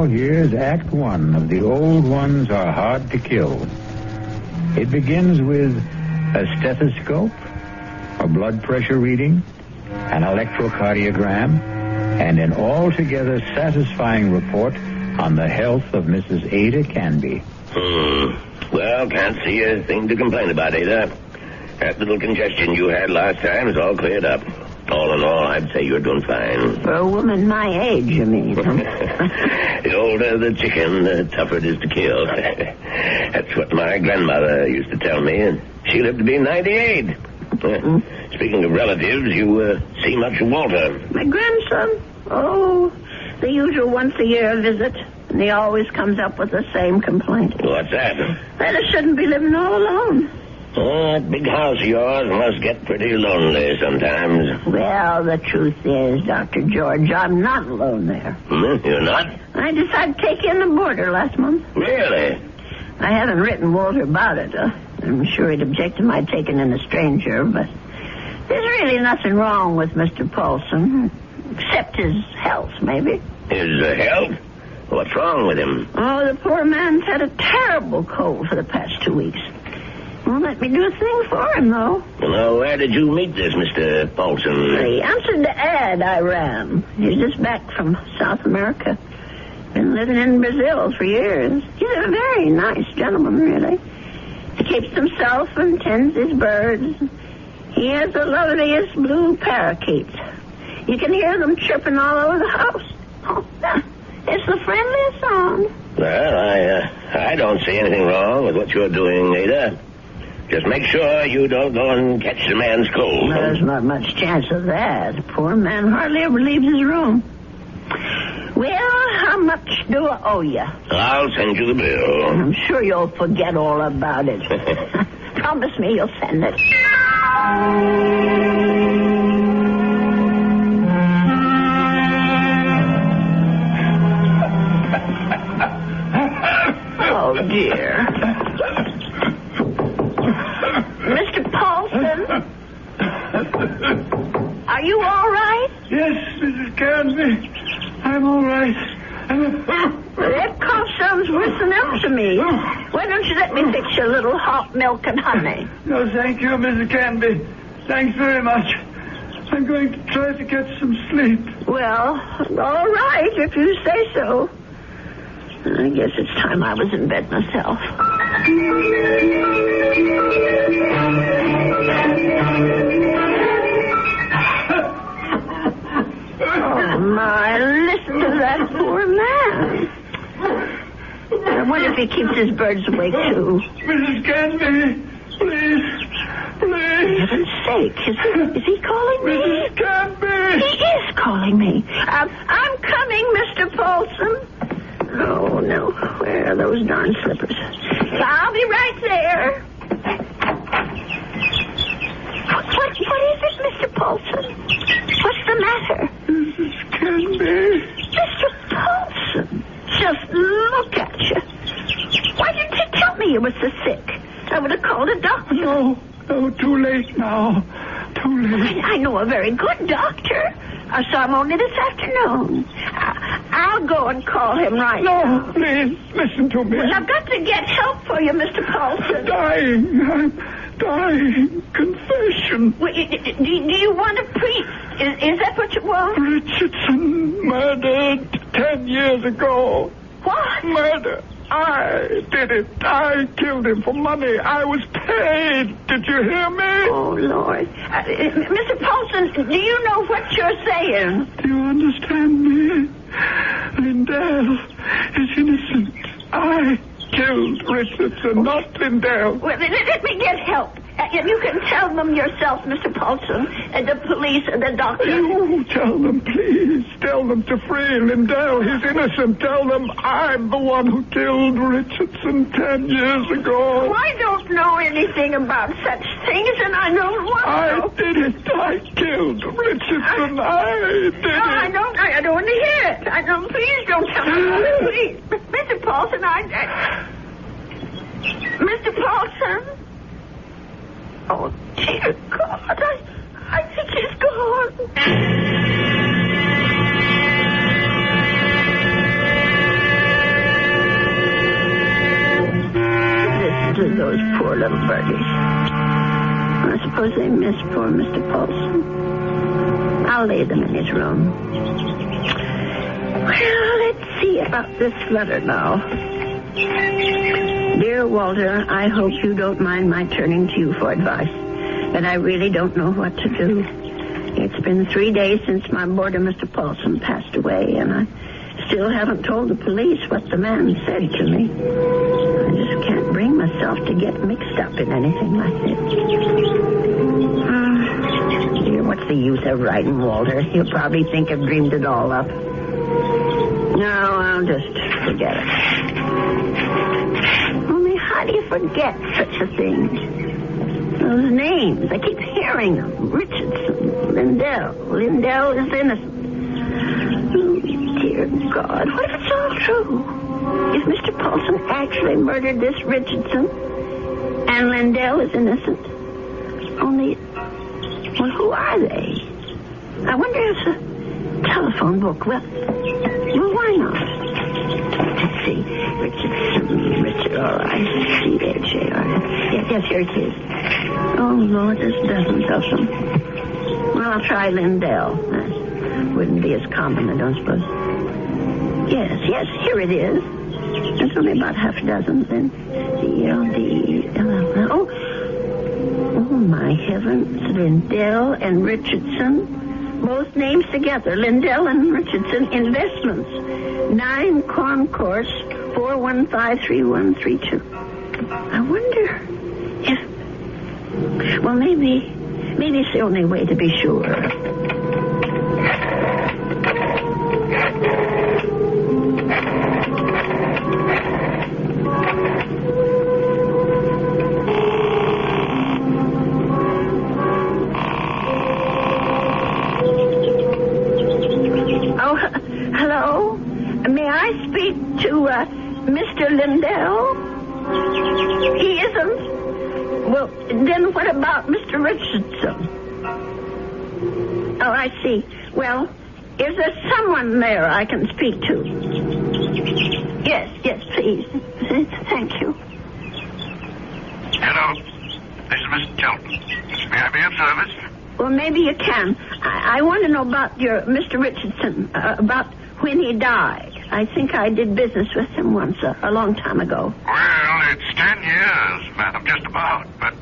now, here's Act One of The Old Ones Are Hard to Kill. It begins with a stethoscope, a blood pressure reading, an electrocardiogram, and an altogether satisfying report on the health of Mrs. Ada Canby. Well, can't see a thing to complain about, Ada. That little congestion you had last time is all cleared up. All in all, I'd say you're doing fine. For a woman my age, you mean? The older the chicken, the tougher it is to kill. That's what my grandmother used to tell me, and she lived to be 98. Speaking of relatives, you see much of Walter. My grandson? Oh, the usual once-a-year visit. And he always comes up with the same complaint. What's that? That I shouldn't be living all alone. That big house of yours must get pretty lonely sometimes. Well, the truth is, Dr. George, I'm not alone there. You're not? I decided to take in the boarder last month. Really? I haven't written Walter about it. I'm sure he'd object to my taking in a stranger, but there's really nothing wrong with Mr. Paulson, except his health, maybe. His health? What's wrong with him? Oh, the poor man's had a terrible cold for the past 2 weeks. Won't let me do a thing for him, though. Well, where did you meet this Mr. Paulson? He answered the ad I ran. He's just back from South America. Been living in Brazil for years. He's a very nice gentleman, really. He keeps himself and tends his birds. He has the loveliest blue parakeets. You can hear them chirping all over the house. Oh, it's the friendliest sound. Well, I don't see anything wrong with what you're doing, Ada. Just make sure you don't go and catch the man's cold. Well, there's not much chance of that. The poor man hardly ever leaves his room. Well, how much do I owe you? I'll send you the bill. I'm sure you'll forget all about it. Promise me you'll send it. Oh, dear. Mr. Paulson? Are you all right? Yes, Mrs. Canby. I'm all right. That cough sounds worse than ever to me. Why don't you let me fix you a little hot milk and honey? No, thank you, Mrs. Canby. Thanks very much. I'm going to try to get some sleep. Well, all right, if you say so. I guess it's time I was in bed myself. Oh, my, listen to that poor man. I wonder if he keeps his birds awake, too. Mrs. Canby, please. For heaven's sake, is he calling me? Mrs. Canby! He is calling me. I'm coming, Mr. Paulson. Oh, no. Where are those darn slippers? I'll be right there. What is it, Mr. Paulson? What's the matter? Mrs. Canby. Mr. Paulson, just look at you. Why didn't you tell me you were so sick? I would have called a doctor. No, too late now. Too late. I know a very good doctor. I saw him only this afternoon. I'll go and call him right now. No, please, listen to me. Well, I've got to get help for you, Mr. Paulson. I'm dying. Confession. Well, do you want to preach? Is that what you want? Richardson murdered 10 years ago. What? Murder. I did it. I killed him for money. I was paid. Did you hear me? Oh, Lord. Mr. Paulson, do you know what you're saying? Do you understand me? Lindell is innocent. I killed Richardson, not Lindell. Well, let me get help. You can tell them yourself, Mr. Paulson, and the police and the doctor. You tell them, please. Tell them to free Lindell. He's innocent. Tell them I'm the one who killed Richardson 10 years ago. Oh, I don't know anything about such things, and I don't want to. I did it. I killed Richardson. I did it. I don't want to hear it. Please don't tell me. Please. Mr. Paulson, Mr. Paulson? Oh, dear God, I think he's gone. suppose they missed poor Mr. Paulson? I'll lay them in his room. Well, let's see about this letter now. Dear Walter, I hope you don't mind my turning to you for advice, but I really don't know what to do. It's been 3 days since my boarder, Mr. Paulson, passed away, and I still haven't told the police what the man said to me. I just can't bring myself to get mixed up in anything like this. Dear, what's the use of writing, Walter? He'll probably think I've dreamed it all up. No, I'll just forget it. Only how do you forget such a thing? Those names, I keep hearing them. Richardson, Lindell. Lindell is innocent. Oh, dear God, what if it's all true? If Mr. Paulson actually murdered this Richardson and Lindell is innocent? Only, well, who are they? I wonder if a telephone book, well, why not? Let's see. Richard, all right. C-H-A-R. Yes, here it is. Oh, Lord, there's dozens of them. Well, I'll try Lindell. That wouldn't be as common, I don't suppose. Yes, here it is. There's only about half a dozen, then. Oh, my heavens. Lindell and Richardson. Both names together. Lindell and Richardson Investments. 9 Concourse 4153132. I wonder if... Well, maybe it's the only way to be sure. Hello? May I speak to Mr. Lindell? He isn't? Well, then what about Mr. Richardson? Oh, I see. Well, is there someone there I can speak to? Yes, please. Thank you. Hello. This is Mr. Chelton. May I be of service? Well, maybe you can. I want to know about your Mr. Richardson, about when he died. I think I did business with him once, a long time ago. Well, it's 10 years, madam, just about. But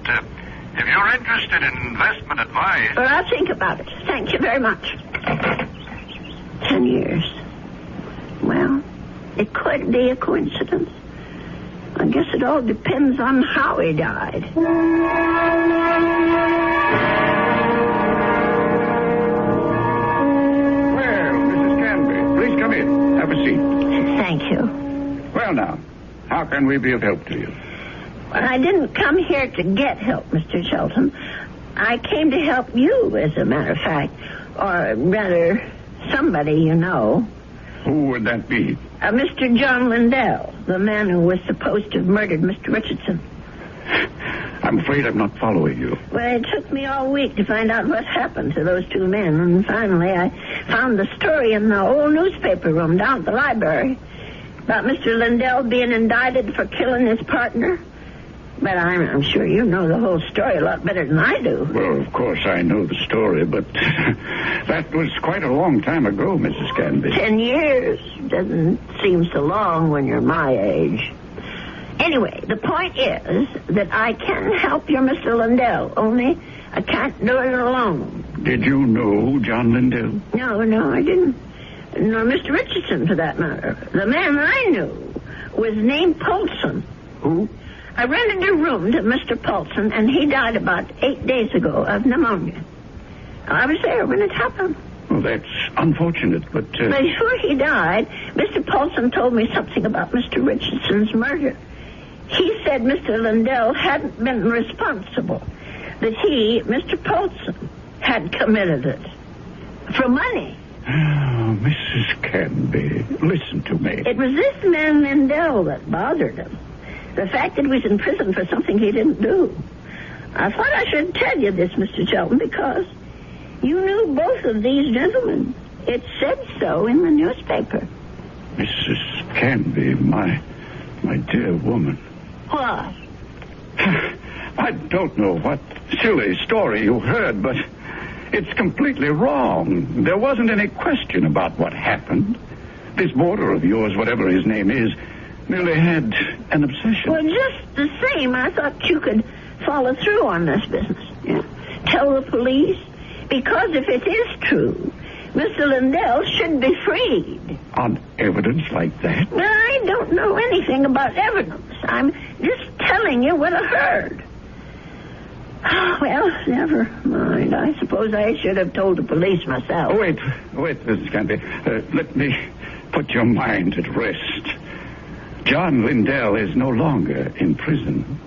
if you're interested in investment advice... Well, I'll think about it. Thank you very much. 10 years. Well, it could be a coincidence. I guess it all depends on how he died. Come in. Have a seat. Thank you. Well, now, how can we be of help to you? Well, I didn't come here to get help, Mr. Shelton. I came to help you, as a matter of fact. Or rather, somebody you know. Who would that be? Mr. John Lindell, the man who was supposed to have murdered Mr. Richardson. I'm afraid I'm not following you. Well, it took me all week to find out what happened to those two men, and finally I found the story in the old newspaper room down at the library about Mr. Lindell being indicted for killing his partner. But I'm sure you know the whole story a lot better than I do. Well, of course I know the story, but that was quite a long time ago, Mrs. Canby. 10 years doesn't seem so long when you're my age. Anyway, the point is that I can help your Mr. Lindell, only I can't do it alone. Did you know John Lindell? No, I didn't. Nor Mr. Richardson, for that matter. The man I knew was named Paulson. Who? I rented a room to Mr. Paulson, and he died about 8 days ago of pneumonia. I was there when it happened. Well, that's unfortunate, but... Before he died, Mr. Paulson told me something about Mr. Richardson's murder. He said Mr. Lindell hadn't been responsible, that he, Mr. Paulson, had committed it. For money. Oh, Mrs. Canby, listen to me. It was this man Lindell that bothered him. The fact that he was in prison for something he didn't do. I thought I should tell you this, Mr. Shelton, because you knew both of these gentlemen. It said so in the newspaper. Mrs. Canby, my dear woman. What? I don't know what silly story you heard, but it's completely wrong. There wasn't any question about what happened. This boarder of yours, whatever his name is, merely had an obsession. Well, just the same, I thought you could follow through on this business. Yeah. Tell the police, because if it is true, Mr. Lindell should be freed. On evidence like that? Well, I don't know anything about evidence. I'm just telling you what I heard. Well, never mind. I suppose I should have told the police myself. Oh, wait, Mrs. Canby. Let me put your mind at rest. John Lindell is no longer in prison.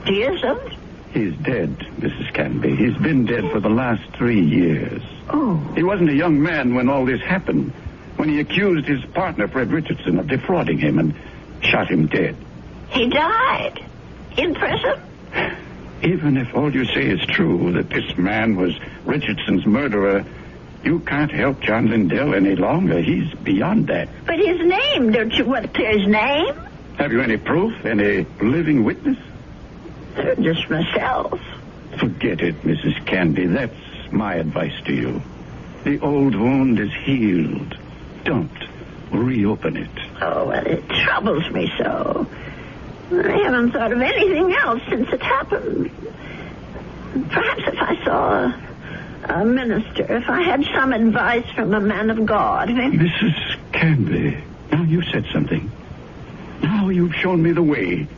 He isn't? He's dead, Mrs. Canby. He's been dead for the last 3 years. Oh. He wasn't a young man when all this happened, when he accused his partner, Fred Richardson, of defrauding him and shot him dead. He died? In prison? Even if all you say is true, that this man was Richardson's murderer, you can't help John Lindell any longer. He's beyond that. But his name, don't you want to clear his name? Have you any proof? Any living witness? Just myself. Forget it, Mrs. Canby. That's my advice to you. The old wound is healed. Don't reopen it. Oh, well, it troubles me so. I haven't thought of anything else since it happened. Perhaps if I saw a minister, if I had some advice from a man of God. Mrs. Canby, now you said something. Now you've shown me the way.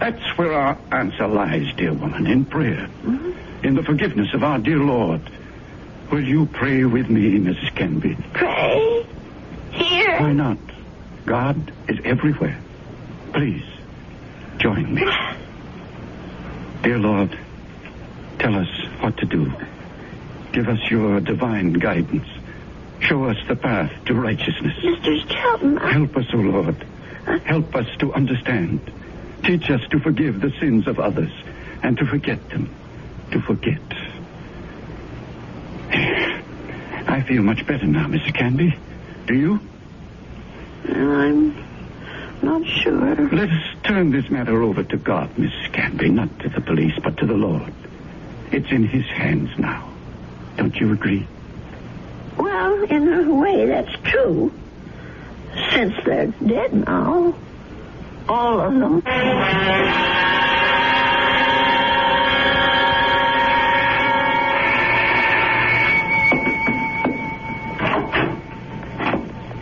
That's where our answer lies, dear woman, in prayer. Mm-hmm. In the forgiveness of our dear Lord. Will you pray with me, Mrs. Canby? Pray? Here? Why not? God is everywhere. Please, join me. Dear Lord, tell us what to do. Give us your divine guidance. Show us the path to righteousness. Mr. Stallion. Help us, O Lord. Help us to understand. Teach us to forgive the sins of others and to forget them. To forget. I feel much better now, Mrs. Canby. Do you? I'm not sure. Let us turn this matter over to God, Mrs. Canby. Not to the police, but to the Lord. It's in his hands now. Don't you agree? Well, in a way, that's true. Since they're dead now. All of them.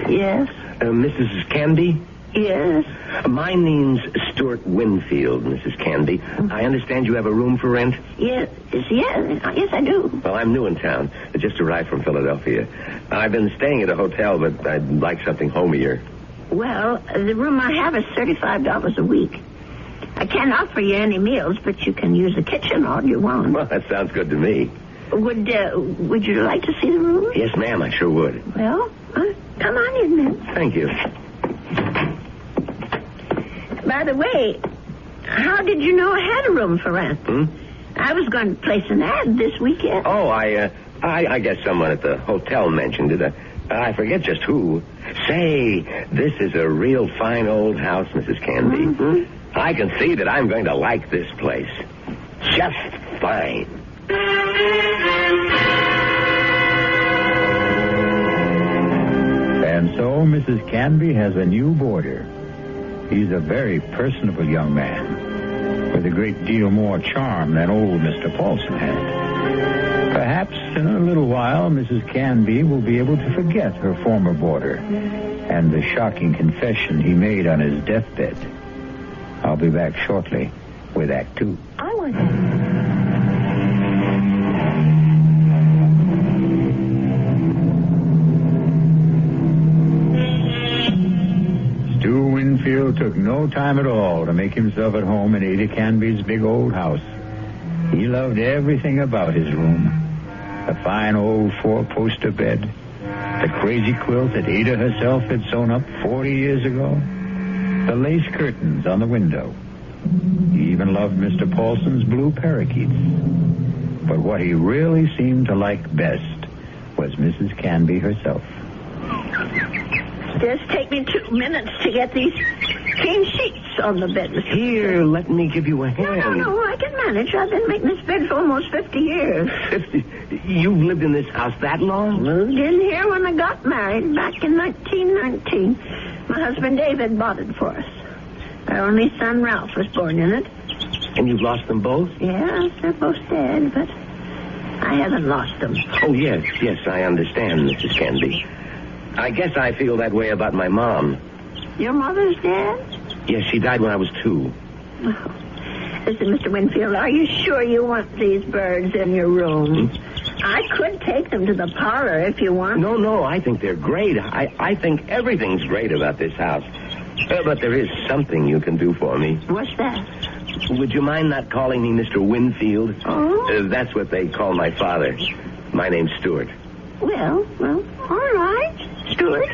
Yes? Mrs. Canby? Yes? My name's Stuart Winfield, Mrs. Canby. Mm-hmm. I understand you have a room for rent? Yes, I do. Well, I'm new in town. I just arrived from Philadelphia. I've been staying at a hotel, but I'd like something homier. Well, the room I have is $35 a week. I can't offer you any meals, but you can use the kitchen all you want. Well, that sounds good to me. Would you like to see the room? Yes, ma'am, I sure would. Well, come on in then. Thank you. By the way, how did you know I had a room for rent? I was going to place an ad this weekend. Oh, I guess someone at the hotel mentioned it. I forget just who. Say, this is a real fine old house, Mrs. Canby. Mm-hmm. I can see that I'm going to like this place. Just fine. And so Mrs. Canby has a new boarder. He's a very personable young man with a great deal more charm than old Mr. Paulson had. Perhaps in a little while, Mrs. Canby will be able to forget her former boarder and the shocking confession he made on his deathbed. I'll be back shortly with Act 2. I want that. Stu Winfield took no time at all to make himself at home in Ada Canby's big old house. He loved everything about his room. The fine old four-poster bed, the crazy quilt that Ada herself had sewn up 40 years ago, the lace curtains on the window. He even loved Mr. Paulson's blue parakeets. But what he really seemed to like best was Mrs. Canby herself. Just take me 2 minutes to get these Clean sheets on the bed, Mr. Here, let me give you a hand. No, I can manage. I've been making this bed for almost 50 years. 50? You've lived in this house that long? Moved in here when I got married back in 1919. My husband David bought it for us. Our only son Ralph was born in it. And you've lost them both? Yes, they're both dead, but I haven't lost them. Oh, yes, I understand, Mrs. Canby. I guess I feel that way about my mom. Your mother's dead? Yes, she died when I was 2. Oh. Listen, Mr. Winfield, are you sure you want these birds in your room? I could take them to the parlor if you want. No, I think they're great. I think everything's great about this house. But there is something you can do for me. What's that? Would you mind not calling me Mr. Winfield? Oh? That's what they call my father. My name's Stuart. Well, all right, Stuart.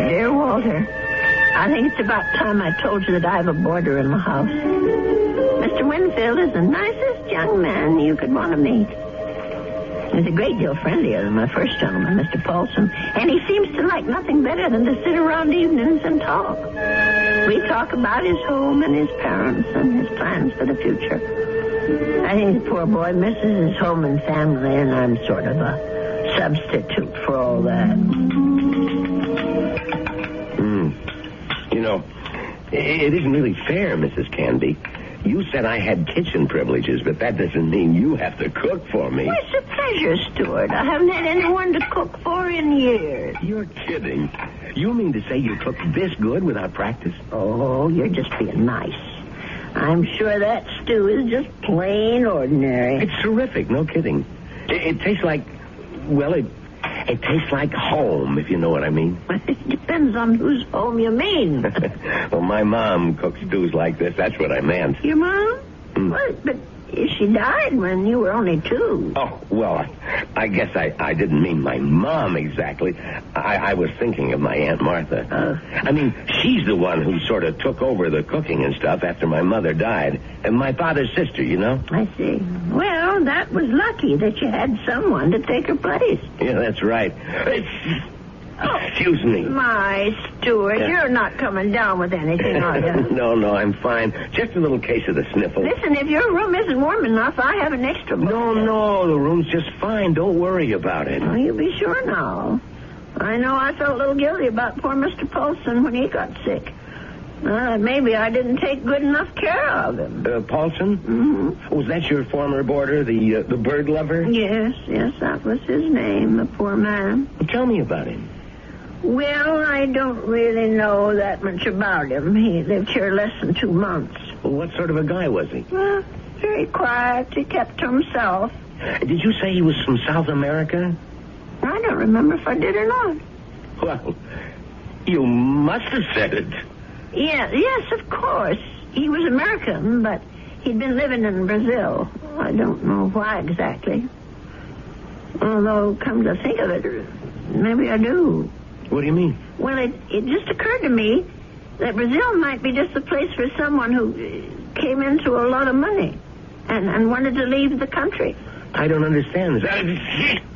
Dear Walter, I think it's about time I told you that I have a boarder in my house. Mr. Winfield is the nicest young man you could want to meet. He's a great deal friendlier than my first gentleman, Mr. Paulson, and he seems to like nothing better than to sit around evenings and talk. We talk about his home and his parents and his plans for the future. I think the poor boy misses his home and family, and I'm sort of a substitute for all that. You know, it isn't really fair, Mrs. Canby. You said I had kitchen privileges, but that doesn't mean you have to cook for me. Well, it's a pleasure, Stuart. I haven't had anyone to cook for in years. You're kidding. You mean to say you cook this good without practice? Oh, you're just being nice. I'm sure that stew is just plain ordinary. It's terrific, no kidding. It tastes like, well, it tastes like home, if you know what I mean. It depends on whose home you mean. Well, my mom cooks stews like this. That's what I meant. Your mom? Well, but she died when you were only 2. Oh, well, I guess I didn't mean my mom exactly. I was thinking of my Aunt Martha. I mean, she's the one who sort of took over the cooking and stuff after my mother died. And my father's sister, you know? I see. Well, that was lucky that you had someone to take her place. Yeah, that's right. Excuse me. My, Stuart, you're not coming down with anything, are you? No, I'm fine. Just a little case of the sniffles. Listen, if your room isn't warm enough, I have an extra blanket. No, the room's just fine. Don't worry about it. Oh, you be sure now. I know I felt a little guilty about poor Mr. Paulson when he got sick. Maybe I didn't take good enough care of him. Paulson? Mm-hmm. Was that your former boarder, the bird lover? Yes, that was his name, the poor man. Well, tell me about him. Well, I don't really know that much about him. He lived here less than 2 months. Well, what sort of a guy was he? Well, very quiet. He kept to himself. Did you say he was from South America? I don't remember if I did or not. Well, you must have said it. Yes, of course. He was American, but he'd been living in Brazil. I don't know why exactly. Although, come to think of it, maybe I do. What do you mean? Well, it just occurred to me that Brazil might be just the place for someone who came into a lot of money and wanted to leave the country. I don't understand.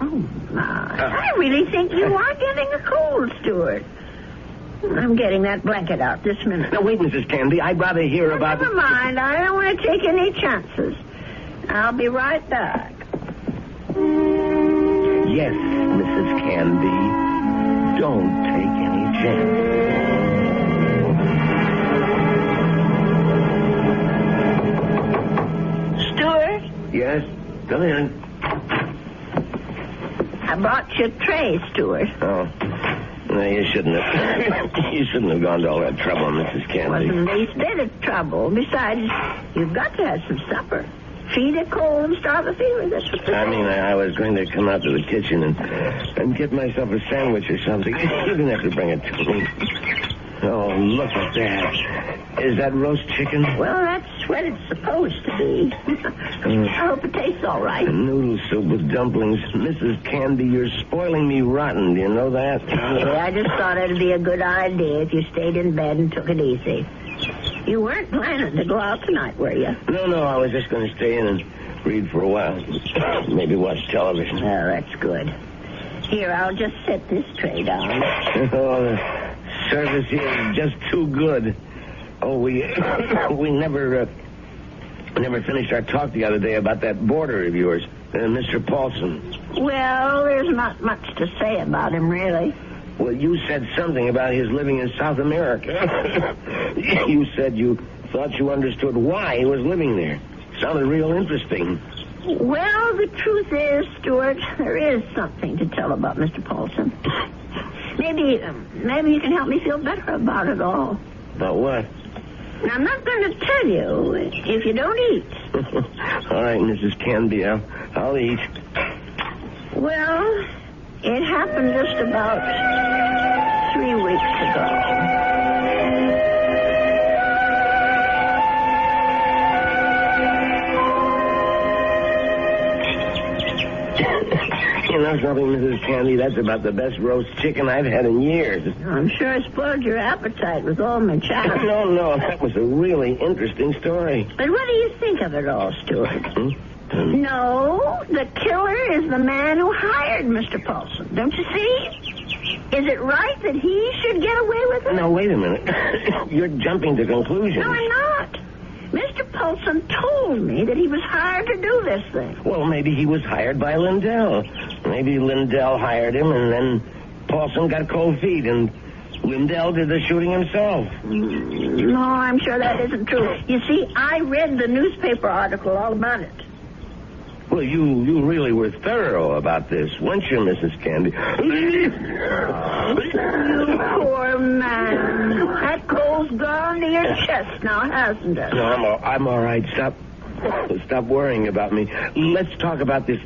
Oh, my. I really think you are getting a cold, Stuart. I'm getting that blanket out this minute. Now, wait, Mrs. Canby. I'd rather hear about... Never mind. I don't want to take any chances. I'll be right back. Yes, Mrs. Canby. Don't take any chances. Stuart? Yes? Come in. I brought you a tray, Stuart. Oh. No, you shouldn't have gone to all that trouble, Mrs. Canby. Wasn't the least bit of trouble. Besides, you've got to have some supper. Feed a cold and starve a fever. That's what I mean, I was going to come out to the kitchen and get myself a sandwich or something. You didn't have to bring it to me. Oh, look at that. Is that roast chicken? Well, that's what it's supposed to be. I hope it tastes all right. Noodle soup with dumplings. Mrs. Canby, you're spoiling me rotten. Do you know that? Yeah, I just thought it'd be a good idea if you stayed in bed and took it easy. You weren't planning to go out tonight, were you? No, I was just going to stay in and read for a while. Maybe watch television. Oh, that's good. Here, I'll just set this tray down. Oh, the service here is just too good. Oh, we never finished our talk the other day about that boarder of yours, Mr. Paulson. Well, there's not much to say about him, really. Well, you said something about his living in South America. You said you thought you understood why he was living there. Sounded real interesting. Well, the truth is, Stuart, there is something to tell about Mr. Paulson. Maybe you can help me feel better about it all. About what? Now, I'm not going to tell you if you don't eat. All right, Mrs. Canby, I'll eat. Well, it happened just about 3 weeks ago. You know something, Mrs. Candy? That's about the best roast chicken I've had in years. I'm sure I spoiled your appetite with all my chatter. No, that was a really interesting story. But what do you think of it all, Stuart? No, the killer is the man who hired Mr. Paulson. Don't you see? Is it right that he should get away with it? Now, wait a minute. You're jumping to conclusions. No, I'm not. Mr. Paulson told me that he was hired to do this thing. Well, maybe he was hired by Lindell. Maybe Lindell hired him, and then Paulson got cold feet, and Lindell did the shooting himself. No, I'm sure that isn't true. You see, I read the newspaper article all about it. Well, you really were thorough about this, weren't you, Mrs. Candy? You poor man. That cold's gone to your chest now, hasn't it? No, I'm all right. Stop worrying about me. Let's talk about this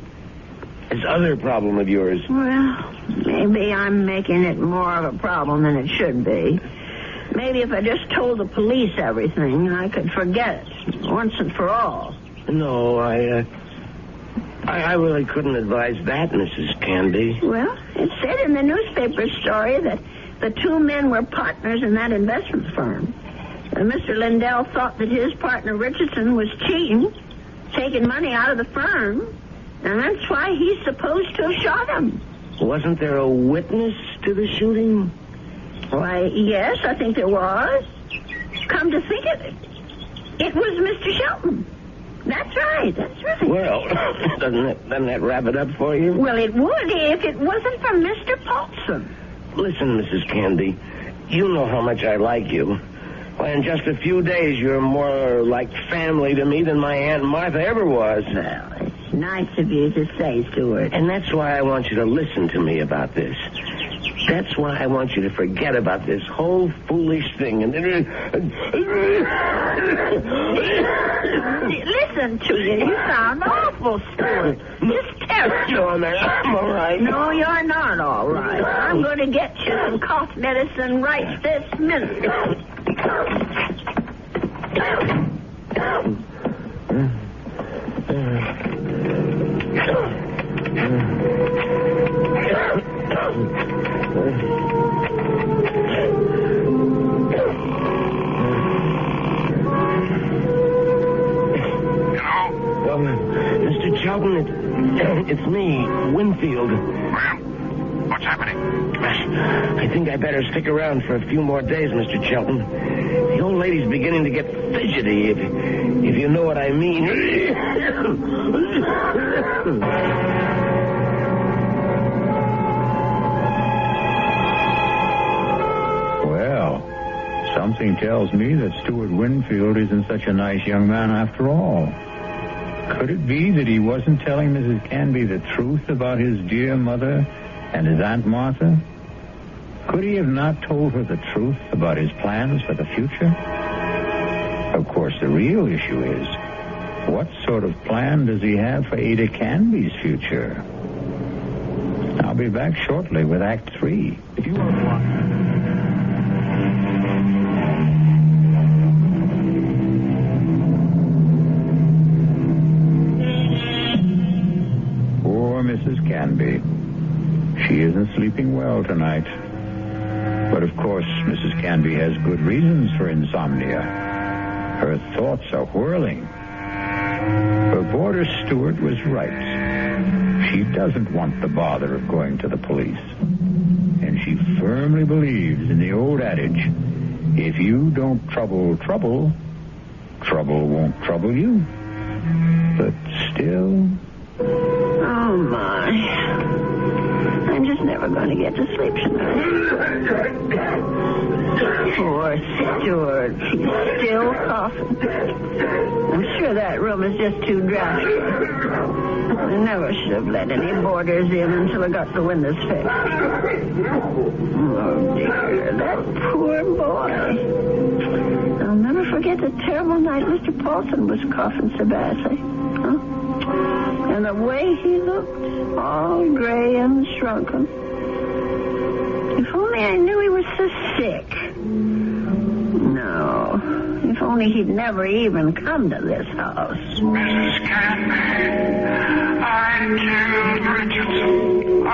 other problem of yours. Well, maybe I'm making it more of a problem than it should be. Maybe if I just told the police everything, I could forget it once and for all. No, I really couldn't advise that, Mrs. Candy. Well, it said in the newspaper story that the two men were partners in that investment firm. Mr. Lindell thought that his partner Richardson was cheating, taking money out of the firm, and that's why he's supposed to have shot him. Wasn't there a witness to the shooting? Why, yes, I think there was. Come to think of it, it was Mr. Shelton. That's right. Well, doesn't that wrap it up for you? Well, it would if it wasn't for Mr. Paulson. Listen, Mrs. Candy, you know how much I like you. Why, in just a few days, you're more like family to me than my Aunt Martha ever was. Well, it's nice of you to say, Stuart. And that's why I want you to listen to me about this. That's why I want you to forget about this whole foolish thing. And listen to you. You sound awful, Stuart. Just terrible. No, I'm all right. No, you're not all right. I'm going to get you some cough medicine right this minute. Mr. Shelton, it's me, Winfield. Well, what's happening? I think I better stick around for a few more days, Mr. Shelton. The old lady's beginning to get fidgety, if you know what I mean. Well, something tells me that Stuart Winfield isn't such a nice young man after all. Could it be that he wasn't telling Mrs. Canby the truth about his dear mother and his Aunt Martha? Could he have not told her the truth about his plans for the future? Of course, the real issue is, what sort of plan does he have for Ada Canby's future? I'll be back shortly with Act 3. If you want... Mrs. Canby. She isn't sleeping well tonight. But of course, Mrs. Canby has good reasons for insomnia. Her thoughts are whirling. Her boarder Stuart was right. She doesn't want the bother of going to the police. And she firmly believes in the old adage, if you don't trouble trouble, trouble won't trouble you. But still... Oh, my. I'm just never going to get to sleep tonight. Poor Stuart. He's still coughing. I'm sure that room is just too drafty. I never should have let any boarders in until I got the windows fixed. Oh, dear. That poor boy. I'll never forget the terrible night Mr. Paulson was coughing so badly. Huh? And the way he looked, all gray and shrunken. If only I knew he was so sick. No, if only he'd never even come to this house. Mrs. Canby, I killed Richardson. I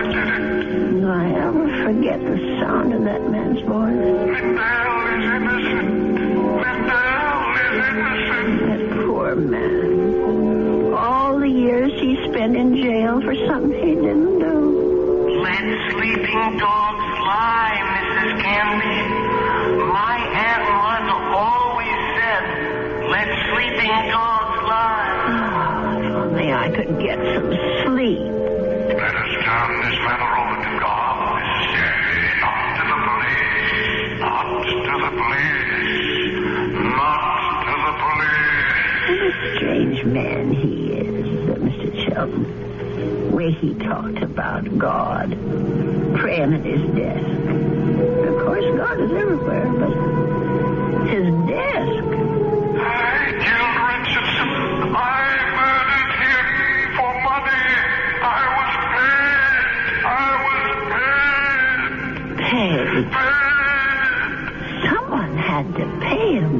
did it. Do I ever forget the sound of that man's voice? Lindell is innocent. Lindell is innocent. That poor man. All the years he spent in jail for something he didn't do. Let sleeping dogs lie, Mrs. Canby. My Aunt Martha always said, let sleeping dogs lie. Oh, if only I could get some sleep. Let us turn this matter over to God, Mrs. Canby. Not to the police. Not to the police. Not to the police. What a strange man he is, that Mr. Shelton. The way he talked about God, praying at his desk. Of course, God is everywhere, but his desk. I killed Richardson. I murdered him for money. I was paid. Paid? Someone had to pay him.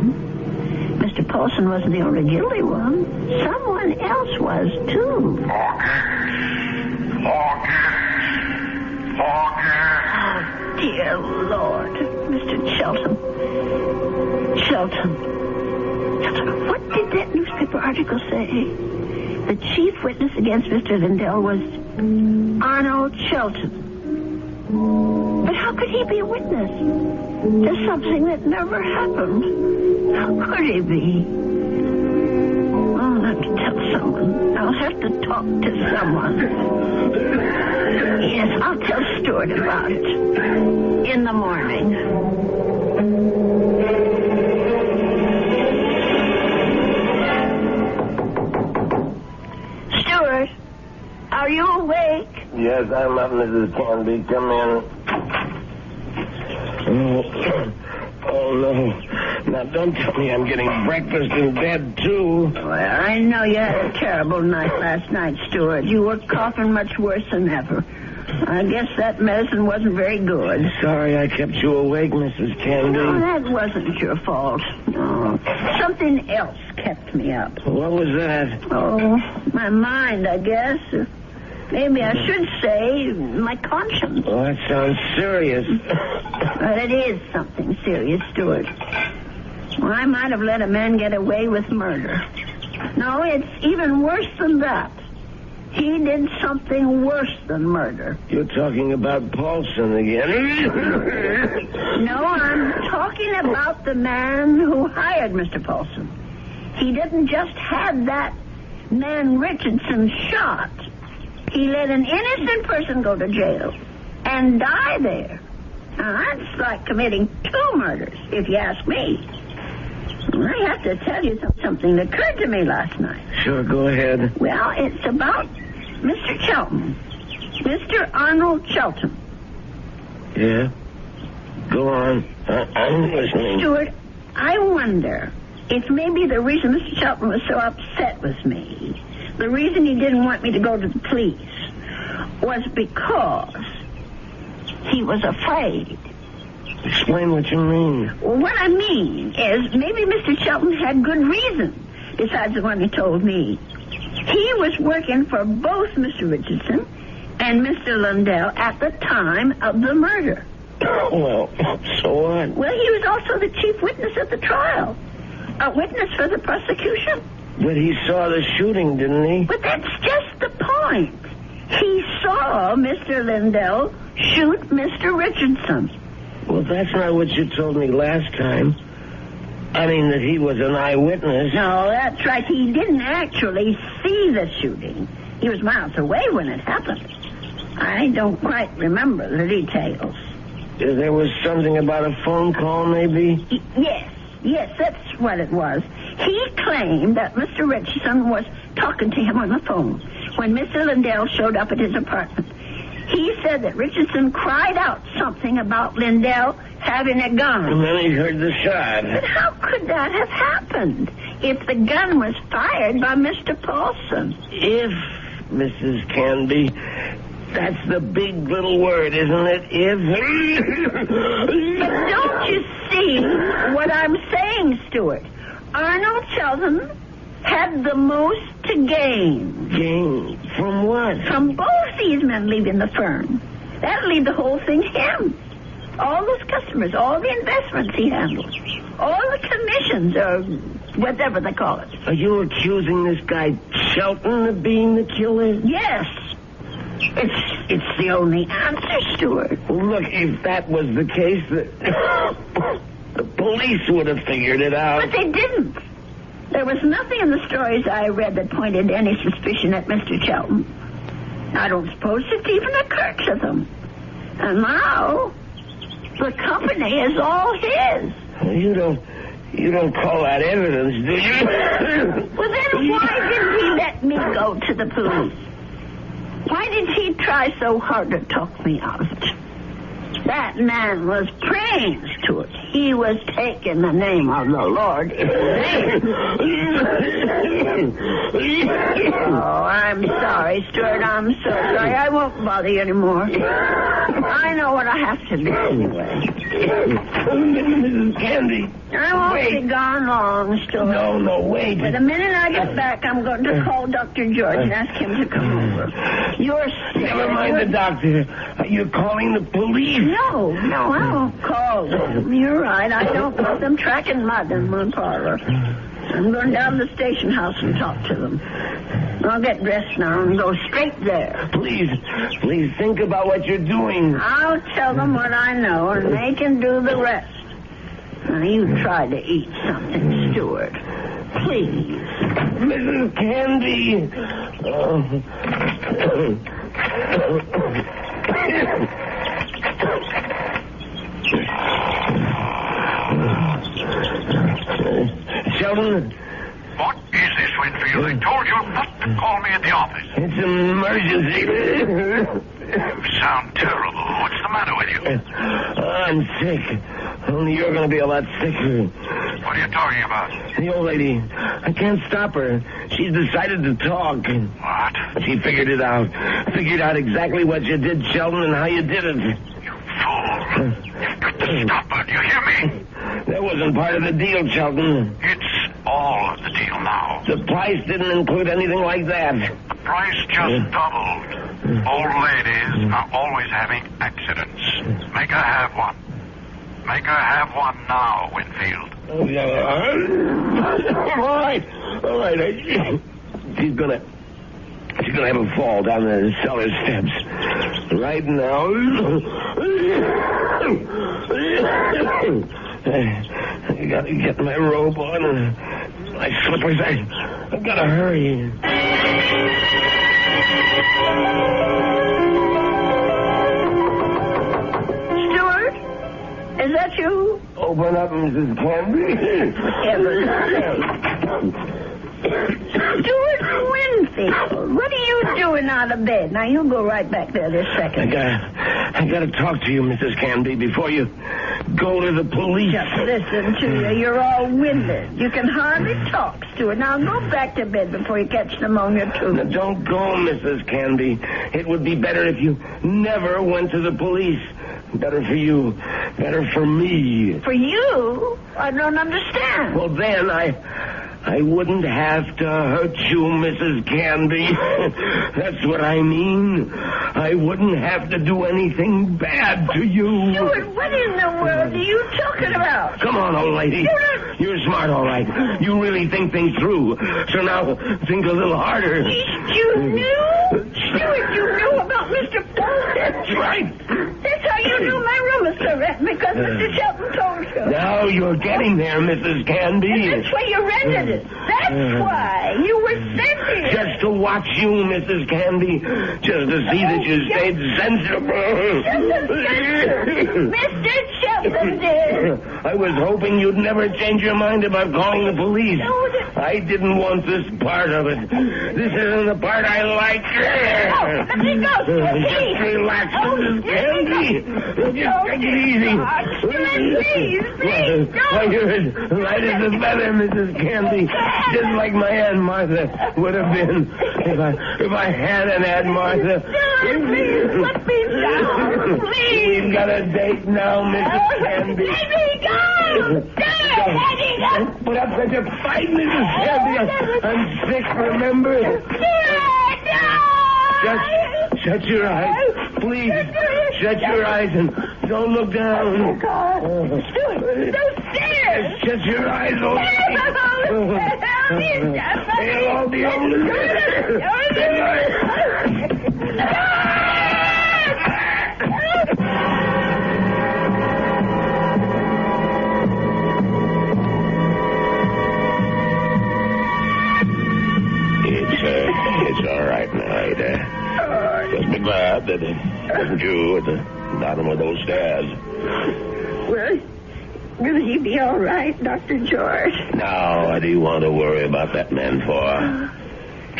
Mr. Paulson wasn't the only guilty one. Someone else was, too. Forget. Oh, dear Lord. Mr. Shelton. Shelton, what did that newspaper article say? The chief witness against Mr. Lindell was Arnold Shelton. But how could he be a witness to something that never happened? How could he be? I'll have to tell someone. I'll have to talk to someone. Yes, I'll tell Stuart about it. In the morning. Stuart, are you awake? Yes, I'm up, Mrs. Canby. Come in. Oh, no. Now, don't tell me I'm getting breakfast in bed, too. Well, I know you had a terrible night last night, Stuart. You were coughing much worse than ever. I guess that medicine wasn't very good. Sorry I kept you awake, Mrs. Canby. No, that wasn't your fault. No. Something else kept me up. What was that? Oh, my mind, I guess. Maybe I should say my conscience. Oh, that sounds serious. But it is something serious, Stuart. Well, I might have let a man get away with murder. No, it's even worse than that. He did something worse than murder. You're talking about Paulson again. No, I'm talking about the man who hired Mr. Paulson. He didn't just have that man Richardson shot. He let an innocent person go to jail and die there. Now, that's like committing 2 murders, if you ask me. I have to tell you something that occurred to me last night. Sure, go ahead. Well, it's about Mr. Shelton. Mr. Arnold Shelton. Yeah? Go on. I'm listening. Stuart, I wonder if maybe the reason Mr. Shelton was so upset with me, the reason he didn't want me to go to the police, was because he was afraid. Explain what you mean. Well, what I mean is maybe Mr. Shelton had good reason besides the one he told me. He was working for both Mr. Richardson and Mr. Lindell at the time of the murder. Well, so what? Well, he was also the chief witness at the trial. A witness for the prosecution. But he saw the shooting, didn't he? But that's just the part. point. He saw Mr. Lindell shoot Mr. Richardson. Well, that's not what you told me last time. I mean that he was an eyewitness. No, that's right. He didn't actually see the shooting. He was miles away when it happened. I don't quite remember the details. There was something about a phone call, maybe? Yes, that's what it was. He claimed that Mr. Richardson was talking to him on the phone when Mr. Lindell showed up at his apartment. He said that Richardson cried out something about Lindell having a gun. And then he heard the shot. But how could that have happened if the gun was fired by Mr. Paulson? If, Mrs. Canby, that's the big little word, isn't it? If. But don't you see what I'm saying, Stuart? Arnold Sheldon had the most to gain. Gain? From what? From both these men leaving the firm. That'll leave the whole thing to him. All those customers, all the investments he handles, all the commissions, or whatever they call it. Are you accusing this guy Shelton of being the killer? Yes. It's the only answer, Stuart. Well, look, if that was the case, the police would have figured it out. But they didn't. There was nothing in the stories I read that pointed any suspicion at Mr. Shelton. I don't suppose it even occurred to them. And now, the company is all his. You don't call that evidence, do you? Well, then why didn't he let me go to the police? Why did he try so hard to talk me out of it? That man was praying to it. He was taking the name of the Lord. Oh, I'm sorry, Stuart. I'm so sorry. I won't bother you anymore. I know what I have to do anyway. Mrs. Candy. I won't be gone long, Stuart. No, wait. But the minute I get back, I'm going to call Dr. George and ask him to come over. You're sick. Never mind the doctor. You're calling the police. No, I won't call them. You're right. I don't want them tracking mud in my parlor. I'm going down to the station house and talk to them. I'll get dressed now and go straight there. Please think about what you're doing. I'll tell them what I know, and they can do the rest. Now, you try to eat something, Stuart. Please. Mrs. Candy. Sheldon? What is this, Winfield? I told you not to call me at the office. It's an emergency. You sound terrible. What's the matter with you? I'm sick. Only you're going to be a lot sicker. What are you talking about? The old lady. I can't stop her. She's decided to talk. What? She figured it out. Figured out exactly what you did, Sheldon, and how you did it. You fool. You've got to stop her. Do you hear me? That wasn't part of the deal, Sheldon. It's all of the deal now. The price didn't include anything like that. The price just doubled. Old ladies are always having accidents. Make her have one. Make her have one now, Winfield. All right. She's gonna have a fall down the cellar steps. Right now. I gotta get my robe on and my slippers. I gotta hurry. Stuart? Is that you? Open up, Mrs. Canby. Stuart Winfield, what are you doing out of bed? Now, you go right back there this second. I gotta talk to you, Mrs. Canby, before you go to the police. Just listen to you. You're all winded. You can hardly talk, Stuart. Now, go back to bed before you catch pneumonia, too. Now, don't go, Mrs. Canby. It would be better if you never went to the police. Better for you. Better for me. For you? I don't understand. Well, then I wouldn't have to hurt you, Mrs. Canby. That's what I mean. I wouldn't have to do anything bad to you. Stuart, what in the world are you talking about? Come on, old lady. You're smart, all right. You really think things through. So now think a little harder. You knew? That's right. That's how you knew my room was so red, because Mr. Shelton told you. Now you're getting there, Mrs. Canby. That's why you rented it. That's why you were sent here. Just to watch you, Mrs. Canby. Just to see that you stayed sensible. Mr. Shelton did. I was hoping you'd never change your mind about calling the police. No, I didn't want this part of it. This isn't the part I like. Oh, let me go. Just relax, Mrs. Canby. Just take it easy. Please, Why, you're as light as a feather, Mrs. Canby. Just like my Aunt Martha would have been if I had an Aunt Martha. Please, let me down. Please. We've got a date now, Mrs. Canby. Let me go. Don't put up such a fight, Mrs. Canby. I'm sick, remember? Just shut your eyes. Please, shut your eyes and don't look down. Oh, God. Those stairs. Shut your eyes, old lady. They'll all be over. It's all right now, Ada. Just be glad that it wasn't you at the bottom of those stairs. Well, will he be all right, Dr. George? Now, what do you want to worry about that man for?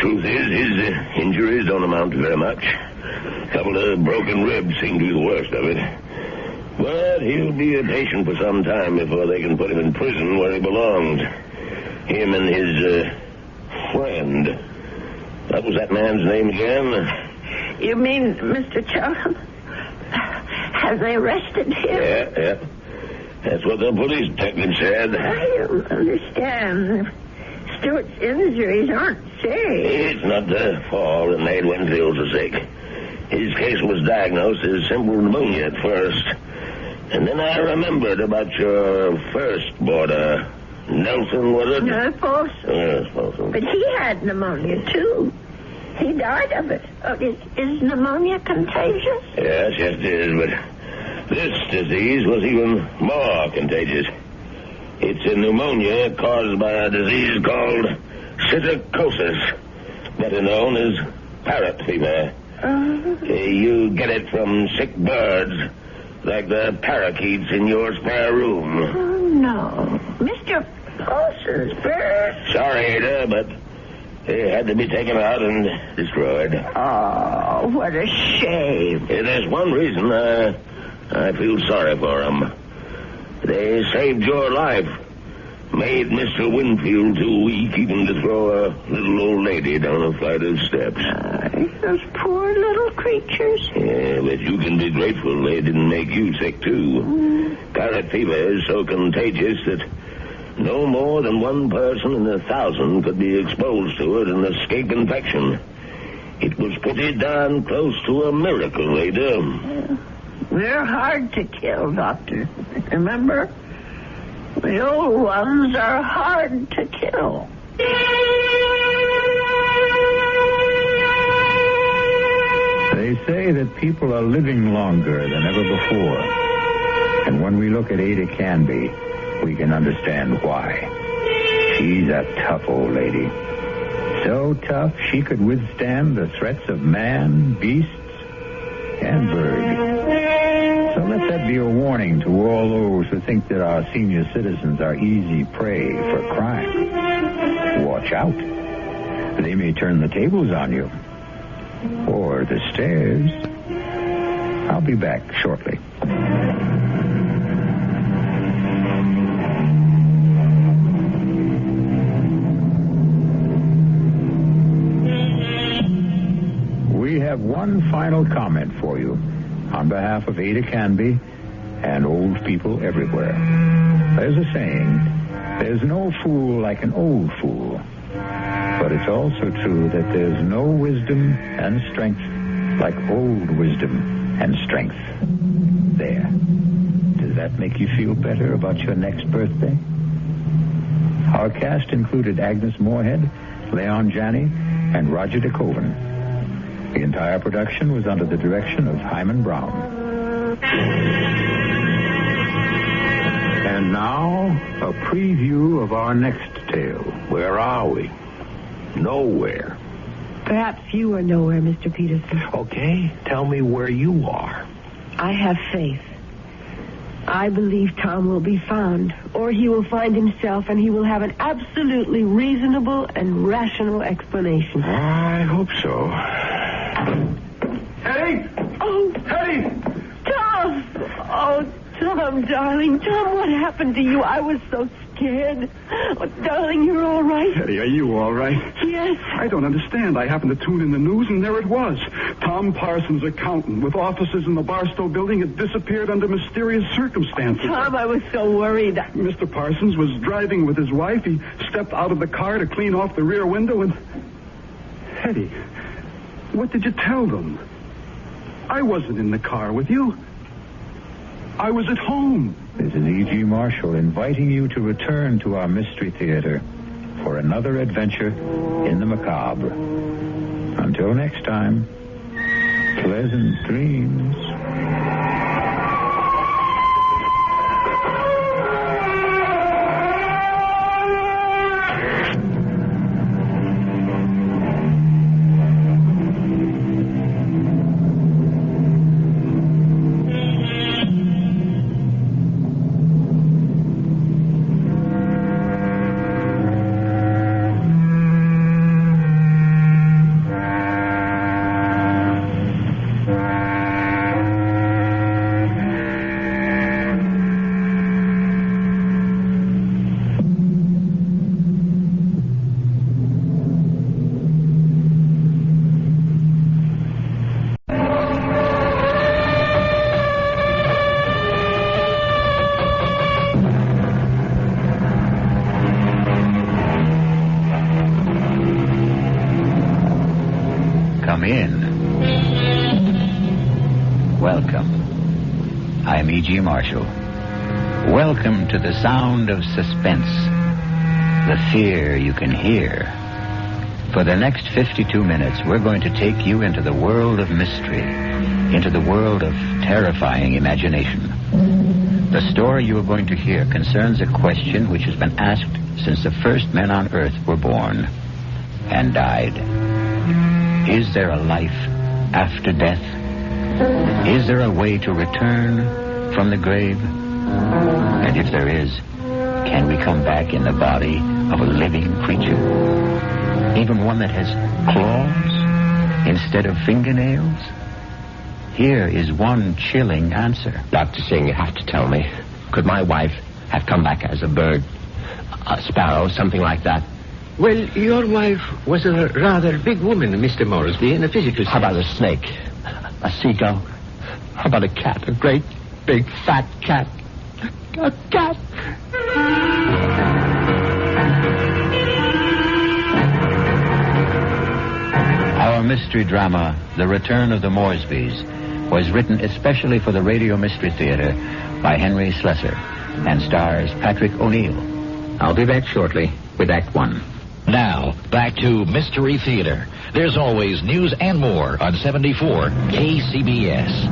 Truth is, his injuries don't amount to very much. A couple of broken ribs seem to be the worst of it. But he'll be a patient for some time before they can put him in prison where he belonged. Him and his friend. What was that man's name again? You mean Mr. Chelton? Have they arrested him? Yeah. That's what the police detective said. I don't understand. Stewart's injuries aren't serious. It's not the fall that made Winfield so sick. His case was diagnosed as simple pneumonia at first. And then I remembered about your first boarder, Nelson, was it? No, Paulson. Yes, Paulson. But he had pneumonia, too. He died of it. Oh, is pneumonia contagious? Yes, it is, but this disease was even more contagious. It's a pneumonia caused by a disease called psittacosis, better known as parrot fever. You get it from sick birds, like the parakeets in your spare room. Oh, no. Mr. Paulson's bird. Sorry, Ada, but they had to be taken out and destroyed. Oh, what a shame. There's one reason I feel sorry for them. They saved your life. Made Mr. Winfield too weak even to throw a little old lady down a flight of steps. Those poor little creatures. Yeah, but you can be grateful they didn't make you sick, too. Parrot fever is so contagious that no more than one person in 1,000 could be exposed to it and escape infection. It was pretty darn close to a miracle, Ada. We're hard to kill, Doctor. Remember? The old ones are hard to kill. They say that people are living longer than ever before. And when we look at Ada Canby, we can understand why. She's a tough old lady. So tough she could withstand the threats of man, beasts, and bird. So let that be a warning to all those who think that our senior citizens are easy prey for crime. Watch out. They may turn the tables on you. Or the stairs. I'll be back shortly. We have one final comment for you on behalf of Ada Canby and old people everywhere. There's a saying, there's no fool like an old fool. But it's also true that there's no wisdom and strength like old wisdom and strength. There. Does that make you feel better about your next birthday? Our cast included Agnes Moorehead, Leon Janney, and Roger DeCoven. The entire production was under the direction of Himan Brown. And now, a preview of our next tale. Where are we? Nowhere. Perhaps you are nowhere, Mr. Peterson. Okay, tell me where you are. I have faith. I believe Tom will be found, or he will find himself, and he will have an absolutely reasonable and rational explanation. I hope so. Hetty! Oh, Hetty! Tom! Oh, Tom, darling. Tom, what happened to you? I was so scared. Oh, darling, you're all right? Hetty, are you all right? Yes. I don't understand. I happened to tune in the news, and there it was. Tom Parsons, accountant, with offices in the Barstow building, had disappeared under mysterious circumstances. Tom, I was so worried. Mr. Parsons was driving with his wife. He stepped out of the car to clean off the rear window, and... Hetty, what did you tell them? I wasn't in the car with you. I was at home. This is E.G. Marshall inviting you to return to our Mystery Theater for another adventure in the macabre. Until next time, pleasant dreams. Come in. Welcome. I'm E.G. Marshall. Welcome to the sound of suspense, the fear you can hear. For the next 52 minutes, we're going to take you into the world of mystery, into the world of terrifying imagination. The story you are going to hear concerns a question which has been asked since the first men on Earth were born and died. Is there a life after death? Is there a way to return from the grave? And if there is, can we come back in the body of a living creature? Even one that has claws instead of fingernails? Here is one chilling answer. Dr. Singh, you have to tell me. Could my wife have come back as a bird? A sparrow, something like that? Well, your wife was a rather big woman, Mr. Moresby, in a physical sense. How about a snake? A seagull? How about a cat? A great, big, fat cat? A cat? Our mystery drama, The Return of the Moresbys, was written especially for the Radio Mystery Theater by Henry Slessor and stars Patrick O'Neill. I'll be back shortly with Act One. Now, back to Mystery Theater. There's always news and more on 74 KCBS.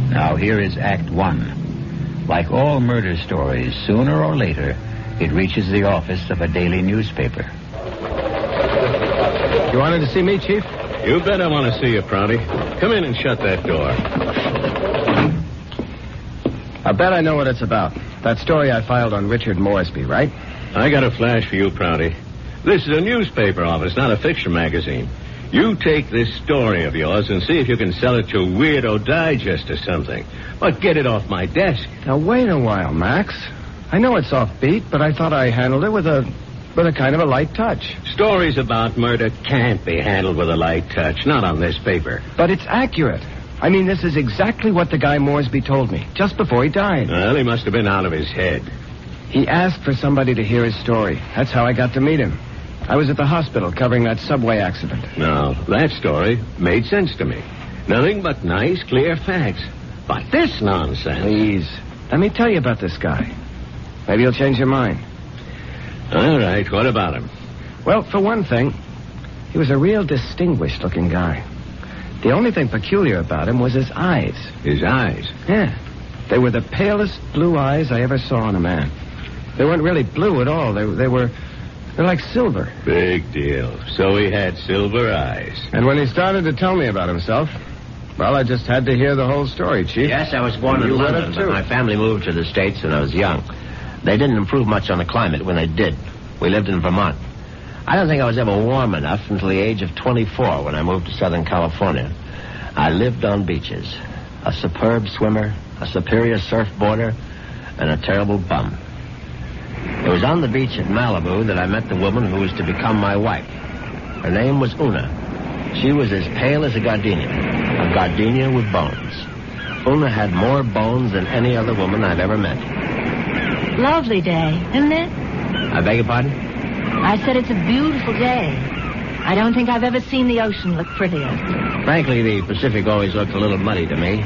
Now here is Act One. Like all murder stories, sooner or later, it reaches the office of a daily newspaper. You wanted to see me, Chief? You bet I want to see you, Prouty. Come in and shut that door. I bet I know what it's about. That story I filed on Richard Moresby, right? I got a flash for you, Prouty. This is a newspaper office, not a fiction magazine. You take this story of yours and see if you can sell it to Weirdo Digest or something. But get it off my desk. Now, wait a while, Max. I know it's offbeat, but I thought I handled it with a kind of a light touch. Stories about murder can't be handled with a light touch, not on this paper. But it's accurate. I mean, this is exactly what the guy Moresby told me, just before he died. Well, he must have been out of his head. He asked for somebody to hear his story. That's how I got to meet him. I was at the hospital covering that subway accident. Now, that story made sense to me. Nothing but nice, clear facts. But this nonsense... Please, let me tell you about this guy. Maybe you'll change your mind. All right, what about him? Well, for one thing, he was a real distinguished-looking guy. The only thing peculiar about him was his eyes. His eyes? Yeah. They were the palest blue eyes I ever saw in a man. They weren't really blue at all. They're like silver. Big deal. So he had silver eyes. And when he started to tell me about himself, well, I just had to hear the whole story, Chief. Yes, I was born in London, but my family moved to the States when I was young. They didn't improve much on the climate when they did. We lived in Vermont. I don't think I was ever warm enough until the age of 24 when I moved to Southern California. I lived on beaches. A superb swimmer, a superior surfboarder, and a terrible bum. It was on the beach at Malibu that I met the woman who was to become my wife. Her name was Una. She was as pale as a gardenia with bones. Una had more bones than any other woman I've ever met. Lovely day, isn't it? I beg your pardon? I said it's a beautiful day. I don't think I've ever seen the ocean look prettier. Frankly, the Pacific always looked a little muddy to me.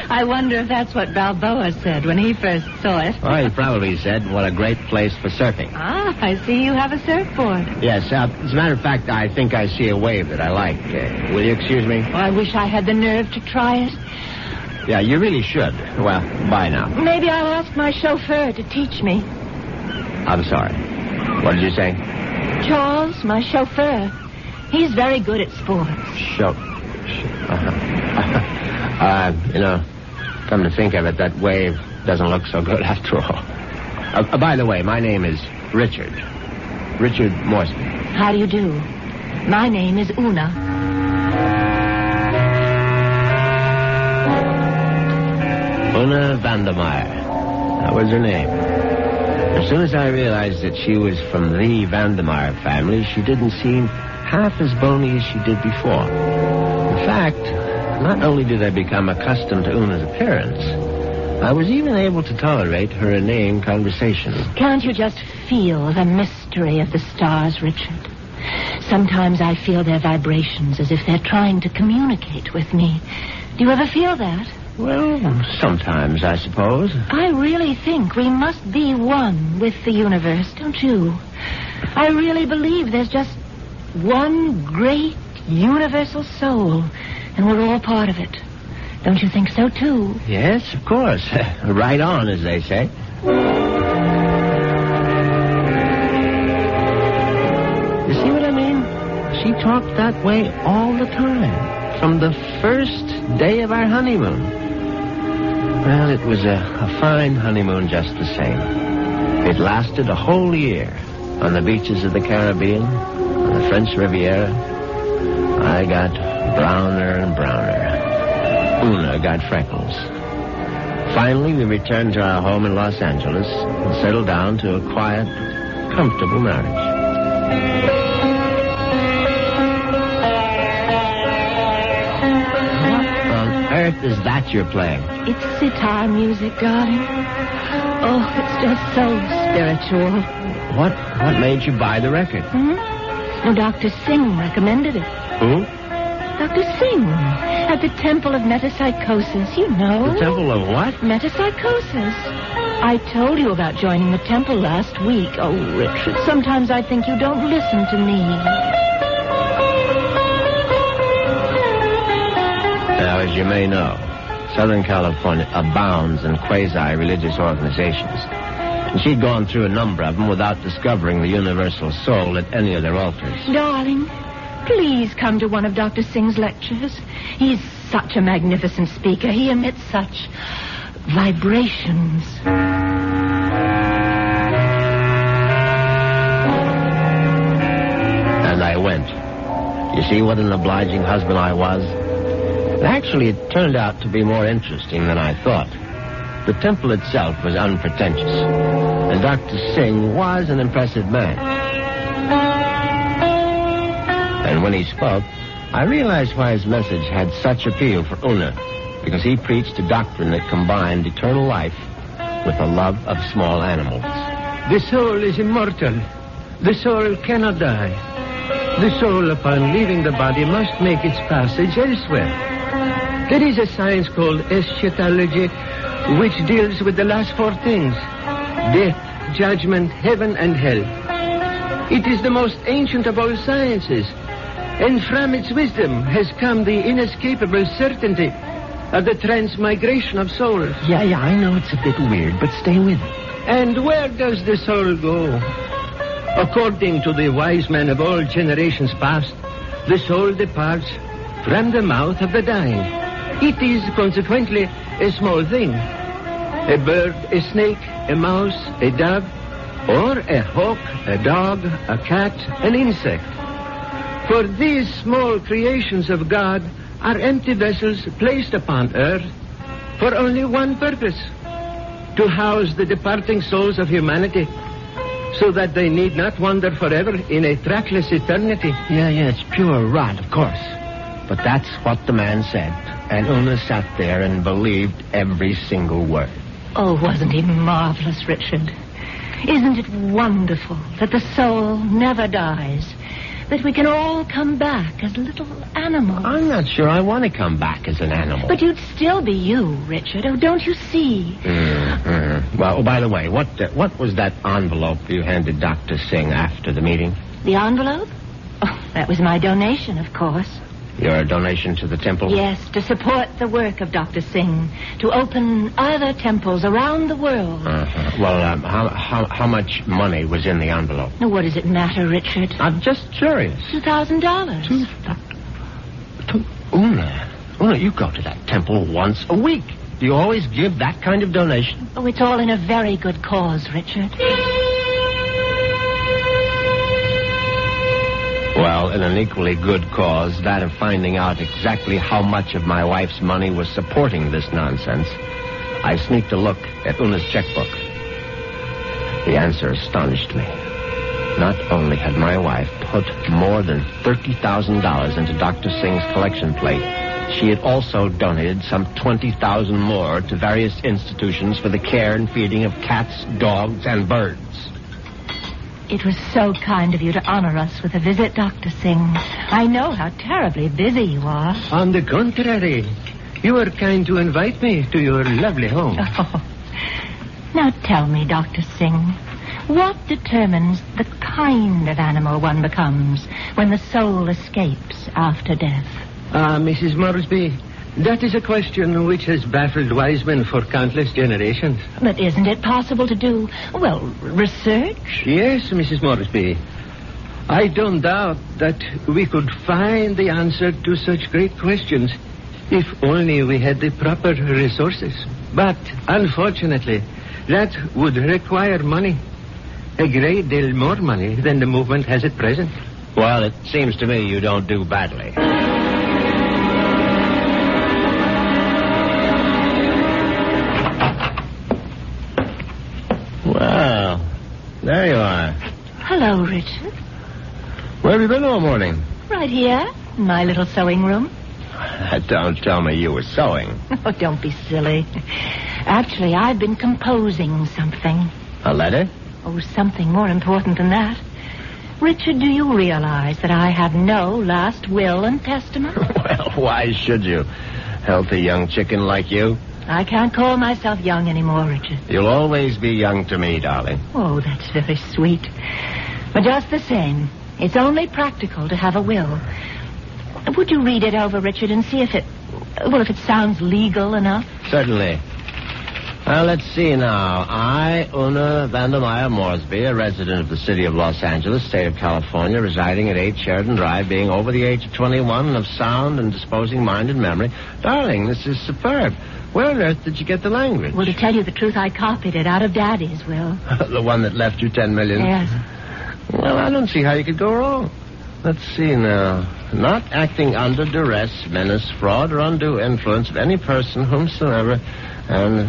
I wonder if that's what Balboa said when he first saw it. Well, he probably said, what a great place for surfing. Ah, I see you have a surfboard. Yes, as a matter of fact, I think I see a wave that I like. Will you excuse me? Oh, I wish I had the nerve to try it. Yeah, you really should. Well, bye now. Maybe I'll ask my chauffeur to teach me. I'm sorry. What did you say? Charles, my chauffeur. He's very good at sports. Come to think of it, that wave doesn't look so good after all. By the way, my name is Richard. Richard Moresby. How do you do? My name is Una. Una Vandermeyer. That was her name. As soon as I realized that she was from the Vandermeyer family, she didn't seem half as bony as she did before. In fact, not only did I become accustomed to Una's appearance, I was even able to tolerate her inane conversation. Can't you just feel the mystery of the stars, Richard? Sometimes I feel their vibrations as if they're trying to communicate with me. Do you ever feel that? Well, sometimes, I suppose. I really think we must be one with the universe, don't you? I really believe there's just one great universal soul, and we're all part of it. Don't you think so, too? Yes, of course. Right on, as they say. You see what I mean? She talked that way all the time, from the first day of our honeymoon. Well, it was a fine honeymoon just the same. It lasted a whole year on the beaches of the Caribbean, on the French Riviera. I got browner and browner. Una got freckles. Finally, we returned to our home in Los Angeles and settled down to a quiet, comfortable marriage. Earth is that you're playing? It's sitar music, darling. Oh, it's just so spiritual. What made you buy the record? Well, Dr. Singh recommended it. Who? Dr. Singh, at the Temple of Metapsychosis, you know. The Temple of what? Metapsychosis. I told you about joining the temple last week. Oh, Richard, sometimes I think you don't listen to me. Now, as you may know, Southern California abounds in quasi-religious organizations. And she'd gone through a number of them without discovering the universal soul at any of their altars. Darling, please come to one of Dr. Singh's lectures. He's such a magnificent speaker. He emits such vibrations. And I went. You see what an obliging husband I was? Actually, it turned out to be more interesting than I thought. The temple itself was unpretentious, and Dr. Singh was an impressive man. And when he spoke, I realized why his message had such appeal for Una, because he preached a doctrine that combined eternal life with a love of small animals. The soul is immortal. The soul cannot die. The soul, upon leaving the body, must make its passage elsewhere. There is a science called eschatology, which deals with the last four things: death, judgment, heaven, and hell. It is the most ancient of all sciences, and from its wisdom has come the inescapable certainty of the transmigration of souls. Yeah, I know it's a bit weird, but stay with it. And where does the soul go? According to the wise men of all generations past, the soul departs from the mouth of the dying. It is consequently a small thing. A bird, a snake, a mouse, a dove, or a hawk, a dog, a cat, an insect. For these small creations of God are empty vessels placed upon earth for only one purpose: to house the departing souls of humanity, so that they need not wander forever in a trackless eternity. Yeah, it's pure rot, of course. But that's what the man said. And Una sat there and believed every single word. Oh, wasn't he marvelous, Richard? Isn't it wonderful that the soul never dies? That we can all come back as little animals? I'm not sure I want to come back as an animal. But you'd still be you, Richard. Oh, don't you see? Well, by the way, what was that envelope you handed Dr. Singh after the meeting? The envelope? Oh, that was my donation, of course. Your donation to the temple? Yes, to support the work of Dr. Singh, to open other temples around the world. Well, how much money was in the envelope? Now, what does it matter, Richard? I'm just curious. $2,000. Una, you go to that temple once a week. Do you always give that kind of donation? Oh, it's all in a very good cause, Richard. Well, in an equally good cause, that of finding out exactly how much of my wife's money was supporting this nonsense, I sneaked a look at Una's checkbook. The answer astonished me. Not only had my wife put more than $30,000 into Dr. Singh's collection plate, she had also donated some $20,000 more to various institutions for the care and feeding of cats, dogs, and birds. It was so kind of you to honor us with a visit, Dr. Singh. I know how terribly busy you are. On the contrary, you are kind to invite me to your lovely home. Oh. Now tell me, Dr. Singh, what determines the kind of animal one becomes when the soul escapes after death? Mrs. Moresby, that is a question which has baffled wise men for countless generations. But isn't it possible to do, well, research? Yes, Mrs. Moresby. I don't doubt that we could find the answer to such great questions if only we had the proper resources. But, unfortunately, that would require money. A great deal more money than the movement has at present. Well, it seems to me you don't do badly. Well, there you are. Hello, Richard. Where have you been all morning? Right here, in my little sewing room. Don't tell me you were sewing. Oh, don't be silly. Actually, I've been composing something. A letter? Oh, something more important than that. Richard, do you realize that I have no last will and testament? Well, why should you? Healthy young chicken like you. I can't call myself young anymore, Richard. You'll always be young to me, darling. Oh, that's very sweet. But just the same, it's only practical to have a will. Would you read it over, Richard, and see if it sounds legal enough? Certainly. Well, let's see now. I, Una Vandermeyer Moresby, a resident of the city of Los Angeles, state of California, residing at 8 Sheridan Drive, being over the age of 21 and of sound and disposing mind and memory. Darling, this is superb. Where on earth did you get the language? Well, to tell you the truth, I copied it out of Daddy's will. The one that left you $10 million? Yes. Well, I don't see how you could go wrong. Let's see now. Not acting under duress, menace, fraud, or undue influence of any person whomsoever... Good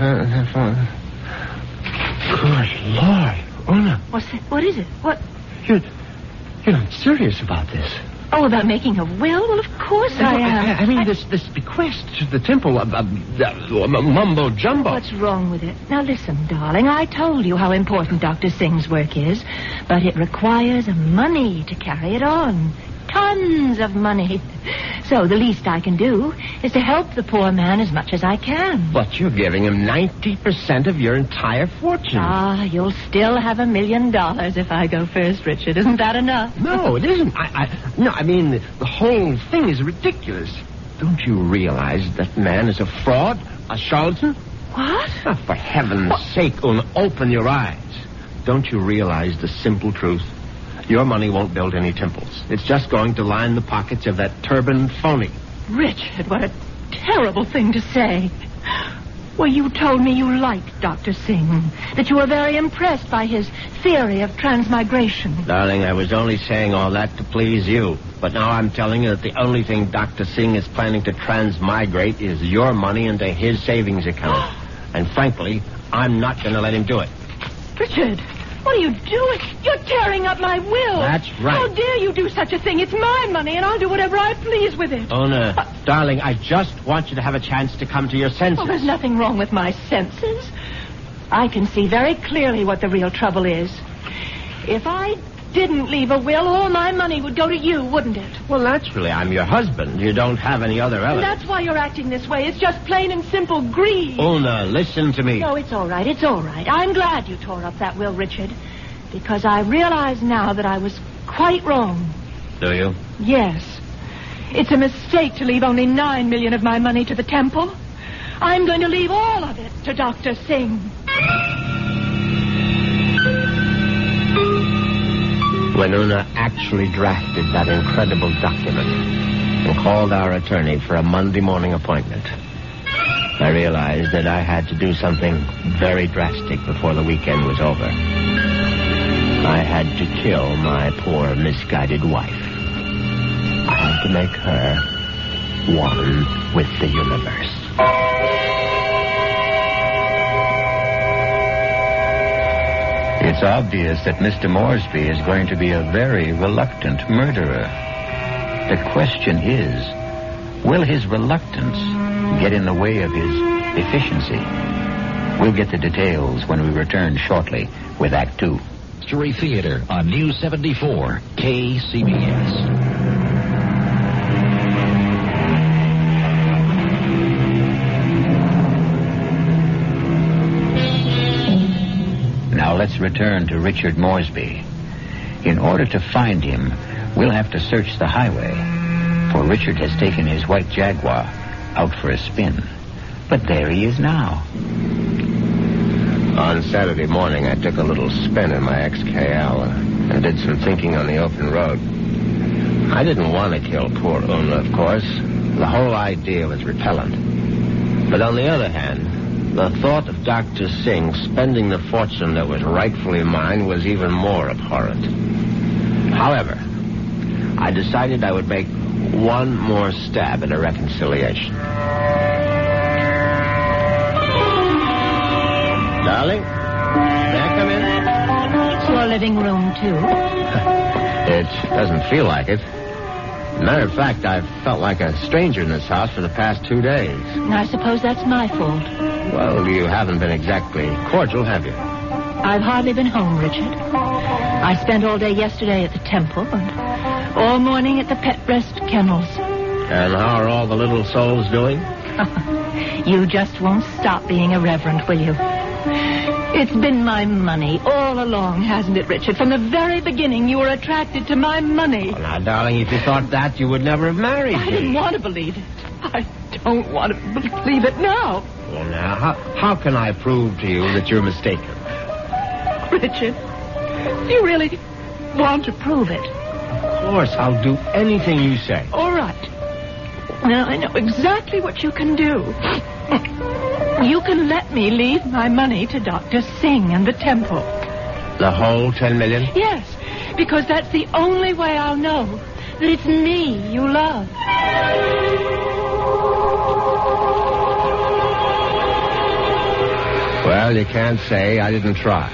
Lord, Una. What's that? What is it? What? You're not serious about this. Oh, about making a will? Well, of course I am. I mean, this bequest to the temple, mumbo jumbo. What's wrong with it? Now, listen, darling, I told you how important Dr. Singh's work is, but it requires money to carry it on. Tons of money. So the least I can do is to help the poor man as much as I can. But you're giving him 90% of your entire fortune. Ah, you'll still have $1 million if I go first, Richard. Isn't that enough? No, it isn't. I mean, the whole thing is ridiculous. Don't you realize that man is a fraud, a charlatan? What? Oh, for heaven's sake, Una, open your eyes. Don't you realize the simple truth? Your money won't build any temples. It's just going to line the pockets of that turbaned phony. Richard, what a terrible thing to say. Well, you told me you liked Dr. Singh, that you were very impressed by his theory of transmigration. Darling, I was only saying all that to please you. But now I'm telling you that the only thing Dr. Singh is planning to transmigrate is your money into his savings account. And frankly, I'm not going to let him do it. Richard, what are you doing? You're tearing up my will. That's right. How dare you do such a thing? It's my money, and I'll do whatever I please with it. Ona, darling, I just want you to have a chance to come to your senses. Oh, there's nothing wrong with my senses. I can see very clearly what the real trouble is. If I didn't leave a will, all my money would go to you, wouldn't it? Well, naturally, I'm your husband. You don't have any other relatives. And that's why you're acting this way. It's just plain and simple greed. Una, listen to me. No, it's all right. It's all right. I'm glad you tore up that will, Richard, because I realize now that I was quite wrong. Do you? Yes. It's a mistake to leave only $9 million of my money to the temple. I'm going to leave all of it to Dr. Singh. When Una actually drafted that incredible document and called our attorney for a Monday morning appointment, I realized that I had to do something very drastic before the weekend was over. I had to kill my poor, misguided wife. I had to make her one with the universe. It's obvious that Mr. Moresby is going to be a very reluctant murderer. The question is, will his reluctance get in the way of his efficiency? We'll get the details when we return shortly with Act 2. Mystery Theater on News 74, KCBS. Now let's return to Richard Moresby. In order to find him, we'll have to search the highway, for Richard has taken his white Jaguar out for a spin. But there he is now. On Saturday morning, I took a little spin in my XKL and did some thinking on the open road. I didn't want to kill poor Una, of course. The whole idea was repellent. But on the other hand, the thought of Dr. Singh spending the fortune that was rightfully mine was even more abhorrent. However, I decided I would make one more stab at a reconciliation. Darling, may I come in? It's your living room, too. It doesn't feel like it. Matter of fact, I've felt like a stranger in this house for the past 2 days. I suppose that's my fault. Well, you haven't been exactly cordial, have you? I've hardly been home, Richard. I spent all day yesterday at the temple and all morning at the pet breast kennels. And how are all the little souls doing? You just won't stop being irreverent, will you? It's been my money all along, hasn't it, Richard? From the very beginning, you were attracted to my money. Well, now, darling, if you thought that, you would never have married me. I didn't want to believe it. I don't want to believe it now. Well, now, how can I prove to you that you're mistaken? Richard, do you really want to prove it? Of course, I'll do anything you say. All right. Now, I know exactly what you can do. You can let me leave my money to Dr. Singh and the temple. The whole $10 million? Yes, because that's the only way I'll know that it's me you love. Well, you can't say I didn't try.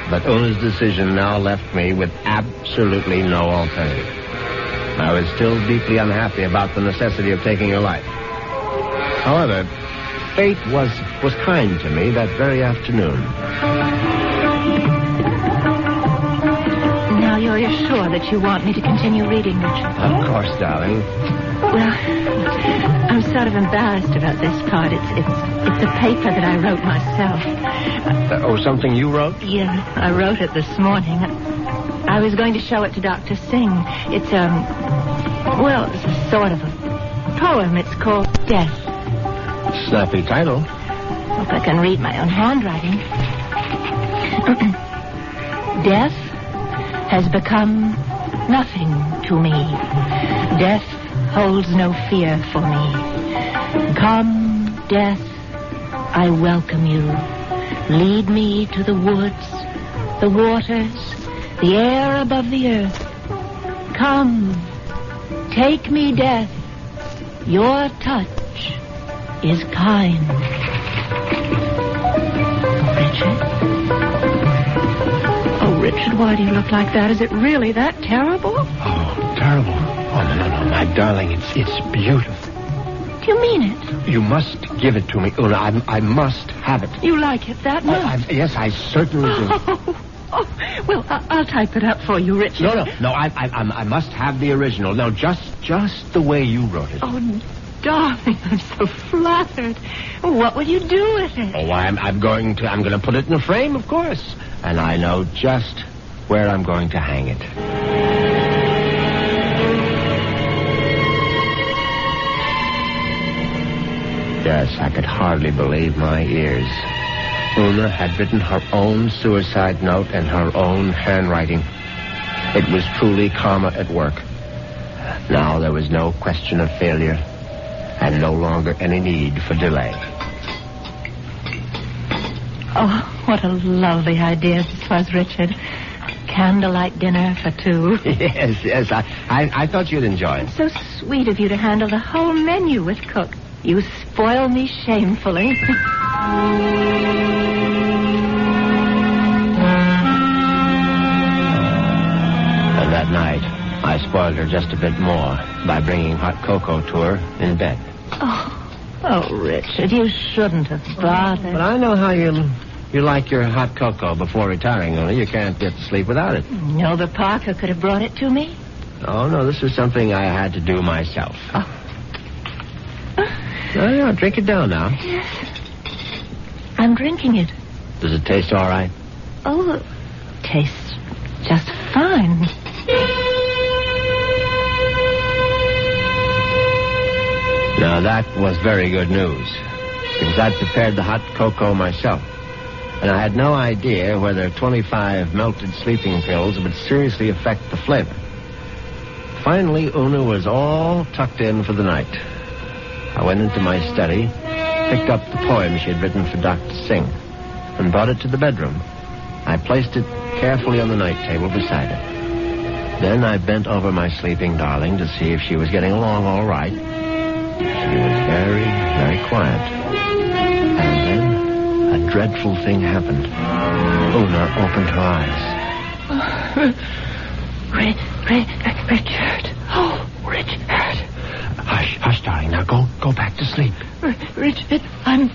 But Una's decision now left me with absolutely no alternative. I was still deeply unhappy about the necessity of taking her life. However, fate was kind to me that very afternoon. Now you're you're sure that you want me to continue reading, Richard? Of course, darling. Well, I'm sort of embarrassed about this part. It's a paper that I wrote myself. Something you wrote? Yeah, I wrote it this morning. I was going to show it to Dr. Singh. It's a sort of a poem. It's called Death. Snappy title. Hope I can read my own handwriting. Death has become nothing to me. Death holds no fear for me. Come, death, I welcome you. Lead me to the woods, the waters, the air above the earth. Come, take me, death. Your touch is kind. Richard? Oh, Richard, why do you look like that? Is it really that terrible? Oh, terrible. Oh, no, my darling, it's beautiful. Do you mean it? You must give it to me, Una. I must have it. You like it that much? Yes, I certainly do. Well, I'll type it up for you, Richard. No, I must have the original. Now, just the way you wrote it. Oh, darling, I'm so flattered. What will you do with it? Oh, I'm going to put it in a frame, of course. And I know just where I'm going to hang it. Yes, I could hardly believe my ears. Una had written her own suicide note in her own handwriting. It was truly karma at work. Now there was no question of failure, and no longer any need for delay. Oh, what a lovely idea this was, Richard. Candlelight dinner for two. Yes, I thought you'd enjoy it. So sweet of you to handle the whole menu with cook. You spoil me shamefully. And that night, I spoiled her just a bit more by bringing hot cocoa to her in bed. Oh, Richard, you shouldn't have bothered. But I know how you like your hot cocoa before retiring, Una. You can't get to sleep without it. No, but Parker could have brought it to me. Oh, no, this is something I had to do myself. No, drink it down now. Yes. I'm drinking it. Does it taste all right? Oh, it tastes just fine. Now, that was very good news, because I'd prepared the hot cocoa myself, and I had no idea whether 25 melted sleeping pills would seriously affect the flavor. Finally, Una was all tucked in for the night. I went into my study, picked up the poem she had written for Dr. Singh, and brought it to the bedroom. I placed it carefully on the night table beside her. Then I bent over my sleeping darling to see if she was getting along all right. She was very, very quiet. And then a dreadful thing happened. Una opened her eyes. Richard. Oh, Richard. Hush, darling. Now go back to sleep. Richard, I'm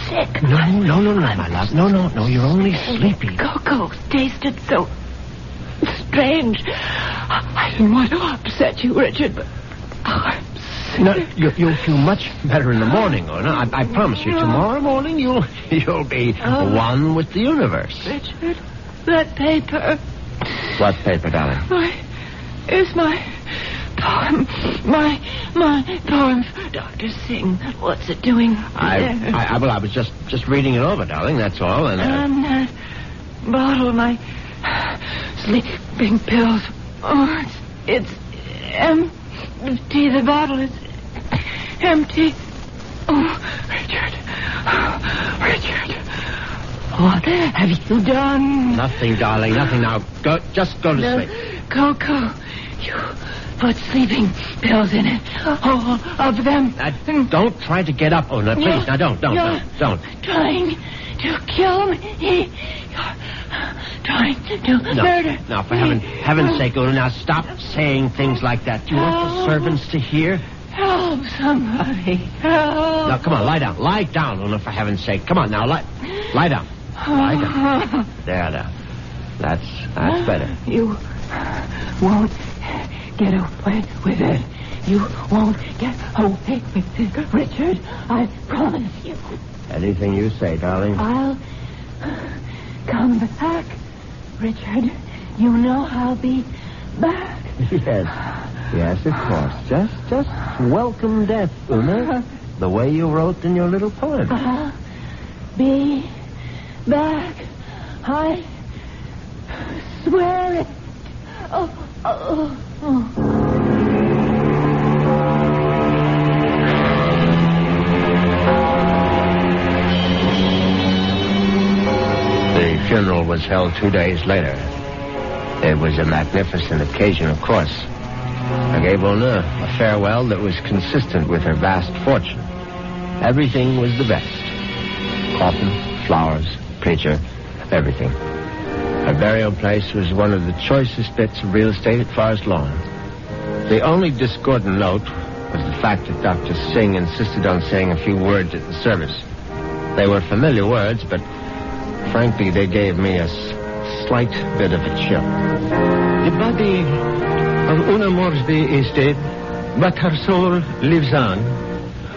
sick. No, my love. No, you're only sleepy. Cocoa tasted so strange. I didn't want to upset you, Richard, but I'm sick. No, you'll feel much better in the morning, Una. I promise you. Tomorrow morning, you'll be one with the universe. Richard, that paper. What paper, darling? It's my poem. My poem for Dr. Singh. What's it doing there? I was just reading it over, darling, that's all. And that bottle, my sleeping pills. Oh, it's empty. The bottle is empty. Oh, Richard. What have you done? Nothing, darling, nothing. Now, just go to sleep. Cocoa. You put sleeping pills in it. All of them. Don't try to get up, Una. Please, now don't. Trying to kill me. You're trying to murder. No, for heaven's sake, Una, now stop saying things like that. Do you want the servants to hear? Help somebody. Help. Now, come on, lie down. Lie down, Una, for heaven's sake. Come on, now, lie down. Lie down. There. That's better. You won't get away with it. You won't get away with it, Richard. I promise you. Anything you say, darling. I'll come back, Richard. You know I'll be back. Yes, of course. Just welcome death, Una. The way you wrote in your little poem. I'll be back. I swear it. Oh. The funeral was held 2 days later. It was a magnificent occasion, of course. I gave Una a farewell that was consistent with her vast fortune. Everything was the best. Coffin, flowers, preacher, everything. Her burial place was one of the choicest bits of real estate at Forest Lawn. The only discordant note was the fact that Dr. Singh insisted on saying a few words at the service. They were familiar words, but frankly, they gave me a slight bit of a chill. The body of Una Moresby is dead, but her soul lives on.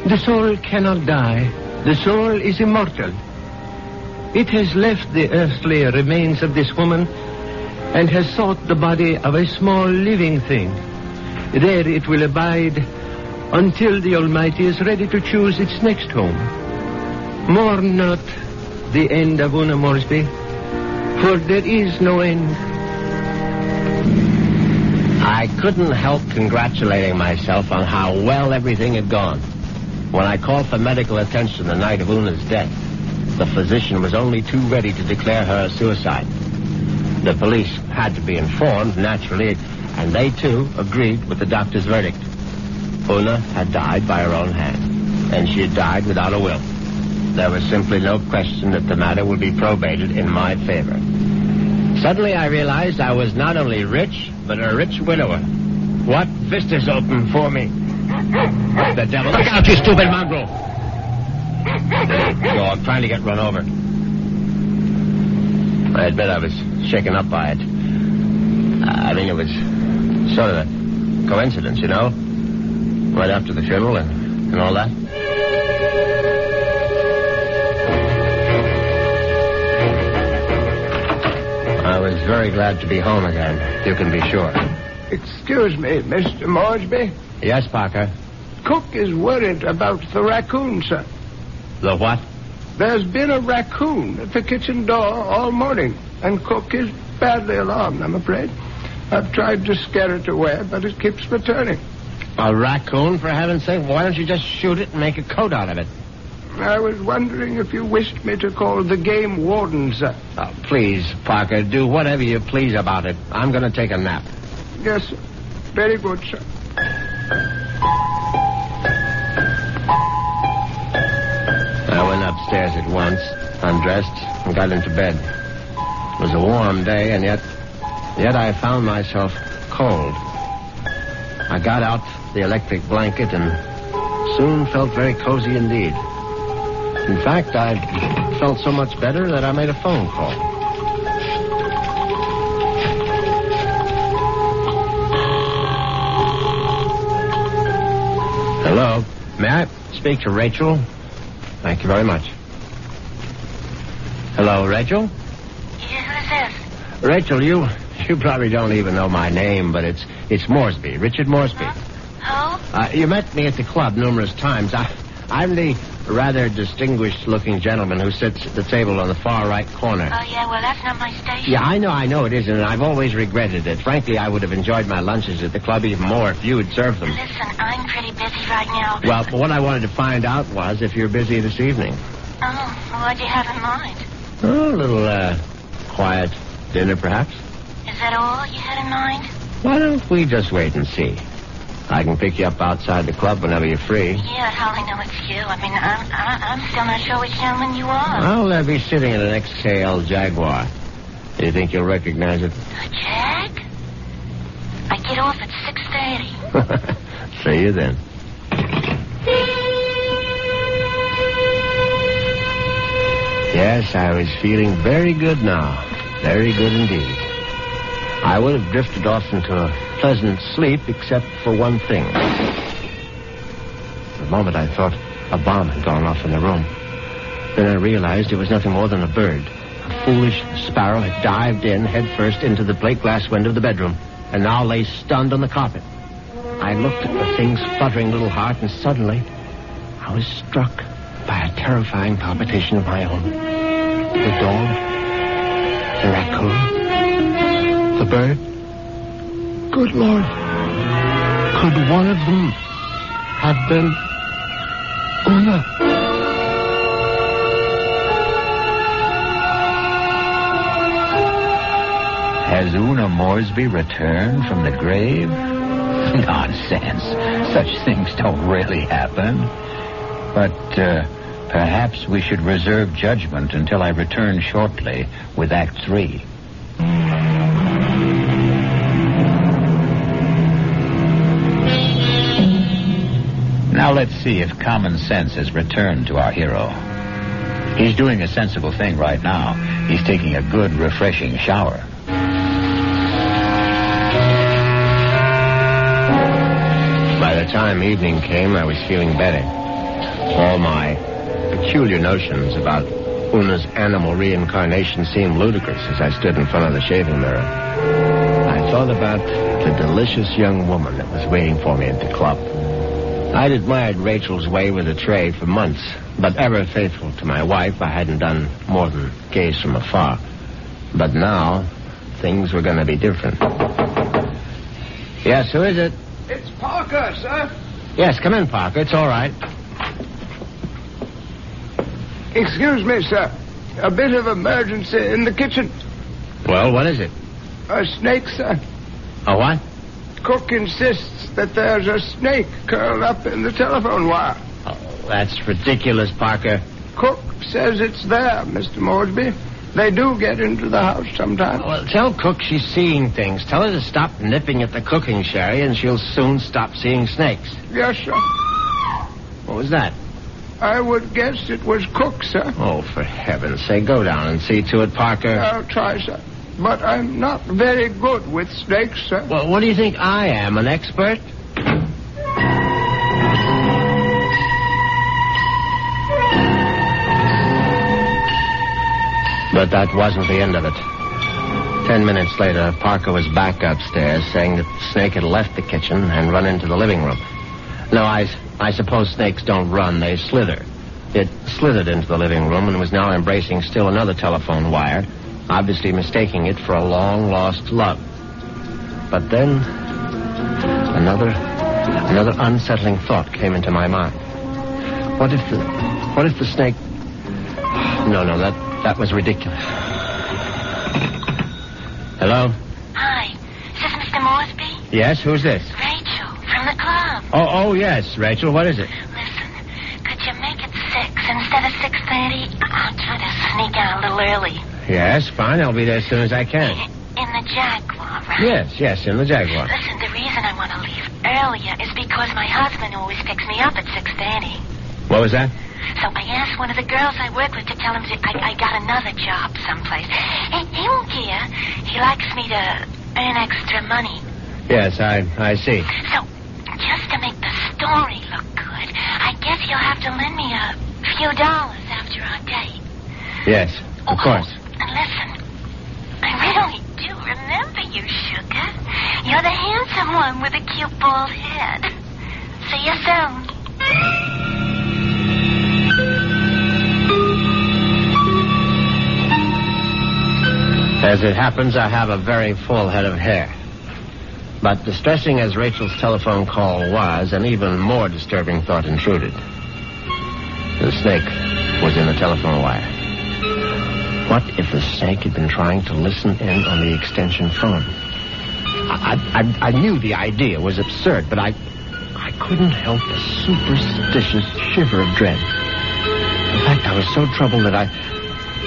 The soul cannot die. The soul is immortal. It has left the earthly remains of this woman and has sought the body of a small living thing. There it will abide until the Almighty is ready to choose its next home. Mourn not the end of Una Moresby, for there is no end. I couldn't help congratulating myself on how well everything had gone. When I called for medical attention the night of Una's death, the physician was only too ready to declare her a suicide. The police had to be informed, naturally, and they, too, agreed with the doctor's verdict. Una had died by her own hand, and she had died without a will. There was simply no question that the matter would be probated in my favor. Suddenly I realized I was not only rich, but a rich widower. What vistas opened for me? The devil. Look out, you stupid mongrel! The dog trying to get run over. I admit I was shaken up by it. I mean, it was sort of a coincidence, you know? Right after the funeral and all that. I was very glad to be home again, you can be sure. Excuse me, Mr. Moresby. Yes, Parker? Cook is worried about the raccoon, sir. The what? There's been a raccoon at the kitchen door all morning, and Cook is badly alarmed, I'm afraid. I've tried to scare it away, but it keeps returning. A raccoon, for heaven's sake? Why don't you just shoot it and make a coat out of it? I was wondering if you wished me to call the game warden, sir. Oh, please, Parker, do whatever you please about it. I'm going to take a nap. Yes, sir. Very good, sir. I went upstairs at once, undressed, and got into bed. It was a warm day, and yet I found myself cold. I got out the electric blanket and soon felt very cozy indeed. In fact, I felt so much better that I made a phone call. Hello. May I speak to Rachel? Thank you very much. Hello, Rachel? Yeah, who's this? Rachel, you probably don't even know my name, but it's Moresby, Richard Moresby. Who? You met me at the club numerous times. I'm the rather distinguished-looking gentleman who sits at the table on the far right corner. Oh, yeah, well, that's not my station. Yeah, I know it isn't, and I've always regretted it. Frankly, I would have enjoyed my lunches at the club even more if you had served them. Listen, I'm pretty busy right now. Well, what I wanted to find out was if you're busy this evening. Oh, well, what'd you have in mind? Oh, a little, quiet dinner, perhaps? Is that all you had in mind? Why don't we just wait and see? I can pick you up outside the club whenever you're free. Yeah, how I know it's you. I mean, I'm still not sure which gentleman you are. I'll be sitting in an XKL Jaguar. Do you think you'll recognize it? A Jag? I get off at 6:30. See you then. Yes, I was feeling very good now. Very good indeed. I would have drifted off into a pleasant sleep except for one thing. For a moment I thought a bomb had gone off in the room. Then I realized it was nothing more than a bird. A foolish sparrow had dived in headfirst into the plate glass window of the bedroom and now lay stunned on the carpet. I looked at the thing's fluttering little heart, and suddenly I was struck by a terrifying palpitation of my own. The dog, the raccoon, the bird. Good Lord. Could one of them have been Una? Has Una Moresby returned from the grave? Nonsense. Such things don't really happen. But perhaps we should reserve judgment until I return shortly with Act 3. Now let's see if common sense has returned to our hero. He's doing a sensible thing right now. He's taking a good, refreshing shower. By the time evening came, I was feeling better. All my peculiar notions about Una's animal reincarnation seemed ludicrous as I stood in front of the shaving mirror. I thought about the delicious young woman that was waiting for me at the club. I'd admired Rachel's way with a tray for months, but ever faithful to my wife, I hadn't done more than gaze from afar. But now, things were going to be different. Yes, who is it? It's Parker, sir. Yes, come in, Parker. It's all right. Excuse me, sir. A bit of emergency in the kitchen. Well, what is it? A snake, sir. A what? Cook insists that there's a snake curled up in the telephone wire. Oh, that's ridiculous, Parker. Cook says it's there, Mr. Moresby. They do get into the house sometimes. Well, tell Cook she's seeing things. Tell her to stop nipping at the cooking sherry, and she'll soon stop seeing snakes. Yes, sir. What was that? I would guess it was Cook, sir. Oh, for heaven's sake, go down and see to it, Parker. I'll try, sir. But I'm not very good with snakes, sir. Well, what do you think I am, an expert? But that wasn't the end of it. 10 minutes later, Parker was back upstairs saying that the snake had left the kitchen and run into the living room. No, I suppose snakes don't run, they slither. It slithered into the living room and was now embracing still another telephone wire, obviously mistaking it for a long-lost love. But then, another unsettling thought came into my mind. What if the snake... No, that was ridiculous. Hello? Hi. Is this Mr. Moresby? Yes, who's this? Rachel, from the club. Oh, yes, Rachel, what is it? Listen, could you make it 6 instead of 6:30? I'm trying to sneak out a little early. Yes, fine, I'll be there as soon as I can. In the Jaguar, right? Yes, in the Jaguar. Listen, the reason I want to leave earlier is because my husband always picks me up at 6:30. What was that? So I asked one of the girls I work with to tell him I got another job someplace. He won't care. He likes me to earn extra money. Yes, I see. So, just to make the story look good, I guess you'll have to lend me a few dollars after our date. Yes, of course. And listen, I really do remember you, sugar. You're the handsome one with a cute bald head. See you soon. As it happens, I have a very full head of hair. But distressing as Rachel's telephone call was, an even more disturbing thought intruded. The snake was in the telephone wire. What if the snake had been trying to listen in on the extension phone? I knew the idea was absurd, but I couldn't help a superstitious shiver of dread. In fact, I was so troubled that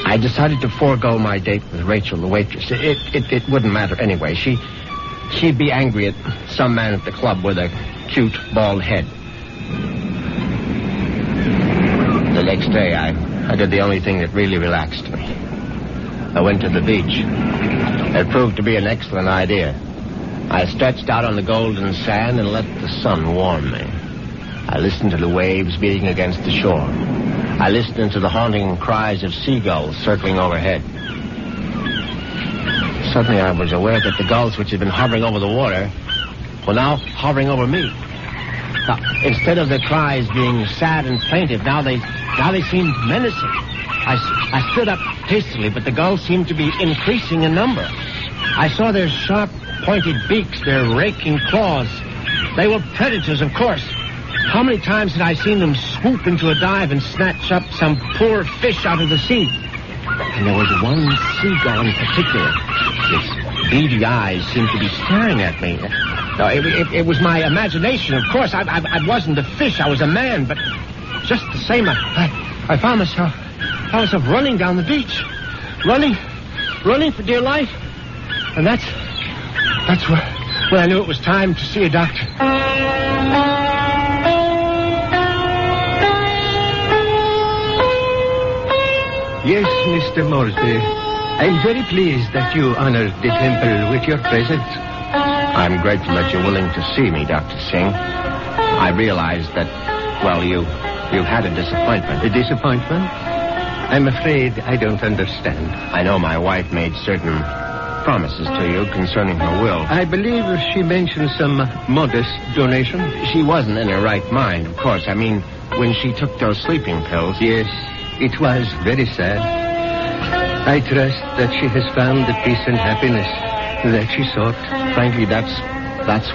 I decided to forego my date with Rachel, the waitress. It wouldn't matter anyway. She'd be angry at some man at the club with a cute, bald head. The next day, I did the only thing that really relaxed me. I went to the beach. It proved to be an excellent idea. I stretched out on the golden sand and let the sun warm me. I listened to the waves beating against the shore. I listened to the haunting cries of seagulls circling overhead. Suddenly I was aware that the gulls which had been hovering over the water were now hovering over me. Now, instead of their cries being sad and plaintive, now they seemed menacing. I stood up hastily, but the gulls seemed to be increasing in number. I saw their sharp, pointed beaks, their raking claws. They were predators, of course. How many times had I seen them swoop into a dive and snatch up some poor fish out of the sea? And there was one seagull in particular. Its beady eyes seemed to be staring at me. No, it was my imagination, of course. I wasn't a fish. I was a man, but just the same, I found myself running down the beach. Running for dear life. And that's when I knew it was time to see a doctor. Yes, Mr. Moresby. I'm very pleased that you honored the temple with your presence. I'm grateful that you're willing to see me, Dr. Singh. I realize that, well, you've had a disappointment. A disappointment? I'm afraid I don't understand. I know my wife made certain promises to you concerning her will. I believe she mentioned some modest donation. She wasn't in her right mind, of course. I mean, when she took those sleeping pills. Yes, it was very sad. I trust that she has found the peace and happiness that she sought. Frankly, that's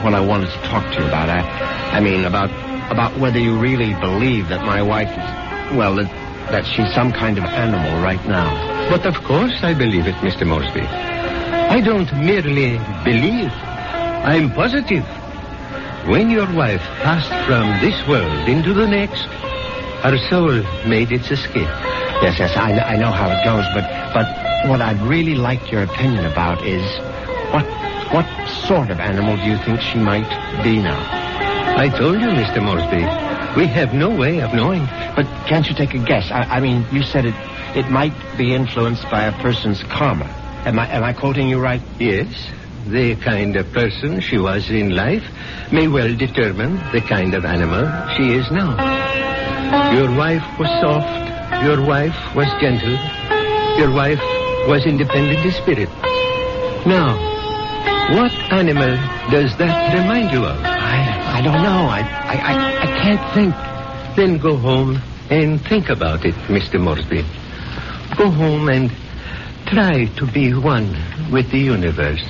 what I wanted to talk to you about. I mean, about whether you really believe that my wife is, well, that she's some kind of animal right now. But of course I believe it, Mr. Moresby. I don't merely believe. I'm positive. When your wife passed from this world into the next, her soul made its escape. Yes, I know how it goes, but what I'd really like your opinion about is what sort of animal do you think she might be now? I told you, Mr. Moresby, we have no way of knowing. But can't you take a guess? I mean, you said it might be influenced by a person's karma. Am I quoting you right? Yes. The kind of person she was in life may well determine the kind of animal she is now. Your wife was soft. Your wife was gentle. Your wife was independent in spirit. Now, what animal does that remind you of? I don't know. I can't think. Then go home and think about it, Mr. Moresby. Go home and try to be one with the universe.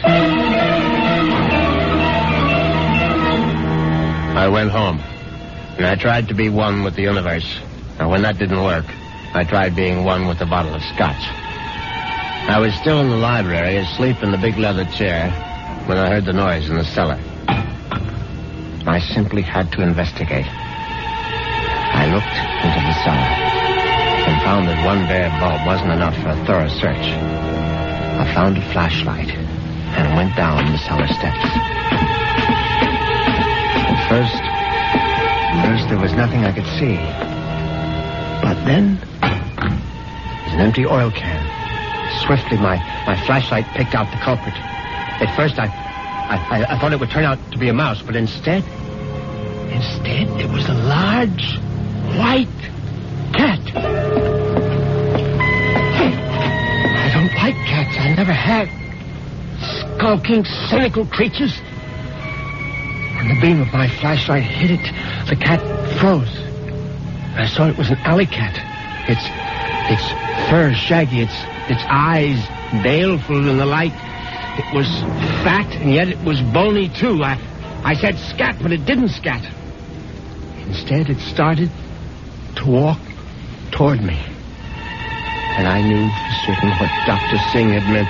I went home, and I tried to be one with the universe. Now, when that didn't work, I tried being one with a bottle of scotch. I was still in the library, asleep in the big leather chair, when I heard the noise in the cellar. I simply had to investigate. I looked into the cellar and found that one bare bulb wasn't enough for a thorough search. I found a flashlight and went down the cellar steps. At first there was nothing I could see. But then, there's an empty oil can. Swiftly, my flashlight picked out the culprit. At first, I thought it would turn out to be a mouse, but instead, it was a large, white cat. I don't like cats. I never have. Skulking, cynical creatures. When the beam of my flashlight hit it, the cat froze. I saw it was an alley cat. Its fur shaggy, its eyes baleful in the light. It was fat, and yet it was bony, too. I said scat, but it didn't scat. Instead, it started to walk toward me. And I knew for certain what Dr. Singh had meant.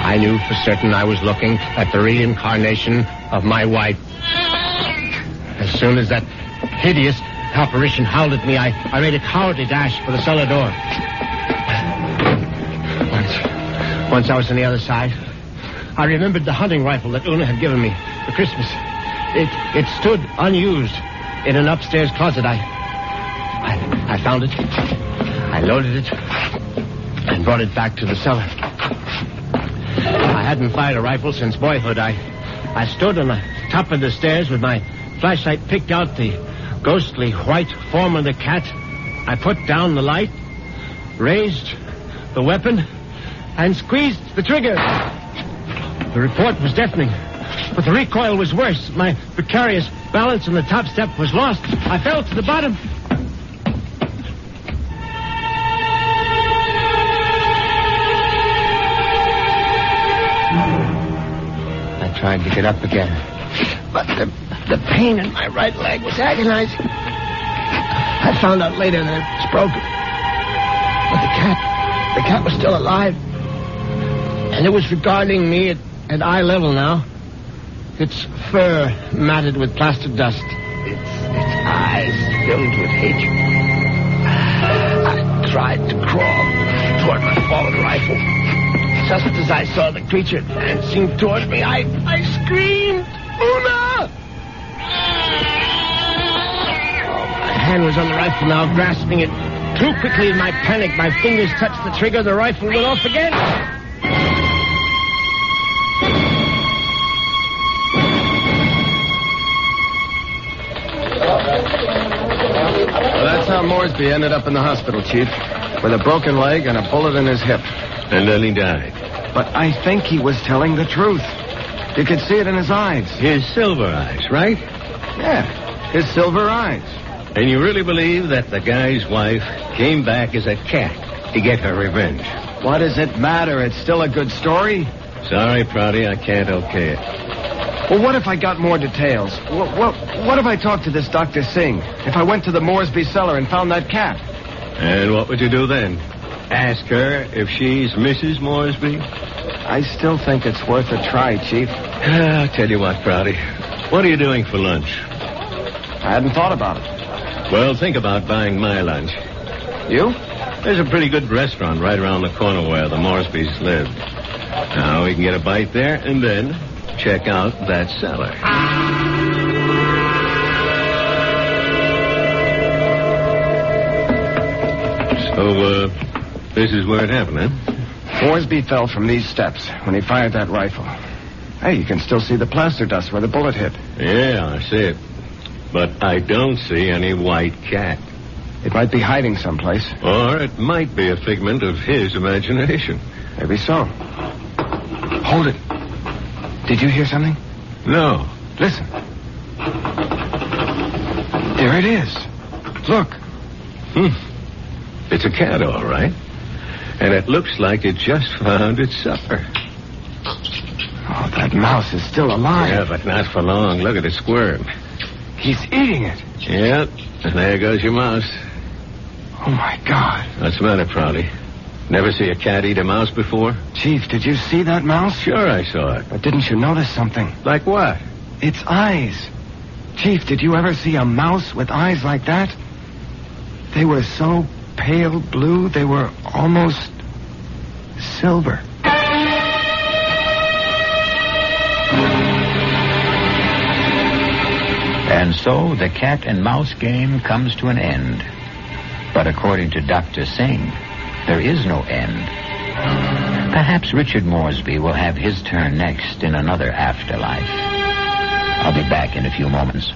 I knew for certain I was looking at the reincarnation of my wife. As soon as that hideous apparition howled at me, I made a cowardly dash for the cellar door. Once I was on the other side, I remembered the hunting rifle that Una had given me for Christmas. It stood unused in an upstairs closet. I found it. I loaded it and brought it back to the cellar. I hadn't fired a rifle since boyhood. I stood on the top of the stairs with my flashlight, picked out the ghostly white form of the cat. I put down the light, raised the weapon, and squeezed the trigger. The report was deafening, but the recoil was worse. My precarious balance on the top step was lost. I fell to the bottom. I tried to get up again, but the pain in my right leg was agonizing. I found out later that it was broken. But the cat was still alive. And it was regarding me at eye level now. Its fur matted with plaster dust. Its eyes filled with hatred. I tried to crawl toward my fallen rifle. Just as I saw the creature advancing toward me, I screamed, "Una!" My hand was on the rifle now, grasping it. Too quickly in my panic, my fingers touched the trigger. The rifle went off again. Well, that's how Moresby ended up in the hospital, Chief, with a broken leg and a bullet in his hip. And then he died. But I think he was telling the truth. You could see it in his eyes. His silver eyes, right? Yeah, his silver eyes. And you really believe that the guy's wife came back as a cat to get her revenge? What does it matter? It's still a good story. Sorry, Prouty, I can't okay it. Well, what if I got more details? What if I talked to this Dr. Singh? If I went to the Moresby cellar and found that cat? And what would you do then? Ask her if she's Mrs. Moresby? I still think it's worth a try, Chief. I'll tell you what, Prouty. What are you doing for lunch? I hadn't thought about it. Well, think about buying my lunch. You? There's a pretty good restaurant right around the corner where the Moresbys live. Now, we can get a bite there and then check out that cellar. So, this is where it happened, huh? Moresby fell from these steps when he fired that rifle. Hey, you can still see the plaster dust where the bullet hit. Yeah, I see it. But I don't see any white cat. It might be hiding someplace. Or it might be a figment of his imagination. Maybe so. Hold it. Did you hear something? No. Listen. There it is. Look. It's a cat, all right. And it looks like it just found its supper. Oh, that mouse is still alive. Yeah, but not for long. Look at it squirm. He's eating it. Yep. And there goes your mouse. Oh, my God. What's the matter, Prouty? Never see a cat eat a mouse before? Chief, did you see that mouse? Sure I saw it. But didn't you notice something? Like what? Its eyes. Chief, did you ever see a mouse with eyes like that? They were so pale blue, they were almost silver. And so the cat and mouse game comes to an end. But according to Dr. Singh, there is no end. Perhaps Richard Moresby will have his turn next in another afterlife. I'll be back in a few moments.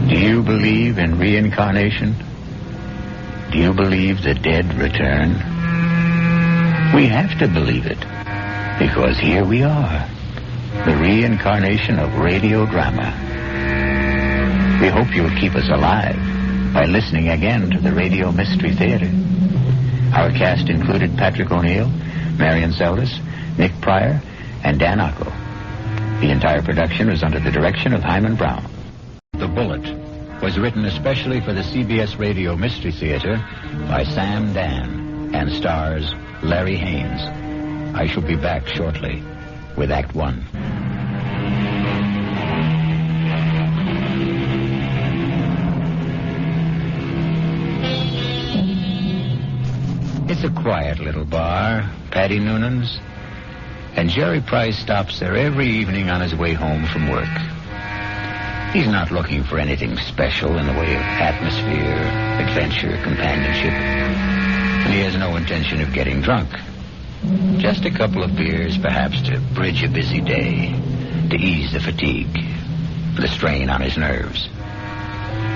Do you believe in reincarnation? Do you believe the dead return? We have to believe it, because here we are, the reincarnation of radio drama. We hope you'll keep us alive by listening again to the Radio Mystery Theater. Our cast included Patrick O'Neill, Marion Seldes, Nick Pryor, and Dan Ocko. The entire production was under the direction of Himan Brown. The Bullet was written especially for the CBS Radio Mystery Theater by Sam Dan and stars Larry Haynes. I shall be back shortly with Act One. It's a quiet little bar, Paddy Noonan's, and Jerry Price stops there every evening on his way home from work. He's not looking for anything special in the way of atmosphere, adventure, companionship. And he has no intention of getting drunk. Just a couple of beers, perhaps, to bridge a busy day, to ease the fatigue, the strain on his nerves.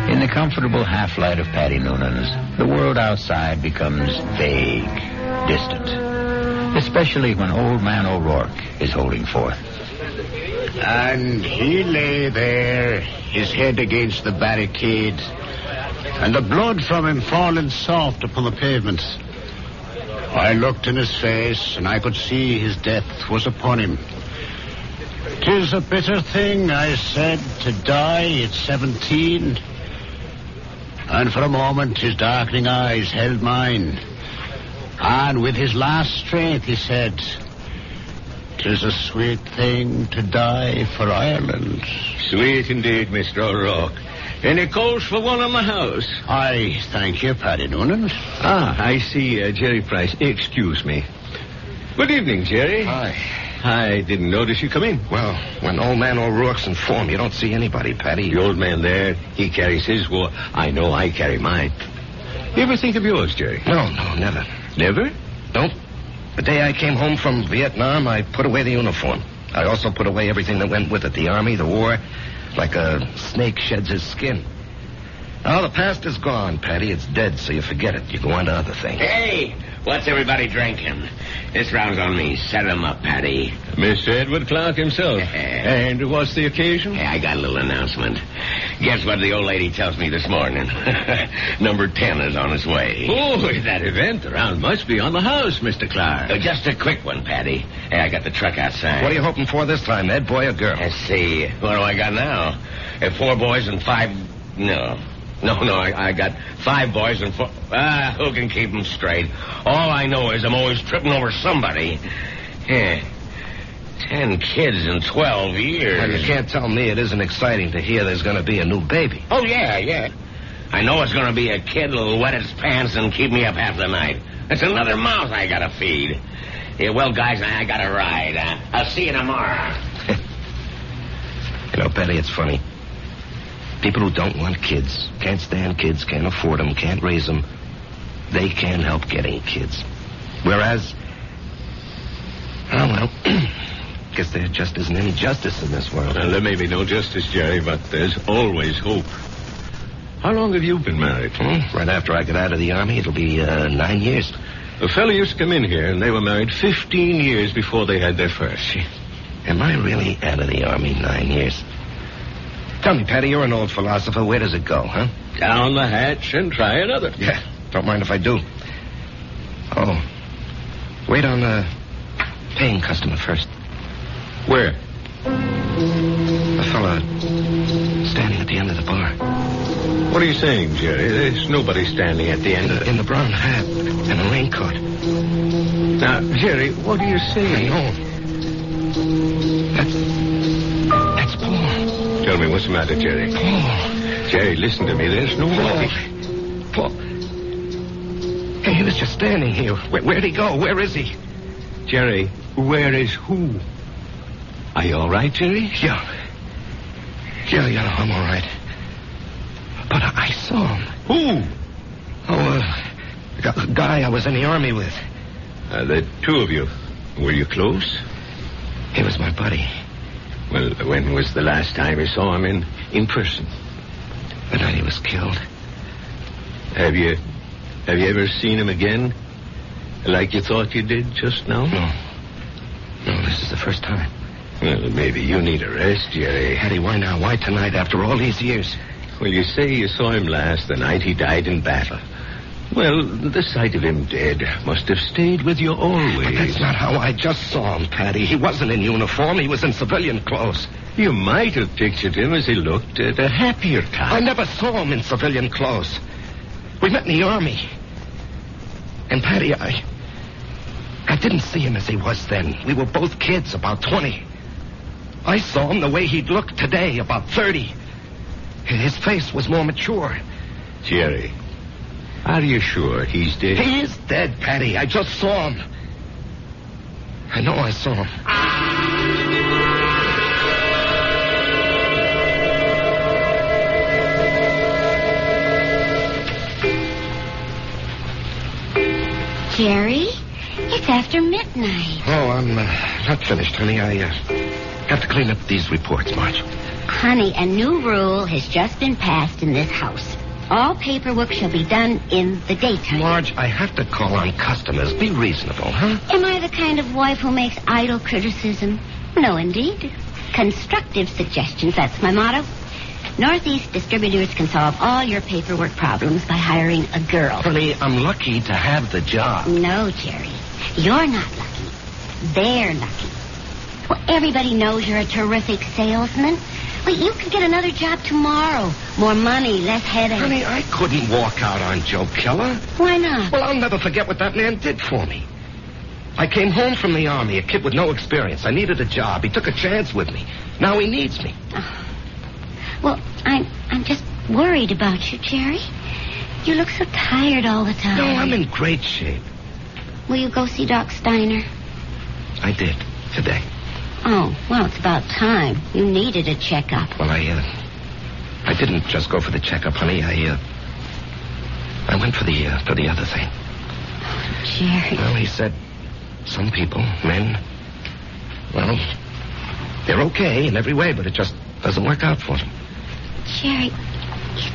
In the comfortable half-light of Paddy Noonan's, the world outside becomes vague, distant, especially when Old Man O'Rourke is holding forth. And he lay there, his head against the barricade, and the blood from him falling soft upon the pavement. I looked in his face, and I could see his death was upon him. "'Tis a bitter thing," I said, "to die at 17. And for a moment his darkening eyes held mine. And with his last strength he said, "'Tis a sweet thing to die for Ireland." Sweet indeed, Mr. O'Rourke. Any calls for one on the house? I thank you, Paddy Noonan. I see, Jerry Price. Excuse me. Good evening, Jerry. Hi. I didn't notice you come in. Well, when Old Man O'Rourke's in form, you don't see anybody, Paddy. The old man there, he carries his war. I know I carry mine. You ever think of yours, Jerry? No, never. Never? Nope. The day I came home from Vietnam, I put away the uniform. I also put away everything that went with it. The army, the war, like a snake sheds his skin. Now, the past is gone, Paddy. It's dead, so you forget it. You go on to other things. Hey, what's everybody drinking? This round's on me. Set 'em up, Paddy. Mr. Edward Clark himself. And what's the occasion? Hey, I got a little announcement. Guess what the old lady tells me this morning? Number 10 is on its way. Oh, that event around must be on the house, Mr. Clark. Just a quick one, Paddy. Hey, I got the truck outside. What are you hoping for this time, Ed? Boy or girl? Let's see. What do I got now? 4 boys and 5... No, I got 5 boys and 4... who can keep them straight? All I know is I'm always tripping over somebody. 10 kids in 12 years. Well, you can't tell me it isn't exciting to hear there's going to be a new baby. Oh, yeah. I know it's going to be a kid that'll wet its pants and keep me up half the night. It's another mouth I got to feed. Yeah, well, guys, I got to ride. I'll see you tomorrow. You know, Paddy, it's funny. People who don't want kids, can't stand kids, can't afford them, can't raise them, they can't help getting kids. Whereas, guess there just isn't any justice in this world. Well, there may be no justice, Jerry, but there's always hope. How long have you been married? Right after I got out of the army, it'll be 9 years. A fellow used to come in here, and they were married 15 years before they had their first. Am I really out of the army 9 years? Tell me, Paddy, you're an old philosopher. Where does it go, huh? Down the hatch and try another. Yeah, don't mind if I do. Oh, wait on the paying customer first. Where? A fella standing at the end of the bar. What are you saying, Jerry? There's nobody standing at the end of it. In the brown hat and a raincoat. Now, Jerry, what are you saying? I know. That's Paul. Tell me, what's the matter, Jerry? Paul. Jerry, listen to me. There's nobody. Paul. Hey, he was just standing here. Where'd he go? Where is he? Jerry, where is who? Are you all right, Jerry? Yeah, I'm all right. But I saw him. Who? A guy I was in the army with. The two of you. Were you close? He was my buddy. Well, when was the last time you saw him in person? The night he was killed. Have you ever seen him again? Like you thought you did just now? No, this is the first time. Well, maybe you need a rest, Jerry. Paddy, why now? Why tonight after all these years? Well, you say you saw him last the night he died in battle. Well, the sight of him dead must have stayed with you always. But that's not how I just saw him, Paddy. He wasn't in uniform. He was in civilian clothes. You might have pictured him as he looked at a happier time. I never saw him in civilian clothes. We met in the army. And, Paddy, I didn't see him as he was then. We were both kids, about 20. I saw him the way he'd look today, about 30. His face was more mature. Jerry, are you sure he's dead? He is dead, Paddy. I just saw him. I know I saw him. Jerry, it's after midnight. Oh, I'm not finished, honey. I have to clean up these reports, Marge. Honey, a new rule has just been passed in this house. All paperwork shall be done in the daytime. Marge, I have to call on customers. Be reasonable, huh? Am I the kind of wife who makes idle criticism? No, indeed. Constructive suggestions, that's my motto. Northeast Distributors can solve all your paperwork problems by hiring a girl. Honey, I'm lucky to have the job. No, Jerry. You're not lucky. They're lucky. Well, everybody knows you're a terrific salesman. Well, you could get another job tomorrow. More money, less headaches. Honey, I couldn't walk out on Joe Keller. Why not? Well, I'll never forget what that man did for me. I came home from the Army, a kid with no experience. I needed a job. He took a chance with me. Now he needs me. Oh. Well, I'm just worried about you, Jerry. You look so tired all the time. No, I'm in great shape. Will you go see Doc Steiner? I did, today. Oh, well, it's about time. You needed a checkup. Well, I didn't just go for the checkup, honey. I went for the other thing. Oh, Jerry. Well, he said some people, men, well, they're okay in every way, but it just doesn't work out for them. Jerry,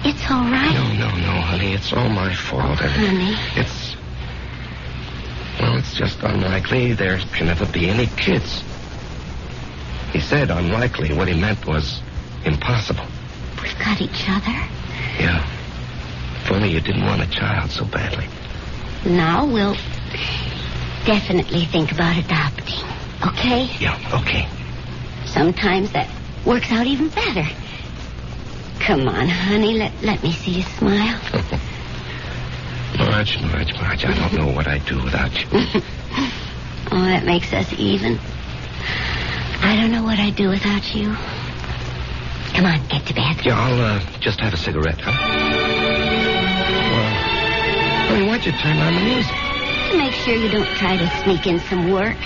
it's all right. No, honey. It's all my fault. Honey. It's just unlikely there can ever be any kids. He said unlikely. What he meant was impossible. We've got each other. Yeah. If only you didn't want a child so badly. Now we'll definitely think about adopting. Okay? Yeah, okay. Sometimes that works out even better. Come on, honey. Let me see you smile. Marge, I don't know what I'd do without you. Oh, that makes us even. I don't know what I'd do without you. Come on, get to bed. Yeah, I'll just have a cigarette, huh? Well, honey, why'd you turn on the music? To make sure you don't try to sneak in some work.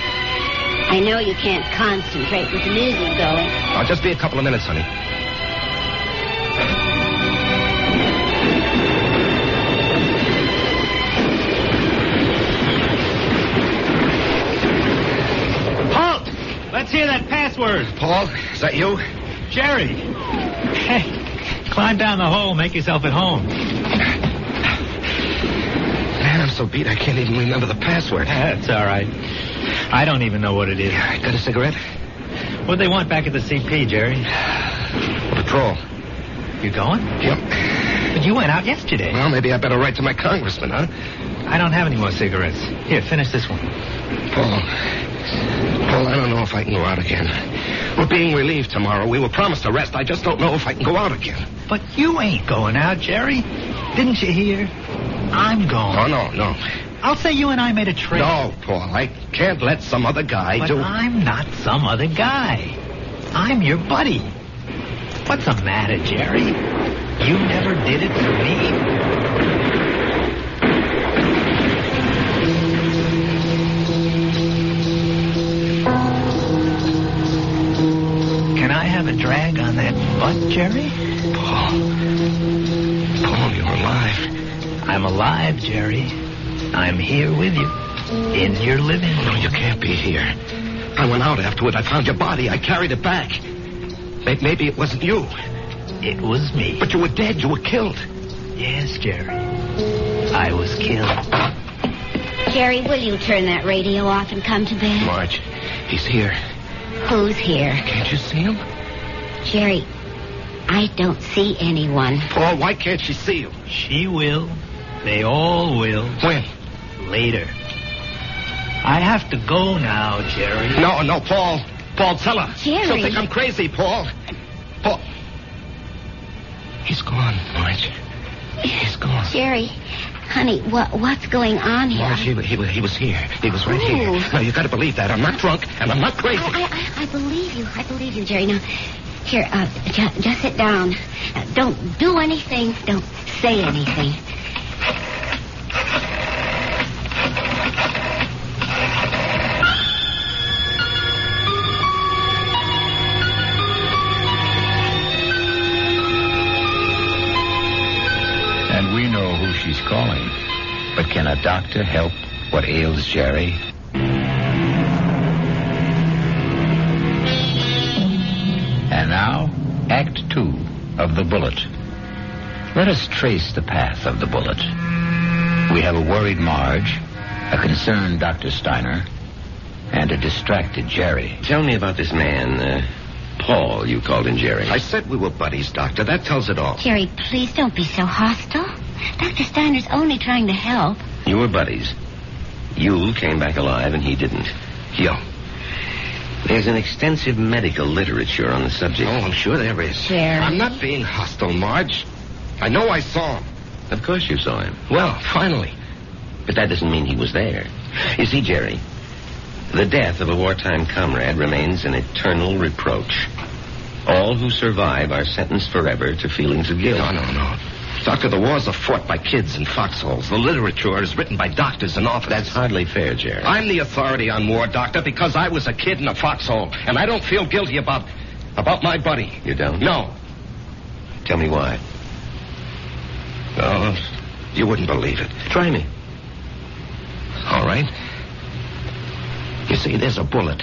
I know you can't concentrate with the music going. I'll just be a couple of minutes, honey. Let's hear that password. Paul, is that you? Jerry. Hey, climb down the hole, make yourself at home. Man, I'm so beat I can't even remember the password. That's all right. I don't even know what it is. Got a cigarette? What'd they want back at the CP, Jerry? Patrol. You going? Yep. But you went out yesterday. Well, maybe I better write to my congressman, huh? I don't have any more cigarettes. Here, finish this one. Paul, I don't know if I can go out again. We're being relieved tomorrow. We were promised a rest. I just don't know if I can go out again. But you ain't going out, Jerry. Didn't you hear? I'm going. Oh, no. I'll say you and I made a trade. No, Paul, I can't let some other guy do... But I'm not some other guy. I'm your buddy. What's the matter, Jerry? You never did it for me. Can I have a drag on that butt, Jerry? Paul, you're alive. I'm alive, Jerry. I'm here with you. In your living room. No, you can't be here. I went out afterward. I found your body. I carried it back. Maybe it wasn't you. It was me. But you were dead. You were killed. Yes, Jerry. I was killed. Jerry, will you turn that radio off and come to bed? Marge, he's here. Who's here? Can't you see him? Jerry, I don't see anyone. Paul, why can't she see you? She will. They all will. When? Later. I have to go now, Jerry. No, Paul. Paul, tell her. Jerry. She'll think I'm crazy, Paul. Paul. He's gone, Marge. He's gone. Jerry, honey, what's going on here? Marge, he was here. He was right here. No, you got to believe that. I'm not drunk, and I'm not crazy. I believe you. I believe you, Jerry. Now, here, just sit down. Don't do anything. Don't say anything. And we know who she's calling. But can a doctor help what ails Jerry. And now, Act 2 of The Bullet. Let us trace the path of the bullet. We have a worried Marge, a concerned Dr. Steiner, and a distracted Jerry. Tell me about this man, Paul, you called him Jerry. I said we were buddies, Doctor. That tells it all. Jerry, please don't be so hostile. Dr. Steiner's only trying to help. You were buddies. You came back alive and he didn't. Yo. There's an extensive medical literature on the subject. Oh, I'm sure there is. Jerry. I'm not being hostile, Marge. I know I saw him. Of course you saw him. Well, finally. But that doesn't mean he was there. You see, Jerry, the death of a wartime comrade remains an eternal reproach. All who survive are sentenced forever to feelings of guilt. No. Doctor, the wars are fought by kids in foxholes. The literature is written by doctors and officers. That's hardly fair, Jerry. I'm the authority on war, Doctor, because I was a kid in a foxhole, and I don't feel guilty about my buddy. You don't? No. Tell me why. Oh, you wouldn't believe it. Try me. All right. You see, there's a bullet,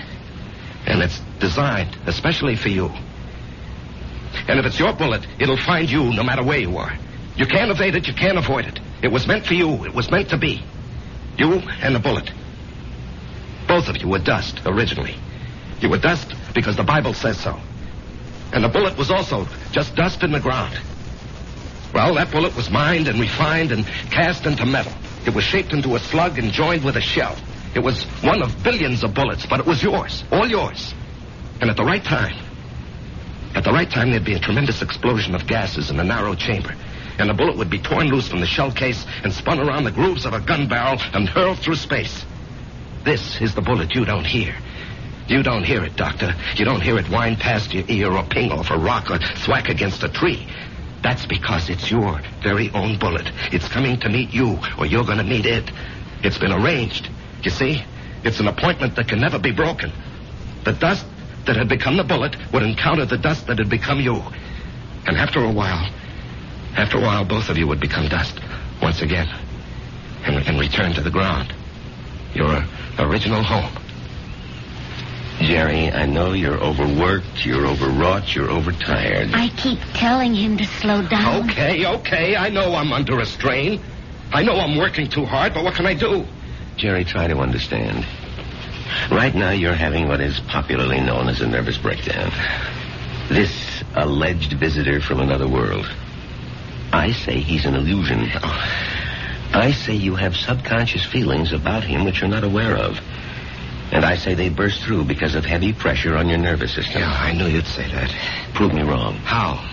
and it's designed especially for you. And if it's your bullet, it'll find you no matter where you are. You can't evade it, you can't avoid it. It was meant for you, it was meant to be. You and the bullet. Both of you were dust, originally. You were dust because the Bible says so. And the bullet was also just dust in the ground. Well, that bullet was mined and refined and cast into metal. It was shaped into a slug and joined with a shell. It was one of billions of bullets, but it was yours, all yours. And at the right time, there'd be a tremendous explosion of gases in a narrow chamber. And the bullet would be torn loose from the shell case and spun around the grooves of a gun barrel and hurled through space. This is the bullet you don't hear. You don't hear it, Doctor. You don't hear it whine past your ear or ping off a rock or thwack against a tree. That's because it's your very own bullet. It's coming to meet you, or you're going to meet it. It's been arranged. You see? It's an appointment that can never be broken. The dust that had become the bullet would encounter the dust that had become you. And after a while, both of you would become dust once again and return to the ground. Your original home. Jerry, I know you're overworked, you're overwrought, you're overtired. I keep telling him to slow down. Okay. I know I'm under a strain. I know I'm working too hard, but what can I do? Jerry, try to understand. Right now, you're having what is popularly known as a nervous breakdown. This alleged visitor from another world. I say he's an illusion. I say you have subconscious feelings about him which you're not aware of. And I say they burst through because of heavy pressure on your nervous system. Yeah, I knew you'd say that. Prove me wrong. How?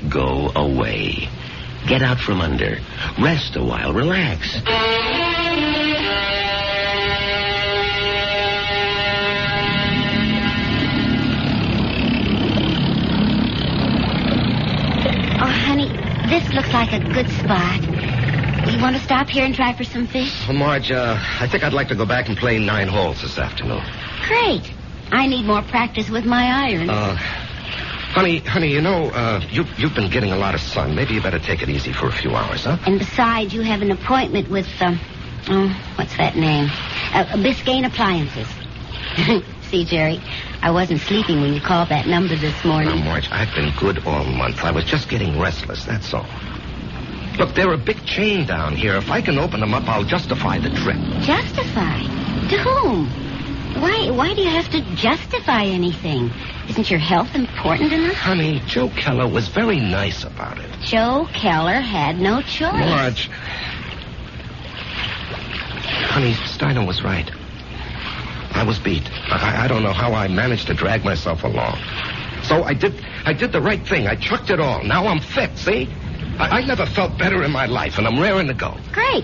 Go away. Get out from under. Rest a while. Relax. Oh, honey, this looks like a good spot. You want to stop here and try for some fish? Well, Marge, I think I'd like to go back and play 9 holes this afternoon. Great. I need more practice with my iron. Honey, you know, you've been getting a lot of sun. Maybe you better take it easy for a few hours, huh? And besides, you have an appointment with, what's that name? Biscayne Appliances. See, Jerry, I wasn't sleeping when you called that number this morning. Now, Marge, I've been good all month. I was just getting restless, that's all. Look, they're a big chain down here. If I can open them up, I'll justify the trip. Justify? To whom? Why do you have to justify anything? Isn't your health important enough? Honey, Joe Keller was very nice about it. Joe Keller had no choice. Marge. Honey, Steiner was right. I was beat. I don't know how I managed to drag myself along. So I did the right thing. I chucked it all. Now I'm fit, see? I never felt better in my life, and I'm raring to go. Great.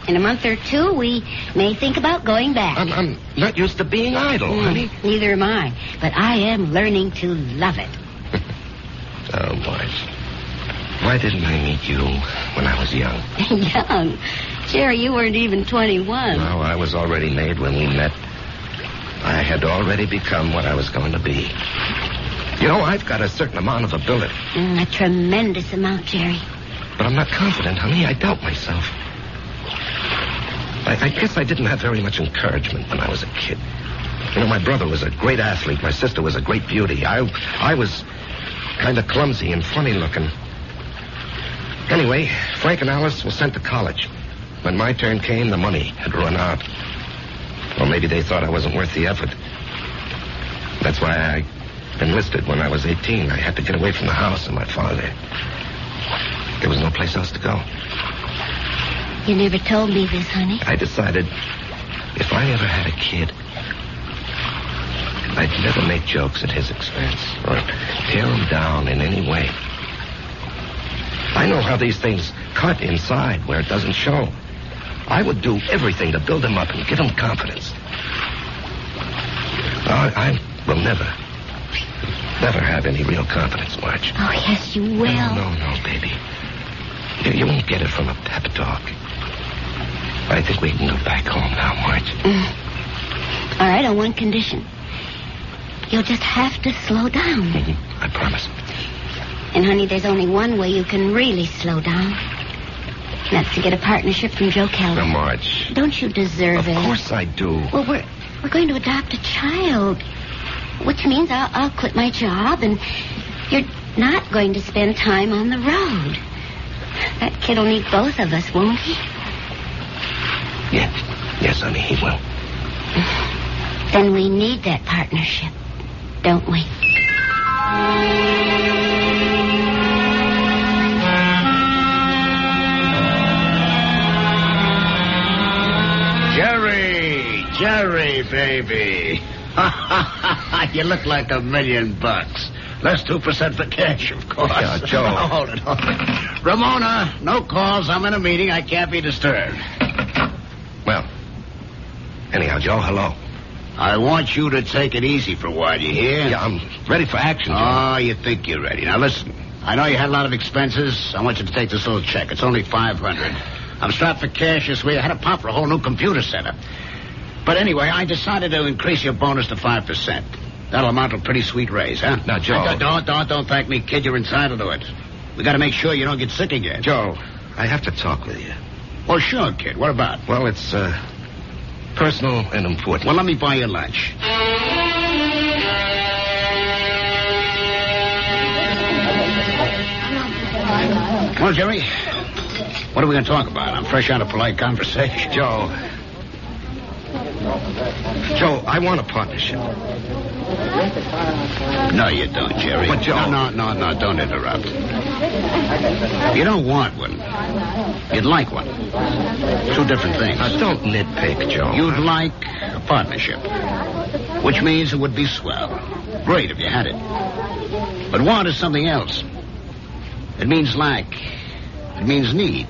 In a month or two, we may think about going back. I'm not used to being idle, honey. Neither am I. But I am learning to love it. Oh, Marge. Why didn't I meet you when I was young? Young? Jerry, you weren't even 21. No, I was already made when we met. I had already become what I was going to be. You know, I've got a certain amount of ability. A tremendous amount, Jerry. But I'm not confident, honey. I doubt myself. I guess I didn't have very much encouragement when I was a kid. You know, my brother was a great athlete. My sister was a great beauty. I was kind of clumsy and funny looking. Anyway, Frank and Alice were sent to college. When my turn came, the money had run out. Or maybe they thought I wasn't worth the effort. That's why I enlisted when I was 18. I had to get away from the house and my father. There was no place else to go. You never told me this, honey. I decided if I ever had a kid, I'd never make jokes at his expense or tear him down in any way. I know how these things cut inside where it doesn't show. I would do everything to build him up and give him confidence. I will never have any real confidence, Marge. Oh, yes, you will. No, baby. You won't get it from a pep talk. I think we can go back home now, Marge. All right, on one condition. You'll just have to slow down. I promise. And, honey, there's only one way you can really slow down. And that's to get a partnership from Joe Kelly. Now, Marge. Don't you deserve it? Of course I do. Well, we're going to adopt a child. Which means I'll quit my job, and you're not going to spend time on the road. That kid will need both of us, won't he? Yes, honey, he will. Then we need that partnership, don't we? Jerry, baby. You look like $1 million. Less 2% for cash, of course. Yeah, Joe. Now, hold it. Ramona, no calls. I'm in a meeting. I can't be disturbed. Well, anyhow, Joe, hello. I want you to take it easy for a while, you hear? Yeah, I'm ready for action, Joe. Oh, you think you're ready. Now, listen. I know you had a lot of expenses. I want you to take this little check. It's only $500. I'm strapped for cash this week. I had to pop for a whole new computer setup. But anyway, I decided to increase your bonus to 5%. That'll amount to a pretty sweet raise, huh? Now, Joe. Don't thank me, kid. You're entitled to it. We got to make sure you don't get sick again. Joe, I have to talk with you. Well, sure, kid. What about? Well, it's personal and important. Well, let me buy you lunch. Well, Jerry, what are we going to talk about? I'm fresh out of polite conversation. Joe, I want a partnership. No, you don't, Jerry. But, Joe... No, don't interrupt. You don't want one. You'd like one. Two different things. Now, don't nitpick, Joe. You'd like a partnership, which means it would be swell. Great if you had it. But want is something else. It means lack. It means need.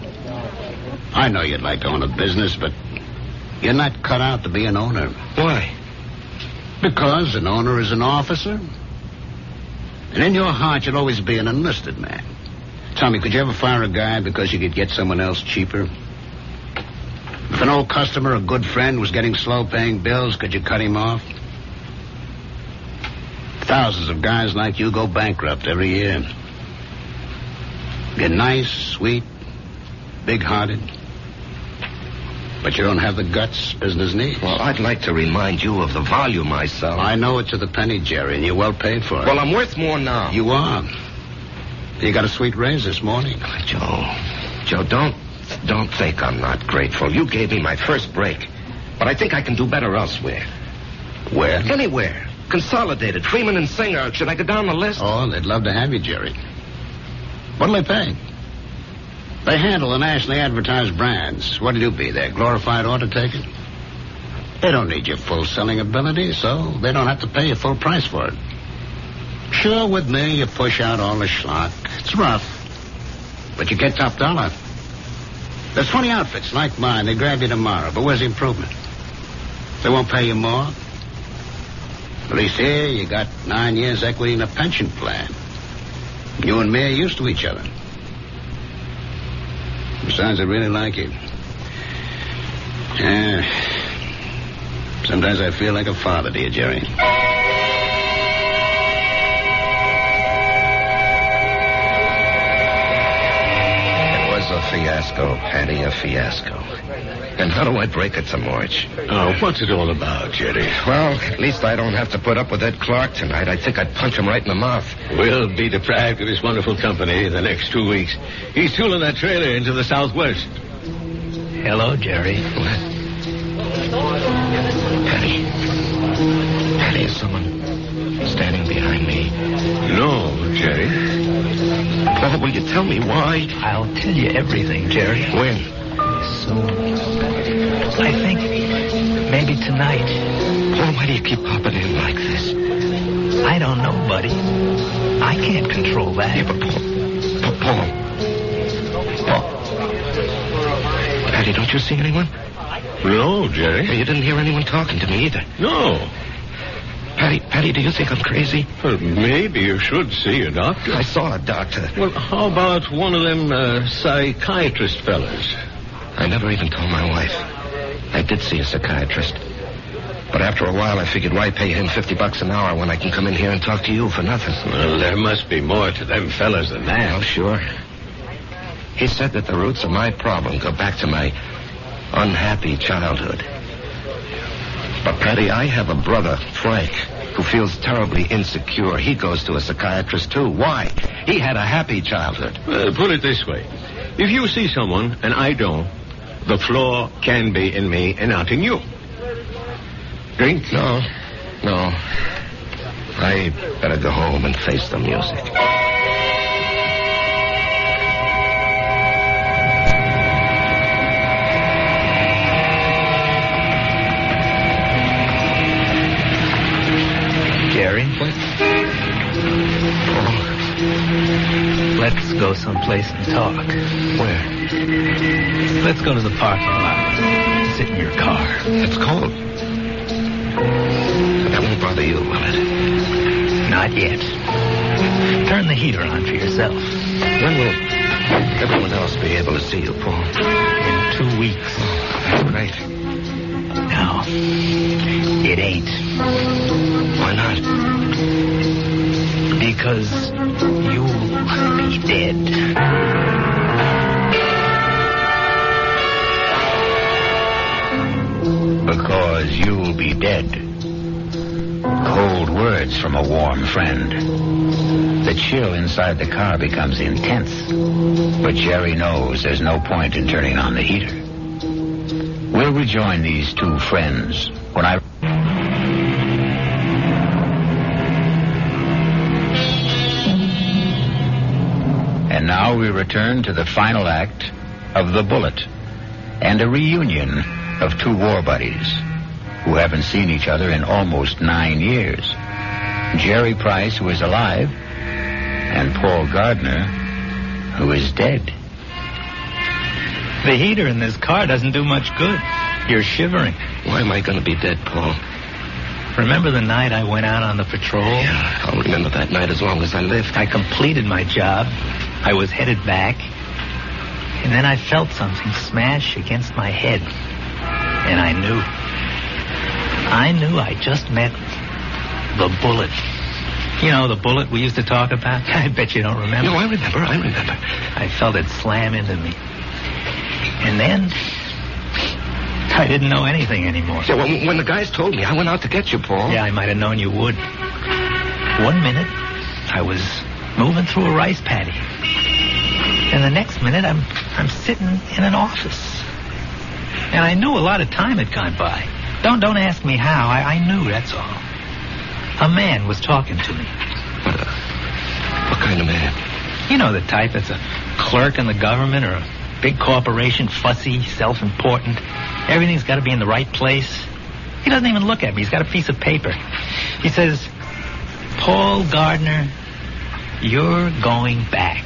I know you'd like to own a business, but you're not cut out to be an owner. Why? Because an owner is an officer. And in your heart, you'll always be an enlisted man. Tell me, could you ever fire a guy because you could get someone else cheaper? If an old customer, a good friend, was getting slow paying bills, could you cut him off? Thousands of guys like you go bankrupt every year. You're nice, sweet, big-hearted. But you don't have the guts business needs. Well, I'd like to remind you of the volume I sell. I know it to the penny, Jerry, and you're well paid for it. Well, I'm worth more now. You are. You got a sweet raise this morning. Joe, don't think I'm not grateful. You gave me my first break. But I think I can do better elsewhere. Where? Anywhere. Consolidated, Freeman and Singer. Should I go down the list? Oh, they'd love to have you, Jerry. What'll they pay? They handle the nationally advertised brands. What'll you be, their glorified order taker? They don't need your full selling ability, so they don't have to pay you full price for it. Sure, with me, you push out all the schlock. It's rough, but you get top dollar. There's 20 outfits like mine. They grab you tomorrow, but where's the improvement? They won't pay you more. At least here, you got 9 years equity in a pension plan. You and me are used to each other. Besides, I really like you. Yeah. Sometimes I feel like a father to you, Jerry. It was a fiasco, Patty, a fiasco. And how do I break it to March? Oh, what's it all about, Jerry? Well, at least I don't have to put up with Ed Clark tonight. I think I'd punch him right in the mouth. We'll be deprived of his wonderful company in the next 2 weeks. He's tooling that trailer into the southwest. Hello, Jerry. What? Patty. Patty, is someone standing behind me? No, Jerry. Paul, will you tell me why? I'll tell you everything, Jerry. When? Soon. I think maybe tonight. Paul, why do you keep popping in like this? I don't know, buddy. I can't control that. Yeah, but Paul. Patty, don't you see anyone? No, Jerry. Well, you didn't hear anyone talking to me either. No. Patty, do you think I'm crazy? Well, maybe you should see a doctor. I saw a doctor. Well, how about one of them psychiatrist fellas? I never even told my wife. I did see a psychiatrist. But after a while, I figured, why pay him $50 an hour when I can come in here and talk to you for nothing? Well, there must be more to them fellas than that. Oh, sure. He said that the roots of my problem go back to my unhappy childhood. But, Patty, I have a brother, Frank, who feels terribly insecure. He goes to a psychiatrist, too. Why? He had a happy childhood. Put it this way. If you see someone and I don't, the flaw can be in me and not in you. Drink? No. I better go home and face the music. Jerry? What? Let's go someplace and talk. Where? Let's go to the parking lot. Sit in your car. It's cold. That won't bother you, will it? Not yet. Turn the heater on for yourself. When will everyone else be able to see you, Paul? In 2 weeks. Oh, that's great. No, it ain't. Why not? Because you'll be dead. Because you'll be dead. Cold words from a warm friend. The chill inside the car becomes intense. But Jerry knows there's no point in turning on the heater. We'll rejoin these two friends when I... And now we return to the final act of The Bullet and a reunion of two war buddies who haven't seen each other in almost 9 years. Jerry Price, who is alive, and Paul Gardner, who is dead. The heater in this car doesn't do much good. You're shivering. Why am I going to be dead, Paul? Remember the night I went out on the patrol? Yeah, I'll remember that night as long as I live. I completed my job. I was headed back. And then I felt something smash against my head. And I knew I just met the bullet. You know, the bullet we used to talk about? I bet you don't remember. No, I remember. I felt it slam into me. And then I didn't know anything anymore. Yeah, well, when the guys told me, I went out to get you, Paul. Yeah, I might have known you would. 1 minute, I was moving through a rice paddy. And the next minute, I'm sitting in an office. And I knew a lot of time had gone by. Don't ask me how. I knew, that's all. A man was talking to me. What kind of man? You know the type that's a clerk in the government or a big corporation, fussy, self-important. Everything's got to be in the right place. He doesn't even look at me. He's got a piece of paper. He says, Paul Gardner, you're going back.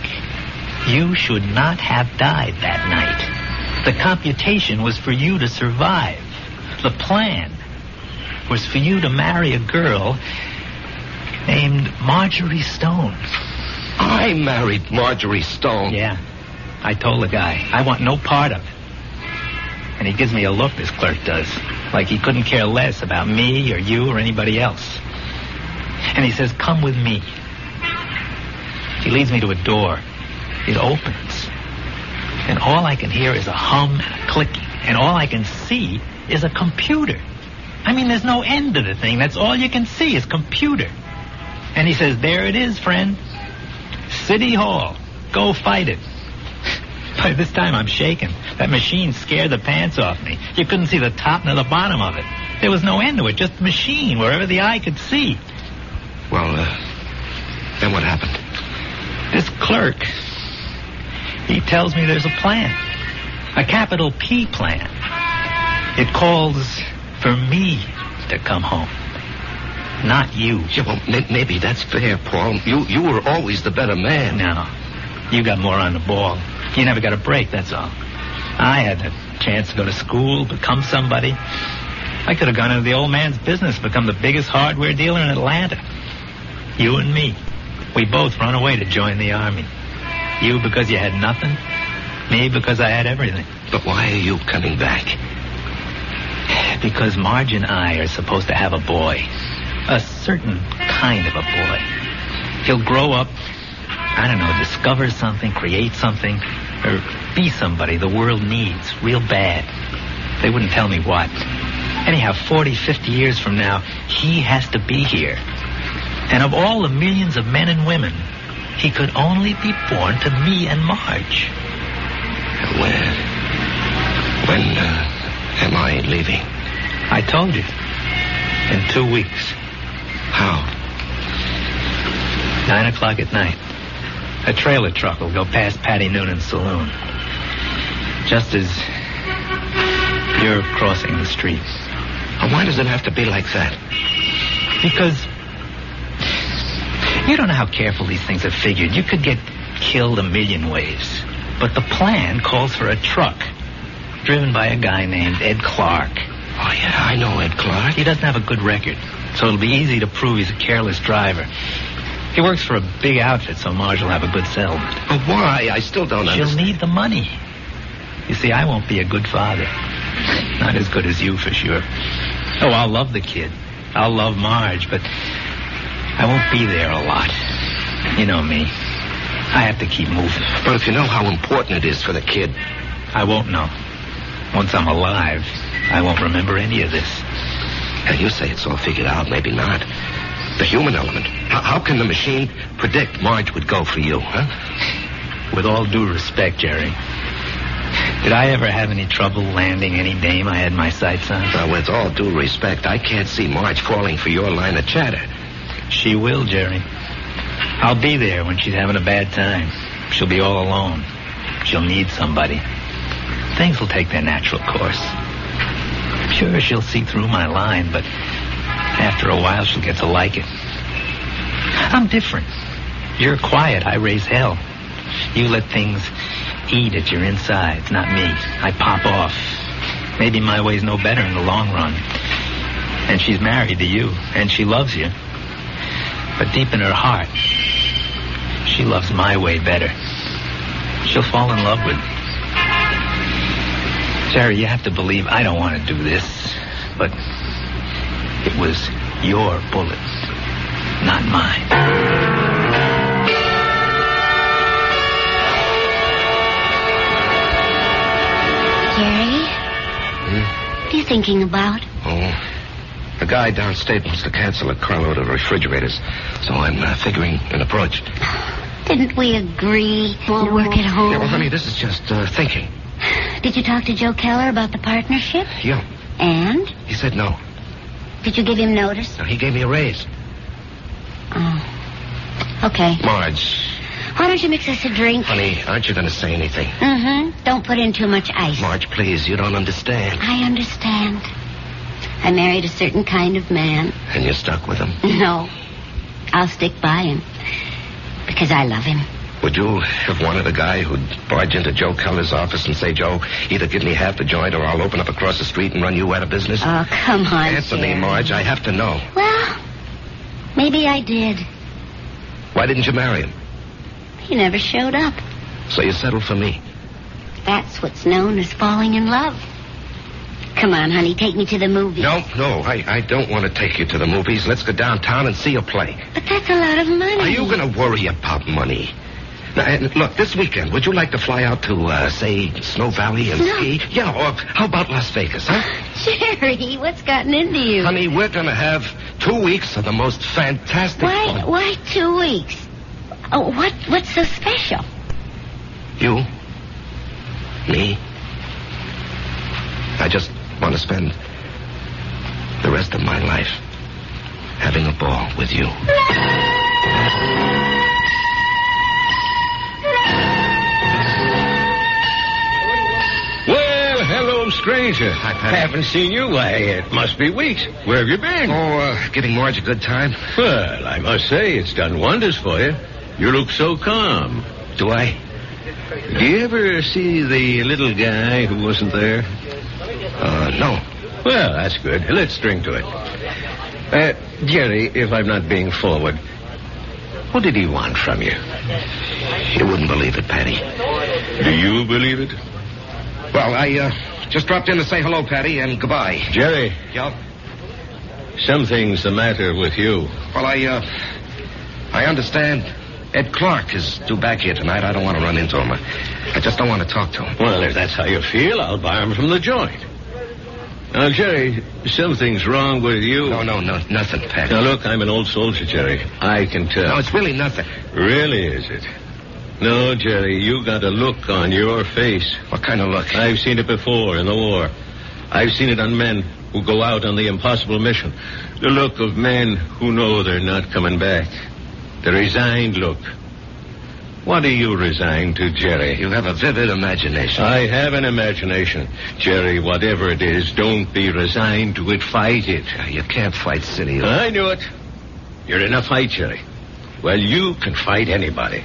You should not have died that night. The computation was for you to survive. The plan was for you to marry a girl named Marjorie Stone. I married Marjorie Stone? Yeah. I told the guy, I want no part of it. And he gives me a look, this clerk does, like he couldn't care less about me or you or anybody else. And he says, come with me. He leads me to a door. It opens. And all I can hear is a hum and a clicking. And all I can see is a computer. I mean, there's no end to the thing. That's all you can see is computer. And he says, there it is, friend. City Hall. Go fight it. By this time, I'm shaking. That machine scared the pants off me. You couldn't see the top nor the bottom of it. There was no end to it, just a machine, wherever the eye could see. Well, then what happened? This clerk, he tells me there's a plan. A capital P plan. It calls for me to come home. Not you. Yeah, well, maybe that's fair, Paul. You were always the better man. No. You got more on the ball. You never got a break, that's all. I had a chance to go to school, become somebody. I could have gone into the old man's business, become the biggest hardware dealer in Atlanta. You and me. We both run away to join the army. You because you had nothing. Me because I had everything. But why are you coming back? Because Marge and I are supposed to have a boy. A certain kind of a boy. He'll grow up, I don't know, discover something, create something, or be somebody the world needs real bad. They wouldn't tell me what. Anyhow, 40, 50 years from now, he has to be here. And of all the millions of men and women, he could only be born to me and Marge. When am I leaving? I told you. In 2 weeks. How? 9 o'clock at night. A trailer truck will go past Patty Noonan's saloon. Just as you're crossing the street. Why does it have to be like that? Because you don't know how careful these things are figured. You could get killed a million ways. But the plan calls for a truck driven by a guy named Ed Clark. Oh, yeah, I know Ed Clark. He doesn't have a good record, so it'll be easy to prove he's a careless driver. He works for a big outfit, so Marge will have a good settlement. But why? I still don't understand. She'll need the money. You see, I won't be a good father. Not as good as you, for sure. Oh, I'll love the kid. I'll love Marge, but I won't be there a lot. You know me. I have to keep moving. But if you know how important it is for the kid... I won't know. Once I'm alive, I won't remember any of this. Now, you say it's all figured out, maybe not. The human element. How can the machine predict Marge would go for you, huh? With all due respect, Jerry, did I ever have any trouble landing any dame I had my sights on? Well, with all due respect, I can't see Marge falling for your line of chatter. She will, Jerry. I'll be there when she's having a bad time. She'll be all alone. She'll need somebody. Things will take their natural course. Sure, she'll see through my line, but after a while she'll get to like it. I'm different. You're quiet. I raise hell. You let things eat at your insides, not me. I pop off. Maybe my way's no better in the long run. And she's married to you, and she loves you. But deep in her heart, she loves my way better. She'll fall in love with me. Jerry, you have to believe I don't want to do this, but it was your bullet, not mine. Jerry? What are you thinking about? Oh, the guy downstate wants to cancel a carload of refrigerators, so I'm figuring an approach. Didn't we agree we'll work at home? Yeah, well, honey, this is just thinking. Did you talk to Joe Keller about the partnership? Yeah. And? He said no. Did you give him notice? No, he gave me a raise. Oh. Okay. Marge. Why don't you mix us a drink? Honey, aren't you going to say anything? Mm-hmm. Don't put in too much ice. Marge, please, you don't understand. I understand. I married a certain kind of man. And you're stuck with him? No. I'll stick by him. Because I love him. Would you have wanted a guy who'd barge into Joe Keller's office and say, Joe, either give me half the joint or I'll open up across the street and run you out of business? Oh, come on, Answer me, Marge. I have to know. Well, maybe I did. Why didn't you marry him? He never showed up. So you settled for me? That's what's known as falling in love. Come on, honey, take me to the movies. No, I don't want to take you to the movies. Let's go downtown and see a play. But that's a lot of money. Are you going to worry about money? Now, look, this weekend, would you like to fly out to, say, Snow Valley and ski? Yeah, or how about Las Vegas, huh? Jerry, what's gotten into you? Honey, we're going to have 2 weeks of the most fantastic fun. Why 2 weeks? Oh, what's so special? You? Me? I just want to spend the rest of my life having a ball with you. Well, hello, stranger. Haven't seen you. Why, it must be weeks. Where have you been? Giving Marge a good time. Well, I must say, it's done wonders for you. You look so calm. Do I? Do you ever see the little guy who wasn't there? No. Well, that's good. Let's drink to it. Jerry, if I'm not being forward, what did he want from you? You wouldn't believe it, Patty. Do you believe it? Well, I just dropped in to say hello, Patty, and goodbye. Jerry. Yeah? Something's the matter with you. Well, I understand. Ed Clark is due back here tonight. I don't want to run into him. I just don't want to talk to him. Well, if that's how you feel, I'll buy him from the joint. Now, Jerry, something's wrong with you. No, nothing, Patty. Now, look, I'm an old soldier, Jerry. I can tell. No, it's really nothing. Really, is it? No, Jerry, you got a look on your face. What kind of look? I've seen it before in the war. I've seen it on men who go out on the impossible mission. The look of men who know they're not coming back. The resigned look. What are you resigned to, Jerry? You have a vivid imagination. I have an imagination. Jerry, whatever it is, don't be resigned to it. Fight it. You can't fight City. I knew it. You're in a fight, Jerry. Well, you can fight anybody.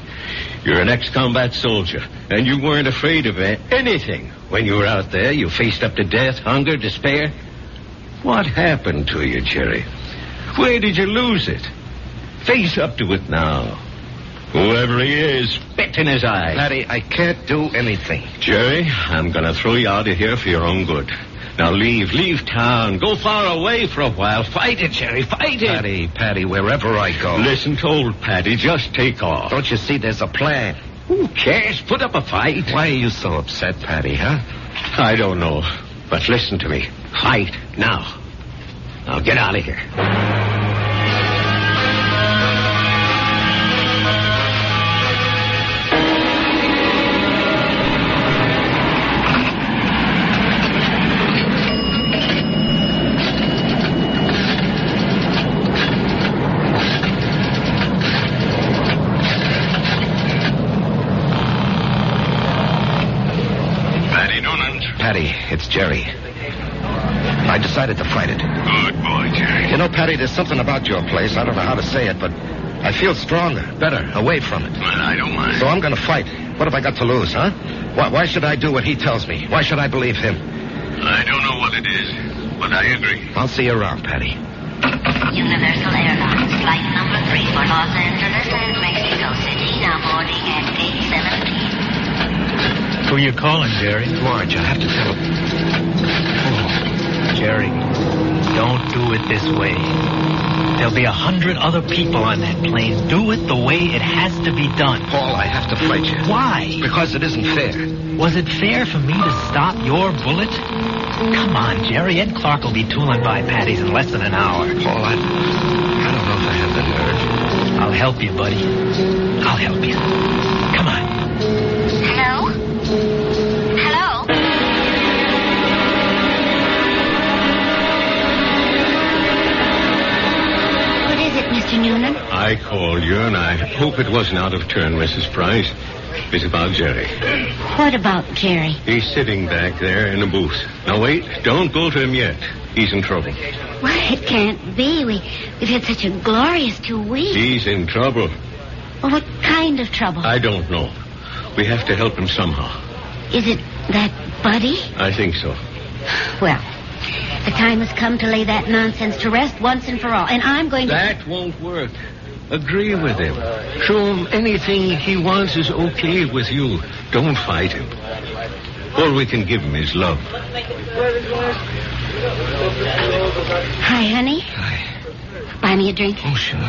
You're an ex-combat soldier, and you weren't afraid of anything. When you were out there, you faced up to death, hunger, despair. What happened to you, Jerry? Where did you lose it? Face up to it now. Whoever he is, spit in his eye. Patty, I can't do anything. Jerry, I'm going to throw you out of here for your own good. Now leave town. Go far away for a while. Fight it, Jerry, fight it. Patty, wherever I go. Listen to old Patty, just take off. Don't you see there's a plan? Who cares? Put up a fight. Why are you so upset, Patty, huh? I don't know. But listen to me. Fight now. Now get out of here. Patty, it's Jerry. I decided to fight it. Good boy, Jerry. You know, Patty, there's something about your place. I don't know how to say it, but I feel stronger, better, away from it. Well, I don't mind. So I'm going to fight. What have I got to lose, huh? Why should I do what he tells me? Why should I believe him? I don't know what it is, but I agree. I'll see you around, Patty. Universal Airlines, flight number 3 for Los Angeles and Mexico City, now boarding at gate 17. Who you calling, Jerry? Marge, I have to tell him. Oh, Jerry, don't do it this way. There'll be 100 other people on that plane. Do it the way it has to be done. Paul, I have to fight you. Why? Because it isn't fair. Was it fair for me to stop your bullet? Come on, Jerry. Ed Clark will be tooling by Patty's in less than an hour. Paul, I don't know if I have the nerve. I'll help you, buddy. I'll help you. Come on. Hello? Hello? What is it, Mr. Noonan? I called you, and I hope it wasn't out of turn, Mrs. Price. It's about Jerry. What about Jerry? He's sitting back there in the booth. Now, wait. Don't go to him yet. He's in trouble. Well, it can't be. We've had such a glorious 2 weeks. He's in trouble. Well, what kind of trouble? I don't know. We have to help him somehow. Is it that Buddy? I think so. Well, the time has come to lay that nonsense to rest once and for all. And I'm going to... That won't work. Agree with him. Show him anything he wants is okay with you. Don't fight him. All we can give him is love. Hi, honey. Hi. Buy me a drink? Oh, sure.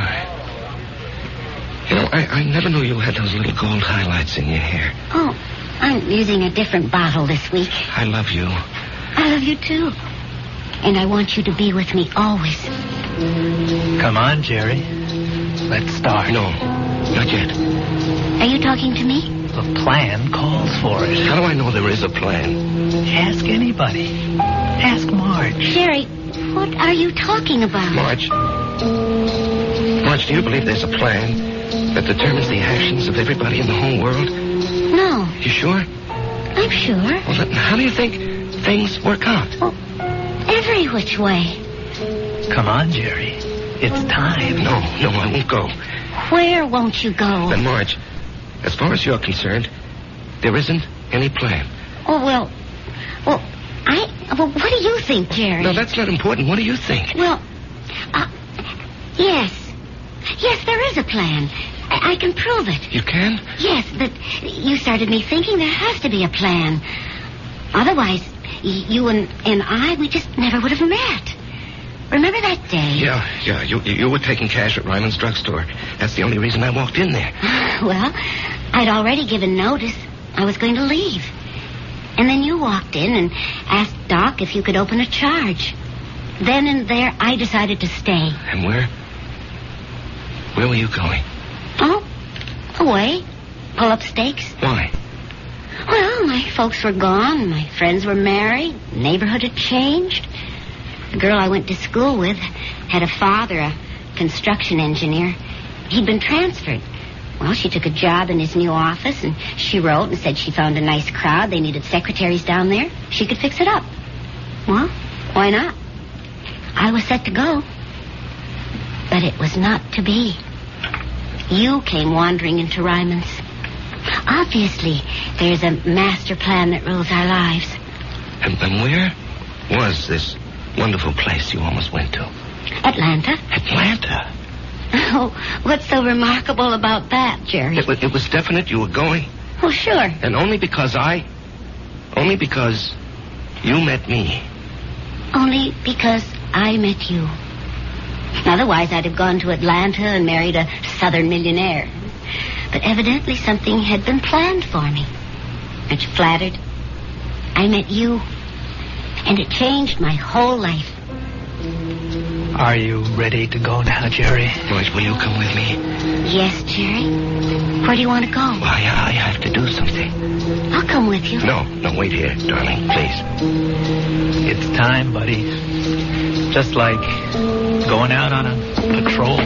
You know, I never knew you had those little gold highlights in your hair. Oh, I'm using a different bottle this week. I love you. I love you, too. And I want you to be with me always. Come on, Jerry. Let's start. No, not yet. Are you talking to me? The plan calls for it. How do I know there is a plan? Ask anybody. Ask Marge. Jerry, what are you talking about? Marge, do you believe there's a plan that determines the actions of everybody in the whole world? No. You sure? I'm sure. Well, then how do you think things work out? Well, every which way. Come on, Jerry. It's time. No, I won't go. Where won't you go? Then, Marge, as far as you're concerned, there isn't any plan. Oh, well, what do you think, Jerry? No, that's not important. What do you think? Well, yes. Yes, there is a plan. I can prove it. You can? Yes, but you started me thinking there has to be a plan. Otherwise, you and I, we just never would have met. Remember that day? Yeah. You were taking cash at Ryman's drugstore. That's the only reason I walked in there. Well, I'd already given notice. I was going to leave. And then you walked in and asked Doc if you could open a charge. Then and there, I decided to stay. And where were you going? Oh, away. Pull up stakes. Why? Well, my folks were gone. My friends were married. The neighborhood had changed. The girl I went to school with had a father, a construction engineer. He'd been transferred. Well, she took a job in his new office, and she wrote and said she found a nice crowd. They needed secretaries down there. She could fix it up. Well, why not? I was set to go. But it was not to be. You came wandering into Ryman's. Obviously, there's a master plan that rules our lives. And where was this wonderful place you almost went to? Atlanta. Atlanta? Oh, what's so remarkable about that, Jerry? It was definite you were going? Oh, sure. And only because you met me. Only because I met you. Otherwise, I'd have gone to Atlanta and married a southern millionaire. But evidently something had been planned for me. Aren't you flattered? I met you, and it changed my whole life. Are you ready to go now, Jerry? Marge, will you come with me? Yes, Jerry. Where do you want to go? Well, I have to do something. I'll come with you. No, wait here, darling, please. It's time, buddy. Just like going out on a patrol.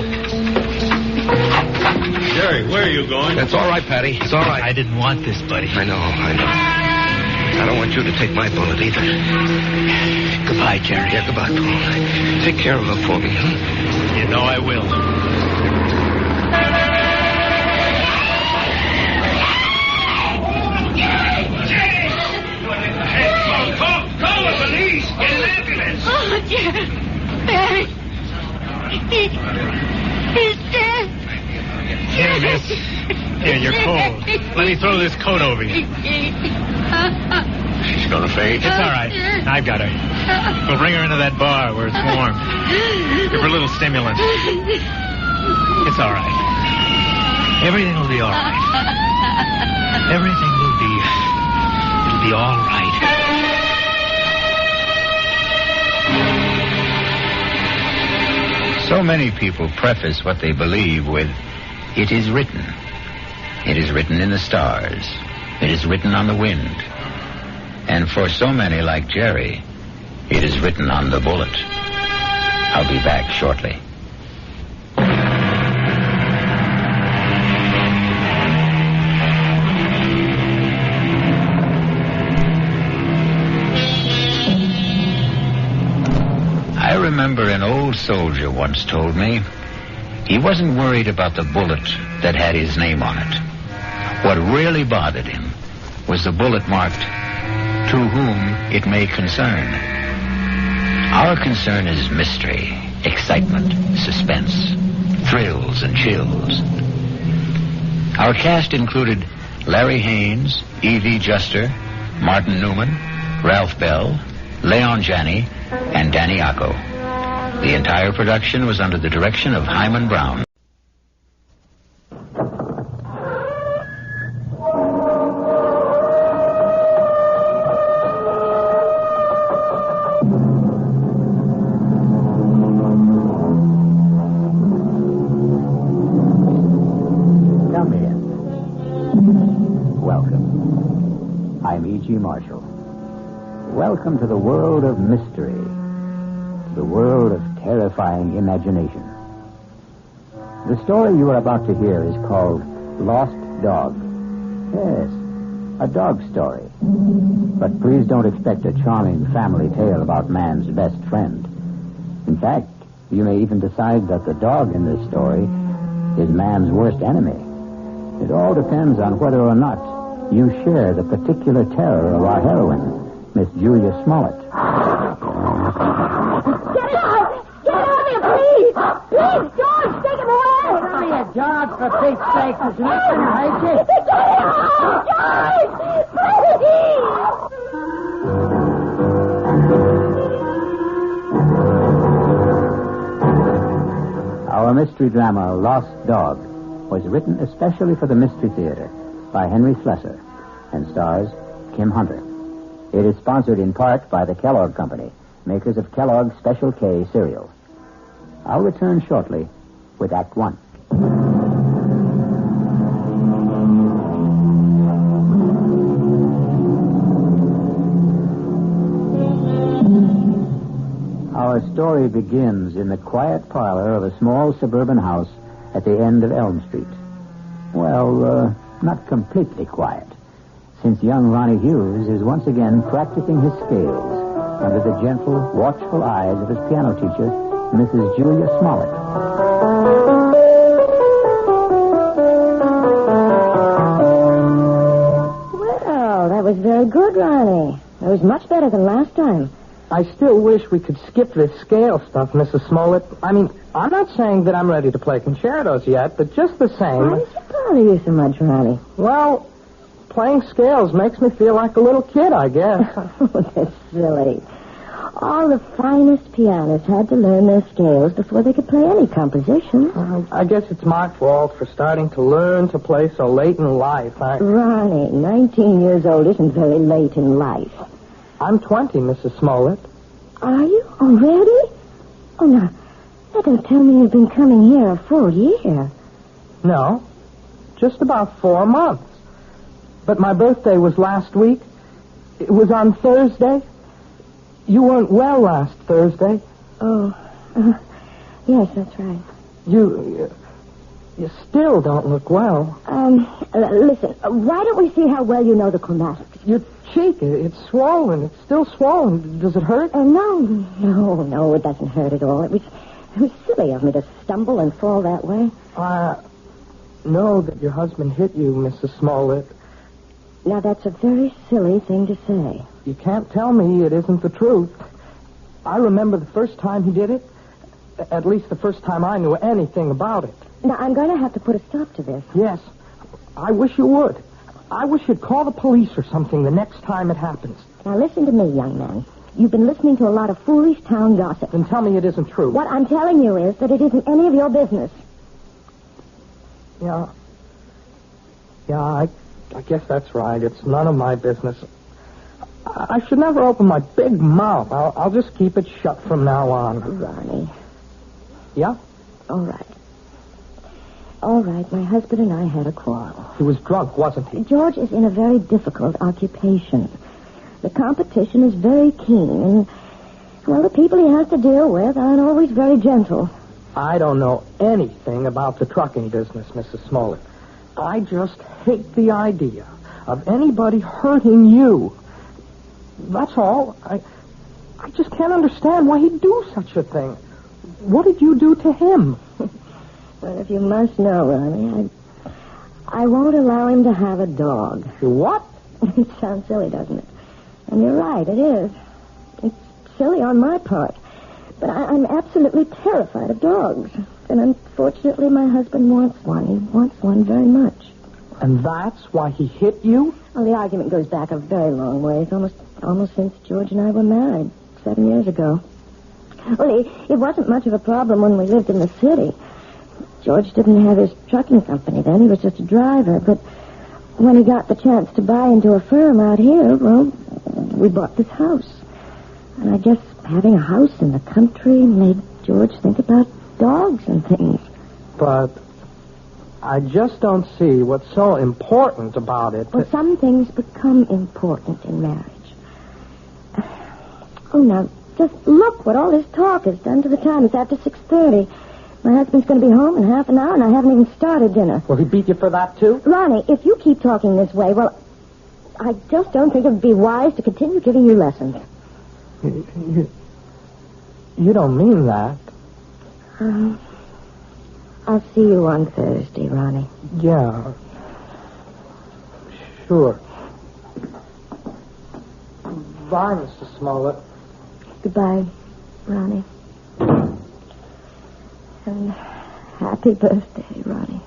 Jerry, where are you going? That's all right, Patty. It's all right. I didn't want this, buddy. I know. I don't want you to take my bullet either. Goodbye, Jerry. Yeah, goodbye, Paul. Take care of her for me, huh? You know I will. Call the police. Get an ambulance. Oh, Jerry. Barry. He's dead. Here, miss. Here, you're cold. Let me throw this coat over you. She's gonna faint. It's all right. I've got her. We'll bring her into that bar where it's warm. Give her a little stimulant. It's all right. Everything will be all right. Everything will be... It'll be all right. So many people preface what they believe with, "It is written." It is written in the stars. It is written on the wind. And for so many like Jerry, it is written on the bullet. I'll be back shortly. I remember an old soldier once told me he wasn't worried about the bullet that had his name on it. What really bothered him was the bullet marked, "To whom it may concern." Our concern is mystery, excitement, suspense, thrills and chills. Our cast included Larry Haynes, E.V. Juster, Martin Newman, Ralph Bell, Leon Janney, and Danny Acco. The entire production was under the direction of Himan Brown. I'm E.G. Marshall. Welcome to the world of mystery, the world of terrifying imagination. The story you are about to hear is called Lost Dog. Yes, a dog story. But please don't expect a charming family tale about man's best friend. In fact, you may even decide that the dog in this story is man's worst enemy. It all depends on whether or not you share the particular terror of our heroine, Miss Julia Smollett. Get out! Get out of here, please! Please, George, take him away! Give me a job, for Pete's sake. There's nothing to hurt you. Get out! George! Please! Our mystery drama, Lost Dog, was written especially for the Mystery Theater by Henry Slessor and stars Kim Hunter. It is sponsored in part by the Kellogg Company, makers of Kellogg's Special K cereal. I'll return shortly with Act One. Our story begins in the quiet parlor of a small suburban house at the end of Elm Street. Well, not completely quiet, since young Ronnie Hughes is once again practicing his scales under the gentle, watchful eyes of his piano teacher, Mrs. Julia Smollett. Well, that was very good, Ronnie. That was much better than last time. I still wish we could skip this scale stuff, Mrs. Smollett. I mean, I'm not saying that I'm ready to play concertos yet, but just the same... Why does it bother you so much, Ronnie? Well, playing scales makes me feel like a little kid, I guess. Oh, that's silly. All the finest pianists had to learn their scales before they could play any composition. I guess it's my fault for starting to learn to play so late in life. Ronnie, 19 years old isn't very late in life. I'm 20, Mrs. Smollett. Are you? Already? Oh, now don't tell me you've been coming here a full year. No, just about 4 months. But my birthday was last week. It was on Thursday. You weren't well last Thursday. Oh, yes, that's right. You still don't look well. Listen, why don't we see how well you know the chromatics? Your cheek, it's swollen. It's still swollen. Does it hurt? No, it doesn't hurt at all. It was silly of me to stumble and fall that way. I know that your husband hit you, Mrs. Smollett. Now, that's a very silly thing to say. You can't tell me it isn't the truth. I remember the first time he did it. At least the first time I knew anything about it. Now, I'm going to have to put a stop to this. Yes. I wish you would. I wish you'd call the police or something the next time it happens. Now, listen to me, young man. You've been listening to a lot of foolish town gossip. Then tell me it isn't true. What I'm telling you is that it isn't any of your business. Yeah, I guess that's right. It's none of my business. I should never open my big mouth. I'll just keep it shut from now on. Ronnie. Yeah? All right, my husband and I had a quarrel. He was drunk, wasn't he? George is in a very difficult occupation. The competition is very keen, and, well, the people he has to deal with aren't always very gentle. I don't know anything about the trucking business, Mrs. Smollett. I just hate the idea of anybody hurting you. That's all. I just can't understand why he'd do such a thing. What did you do to him? Well, if you must know, Ronnie, I won't allow him to have a dog. What? It sounds silly, doesn't it? And you're right, it is. It's silly on my part. But I'm absolutely terrified of dogs. And unfortunately, my husband wants one. He wants one very much. And that's why he hit you? Well, the argument goes back a very long ways, almost since George and I were married 7 years ago. Well, it wasn't much of a problem when we lived in the city. George didn't have his trucking company then. He was just a driver. But when he got the chance to buy into a firm out here, well, we bought this house. And I guess having a house in the country made George think about dogs and things. But I just don't see what's so important about it. Well, some things become important in marriage. Oh, now, just look what all this talk has done to the time. It's after 6:30. My husband's going to be home in half an hour, and I haven't even started dinner. Will he beat you for that, too? Ronnie, if you keep talking this way, well, I just don't think it would be wise to continue giving you lessons. You don't mean that. I'll see you on Thursday, Ronnie. Yeah. Sure. Bye, Mr. Smollett. Goodbye, Ronnie. And happy birthday, Ronnie.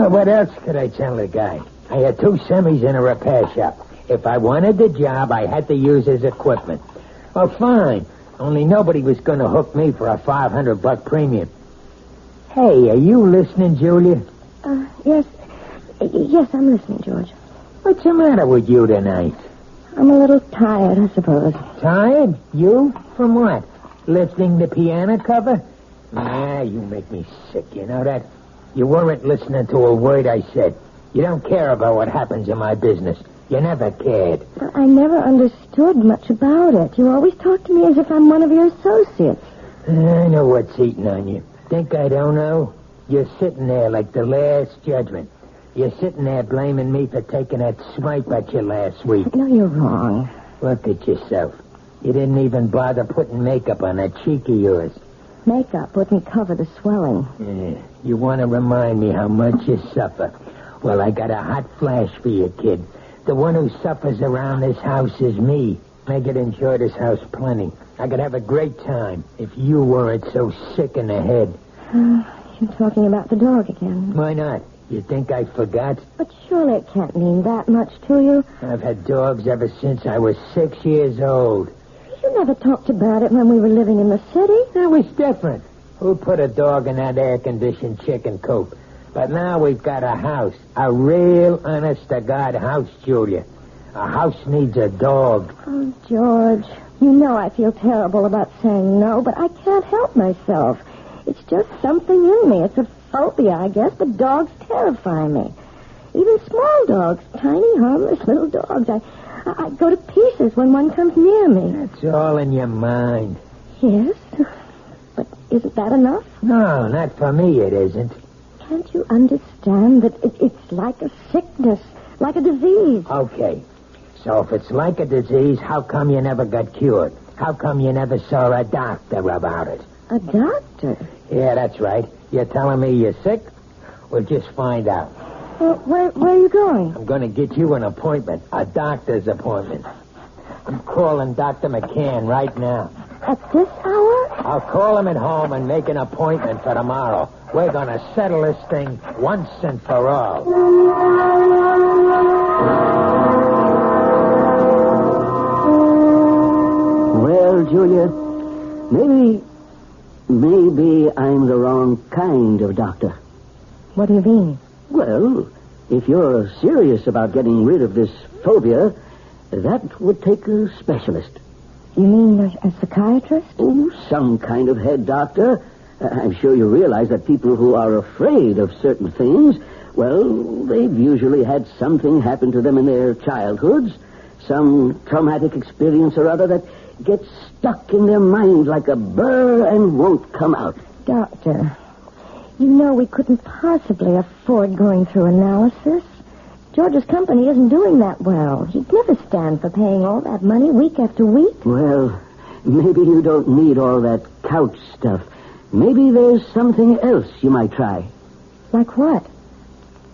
What else could I tell the guy? I had 2 semis in a repair shop. If I wanted the job, I had to use his equipment. Well, fine. Only nobody was going to hook me for a $500 premium. Hey, are you listening, Julia? Yes. Yes, I'm listening, George. What's the matter with you tonight? I'm a little tired, I suppose. Tired? You? From what? Lifting the piano cover? Nah, you make me sick, you know that? You weren't listening to a word I said. You don't care about what happens in my business. You never cared. Well, I never understood much about it. You always talk to me as if I'm one of your associates. I know what's eating on you. Think I don't know? You're sitting there like the last judgment. You're sitting there blaming me for taking that swipe at you last week. No, you're wrong. Look at yourself. You didn't even bother putting makeup on that cheek of yours. Makeup wouldn't cover the swelling. Yeah. You want to remind me how much you suffer. Well, I got a hot flash for you, kid. The one who suffers around this house is me. I could enjoy this house plenty. I could have a great time if you weren't so sick in the head. You're talking about the dog again. Why not? You think I forgot? But surely it can't mean that much to you. I've had dogs ever since I was 6 years old. You never talked about it when we were living in the city. That was different. Who put a dog in that air-conditioned chicken coop? But now we've got a house. A real, honest-to-God house, Julia. A house needs a dog. Oh, George, you know I feel terrible about saying no, but I can't help myself. It's just something in me. It's a phobia, I guess, but dogs terrify me. Even small dogs, tiny, harmless little dogs. I go to pieces when one comes near me. That's all in your mind. Yes, but isn't that enough? No, not for me it isn't. Can't you understand that it's like a sickness, like a disease? Okay, so if it's like a disease, how come you never got cured? How come you never saw a doctor about it? A doctor? Yeah, that's right. You're telling me you're sick? We'll just find out. Well, where are you going? I'm going to get you an appointment, a doctor's appointment. I'm calling Dr. McCann right now. At this hour? I'll call him at home and make an appointment for tomorrow. We're going to settle this thing once and for all. Well, Julia, maybe I'm the wrong kind of doctor. What do you mean? Well, if you're serious about getting rid of this phobia, that would take a specialist. You mean a psychiatrist? Oh, some kind of head doctor. I'm sure you realize that people who are afraid of certain things, well, they've usually had something happen to them in their childhoods, some traumatic experience or other that gets stuck in their mind like a burr and won't come out. Doctor, you know we couldn't possibly afford going through analysis. George's company isn't doing that well. He'd never stand for paying all that money week after week. Well, maybe you don't need all that couch stuff. Maybe there's something else you might try. Like what?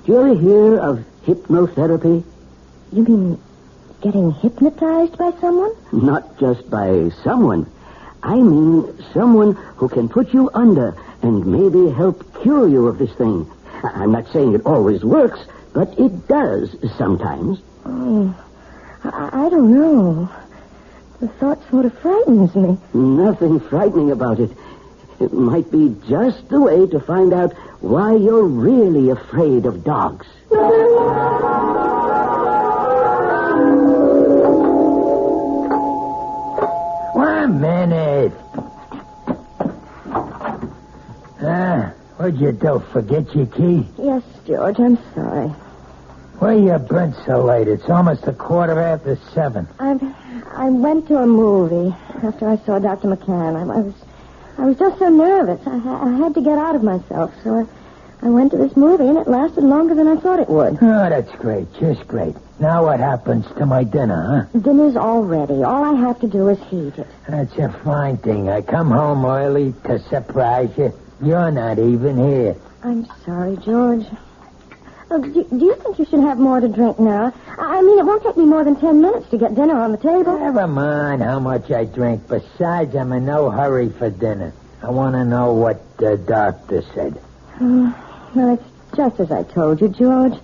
Do you ever hear of hypnotherapy? You mean getting hypnotized by someone? Not just by someone. I mean someone who can put you under and maybe help cure you of this thing. I'm not saying it always works, but it does sometimes. Oh, I don't know. The thought sort of frightens me. Nothing frightening about it. It might be just the way to find out why you're really afraid of dogs. 1 minute. What'd you do, forget your key? Yes, George, I'm sorry. Where you been so late? It's almost 7:15. I went to a movie after I saw Dr. McCann. I was just so nervous. I had to get out of myself, so I went to this movie, and it lasted longer than I thought it would. Oh, that's great. Just great. Now what happens to my dinner, huh? Dinner's all ready. All I have to do is heat it. That's a fine thing. I come home early to surprise you. You're not even here. I'm sorry, George. Do you think you should have more to drink now? I mean, it won't take me more than 10 minutes to get dinner on the table. Never mind how much I drink. Besides, I'm in no hurry for dinner. I want to know what the doctor said. Well, it's just as I told you, George.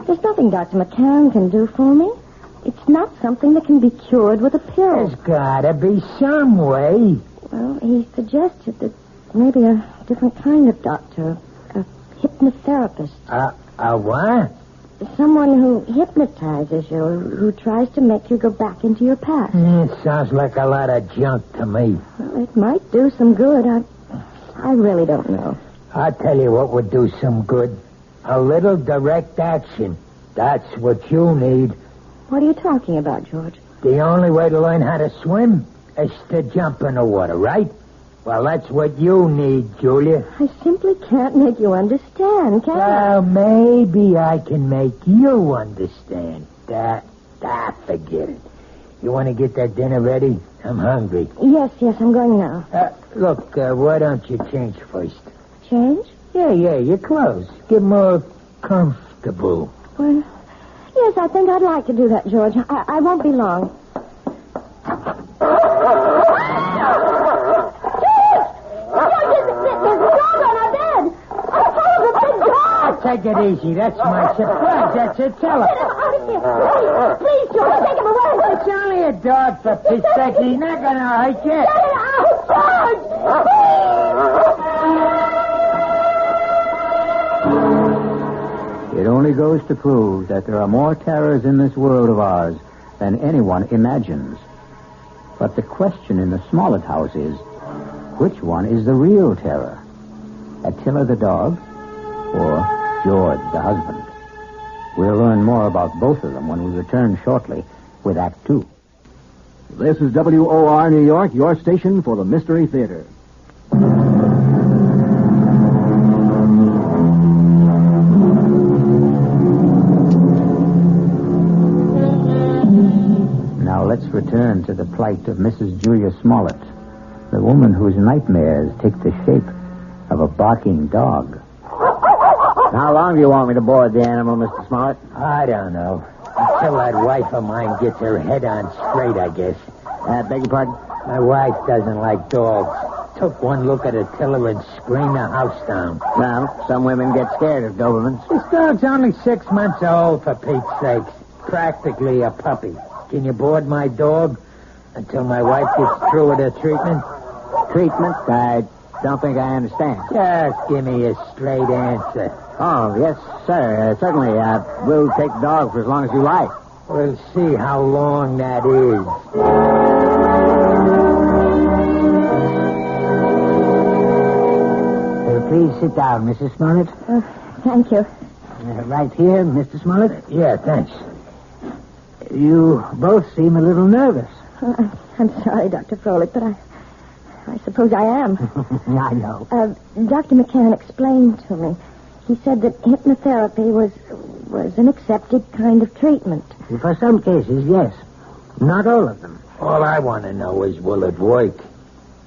There's nothing Dr. McCann can do for me. It's not something that can be cured with a pill. There's gotta be some way. Well, he suggested that maybe a different kind of doctor, a hypnotherapist. A what? Someone who hypnotizes you, who tries to make you go back into your past. It sounds like a lot of junk to me. Well, it might do some good. I really don't know. I'll tell you what would do some good. A little direct action. That's what you need. What are you talking about, George? The only way to learn how to swim is to jump in the water, right? Well, that's what you need, Julia. I simply can't make you understand, can I? Well, maybe I can make you understand. Forget it. You want to get that dinner ready? I'm hungry. Yes, I'm going now. Look, why don't you change first? Change? Yeah, your clothes. Get more comfortable. Well, yes, I think I'd like to do that, George. I won't be long. Take it easy. That's my surprise. That's it. Tell her. Get him out of here. Please, George, take him away. It's only a dog, for Pete's sake. He's not going to hurt you. Get it out, George. It only goes to prove that there are more terrors in this world of ours than anyone imagines. But the question in the Smollett house is, which one is the real terror? Attila the dog or George the husband? We'll learn more about both of them when we return shortly with Act 2. This is WOR New York, your station for the Mystery Theater. Now let's return to the plight of Mrs. Julia Smollett, the woman whose nightmares take the shape of a barking dog. How long do you want me to board the animal, Mr. Smollett? I don't know. Until that wife of mine gets her head on straight, I guess. Beg your pardon? My wife doesn't like dogs. Took one look at Attila and screamed the house down. Well, some women get scared of Dobermans. This dog's only 6 months old, for Pete's sakes. Practically a puppy. Can you board my dog until my wife gets through with her treatment? Treatment? I don't think I understand. Just give me a straight answer. Oh, yes, sir. Certainly. We'll take the dog for as long as you like. We'll see how long that is. Please sit down, Mrs. Smollett. Thank you. Right here, Mr. Smollett? Yeah, thanks. You both seem a little nervous. I'm sorry, Dr. Froelich, but I suppose I am. I know. Dr. McCann explained to me. He said that hypnotherapy was an accepted kind of treatment. For some cases, yes. Not all of them. All I want to know is, will it work?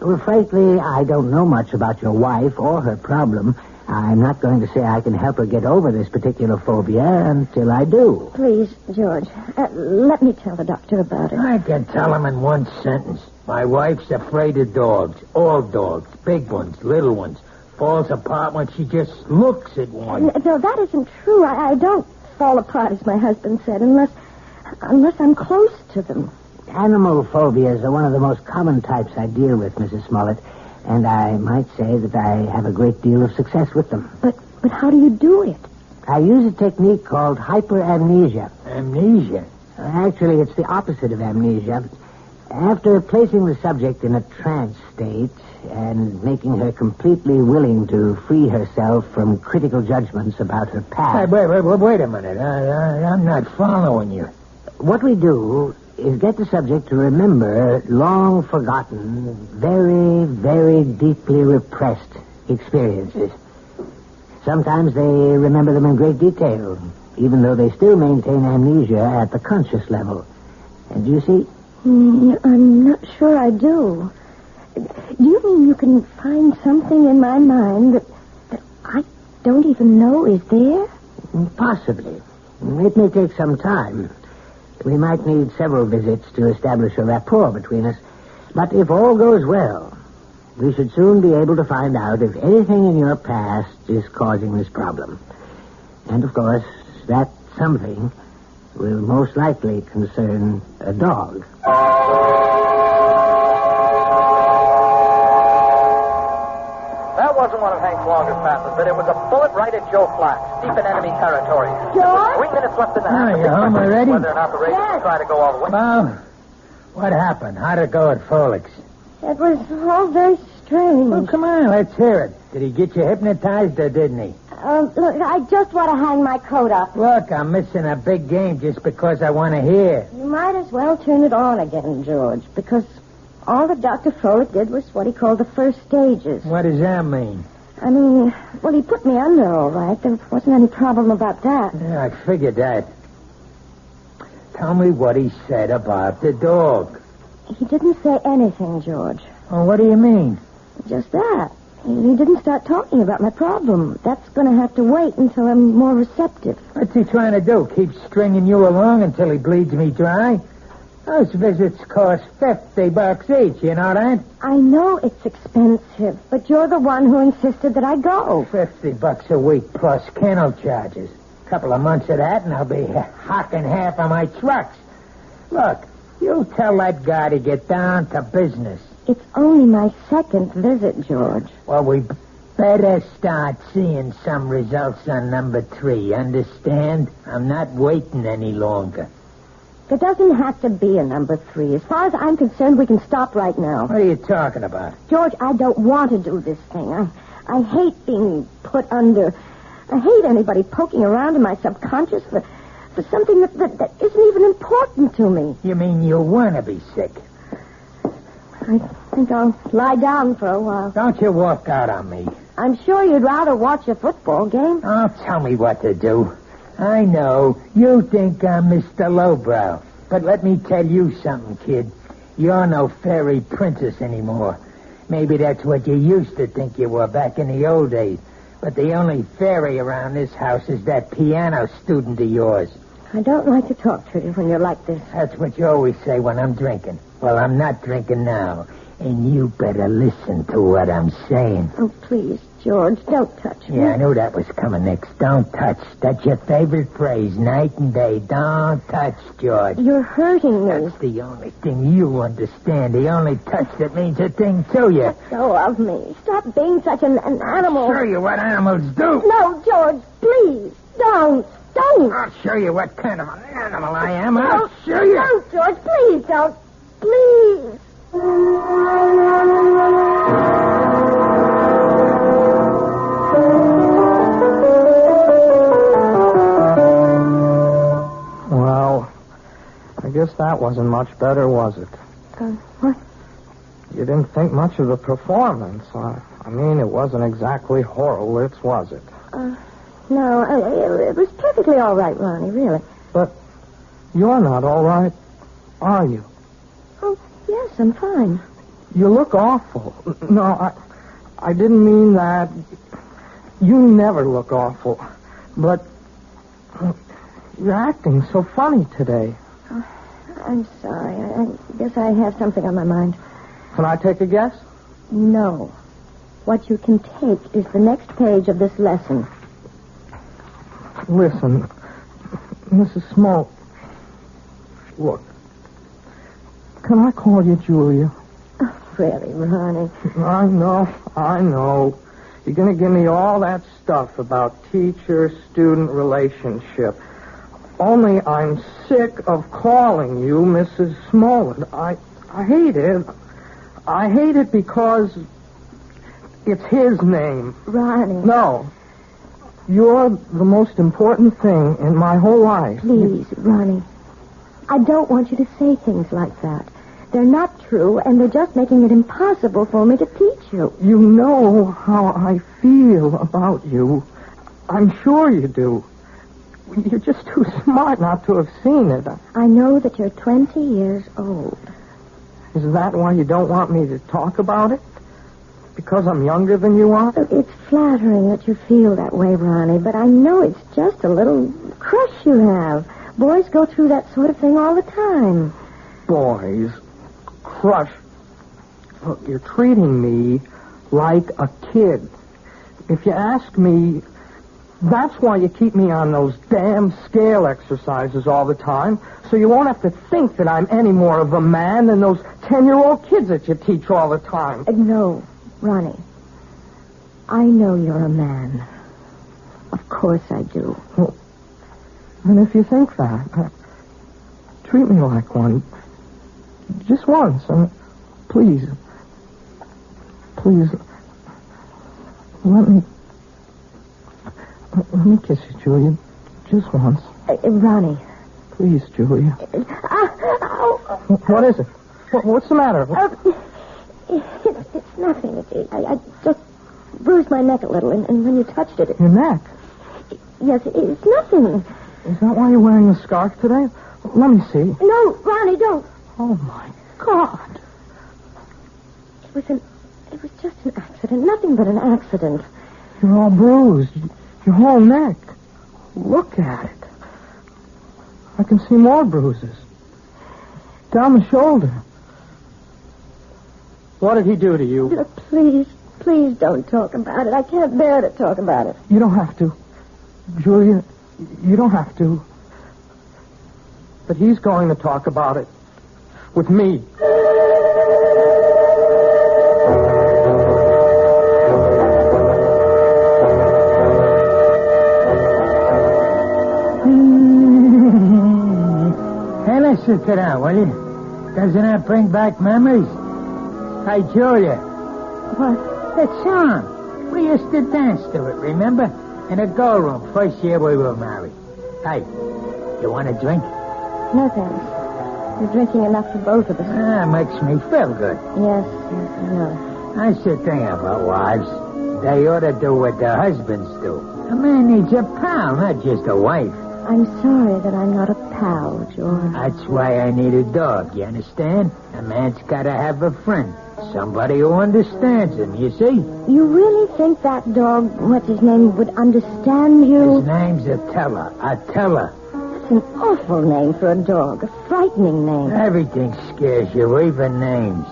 Well, frankly, I don't know much about your wife or her problem. I'm not going to say I can help her get over this particular phobia until I do. Please, George, let me tell the doctor about it. I can tell him in one sentence. My wife's afraid of dogs. All dogs. Big ones, little ones. Falls apart when she just looks at one. No, that isn't true. I don't fall apart, as my husband said, unless I'm close to them. Animal phobias are one of the most common types I deal with, Mrs. Smollett, and I might say that I have a great deal of success with them. But how do you do it? I use a technique called hyperamnesia. Amnesia? Actually, it's the opposite of amnesia. After placing the subject in a trance state and making her completely willing to free herself from critical judgments about her past... Wait a minute. I'm not following you. What we do is get the subject to remember long-forgotten, very, very deeply repressed experiences. Sometimes they remember them in great detail, even though they still maintain amnesia at the conscious level. And you see... I'm not sure I do. Do you mean you can find something in my mind that I don't even know is there? Possibly. It may take some time. We might need several visits to establish a rapport between us. But if all goes well, we should soon be able to find out if anything in your past is causing this problem. And, of course, that something will most likely concern a dog. That wasn't one of Hank's longest passes, but it was a bullet right at Joe Flax, deep in enemy territory. George? 3 minutes left in the half. You home already? Whether or not the Raiders will try to go all the way. Well, what happened? How'd it go at Folix? It was all very strange. Well, come on, let's hear it. Did he get you hypnotized or didn't he? Look, I just want to hang my coat up. Look, I'm missing a big game just because I want to hear. You might as well turn it on again, George, because all that Dr. Folek did was what he called the first stages. What does that mean? I mean, well, he put me under all right. There wasn't any problem about that. Yeah, I figured that. Tell me what he said about the dog. He didn't say anything, George. Oh, what do you mean? Just that. He didn't start talking about my problem. That's going to have to wait until I'm more receptive. What's he trying to do? Keep stringing you along until he bleeds me dry? Those visits cost $50 each, you know that? I know it's expensive, but you're the one who insisted that I go. $50 a week plus kennel charges. A couple of months of that, and I'll be hocking half of my trucks. Look, you tell that guy to get down to business. It's only my second visit, George. Well, we better start seeing some results on number 3, understand? I'm not waiting any longer. There doesn't have to be a number 3. As far as I'm concerned, we can stop right now. What are you talking about? George, I don't want to do this thing. I hate being put under. I hate anybody poking around in my subconscious for something that isn't even important to me. You mean you want to be sick? I think I'll lie down for a while. Don't you walk out on me. I'm sure you'd rather watch a football game. Oh, tell me what to do. I know. You think I'm Mr. Lowbrow. But let me tell you something, kid. You're no fairy princess anymore. Maybe that's what you used to think you were back in the old days. But the only fairy around this house is that piano student of yours. I don't like to talk to you when you're like this. That's what you always say when I'm drinking. Well, I'm not drinking now. And you better listen to what I'm saying. Oh, please, George, don't touch me. Yeah, I knew that was coming next. Don't touch. That's your favorite phrase, night and day. Don't touch, George. You're hurting me. That's the only thing you understand. The only touch that means a thing to you. Let go of me. Stop being such an animal. I'll show you what animals do. No, George, please, don't. I'll show you what kind of an animal I am. I'll show you. Don't, George, please don't. Please. Well, I guess that wasn't much better, was it? What? You didn't think much of the performance. I mean, it wasn't exactly Horowitz, was it? No, it was perfectly all right, Ronnie, really. But you're not all right, are you? Oh, yes, I'm fine. You look awful. No, I didn't mean that. You never look awful. But you're acting so funny today. Oh, I'm sorry. I guess I have something on my mind. Can I take a guess? No. What you can take is the next page of this lesson. Listen, Mrs. Smoke. Look. Can I call you Julia? Oh, really, Ronnie? I know. You're going to give me all that stuff about teacher-student relationship. Only I'm sick of calling you Mrs. Smollett. I I hate it. I hate it because it's his name. Ronnie. No. You're the most important thing in my whole life. Please, Ronnie. I don't want you to say things like that. They're not true, and they're just making it impossible for me to teach you. You know how I feel about you. I'm sure you do. You're just too smart not to have seen it. I know that you're 20 years old. Is that why you don't want me to talk about it? Because I'm younger than you are? It's flattering that you feel that way, Ronnie, but I know it's just a little crush you have. Boys go through that sort of thing all the time. Boys? Crush? Look, you're treating me like a kid. If you ask me, that's why you keep me on those damn scale exercises all the time, so you won't have to think that I'm any more of a man than those 10-year-old kids that you teach all the time. No, Ronnie. I know you're a man. Of course I do. Well, and if you think that, treat me like one. Just once. Please. Please. Let me kiss you, Julia. Just once. Ronnie. Please, Julia. What is it? What's the matter? It's nothing. I just bruised my neck a little, and when you touched it... Your neck? Yes, it's nothing. Is that why you're wearing the scarf today? Let me see. No, Ronnie, don't. Oh, my God. It was just an accident. Nothing but an accident. You're all bruised. Your whole neck. Look at it. I can see more bruises. Down the shoulder. What did he do to you? Please don't talk about it. I can't bear to talk about it. You don't have to. Julia, you don't have to. But he's going to talk about it. With me. Hey, listen to that, will you? Doesn't that bring back memories? Hey, Julia. What? That song. We used to dance to it, remember? In a girl room, first year we were married. Hey, you want a drink? No, thanks. You're drinking enough for both of us. Makes me feel good. Yes, I know. I should think about wives. They ought to do what their husbands do. A man needs a pal, not just a wife. I'm sorry that I'm not a pal, George. That's why I need a dog, you understand? A man's got to have a friend. Somebody who understands him, you see? You really think that dog, what's his name, would understand you? His name's Attila. Attila. That's an awful name for a dog. A frightening name. Everything scares you, even names.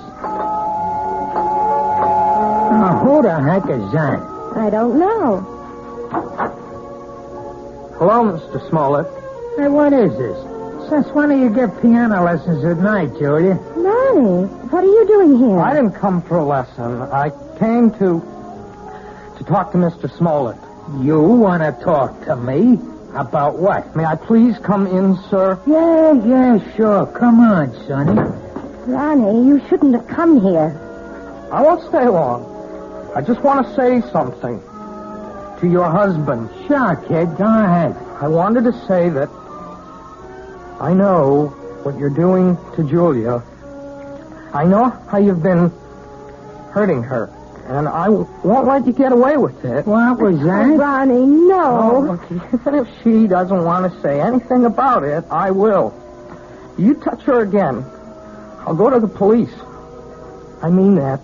Oh, who the heck is that? I don't know. Hello, Mr. Smollett. Hey, what is this? Since when do you give piano lessons at night, Julia? Ronnie, what are you doing here? I didn't come for a lesson. I came to talk to Mr. Smollett. You want to talk to me? About what? May I please come in, sir? Yeah, sure. Come on, Sonny. Ronnie, you shouldn't have come here. I won't stay long. I just want to say something to your husband. Sure, kid. Go ahead. I wanted to say that I know what you're doing to Julia. I know how you've been hurting her, and I won't let you get away with it. What was that? Ronnie, no. Oh, look, even if she doesn't want to say anything about it, I will. You touch her again, I'll go to the police. I mean that.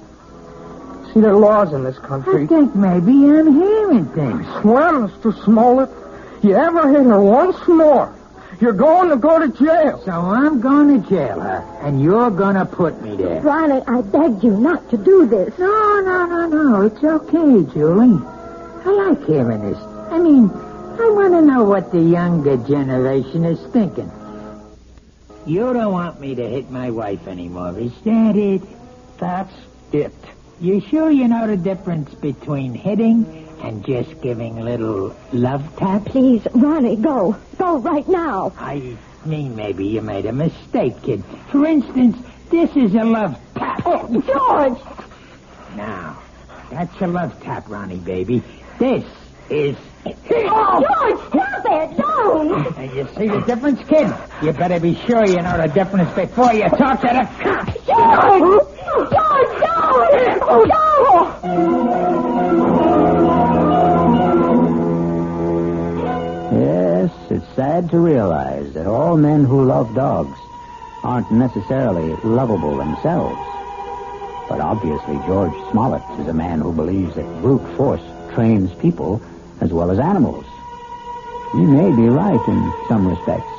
See, there are laws in this country. I think maybe I'm hearing things. I swear, Mr. Smollett, you ever hit her once more, you're going to go to jail. So I'm going to jail her, and you're going to put me there. Ronnie, I begged you not to do this. No. It's okay, Julie. I like hearing this. I mean, I want to know what the younger generation is thinking. You don't want me to hit my wife anymore, is that it? That's it. You sure you know the difference between hitting and just giving little love taps? Please, Ronnie, go. Go right now. I mean, maybe you made a mistake, kid. For instance, This is a love tap. Oh, George! Now, that's a love tap, Ronnie, baby. This is... Oh, George, stop it! Don't! And you see the difference, kid? You better be sure you know the difference before you talk to the cops. George! George, don't! Oh, Yes, it's sad to realize that all men who love dogs aren't necessarily lovable themselves. But obviously, George Smollett is a man who believes that brute force trains people as well as animals. He may be right in some respects,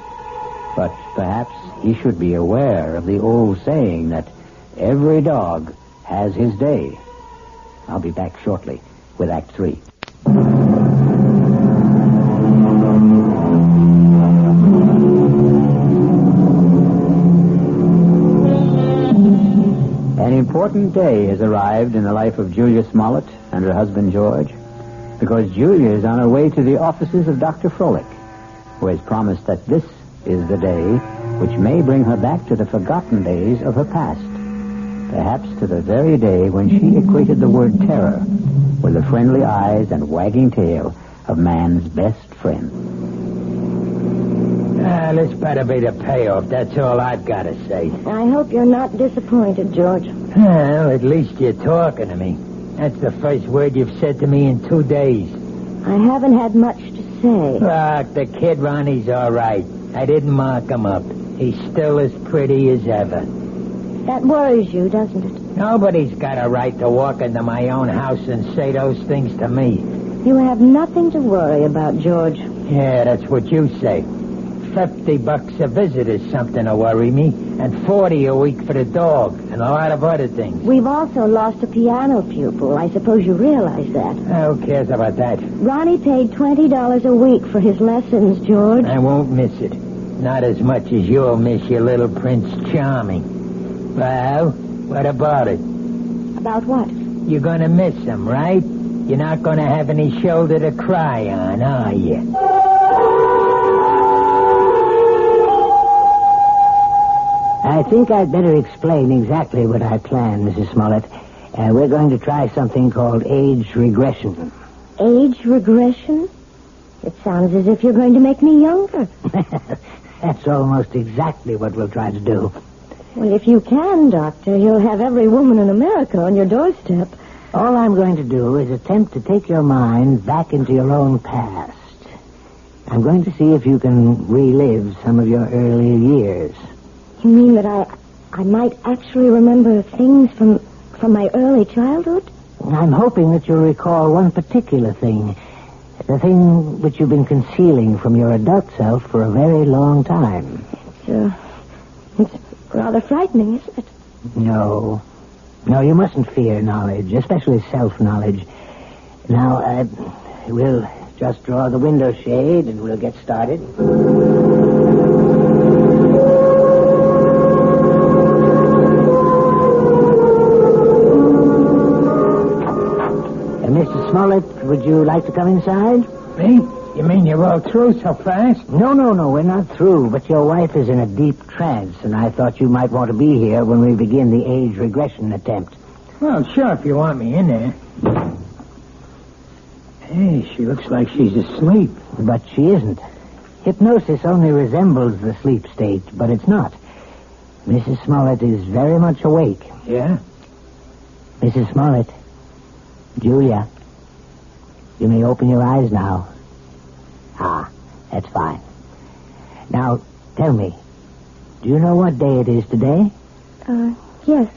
but perhaps he should be aware of the old saying that every dog has his day. I'll be back shortly with Act 3. An important day has arrived in the life of Julia Smollett and her husband George, because Julia is on her way to the offices of Dr. Froelich, who has promised that this is the day which may bring her back to the forgotten days of her past, perhaps to the very day when she equated the word terror with the friendly eyes and wagging tail of man's best friend. This better be the payoff. That's all I've got to say. I hope you're not disappointed, George. Well, at least you're talking to me. That's the first word you've said to me in 2 days. I haven't had much to say. Look, the kid Ronnie's all right. I didn't mark him up. He's still as pretty as ever. That worries you, doesn't it? Nobody's got a right to walk into my own house and say those things to me. You have nothing to worry about, George. Yeah, that's what you say. $50 a visit is something to worry me, and $40 a week for the dog, and a lot of other things. We've also lost a piano pupil. I suppose you realize that. Who cares about that? Ronnie paid $20 a week for his lessons, George. I won't miss it. Not as much as you'll miss your little Prince Charming. Well, what about it? About what? You're going to miss him, right? You're not going to have any shoulder to cry on, are you? I think I'd better explain exactly what I plan, Mrs. Smollett. We're going to try something called age regression. Age regression? It sounds as if you're going to make me younger. That's almost exactly what we'll try to do. Well, if you can, Doctor, you'll have every woman in America on your doorstep. All I'm going to do is attempt to take your mind back into your own past. I'm going to see if you can relive some of your earlier years. You mean that I might actually remember things from my early childhood? I'm hoping that you'll recall one particular thing. The thing which you've been concealing from your adult self for a very long time. It's rather frightening, isn't it? No, you mustn't fear knowledge, especially self-knowledge. Now, we'll just draw the window shade and we'll get started. Mr. Smollett, would you like to come inside? Me? You mean you're all through so fast? No, we're not through, but your wife is in a deep trance, and I thought you might want to be here when we begin the age regression attempt. Well, sure, if you want me in there. Hey, she looks like she's asleep. But she isn't. Hypnosis only resembles the sleep state, but it's not. Mrs. Smollett is very much awake. Yeah? Mrs. Smollett. Julia, you may open your eyes now. Ah, that's fine. Now, tell me, do you know what day it is today? Yes.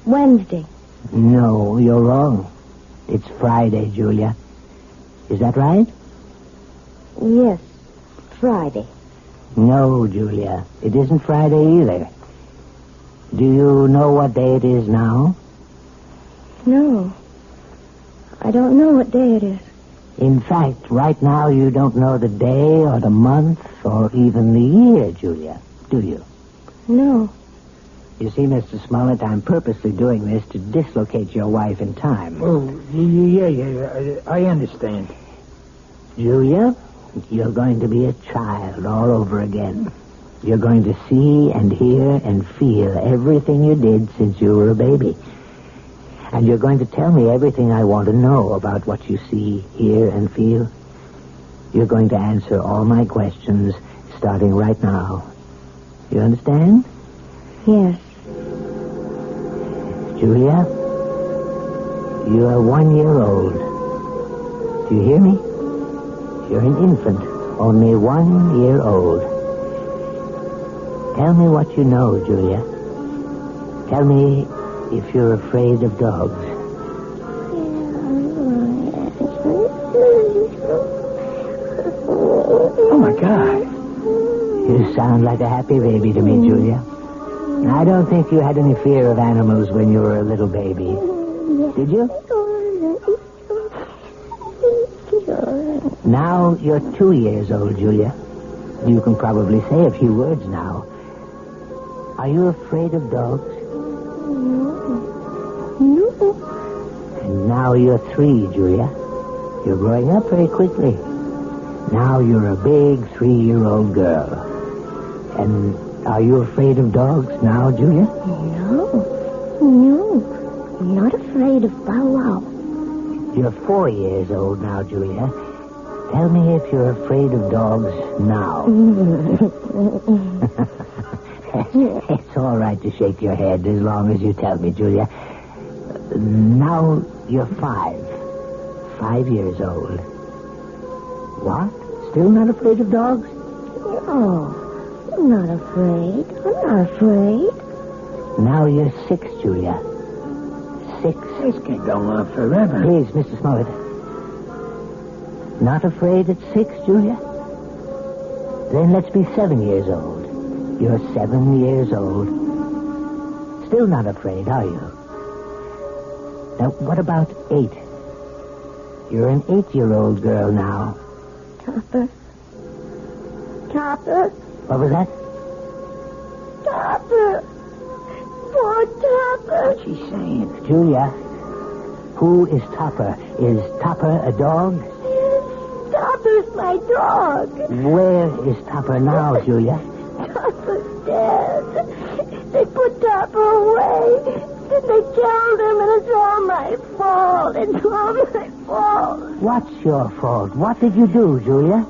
Wednesday. No, you're wrong. It's Friday, Julia. Is that right? Yes, Friday. No, Julia, it isn't Friday either. Do you know what day it is now? No. I don't know what day it is. In fact, right now you don't know the day or the month or even the year, Julia, do you? No. You see, Mr. Smollett, I'm purposely doing this to dislocate your wife in time. Oh, yeah, I understand. Julia, you're going to be a child all over again. You're going to see and hear and feel everything you did since you were a baby. And you're going to tell me everything I want to know about what you see, hear, and feel. You're going to answer all my questions starting right now. You understand? Yes. Julia, you are 1 year old. Do you hear me? You're an infant, only 1 year old. Tell me what you know, Julia. Tell me if you're afraid of dogs. Oh, my God. You sound like a happy baby to me, Julia. I don't think you had any fear of animals when you were a little baby. Did you? Now you're 2 years old, Julia. You can probably say a few words now. Are you afraid of dogs? No. And now you're 3, Julia. You're growing up very quickly. Now you're a big 3-year-old girl. And are you afraid of dogs now, Julia? No. I'm not afraid of Bow Wow. You're 4 years old now, Julia. Tell me if you're afraid of dogs now. It's all right to shake your head as long as you tell me, Julia. Now you're 5 years old. What? Still not afraid of dogs? No, I'm not afraid. Now you're 6, Julia. 6. This can go on forever. Please, Mr. Smollett. Not afraid at 6, Julia? Then let's be 7 years old. You're 7 years old. Still not afraid, are you? Now, what about 8? You're an 8-year-old girl now. Topper. What was that? Topper. Poor Topper. What's she saying? Julia, who is Topper? Is Topper a dog? Topper's my dog. Where is Topper now, Julia? Topper's dead. They put Topper away. They killed him, and it's all my fault. What's your fault? What did you do, Julia?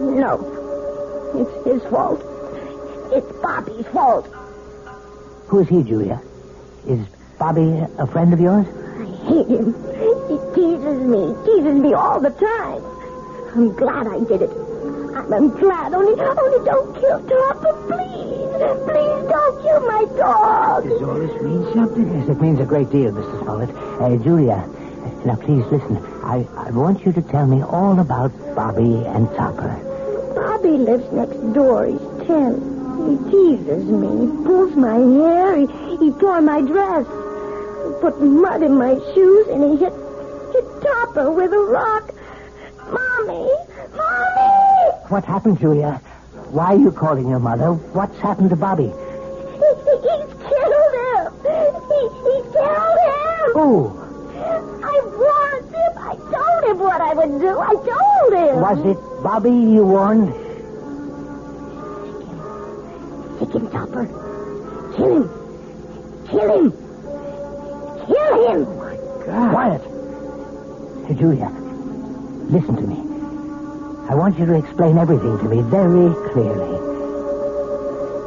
No. It's his fault. It's Bobby's fault. Who's he, Julia? Is Bobby a friend of yours? I hate him. He teases me all the time. I'm glad I did it. I'm glad. Only don't kill Topper, please. Please don't kill my dog. Does all this mean something? Yes, it means a great deal, Mr. Smollett. Julia, now please listen. I want you to tell me all about Bobby and Topper. Bobby lives next door. He's 10. He teases me. He pulls my hair. He tore my dress. He put mud in my shoes, and he hit Topper with a rock. Mommy! What happened, Julia? Why are you calling your mother? What's happened to Bobby? He's killed him. He killed him. Who? I warned him. I told him what I would do. I told him. Was it Bobby you warned? Sick him, Topper. Kill him. Kill him. Oh, my God. Quiet. Hey, Julia, listen to me. I want you to explain everything to me very clearly.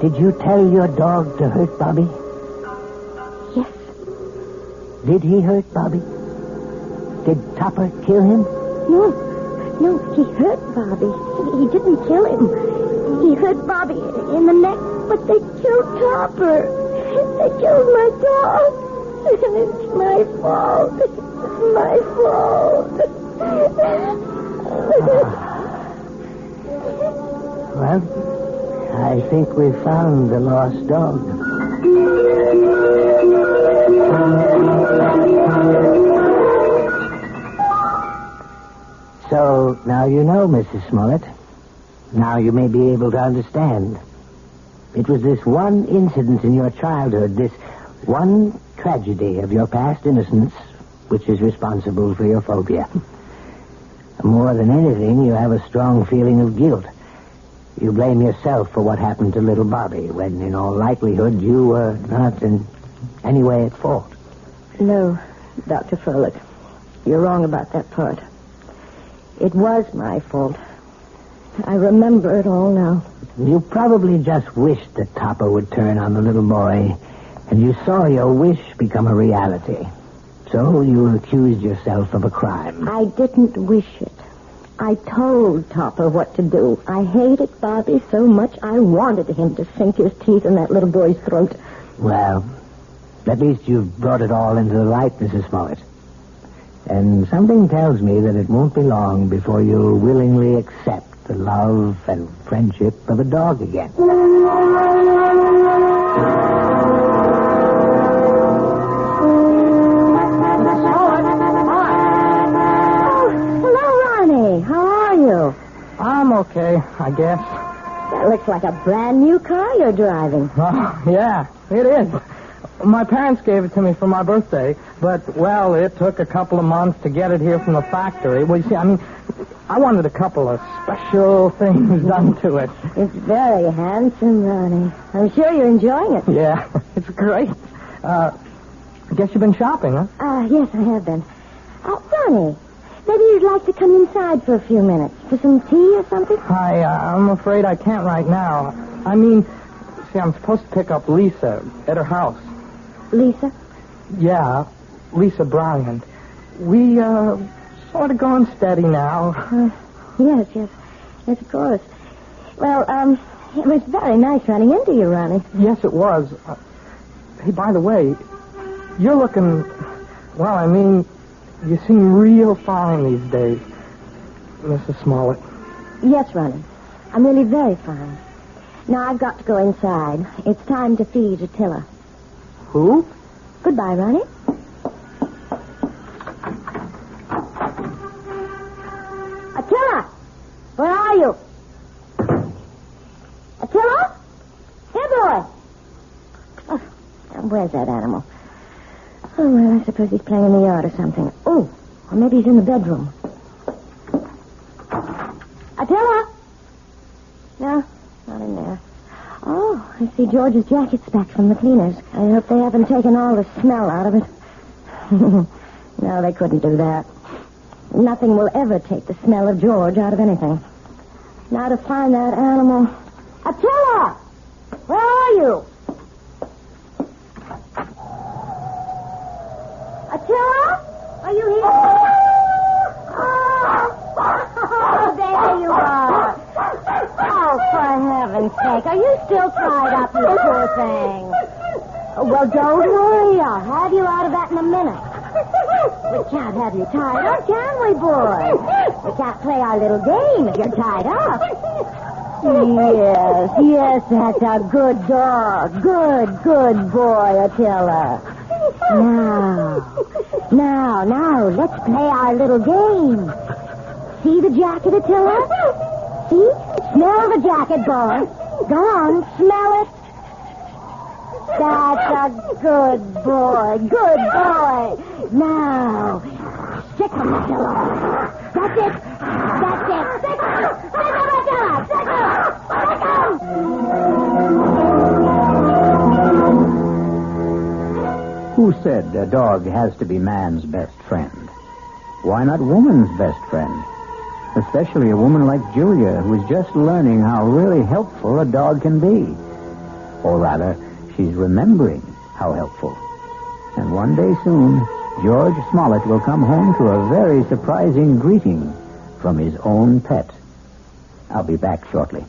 Did you tell your dog to hurt Bobby? Yes. Did he hurt Bobby? Did Topper kill him? No, he hurt Bobby. He didn't kill him. He hurt Bobby in the neck, but they killed Topper. They killed my dog. And it's my fault. It's my fault. Well, I think we found the lost dog. So, now you know, Mrs. Smollett. Now you may be able to understand. It was this one incident in your childhood, this one tragedy of your past innocence, which is responsible for your phobia. More than anything, you have a strong feeling of guilt. You blame yourself for what happened to little Bobby, when in all likelihood you were not in any way at fault. No, Dr. Froelich. You're wrong about that part. It was my fault. I remember it all now. You probably just wished that Topper would turn on the little boy, and you saw your wish become a reality. So you accused yourself of a crime. I didn't wish it. I told Topper what to do. I hated Bobby so much I wanted him to sink his teeth in that little boy's throat. Well, at least you've brought it all into the light, Mrs. Smollett. And something tells me that it won't be long before you'll willingly accept the love and friendship of a dog again. I'm okay, I guess. That looks like a brand new car you're driving. Oh, yeah, it is. My parents gave it to me for my birthday, but, well, it took a couple of months to get it here from the factory. Well, you see, I wanted a couple of special things done to it. It's very handsome, Ronnie. I'm sure you're enjoying it. Yeah, it's great. I guess you've been shopping, huh? Yes, I have been. Ronnie, maybe you'd like to come inside for a few minutes for some tea or something? I'm afraid I can't right now. I mean, see, I'm supposed to pick up Lisa at her house. Lisa? Yeah, Lisa Bryant. We, sort of going steady now. Yes, of course. Well, it was very nice running into you, Ronnie. Yes, it was. Hey, by the way, you're looking, well, I mean, you seem real fine these days, Mrs. Smollett. Yes, Ronnie. I'm really very fine. Now I've got to go inside. It's time to feed Attila. Who? Goodbye, Ronnie. Attila! Where are you? Attila? Here, boy! Oh, where's that animal? Oh, well, I suppose he's playing in the yard or something. Oh, or maybe he's in the bedroom. Attila? No, not in there. Oh, I see George's jacket's back from the cleaners. I hope they haven't taken all the smell out of it. No, they couldn't do that. Nothing will ever take the smell of George out of anything. Now to find that animal. Attila! Where are you? Attila? Are you here? Oh, there you are. Oh, for heaven's sake. Are you still tied up, you poor thing? Well, don't worry. I'll have you out of that in a minute. We can't have you tied up, can we, boy? We can't play our little game if you're tied up. Yes, that's a good dog. Good boy, Attila. Now, let's play our little game. See the jacket, Attila? See? Smell the jacket, boy. Go on, smell it. That's a good boy. Now, stick him, Attila. That's it. Stick him, Attila. Stick him. Who said a dog has to be man's best friend? Why not woman's best friend? Especially a woman like Julia, who is just learning how really helpful a dog can be. Or rather, she's remembering how helpful. And one day soon, George Smollett will come home to a very surprising greeting from his own pet. I'll be back shortly.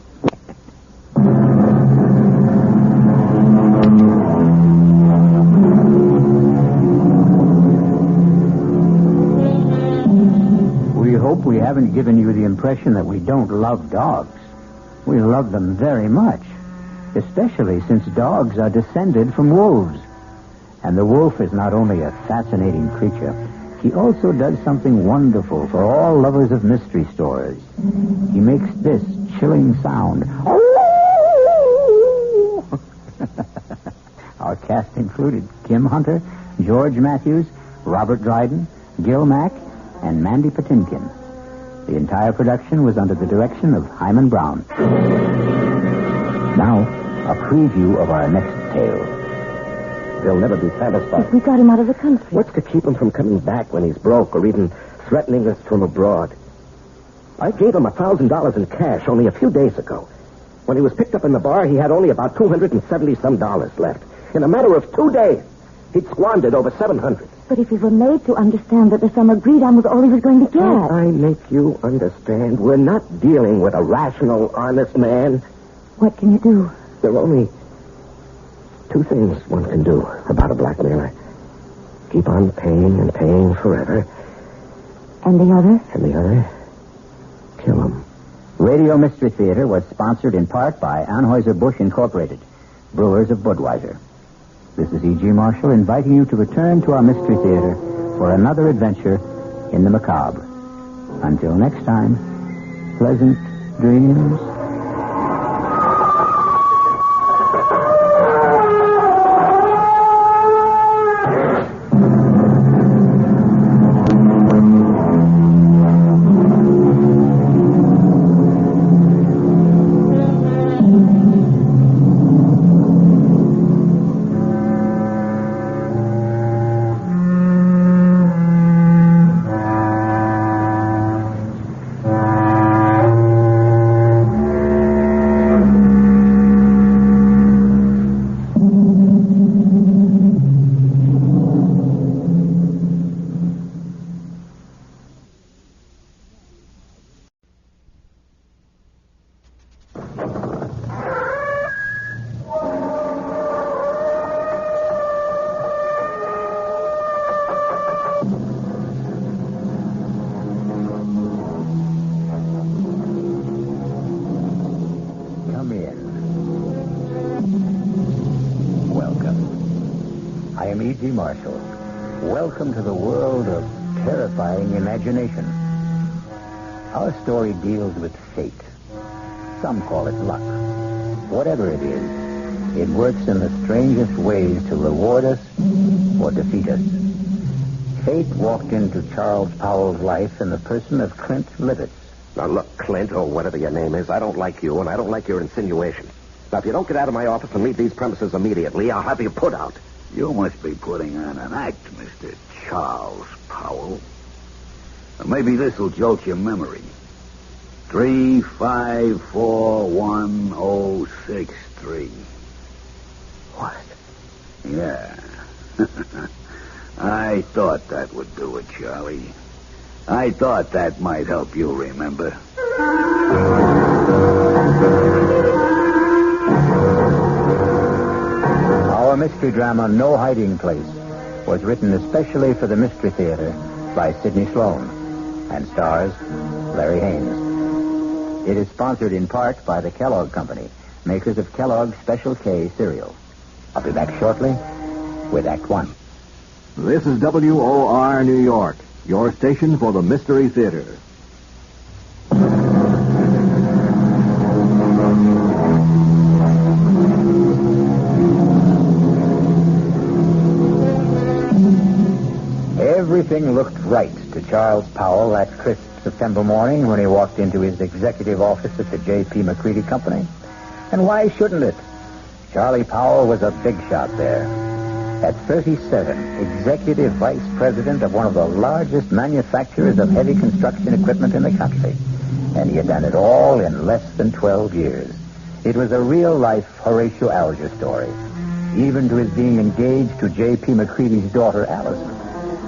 We hope we haven't given you the impression that we don't love dogs. We love them very much, especially since dogs are descended from wolves. And the wolf is not only a fascinating creature, he also does something wonderful for all lovers of mystery stories. He makes this chilling sound. Our cast included Kim Hunter, George Matthews, Robert Dryden, Gil Mack, and Mandy Patinkin. The The entire production was under the direction of Himan Brown. Now, a preview of our next tale. They'll never be satisfied. We got him out of the country. What's to keep him from coming back when he's broke or even threatening us from abroad? I gave him $1,000 in cash only a few days ago. When he was picked up in the bar, he had only about $270-some left. In a matter of 2 days, he'd squandered over $700. But if he were made to understand that the sum agreed on was all he was going to get. Can't I make you understand? We're not dealing with a rational, honest man. What can you do? There are only 2 things one can do about a blackmailer. Keep on paying and paying forever. And the other? And the other? Kill him. Radio Mystery Theater was sponsored in part by Anheuser-Busch Incorporated, brewers of Budweiser. This is E.G. Marshall inviting you to return to our Mystery Theater for another adventure in the macabre. Until next time, pleasant dreams. E.G. Marshall. Welcome to the world of terrifying imagination. Our story deals with fate. Some call it luck. Whatever it is, it works in the strangest ways to reward us or defeat us. Fate walked into Charles Powell's life in the person of Clint Livitz. Now, look, Clint, or whatever your name is, I don't like you, and I don't like your insinuations. Now, if you don't get out of my office and leave these premises immediately, I'll have you put out. You must be putting on an act, Mr. Charles Powell. Maybe this will jolt your memory. 3541063. What? Yeah. I thought that would do it, Charlie. I thought that might help you remember. Our mystery drama, No Hiding Place, was written especially for the Mystery Theater by Sidney Sloan and stars Larry Haynes. It is sponsored in part by the Kellogg Company, makers of Kellogg's Special K cereal. I'll be back shortly with Act One. This is WOR New York, your station for the Mystery Theater. Everything looked right to Charles Powell that crisp September morning when he walked into his executive office at the J.P. McCready Company. And why shouldn't it? Charlie Powell was a big shot there. At 37, executive vice president of one of the largest manufacturers of heavy construction equipment in the country. And he had done it all in less than 12 years. It was a real-life Horatio Alger story, even to his being engaged to J.P. McCready's daughter, Allison.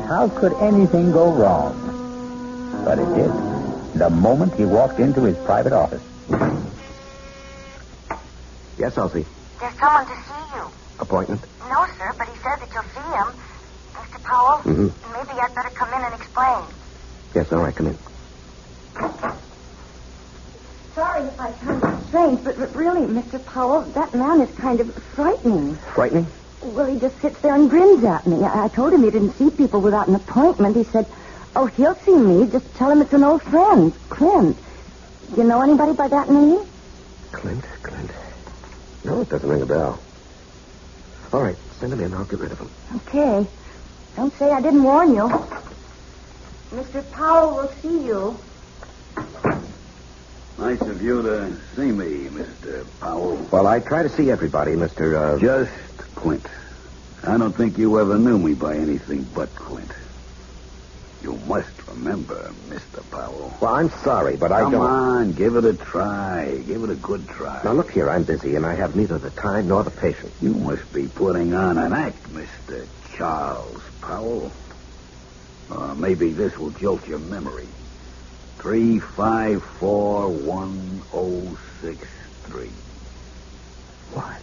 How could anything go wrong? But it did. The moment he walked into his private office. Yes, Elsie. There's someone to see you. Appointment? No, sir, but he said that you'll see him. Mr. Powell, maybe I'd better come in and explain. Yes, all right, come in. Sorry if I sound strange, but really, Mr. Powell, that man is kind of frightening. Frightening? Well, he just sits there and grins at me. I told him he didn't see people without an appointment. He said, oh, he'll see me. Just tell him it's an old friend, Clint. You know anybody by that name? Clint? No, it doesn't ring a bell. All right, send him in. I'll get rid of him. Okay. Don't say I didn't warn you. Mr. Powell will see you. Nice of you to see me, Mr. Powell. Well, I try to see everybody, Mr. Just Clint. I don't think you ever knew me by anything but Clint. You must remember, Mr. Powell. Well, I'm sorry, but I don't... Come on, give it a try. Give it a good try. Now, look here, I'm busy, and I have neither the time nor the patience. You must be putting on an act, Mr. Charles Powell. Maybe this will jolt your memory. 3541063. What?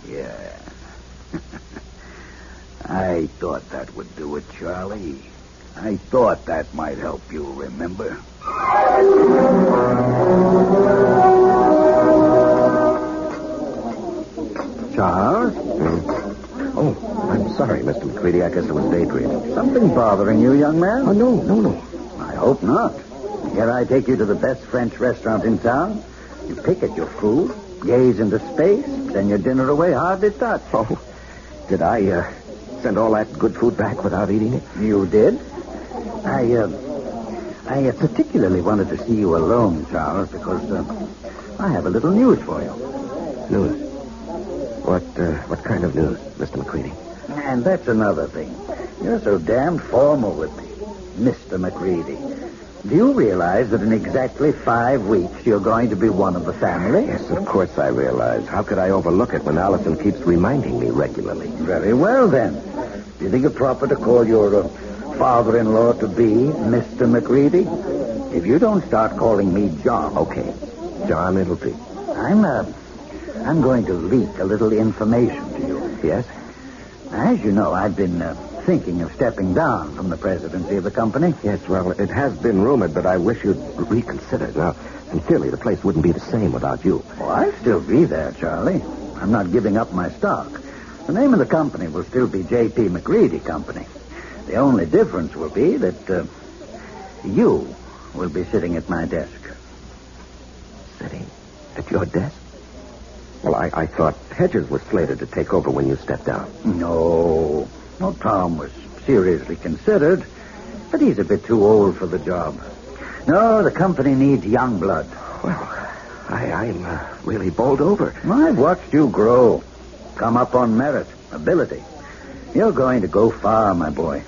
Yeah. I thought that would do it, Charlie. I thought that might help you remember. Charles? Oh, I'm sorry, Mr. McCready. I guess I was daydreaming. Something bothering you, young man? Oh, no. I hope not. Here I take you to the best French restaurant in town. You pick at your food, gaze into space, send your dinner away hardly touched. Oh, did I send all that good food back without eating it? You did? I particularly wanted to see you alone, Charles, because I have a little news for you. News? What kind of news, Mr. McCready? And that's another thing. You're so damned formal with me, Mr. McCready. Do you realize that in exactly 5 weeks you're going to be one of the family? Yes, of course I realize. How could I overlook it when Allison keeps reminding me regularly? Very well, then. Do you think it proper to call your father-in-law to be Mr. McCready? If you don't start calling me John... Okay. John, it'll be. I'm going to leak a little information to you. Yes? As you know, I've been thinking of stepping down from the presidency of the company. Yes, well, it has been rumored, but I wish you'd reconsider. Now, sincerely, the place wouldn't be the same without you. Oh, I'll still be there, Charlie. I'm not giving up my stock. The name of the company will still be J.P. McCready Company. The only difference will be that you will be sitting at my desk. Sitting at your desk? Well, I thought Hedges was slated to take over when you stepped down. No, Tom was seriously considered, but he's a bit too old for the job. No, the company needs young blood. Well, I'm really bowled over. I've watched you grow. Come up on merit, ability. You're going to go far, my boy.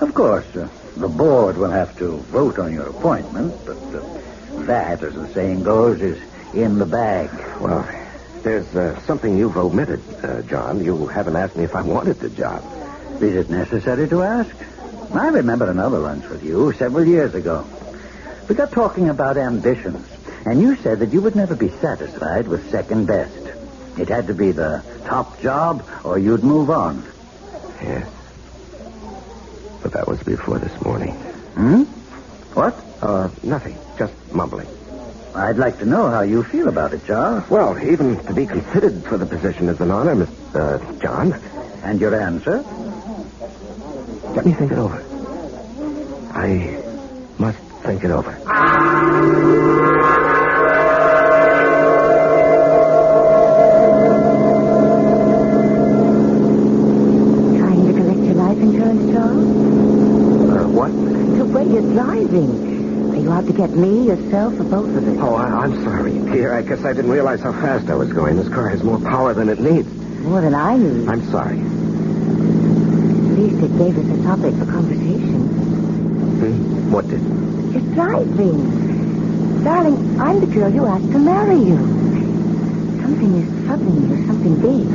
Of course, the board will have to vote on your appointment, but that, as the saying goes, is in the bag. Well, there's something you've omitted, John. You haven't asked me if I wanted the job. Is it necessary to ask? I remember another lunch with you several years ago. We got talking about ambitions, and you said that you would never be satisfied with second best. It had to be the top job, or you'd move on. Yes. But that was before this morning. What? Nothing. Just mumbling. I'd like to know how you feel about it, Charles. Well, even to be considered for the position is an honor, Miss John. And your answer? Let me think it over. I must think it over. Trying to collect your life insurance, Charles? What? The way you're driving. Are you out to get me, yourself, or both of us? Oh, I'm sorry, dear. I guess I didn't realize how fast I was going. This car has more power than it needs. More than I need. I'm sorry. At least it gave us a topic for conversation. What did? You're driving. Darling, I'm the girl you asked to marry you. Something is troubling you, something big.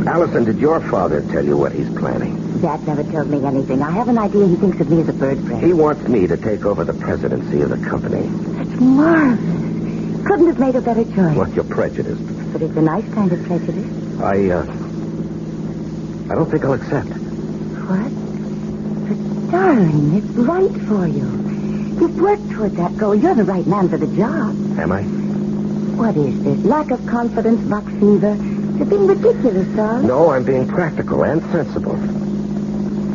Allison, did your father tell you what he's planning? Dad never tells me anything. I have an idea he thinks of me as a bird friend. He wants me to take over the presidency of the company. That's marvelous. Couldn't have made a better choice. What, you're prejudiced? But it's a nice kind of prejudice. I don't think I'll accept. What? But, darling, it's right for you. You've worked toward that goal. You're the right man for the job. Am I? What is this? Lack of confidence, buck fever? You're being ridiculous, darling. No, I'm being practical and sensible.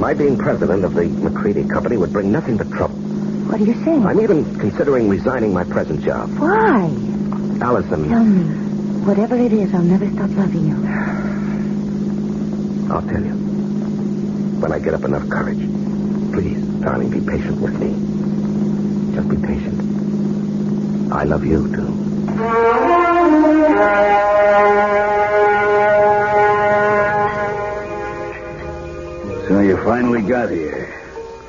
My being president of the McCready Company would bring nothing but trouble. What are you saying? I'm even considering resigning my present job. Why? Allison... Tell me. Whatever it is, I'll never stop loving you. I'll tell you. When I get up enough courage. Please, darling, be patient with me. Just be patient. I love you, too. So you finally got here.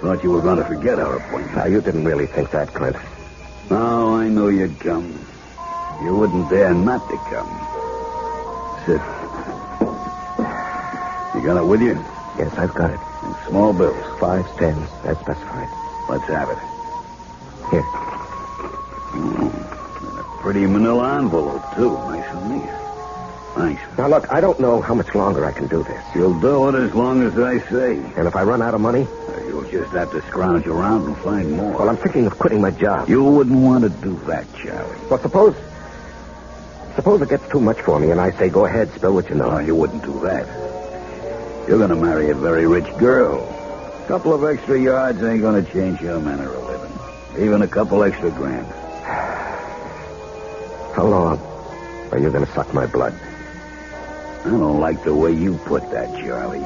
Thought you were going to forget our appointment. Now, you didn't really think that, Clint. Oh, I knew you'd come. You wouldn't dare not to come. Sit. You got it with you? Yes, I've got it. In small bills. 5s, 10s, as specified. Let's have it. Here. And a pretty manila envelope, too. Nice and neat. Thanks. Now, look, I don't know how much longer I can do this. You'll do it as long as I say. And if I run out of money? You'll just have to scrounge around and find more. Well, I'm thinking of quitting my job. You wouldn't want to do that, Charlie. Well, suppose it gets too much for me and I say, go ahead, spill what you know. No, you wouldn't do that. You're going to marry a very rich girl. A couple of extra yards ain't going to change your manner of living. Even a couple extra grand. How long are you going to suck my blood? I don't like the way you put that, Charlie.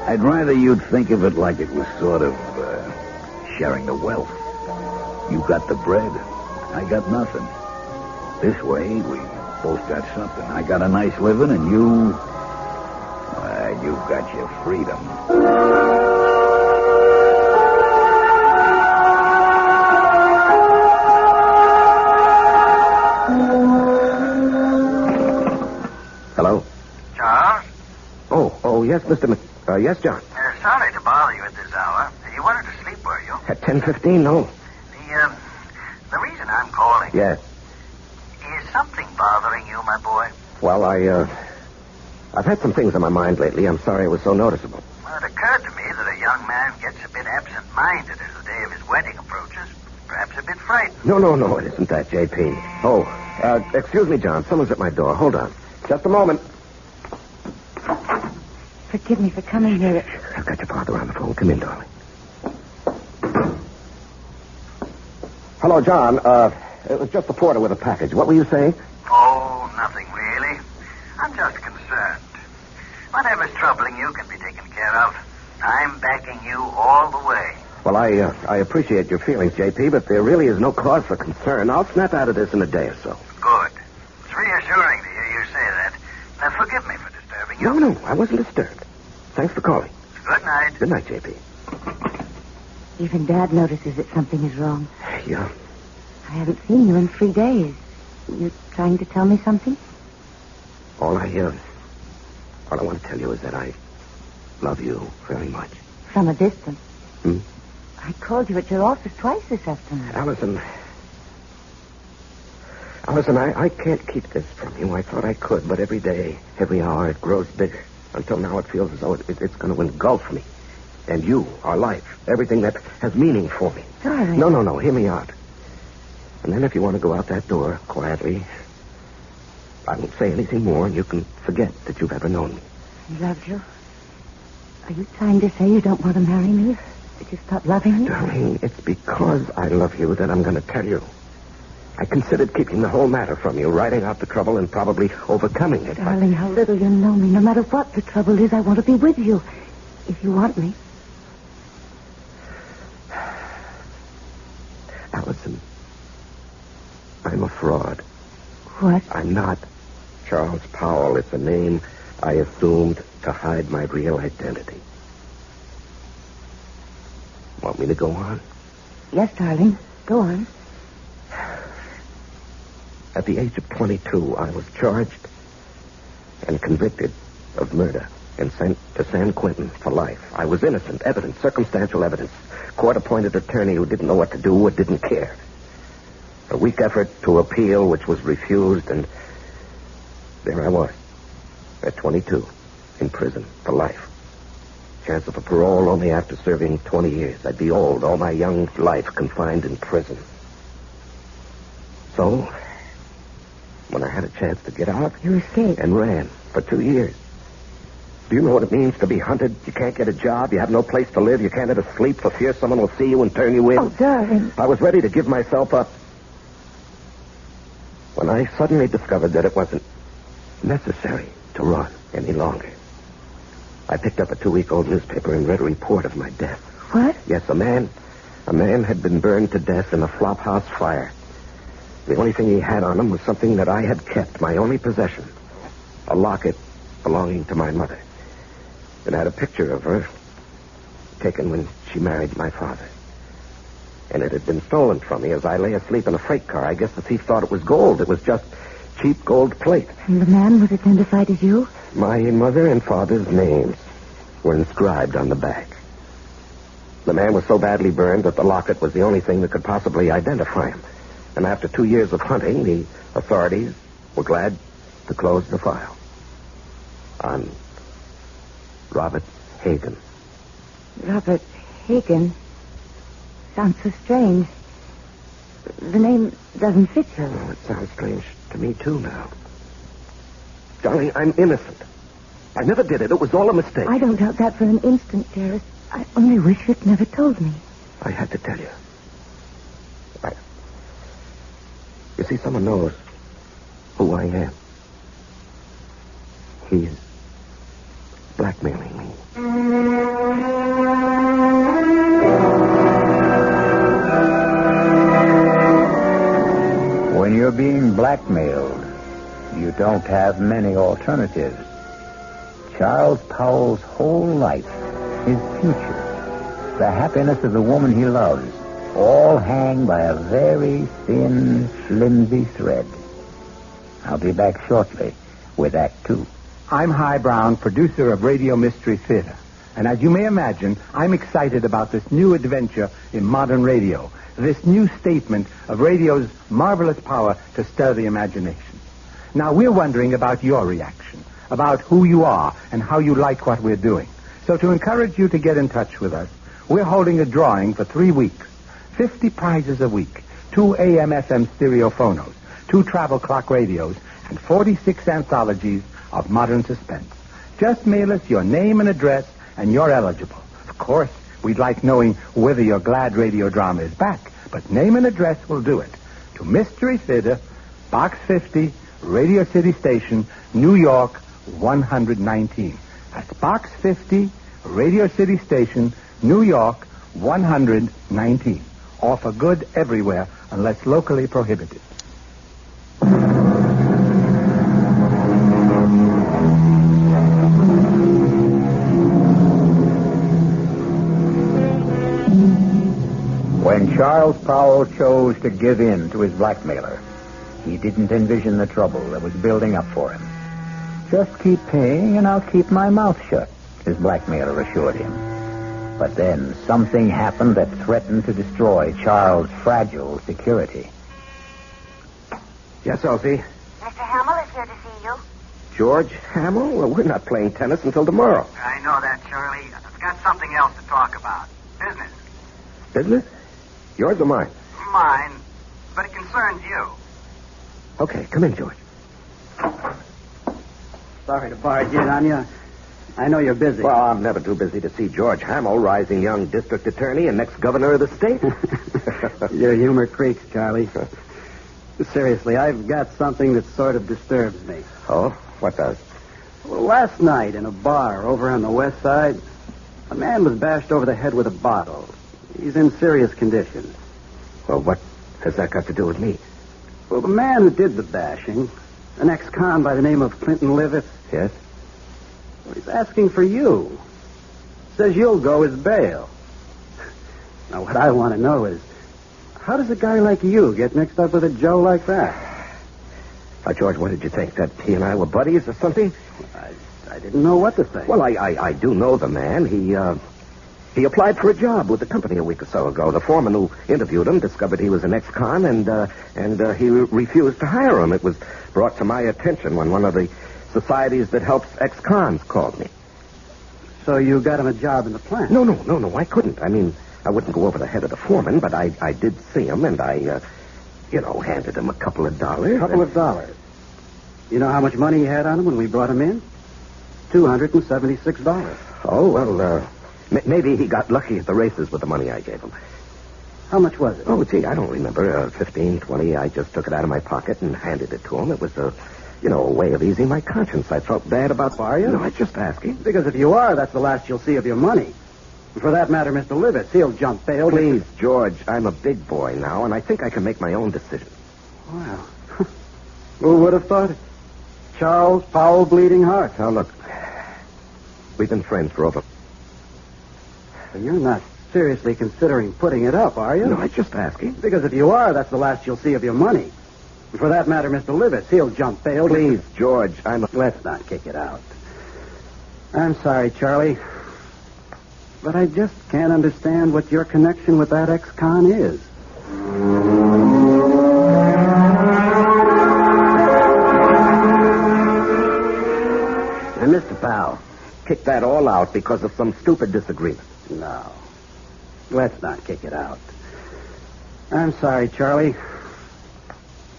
I'd rather you'd think of it like it was sort of sharing the wealth. You got the bread. I got nothing. This way, we both got something. I got a nice living, and you've got your freedom. Hello? Charles? Oh, yes, Mr. Yes, John. Sorry to bother you at this hour. You wanted to sleep, were you? At 10:15, no. The reason I'm calling... Yes. Is something bothering you, my boy? Well, I've had some things on my mind lately. I'm sorry it was so noticeable. Well, it occurred to me that a young man gets a bit absent-minded as the day of his wedding approaches. Perhaps a bit frightened. No, it isn't that, J.P. Oh, excuse me, John. Someone's at my door. Hold on. Just a moment. Forgive me for coming here. I've got your father on the phone. Come in, darling. Hello, John. It was just the porter with a package. What were you saying? Oh, nothing really. I'm just concerned. Whatever's troubling you can be taken care of. I'm backing you all the way. Well, I appreciate your feelings, J.P., but there really is no cause for concern. I'll snap out of this in a day or so. Good. It's reassuring to hear you say that. Now, forgive me for disturbing you. No, I wasn't disturbed. Thanks for calling. Good night. Good night, J.P. Even Dad notices that something is wrong. Yeah. I haven't seen you in 3 days. You trying to tell me something? All I want to tell you is that I love you very much. From a distance. Hmm? I called you at your office twice this afternoon. Allison, I can't keep this from you. I thought I could, but every day, every hour, it grows bigger. Until now, it feels as though it's going to engulf me. And you, our life, everything that has meaning for me. Darling. No, hear me out. And then if you want to go out that door quietly, I won't say anything more, and you can forget that you've ever known me. I loved you. Are you trying to say you don't want to marry me? Did you stop loving me? Darling, it's because I love you that I'm going to tell you. I considered keeping the whole matter from you, riding out the trouble and probably overcoming it. Darling, how little you know me. No matter what the trouble is, I want to be with you. If you want me. Allison, I'm a fraud. What? I'm not Charles Powell. It's a name I assumed to hide my real identity. Want me to go on? Yes, darling. Go on. At the age of 22, I was charged and convicted of murder and sent to San Quentin for life. I was innocent, evidence, circumstantial evidence. Court-appointed attorney who didn't know what to do or didn't care. A weak effort to appeal, which was refused, and there I was, at 22, in prison for life. Chance of a parole only after serving 20 years. I'd be old, all my young life confined in prison. So, when I had a chance to get out... You escaped. And ran for 2 years. Do you know what it means to be hunted? You can't get a job, you have no place to live, you can't ever sleep for fear someone will see you and turn you in. Oh, darling. I was ready to give myself up. When I suddenly discovered that it wasn't necessary to run any longer. I picked up a 2-week-old newspaper and read a report of my death. What? Yes, a man had been burned to death in a flophouse fire. The only thing he had on him was something that I had kept, my only possession. A locket belonging to my mother. It had a picture of her, taken when she married my father. And it had been stolen from me as I lay asleep in a freight car. I guess the thief thought it was gold. It was just cheap gold plate. And the man was identified as you? My mother and father's names were inscribed on the back. The man was so badly burned that the locket was the only thing that could possibly identify him. And after 2 years of hunting, the authorities were glad to close the file on Robert Hagen. Robert Hagen? Sounds so strange. The name doesn't fit you. Oh, it sounds strange to me, too, now. Darling, I'm innocent. I never did it. It was all a mistake. I don't doubt that for an instant, dearest. I only wish you'd never told me. I had to tell you. You see, someone knows who I am. He's blackmailing me. When you're being blackmailed, you don't have many alternatives. Charles Powell's whole life, his future, the happiness of the woman he loves, all hang by a very thin, flimsy thread. I'll be back shortly with Act 2. I'm Himan Brown, producer of Radio Mystery Theater. And as you may imagine, I'm excited about this new adventure in modern radio, this new statement of radio's marvelous power to stir the imagination. Now, we're wondering about your reaction, about who you are and how you like what we're doing. So to encourage you to get in touch with us, we're holding a drawing for 3 weeks. 50 prizes a week, 2 AM/FM stereophonos, 2 travel clock radios, and 46 anthologies of modern suspense. Just mail us your name and address, and you're eligible. Of course, we'd like knowing whether your glad radio drama is back, but name and address will do it. To Mystery Theater, Box 50, Radio City Station, New York, 119. That's Box 50, Radio City Station, New York, 119. Offer good everywhere unless locally prohibited. When Charles Powell chose to give in to his blackmailer, he didn't envision the trouble that was building up for him. Just keep paying and I'll keep my mouth shut, his blackmailer assured him. But then something happened that threatened to destroy Charles' fragile security. Yes, Elsie? Mr. Hamill is here to see you. George Hamill? Well, we're not playing tennis until tomorrow. I know that, Charlie. I've got something else to talk about. Business. Business? Yours or mine? Mine, but it concerns you. Okay, come in, George. Sorry to barge in on you. I know you're busy. Well, I'm never too busy to see George Hamill, rising young district attorney and next governor of the state. Your humor creaks, Charlie. Seriously, I've got something that sort of disturbs me. Oh? What does? Well, last night in a bar over on the west side, a man was bashed over the head with a bottle. He's in serious condition. Well, what has that got to do with me? Well, the man who did the bashing, an ex-con by the name of Clinton Livett. Yes? Well, he's asking for you. Says you'll go as bail. Now, what I want to know is, how does a guy like you get mixed up with a Joe like that? Now, George, what did you think? That he and I were buddies or something? I didn't know what to think. Well, I do know the man. He applied for a job with the company a week or so ago. The foreman who interviewed him discovered he was an ex-con, and he refused to hire him. It was brought to my attention when one of the societies that helps ex-cons called me. So you got him a job in the plant? No, I couldn't. I mean, I wouldn't go over the head of the foreman, but I did see him, and I handed him a couple of dollars. Couple of dollars? You know how much money he had on him when we brought him in? $276. Oh, well, maybe he got lucky at the races with the money I gave him. How much was it? Oh, gee, I don't remember. 15, 20. I just took it out of my pocket and handed it to him. It was a way of easing my conscience. I felt bad about borrowing. No, I was just asking. Because if you are, that's the last you'll see of your money. And for that matter, Mr. Livett, he'll jump bail. Please, George, I'm a big boy now, and I think I can make my own decision. Wow. Who would have thought it? Charles Powell Bleeding Heart. Now, look. We've been friends for over... You're not seriously considering putting it up, are you? No, I'm just asking. Because if you are, that's the last you'll see of your money. And for that matter, Mr. Livitz, he'll jump bail. Please, George, Let's not kick it out. I'm sorry, Charlie. But I just can't understand what your connection with that ex-con is. And Mr. Powell, kick that all out because of some stupid disagreement. No. Let's not kick it out. I'm sorry, Charlie.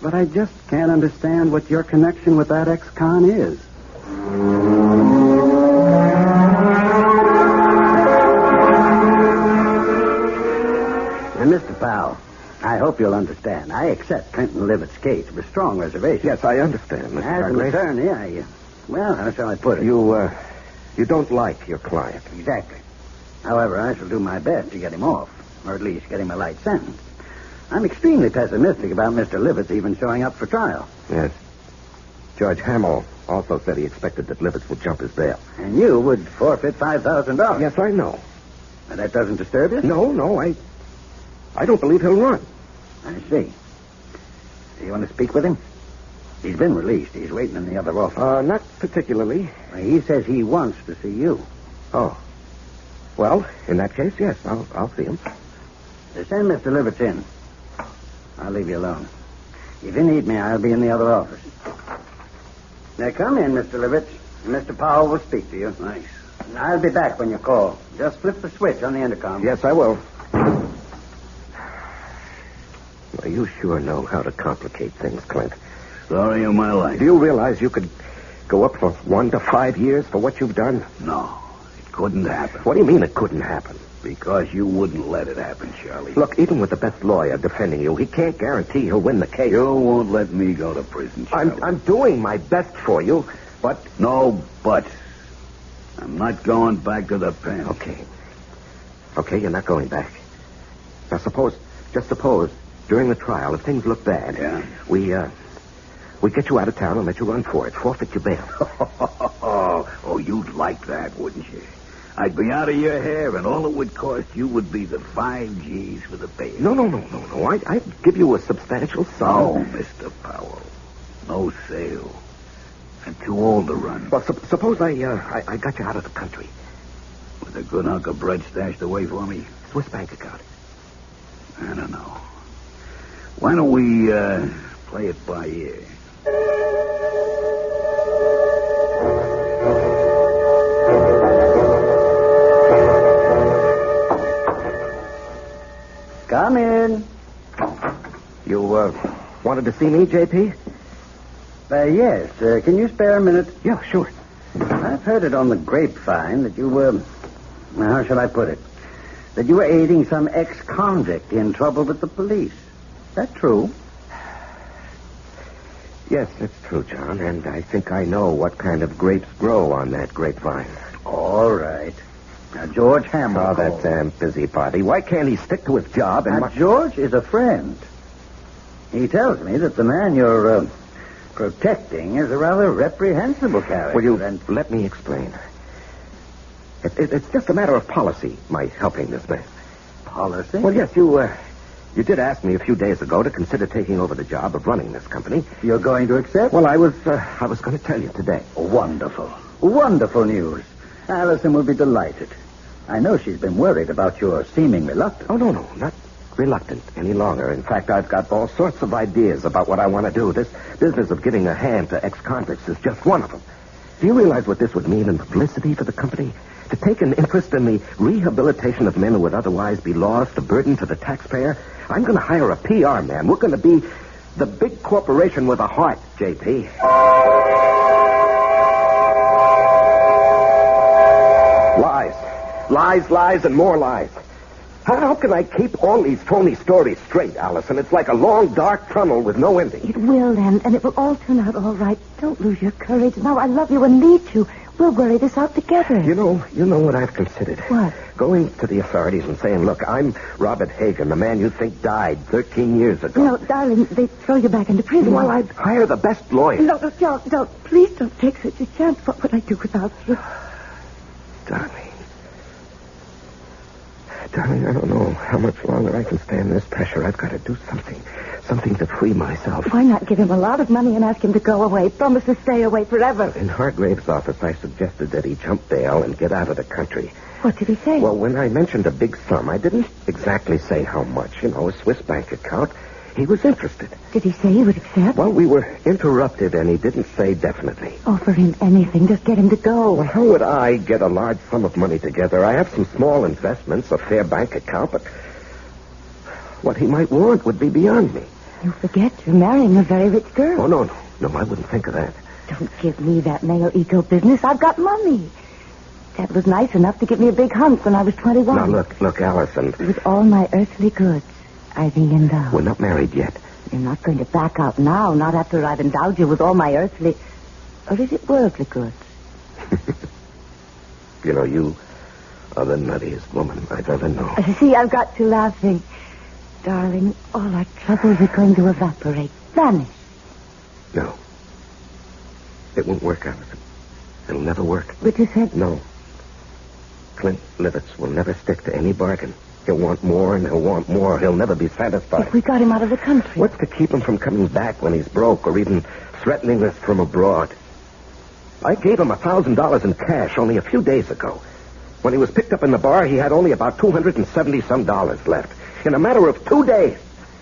But I just can't understand what your connection with that ex-con is. And Mr. Powell, I hope you'll understand. I accept Clinton Livett's case with strong reservations. Yes, I understand, Mr. As an Hargrave. attorney, well, how shall I put it? You don't like your client. Exactly. However, I shall do my best to get him off, or at least get him a light sentence. I'm extremely pessimistic about Mr. Livetz even showing up for trial. Yes. Judge Hamill also said he expected that Livetz would jump his bail. And you would forfeit $5,000. Yes, I know. And that doesn't disturb you? No, I don't believe he'll run. I see. Do you want to speak with him? He's been released. He's waiting in the other office. Not particularly. He says he wants to see you. Oh. Well, in that case, yes, I'll see him. Send Mr. Livetz in. I'll leave you alone. If you need me, I'll be in the other office. Now, come in, Mr. Livetz. Mr. Powell will speak to you. Nice. I'll be back when you call. Just flip the switch on the intercom. Yes, I will. Well, you sure know how to complicate things, Clint. Story of my life. Do you realize you could go up for 1 to 5 years for what you've done? No, it couldn't happen. What do you mean it couldn't happen? Because you wouldn't let it happen, Charlie. Look, even with the best lawyer defending you, he can't guarantee he'll win the case. You won't let me go to prison, Charlie. I'm doing my best for you, but... No buts. I'm not going back to the pen. Okay, you're not going back. Now, just suppose, during the trial, if things look bad... Yeah? We get you out of town and let you run for it. Forfeit your bail. Oh, you'd like that, wouldn't you? I'd be out of your hair, and all it would cost you would be the 5 G's for the bail. No. I'd give you a substantial sum. No, Mr. Powell. No sale. I'm too old to run. Well, suppose I got you out of the country. With a good hunk of bread stashed away for me? Swiss bank account. I don't know. Why don't we play it by ear? Come in. You wanted to see me, J.P.? Yes. Can you spare a minute? Yeah, sure. I've heard it on the grapevine that you were... how shall I put it? That you were aiding some ex-convict in trouble with the police. Is that true? Yes, it's true, John, and I think I know what kind of grapes grow on that grapevine. All right. Now, George Hamill. Oh, that damn busybody. Why can't he stick to his job and... Now, George is a friend. He tells me that the man you're protecting is a rather reprehensible character. Will you let me explain? It's just a matter of policy, my helping this man. Policy? Well, yes, you did ask me a few days ago to consider taking over the job of running this company. You're going to accept? Well, I was going to tell you today. Wonderful. Wonderful news. Allison will be delighted. I know she's been worried about your seeming reluctance. Oh, no, not reluctant any longer. In fact, I've got all sorts of ideas about what I want to do. This business of giving a hand to ex-convicts is just one of them. Do you realize what this would mean in publicity for the company? To take an interest in the rehabilitation of men who would otherwise be lost, a burden to the taxpayer? I'm going to hire a PR man. We're going to be the big corporation with a heart, J.P. Lies, and more lies. How can I keep all these phony stories straight, Allison? It's like a long, dark tunnel with no ending. It will end, and it will all turn out all right. Don't lose your courage. Now, I love you and need you. We'll worry this out together. You know what I've considered? What? Going to the authorities and saying, look, I'm Robert Hagen, the man you think died 13 years ago. No, darling, they'd throw you back into prison. Well, I'd hire the best lawyer. No, don't. Please don't take such a chance. What would I do without you? Darling, I don't know how much longer I can stand this pressure. I've got to do something to free myself. Why not give him a lot of money and ask him to go away? Promise to stay away forever. In Hargrave's office, I suggested that he jump bail and get out of the country. What did he say? Well, when I mentioned a big sum, I didn't exactly say how much. A Swiss bank account. He was interested. Did he say he would accept? Well, we were interrupted, and he didn't say definitely. Offer him anything. Just get him to go. Well, how would I get a large sum of money together? I have some small investments, a fair bank account, but what he might want would be beyond me. You forget you're marrying a very rich girl. Oh, no, I wouldn't think of that. Don't give me that male ego business. I've got money. Dad was nice enough to give me a big hunt when I was 21. Now, look, Allison. With all my earthly goods, I thee endow. We're not married yet. You're not going to back out now, not after I've endowed you with all my earthly... Or is it worldly goods? You are the nuttiest woman I've ever known. See, I've got you laughing. Darling, all our troubles are going to evaporate, vanish. No. It won't work, Allison. It'll never work. Richard said... No. Clint Livitz will never stick to any bargain. He'll want more and he'll want more. He'll never be satisfied. If we got him out of the country. What's to keep him from coming back when he's broke or even threatening us from abroad? I gave him $1,000 in cash only a few days ago. When he was picked up in the bar, he had only about $270 left. In a matter of 2 days,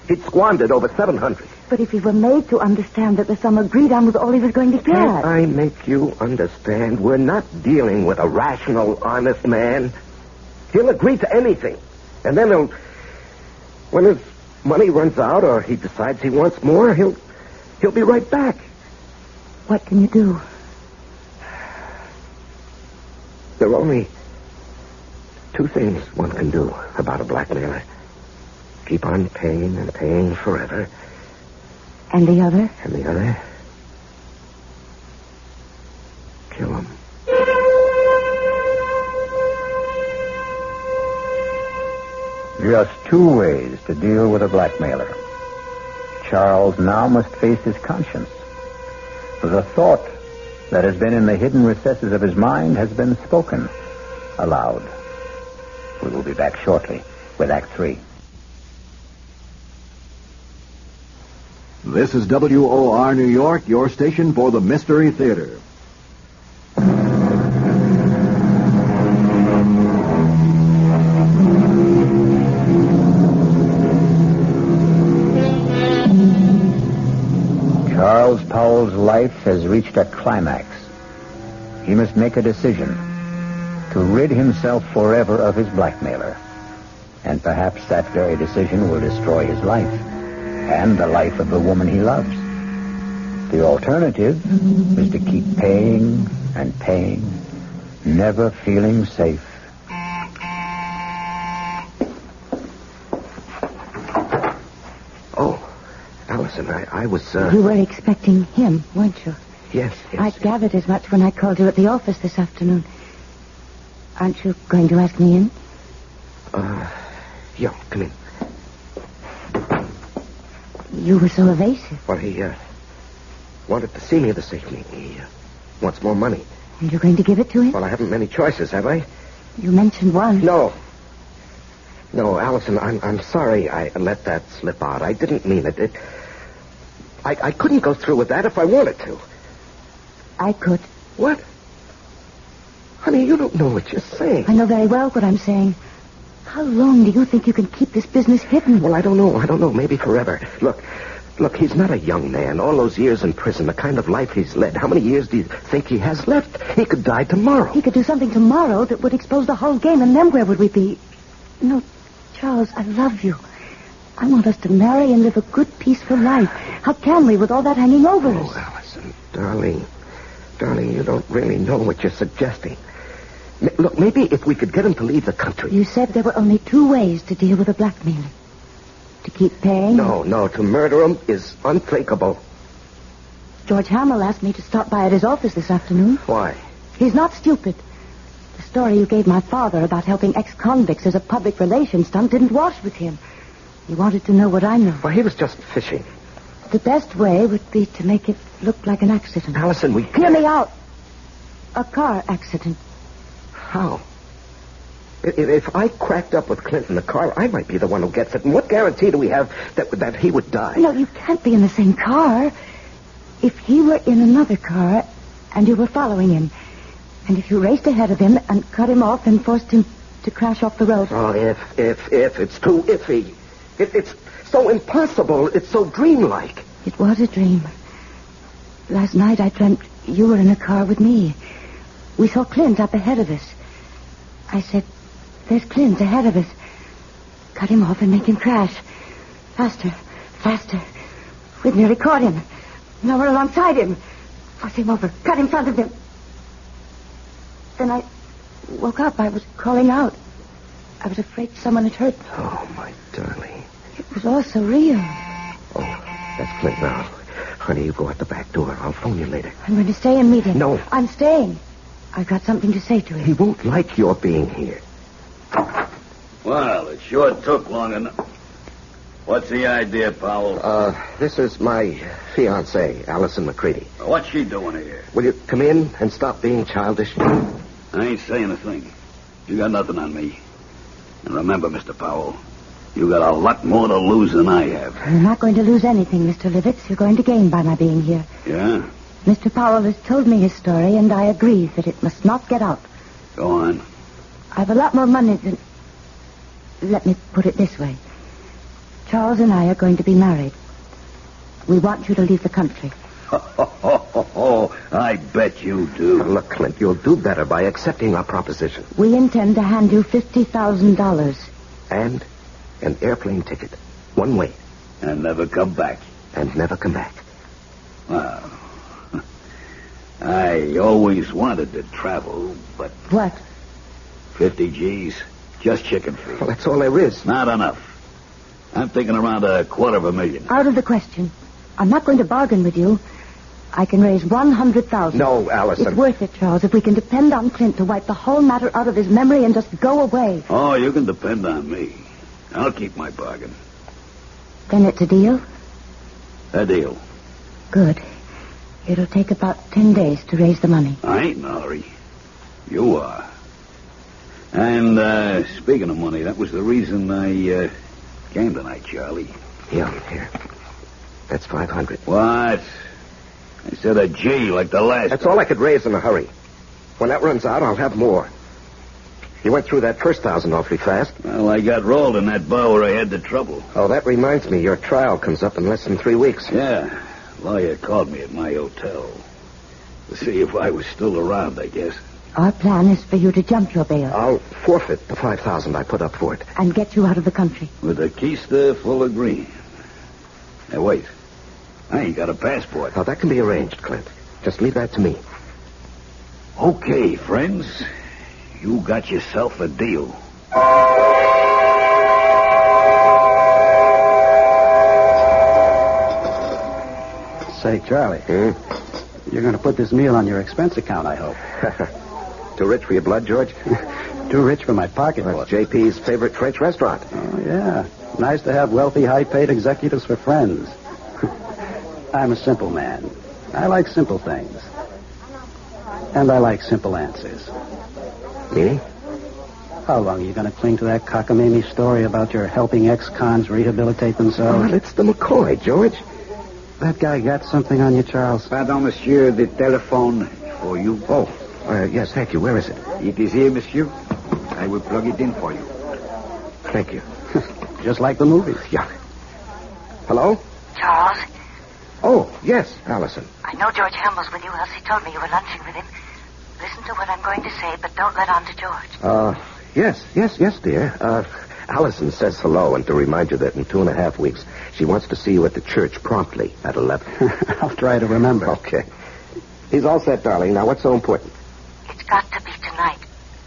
he'd squandered over $700. But if he were made to understand that the sum agreed on was all he was going to get... Can't I make you understand? We're not dealing with a rational, honest man. He'll agree to anything. And then when his money runs out or he decides he wants more, he'll be right back. What can you do? There are only 2 things one can do about a blackmailer. Keep on paying and paying forever. And the other? And the other? Kill him. Just 2 ways to deal with a blackmailer. Charles now must face his conscience. The thought that has been in the hidden recesses of his mind has been spoken aloud. We will be back shortly with Act 3. This is WOR New York, your station for the Mystery Theater. Charles Powell's life has reached a climax. He must make a decision to rid himself forever of his blackmailer. And perhaps that very decision will destroy his life and the life of the woman he loves. The alternative is to keep paying and paying, never feeling safe. Allison, I was, You were expecting him, weren't you? Yes. I gathered as much when I called you at the office this afternoon. Aren't you going to ask me in? Yeah, come in. You were so evasive. Well, he, wanted to see me this evening. He, wants more money. And you're going to give it to him? Well, I haven't many choices, have I? You mentioned one. No, Allison, I'm sorry I let that slip out. I didn't mean it. I couldn't go through with that if I wanted to. I could. What? Honey, you don't know what you're saying. I know very well what I'm saying. How long do you think you can keep this business hidden? Well, I don't know. Maybe forever. Look, he's not a young man. All those years in prison, the kind of life he's led. How many years do you think he has left? He could die tomorrow. He could do something tomorrow that would expose the whole game, and then where would we be? No, Charles, I love you. I want us to marry and live a good, peaceful life. How can we with all that hanging over us? Oh, Allison, darling, you don't really know what you're suggesting. Look, maybe if we could get him to leave the country. You said there were only 2 ways to deal with a blackmailer. To keep paying? No, to murder him is unthinkable. George Hamill asked me to stop by at his office this afternoon. Why? He's not stupid. The story you gave my father about helping ex-convicts as a public relations stunt didn't wash with him. He wanted to know what I know. Well, he was just fishing. The best way would be to make it look like an accident. Allison, we... Hear me out. A car accident. How? If I cracked up with Clint in the car, I might be the one who gets it. And what guarantee do we have that he would die? No, you can't be in the same car. If he were in another car and you were following him, and if you raced ahead of him and cut him off and forced him to crash off the road. Oh, if. It's too iffy. It's so impossible. It's so dreamlike. It was a dream. Last night I dreamt you were in a car with me. We saw Clint up ahead of us. I said, there's Clint ahead of us. Cut him off and make him crash. Faster, faster. We'd nearly caught him. Now we're alongside him. Fuss him over. Cut in front of him. Then I woke up. I was calling out. I was afraid someone had hurt me. Oh, my darling. It was all so real. Oh, that's Clint now. Honey, you go out the back door. I'll phone you later. I'm going to stay and meet him. No. I'm staying. I've got something to say to him. He won't like your being here. Well, it sure took long enough. What's the idea, Powell? This is my fiancée, Allison McCready. What's she doing here? Will you come in and stop being childish? I ain't saying a thing. You got nothing on me. And remember, Mr. Powell, you got a lot more to lose than I have. You're not going to lose anything, Mr. Livitz. You're going to gain by my being here. Yeah? Mr. Powell has told me his story, and I agree that it must not get out. Go on. I've a lot more money than... Let me put it this way. Charles and I are going to be married. We want you to leave the country. I bet you do. Look, Clint, you'll do better by accepting our proposition. We intend to hand you $50,000. And an airplane ticket. One way. And never come back. And never come back. Well, I always wanted to travel, but... What? 50 G's. Just chicken feed. Well, that's all there is. Not enough. I'm thinking around $250,000. Out of the question. I'm not going to bargain with you. I can raise $100,000. No, Allison. It's worth it, Charles, if we can depend on Clint to wipe the whole matter out of his memory and just go away. Oh, you can depend on me. I'll keep my bargain. Then it's a deal? A deal. Good. It'll take about 10 days to raise the money. I ain't in a hurry. You are. And, speaking of money, that was the reason I, came tonight, Charlie. Yeah, here. That's $500. What? I said a G like the last. That's all I could raise in a hurry. When that runs out, I'll have more. You went through that first 1,000 awfully fast. Well, I got rolled in that bar where I had the trouble. Oh, that reminds me. Your trial comes up in less than 3 weeks. Yeah. Lawyer called me at my hotel to see if I was still around, I guess. Our plan is for you to jump your bail. I'll forfeit the $5,000 I put up for it. And get you out of the country. With a keister full of green. Now, wait. I ain't got a passport. Oh, that can be arranged, Clint. Just leave that to me. Okay, friends. You got yourself a deal. Say, Charlie. You're going to put this meal on your expense account, I hope. Too rich for your blood, George? Too rich for my pocketbook. That's JP's favorite French restaurant. Oh, yeah. Nice to have wealthy, high-paid executives for friends. I'm a simple man. I like simple things. And I like simple answers. Meaning? How long are you going to cling to that cockamamie story about your helping ex-cons rehabilitate themselves? Well, it's the McCoy, George. That guy got something on you, Charles? Pardon, monsieur, the telephone for you. Oh, yes, thank you. Where is it? It is here, monsieur. I will plug it in for you. Thank you. Just like the movies. Yeah. Hello? Charles? Oh, yes, Allison. I know George Helmel's with you, else he told me you were lunching with him. Listen to what I'm going to say, but don't let on to George. Yes, dear. Allison says hello, and to remind you that in 2.5 weeks, she wants to see you at the church promptly at 11. I'll try to remember. Okay. He's all set, darling. Now, what's so important? It's got to be tonight.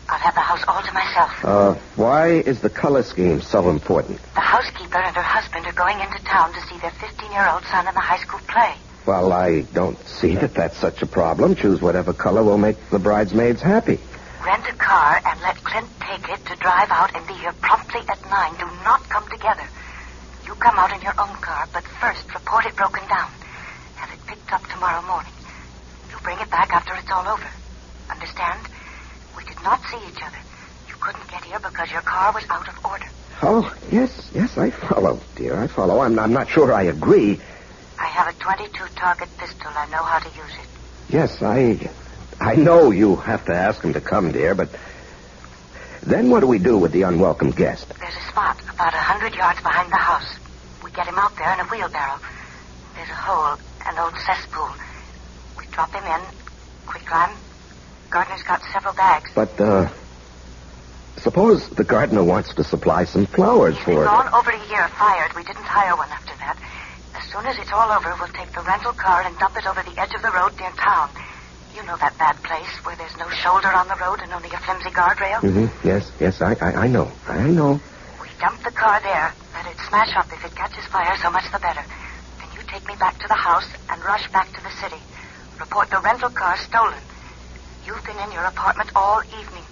I'll have the house all to myself. Why is the color scheme so important? The housekeeper and her husband are going into town to see their 15-year-old son in the high school play. Well, I don't see that that's such a problem. Choose whatever color will make the bridesmaids happy. Rent a car and let Clint take it to drive out and be here promptly at 9. Do not come together. You come out in your own car, but first report it broken down. Have it picked up tomorrow morning. You bring it back after it's all over. Understand? We did not see each other. You couldn't get here because your car was out of order. Oh, yes, I follow, dear. I follow. I'm not sure I agree. I have a .22 target pistol. I know how to use it. Yes, I know you have to ask him to come, dear, but then what do we do with the unwelcome guest? There's a spot about 100 yards behind the house. We get him out there in a wheelbarrow. There's a hole, an old cesspool. We drop him in, quicklime. Gardener's got several bags. But, suppose the gardener wants to supply some flowers for He's been it. gone over a year, fired. We didn't hire one after that. As soon as it's all over, we'll take the rental car and dump it over the edge of the road near town. You know that bad place where there's no shoulder on the road and only a flimsy guardrail? Mm-hmm. Yes, I know. We dump the car there. Let it smash up. If it catches fire, so much the better. Then you take me back to the house and rush back to the city. Report the rental car stolen. You've been in your apartment all evening.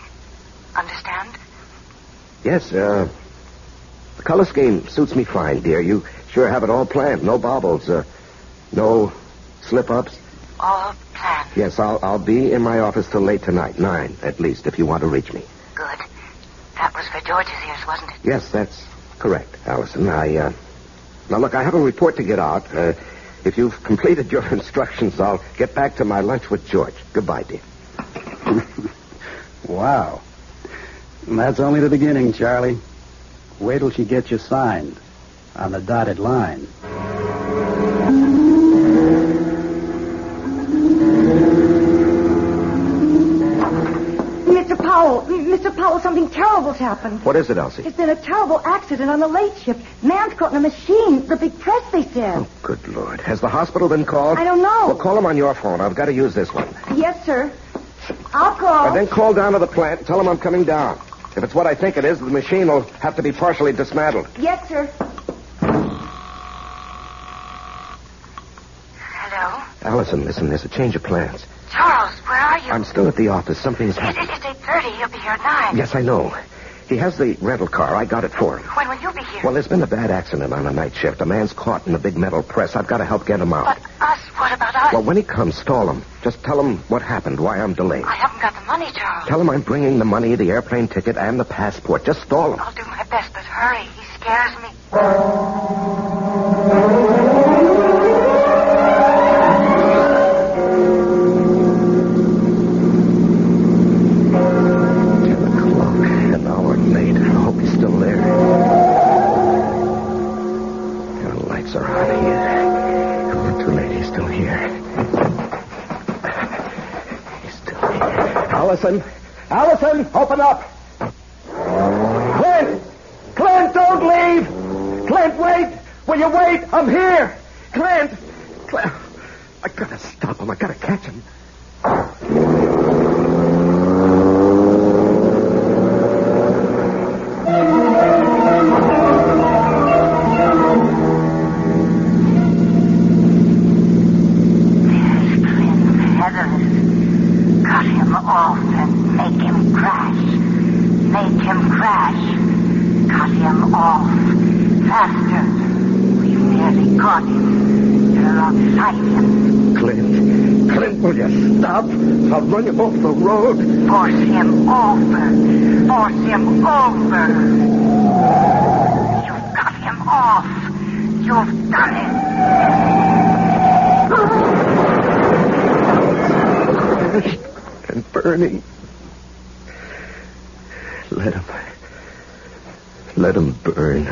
Understand? Yes, the color scheme suits me fine, dear. You sure have it all planned. No baubles, no slip-ups. All planned. Yes, I'll be in my office till late tonight, 9 at least, if you want to reach me. Good. That was for George's ears, wasn't it? Yes, that's correct, Allison. Now, look, I have a report to get out. If you've completed your instructions, I'll get back to my lunch with George. Goodbye, dear. Wow. And that's only the beginning, Charlie. Wait till she gets you signed on the dotted line. Mr. Powell, something terrible's happened. What is it, Elsie? There's been a terrible accident on the late shift. Man's caught in a machine. The big press, they said. Oh, good Lord. Has the hospital been called? I don't know. Well, call them on your phone. I've got to use this one. Yes, sir. I'll call. And then call down to the plant and tell them I'm coming down. If it's what I think it is, the machine will have to be partially dismantled. Yes, sir. Hello? Allison, listen, there's a change of plans. Charles, where are you? I'm still at the office. Something's happened. It's 8:30. He'll be here at 9. Yes, I know. He has the rental car. I got it for him. When will you be here? Well, there's been a bad accident on a night shift. A man's caught in a big metal press. I've got to help get him out. But us? What about us? Well, when he comes, stall him. Just tell him what happened, why I'm delayed. I haven't got the money, Charles. Tell him I'm bringing the money, the airplane ticket, and the passport. Just stall him. I'll do my best, but hurry. He scares me. Allison, open up. Clint, don't leave. Clint, wait. Will you wait? I'm here. Clint. I gotta stop him. I gotta catch him. I'll run him off the road. Force him over. Force him over. You've got him off. You've done it. And burning. Let him burn.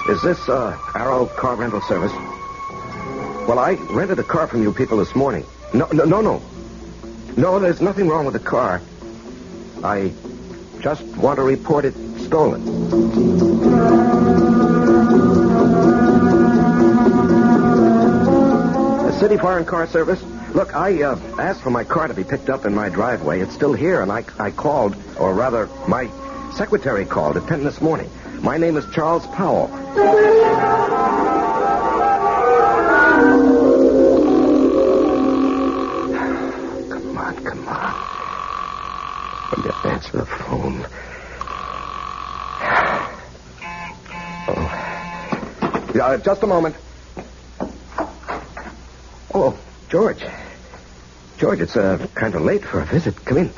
Is this, Arrow Car Rental Service? Well, I rented a car from you people this morning. No. No, there's nothing wrong with the car. I just want to report it stolen. The City Foreign Car Service? Look, I asked for my car to be picked up in my driveway. It's still here, and I called, or rather, my secretary called at 10 this morning. My name is Charles Powell. Come on. Will you answer the phone? Oh. Yeah, just a moment. Oh, George. George, it's kind of late for a visit. Come in.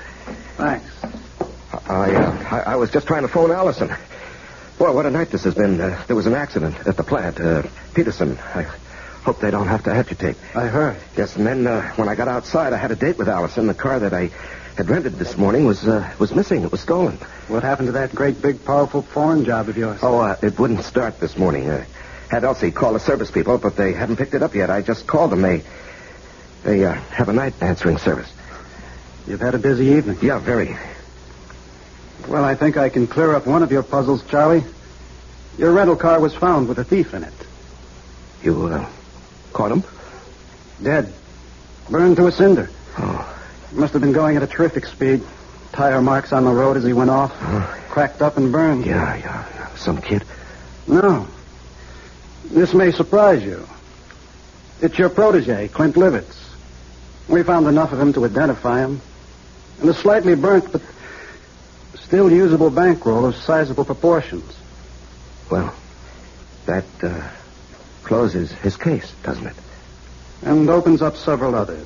Thanks. I was just trying to phone Allison. Boy, what a night this has been. There was an accident at the plant. Peterson. I hope they don't have to agitate. I heard. Yes, and then when I got outside, I had a date with Allison. The car that I had rented this morning was missing. It was stolen. What happened to that great, big, powerful foreign job of yours? Oh, it wouldn't start this morning. Had Elsie call the service people, but they haven't picked it up yet. I just called them. They have a night answering service. You've had a busy evening. Yeah, very. Well, I think I can clear up one of your puzzles, Charlie. Your rental car was found with a thief in it. You, caught him? Dead. Burned to a cinder. Oh. Must have been going at a terrific speed. Tire marks on the road as he went off. Cracked up and burned. Yeah. Some kid? No. This may surprise you. It's your protege, Clint Livitz. We found enough of him to identify him. And a slightly burnt, but still usable bankroll of sizable proportions. Well, that closes his case, doesn't it? And opens up several others.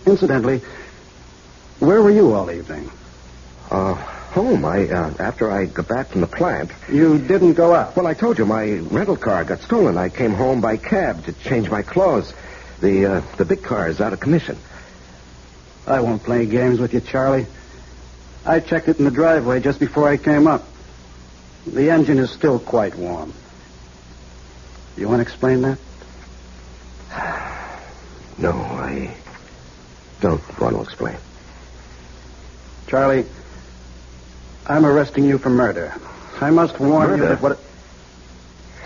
Incidentally, where were you all evening? Home. After I got back from the plant. You didn't go out? Well, I told you my rental car got stolen. I came home by cab to change my clothes. The big car is out of commission. I won't play games with you, Charlie. I checked it in the driveway just before I came up. The engine is still quite warm. You want to explain that? No, I don't want to explain. Charlie, I'm arresting you for murder. I must warn you that what...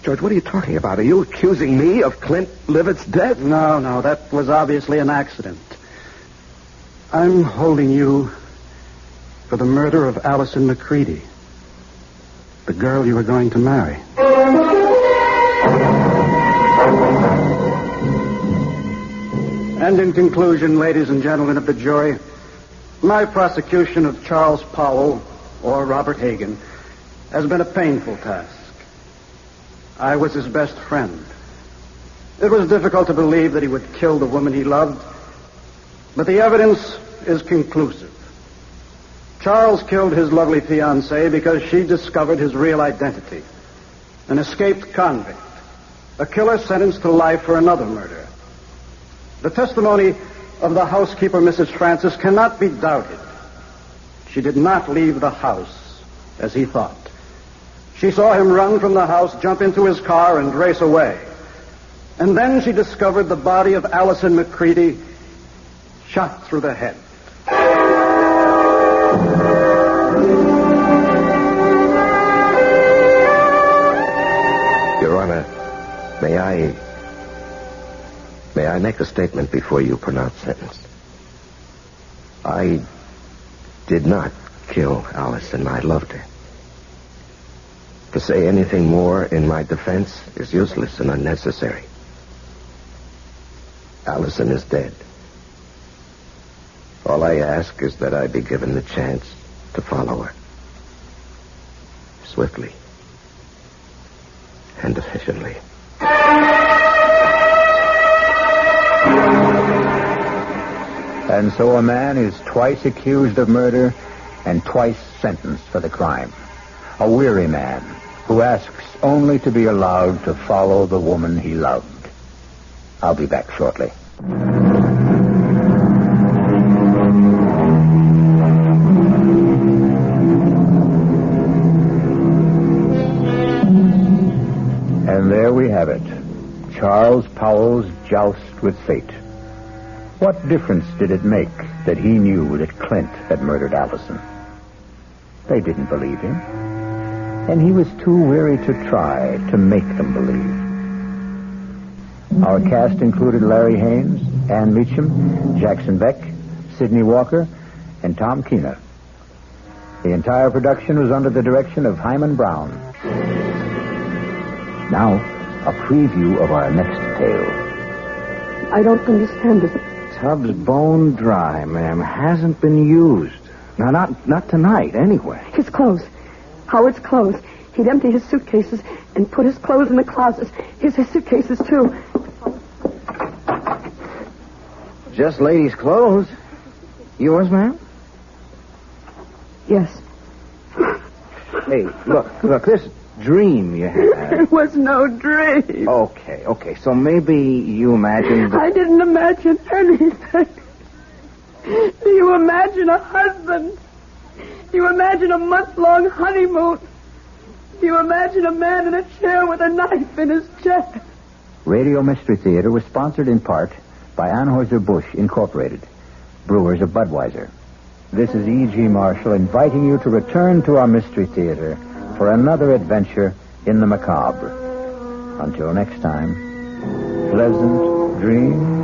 George, what are you talking about? Are you accusing me of Clint Livitz's death? No, that was obviously an accident. I'm holding you for the murder of Allison McCready, the girl you were going to marry. And in conclusion, ladies and gentlemen of the jury, my prosecution of Charles Powell, or Robert Hagan, has been a painful task. I was his best friend. It was difficult to believe that he would kill the woman he loved, but the evidence is conclusive. Charles killed his lovely fiancée because she discovered his real identity. An escaped convict. A killer sentenced to life for another murder. The testimony of the housekeeper, Mrs. Francis, cannot be doubted. She did not leave the house as he thought. She saw him run from the house, jump into his car, and race away. And then she discovered the body of Allison McCready shot through the head. Your Honor, may I make a statement before you pronounce sentence? I did not kill Allison. I loved her. To say anything more in my defense is useless and unnecessary. Allison is dead. All I ask is that I be given the chance to follow her. Swiftly. And efficiently. And so a man is twice accused of murder and twice sentenced for the crime. A weary man who asks only to be allowed to follow the woman he loved. I'll be back shortly. And there we have it. Charles Powell's joust with fate. What difference did it make that he knew that Clint had murdered Allison? They didn't believe him. And he was too weary to try to make them believe. Our cast included Larry Haynes, Ann Meacham, Jackson Beck, Sidney Walker, and Tom Keener. The entire production was under the direction of Himan Brown. Now, a preview of our next tale. I don't understand it. Tub's bone dry, ma'am. Hasn't been used. Now, not tonight, anyway. His clothes. Howard's clothes. He'd empty his suitcases and put his clothes in the closets. His suitcases, too. Just ladies' clothes. Yours, ma'am? Yes. Hey, look, this dream you had. It was no dream. Okay, so maybe you imagined... I didn't imagine anything. Do you imagine a husband? Do you imagine a month-long honeymoon? Do you imagine a man in a chair with a knife in his chest? Radio Mystery Theater was sponsored in part by Anheuser-Busch Incorporated, brewers of Budweiser. This is E.G. Marshall inviting you to return to our Mystery Theater for another adventure in the macabre. Until next time, pleasant dreams.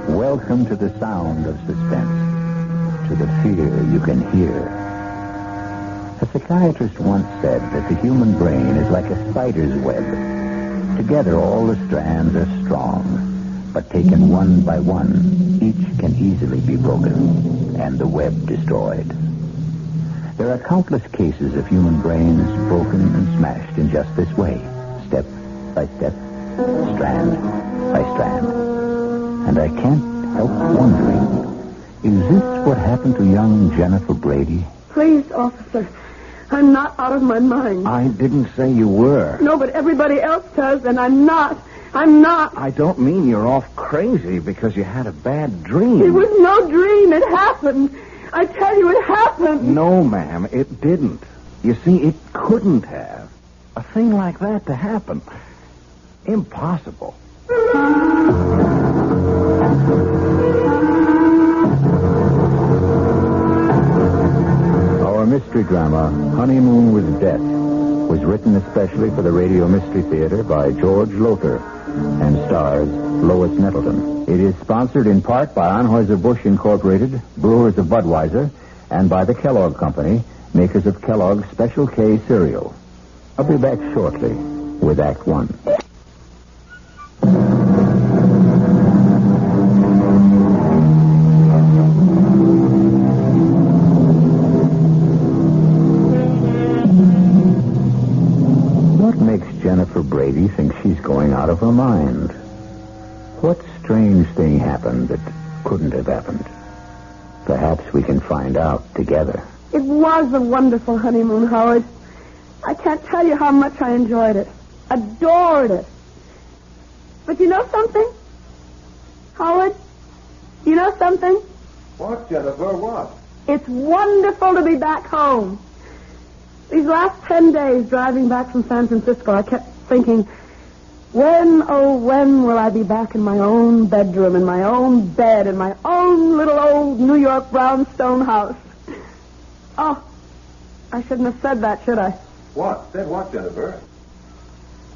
Welcome to the sound of suspense, to the fear you can hear. A psychiatrist once said that the human brain is like a spider's web. Together all the strands are strong, but taken one by one, each can easily be broken and the web destroyed. There are countless cases of human brains broken and smashed in just this way, step by step, strand by strand. And I can't help wondering, is this what happened to young Jennifer Brady? Please, officer, I'm not out of my mind. I didn't say you were. No, but everybody else does, and I'm not. I'm not. I don't mean you're off crazy because you had a bad dream. It was no dream. It happened. I tell you, it happened. No, ma'am, it didn't. You see, it couldn't have. A thing like that to happen. Impossible. Our mystery drama, Honeymoon with Death, was written especially for the Radio Mystery Theater by George Lothar and stars Lois Nettleton. It is sponsored in part by Anheuser-Busch Incorporated, brewers of Budweiser, and by the Kellogg Company, makers of Kellogg's Special K cereal. I'll be back shortly with Act One. Jennifer Brady thinks she's going out of her mind. What strange thing happened that couldn't have happened? Perhaps we can find out together. It was a wonderful honeymoon, Howard. I can't tell you how much I enjoyed it. Adored it. But you know something? Howard, you know something? What, Jennifer, what? It's wonderful to be back home. These last 10 days driving back from San Francisco, I kept thinking, when, oh, when will I be back in my own bedroom, in my own bed, in my own little old New York brownstone house? Oh, I shouldn't have said that, should I? What? Said what, Jennifer?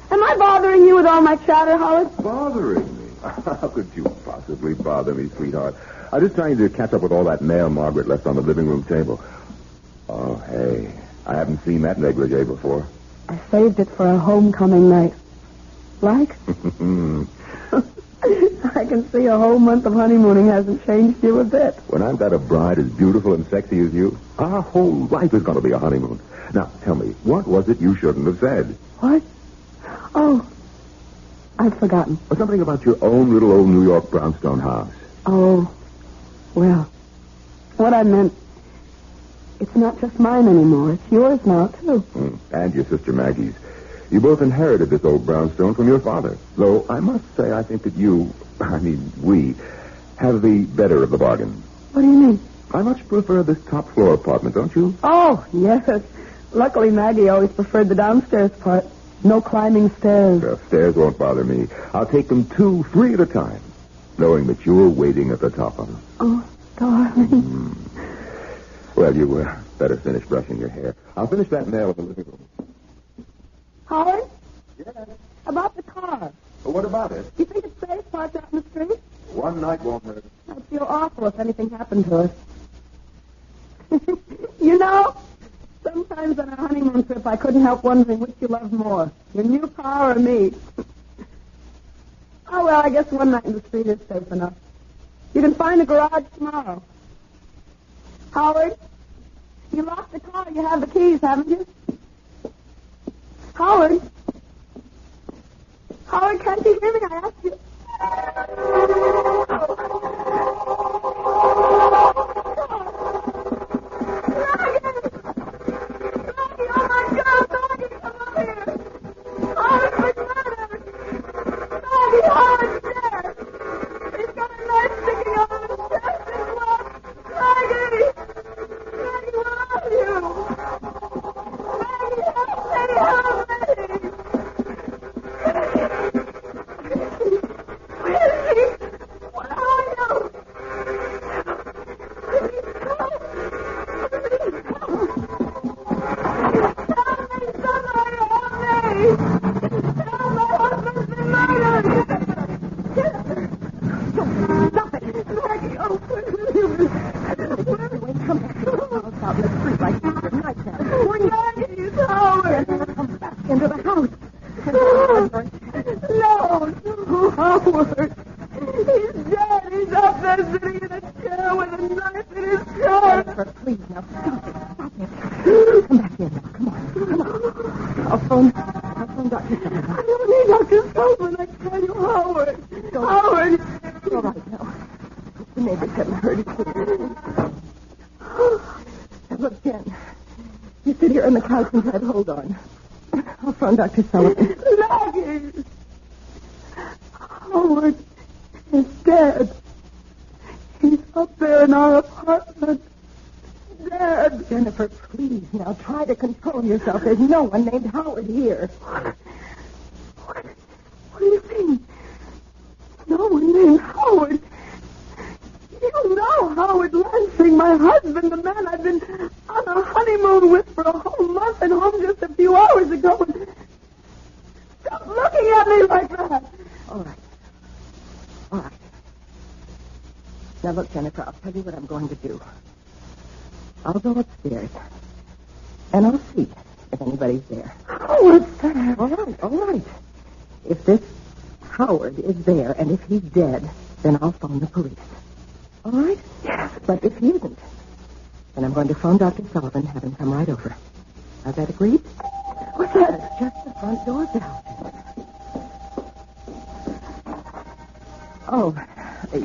Am I bothering you with all my chatter, Howard? Bothering me? How could you possibly bother me, sweetheart? I'm just trying to catch up with all that mail Margaret left on the living room table. Oh, hey. I haven't seen that negligee before. I saved it for a homecoming night. Like? I can see a whole month of honeymooning hasn't changed you a bit. When I've got a bride as beautiful and sexy as you, our whole life is going to be a honeymoon. Now, tell me, what was it you shouldn't have said? What? Oh, I've forgotten. Something about your own little old New York brownstone house. Oh, well, what I meant, it's not just mine anymore. It's yours now, too. And your sister Maggie's. You both inherited this old brownstone from your father. Though I must say I think that we, have the better of the bargain. What do you mean? I much prefer this top floor apartment, don't you? Oh, yes. Luckily, Maggie always preferred the downstairs part. No climbing stairs. Well, stairs won't bother me. I'll take them 2, 3 at a time, knowing that you're waiting at the top of them. Oh, darling. Well, you better finish brushing your hair. I'll finish that mail in the living room. Howard? Yes? About the car. Well, what about it? You think it's safe parked out in the street? One night won't hurt. I'd feel awful if anything happened to us. You know, sometimes on a honeymoon trip, I couldn't help wondering which you loved more, your new car or me. Oh, well, I guess one night in the street is safe enough. You can find a garage tomorrow. Howard, you locked the car. You have the keys, haven't you? Howard? Howard, can't you hear me? I asked you. Hold on. I'll phone Dr. Sullivan. Maggie! Howard is dead. He's up there in our apartment. Dead. Jennifer, please, now try to control yourself. There's no one named Howard here. What do you mean? No one named Howard? You know Howard Lansing, my husband, the man I've been on a honeymoon with for a whole month and home just a few hours ago. Stop looking at me like that. All right. Now look, Jennifer, I'll tell you what I'm going to do. I'll go upstairs, and I'll see if anybody's there. Howard's there. All right. If this Howard is there, and if he's dead, then I'll phone the police. All right? Yes. But if he isn't, then I'm going to phone Dr. Sullivan and have him come right over. Is that agreed? What's that? It's just the front door bell. Oh,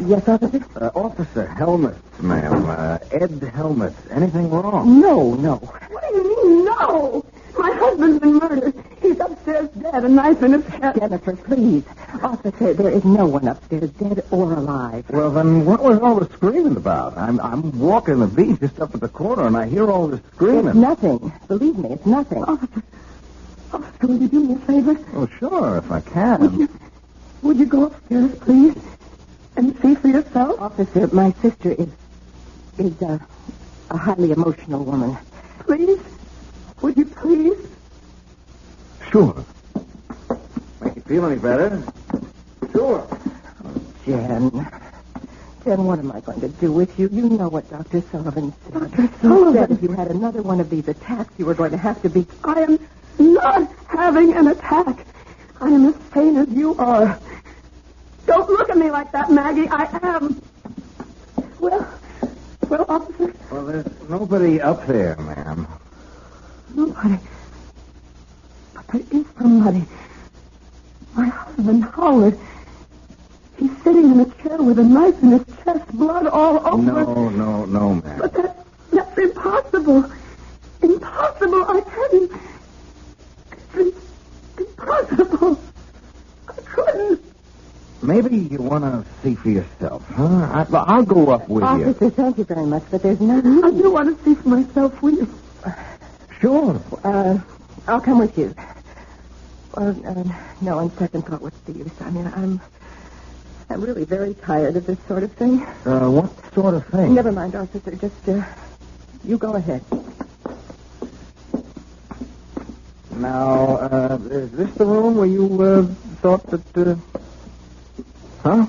yes, officer? Officer Helmuth, ma'am. Ed Helmuth. Anything wrong? No. What do you mean, no? My husband's been murdered. He's upstairs dead, a knife in his chest. Jennifer, please. Officer, there is no one upstairs, dead or alive. Well, then what was all the screaming about? I'm walking the beach just up at the corner, and I hear all this screaming. It's nothing. Believe me, it's nothing. Officer, will you do me a favor? Oh, sure, if I can. Would you go upstairs, please, and see for yourself? Officer, my sister is a highly emotional woman. Please? Would you please? Sure. Make you feel any better? Sure. Oh, Jen, what am I going to do with you? You know what Dr. Sullivan said. Dr. Sullivan? He said if you had another one of these attacks, you were going to have to be... I am not having an attack. I am as sane as you are. Don't look at me like that, Maggie. I am. Well, officer? Well, there's nobody up there, ma'am. Nobody. But there is somebody. My husband, Howard. He's sitting in a chair with a knife in his chest, blood all over. No, ma'am. But that's impossible. Impossible, I tell you. It's impossible. I couldn't. Maybe you want to see for yourself, huh? I'll go up with you. Officer, thank you very much, but there's no need. I do want to see for myself, will you? Sure. I'll come with you. Well, no, on second thought, what's the use? I mean, I'm really very tired of this sort of thing. What sort of thing? Never mind, officer. Just, you go ahead. Now, is this the room where you, thought that, huh?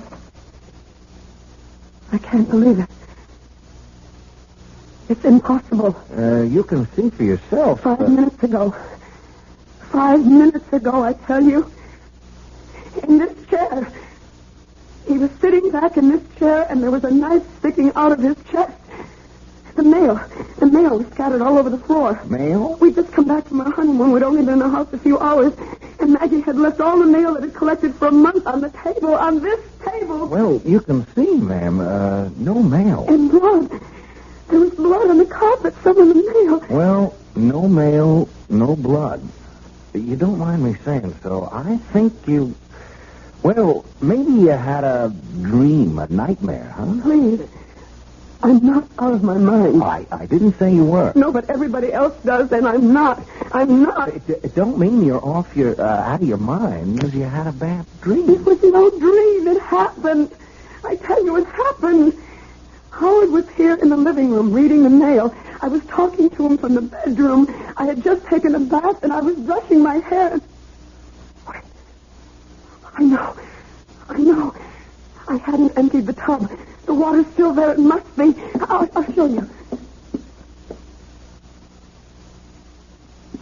I can't believe it. It's impossible. You can see for yourself. 5 minutes ago. 5 minutes ago, I tell you. In this chair. He was sitting back in this chair, and there was a knife sticking out of his chest. The mail was scattered all over the floor. Mail? We'd just come back from our honeymoon. We'd only been in the house a few hours, and Maggie had left all the mail that had collected for a month on the table, on this table. Well, you can see, ma'am, no mail. And blood. There was blood on the carpet, some of the mail. Well, no mail, no blood. You don't mind me saying so. I think you... Well, maybe you had a dream, a nightmare, huh? Please. I'm not out of my mind. I didn't say you were. No, but everybody else does, and I'm not. I'm not. It don't mean you're out of your mind because you had a bad dream. It was no dream. It happened. I tell you, it happened. Howard was here in the living room reading the mail. I was talking to him from the bedroom. I had just taken a bath, and I was brushing my hair. Wait. I know. I hadn't emptied the tub. The water's still there. It must be. I'll show you.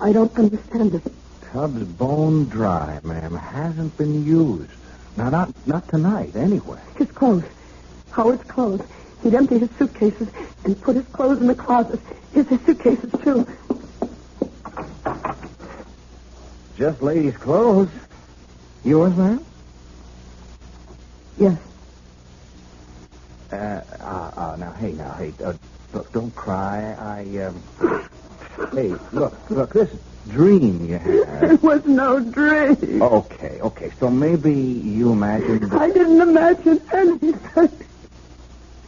I don't understand it. Tub's bone dry, ma'am. Hasn't been used. Now, not tonight, anyway. His clothes. Howard's clothes. He'd empty his suitcases and put his clothes in the closet. His suitcases, too. Just ladies' clothes. Yours, ma'am? Yes. Now, hey, look, don't cry. Hey, look, this dream you had. It was no dream. Okay, so maybe you imagined... I didn't imagine anything.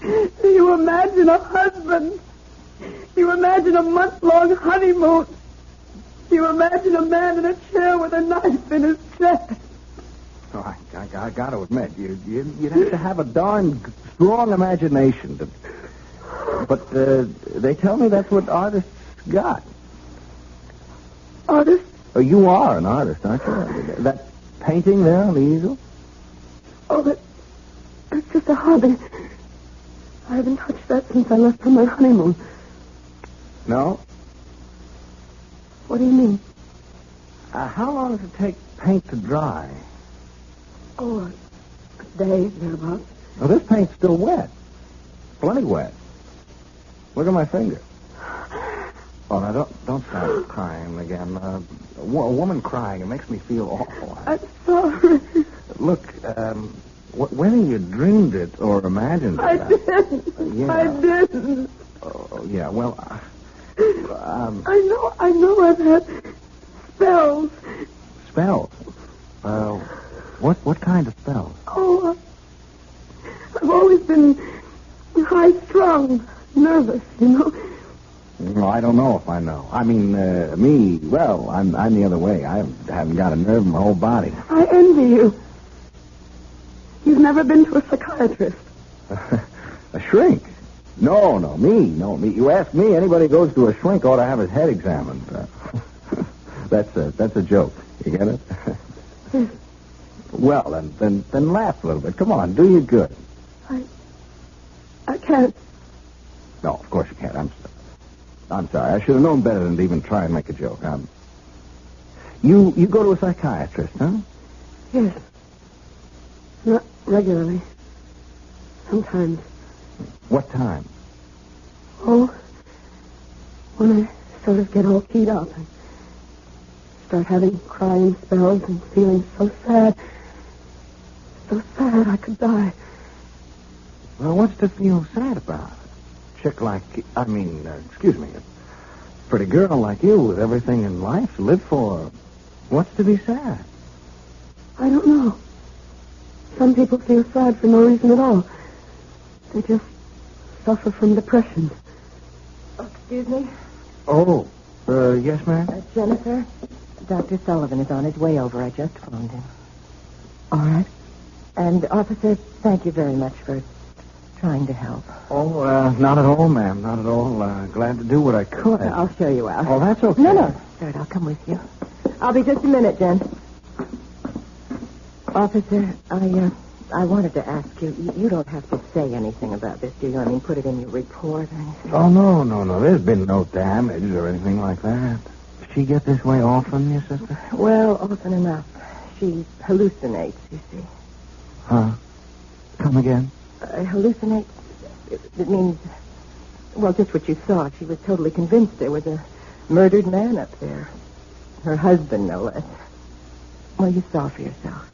Do you imagine a husband? Do you imagine a month-long honeymoon? Do you imagine a man in a chair with a knife in his chest? Oh, I got to admit, you'd have to have a darn strong imagination. But they tell me that's what artists got. Artist? Oh, you are an artist, aren't you? That painting there on the easel? Oh, that's just a hobby. I haven't touched that since I left for my honeymoon. No? What do you mean? How long does it take paint to dry? Oh, a day, thereabouts. Well, this paint's still wet. Plenty wet. Look at my finger. Oh, now, don't start crying again. A woman crying, it makes me feel awful. I'm sorry. Look, whether you dreamed it or imagined it... I didn't. Yeah. I didn't. Oh, yeah, well... I know I've had spells. Spells? What kind of spells? Oh, I've always been high-strung, nervous, you know. No, I don't know if I know. I mean, me, well, I'm the other way. I haven't got a nerve in my whole body. I envy you. You've never been to a psychiatrist. A shrink? No, me. You ask me, anybody who goes to a shrink ought to have his head examined. That's a joke. You get it? Well, then laugh a little bit. Come on, do you good. I can't. No, of course you can't. I'm sorry. I should have known better than to even try and make a joke. You go to a psychiatrist, huh? Yes. Not regularly. Sometimes. What time? Oh, when I sort of get all keyed up and start having crying spells and feeling so sad. so sad I could die. Well, what's to feel sad about? Chick like, excuse me, a pretty girl like you with everything in life to live for. What's to be sad? I don't know. Some people feel sad for no reason at all. They just suffer from depression. Oh, excuse me? Oh, yes, ma'am? Jennifer, Dr. Sullivan is on his way over. I just phoned him. All right. And, officer, thank you very much for trying to help. Oh, not at all, ma'am. Not at all. Glad to do what I could. I'll show you out. Oh, that's okay. No, sir, I'll come with you. I'll be just a minute, Jen. Officer, I wanted to ask you, you don't have to say anything about this, do you? I mean, put it in your report or anything? Oh, no. There's been no damage or anything like that. Does she get this way often, your sister? Well, often enough. She hallucinates, you see. Huh? Come again? Hallucinates, it means, well, just what you saw. She was totally convinced there was a murdered man up there. Her husband, no less. Well, you saw for yourself.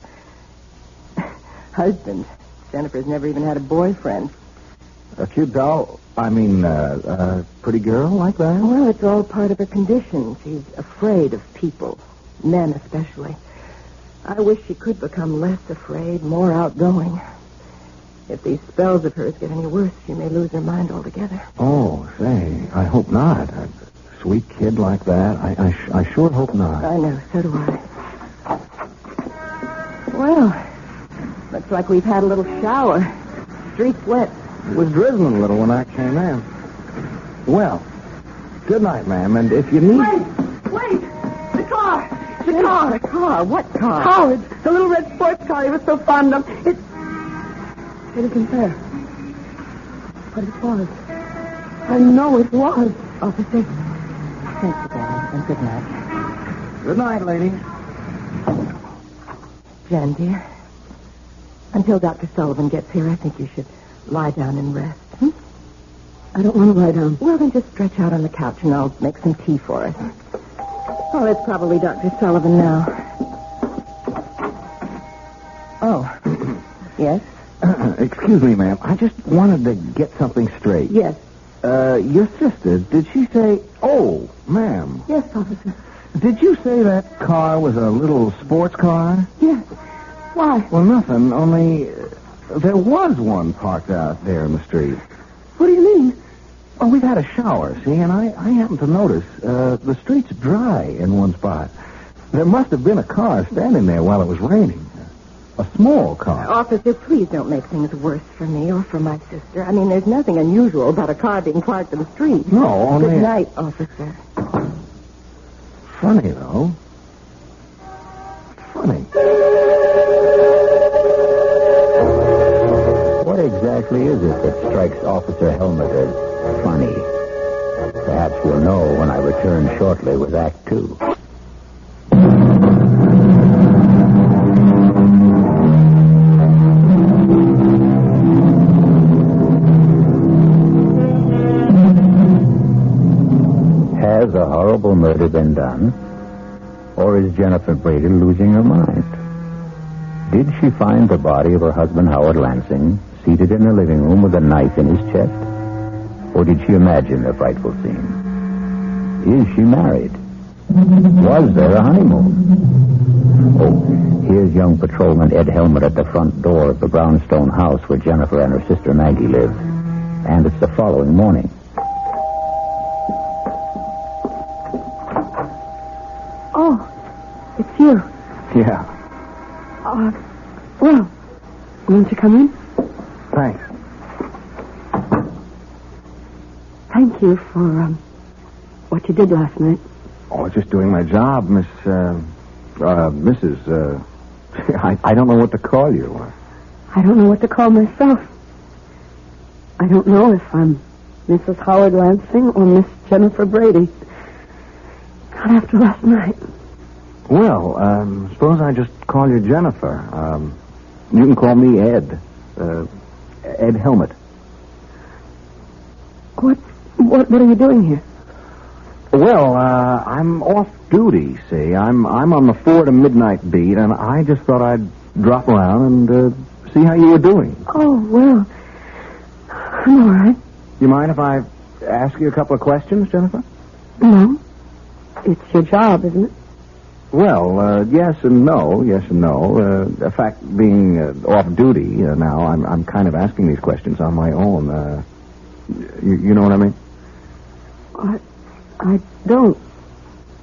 Husband. Jennifer's never even had a boyfriend. A cute doll? A pretty girl like that? Well, it's all part of her condition. She's afraid of people, men especially. I wish she could become less afraid, more outgoing. If these spells of hers get any worse, she may lose her mind altogether. Oh, say, I hope not. A sweet kid like that, I sure hope not. I know, so do I. Well, looks like we've had a little shower. Street's wet. It was drizzling a little when I came in. Well, good night, ma'am, and if you need... Wait! The car! The car? What car? Howard, the little red sports car he was so fond of. It isn't there. But it was. I know it was. Officer, thanks again, and good night. Good night, lady. Jen, dear, until Dr. Sullivan gets here, I think you should lie down and rest. I don't want to lie down. Well, then just stretch out on the couch and I'll make some tea for us. Oh, it's probably Dr. Sullivan now. Oh. Yes? Excuse me, ma'am. I just wanted to get something straight. Yes. Your sister, did she say... Oh, ma'am. Yes, officer. Did you say that car was a little sports car? Yes. Why? Well, nothing, only there was one parked out there in the street. What do you mean? Oh, we've had a shower, see, and I happened to notice the street's dry in one spot. There must have been a car standing there while it was raining. A small car. Officer, please don't make things worse for me or for my sister. I mean, there's nothing unusual about a car being parked in the street. No, only... Good night, officer. Funny, though. Funny. What exactly is it that strikes Officer Helmut as funny? Perhaps we'll know when I return shortly with Act 2. Has a horrible murder been done? Or is Jennifer Brady losing her mind? Did she find the body of her husband, Howard Lansing, seated in her living room with a knife in his chest? Or did she imagine the frightful scene? Is she married? Was there a honeymoon? Oh, here's young patrolman Ed Helmut at the front door of the brownstone house where Jennifer and her sister Maggie live. And it's the following morning. Oh, it's you. Yeah. Well, won't you come in? Thanks. Thank you for, what you did last night. Oh, just doing my job, Mrs. I don't know what to call you. I don't know what to call myself. I don't know if I'm Mrs. Howard Lansing or Miss Jennifer Brady. Not after last night. Well, suppose I just call you Jennifer. You can call me Ed. Ed Helmut. What are you doing here? Well, I'm off duty, see. I'm on the 4 to midnight beat, and I just thought I'd drop around and see how you were doing. Oh, well, I'm all right. You mind if I ask you a couple of questions, Jennifer? No. It's your job, isn't it? Well, yes and no. The fact being off duty now, I'm kind of asking these questions on my own. You know what I mean? I don't.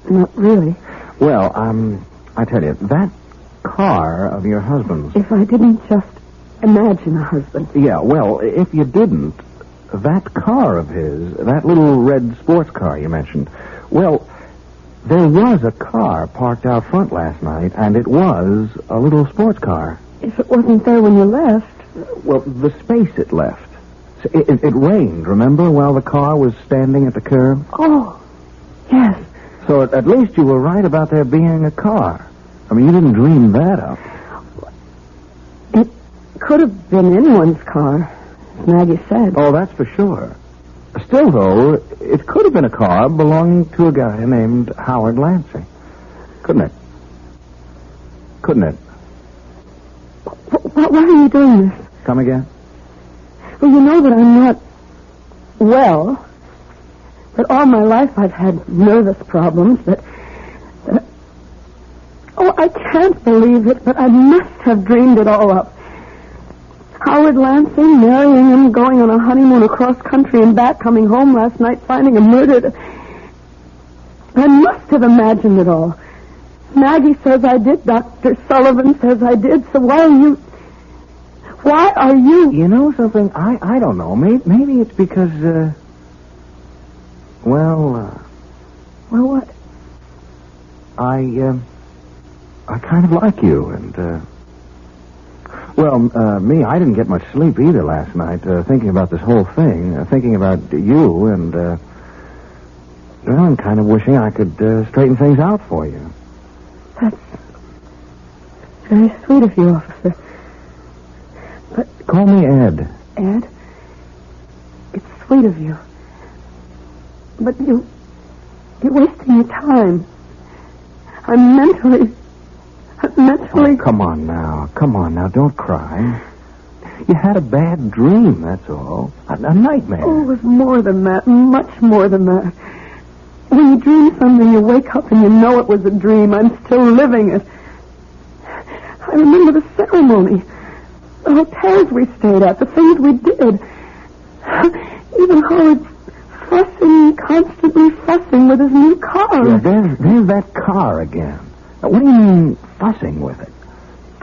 Not really. Well, I tell you, that car of your husband's... If I didn't just imagine a husband. Yeah, well, if you didn't, that car of his, that little red sports car you mentioned, well, there was a car parked out front last night, and it was a little sports car. If it wasn't there when you left... Well, the space it left. It rained, remember, while the car was standing at the curb? Oh, yes. So at least you were right about there being a car. I mean, you didn't dream that up. It could have been anyone's car, as Maggie said. Oh, that's for sure. Still, though, it could have been a car belonging to a guy named Howard Lansing. Couldn't it? Why are you doing this? Come again? Well, you know that I'm not well. That all my life I've had nervous problems. Oh, I can't believe it, but I must have dreamed it all up. Howard Lansing, marrying him, going on a honeymoon across country and back, coming home last night, finding him murdered. I must have imagined it all. Maggie says I did. Dr. Sullivan says I did. So why are you... You know something? I don't know. Maybe it's because, Well, what? I kind of like you, and, me, I didn't get much sleep either last night, thinking about this whole thing, thinking about you, and, I'm kind of wishing I could straighten things out for you. That's very sweet of you, officer. But... Call me Ed. Ed? It's sweet of you. But you're wasting your time. I'm mentally... Oh, come on now, don't cry. You had a bad dream, that's all. A nightmare. Oh, it was more than that, much more than that. When you dream something, you wake up and you know it was a dream. I'm still living it. I remember the ceremony, the hotels we stayed at, the things we did. Even Howard's constantly fussing with his new car. Yeah, there's that car again. What do you mean, fussing with it?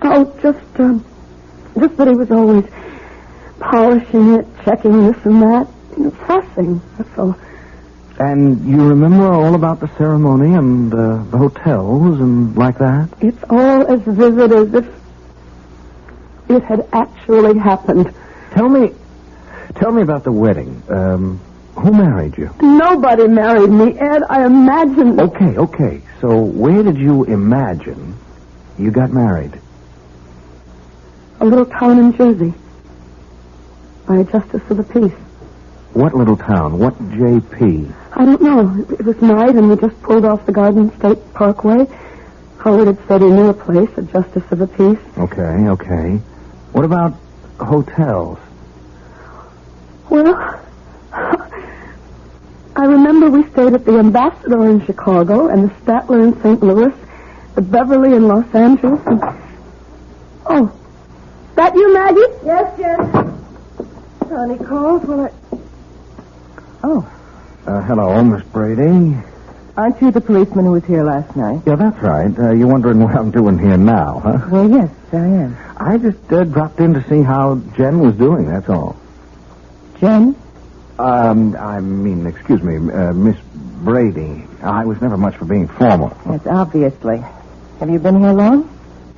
Oh, just that he was always polishing it, checking this and that. Fussing, that's all. And you remember all about the ceremony and the hotels and like that? It's all as vivid as if it had actually happened. Tell me about the wedding. Who married you? Nobody married me, Ed. I imagined... Okay. So where did you imagine you got married? A little town in Jersey. By a justice of the peace. What little town? What JP? I don't know. It was night and we just pulled off the Garden State Parkway. Howard had said he knew a place, a justice of the peace. Okay. What about hotels? Well... I remember we stayed at the Ambassador in Chicago and the Statler in St. Louis, the Beverly in Los Angeles. And... Oh, that you, Maggie? Yes, Jen. Johnny called. Well, Oh. Hello, Miss Brady. Aren't you the policeman who was here last night? Yeah, that's right. You're wondering what I'm doing here now, huh? Well, yes, I am. I just dropped in to see how Jen was doing, that's all. Jen? Excuse me, Miss Brady. I was never much for being formal. Yes, obviously. Have you been here long?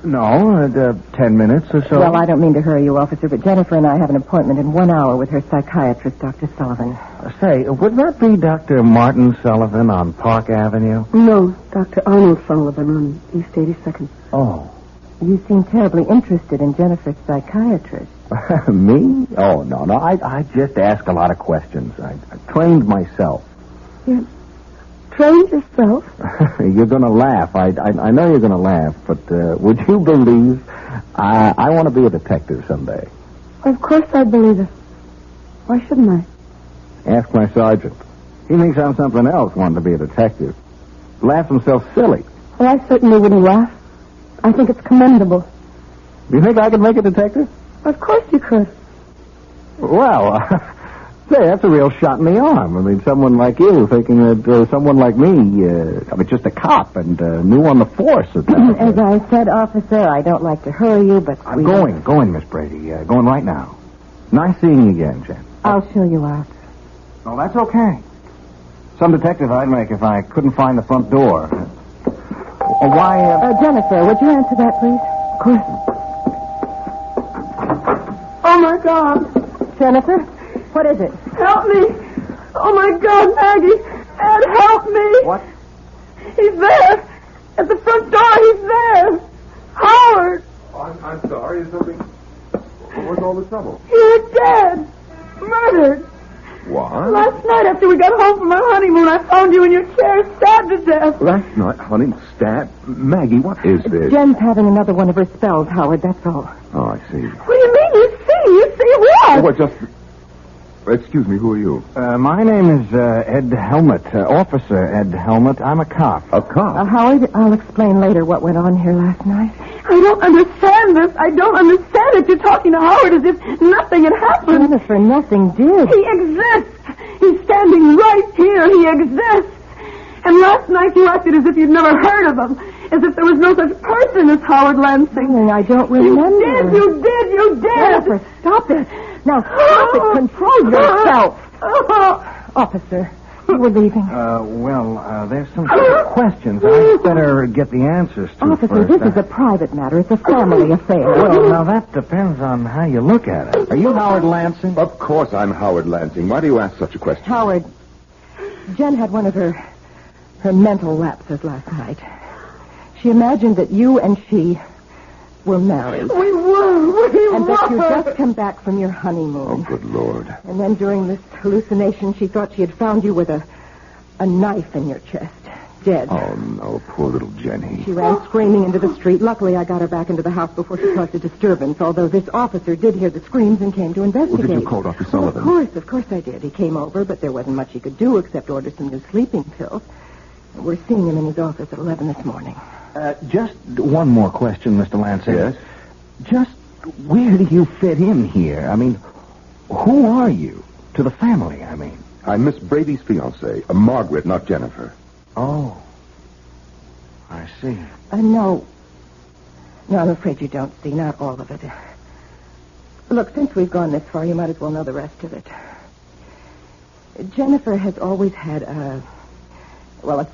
No, 10 minutes or so. Well, I don't mean to hurry you, officer, but Jennifer and I have an appointment in 1 hour with her psychiatrist, Dr. Sullivan. Say, would that be Dr. Martin Sullivan on Park Avenue? No, Dr. Arnold Sullivan on East 82nd. Oh. You seem terribly interested in Jennifer's psychiatrist. Me? Oh, no. I just ask a lot of questions. I trained myself. You trained yourself? You're going to laugh. I know you're going to laugh, but would you believe I want to be a detective someday. Of course I believe it. Why shouldn't I? Ask my sergeant. He thinks I'm something else wanting to be a detective. Laughs himself silly. Well, I certainly wouldn't laugh. I think it's commendable. Do you think I could make a detective? Of course you could. Well, say, that's a real shot in the arm. I mean, someone like you thinking that someone like me, just a cop and new on the force. As I said, officer, I don't like to hurry you, but I'm going, Miss Brady. Going right now. Nice seeing you again, Jen. I'll show you out. Oh, that's okay. Some detective I'd make if I couldn't find the front door. Why, Jennifer, would you answer that, please? Of course. Oh, my God. Jennifer, what is it? Help me. Oh, my God, Maggie. Ed, help me. What? He's there. At the front door, he's there. Howard. Oh, I'm sorry. Is something... What's all the trouble? You're dead. Murdered. What? Last night after we got home from our honeymoon, I found you in your chair, stabbed to death. Last night, honey, stabbed. Maggie, what is this? Jen's having another one of her spells, Howard, that's all. Oh, I see. What do you mean, you see? You see what? What, just... Excuse me, who are you? My name is Ed Helmut, Officer Ed Helmut. I'm a cop. A cop? Howard, I'll explain later what went on here last night. I don't understand this. I don't understand it. You're talking to Howard as if nothing had happened. Jennifer, nothing did. He exists. He's standing right here. He exists. And last night you acted as if you'd never heard of him. As if there was no such person as Howard Lansing. I don't remember. You did. Jennifer, stop it. Now, stop it. Control yourself. Officer, you were leaving. There's some questions I'd better get the answers to Officer, first. this is a private matter. It's a family affair. Well, now that depends on how you look at it. Are you Howard Lansing? Of course I'm Howard Lansing. Why do you ask such a question? Howard, Jen had one of her mental lapses last night. She imagined that you and she were married. We were. And that you'd just come back from your honeymoon. Oh, good Lord. And then during this hallucination, she thought she had found you with a knife in your chest, dead. Oh, no, poor little Jenny. She ran screaming into the street. Luckily, I got her back into the house before she caused a disturbance, although this officer did hear the screams and came to investigate. Well, did you call Dr. Sullivan? Of course I did. He came over, but there wasn't much he could do except order some new sleeping pills. We're seeing him in his office at 11 this morning. Just one more question, Mr. Lansing. Yes? Just where do you fit in here? I mean, who are you? To the family, I mean. I'm Miss Brady's fiancée, Margaret, not Jennifer. Oh. I see. No, I'm afraid you don't see. Not all of it. Look, since we've gone this far, you might as well know the rest of it. Jennifer has always had a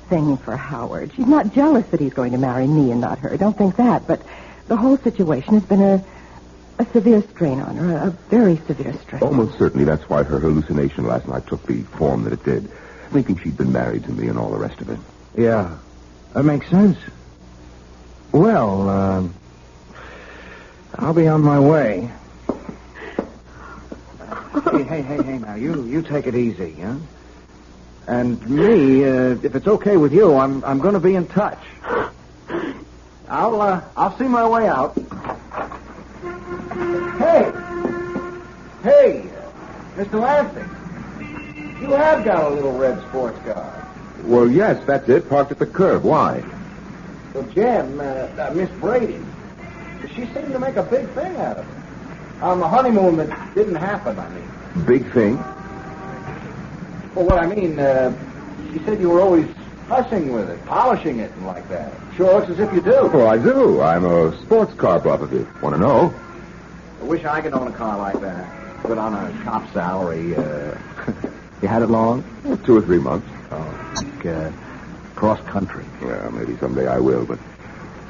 thing for Howard. She's not jealous that he's going to marry me and not her. Don't think that. But the whole situation has been a severe strain on her, a very severe strain. Almost certainly that's why her hallucination last night took the form that it did, thinking she'd been married to me and all the rest of it. Yeah, that makes sense. Well, I'll be on my way. Hey, now, you take it easy, huh? And me, if it's okay with you, I'm going to be in touch. I'll see my way out. Hey, Mr. Lansing, you have got a little red sports car. Well, yes, that's it, parked at the curb. Why? Well, Jen, Miss Brady, she seemed to make a big thing out of it. On the honeymoon that didn't happen, I mean. Big thing? Well, what I mean, she said you were always fussing with it, polishing it and like that. Sure looks as if you do. Well, I do. I'm a sports car operative. Want to know? I wish I could own a car like that. Put on a cop salary. You had it long? 2 or 3 months. Oh, like cross country. Well, maybe someday I will, but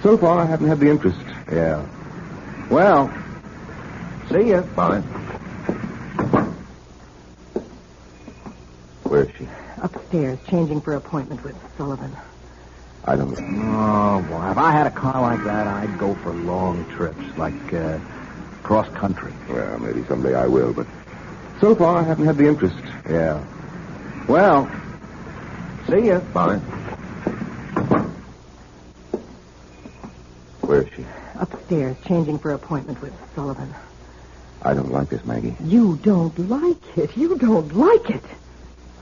so far I haven't had the interest. Yeah. Well, see ya. Bye. Where is she? Upstairs, changing for appointment with Sullivan. I don't know. Oh, boy. If I had a car like that, I'd go for long trips, like cross country. Well, maybe someday I will, but so far I haven't had the interest. Yeah. Well, see ya. Bye. Where is she? Upstairs, changing for appointment with Sullivan. I don't like this, Maggie. You don't like it. You don't like it.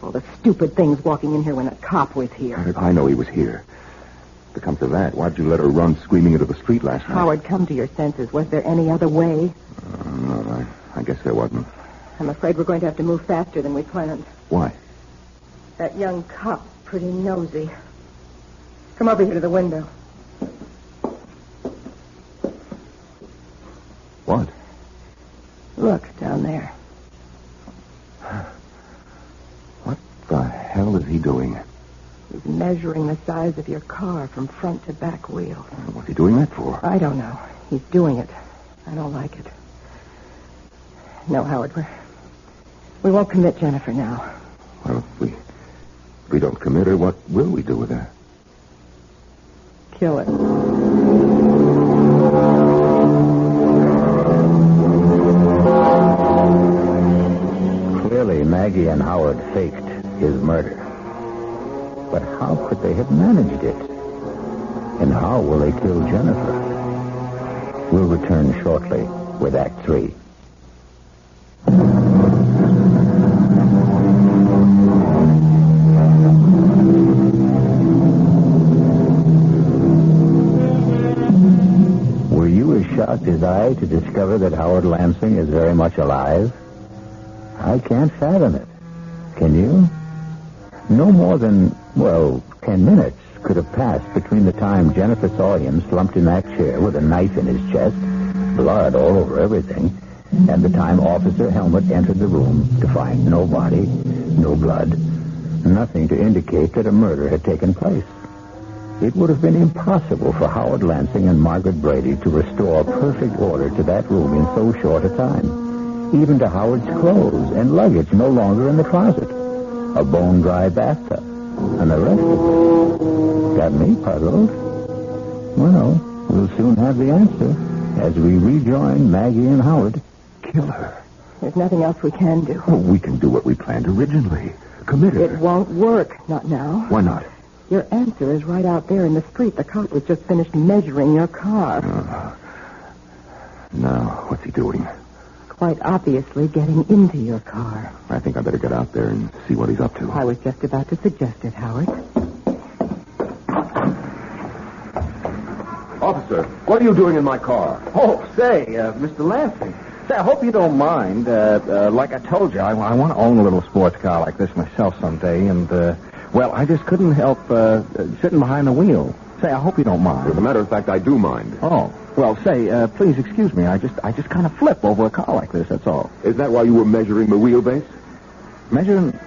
All the stupid things walking in here when a cop was here. I know he was here. If it comes to that, why'd you let her run screaming into the street last night? Howard, come to your senses. Was there any other way? No, I guess there wasn't. I'm afraid we're going to have to move faster than we planned. Why? That young cop, pretty nosy. Come over here to the window. What? Look, down there. What the hell is he doing? He's measuring the size of your car from front to back wheels. What's he doing that for? I don't know. He's doing it. I don't like it. No, Howard, we won't commit Jennifer now. Well, if we don't commit her, what will we do with her? Kill her. Clearly, Maggie and Howard faked his murder. But how could they have managed it? And how will they kill Jennifer? We'll return shortly with Act 3. Were you as shocked as I to discover that Howard Lansing is very much alive? I can't fathom it. Can you? No more than, 10 minutes could have passed between the time Jennifer saw him slumped in that chair with a knife in his chest, blood all over everything, and the time Officer Helmut entered the room to find no body, no blood, nothing to indicate that a murder had taken place. It would have been impossible for Howard Lansing and Margaret Brady to restore perfect order to that room in so short a time. Even to Howard's clothes and luggage no longer in the closet. A bone-dry bathtub. And the rest of it got me puzzled. Well, we'll soon have the answer as we rejoin Maggie and Howard. Kill her. There's nothing else we can do. Oh, we can do what we planned originally. Commit her. It won't work. Not now. Why not? Your answer is right out there in the street. The cop was just finished measuring your car. Now, what's he doing? Quite obviously getting into your car. I think I better get out there and see what he's up to. I was just about to suggest it, Howard. Officer, what are you doing in my car? Oh, say, Mr. Lansing. Say, I hope you don't mind. Like I told you, I want to own a little sports car like this myself someday, and, I just couldn't help sitting behind the wheel. Say, I hope you don't mind. As a matter of fact, I do mind. Oh. Well, say, please excuse me. I just kind of flip over a car like this, that's all. Is that why you were measuring the wheelbase? Measuring?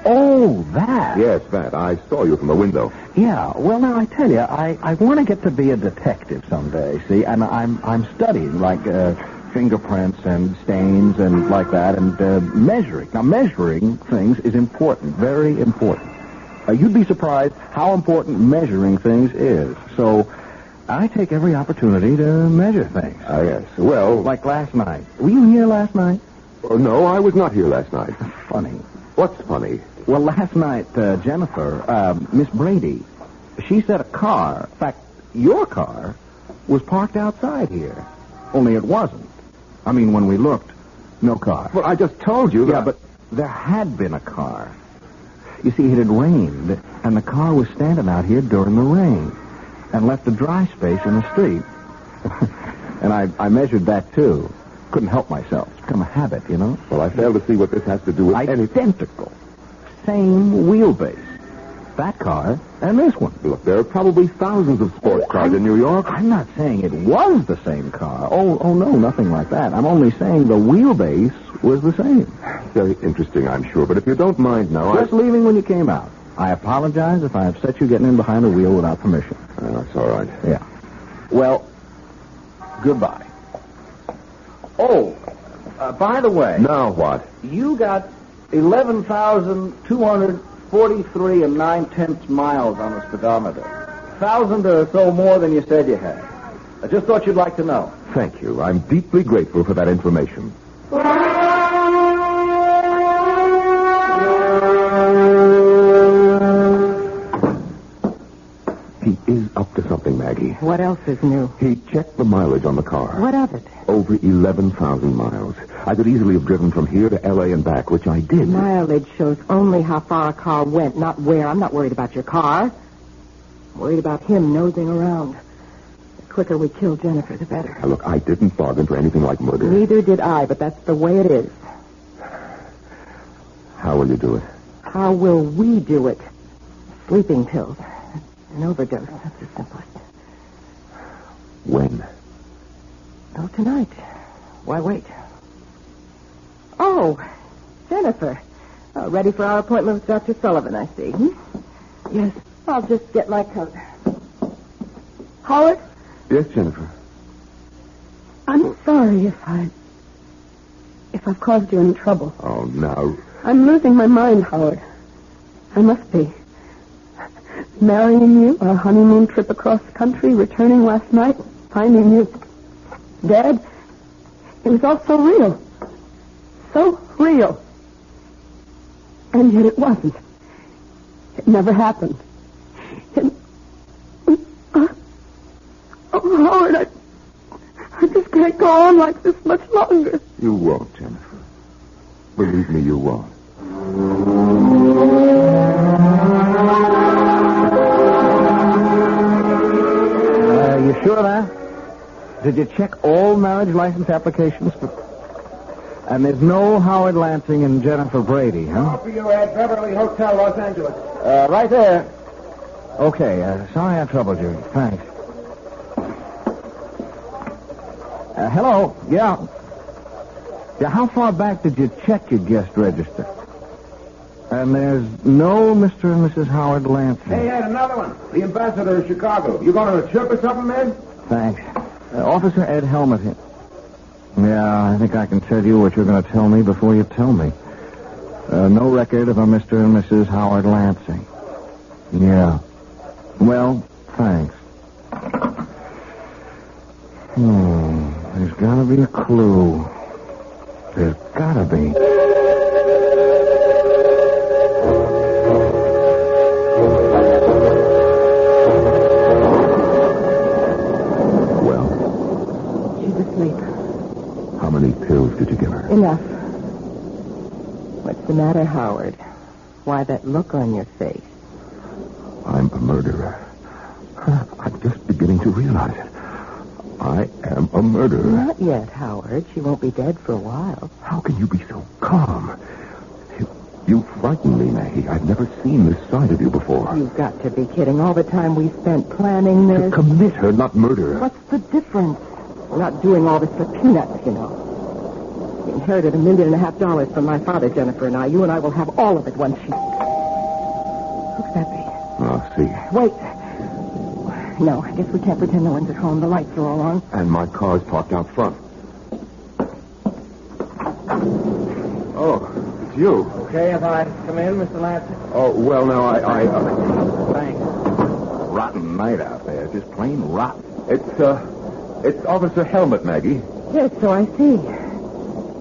Oh, that. Yes, that. I saw you from the window. Yeah. Well, now, I tell you, I want to get to be a detective someday, see? And I'm studying, like, fingerprints and stains and like that, and measuring. Now, measuring things is important, very important. You'd be surprised how important measuring things is. So I take every opportunity to measure things. Yes. Well... Like last night. Were you here last night? Oh, no, I was not here last night. Funny. What's funny? Well, last night, Jennifer, Miss Brady, she said a car, in fact, your car, was parked outside here. Only it wasn't. I mean, when we looked, no car. Well, I just told you that... Yeah, but there had been a car. You see, it had rained, and the car was standing out here during the rain and left a dry space in the street. And I measured that, too. Couldn't help myself. It's become a habit, you know. Well, I fail to see what this has to do with Identical. Same wheelbase. That car and this one. Look, there are probably thousands of sports cars in New York. I'm not saying it was the same car. Oh, no, nothing like that. I'm only saying the wheelbase was the same. Very interesting, I'm sure. But if you don't mind now, Just leaving when you came out. I apologize if I upset you getting in behind the wheel without permission. That's all right. Yeah. Well, goodbye. Oh, by the way... Now what? You got 11,243 and 9/10 miles on the speedometer. 1,000 or so more than you said you had. I just thought you'd like to know. Thank you. I'm deeply grateful for that information. He is up to something, Maggie. Maggie. What else is new? He checked the mileage on the car. What of it? Over 11,000 miles. I could easily have driven from here to L.A. and back, which I did. Mileage shows only how far a car went, not where. I'm not worried about your car. I'm worried about him nosing around. The quicker we kill Jennifer, the better. Now, look, I didn't bargain for anything like murder. Neither did I, but that's the way it is. How will you do it? How will we do it? Sleeping pills. An overdose. That's the simplest. When? Oh, tonight. Why wait? Oh, Jennifer. Oh, ready for our appointment with Dr. Sullivan, I see. Yes. I'll just get my coat. Howard? Yes, Jennifer. I'm sorry if I've caused you any trouble. Oh, no. I'm losing my mind, Howard. I must be. Marrying you, our honeymoon trip across the country, returning last night, finding you dead. It was all so real. So real. And yet it wasn't. It never happened. Oh, Howard, I just can't go on like this much longer. You won't, Jennifer. Believe me, you won't. You sure of that? Did you check all marriage license applications? And there's no Howard Lansing and Jennifer Brady, huh? For you at Beverly Hotel, Los Angeles. Right there. Okay, sorry I troubled you. Thanks. Hello? Yeah. Yeah, how far back did you check your guest register? And there's no Mr. and Mrs. Howard Lansing. Hey, Ed, another one. The ambassador of Chicago. You going on a trip or something, man? Thanks. Officer Ed Helmut here. Yeah, I think I can tell you what you're going to tell me before you tell me. No record of a Mr. and Mrs. Howard Lansing. Yeah. Well, thanks. There's got to be a clue. There's got to be. How many pills did you give her? Enough. What's the matter, Howard? Why that look on your face? I'm a murderer. I'm just beginning to realize it. I am a murderer. Not yet, Howard. She won't be dead for a while. How can you be so calm? You frighten me, Maggie. I've never seen this side of you before. You've got to be kidding. All the time we spent planning this. To commit her, not murder her. What's the difference? We're not doing all this for peanuts, you know. We inherited $1.5 million from my father, Jennifer and I. You and I will have all of it once she... Who could that be? Oh, see. Wait. No, I guess we can't pretend no one's at home. The lights are all on. And my car's parked out front. Oh, it's you. Okay, if I come in, Mr. Lansing? Oh, well, now, I Thanks. Rotten night out there. Just plain rotten. It's Officer Helmut, Maggie. Yes, so I see.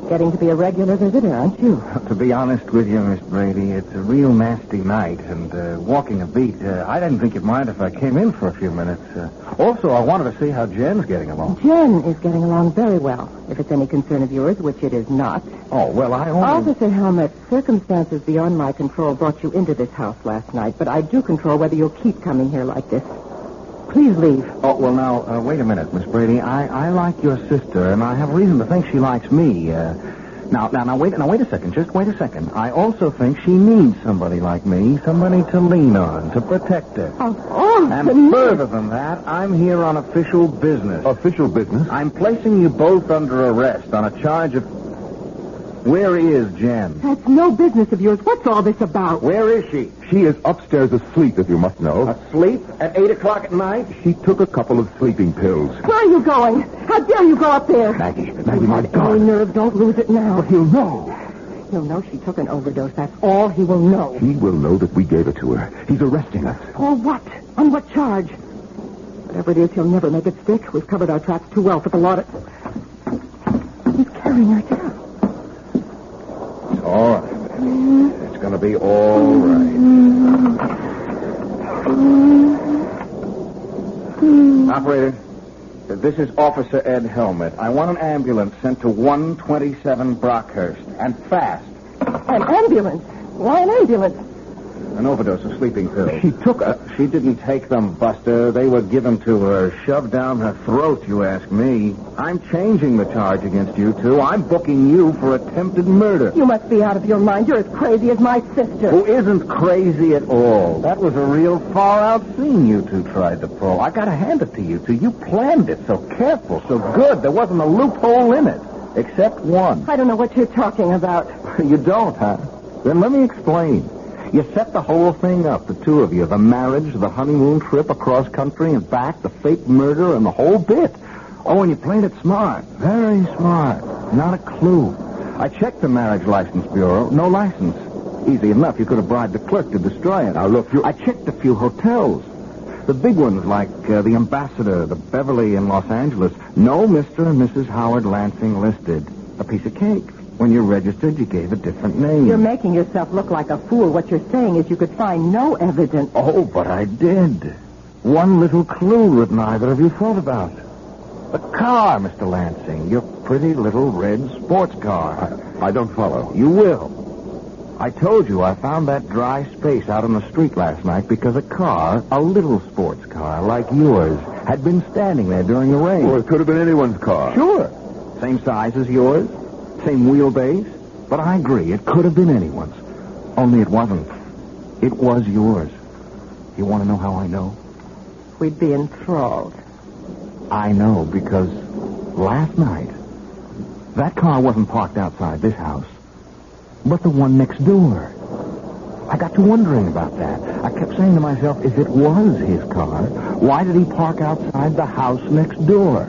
Getting to be a regular visitor, aren't you? To be honest with you, Miss Brady, it's a real nasty night, and walking a beat, I didn't think you'd mind if I came in for a few minutes. Also, I wanted to see how Jen's getting along. Jen is getting along very well, if it's any concern of yours, which it is not. Oh, well, I only... Officer Helmut, circumstances beyond my control brought you into this house last night, but I do control whether you'll keep coming here like this. Please leave. Oh, well, now, wait a minute, Miss Brady. I like your sister, and I have reason to think she likes me. Now, wait a second. Just wait a second. I also think she needs somebody like me, somebody to lean on, to protect her. And further than that, I'm here on official business. Official business? I'm placing you both under arrest on a charge of... Where is Jen? That's no business of yours. What's all this about? Where is she? She is upstairs asleep, if you must know. Asleep? At 8 o'clock at night? She took a couple of sleeping pills. Where are you going? How dare you go up there? Maggie, my God. Any nerve, don't lose it now. But he'll know. He'll know she took an overdose. That's all he will know. He will know that we gave it to her. He's arresting us. For what? On what charge? Whatever it is, he'll never make it stick. We've covered our tracks too well for the law to... He's carrying her down. All right. It's going to be all right. Operator, this is Officer Ed Helmet. I want an ambulance sent to 127 Brockhurst, and fast. An ambulance? Why an ambulance? An overdose of sleeping pills. She didn't take them, Buster. They were given to her, shoved down her throat, you ask me. I'm changing the charge against you two. I'm booking you for attempted murder. You must be out of your mind. You're as crazy as my sister. Who isn't crazy at all. That was a real far-out scene you two tried to pull. I gotta hand it to you two. You planned it so careful, so good. There wasn't a loophole in it, except one. I don't know what you're talking about. You don't, huh? Then let me explain. You set the whole thing up, the two of you. The marriage, the honeymoon trip across country and back, the fake murder, and the whole bit. Oh, and you played it smart. Very smart. Not a clue. I checked the Marriage License Bureau. No license. Easy enough. You could have bribed the clerk to destroy it. Now, look, I checked a few hotels. The big ones like the Ambassador, the Beverly in Los Angeles. No Mr. and Mrs. Howard Lansing listed. A piece of cake. When you registered, you gave a different name. You're making yourself look like a fool. What you're saying is you could find no evidence. Oh, but I did. One little clue that neither of you thought about. The car, Mr. Lansing. Your pretty little red sports car. I don't follow. You will. I told you I found that dry space out on the street last night because a car, a little sports car like yours, had been standing there during the rain. Well, it could have been anyone's car. Sure. Same size as yours. Same wheelbase, but I agree, it could have been anyone's. Only it wasn't. It was yours. You want to know how I know? We'd be enthralled. I know, because last night, that car wasn't parked outside this house, but the one next door. I got to wondering about that. I kept saying to myself, if it was his car, why did he park outside the house next door?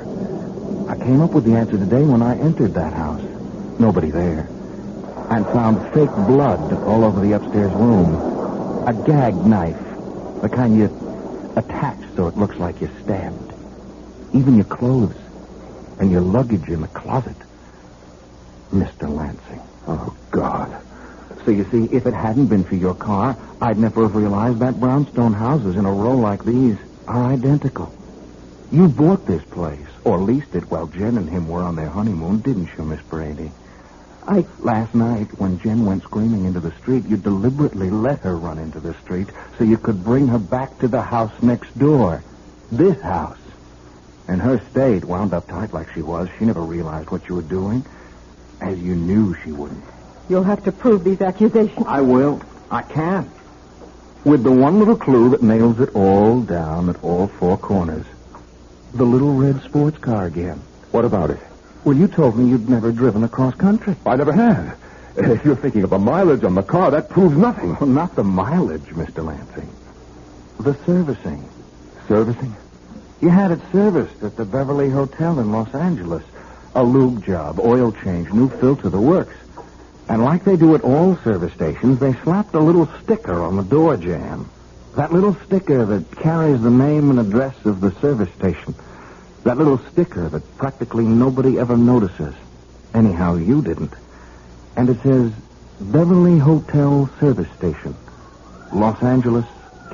I came up with the answer today when I entered that house. Nobody there. And found fake blood all over the upstairs room. A gag knife. The kind you attach so it looks like you're stabbed. Even your clothes. And your luggage in the closet. Mr. Lansing. Oh, God. So you see, if it hadn't been for your car, I'd never have realized that brownstone houses in a row like these are identical. You bought this place, or leased it while Jen and him were on their honeymoon, didn't you, Miss Brady? Last night, when Jen went screaming into the street, you deliberately let her run into the street so you could bring her back to the house next door. This house. In her state, wound up tight like she was, she never realized what you were doing, as you knew she wouldn't. You'll have to prove these accusations. I will. I can. With the one little clue that nails it all down at all four corners. The little red sports car again. What about it? Well, you told me you'd never driven across country. I never had. If you're thinking of the mileage on the car, that proves nothing. Well, not the mileage, Mr. Lansing. The servicing. Servicing? You had it serviced at the Beverly Hotel in Los Angeles. A lube job, oil change, new filter, the works. And like they do at all service stations, they slapped a little sticker on the door jamb. That little sticker that carries the name and address of the service station. That little sticker that practically nobody ever notices. Anyhow, you didn't. And it says, Beverly Hotel Service Station, Los Angeles,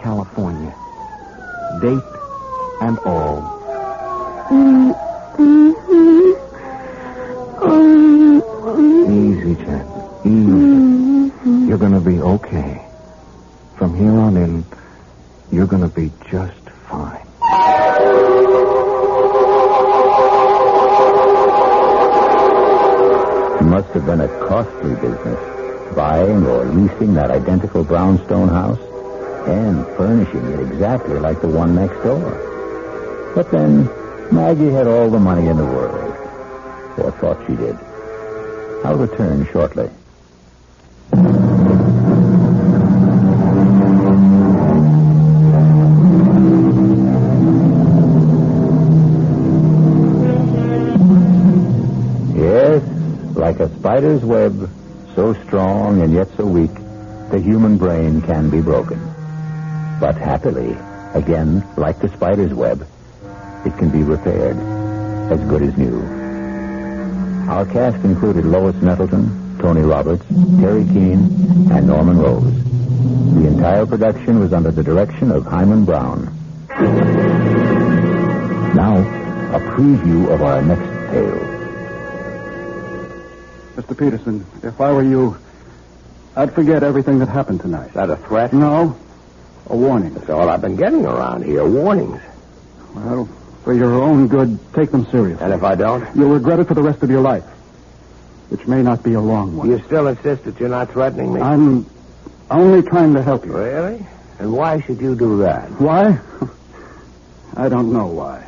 California. Date and all. Easy, Jen. Easy. You're going to be okay. From here on in, you're going to be just fine. Must have been a costly business, buying or leasing that identical brownstone house and furnishing it exactly like the one next door. But then Maggie had all the money in the world, or thought she did. I'll return shortly. Like a spider's web, so strong and yet so weak, the human brain can be broken. But happily, again, like the spider's web, it can be repaired, as good as new. Our cast included Lois Nettleton, Tony Roberts, Terry Keane, and Norman Rose. The entire production was under the direction of Himan Brown. Now, a preview of our next tale. Mr. Peterson, if I were you, I'd forget everything that happened tonight. Is that a threat? No, a warning. That's all I've been getting around here, warnings. Well, for your own good, take them seriously. And if I don't? You'll regret it for the rest of your life, which may not be a long one. You still insist that you're not threatening me? I'm only trying to help you. Really? And why should you do that? Why? I don't know why.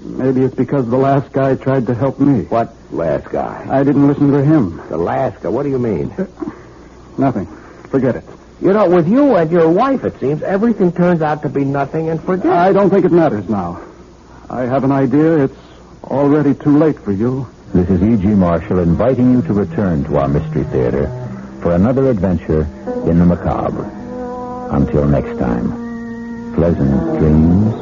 Maybe it's because the last guy tried to help me. What last guy? I didn't listen to him. The last guy? What do you mean? Nothing. Forget it. You know, with you and your wife, it seems, everything turns out to be nothing and forget. I don't think it matters now. I have an idea it's already too late for you. This is E.G. Marshall inviting you to return to our Mystery Theater for another adventure in the macabre. Until next time, pleasant dreams.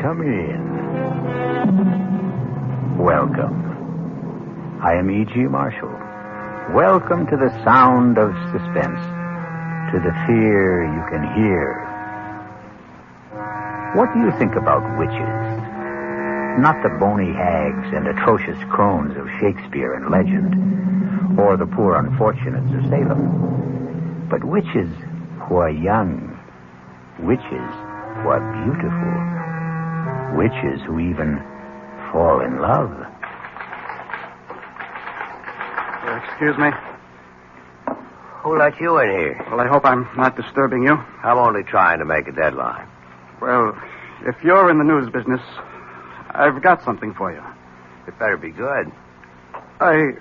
Come in. Welcome. I am E.G. Marshall. Welcome to the sound of suspense, to the fear you can hear. What do you think about witches? Not the bony hags and atrocious crones of Shakespeare and legend, or the poor unfortunates of Salem, but witches who are young, witches who are beautiful, witches who even fall in love. Excuse me. Who let you in here? Well, I hope I'm not disturbing you. I'm only trying to make a deadline. Well, if you're in the news business, I've got something for you. It better be good. I'm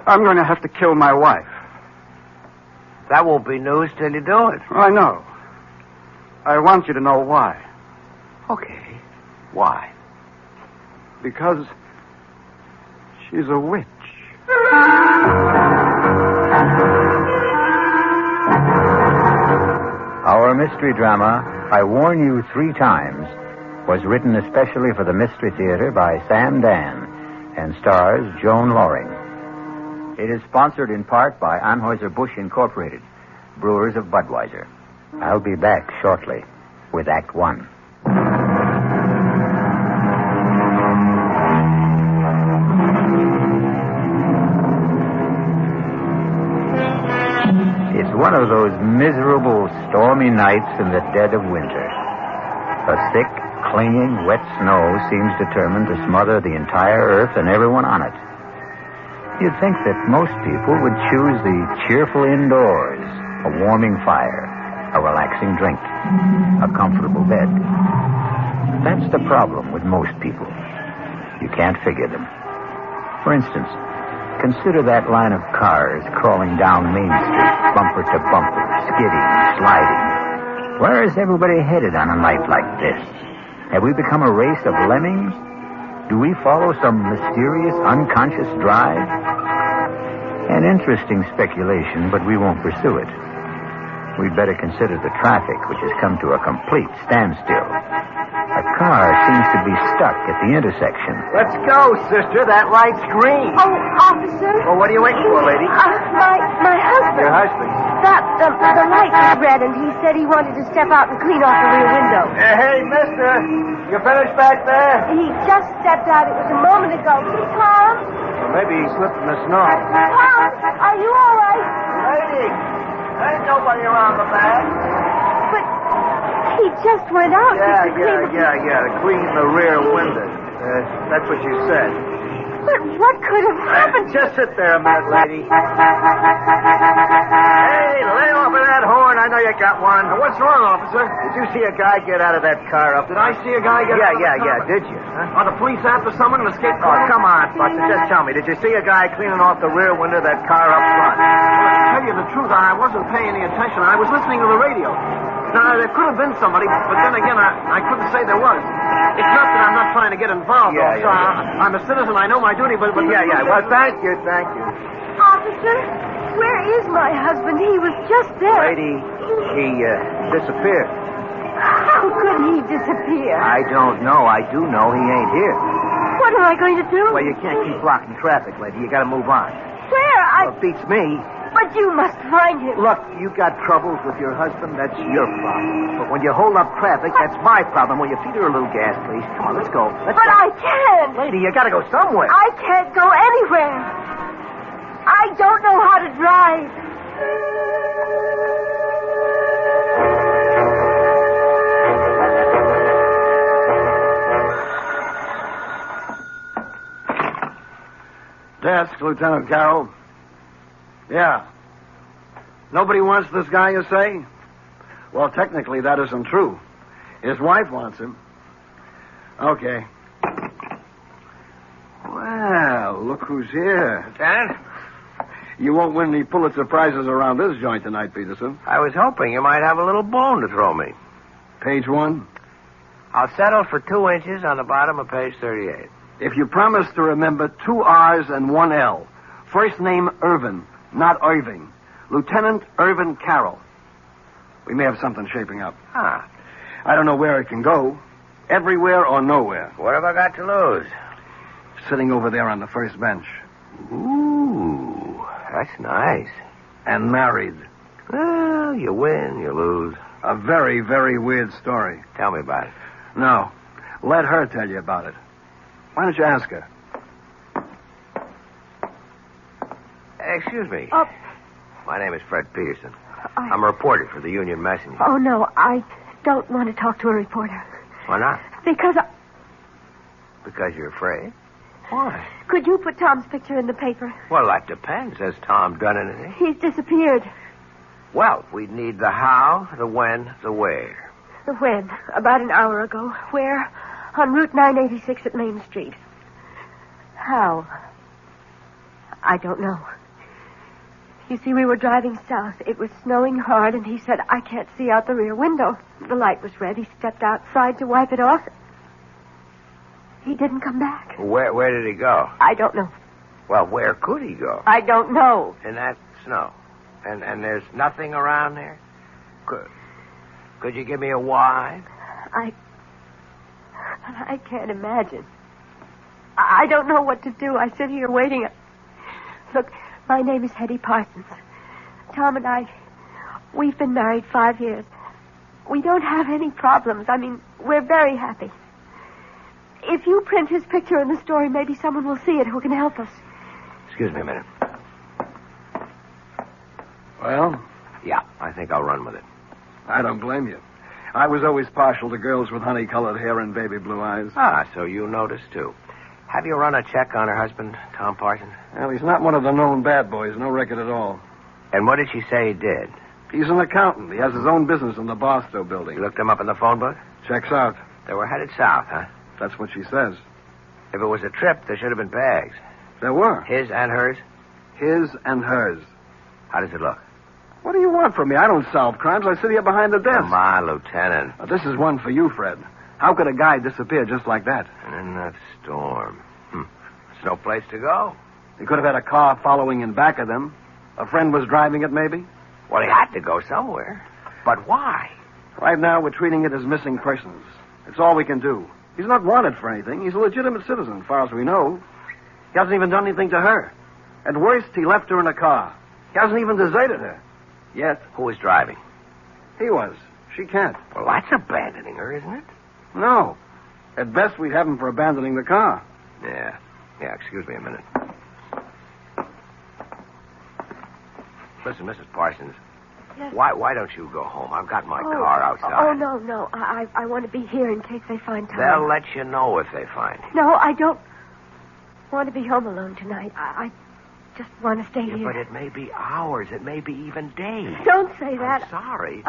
going to have to kill my wife. That won't be news till you do it. I know. I want you to know why. Okay. Why? Because she's a witch. Our mystery drama, I Warn You 3 Times, was written especially for the Mystery Theater by Sam Dan and stars Joan Loring. It is sponsored in part by Anheuser-Busch Incorporated, brewers of Budweiser. I'll be back shortly with Act 1. It's one of those miserable, stormy nights in the dead of winter. A thick, clinging, wet snow seems determined to smother the entire earth and everyone on it. You'd think that most people would choose the cheerful indoors, a warming fire, a relaxing drink, a comfortable bed. That's the problem with most people. You can't figure them. For instance, consider that line of cars crawling down Main Street, bumper to bumper, skidding, sliding. Where is everybody headed on a night like this? Have we become a race of lemmings? Do we follow some mysterious, unconscious drive? An interesting speculation, but we won't pursue it. We'd better consider the traffic, which has come to a complete standstill. A car seems to be stuck at the intersection. Let's go, sister. That light's green. Oh, officer. Well, what are you waiting for, lady? My husband. Your husband. The light was red, and he said he wanted to step out and clean off the rear window. Hey, mister. You finished back there? He just stepped out. It was a moment ago. Tom? Well, maybe he slipped in the snow. Tom, are you all right? Lady, there ain't nobody around the back. But he just went out. To clean the rear window. That's what you said. But what could have happened? Just sit there a minute, lady. Hey, lay off of that horn. I know you got one. What's wrong, officer? Did you see a guy get out of that car up there? Did I see a guy get out of the car? Yeah. Did you? Huh? Are the police after someone in a escape Oh, car? come on, Buster. Just tell me. Did you see a guy cleaning off the rear window of that car up front? Well, to tell you the truth, I wasn't paying any attention. I was listening to the radio. Now, there could have been somebody, but then again, I couldn't say there was. It's not that I'm not trying to get involved, officer. I'm a citizen. I know my duty, but... Well, thank you. Officer, where is my husband? He was just there. Lady, he disappeared. How could he disappear? I don't know. I do know he ain't here. What am I going to do? Well, you can't keep blocking traffic, lady. You gotta move on. Where? Well, it beats me. But you must find him. Look, you got troubles with your husband, that's your problem. But when you hold up traffic, that's my problem. Will you feed her a little gas, please? Come on, let's go. I can't. Lady, you gotta go somewhere. I can't go anywhere. I don't know how to drive. Desk, Lieutenant Carroll. Yeah. Nobody wants this guy, you say? Well, technically, that isn't true. His wife wants him. Okay. Well, look who's here. Lieutenant? You won't win any Pulitzer Prizes around this joint tonight, Peterson. I was hoping you might have a little bone to throw me. Page 1. I'll settle for 2 inches on the bottom of page 38. If you promise to remember 2 R's and 1 L. First name Irvin, not Irving. Lieutenant Irvin Carroll. We may have something shaping up. Ah. I don't know where it can go. Everywhere or nowhere. What have I got to lose? Sitting over there on the first bench. Ooh, that's nice. And married. Well, you win, you lose. A very, very weird story. Tell me about it. No. Let her tell you about it. Why don't you ask her? Excuse me. Oh. My name is Fred Peterson. I'm a reporter for the Union Messenger. Oh, no, I don't want to talk to a reporter. Why not? Because Because you're afraid? Why? Could you put Tom's picture in the paper? Well, that depends. Has Tom done anything? He's disappeared. Well, we'd need the how, the when, the where. The when? About an hour ago. Where? On Route 986 at Main Street. How? I don't know. You see, we were driving south. It was snowing hard, and he said, I can't see out the rear window. The light was red. He stepped outside to wipe it off. He didn't come back. Where did he go? I don't know. Well, where could he go? I don't know. In that snow. And there's nothing around there? Could you give me a why? I can't imagine. I don't know what to do. I sit here waiting. Look, my name is Hetty Parsons. Tom and I, we've been married 5 years. We don't have any problems. I mean, we're very happy. If you print his picture in the story, maybe someone will see it who can help us. Excuse me a minute. Well? Yeah, I think I'll run with it. I don't blame you. I was always partial to girls with honey-colored hair and baby blue eyes. Ah, so you noticed, too. Have you run a check on her husband, Tom Parsons? Well, he's not one of the known bad boys. No record at all. And what did she say he did? He's an accountant. He has his own business in the Barstow building. You looked him up in the phone book? Checks out. They were headed south, huh? That's what she says. If it was a trip, there should have been bags. There were. His and hers? His and hers. How does it look? What do you want from me? I don't solve crimes. I sit here behind the desk. Come on, Lieutenant. Now, this is one for you, Fred. How could a guy disappear just like that? And in that storm. There's no place to go. He could have had a car following in back of them. A friend was driving it, maybe? Well, he had to go somewhere. But why? Right now, we're treating it as missing persons. It's all we can do. He's not wanted for anything. He's a legitimate citizen, as far as we know. He hasn't even done anything to her. At worst, he left her in a car. He hasn't even deserted her. Yet. Who was driving? He was. She can't. Well, that's abandoning her, isn't it? No. At best, we'd have him for abandoning the car. Yeah. Yeah, excuse me a minute. Listen, Mrs. Parsons. Yes. Why don't you go home? I've got my car outside. Oh, no. I want to be here in case they find Tom. They'll let you know if they find him. No, I don't want to be home alone tonight. I just want to stay here. But it may be hours. It may be even days. Don't say that. I'm sorry.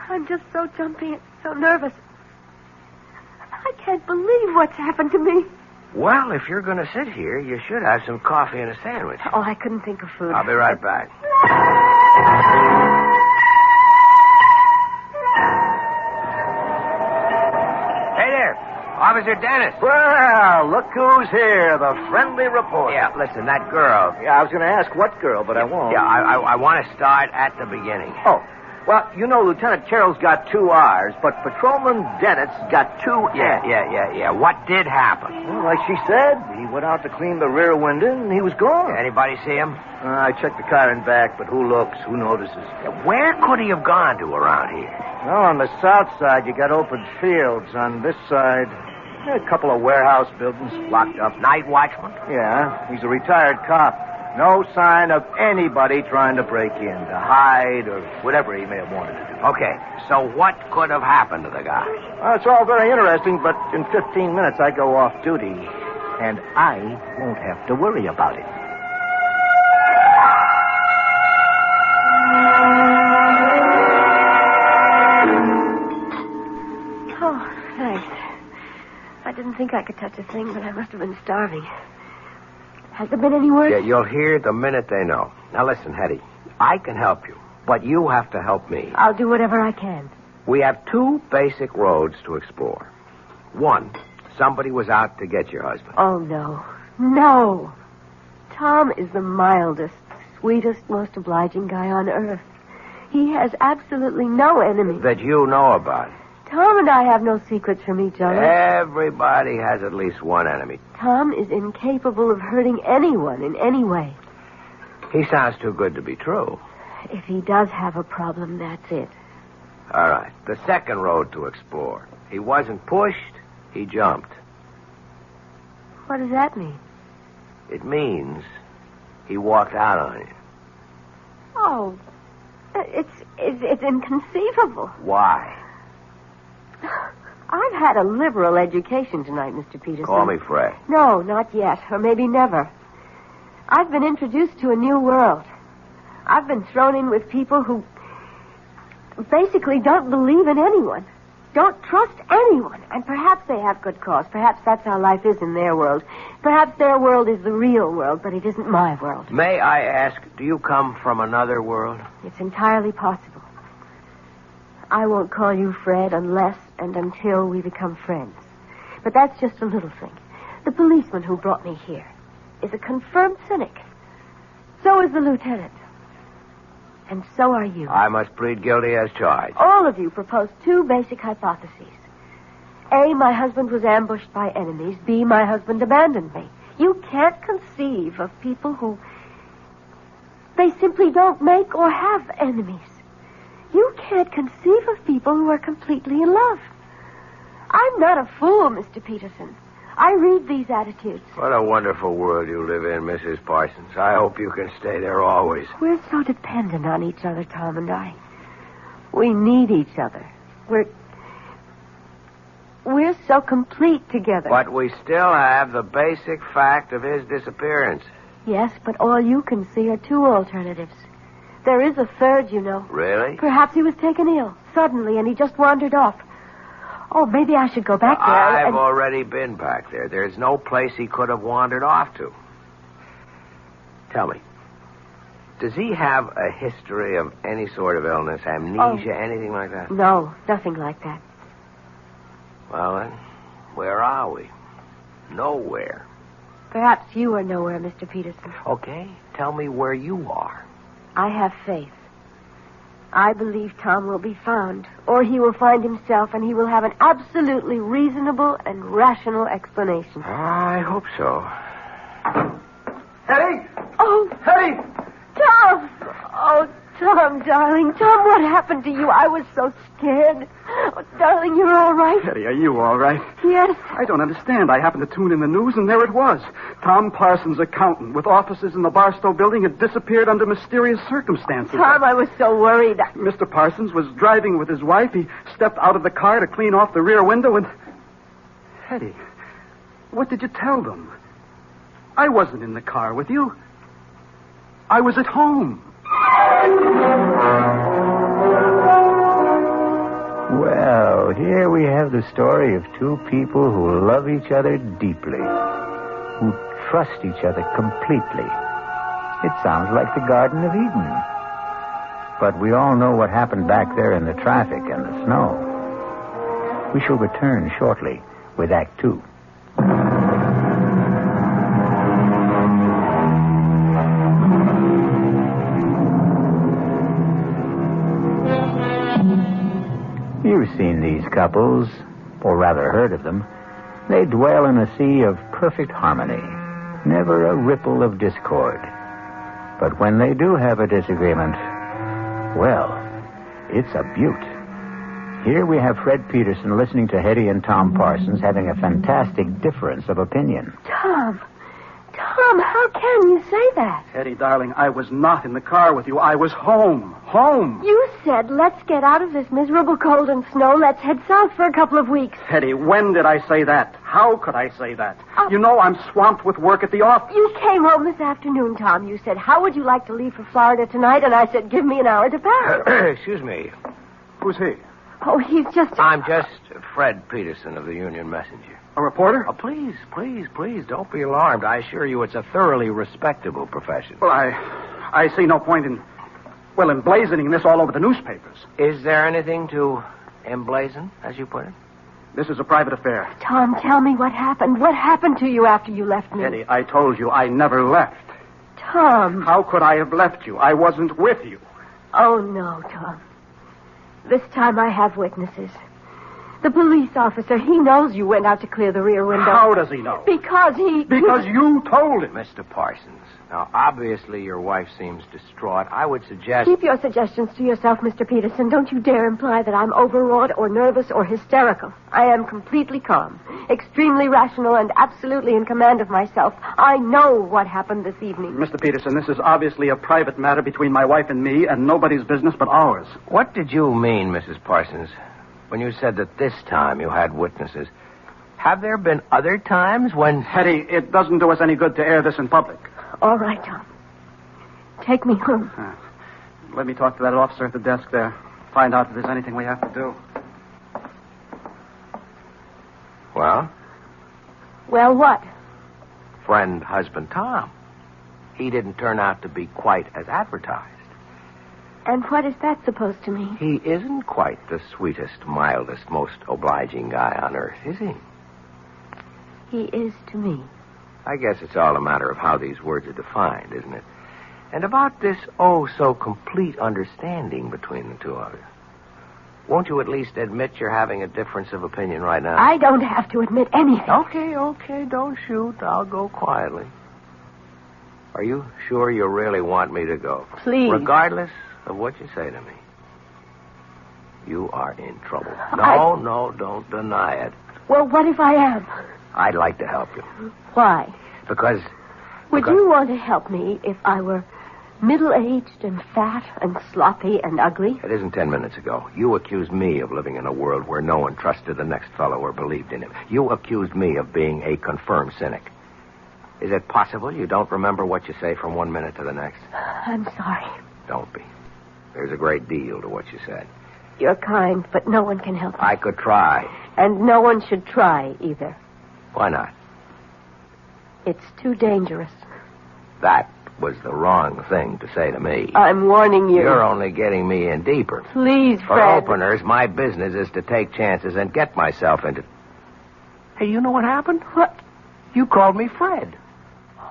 I'm just so jumpy and so nervous. I can't believe what's happened to me. Well, if you're going to sit here, you should have some coffee and a sandwich. Oh, I couldn't think of food. I'll be right back. Hey there, Officer Dennis. Well, look who's here, the friendly reporter. Yeah, listen, that girl. Yeah, I was going to ask what girl, but I won't. Yeah, I want to start at the beginning. Oh, well, you know, Lieutenant Carroll's got 2 R's, but Patrolman Dennett's got 2 N's. Yeah. What did happen? Well, like she said, he went out to clean the rear window, and he was gone. Anybody see him? I checked the car and back, but who looks, who notices? Where could he have gone to around here? Well, on the south side, you got open fields. On this side, a couple of warehouse buildings locked up. Night watchman? Yeah, he's a retired cop. No sign of anybody trying to break in, to hide, or whatever he may have wanted to do. Okay, so what could have happened to the guy? Well, it's all very interesting, but in 15 minutes I go off duty, and I won't have to worry about it. Oh, thanks. I didn't think I could touch a thing, but I must have been starving. Has there been any word? Yeah, you'll hear the minute they know. Now listen, Hetty, I can help you, but you have to help me. I'll do whatever I can. We have 2 basic roads to explore. 1, somebody was out to get your husband. Oh, no. No. Tom is the mildest, sweetest, most obliging guy on earth. He has absolutely no enemies. That you know about. Tom and I have no secrets from each other. Everybody has at least one enemy. Tom is incapable of hurting anyone in any way. He sounds too good to be true. If he does have a problem, that's it. All right. The second road to explore. He wasn't pushed, he jumped. What does that mean? It means he walked out on you. Oh, it's inconceivable. Why? I've had a liberal education tonight, Mr. Peterson. Call me Frey. No, not yet, or maybe never. I've been introduced to a new world. I've been thrown in with people who basically don't believe in anyone, don't trust anyone, and perhaps they have good cause. Perhaps that's how life is in their world. Perhaps their world is the real world, but it isn't my world. May I ask, do you come from another world? It's entirely possible. I won't call you Fred unless and until we become friends. But that's just a little thing. The policeman who brought me here is a confirmed cynic. So is the lieutenant. And so are you. I must plead guilty as charged. All of you proposed 2 basic hypotheses. A, my husband was ambushed by enemies. B, my husband abandoned me. You can't conceive of people who... they simply don't make or have enemies. You can't conceive of people who are completely in love. I'm not a fool, Mr. Peterson. I read these attitudes. What a wonderful world you live in, Mrs. Parsons. I hope you can stay there always. We're so dependent on each other, Tom and I. We need each other. We're so complete together. But we still have the basic fact of his disappearance. Yes, but all you can see are 2 alternatives. There is a third, you know. Really? Perhaps he was taken ill, suddenly, and he just wandered off. Oh, maybe I should go back there. I've already been back there. There's no place he could have wandered off to. Tell me, does he have a history of any sort of illness, amnesia, anything like that? No, nothing like that. Well, then, where are we? Nowhere. Perhaps you are nowhere, Mr. Peterson. Okay, tell me where you are. I have faith. I believe Tom will be found, or he will find himself, and he will have an absolutely reasonable and rational explanation. I hope so. Hetty! Oh. Hetty! Tom! Oh, Tom, darling. Tom, what happened to you? I was so scared. Oh, darling, you're all right? Hetty, are you all right? Yes. I don't understand. I happened to tune in the news, and there it was. Tom Parsons, accountant, with offices in the Barstow building, had disappeared under mysterious circumstances. Tom, I was so worried. Mr. Parsons was driving with his wife. He stepped out of the car to clean off the rear window, and... Hetty, what did you tell them? I wasn't in the car with you. I was at home. Well, here we have the story of two people who love each other deeply, who trust each other completely. It sounds like the Garden of Eden. But we all know what happened back there in the traffic and the snow. We shall return shortly with Act 2. You've seen these couples, or rather heard of them. They dwell in a sea of perfect harmony, never a ripple of discord. But when they do have a disagreement, well, it's a beaut. Here we have Fred Peterson listening to Hetty and Tom Parsons having a fantastic difference of opinion. Tom, how can you say that? Hetty, darling, I was not in the car with you. I was home. Home. You said, let's get out of this miserable cold and snow. Let's head south for a couple of weeks. Hetty, when did I say that? How could I say that? You know I'm swamped with work at the office. You came home this afternoon, Tom. You said, how would you like to leave for Florida tonight? And I said, give me an hour to pack. Excuse me. Who's he? Oh, he's just... I'm just Fred Peterson of the Union Messenger. A reporter? Oh, please, don't be alarmed. I assure you it's a thoroughly respectable profession. Well, I see no point in emblazoning this all over the newspapers. Is there anything to emblazon, as you put it? This is a private affair. Tom, tell me what happened. What happened to you after you left me? Hetty, I told you I never left. Tom. How could I have left you? I wasn't with you. Oh, no, Tom. This time I have witnesses. The police officer, he knows you went out to clear the rear window. How does he know? Because you told him. Mr. Parsons, now, obviously your wife seems distraught. I would suggest... Keep your suggestions to yourself, Mr. Peterson. Don't you dare imply that I'm overwrought or nervous or hysterical. I am completely calm, extremely rational, and absolutely in command of myself. I know what happened this evening. Mr. Peterson, this is obviously a private matter between my wife and me, and nobody's business but ours. What did you mean, Mrs. Parsons, when you said that this time you had witnesses? Have there been other times when... Hetty, it doesn't do us any good to air this in public. All right, Tom. Take me home. Let me talk to that officer at the desk there. Find out if there's anything we have to do. Well? Well, what? Friend, husband, Tom. He didn't turn out to be quite as advertised. And what is that supposed to mean? He isn't quite the sweetest, mildest, most obliging guy on earth, is he? He is to me. I guess it's all a matter of how these words are defined, isn't it? And about this oh-so-complete understanding between the two of you. Won't you at least admit you're having a difference of opinion right now? I don't have to admit anything. Okay, don't shoot. I'll go quietly. Are you sure you really want me to go? Please. Regardless of what you say to me. You are in trouble. No, don't deny it. Well, what if I am? I'd like to help you. Why? Because... Would you want to help me if I were middle-aged and fat and sloppy and ugly? It isn't 10 minutes ago. You accused me of living in a world where no one trusted the next fellow or believed in him. You accused me of being a confirmed cynic. Is it possible you don't remember what you say from 1 minute to the next? I'm sorry. Don't be. There's a great deal to what you said. You're kind, but no one can help you. I could try. And no one should try either. Why not? It's too dangerous. That was the wrong thing to say to me. I'm warning you. You're only getting me in deeper. Please, For Fred. openers, my business is to take chances and get myself into... Hey, you know what happened? What? You called me Fred.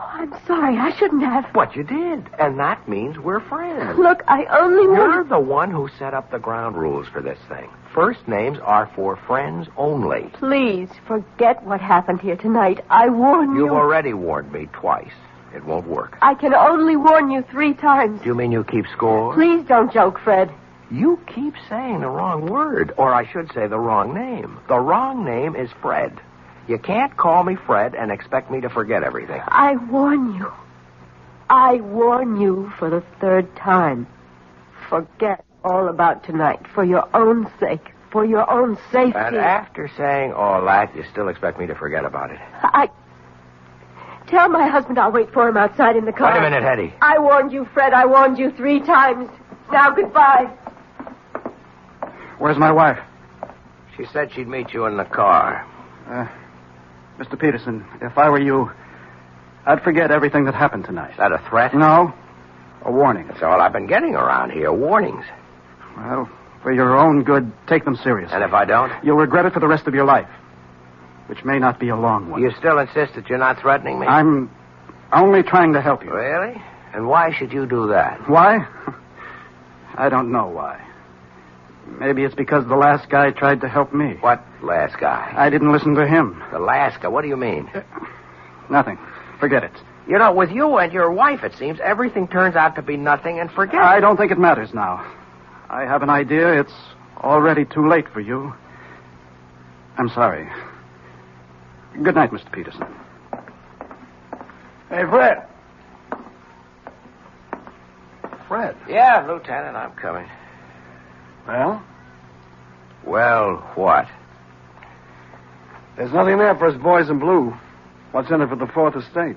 I'm sorry. I shouldn't have. But you did, and that means we're friends. Look, I only want... You're the one who set up the ground rules for this thing. First names are for friends only. Please, forget what happened here tonight. I warn you. You've already warned me twice. It won't work. I can only warn you 3 times. Do you mean you keep score? Please don't joke, Fred. You keep saying the wrong word, or I should say the wrong name. The wrong name is Fred. You can't call me Fred and expect me to forget everything. I warn you. I warn you for the 3rd time. Forget all about tonight for your own sake, for your own safety. And after saying all that, you still expect me to forget about it. Tell my husband I'll wait for him outside in the car. Wait a minute, Hetty. I warned you, Fred. I warned you 3 times. Now, goodbye. Where's my wife? She said she'd meet you in the car. Mr. Peterson, if I were you, I'd forget everything that happened tonight. Is that a threat? No. A warning. That's all I've been getting around here, warnings. Well, for your own good, take them seriously. And if I don't? You'll regret it for the rest of your life, which may not be a long one. You still insist that you're not threatening me? I'm only trying to help you. Really? And why should you do that? Why? I don't know why. Maybe it's because the last guy tried to help me. What last guy? I didn't listen to him. The last guy? What do you mean? Nothing. Forget it. You know, with you and your wife, it seems, everything turns out to be nothing and forget it. I don't think it matters now. I have an idea. It's already too late for you. I'm sorry. Good night, Mr. Peterson. Hey, Fred. Fred? Yeah, Lieutenant, I'm coming. Well? Well, what? There's nothing there for us boys in blue. What's in it for the 4th Estate?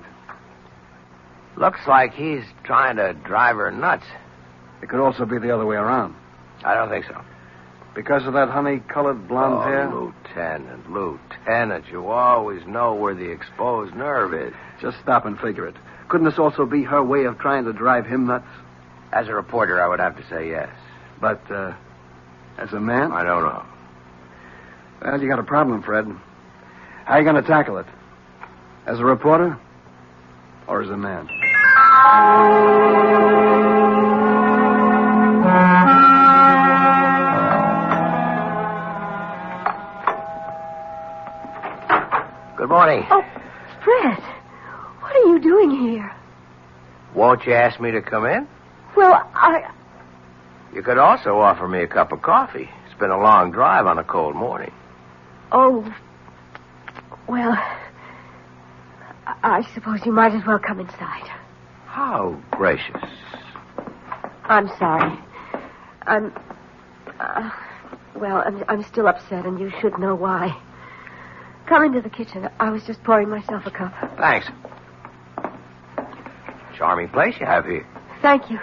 Looks like he's trying to drive her nuts. It could also be the other way around. I don't think so. Because of that honey-colored blonde hair? Lieutenant, you always know where the exposed nerve is. Just stop and figure it. Couldn't this also be her way of trying to drive him nuts? As a reporter, I would have to say yes. But, as a man? I don't know. Well, you got a problem, Fred. How are you going to tackle it? As a reporter? Or as a man? Good morning. Oh, Fred, what are you doing here? Won't you ask me to come in? Well, You could also offer me a cup of coffee. It's been a long drive on a cold morning. Oh, well, I suppose you might as well come inside. How gracious. I'm sorry. I'm still upset, and you should know why. Come into the kitchen. I was just pouring myself a cup. Thanks. Charming place you have here. Thank you.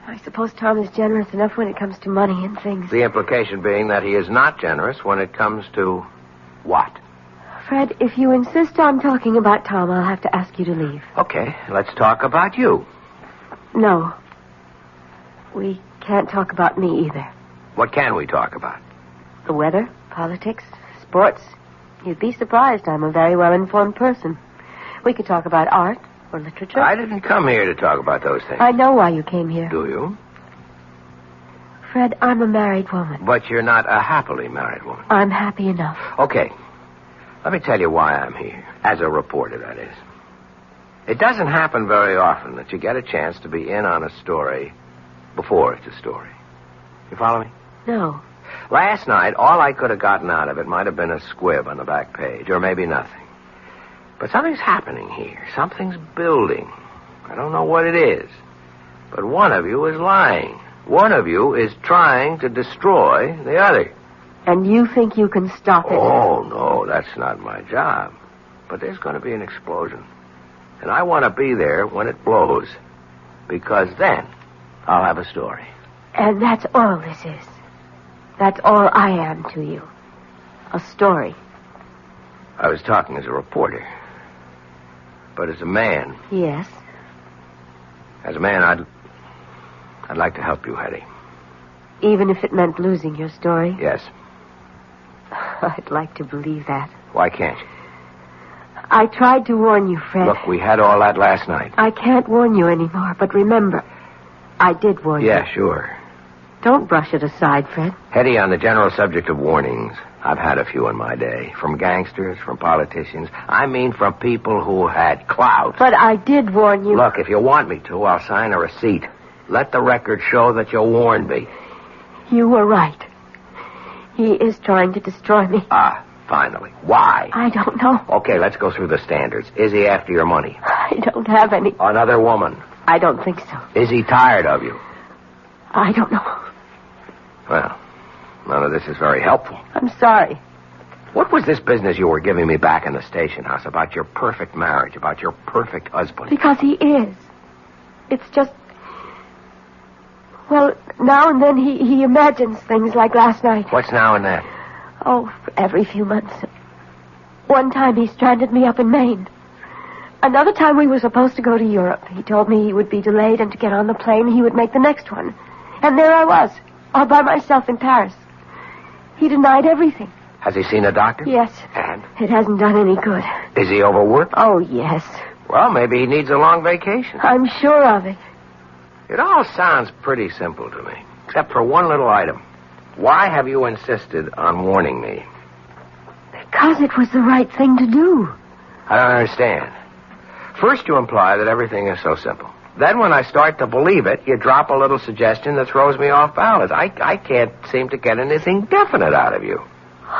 I suppose Tom is generous enough when it comes to money and things. The implication being that he is not generous when it comes to what? Fred, if you insist on talking about Tom, I'll have to ask you to leave. Okay, let's talk about you. No. We can't talk about me either. What can we talk about? The weather, politics, sports. You'd be surprised. I'm a very well-informed person. We could talk about art or literature. I didn't come here to talk about those things. I know why you came here. Do you? Fred, I'm a married woman. But you're not a happily married woman. I'm happy enough. Okay. Let me tell you why I'm here. As a reporter, that is. It doesn't happen very often that you get a chance to be in on a story before it's a story. You follow me? No. Last night, all I could have gotten out of it might have been a squib on the back page, or maybe nothing. But something's happening here. Something's building. I don't know what it is. But one of you is lying. One of you is trying to destroy the other. And you think you can stop it? Oh, no, that's not my job. But there's going to be an explosion. And I want to be there when it blows. Because then I'll have a story. And that's all this is. That's all I am to you. A story. I was talking as a reporter. But as a man... Yes? As a man, I'd like to help you, Hetty. Even if it meant losing your story? Yes. I'd like to believe that. Why can't you? I tried to warn you, Fred. Look, we had all that last night. I can't warn you anymore, but remember, I did warn you. Yeah, sure. Don't brush it aside, Fred. Hetty, on the general subject of warnings, I've had a few in my day. From gangsters, from politicians. I mean from people who had clout. But I did warn you. Look, if you want me to, I'll sign a receipt. Let the record show that you warned me. You were right. He is trying to destroy me. Ah, finally. Why? I don't know. Okay, let's go through the standards. Is he after your money? I don't have any. Another woman? I don't think so. Is he tired of you? I don't know. Well, none of this is very helpful. I'm sorry. What was this business you were giving me back in the station house about your perfect marriage, about your perfect husband? Because he is. It's just... Well, now and then he imagines things like last night. What's now and then? Oh, every few months. One time he stranded me up in Maine. Another time we were supposed to go to Europe. He told me he would be delayed and to get on the plane he would make the next one. And there I was, all by myself in Paris. He denied everything. Has he seen a doctor? Yes. And? It hasn't done any good. Is he overworked? Oh, yes. Well, maybe he needs a long vacation. I'm sure of it. It all sounds pretty simple to me, except for one little item. Why have you insisted on warning me? Because it was the right thing to do. I don't understand. First, you imply that everything is so simple. Then, when I start to believe it, you drop a little suggestion that throws me off balance. I can't seem to get anything definite out of you.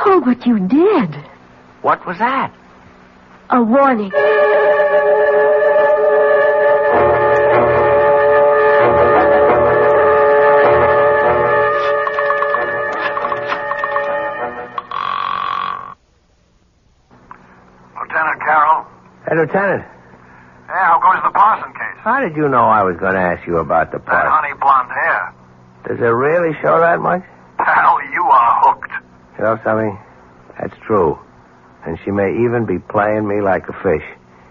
Oh, but you did. What was that? A warning. Lieutenant Carroll? Hey, Lieutenant. Yeah, how goes the Parson case? How did you know I was going to ask you about the That part? honey blonde hair. Does it really show that much? Pal, you are hooked. You know something? That's true. And she may even be playing me like a fish.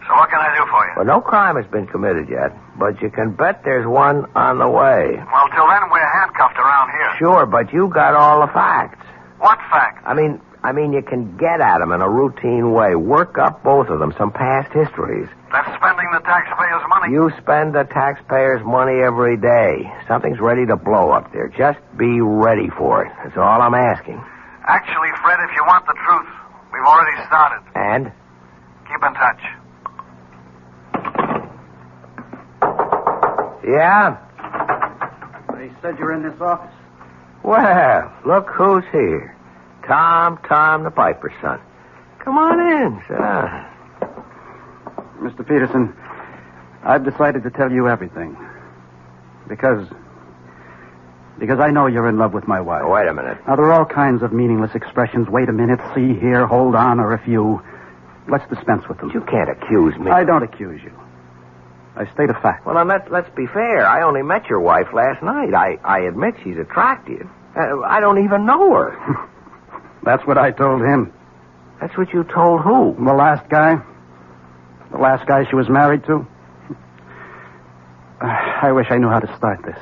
So what can I do for you? Well, no crime has been committed yet, but you can bet there's one on the way. Well, till then, we're handcuffed around here. Sure, but you got all the facts. What facts? I mean, you can get at them in a routine way. Work up both of them, some past histories. That's spending the taxpayers' money. You spend the taxpayers' money every day. Something's ready to blow up there. Just be ready for it. That's all I'm asking. Actually, Fred, if you want the truth, we've already started. And? Keep in touch. Yeah? They said you're in this office. Well, look who's here. Tom, the piper's son. Come on in, sit down. Mr. Peterson, I've decided to tell you everything. Because I know you're in love with my wife. Oh, wait a minute. Now, there are all kinds of meaningless expressions. Wait a minute, see here, hold on, or if you... Let's dispense with them. You can't accuse me. I don't accuse you. I state a fact. Well, then let's be fair. I only met your wife last night. I admit she's attractive. I don't even know her. That's what I told him. That's what you told who? The last guy. The last guy she was married to. I wish I knew how to start this.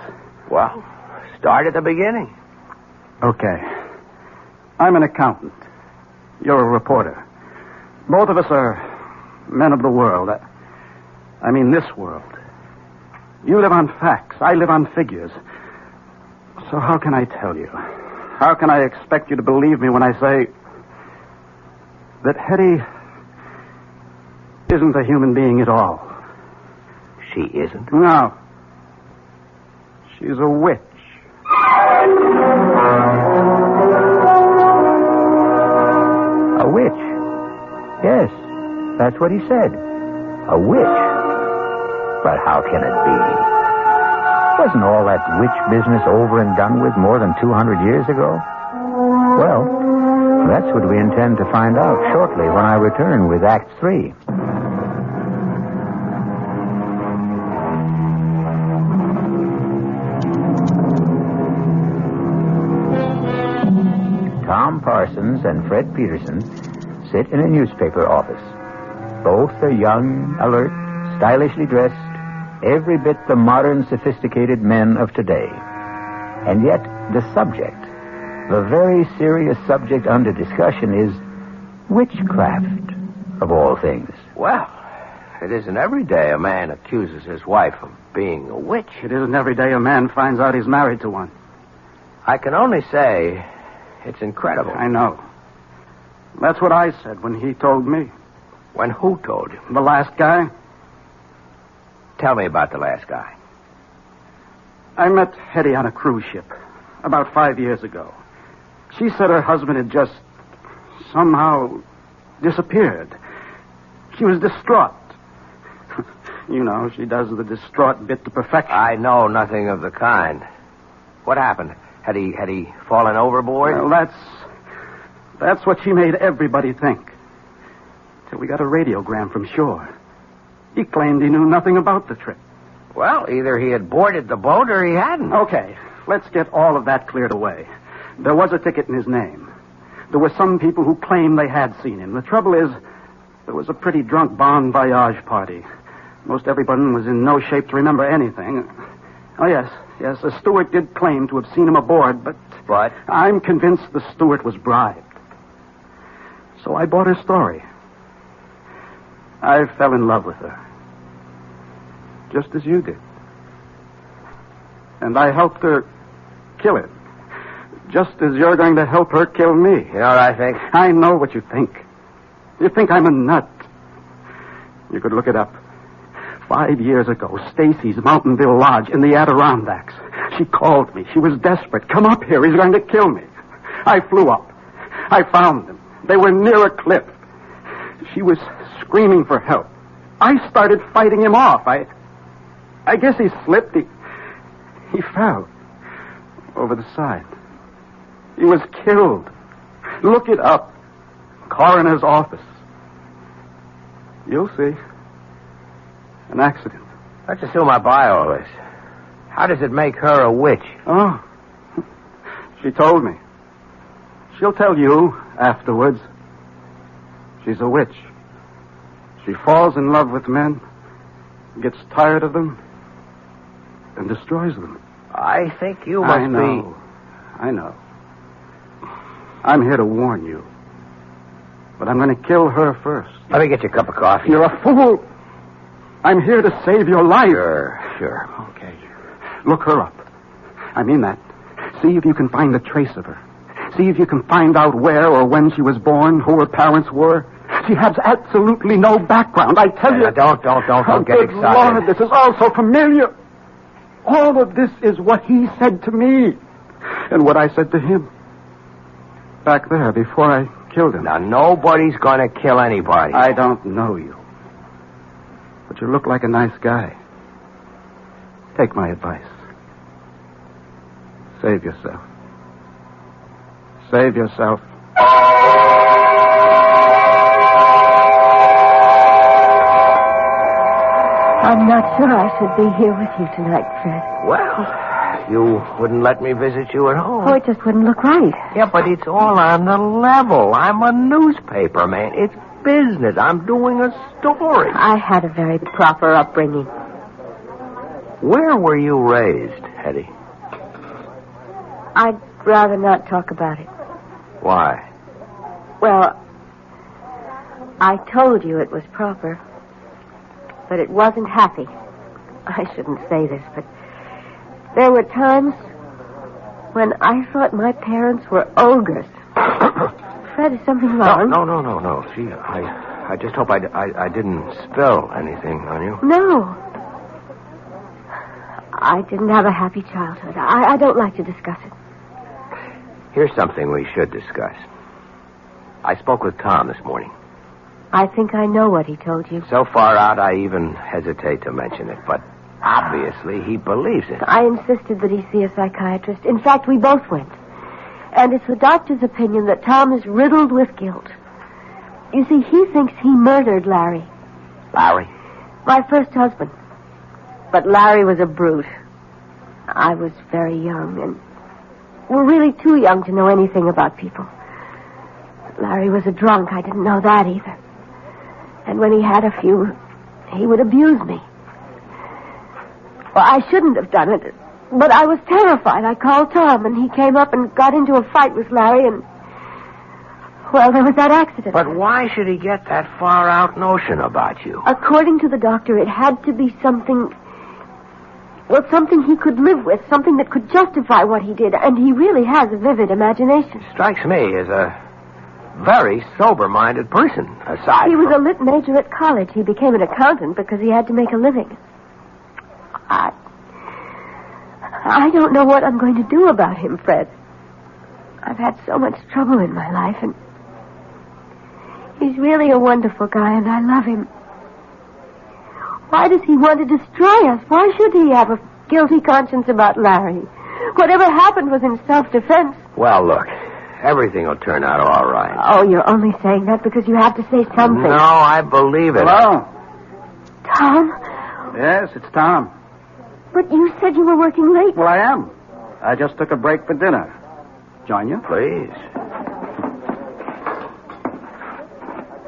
Well, start at the beginning. Okay. I'm an accountant. You're a reporter. Both of us are men of the world. I mean this world. You live on facts. I live on figures. So how can I tell you? How can I expect you to believe me when I say that Hetty isn't a human being at all? She isn't? No. She's a witch. A witch? Yes, that's what he said. A witch. But how can it be? Wasn't all that witch business over and done with more than 200 years ago? Well, that's what we intend to find out shortly when I return with Act 3. Tom Parsons and Fred Peterson sit in a newspaper office. Both are young, alert, stylishly dressed, every bit the modern, sophisticated men of today. And yet, the subject, the very serious subject under discussion is witchcraft, of all things. Well, it isn't every day a man accuses his wife of being a witch. It isn't every day a man finds out he's married to one. I can only say it's incredible. I know. That's what I said when he told me. When who told you? The last guy. Tell me about the last guy. I met Hetty on a cruise ship about 5 years ago. She said her husband had just somehow disappeared. She was distraught. You know, she does the distraught bit to perfection. I know nothing of the kind. What happened? Had he fallen overboard? Well, that's what she made everybody think. Till we got a radiogram from shore. He claimed he knew nothing about the trip. Well, either he had boarded the boat or he hadn't. Okay, let's get all of that cleared away. There was a ticket in his name. There were some people who claimed they had seen him. The trouble is, there was a pretty drunk bon voyage party. Most everyone was in no shape to remember anything. Oh, yes, the steward did claim to have seen him aboard, but... What? I'm convinced the steward was bribed. So I bought her story. I fell in love with her. Just as you did. And I helped her kill him. Just as you're going to help her kill me. You know what I think? I know what you think. You think I'm a nut. You could look it up. 5 years ago, Stacy's Mountainville Lodge in the Adirondacks. She called me. She was desperate. Come up here. He's going to kill me. I flew up. I found them. They were near a cliff. She was screaming for help. I started fighting him off. I guess he slipped. He fell over the side. He was killed. Look it up. Coroner's office. You'll see. An accident. Let's assume I buy all this. How does it make her a witch? Oh. She told me. She'll tell you afterwards. She's a witch. She falls in love with men, gets tired of them, and destroys them. I think you must be... I know. I'm here to warn you. But I'm going to kill her first. Let me get you a cup of coffee. You're a fool. I'm here to save your life. Sure. Okay. Look her up. I mean that. See if you can find a trace of her. See if you can find out where or when she was born, who her parents were. She has absolutely no background, I tell you. Don't get excited. Lord, this is all so familiar. All of this is what he said to me. And what I said to him. Back there, before I killed him. Now, nobody's going to kill anybody. I don't know you. But you look like a nice guy. Take my advice. Save yourself. Save yourself. I'm not sure I should be here with you tonight, Fred. Well, you wouldn't let me visit you at home. Oh, it just wouldn't look right. Yeah, but it's all on the level. I'm a newspaper man. It's business. I'm doing a story. I had a very proper upbringing. Where were you raised, Hetty? I'd rather not talk about it. Why? Well, I told you it was proper, but it wasn't happy. I shouldn't say this, but there were times when I thought my parents were ogres. Fred, is something wrong? No. Gee, I just hope I didn't spill anything on you. No. I didn't have a happy childhood. I don't like to discuss it. Here's something we should discuss. I spoke with Tom this morning. I think I know what he told you. So far out, I even hesitate to mention it, but obviously he believes it. I insisted that he see a psychiatrist. In fact, we both went. And it's the doctor's opinion that Tom is riddled with guilt. You see, he thinks he murdered Larry. Larry? My first husband. But Larry was a brute. I was very young, and we're really too young to know anything about people. Larry was a drunk. I didn't know that either. And when he had a few, he would abuse me. Well, I shouldn't have done it, but I was terrified. I called Tom, and he came up and got into a fight with Larry, and... Well, there was that accident. But why should he get that far-out notion about you? According to the doctor, it had to be something... Well, something he could live with, something that could justify what he did, and he really has a vivid imagination. Strikes me as a very sober-minded person, aside He was from... a lit major at college. He became an accountant because he had to make a living. I don't know what I'm going to do about him, Fred. I've had so much trouble in my life, and he's really a wonderful guy, and I love him. Why does he want to destroy us? Why should he have a guilty conscience about Larry? Whatever happened was in self-defense. Well, look, everything will turn out all right. Oh, you're only saying that because you have to say something. No, I believe it. Hello? Tom? Yes, it's Tom. But you said you were working late. Well, I am. I just took a break for dinner. Join you? Please.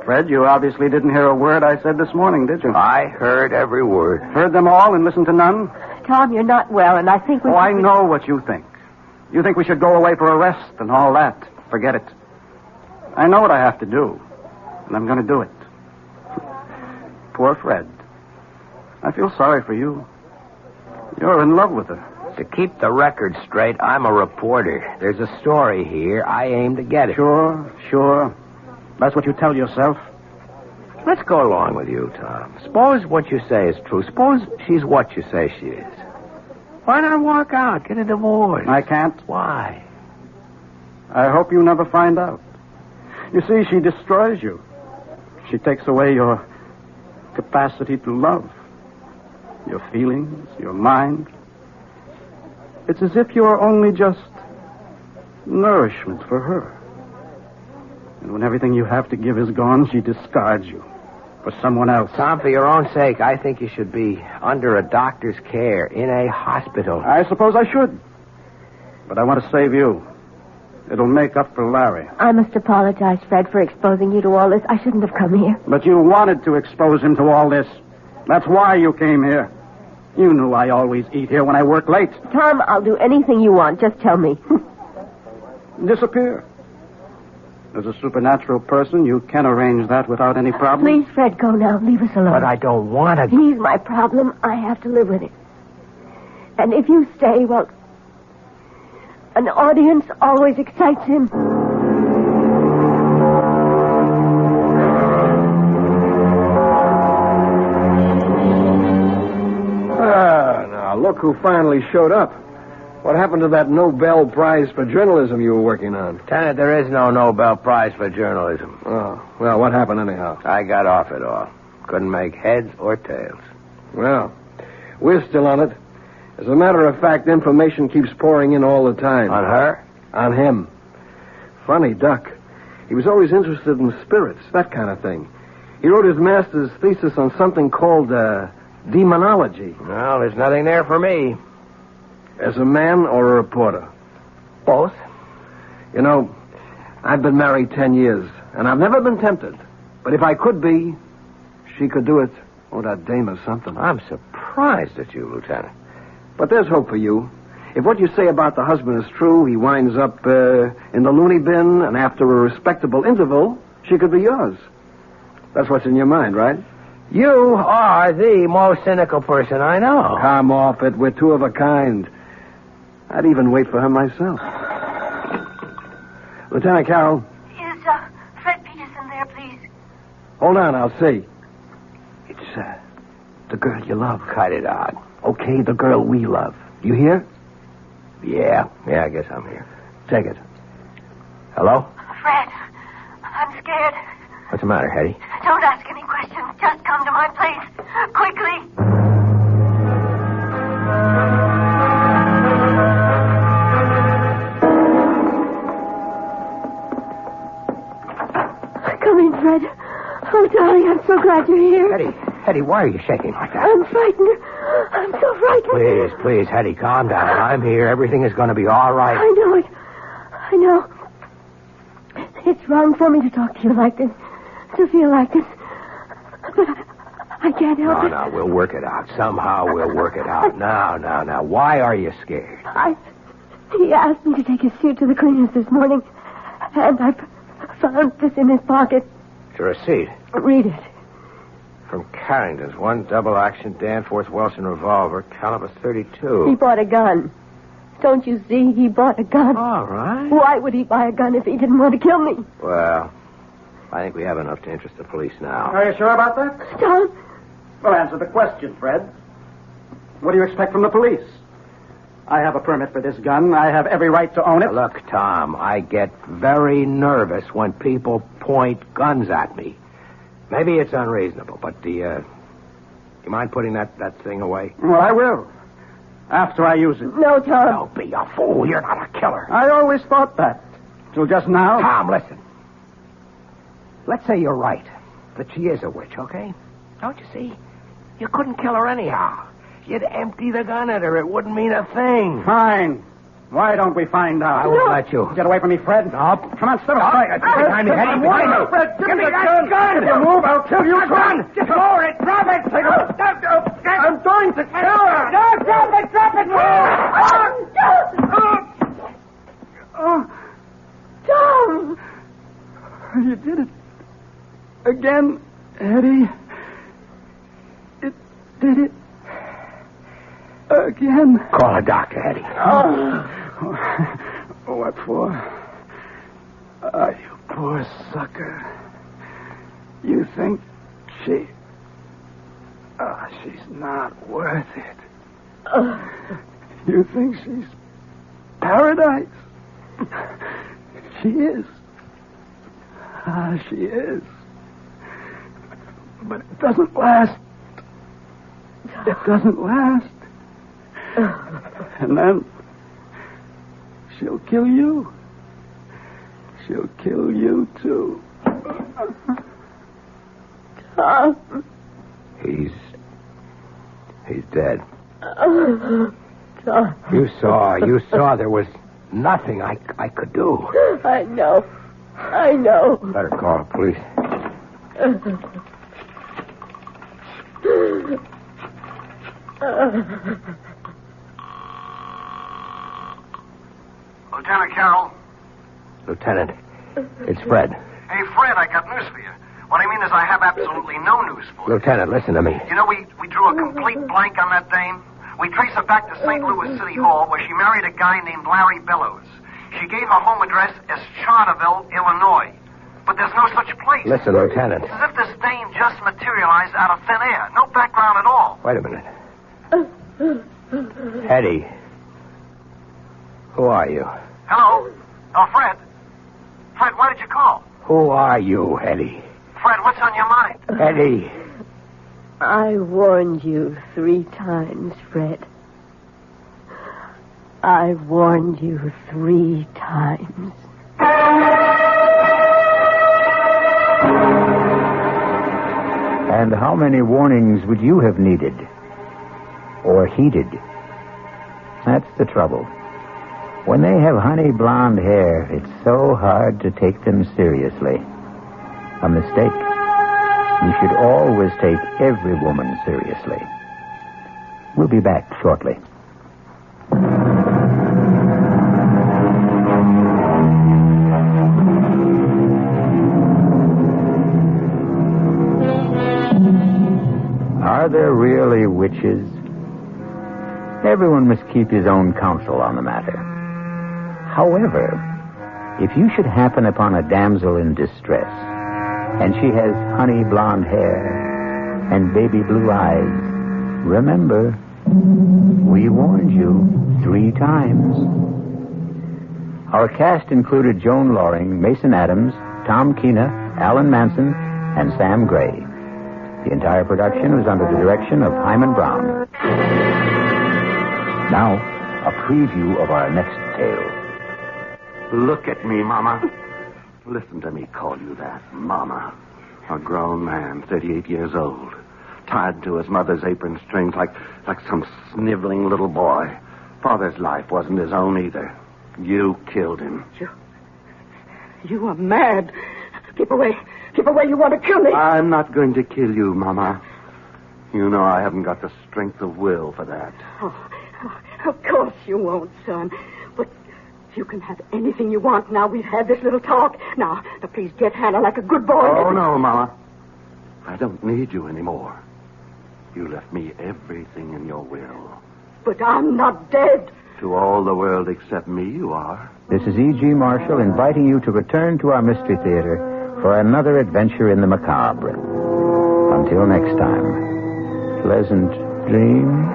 Fred, you obviously didn't hear a word I said this morning, did you? I heard every word. Heard them all and listened to none? Tom, you're not well, and I think we... Oh, I know what you think. You think we should go away for a rest and all that. Forget it. I know what I have to do, and I'm going to do it. Poor Fred. I feel sorry for you. You're in love with her. To keep the record straight, I'm a reporter. There's a story here. I aim to get it. Sure. That's what you tell yourself. Let's go along with you, Tom. Suppose what you say is true. Suppose she's what you say she is. Why not walk out, get a divorce? I can't. Why? I hope you never find out. You see, she destroys you. She takes away your capacity to love. Your feelings, your mind. It's as if you're only just nourishment for her. And when everything you have to give is gone, she discards you for someone else. Tom, for your own sake, I think you should be under a doctor's care in a hospital. I suppose I should. But I want to save you. It'll make up for Larry. I must apologize, Fred, for exposing you to all this. I shouldn't have come here. But you wanted to expose him to all this. That's why you came here. You knew I always eat here when I work late. Tom, I'll do anything you want. Just tell me. Disappear. As a supernatural person, you can arrange that without any problem. Please, Fred, go now. Leave us alone. But I don't want to... He's my problem. I have to live with it. And if you stay, well, an audience always excites him. Now, look who finally showed up. What happened to that Nobel Prize for Journalism you were working on? Lieutenant, there is no Nobel Prize for journalism. Oh, well, what happened anyhow? I got off it all. Couldn't make heads or tails. Well, we're still on it. As a matter of fact, information keeps pouring in all the time. On her? On him. Funny duck. He was always interested in spirits, that kind of thing. He wrote his master's thesis on something called demonology. Well, there's nothing there for me. As a man or a reporter? Both. You know, I've been married 10 years, and I've never been tempted. But if I could be, she could do it. Oh, that dame is something. I'm surprised at you, Lieutenant. But there's hope for you. If what you say about the husband is true, he winds up in the loony bin, and after a respectable interval, she could be yours. That's what's in your mind, right? You are the most cynical person I know. Come off it. We're two of a kind. I'd even wait for her myself. Lieutenant Carroll. Is Fred Peterson there, please? Hold on, I'll see. It's the girl you love. Cut it out. Okay, the girl we love. You hear? Yeah, I guess I'm here. Take it. Hello? Fred, I'm scared. What's the matter, Hetty? Don't ask any questions. Just come to my place. Quickly. Come in, Fred. Oh, darling, I'm so glad you're here. Hetty, why are you shaking like that? I'm frightened. I'm so frightened. Please, Hetty, calm down. I'm here. Everything is going to be all right. I know it. I know. It's wrong for me to talk to you like this, to feel like this. But I can't help it. No, we'll work it out. Somehow we'll work it out. Now. Why are you scared? He asked me to take his suit to the cleaners this morning, and I found this in his pocket. It's a receipt. Read it. From Carrington's. 1 double-action Danforth Wilson revolver, caliber 32. He bought a gun. Don't you see? He bought a gun. All right. Why would he buy a gun if he didn't want to kill me? Well, I think we have enough to interest the police now. Are you sure about that? Tom? Well, answer the question, Fred. What do you expect from the police? I have a permit for this gun. I have every right to own it. Look, Tom, I get very nervous when people point guns at me. Maybe it's unreasonable, but do you mind putting that thing away? Well, I will. After I use it. No, Tom. Don't be a fool. You're not a killer. I always thought that. Till just now. Tom, listen. Let's say you're right. That she is a witch, okay? Don't you see? You couldn't kill her anyhow. You'd empty the gun at her. It wouldn't mean a thing. Fine. Why don't we find out? I won't let you. Get away from me, Fred. Up. Come on, step aside. Behind me, Eddie. Behind me. Fred, give me that gun. If you move, I'll kill you. Gun. Just lower it. Drop it. I'm going to kill her. No, drop it. Drop it. Tom. You did it. Again, Eddie. It did it. Again. Call a doctor, Eddie. What for? You poor sucker. You think she's not worth it. You think she's paradise? She is. She is. But it doesn't last. It doesn't last. And then she'll kill you. She'll kill you, too. Tom. He's dead. Tom. You saw there was nothing I could do. I know. Better call the police. Lieutenant Carroll. Lieutenant, it's Fred. Hey, Fred, I got news for you. What I mean is I have absolutely no news for you. Lieutenant, listen to me. You know, we drew a complete blank on that dame. We traced her back to St. Louis City Hall, where she married a guy named Larry Bellows. She gave her home address as Charterville, Illinois. But there's no such place. Listen, Lieutenant. It's as if this dame just materialized out of thin air. No background at all. Wait a minute. Eddie. Who are you? Hello? Oh, Fred. Fred, why did you call? Who are you, Eddie? Fred, what's on your mind? Eddie. I warned you 3 times, Fred. I warned you 3 times. And how many warnings would you have needed? Or heeded? That's the trouble. When they have honey blonde hair, it's so hard to take them seriously. A mistake. You should always take every woman seriously. We'll be back shortly. Are there really witches? Everyone must keep his own counsel on the matter. However, if you should happen upon a damsel in distress, and she has honey blonde hair and baby blue eyes, remember, we warned you 3 times. Our cast included Joan Loring, Mason Adams, Tom Keena, Alan Manson, and Sam Gray. The entire production was under the direction of Himan Brown. Now, a preview of our next tale. Look at me, Mama. Listen to me call you that, Mama. A grown man, 38 years old, tied to his mother's apron strings like some sniveling little boy. Father's life wasn't his own either. You killed him. You are mad. Keep away. Keep away. You want to kill me. I'm not going to kill you, Mama. You know I haven't got the strength of will for that. Oh, of course you won't, son. You can have anything you want now we've had this little talk. Now, please get Hannah like a good boy. Oh, no, Mama. I don't need you anymore. You left me everything in your will. But I'm not dead. To all the world except me, you are. This is E.G. Marshall inviting you to return to our Mystery Theater for another adventure in the macabre. Until next time, pleasant dreams.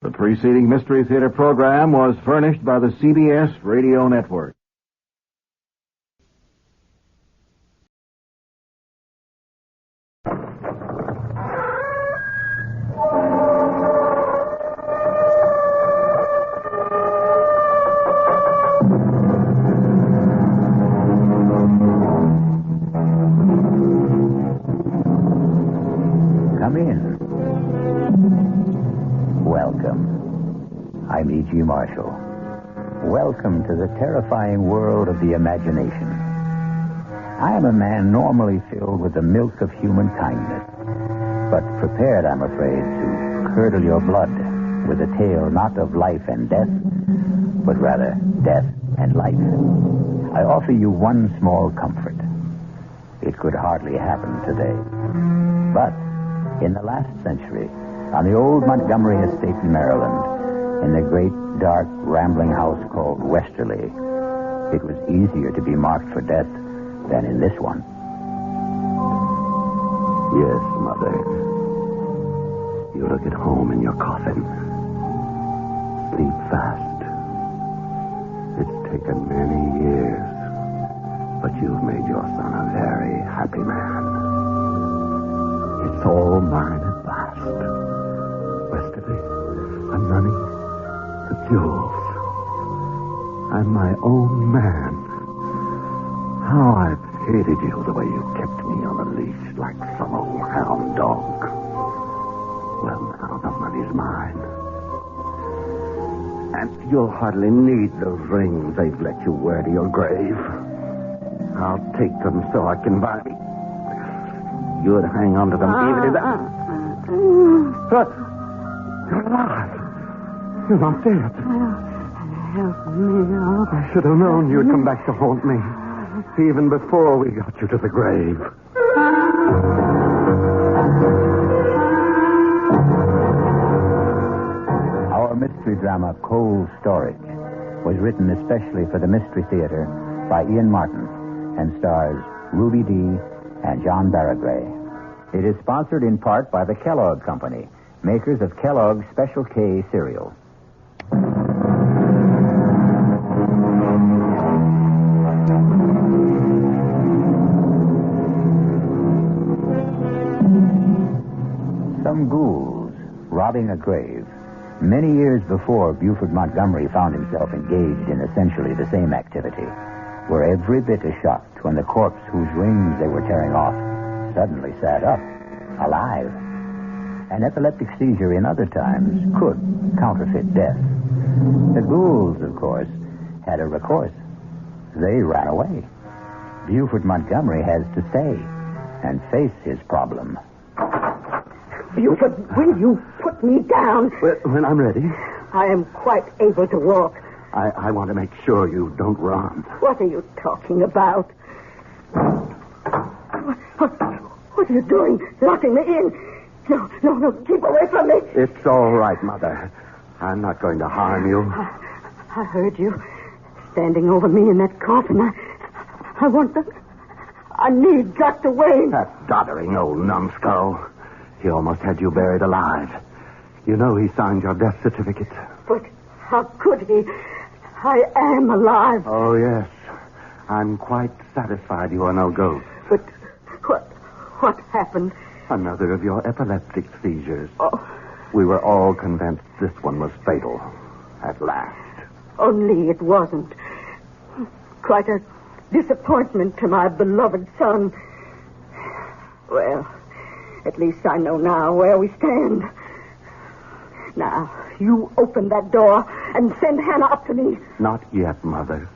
The preceding Mystery Theater program was furnished by the CBS Radio Network. Come in. Welcome. I'm E.G. Marshall. Welcome to the terrifying world of the imagination. I am a man normally filled with the milk of human kindness, but prepared, I'm afraid, to curdle your blood with a tale not of life and death, but rather death and life. I offer you one small comfort. It could hardly happen today. But in the last century, on the old Montgomery estate in Maryland, in the great, dark, rambling house called Westerly, it was easier to be marked for death than in this one. Yes, Mother. You look at home in your coffin. Sleep fast. It's taken many years, but you've made your son a very happy man. It's all mine at last. Westerly, I'm running the jewels. I'm my own man. How I've hated you the way you kept me on a leash like some old hound dog. Well, now the money's mine. And you'll hardly need those rings they've let you wear to your grave. I'll take them so I can buy me. You'd hang on to them even if that... But you're alive. You're not dead. Help me up. I should have known you'd come back to haunt me. Even before we got you to the grave. Our mystery drama, Cold Storage, was written especially for the Mystery Theater by Ian Martin and stars Ruby Dee and John Barragray. It is sponsored in part by the Kellogg Company, makers of Kellogg's Special K cereal. Some ghouls robbing a grave. Many years before Buford Montgomery found himself engaged in essentially the same activity, were every bit as shocked when the corpse whose rings they were tearing off suddenly sat up, alive. An epileptic seizure in other times could counterfeit death. The ghouls, of course, had a recourse. They ran away. Buford Montgomery has to stay and face his problem. Buford, will you put me down? When I'm ready. I am quite able to walk. I want to make sure you don't run. What are you talking about? What are you doing? Locking me in? No, keep away from me. It's all right, Mother. I'm not going to harm you. I heard you standing over me in that coffin. I want them. I need Dr. Wayne. That doddering old numbskull. He almost had you buried alive. You know he signed your death certificate. But how could he? I am alive. Oh, yes. I'm quite satisfied you are no ghost. But what happened? Another of your epileptic seizures. Oh. We were all convinced this one was fatal. At last. Only it wasn't. Quite a disappointment to my beloved son. Well, at least I know now where we stand. Now, you open that door and send Hannah up to me. Not yet, Mother.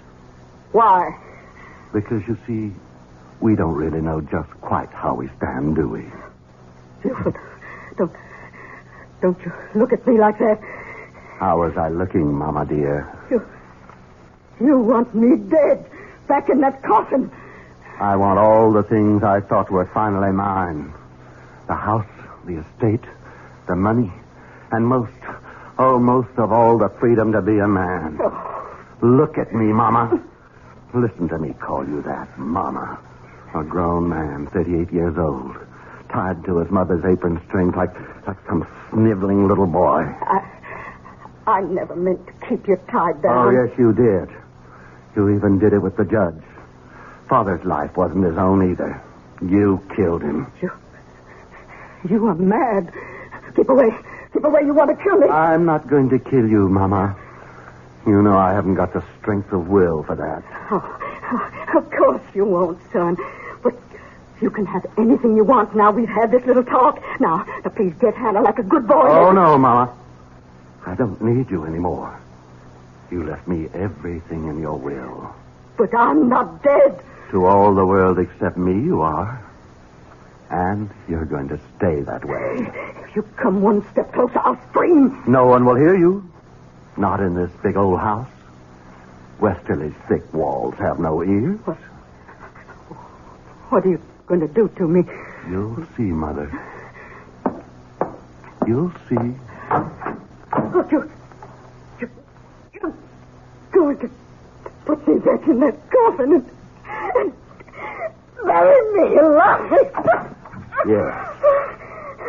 Why? Because, you see, we don't really know just quite how we stand, do we? Don't you look at me like that. How was I looking, Mama dear? You want me dead, back in that coffin. I want all the things I thought were finally mine. The house, the estate, the money, and most of all, the freedom to be a man. Oh. Look at me, Mama. Listen to me call you that, Mama. A grown man, 38 years old, tied to his mother's apron strings like some sniveling little boy. I never meant to keep you tied down. Oh, yes, you did. You even did it with the judge. Father's life wasn't his own either. You killed him. You are mad. Keep away. Keep away. You want to kill me. I'm not going to kill you, Mama. You know I haven't got the strength of will for that. Oh, of course you won't, son. But you can have anything you want now we've had this little talk. Now, please get Hannah like a good boy. Oh, no, Mama. I don't need you anymore. You left me everything in your will. But I'm not dead. To all the world except me, you are. And you're going to stay that way. If you come one step closer, I'll scream. No one will hear you. Not in this big old house. Westerly's thick walls have no ears. What are you going to do to me? You'll see, Mother. You'll see. Look, you're going to put me back in that coffin and bury me alive. Yes.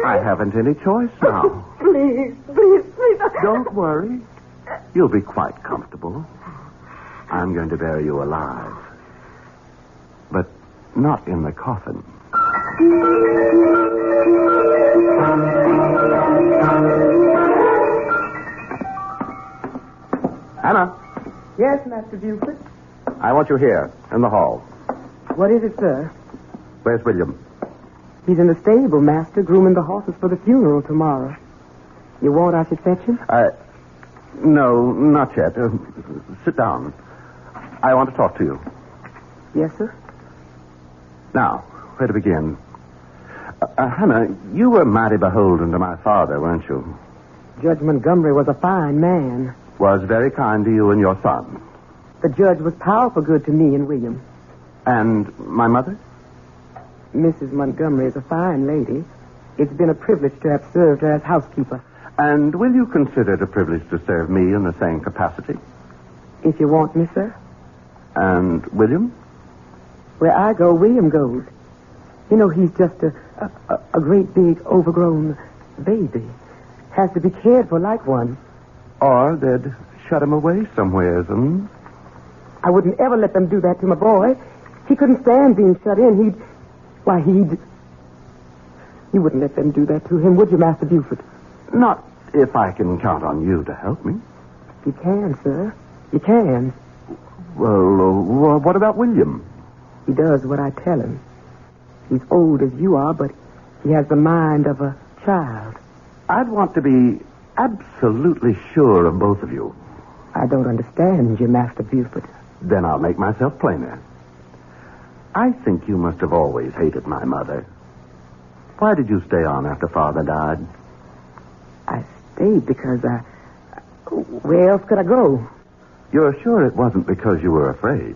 I haven't any choice now. Please. Don't worry. You'll be quite comfortable. I'm going to bury you alive. But not in the coffin. Hannah. Yes, Master Buford. I want you here, in the hall. What is it, sir? Where's William? He's in the stable, Master, grooming the horses for the funeral tomorrow. You want I should fetch him? No, not yet. Sit down. I want to talk to you. Yes, sir? Now, where to begin? Hannah, you were mighty beholden to my father, weren't you? Judge Montgomery was a fine man. Was very kind to you and your son. The judge was powerful good to me and William. And my mother? Mrs. Montgomery is a fine lady. It's been a privilege to have served her as housekeeper. And will you consider it a privilege to serve me in the same capacity? If you want me, sir. And William? Where I go, William goes. You know, he's just a great big overgrown baby. Has to be cared for like one. Or they'd shut him away somewheres, I wouldn't ever let them do that to my boy. He couldn't stand being shut in. You wouldn't let them do that to him, would you, Master Buford? Not if I can count on you to help me. You can, sir. You can. Well, what about William? He does what I tell him. He's old as you are, but he has the mind of a child. I'd want to be absolutely sure of both of you. I don't understand you, Master Buford. Then I'll make myself plainer. I think you must have always hated my mother. Why did you stay on after Father died? I stayed because where else could I go? You're sure it wasn't because you were afraid?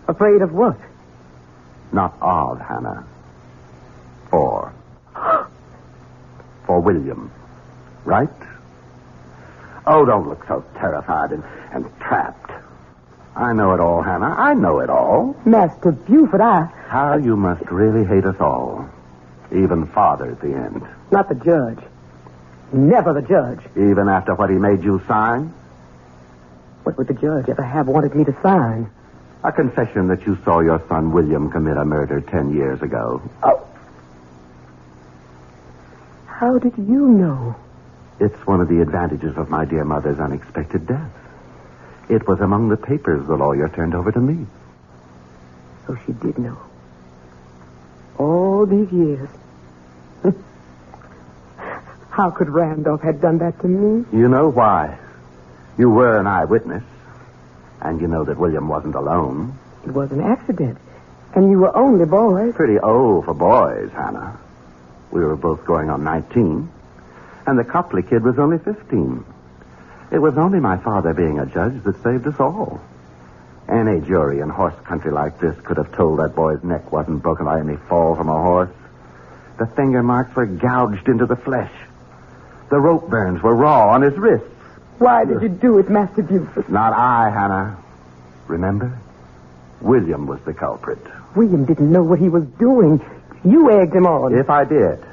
Afraid of what? Not of, Hannah. For William. Right? Oh, don't look so terrified and trapped. I know it all, Hannah. I know it all. Master Buford, How you must really hate us all. Even Father at the end. Not the judge. Never the judge. Even after what he made you sign? What would the judge ever have wanted me to sign? A confession that you saw your son William commit a murder 10 years ago. Oh. How did you know? It's one of the advantages of my dear mother's unexpected death. It was among the papers the lawyer turned over to me. So she did know. All these years. How could Randolph have done that to me? You know why. You were an eyewitness. And you know that William wasn't alone. It was an accident. And you were only boys. Pretty old for boys, Hannah. We were both going on 19. And the Copley kid was only 15. It was only my father being a judge that saved us all. Any jury in horse country like this could have told that boy's neck wasn't broken by any fall from a horse. The finger marks were gouged into the flesh. The rope burns were raw on his wrists. Why did you do it, Master Buford? Not I, Hannah. Remember? William was the culprit. William didn't know what he was doing. You egged him on. If I did,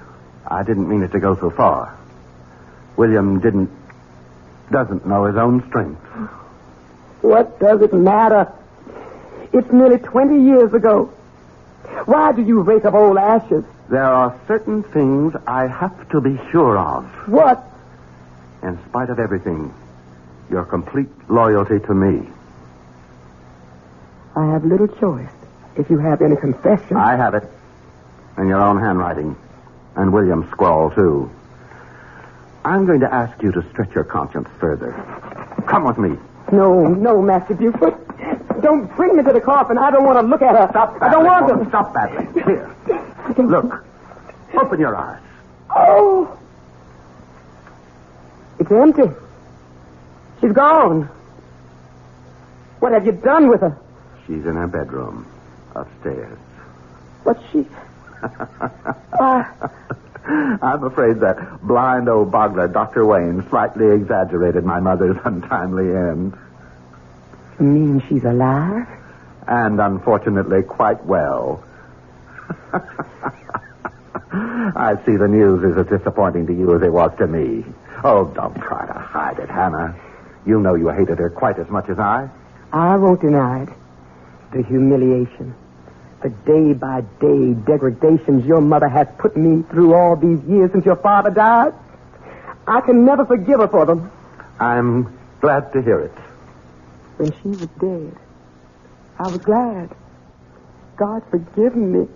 I didn't mean it to go so far. William doesn't know his own strength. What does it matter? It's nearly 20 years ago. Why do you rake up old ashes? There are certain things I have to be sure of. What? In spite of everything, your complete loyalty to me. I have little choice. If you have any confession. I have it. In your own handwriting. And William's scrawl, too. I'm going to ask you to stretch your conscience further. Come with me. No, Master Buford. Don't bring me to the coffin. I don't want to look at her. Stop battling. I don't want to. Stop battling. Here. Look. Open your eyes. Oh. It's empty. She's gone. What have you done with her? She's in her bedroom. Upstairs. But she... I'm afraid that blind old boggler, Dr. Wayne, slightly exaggerated my mother's untimely end. You mean she's alive? And unfortunately quite well. I see the news is as disappointing to you as it was to me. Oh, don't try to hide it, Hannah. You know you hated her quite as much as I. I won't deny it. The humiliation. The day-by-day degradations your mother has put me through all these years since your father died. I can never forgive her for them. I'm glad to hear it. When she was dead, I was glad. God forgive me.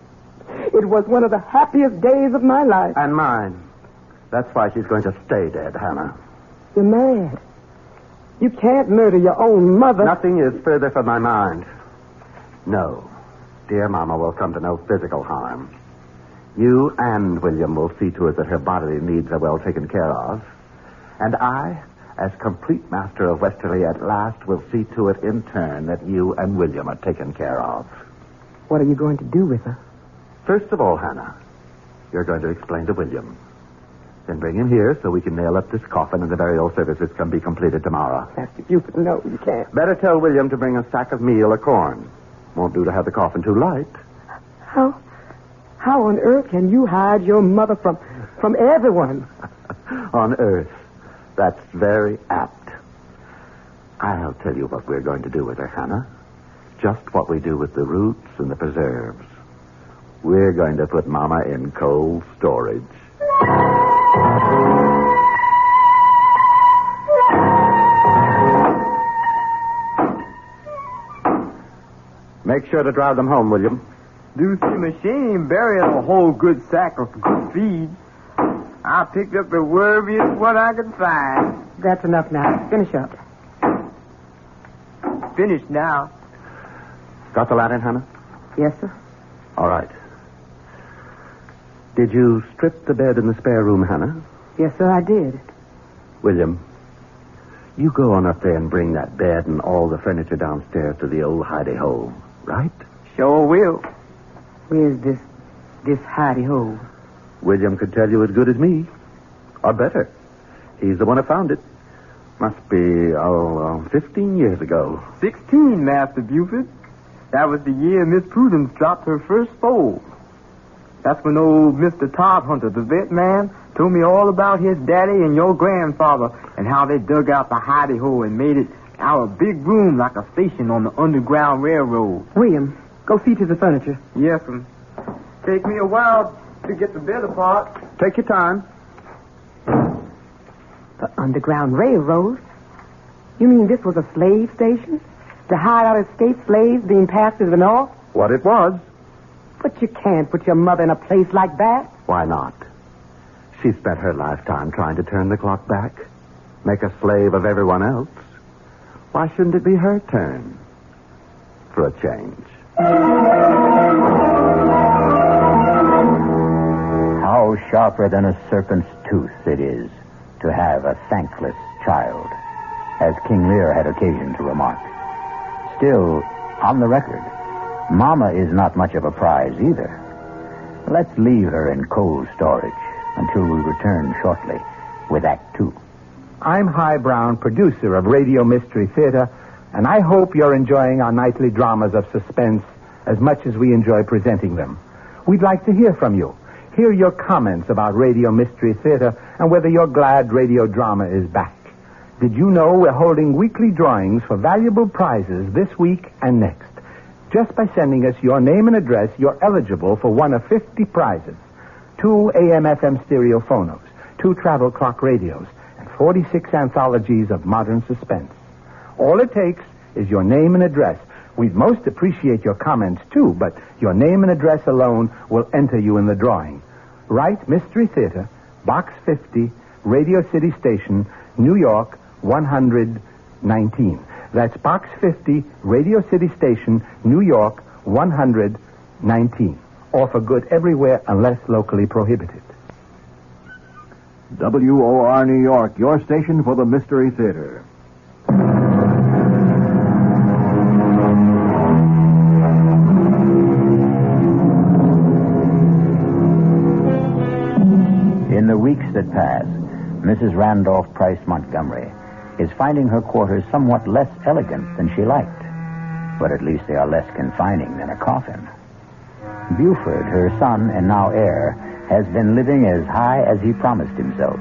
It was one of the happiest days of my life. And mine. That's why she's going to stay dead, Hannah. You're mad. You can't murder your own mother. Nothing is further from my mind. No. Dear Mama will come to no physical harm. You and William will see to it that her bodily needs are well taken care of. And I, as complete master of Westerly at last, will see to it in turn that you and William are taken care of. What are you going to do with her? First of all, Hannah, you're going to explain to William. Then bring him here so we can nail up this coffin and the burial services can be completed tomorrow. Master Buford, no, you can't. Better tell William to bring a sack of meal or corn. Won't do to have the coffin too light. How on earth can you hide your mother from everyone? On earth. That's very apt. I'll tell you what we're going to do with her, Hannah. Just what we do with the roots and the preserves. We're going to put Mama in cold storage. Make sure to drive them home, William. Do see machine burying a whole good sack of good feed. I picked up the wormiest one I could find. That's enough now. Finish up. Finished now. Got the lantern, Hannah? Yes, sir. All right. Did you strip the bed in the spare room, Hannah? Yes, sir, I did. William, you go on up there and bring that bed and all the furniture downstairs to the old hidey-hole, right? Sure will. Where's this hidey-hole? William could tell you as good as me. Or better. He's the one who found it. Must be, 15 years ago. 16, Master Buford. That was the year Miss Prudence dropped her first foal. That's when old Mr. Todd Hunter, the vet man, told me all about his daddy and your grandfather and how they dug out the hidey-hole and made it our big room like a station on the Underground Railroad. William, go see to the furniture. Yes, take me a while to get the bed apart. Take your time. The Underground Railroad? You mean this was a slave station? To hide out escaped slaves being passed to the north? What it was. But you can't put your mother in a place like that. Why not? She spent her lifetime trying to turn the clock back, make a slave of everyone else. Why shouldn't it be her turn? For a change. How sharper than a serpent's tooth it is to have a thankless child, as King Lear had occasion to remark. Still, on the record, Mama is not much of a prize either. Let's leave her in cold storage until we return shortly with Act 2. I'm Himan Brown, producer of Radio Mystery Theater, and I hope you're enjoying our nightly dramas of suspense as much as we enjoy presenting them. We'd like to hear from you. Hear your comments about Radio Mystery Theater and whether you're glad radio drama is back. Did you know we're holding weekly drawings for valuable prizes this week and next? Just by sending us your name and address, you're eligible for one of 50 prizes. 2 AM/FM stereo phonos, 2 travel clock radios, and 46 anthologies of modern suspense. All it takes is your name and address. We'd most appreciate your comments, too, but your name and address alone will enter you in the drawing. Write Mystery Theater, Box 50, Radio City Station, New York, 119. That's Box 50, Radio City Station, New York, 119. Or for good everywhere unless locally prohibited. WOR New York, your station for the Mystery Theater. In the weeks that pass, Mrs. Randolph Price Montgomery is finding her quarters somewhat less elegant than she liked. But at least they are less confining than a coffin. Buford, her son and now heir, has been living as high as he promised himself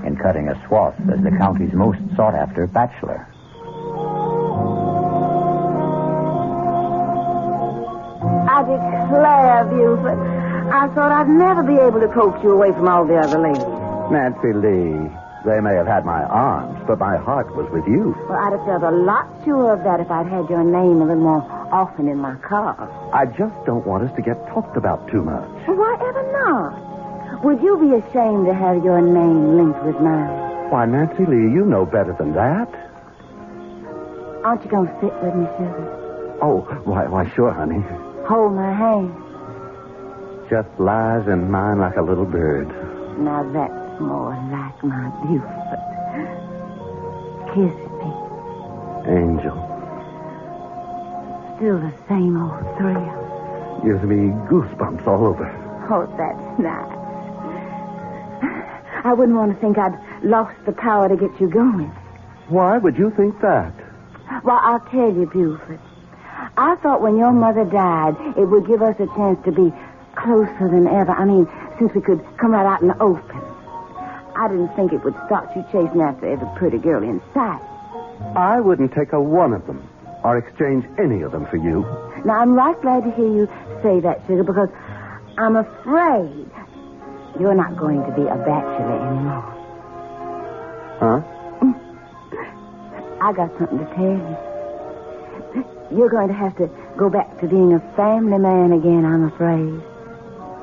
in cutting a swath as the county's most sought-after bachelor. I declare, Buford, I thought I'd never be able to coax you away from all the other ladies. Nancy Lee, they may have had my arms, but my heart was with you. Well, I'd have felt a lot sure of that if I'd had your name a little more often in my car. I just don't want us to get talked about too much. Well, why ever not? Would you be ashamed to have your name linked with mine? Why, Nancy Lee, you know better than that. Aren't you going to sit with me, sugar? Oh, why, sure, honey. Hold my hand. Just lies in mine like a little bird. Now that's more like my Buford. Kiss me. Angel. Still the same old thrill. Gives me goosebumps all over. Oh, that's nice. I wouldn't want to think I'd lost the power to get you going. Why would you think that? Well, I'll tell you, Buford. I thought when your mother died, it would give us a chance to be closer than ever. I mean, since we could come right out in the open. I didn't think it would start you chasing after every pretty girl in sight. I wouldn't take a one of them or exchange any of them for you. Now, I'm right glad to hear you say that, sugar, because I'm afraid you're not going to be a bachelor anymore. Huh? I got something to tell you. You're going to have to go back to being a family man again, I'm afraid.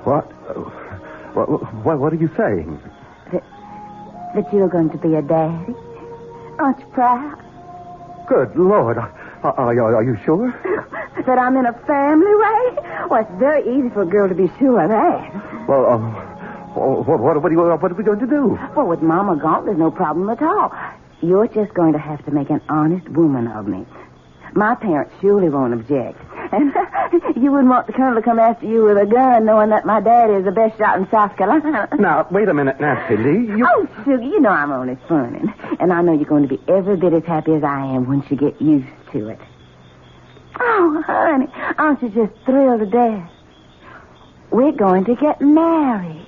What? What are you saying? That you're going to be a daddy. Aren't you proud? Good Lord. Are you sure? That I'm in a family way? Well, it's very easy for a girl to be sure of that. Well, what are we going to do? Well, with Mama gone, there's no problem at all. You're just going to have to make an honest woman of me. My parents surely won't object. And you wouldn't want the colonel to come after you with a gun, knowing that my daddy is the best shot in South Carolina. Now, wait a minute, Nancy Lee. Oh, Sugar, you know I'm only funning. And I know you're going to be every bit as happy as I am once you get used to it. Oh, honey, aren't you just thrilled to death? We're going to get married.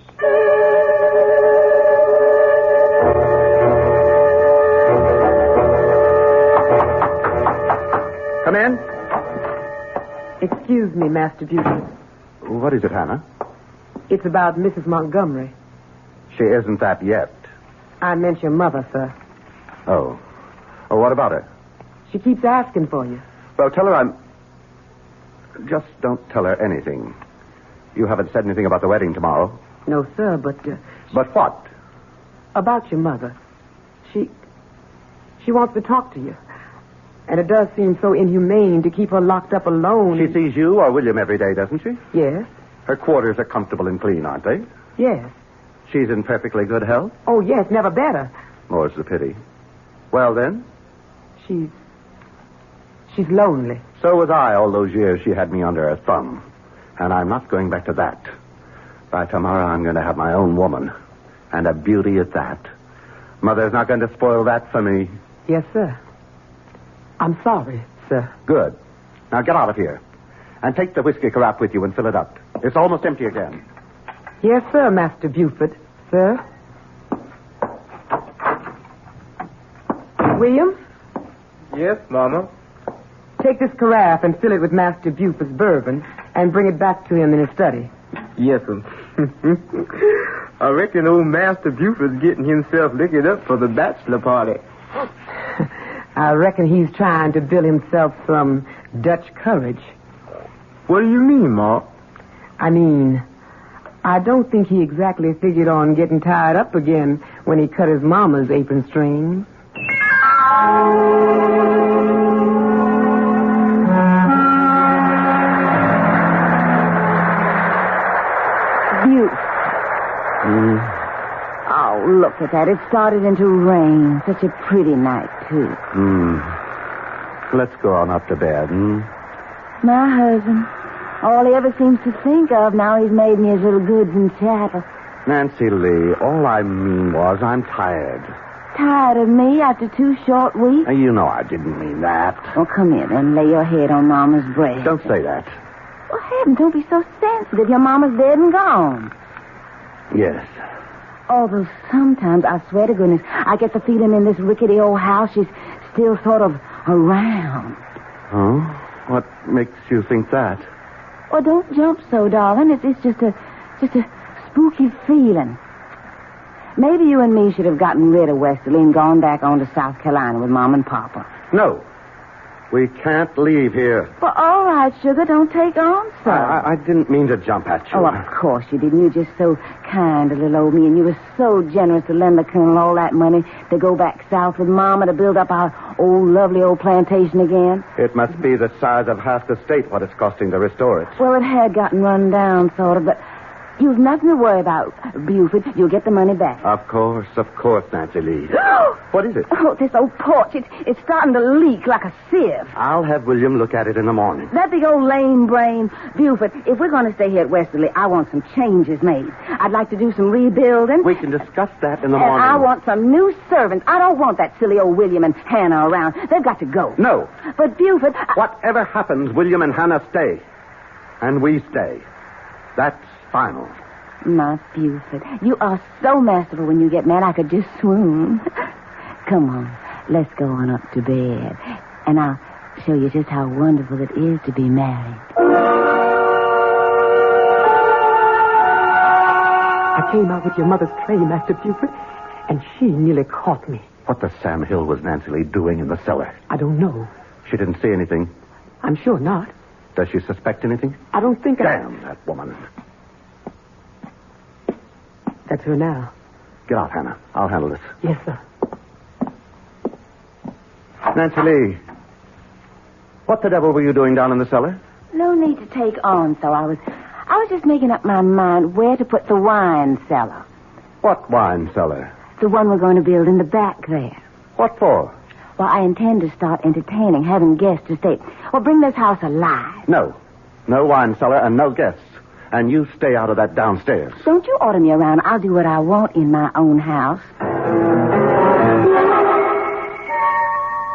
Come in. Excuse me, Master Buford. What is it, Hannah? It's about Mrs. Montgomery. She isn't that yet. I meant your mother, sir. Oh. Oh, what about her? She keeps asking for you. Well, tell her I'm... Just don't tell her anything. You haven't said anything about the wedding tomorrow. No, sir, but... But what? About your mother. She wants to talk to you. And it does seem so inhumane to keep her locked up alone. She sees you or William every day, doesn't she? Yes. Her quarters are comfortable and clean, aren't they? Yes. She's in perfectly good health? Oh, yes, never better. More's the pity. Well, then? She's lonely. So was I all those years she had me under her thumb. And I'm not going back to that. By tomorrow, I'm going to have my own woman. And a beauty at that. Mother's not going to spoil that for me. Yes, sir. I'm sorry, sir. Good. Now get out of here. And take the whiskey carafe with you and fill it up. It's almost empty again. Yes, sir, Master Buford. Sir? William? Yes, Mama? Take this carafe and fill it with Master Buford's bourbon and bring it back to him in his study. Yes, sir. I reckon old Master Buford's getting himself liquored up for the bachelor party. I reckon he's trying to build himself some Dutch courage. What do you mean, Ma? I mean, I don't think he exactly figured on getting tied up again when he cut his mama's apron strings. Oh, look at that. It started into rain. Such a pretty night, too. Let's go on up to bed, My husband. All he ever seems to think of now he's made me his little goods and chattels. Nancy Lee, all I mean was I'm tired. Tired of me after 2 short weeks? You know I didn't mean that. Well, come here and lay your head on Mama's breast. Don't say that. Well, heaven, don't be so sensitive. Your Mama's dead and gone. Yes. Although sometimes, I swear to goodness, I get the feeling in this rickety old house she's still sort of around. Oh? What makes you think that? Well, don't jump so, darling. It's just a spooky feeling. Maybe you and me should have gotten rid of Westerly and gone back on to South Carolina with Mom and Papa. No. We can't leave here. Well, all right, sugar. Don't take on so. I didn't mean to jump at you. Oh, of course you didn't. You were just so kind to little old me, and you were so generous to lend the Colonel all that money to go back south with Mama to build up our old, lovely old plantation again. It must be the size of half the state what it's costing to restore it. Well, it had gotten run down, sort of, but you've nothing to worry about, Buford. You'll get the money back. Of course, Nancy Lee. What is it? Oh, this old porch. It's starting to leak like a sieve. I'll have William look at it in the morning. That big old lame brain. Buford, if we're going to stay here at Westerly, I want some changes made. I'd like to do some rebuilding. We can discuss that in the and morning. I want some new servants. I don't want that silly old William and Hannah around. They've got to go. No. But, Buford... Whatever happens, William and Hannah stay. And we stay. That's final. My Buford, you are so masterful when you get mad I could just swoon. Come on, let's go on up to bed. And I'll show you just how wonderful it is to be married. I came out with your mother's tray, Master Buford, and she nearly caught me. What the Sam Hill was Nancy Lee doing in the cellar? I don't know. She didn't see anything. I'm sure not. Does she suspect anything? I don't think Damn that woman. That's her now. Get out, Hannah. I'll handle this. Yes, sir. Nancy Lee, what the devil were you doing down in the cellar? No need to take on, so I was just making up my mind where to put the wine cellar. What wine cellar? The one we're going to build in the back there. What for? Well, I intend to start entertaining, having guests to stay. Well, bring this house alive. No. No wine cellar and no guests. And you stay out of that downstairs. Don't you order me around. I'll do what I want in my own house.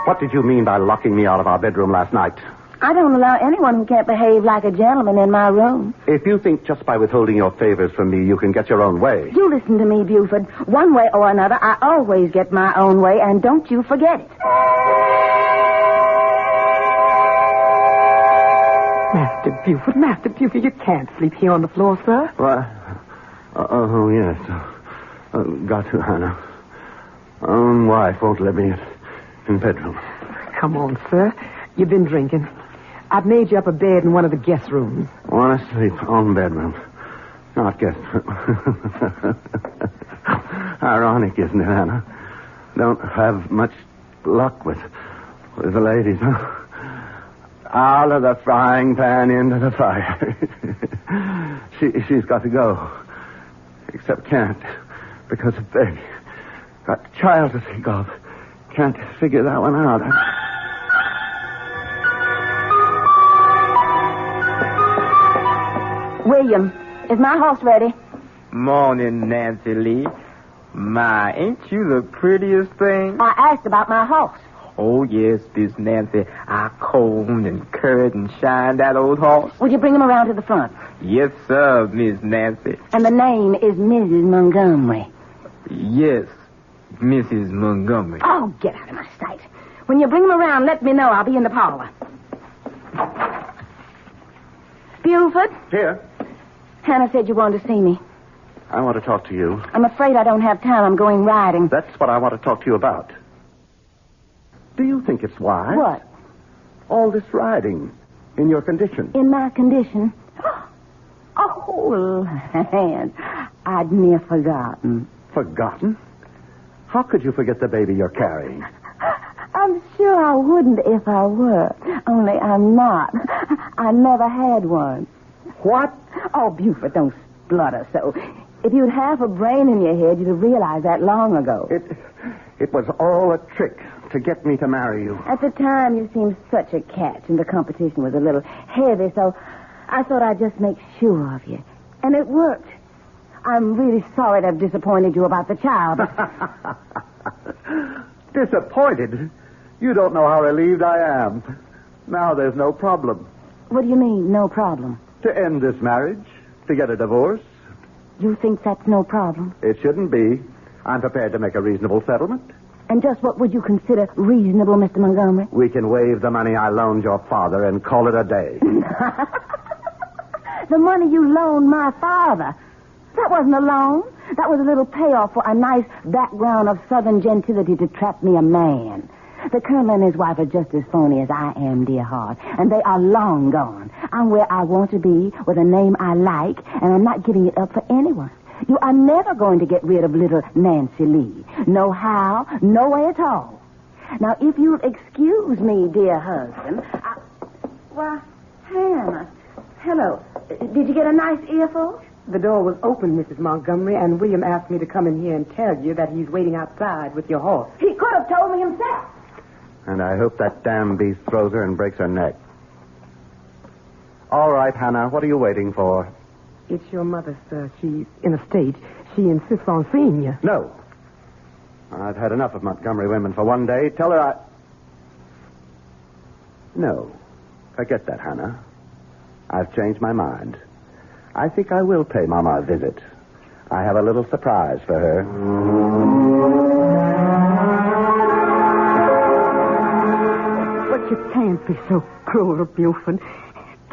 What did you mean by locking me out of our bedroom last night? I don't allow anyone who can't behave like a gentleman in my room. If you think just by withholding your favors from me you can get your own way... You listen to me, Buford. One way or another, I always get my own way, and don't you forget it. Master Buford, you can't sleep here on the floor, sir. What? Oh, yes. Got to, Hannah. Own wife won't let me in bedroom. Come on, sir. You've been drinking. I've made you up a bed in one of the guest rooms. Want to sleep on bedroom. Not guest room. Ironic, isn't it, Hannah? Don't have much luck with the ladies, huh? Out of the frying pan into the fire. She's got to go. Except can't. Because of baby. Got a child to think of. Can't figure that one out. William, is my horse ready? Morning, Nancy Lee. My, ain't you the prettiest thing? I asked about my horse. Oh, yes, Miss Nancy. I combed and curried and shined that old horse. Would you bring him around to the front? Yes, sir, Miss Nancy. And the name is Mrs. Montgomery. Yes, Mrs. Montgomery. Oh, get out of my sight. When you bring him around, let me know. I'll be in the parlor. Buford? Here. Hannah said you wanted to see me. I want to talk to you. I'm afraid I don't have time. I'm going riding. That's what I want to talk to you about. Do you think it's wise? What? All this riding. In your condition. In my condition? Oh, land. I'd near forgotten. Forgotten? How could you forget the baby you're carrying? I'm sure I wouldn't if I were. Only I'm not. I never had one. What? Oh, Buford, don't splutter so. If you'd half a brain in your head, you'd have realized that long ago. It was all a trick to get me to marry you. At the time, you seemed such a catch, and the competition was a little heavy, so I thought I'd just make sure of you. And it worked. I'm really sorry to have disappointed you about the child. Disappointed? You don't know how relieved I am. Now there's no problem. What do you mean, no problem? To end this marriage, to get a divorce. You think that's no problem? It shouldn't be. I'm prepared to make a reasonable settlement. And just what would you consider reasonable, Mr. Montgomery? We can waive the money I loaned your father and call it a day. The money you loaned my father. That wasn't a loan. That was a little payoff for a nice background of southern gentility to trap me a man. The Colonel and his wife are just as phony as I am, dear heart. And they are long gone. I'm where I want to be, with a name I like, and I'm not giving it up for anyone. You are never going to get rid of little Nancy Lee. No how, no way at all. Now, if you'll excuse me, dear husband, Why, Hannah. Hello. Did you get a nice earful? The door was open, Mrs. Montgomery, and William asked me to come in here and tell you that he's waiting outside with your horse. He could have told me himself. And I hope that damn beast throws her and breaks her neck. All right, Hannah, what are you waiting for? It's your mother, sir. She's in a state. She insists on seeing you. No. I've had enough of Montgomery women for one day. Tell her I... No. Forget that, Hannah. I've changed my mind. I think I will pay Mama a visit. I have a little surprise for her. But you can't be so cruel, Buford.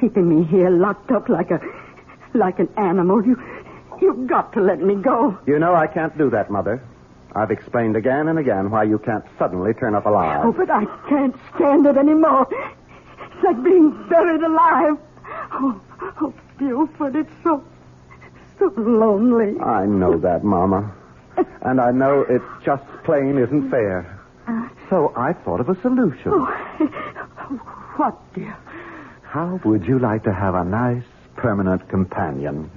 Keeping me here locked up like an animal. You've got to let me go. You know I can't do that, Mother. I've explained again and again why you can't suddenly turn up alive. Oh, but I can't stand it anymore. It's like being buried alive. Oh, Buford, it's so lonely. I know that, Mama. And I know it just plain isn't fair. So I thought of a solution. What, dear? How would you like to have a nice, permanent companion?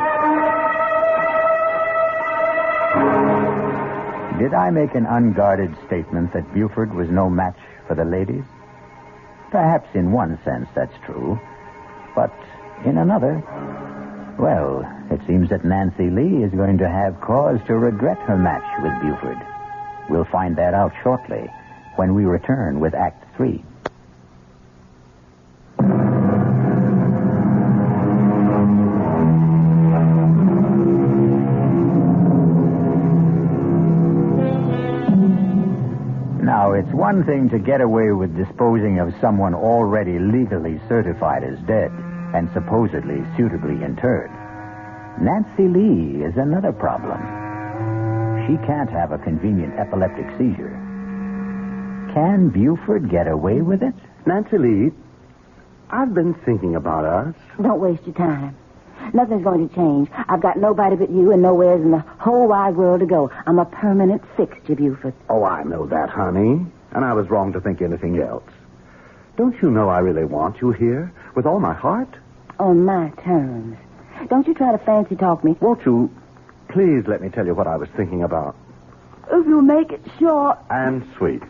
Did I make an unguarded statement that Buford was no match for the ladies? Perhaps in one sense that's true. But in another, well, it seems that Nancy Lee is going to have cause to regret her match with Buford. We'll find that out shortly when we return with Act 3. Now, it's one thing to get away with disposing of someone already legally certified as dead and supposedly suitably interred. Nancy Lee is another problem. She can't have a convenient epileptic seizure. Can Buford get away with it? Nancy Lee, I've been thinking about us. Don't waste your time. Nothing's going to change. I've got nobody but you and nowhere in the whole wide world to go. I'm a permanent fixture, Buford. Oh, I know that, honey. And I was wrong to think anything else. Don't you know I really want you here with all my heart? On my terms. Don't you try to fancy talk me. Won't you please let me tell you what I was thinking about? If you make it short. And sweet.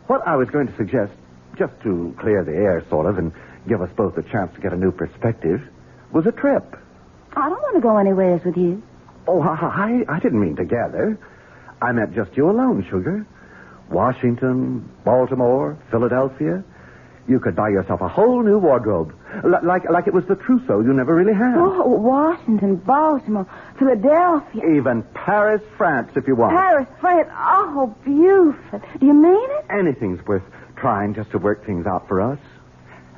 What I was going to suggest, just to clear the air, sort of, and give us both a chance to get a new perspective, was a trip. I don't want to go anywhere with you. Oh, I didn't mean together. I meant just you alone, sugar. Washington, Baltimore, Philadelphia. You could buy yourself a whole new wardrobe. Like it was the trousseau you never really had. Oh, Washington, Baltimore, Philadelphia. Even Paris, France, if you want. Paris, France. Oh, Buford. Do you mean it? Anything's worth trying just to work things out for us.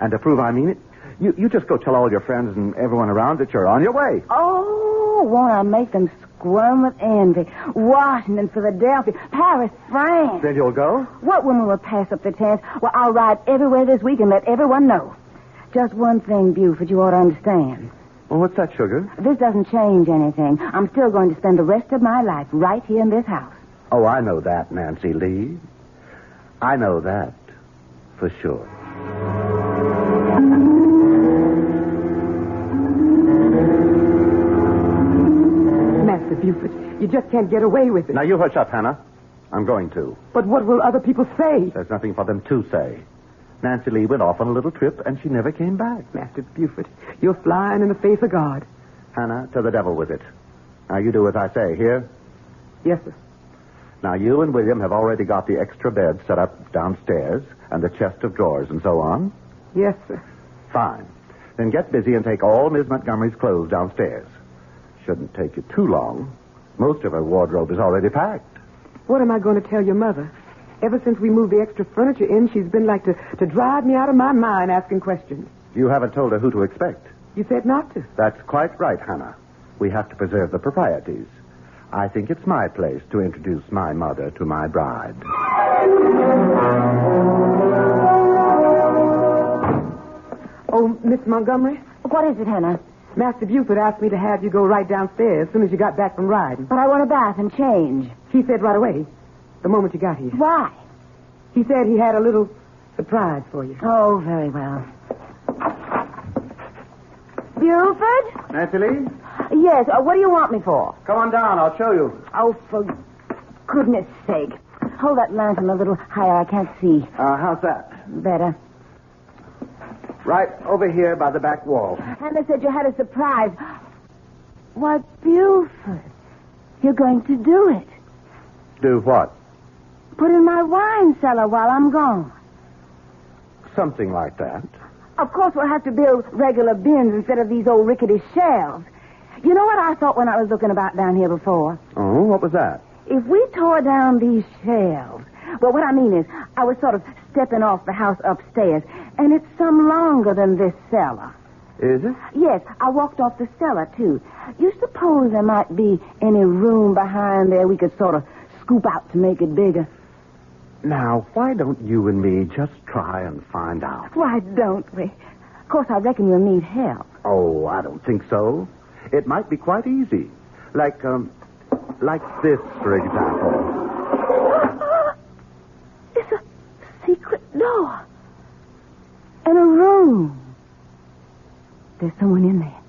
And to prove I mean it, you just go tell all your friends and everyone around that you're on your way. Oh, won't I make them squirm with envy? Washington, Philadelphia, Paris, France. Then you'll go? What woman will pass up the chance? Well, I'll ride everywhere this week and let everyone know. Just one thing, Buford, you ought to understand. Well, what's that, sugar? This doesn't change anything. I'm still going to spend the rest of my life right here in this house. Oh, I know that, Nancy Lee. I know that for sure. Master Buford, you just can't get away with it. Now, you hush up, Hannah. I'm going to. But what will other people say? There's nothing for them to say. Nancy Lee went off on a little trip, and she never came back. Master Buford, you're flying in the face of God. Hannah, to the devil with it. Now, you do as I say, here? Yes, sir. Now, you and William have already got the extra bed set up downstairs and the chest of drawers and so on. Yes, sir. Fine. Then get busy and take all Miss Montgomery's clothes downstairs. Shouldn't take you too long. Most of her wardrobe is already packed. What am I going to tell your mother? Ever since we moved the extra furniture in, she's been like to drive me out of my mind asking questions. You haven't told her who to expect. You said not to. That's quite right, Hannah. We have to preserve the proprieties. I think it's my place to introduce my mother to my bride. Oh, Miss Montgomery? What is it, Hannah? Master Buford asked me to have you go right downstairs as soon as you got back from riding. But I want a bath and change. He said right away, the moment you got here. Why? He said he had a little surprise for you. Oh, very well. Buford? Nancy Lee? Yes, what do you want me for? Come on down, I'll show you. Oh, for goodness sake. Hold that lantern a little higher, I can't see. How's that? Better. Right over here by the back wall. Hannah said you had a surprise. Why, Buford, you're going to do it. Do what? Put in my wine cellar while I'm gone. Something like that. Of course, we'll have to build regular bins instead of these old rickety shelves. You know what I thought when I was looking about down here before? Oh, what was that? If we tore down these shelves... Well, what I mean is, I was sort of stepping off the house upstairs, and it's some longer than this cellar. Is it? Yes, I walked off the cellar, too. You suppose there might be any room behind there we could sort of scoop out to make it bigger? Now, why don't you and me just try and find out? Why don't we? Of course, I reckon you'll need help. Oh, I don't think so. It might be quite easy. Like this, for example. It's a secret door. And a room. There's someone in there.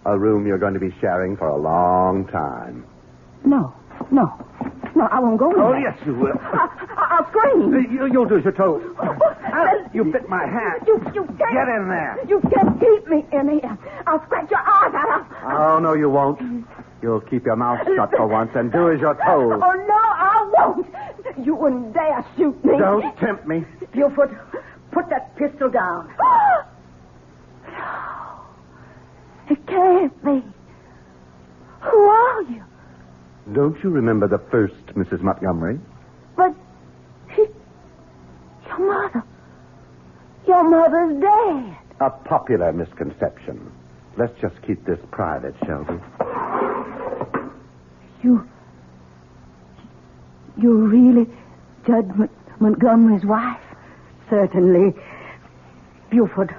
A room you're going to be sharing for a long time. No. No, I won't go in Oh, there. yes, you will. I'll scream. You'll do as you're told. You bit my hand. You can't. Get in there. You can't keep me in here. I'll scratch your eyes out. Oh, no, you won't. You'll keep your mouth shut for once and do as you're told. Oh, no, I won't. You wouldn't dare shoot me. Don't tempt me. Buford, put that pistol down. No. It can't be. Who are you? Don't you remember the first Mrs. Montgomery? But your mother. Your mother's dead. A popular misconception. Let's just keep this private, shall we? You're really Judge Montgomery's wife? Certainly. Buford,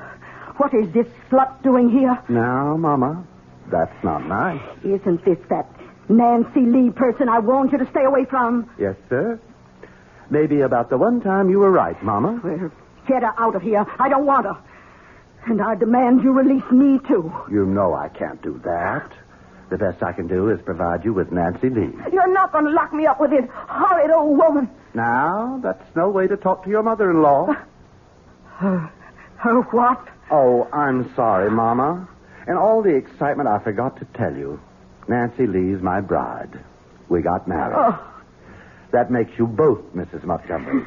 what is this slut doing here? Now, Mama, that's not nice. Isn't this that Nancy Lee person I warned you to stay away from? Yes, sir. Maybe about the one time you were right, Mama. Well, get her out of here. I don't want her. And I demand you release me, too. You know I can't do that. The best I can do is provide you with Nancy Lee. You're not going to lock me up with this horrid old woman. Now, that's no way to talk to your mother-in-law. Her what? Oh, I'm sorry, Mama. In all the excitement, I forgot to tell you. Nancy Lee's my bride. We got married. Oh. That makes you both Mrs. Montgomery.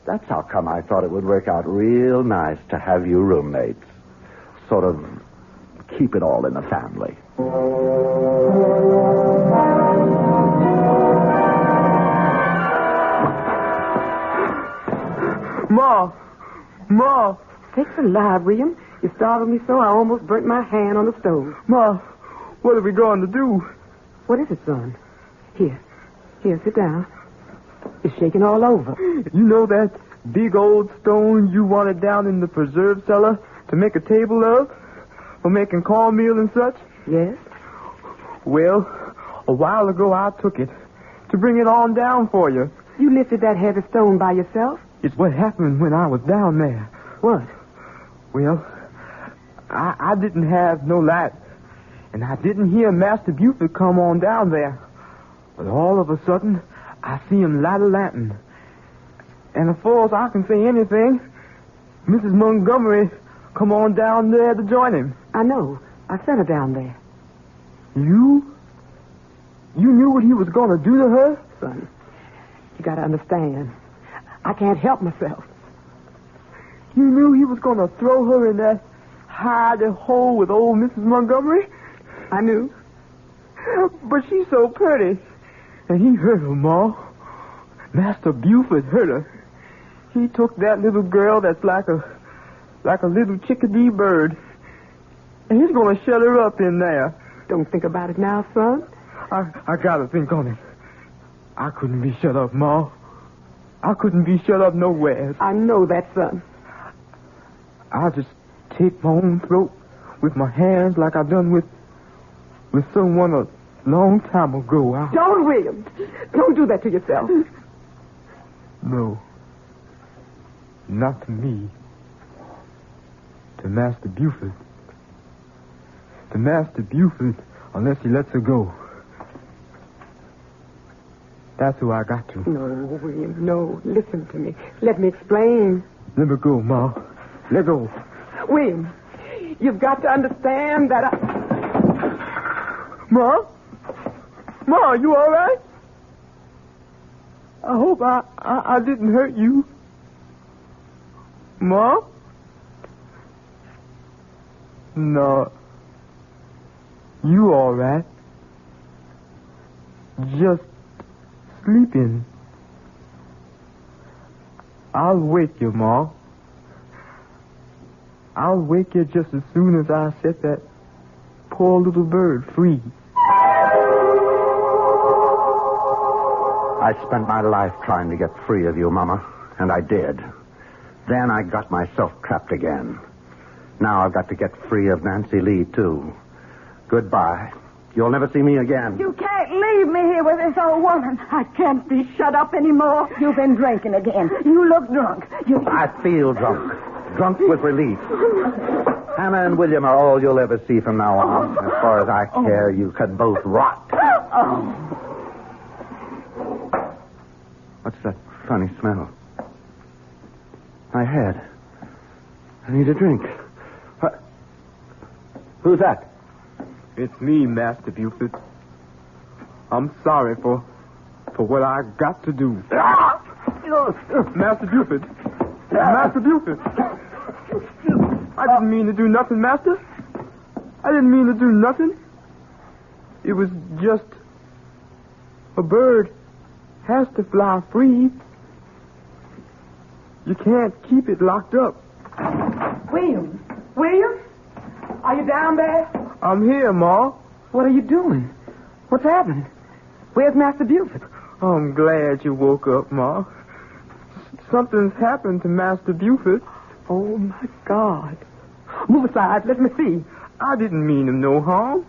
That's how come I thought it would work out real nice to have you roommates. Sort of keep it all in the family. Ma! Sakes alive, William. You startled me so I almost burnt my hand on the stove. Ma, what are we going to do? What is it, son? Here, sit down. It's shaking all over. You know that big old stone you wanted down in the preserve cellar to make a table of? For making cornmeal and such? Yes. Well, a while ago I took it to bring it on down for you. You lifted that heavy stone by yourself? It's what happened when I was down there. What? Well, I didn't have no light, and I didn't hear Master Buford come on down there. But all of a sudden, I see him light a lantern. And as far as I can say anything, Mrs. Montgomery come on down there to join him. I know. I sent her down there. You? You knew what he was going to do to her? Son, you got to understand. I can't help myself. You knew he was going to throw her in that hidey hole with old Mrs. Montgomery? I knew. But she's so pretty. And he hurt her, Ma. Master Buford hurt her. He took that little girl that's like a little chickadee bird. And he's going to shut her up in there. Don't think about it now, son. I got to think on it. I couldn't be shut up, Ma. I couldn't be shut up nowhere. I know that, son. I'll just take my own throat with my hands like I done with someone a long time ago. Don't, William. Don't do that to yourself. No. Not to me. To Master Buford. To Master Buford, unless he lets her go. That's who I got to. No, William, no. Listen to me. Let me explain. Let me go, Ma. Let go. William, you've got to understand that Ma? Ma, you all right? I hope I didn't hurt you. Ma? No. You all right? Just sleeping. I'll wake you, Ma. I'll wake you just as soon as I set that poor little bird free. I spent my life trying to get free of you, Mama, and I did. Then I got myself trapped again. Now I've got to get free of Nancy Lee, too. Goodbye. You'll never see me again. You can't leave me here with this old woman. I can't be shut up anymore. You've been drinking again. You look drunk. I feel drunk. Drunk with relief. Hannah and William are all you'll ever see from now on. As far as I care, you can both rot. Oh. funny smell. My head. I need a drink. What? Who's that? It's me, Master Buford. I'm sorry for what I got to do. Master Buford. Master Buford. I didn't mean to do nothing, Master. I didn't mean to do nothing. It was just a bird has to fly free. You can't keep it locked up. William? William? Are you down there? I'm here, Ma. What are you doing? What's happened? Where's Master Buford? I'm glad you woke up, Ma. Something's happened to Master Buford. Oh, my God. Move aside. Let me see. I didn't mean him no harm.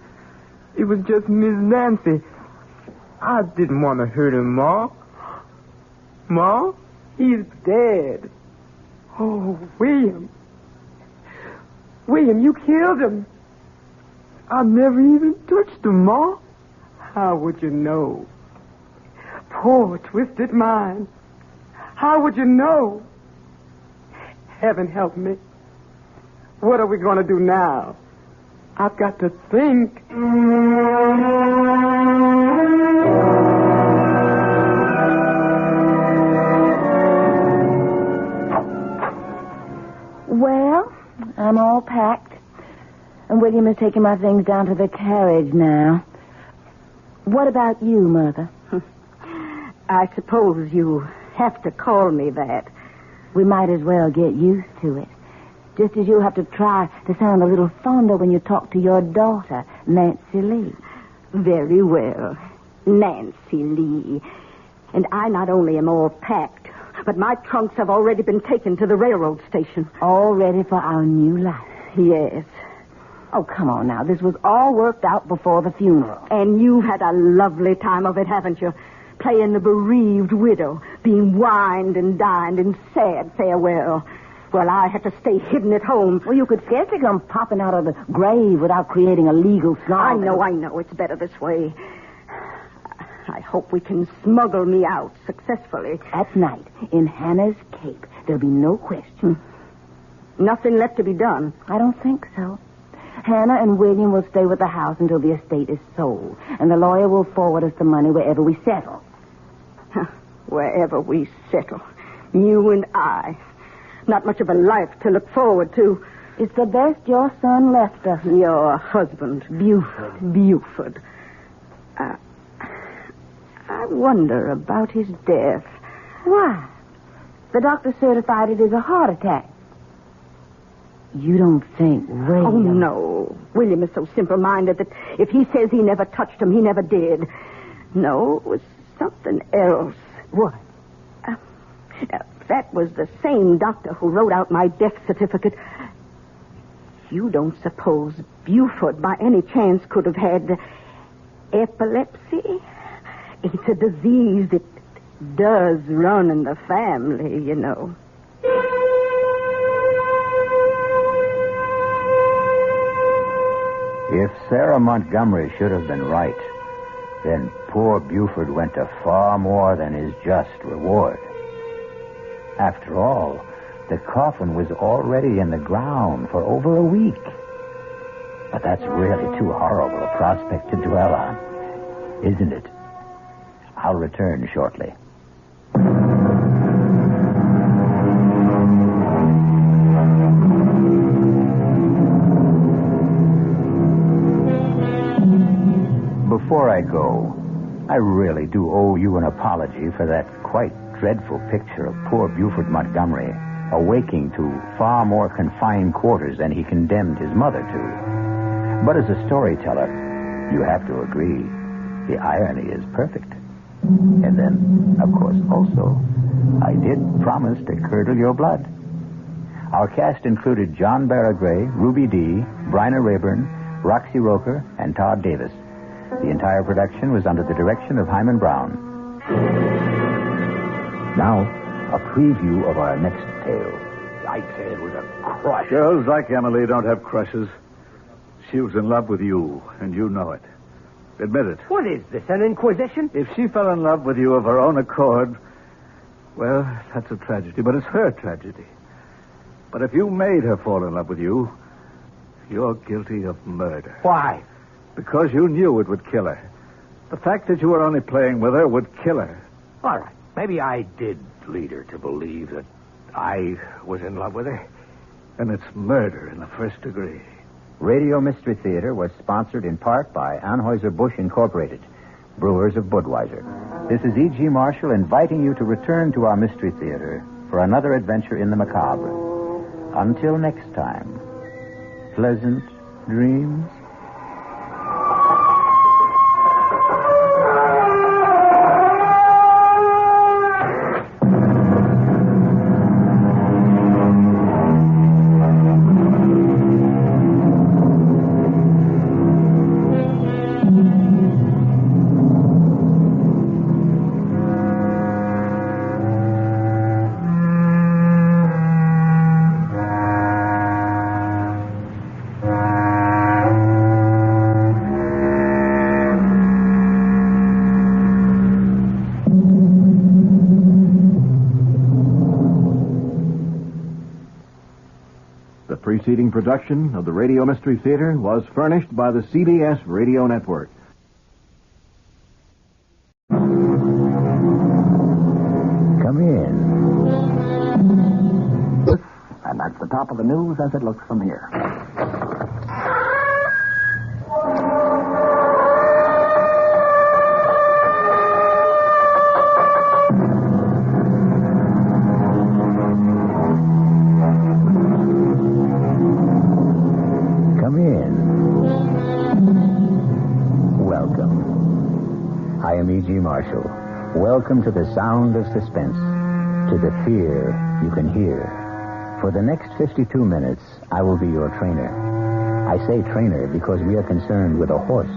It was just Miss Nancy. I didn't want to hurt him, Ma. Ma? He's dead. Oh, William. William, you killed him. I never even touched him, Ma. How would you know? Poor, twisted mind. How would you know? Heaven help me. What are we going to do now? I've got to think. Well, I'm all packed. And William is taking my things down to the carriage now. What about you, Mother? I suppose you have to call me that. We might as well get used to it. Just as you have to try to sound a little fonder when you talk to your daughter, Nancy Lee. Very well. Nancy Lee. And I not only am all packed, but my trunks have already been taken to the railroad station. All ready for our new life. Yes. Oh, come on now. This was all worked out before the funeral. And you've had a lovely time of it, haven't you? Playing the bereaved widow, being wined and dined in sad farewell. Well, I had to stay hidden at home. Well, you could scarcely come popping out of the grave without creating a legal snarl. I know. It's better this way. I hope we can smuggle me out successfully. At night, in Hannah's cape. There'll be no question. Nothing left to be done. I don't think so. Hannah and William will stay with the house until the estate is sold. And the lawyer will forward us the money wherever we settle. Wherever we settle. You and I. Not much of a life to look forward to. It's the best your son left us. Your husband, Buford. I wonder about his death. Why? The doctor certified it as a heart attack. You don't think William... Oh, no. William is so simple-minded that if he says he never touched him, he never did. No, it was something else. What? That was the same doctor who wrote out my death certificate. You don't suppose Buford, by any chance, could have had epilepsy? It's a disease that does run in the family, you know. If Sarah Montgomery should have been right, then poor Buford went to far more than his just reward. After all, the coffin was already in the ground for over a week. But that's really too horrible a prospect to dwell on, isn't it? I'll return shortly. Before I go, I really do owe you an apology for that quite dreadful picture of poor Buford Montgomery awaking to far more confined quarters than he condemned his mother to. But as a storyteller, you have to agree, the irony is perfect. And then, of course, also, I did promise to curdle your blood. Our cast included John Barragray, Ruby Dee, Bryna Rayburn, Roxy Roker, and Todd Davis. The entire production was under the direction of Himan Brown. Now, a preview of our next tale. I'd say it was a crush. Girls like Emily don't have crushes. She was in love with you, and you know it. Admit it. What is this, an inquisition? If she fell in love with you of her own accord, Well, that's a tragedy, but it's her tragedy. But if you made her fall in love with you, you're guilty of murder. Why? Because you knew it would kill her. The fact that you were only playing with her would kill her. All right. Maybe I did lead her to believe that I was in love with her. And it's murder in the first degree. Radio Mystery Theater was sponsored in part by Anheuser-Busch Incorporated, brewers of Budweiser. This is E.G. Marshall inviting you to return to our Mystery Theater for another adventure in the macabre. Until next time, pleasant dreams. The preceding production of the Radio Mystery Theater was furnished by the CBS Radio Network. Come in. And that's the top of the news as it looks from here. Come in. Welcome. I am E.G. Marshall. Welcome to the sound of suspense, to the fear you can hear. For the next 52 minutes, I will be your trainer. I say trainer because we are concerned with a horse,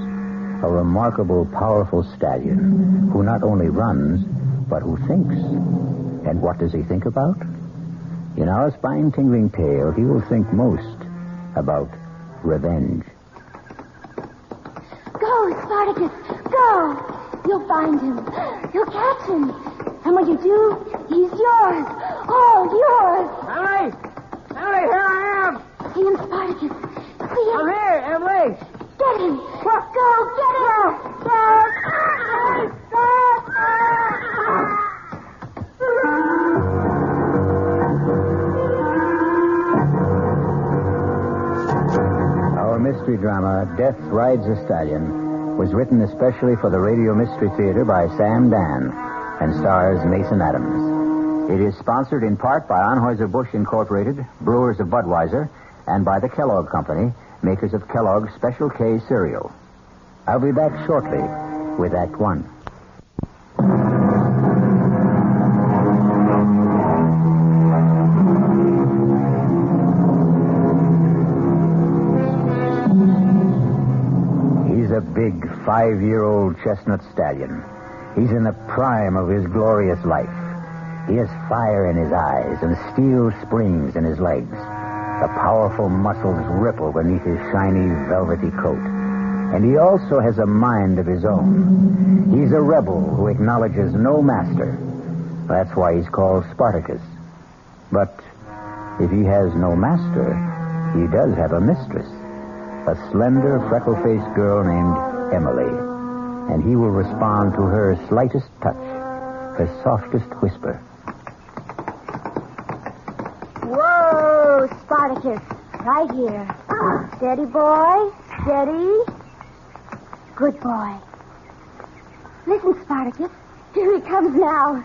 a remarkable, powerful stallion who not only runs, but who thinks. And what does he think about? In our spine-tingling tale, he will think most about revenge. Go, Spartacus, go! You'll find him. You'll catch him. And when you do, he's yours. All yours. Emily! Emily, here I am! See him, Spartacus. See him. I'm here, Emily! Get him. Go, get him. Our mystery drama, Death Rides a Stallion, was written especially for the Radio Mystery Theater by Sam Dan and stars Mason Adams. It is sponsored in part by Anheuser-Busch Incorporated, brewers of Budweiser, and by the Kellogg Company, makers of Kellogg's Special K cereal. I'll be back shortly with Act One. He's a big 5-year-old chestnut stallion. He's in the prime of his glorious life. He has fire in his eyes and steel springs in his legs. The powerful muscles ripple beneath his shiny, velvety coat. And he also has a mind of his own. He's a rebel who acknowledges no master. That's why he's called Spartacus. But if he has no master, he does have a mistress. A slender, freckle-faced girl named Emily. And he will respond to her slightest touch, her softest whisper. Whoa, Spartacus. Right here. Steady, boy. Steady. Good boy. Listen, Spartacus. Here he comes now.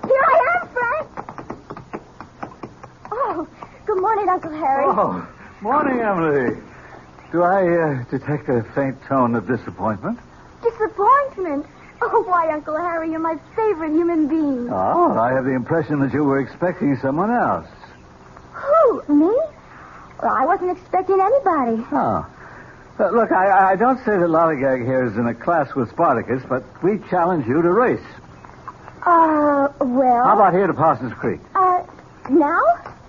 Here I am, Frank. Oh, good morning, Uncle Harry. Oh, morning, Emily. Do I detect a faint tone of disappointment? Disappointment? Oh, why, Uncle Harry, you're my favorite human being. Oh, I have the impression that you were expecting someone else. Who, me? Well, I wasn't expecting anybody. Oh. Look, I don't say that Lollygag here is in a class with Spartacus, but we challenge you to race. Well... How about here to Parsons Creek? Now?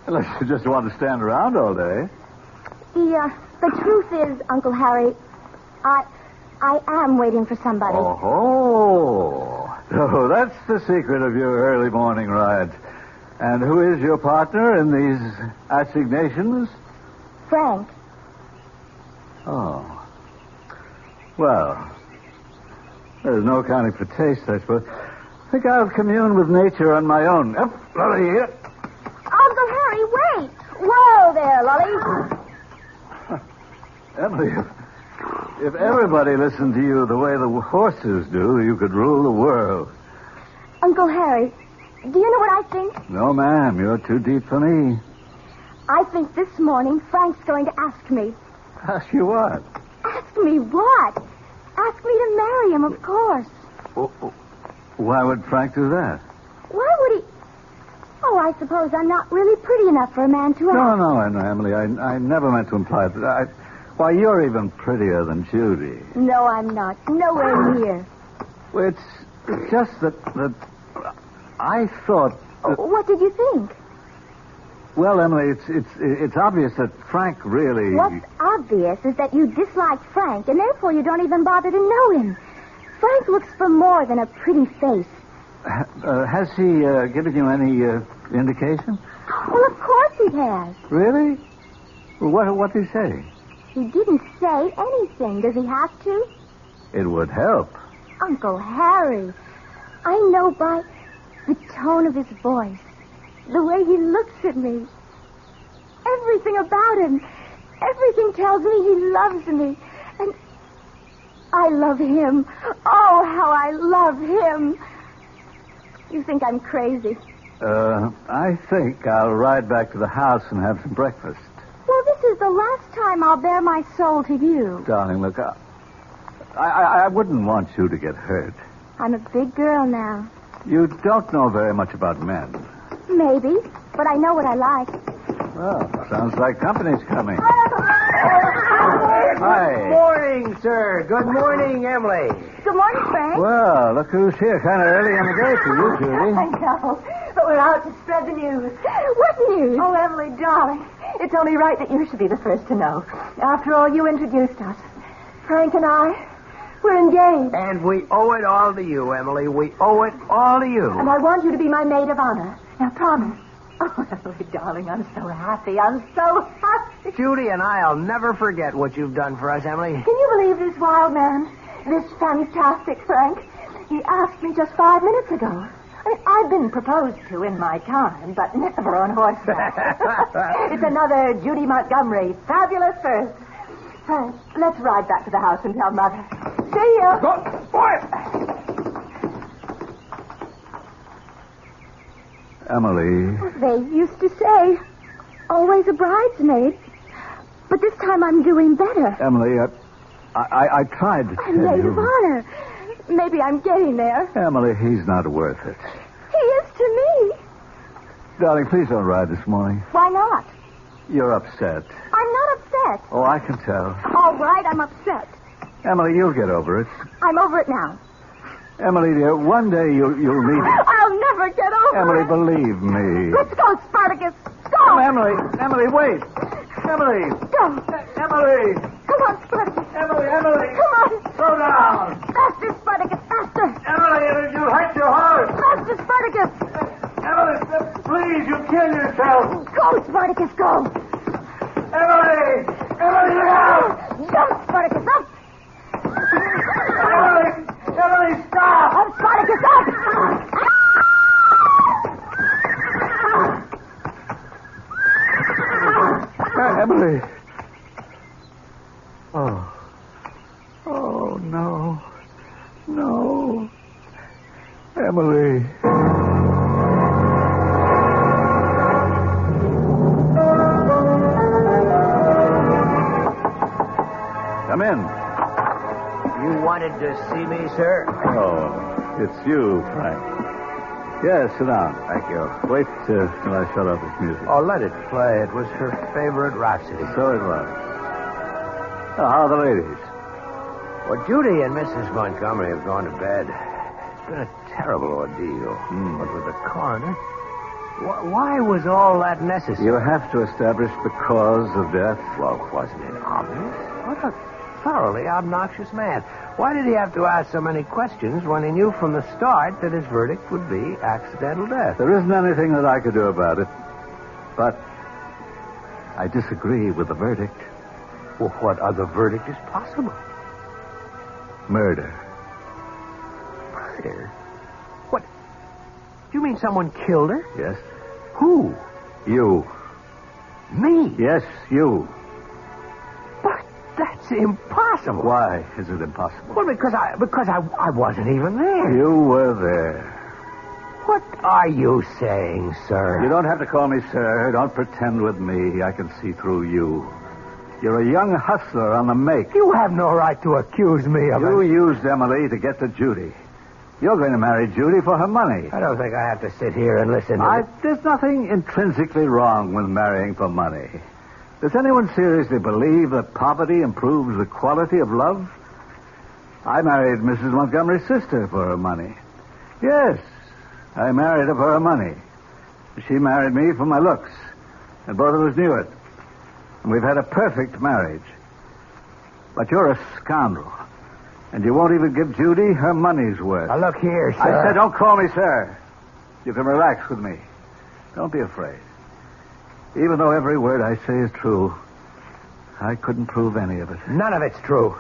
Unless you just want to stand around all day. The truth is, Uncle Harry, I am waiting for somebody. Oh, that's the secret of your early morning rides. And who is your partner in these assignations? Frank. Oh. Well, there's no accounting for taste, I suppose. I think I'll commune with nature on my own. Up, Lolly, here. Uncle Harry, wait. Whoa there, Lolly. Emily, if everybody listened to you the way the horses do, you could rule the world. Uncle Harry, do you know what I think? No, ma'am, you're too deep for me. I think this morning Frank's going to ask me. Ask you what? Ask me what? Ask me to marry him, of course. Why would Frank do that? Why would he? Oh, I suppose I'm not really pretty enough for a man to ask. No, Emily, I never meant to imply that. Why, you're even prettier than Judy. No, I'm not. Nowhere near. Well, it's just that I thought... What did you think? Well, Emily, it's obvious that Frank really... What's obvious is that you dislike Frank, and therefore you don't even bother to know him. Frank looks for more than a pretty face. Has he given you any indication? Well, of course he has. Really? Well, what did he say? He didn't say anything. Does he have to? It would help. Uncle Harry, I know by the tone of his voice, the way he looks at me, everything about him, everything tells me he loves me. And I love him. Oh, how I love him. You think I'm crazy? I think I'll ride back to the house and have some breakfast. Well, this is the last time I'll bare my soul to you. Darling, look, I wouldn't want you to get hurt. I'm a big girl now. You don't know very much about men. Maybe, but I know what I like. Well, sounds like company's coming. Hi. Good morning, sir. Good morning, Emily. Good morning, Frank. Well, look who's here. Kind of early in the day for you, Judy. I know, but we're out to spread the news. What news? Oh, Emily, darling, it's only right that you should be the first to know. After all, you introduced us. Frank and I, we're engaged. And we owe it all to you, Emily. We owe it all to you. And I want you to be my maid of honor. Now, promise. Oh, Emily, darling, I'm so happy. I'm so happy. Judy and I'll never forget what you've done for us, Emily. Can you believe this wild man? This fantastic Frank? He asked me just 5 minutes ago. I mean, I've been proposed to in my time, but never on horseback. It's another Judy Montgomery. Fabulous first. Frank, let's ride back to the house and tell Mother. See ya. Go, boy! Emily. They used to say, always a bridesmaid. But this time I'm doing better. Emily, I tried to I'm tell maid you. of honor. Maybe I'm getting there. Emily, he's not worth it. He is to me. Darling, please don't ride this morning. Why not? You're upset. I'm not upset. Oh, I can tell. All right, I'm upset. Emily, you'll get over it. I'm over it now. Emily, dear, one day you'll meet... I'll never get over Emily, it. believe me. Let's go, Spartacus. Go. Oh, Emily, wait. Emily. Go. Emily. Come on, Spartacus. Emily. Come on. Slow down. Faster, Spartacus, faster. Emily, you'll hurt your horse. Faster, Spartacus. Emily, please, you'll kill yourself. Go, Spartacus, go. Emily, look out. Jump, Spartacus, up. Emily, stop. Up, Spartacus, up. Emily. Oh, no. Emily. Come in. You wanted to see me, sir? Oh, it's you, Frank. Yes, sit down. Thank you. Wait till I shut off this music. Oh, let it play. It was her favorite Rhapsody. So it was. Oh, how are the ladies? Well, Judy and Mrs. Montgomery have gone to bed. It's been a terrible ordeal. But with the coroner, why was all that necessary? You have to establish the cause of death. Well, wasn't it obvious? What a thoroughly obnoxious man. Why did he have to ask so many questions when he knew from the start that his verdict would be accidental death? There isn't anything that I could do about it. But I disagree with the verdict. Well, what other verdict is possible? Murder. Murder? What? Do you mean someone killed her? Yes. Who? You. Me? Yes, you. But that's impossible. Why is it impossible? Well, because I wasn't even there. You were there. What are you saying, sir? You don't have to call me sir. Don't pretend with me. I can see through you. You're a young hustler on the make. You have no right to accuse me of You used Emily to get to Judy. You're going to marry Judy for her money. I don't think I have to sit here and listen to There's nothing intrinsically wrong with marrying for money. Does anyone seriously believe that poverty improves the quality of love? I married Mrs. Montgomery's sister for her money. Yes, I married her for her money. She married me for my looks. And both of us knew it. And we've had a perfect marriage. But you're a scoundrel. And you won't even give Judy her money's worth. Now, look here, sir. I said don't call me sir. You can relax with me. Don't be afraid. Even though every word I say is true, I couldn't prove any of it. None of it's true.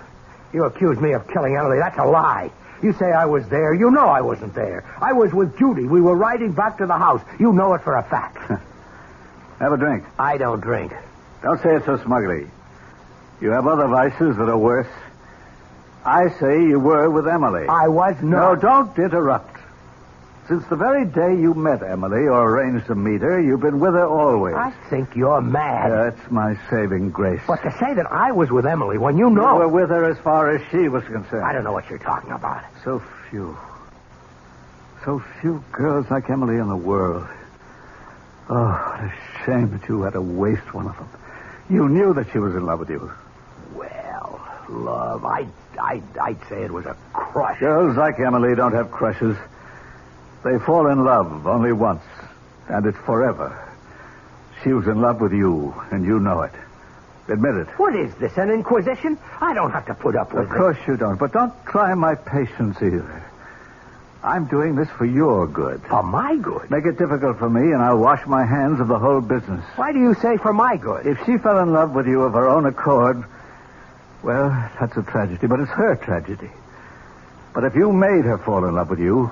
You accuse me of killing Emily. That's a lie. You say I was there. You know I wasn't there. I was with Judy. We were riding back to the house. You know it for a fact. Have a drink. I don't drink. Don't say it so smugly. You have other vices that are worse. I say you were with Emily. I was not. No, don't interrupt. Since the very day you met Emily or arranged to meet her, you've been with her always. I think you're mad. That's my saving grace. But to say that I was with Emily when you know... You were with her as far as she was concerned. I don't know what you're talking about. So few girls like Emily in the world. Oh, what a shame that you had to waste one of them. You knew that she was in love with you. Well, love, I'd say it was a crush. Girls like Emily don't have crushes. They fall in love only once, and it's forever. She was in love with you, and you know it. Admit it. What is this, an inquisition? I don't have to put up with it. Of course you don't, but don't try my patience either. I'm doing this for your good. For my good? Make it difficult for me, and I'll wash my hands of the whole business. Why do you say for my good? If she fell in love with you of her own accord, well, that's a tragedy, but it's her tragedy. But if you made her fall in love with you,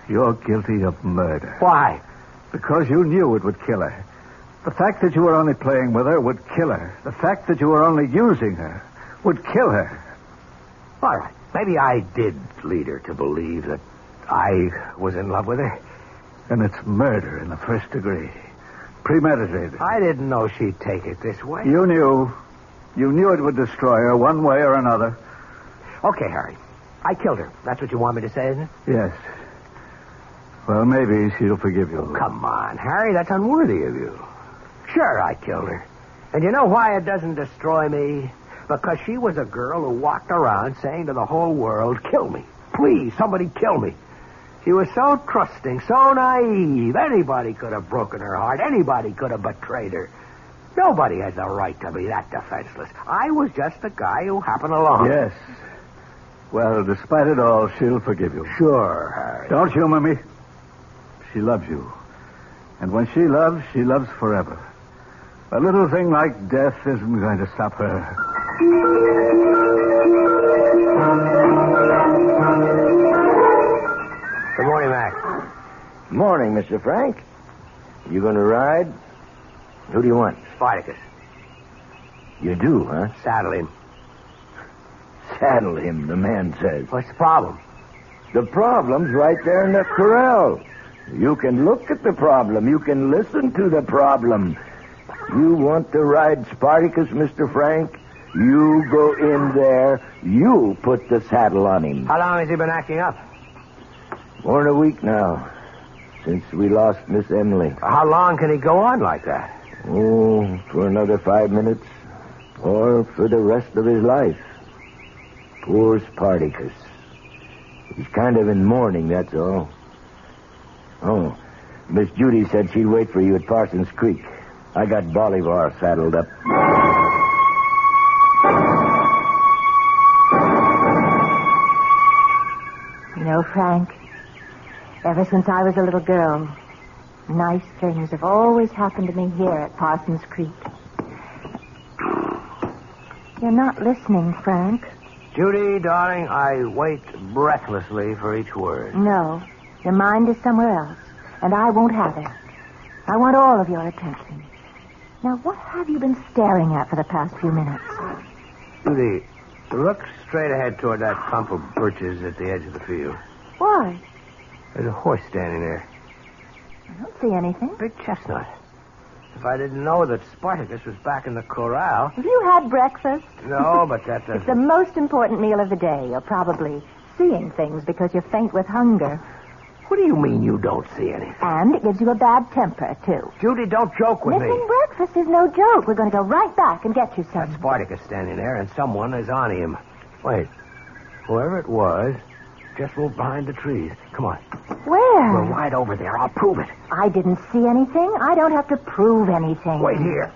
you're guilty of murder. Why? Because you knew it would kill her. The fact that you were only playing with her would kill her. The fact that you were only using her would kill her. All right. Maybe I did lead her to believe that I was in love with her. And it's murder in the first degree. Premeditated. I didn't know she'd take it this way. You knew. You knew it would destroy her one way or another. Okay, Harry. I killed her. That's what you want me to say, isn't it? Yes. Well, maybe she'll forgive you. Oh, come on, Harry. That's unworthy of you. Sure, I killed her. And you know why it doesn't destroy me? Because she was a girl who walked around saying to the whole world, kill me. Please, somebody kill me. She was so trusting, so naive. Anybody could have broken her heart. Anybody could have betrayed her. Nobody has a right to be that defenseless. I was just a guy who happened along. Yes. Well, despite it all, she'll forgive you. Sure, Harry. Don't humor me. She loves you. And when she loves forever. A little thing like death isn't going to stop her. Good morning, Mac. Morning, Mr. Frank. You going to ride? Who do you want? Spartacus. You do, huh? Saddle him. Saddle him, the man says. What's the problem? The problem's right there in the corral. You can look at the problem. You can listen to the problem. You want to ride Spartacus, Mr. Frank? You go in there. You put the saddle on him. How long has he been acting up? More than a week now, since we lost Miss Emily. How long can he go on like that? Oh, for another 5 minutes. Or for the rest of his life. Poor Spartacus. He's kind of in mourning, that's all. Oh, Miss Judy said she'd wait for you at Parsons Creek. I got Bolivar saddled up. Frank. Ever since I was a little girl, nice things have always happened to me here at Parsons Creek. You're not listening, Frank. Judy, darling, I wait breathlessly for each word. No, your mind is somewhere else, and I won't have it. I want all of your attention. Now, what have you been staring at for the past few minutes? Judy, look straight ahead toward that clump of birches at the edge of the field. Why? There's a horse standing there. I don't see anything. Big chestnut. If I didn't know that Spartacus was back in the corral... Have you had breakfast? No, but that doesn't... It's the most important meal of the day. You're probably seeing things because you're faint with hunger. What do you mean you don't see anything? And it gives you a bad temper, too. Judy, don't joke with me. Missing breakfast is no joke. We're going to go right back and get you some. That's Spartacus standing there, and someone is on him. Wait. Whoever it was just moved behind the trees. Come on. Where? We're right over there. I'll prove it. I didn't see anything. I don't have to prove anything. Wait here.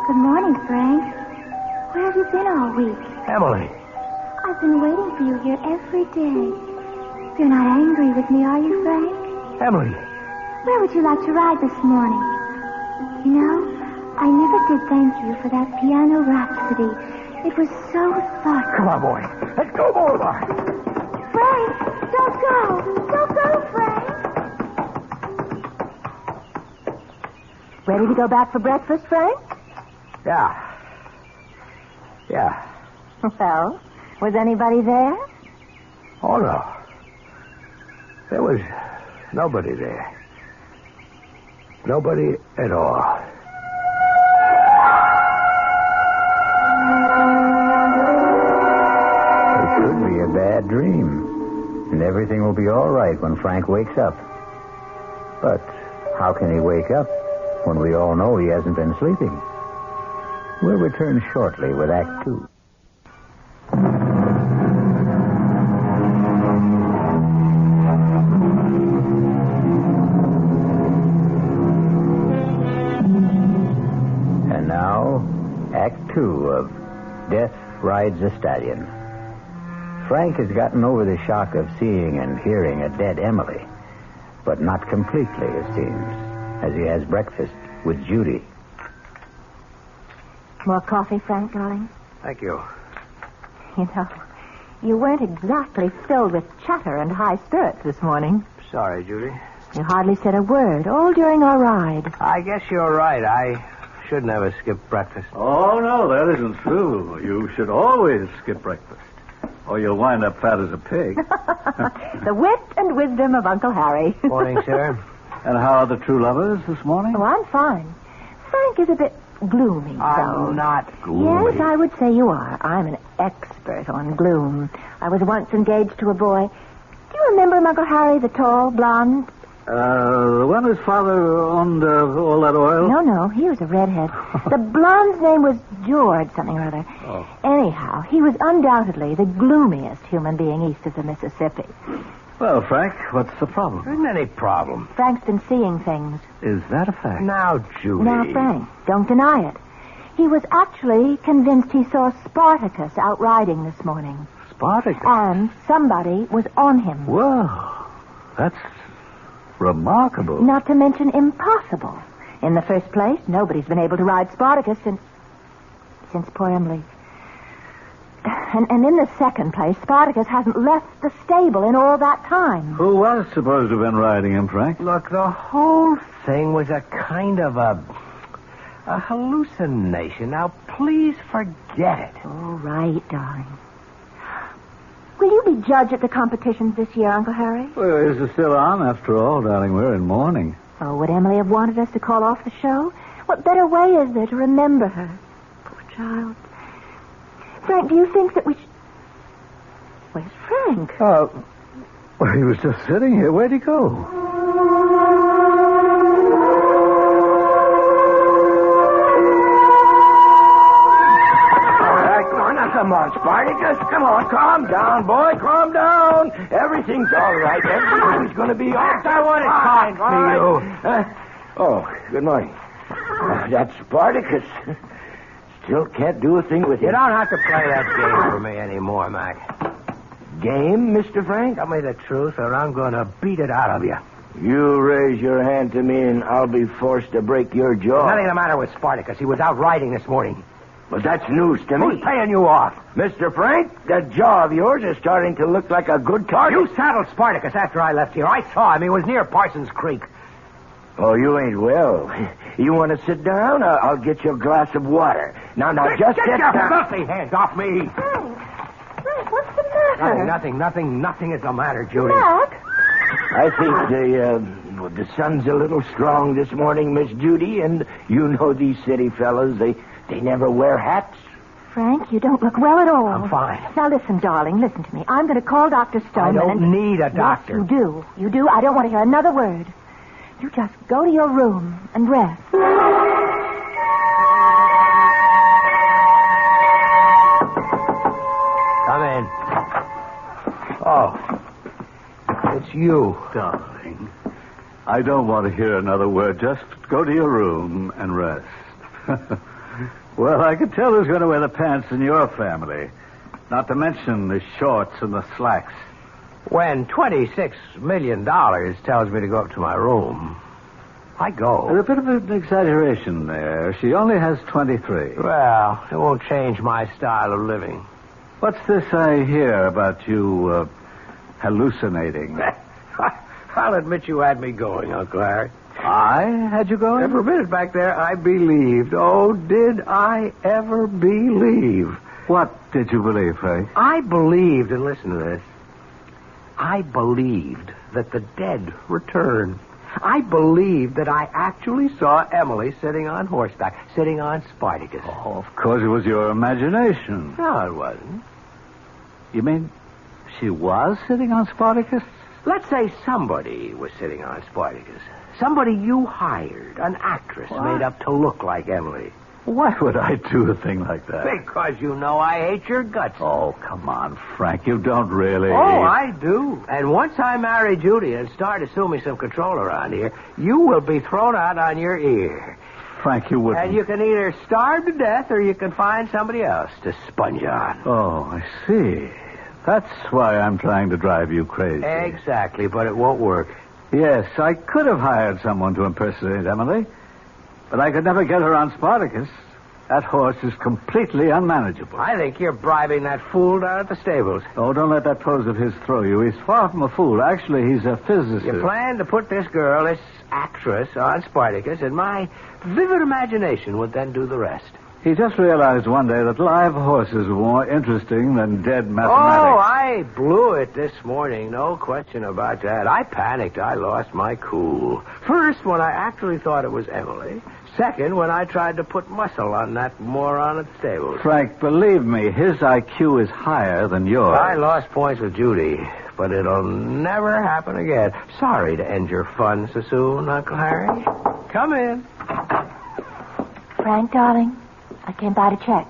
Good morning, Frank. Where have you been all week? Emily. I've been waiting for you here every day. You're not angry with me, are you, Frank? Emily. Where would you like to ride this morning? You know, I never did thank you for that piano rhapsody. It was so thoughtful. Come on, boy. Let's go, Boulevard. Frank, don't go. Don't go, Frank. Ready to go back for breakfast, Frank? Yeah. Well, was anybody there? Oh, no. There was nobody there. Nobody at all. It could be a bad dream, and everything will be all right when Frank wakes up. But how can he wake up when we all know he hasn't been sleeping? We'll return shortly with Act 2. And now, Act 2 of Death Rides a Stallion. Frank has gotten over the shock of seeing and hearing a dead Emily, but not completely, it seems, as he has breakfast with Judy. More coffee, Frank, darling? Thank you. You know, you weren't exactly filled with chatter and high spirits this morning. Sorry, Judy. You hardly said a word, all during our ride. I guess you're right. I should never skip breakfast. Oh, no, that isn't true. You should always skip breakfast, or you'll wind up fat as a pig. The wit and wisdom of Uncle Harry. Morning, sir. And how are the true lovers this morning? Oh, I'm fine. Frank is a bit gloomy, I'm not gloomy. Yes, I would say you are. I'm an expert on gloom. I was once engaged to a boy. Do you remember him, Uncle Harry, the tall, blonde? The one whose father owned all that oil? No, he was a redhead. The blonde's name was George something or other. Oh. Anyhow, he was undoubtedly the gloomiest human being east of the Mississippi. Well, Frank, what's the problem? There isn't any problem. Frank's been seeing things. Is that a fact? Now, Judy. Now, Frank, don't deny it. He was actually convinced he saw Spartacus out riding this morning. Spartacus? And somebody was on him. Whoa, that's remarkable. Not to mention impossible. In the first place, nobody's been able to ride Spartacus since poor Emily. And in the second place, Spartacus hasn't left the stable in all that time. Who was supposed to have been riding him, Frank? Look, the whole thing was a kind of a hallucination. Now, please forget it. All right, darling. Will you be judge at the competitions this year, Uncle Harry? Well, is it still on? After all, darling, we're in mourning. Oh, would Emily have wanted us to call off the show? What better way is there to remember her? Poor child. Frank, do you think that we should... Where's Frank? Well, he was just sitting here. Where'd he go? Come on, Spartacus. Come on, calm down, boy. Calm down. Everything's all right. Everything's going to be all right. I want it kind, all right? Oh, good morning. That's Spartacus. Still can't do a thing with him. You don't have to play that game for me anymore, Mac. Game, Mr. Frank? Tell me the truth, or I'm going to beat it out of you. You raise your hand to me, and I'll be forced to break your jaw. There's nothing the matter with Spartacus. He was out riding this morning. But that's news to me. Who's paying you off? Mr. Frank, that jaw of yours is starting to look like a good target. You saddled Spartacus after I left here. I saw him. He was near Parsons Creek. Oh, you ain't well. You want to sit down? I'll get you a glass of water. Now, just get sit your down. filthy hands off me. Frank, what's the matter? Nothing is the matter, Judy. Mac? I think the sun's a little strong this morning, Miss Judy, and you know these city fellas, they never wear hats. Frank, you don't look well at all. I'm fine. Now, listen, darling, listen to me. I'm going to call Dr. Stoneman. I don't need a doctor. Yes, you do. You do. I don't want to hear another word. You just go to your room and rest. Come in. Oh, it's you. Darling, I don't want to hear another word. Just go to your room and rest. Well, I could tell who's going to wear the pants in your family. Not to mention the shorts and the slacks. When $26 million tells me to go up to my room, I go. There's a bit of an exaggeration there. She only has 23. Well, it won't change my style of living. What's this I hear about you hallucinating? I'll admit you had me going, Uncle Harry. I had you going? For a minute back there, I believed. Oh, did I ever believe? What did you believe, Frank? I believed, and listen to this, I believed that the dead returned. I believed that I actually saw Emily sitting on horseback, sitting on Spartacus. Oh, of course it was your imagination. No, it wasn't. You mean she was sitting on Spartacus? Let's say somebody was sitting on Spartacus. Somebody you hired, an actress made up to look like Emily. Why would I do a thing like that? Because you know I hate your guts. Oh, come on, Frank. You don't really. Oh, I do. And once I marry Judy and start assuming some control around here, you will be thrown out on your ear. Frank, you wouldn't. And you can either starve to death or you can find somebody else to sponge on. Oh, I see. That's why I'm trying to drive you crazy. Exactly, but it won't work. Yes, I could have hired someone to impersonate Emily, but I could never get her on Spartacus. That horse is completely unmanageable. I think you're bribing that fool down at the stables. Oh, don't let that pose of his throw you. He's far from a fool. Actually, he's a physicist. You plan to put this girl, this actress, on Spartacus, and my vivid imagination would then do the rest. He just realized one day that live horses were more interesting than dead mathematics. Oh, I blew it this morning. No question about that. I panicked. I lost my cool. First, when I actually thought it was Emily. Second, when I tried to put muscle on that moron at the stables. Frank, believe me, his IQ is higher than yours. I lost points with Judy, but it'll never happen again. Sorry to end your fun so soon, Uncle Harry. Come in. Frank, darling, I came by to check.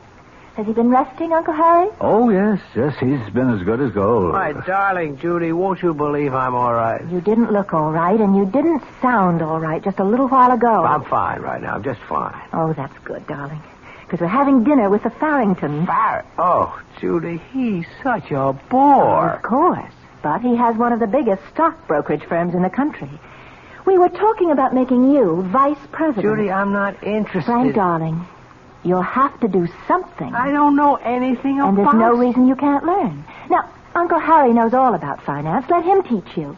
Has he been resting, Uncle Harry? Oh, yes. He's been as good as gold. My darling Judy, won't you believe I'm all right? You didn't look all right, and you didn't sound all right just a little while ago. I'm fine right now. I'm just fine. Oh, that's good, darling. Because we're having dinner with the Farringtons. Oh, Judy, he's such a bore. Of course. But he has one of the biggest stock brokerage firms in the country. We were talking about making you vice president. Judy, I'm not interested. Frank, darling, you'll have to do something. I don't know anything about... And there's no reason you can't learn. Now, Uncle Harry knows all about finance. Let him teach you.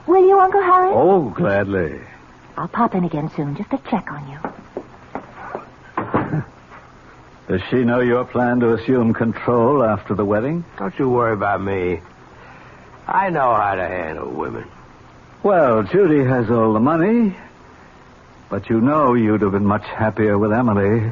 Will you, Uncle Harry? Oh, gladly. I'll pop in again soon just to check on you. Does she know your plan to assume control after the wedding? Don't you worry about me. I know how to handle women. Well, Judy has all the money, but you know you'd have been much happier with Emily.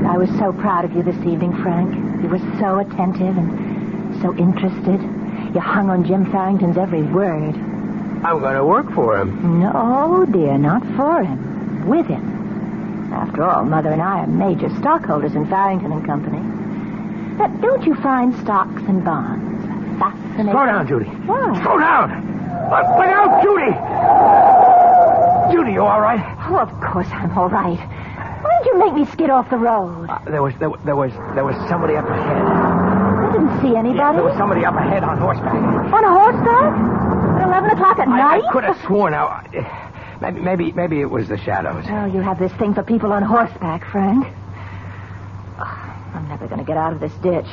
I was so proud of you this evening, Frank. You were so attentive and so interested. You hung on Jim Farrington's every word. I'm going to work for him. No, dear, not for him. With him. After all, Mother and I are major stockholders in Farrington and Company. Now, don't you find stocks and bonds fascinating. Slow down, Judy. What? Slow down. Look out, Judy. Judy, you all right? Oh, of course I'm all right. Why did you make me skid off the road? There was somebody up ahead. I didn't see anybody. Yeah, there was somebody up ahead on horseback. On a horseback? At 11 o'clock at night? I could have sworn. Now, maybe it was the shadows. Oh, you have this thing for people on horseback, Frank. Oh, I'm never going to get out of this ditch.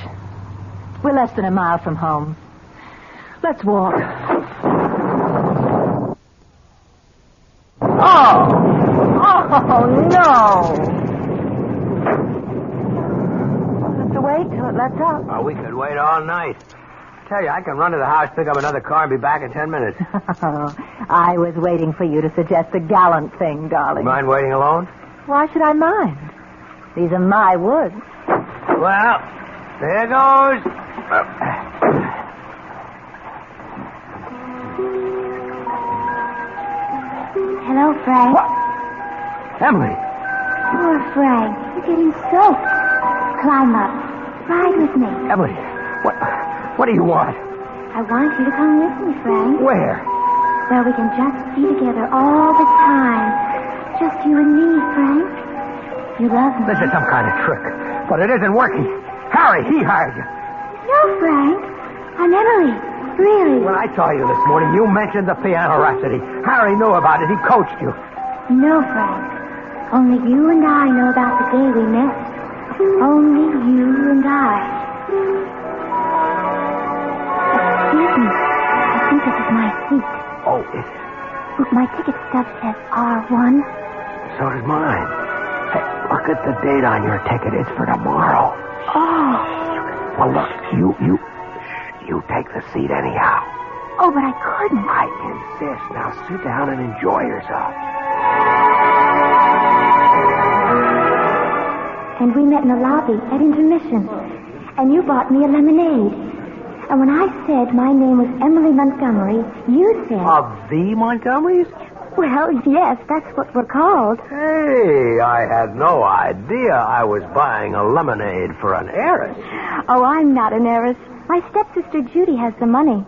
We're less than a mile from home. Let's walk. Oh, no. We'll have to wait till it lets up. Oh, we could wait all night. I tell you, I can run to the house, pick up another car, and be back in 10 minutes. Oh, I was waiting for you to suggest a gallant thing, darling. Mind waiting alone? Why should I mind? These are my woods. Well, there goes. Hello, Frank. What? Emily. Poor Frank. You're getting soaked. Climb up. Ride with me. Emily, what do you want? I want you to come with me, Frank. Where? Where we can just be together all the time. Just you and me, Frank. You love me. This is some kind of trick, but it isn't working. Harry, he hired you. No, Frank. I'm Emily. Really. When I saw you this morning, you mentioned the piano rhapsody. Harry knew about it. He coached you. No, Frank. Only you and I know about the day we met. Only you and I. Excuse me. I think this is my seat. Oh, it is. Look, my ticket stub says R1. So does mine. Hey, look at the date on your ticket. It's for tomorrow. Oh. Well, look, you take the seat anyhow. Oh, but I couldn't. I insist. Now sit down and enjoy yourself. And we met in the lobby at intermission. And you bought me a lemonade. And when I said my name was Emily Montgomery, you said... Of the Montgomerys? Well, yes, that's what we're called. Hey, I had no idea I was buying a lemonade for an heiress. Oh, I'm not an heiress. My stepsister Judy has the money.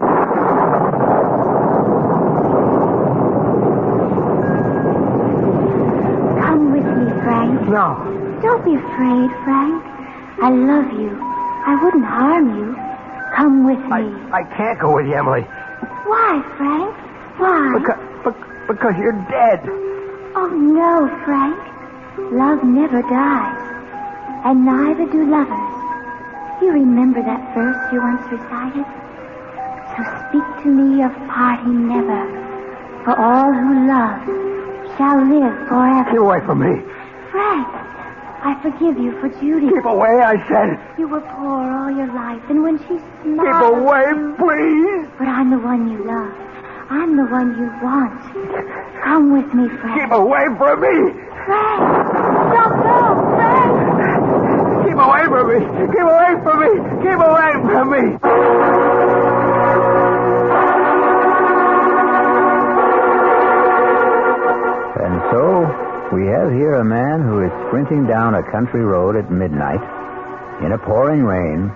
Come with me, Frank. No. Don't be afraid, Frank. I love you. I wouldn't harm you. Come with me. I can't go with you, Emily. Why, Frank? Why? Because you're dead. Oh, no, Frank. Love never dies. And neither do lovers. You remember that verse you once recited? So speak to me of parting never. For all who love shall live forever. Keep away from me. Frank, I forgive you for Judy. Keep away, I said. You were poor all your life, and when she smiled... Keep away, please. But I'm the one you love. I'm the one you want. Come with me, Frank. Keep away from me. Frank! Don't go, Frank! Keep away from me. Keep away from me. Keep away from me. And so, we have here a man who is sprinting down a country road at midnight in a pouring rain,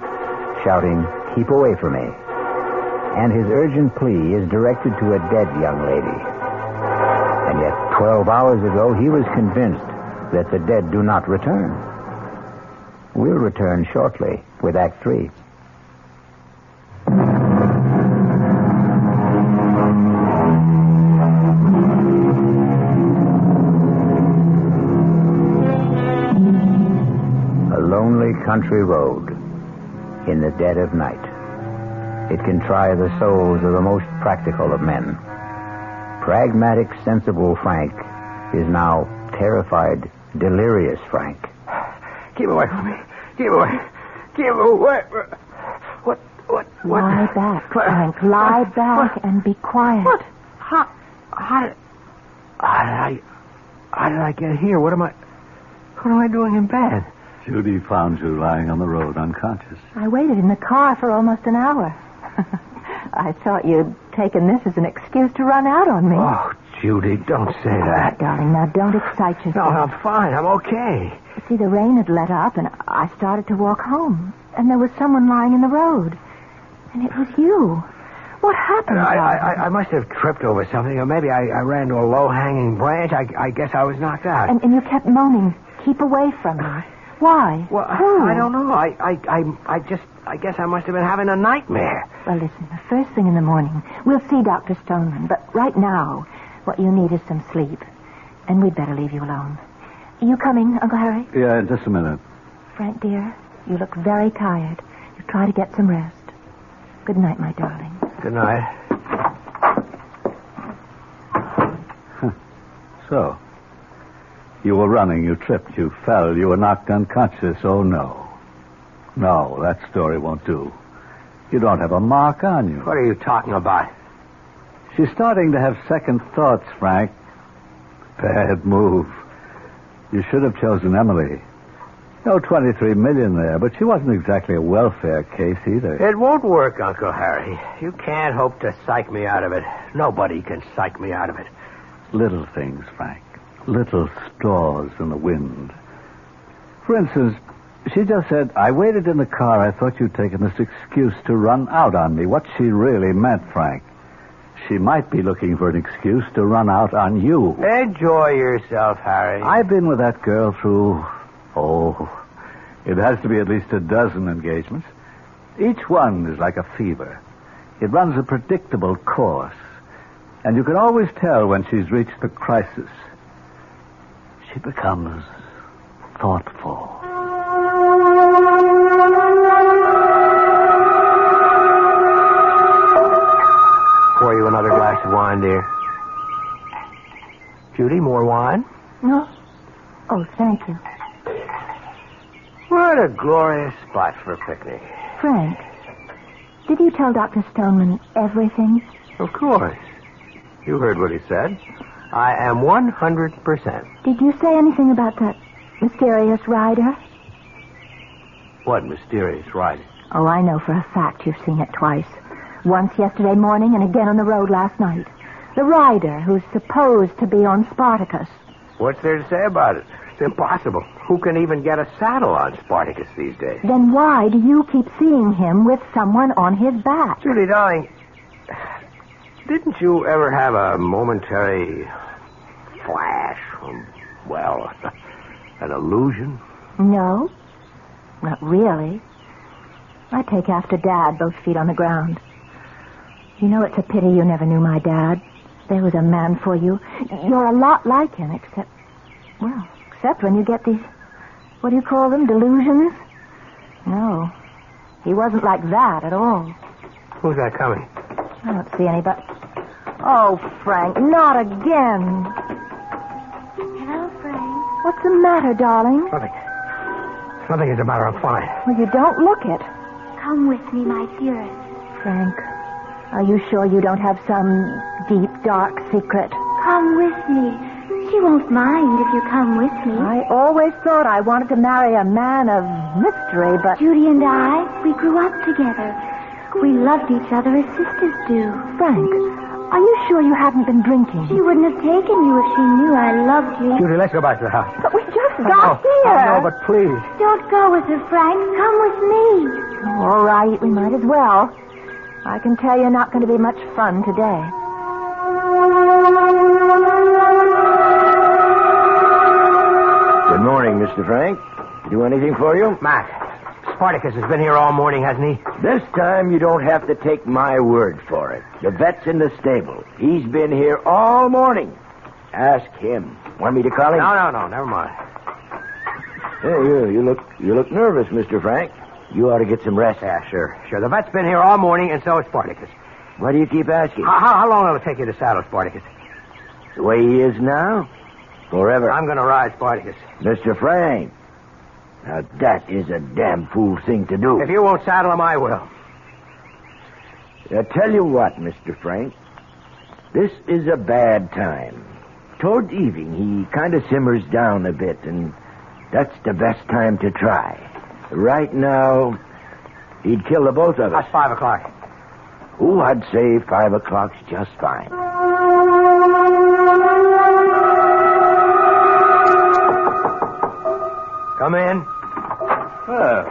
shouting, "Keep away from me." And his urgent plea is directed to a dead young lady. And yet, 12 hours ago, he was convinced that the dead do not return. We'll return shortly with Act 3. A lonely country road in the dead of night. It can try the souls of the most practical of men. Pragmatic, sensible Frank is now terrified, delirious Frank. Keep away from me. Keep away. Keep away. What? Lie back, Frank. Lie back and be quiet. What? How did I get here? What am I doing in bed? Judy found you lying on the road unconscious. I waited in the car for almost an hour. I thought you'd taken this as an excuse to run out on me. Oh, Judy, don't say that. Darling, now don't excite yourself. No, I'm fine. I'm okay. See, the rain had let up, and I started to walk home. And there was someone lying in the road. And it was you. What happened, I must have tripped over something, or maybe I ran to a low-hanging branch. I guess I was knocked out. And you kept moaning, keep away from me. Why? Well, Who? I don't know. I guess I must have been having a nightmare. Well, listen, the first thing in the morning, we'll see Dr. Stoneman. But right now, what you need is some sleep. And we'd better leave you alone. Are you coming, Uncle Harry? Yeah, just a minute. Frank, dear, you look very tired. You try to get some rest. Good night, my darling. Good night. So, you were running, you tripped, you fell, you were knocked unconscious. Oh, no. No, that story won't do. You don't have a mark on you. What are you talking about? She's starting to have second thoughts, Frank. Bad move. You should have chosen Emily. No $23 million there, but she wasn't exactly a welfare case either. It won't work, Uncle Harry. You can't hope to psych me out of it. Nobody can psych me out of it. Little things, Frank. Little straws in the wind. For instance, she just said, I waited in the car. I thought you'd taken this excuse to run out on me. What she really meant, Frank, she might be looking for an excuse to run out on you. Enjoy yourself, Harry. I've been with that girl through, it has to be at least a dozen engagements. Each one is like a fever. It runs a predictable course. And you can always tell when she's reached the crisis. She becomes thoughtful. Pour you another glass of wine, dear. Judy, more wine? No. Oh, thank you. What a glorious spot for a picnic. Frank, did you tell Dr. Stoneman everything? Of course. You heard what he said. I am 100%. Did you say anything about that mysterious rider? What mysterious rider? Oh, I know for a fact you've seen it twice. Once yesterday morning and again on the road last night. The rider who's supposed to be on Spartacus. What's there to say about it? It's impossible. Who can even get a saddle on Spartacus these days? Then why do you keep seeing him with someone on his back? Judy, darling, didn't you ever have a momentary flash from, an illusion? No, not really. I take after Dad, both feet on the ground. You know, it's a pity you never knew my dad. There was a man for you. You're a lot like him, except when you get these, what do you call them, delusions? No, he wasn't like that at all. Who's that coming? I don't see anybody. Oh, Frank, not again. Hello, Frank. What's the matter, darling? Nothing is the matter. I'm fine. Well, you don't look it. Come with me, my dearest. Frank, are you sure you don't have some deep, dark secret? Come with me. She won't mind if you come with me. I always thought I wanted to marry a man of mystery, but... Judy and I, we grew up together. We loved each other as sisters do. Frank, are you sure you haven't been drinking? She wouldn't have taken you if she knew I loved you. Judy, let's go back to the house. But we just got here. No, but please. Don't go with her, Frank. Come with me. All right, we might as well. I can tell you're not going to be much fun today. Good morning, Mr. Frank. Do anything for you? Matt, Spartacus has been here all morning, hasn't he? This time you don't have to take my word for it. The vet's in the stable. He's been here all morning. Ask him. Want me to call him? No, never mind. Hey, you look nervous, Mr. Frank. You ought to get some rest. Yeah, sure. The vet's been here all morning, and so is Spartacus. Why do you keep asking? How long will it take you to saddle Spartacus? The way he is now? Forever. I'm going to ride Spartacus. Mr. Frank. Now, that is a damn fool thing to do. If you won't saddle him, I will. I tell you what, Mr. Frank. This is a bad time. Towards evening, he kind of simmers down a bit, and that's the best time to try. Right now, he'd kill the both of us. That's 5 o'clock. Oh, I'd say 5 o'clock's just fine. Come in. Well,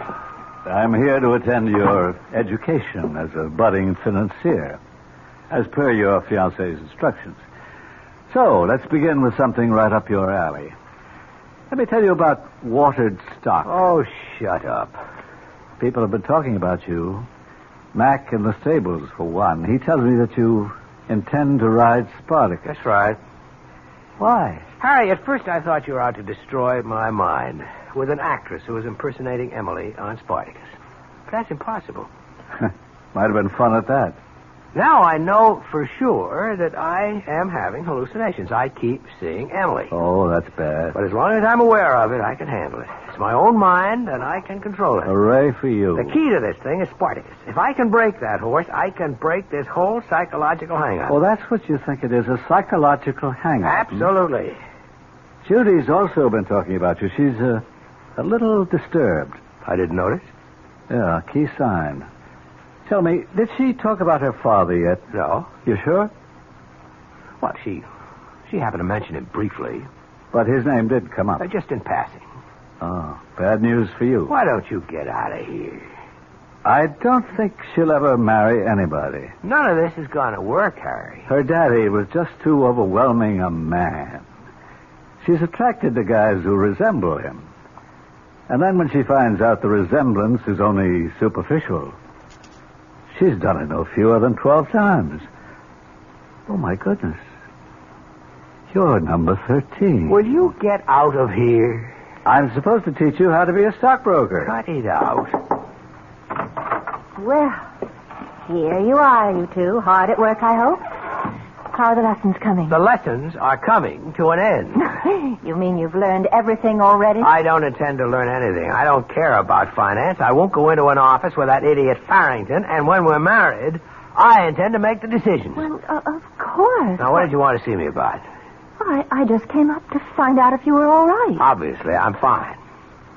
I'm here to attend your education as a budding financier, as per your fiancé's instructions. So, let's begin with something right up your alley. Let me tell you about watered stock. Oh, shut up. People have been talking about you. Mac in the stables, for one. He tells me that you intend to ride Spartacus. That's right. Why? Harry, at first I thought you were out to destroy my mind with an actress who was impersonating Emily on Spartacus. But that's impossible. Might have been fun at that. Now I know for sure that I am having hallucinations. I keep seeing Emily. Oh, that's bad. But as long as I'm aware of it, I can handle it. It's my own mind, and I can control it. Hooray for you. The key to this thing is Spartacus. If I can break that horse, I can break this whole psychological hang-up. Oh, that's what you think it is, a psychological hang-up. Absolutely. Judy's also been talking about you. She's a little disturbed. I didn't notice. Yeah, key sign. Tell me, did she talk about her father yet? No. You sure? Well, she happened to mention it briefly. But his name did come up. Just in passing. Oh, bad news for you. Why don't you get out of here? I don't think she'll ever marry anybody. None of this is going to work, Harry. Her daddy was just too overwhelming a man. She's attracted to guys who resemble him. And then when she finds out the resemblance is only superficial, she's done it no fewer than 12 times. Oh, my goodness. You're number 13. Will you get out of here? I'm supposed to teach you how to be a stockbroker. Cut it out. Well, here you are, you two. Hard at work, I hope. How are the lessons coming? The lessons are coming to an end. You mean you've learned everything already? I don't intend to learn anything. I don't care about finance. I won't go into an office with that idiot Farrington, and when we're married, I intend to make the decisions. Well, of course. Now, what did you want to see me about? Well, I just came up to find out if you were all right. Obviously, I'm fine.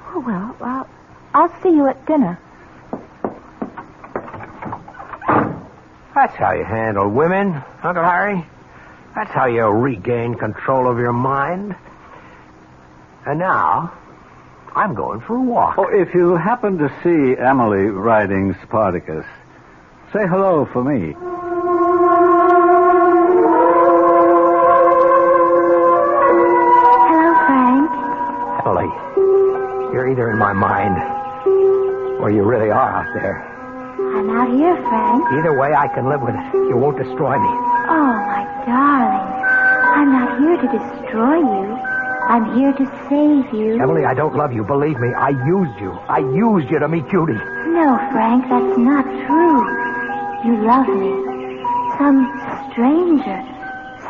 Oh, well, I'll see you at dinner. That's how you handle women, Uncle Harry. That's how you regain control of your mind. And now, I'm going for a walk. Oh, if you happen to see Emily riding Spartacus, say hello for me. Hello, Frank. Emily, you're either in my mind or you really are out there. I'm out here, Frank. Either way, I can live with it. You won't destroy me. Oh, my darling. I'm not here to destroy you. I'm here to save you. Emily, I don't love you. Believe me, I used you. I used you to meet Judy. No, Frank, that's not true. You love me. Some stranger.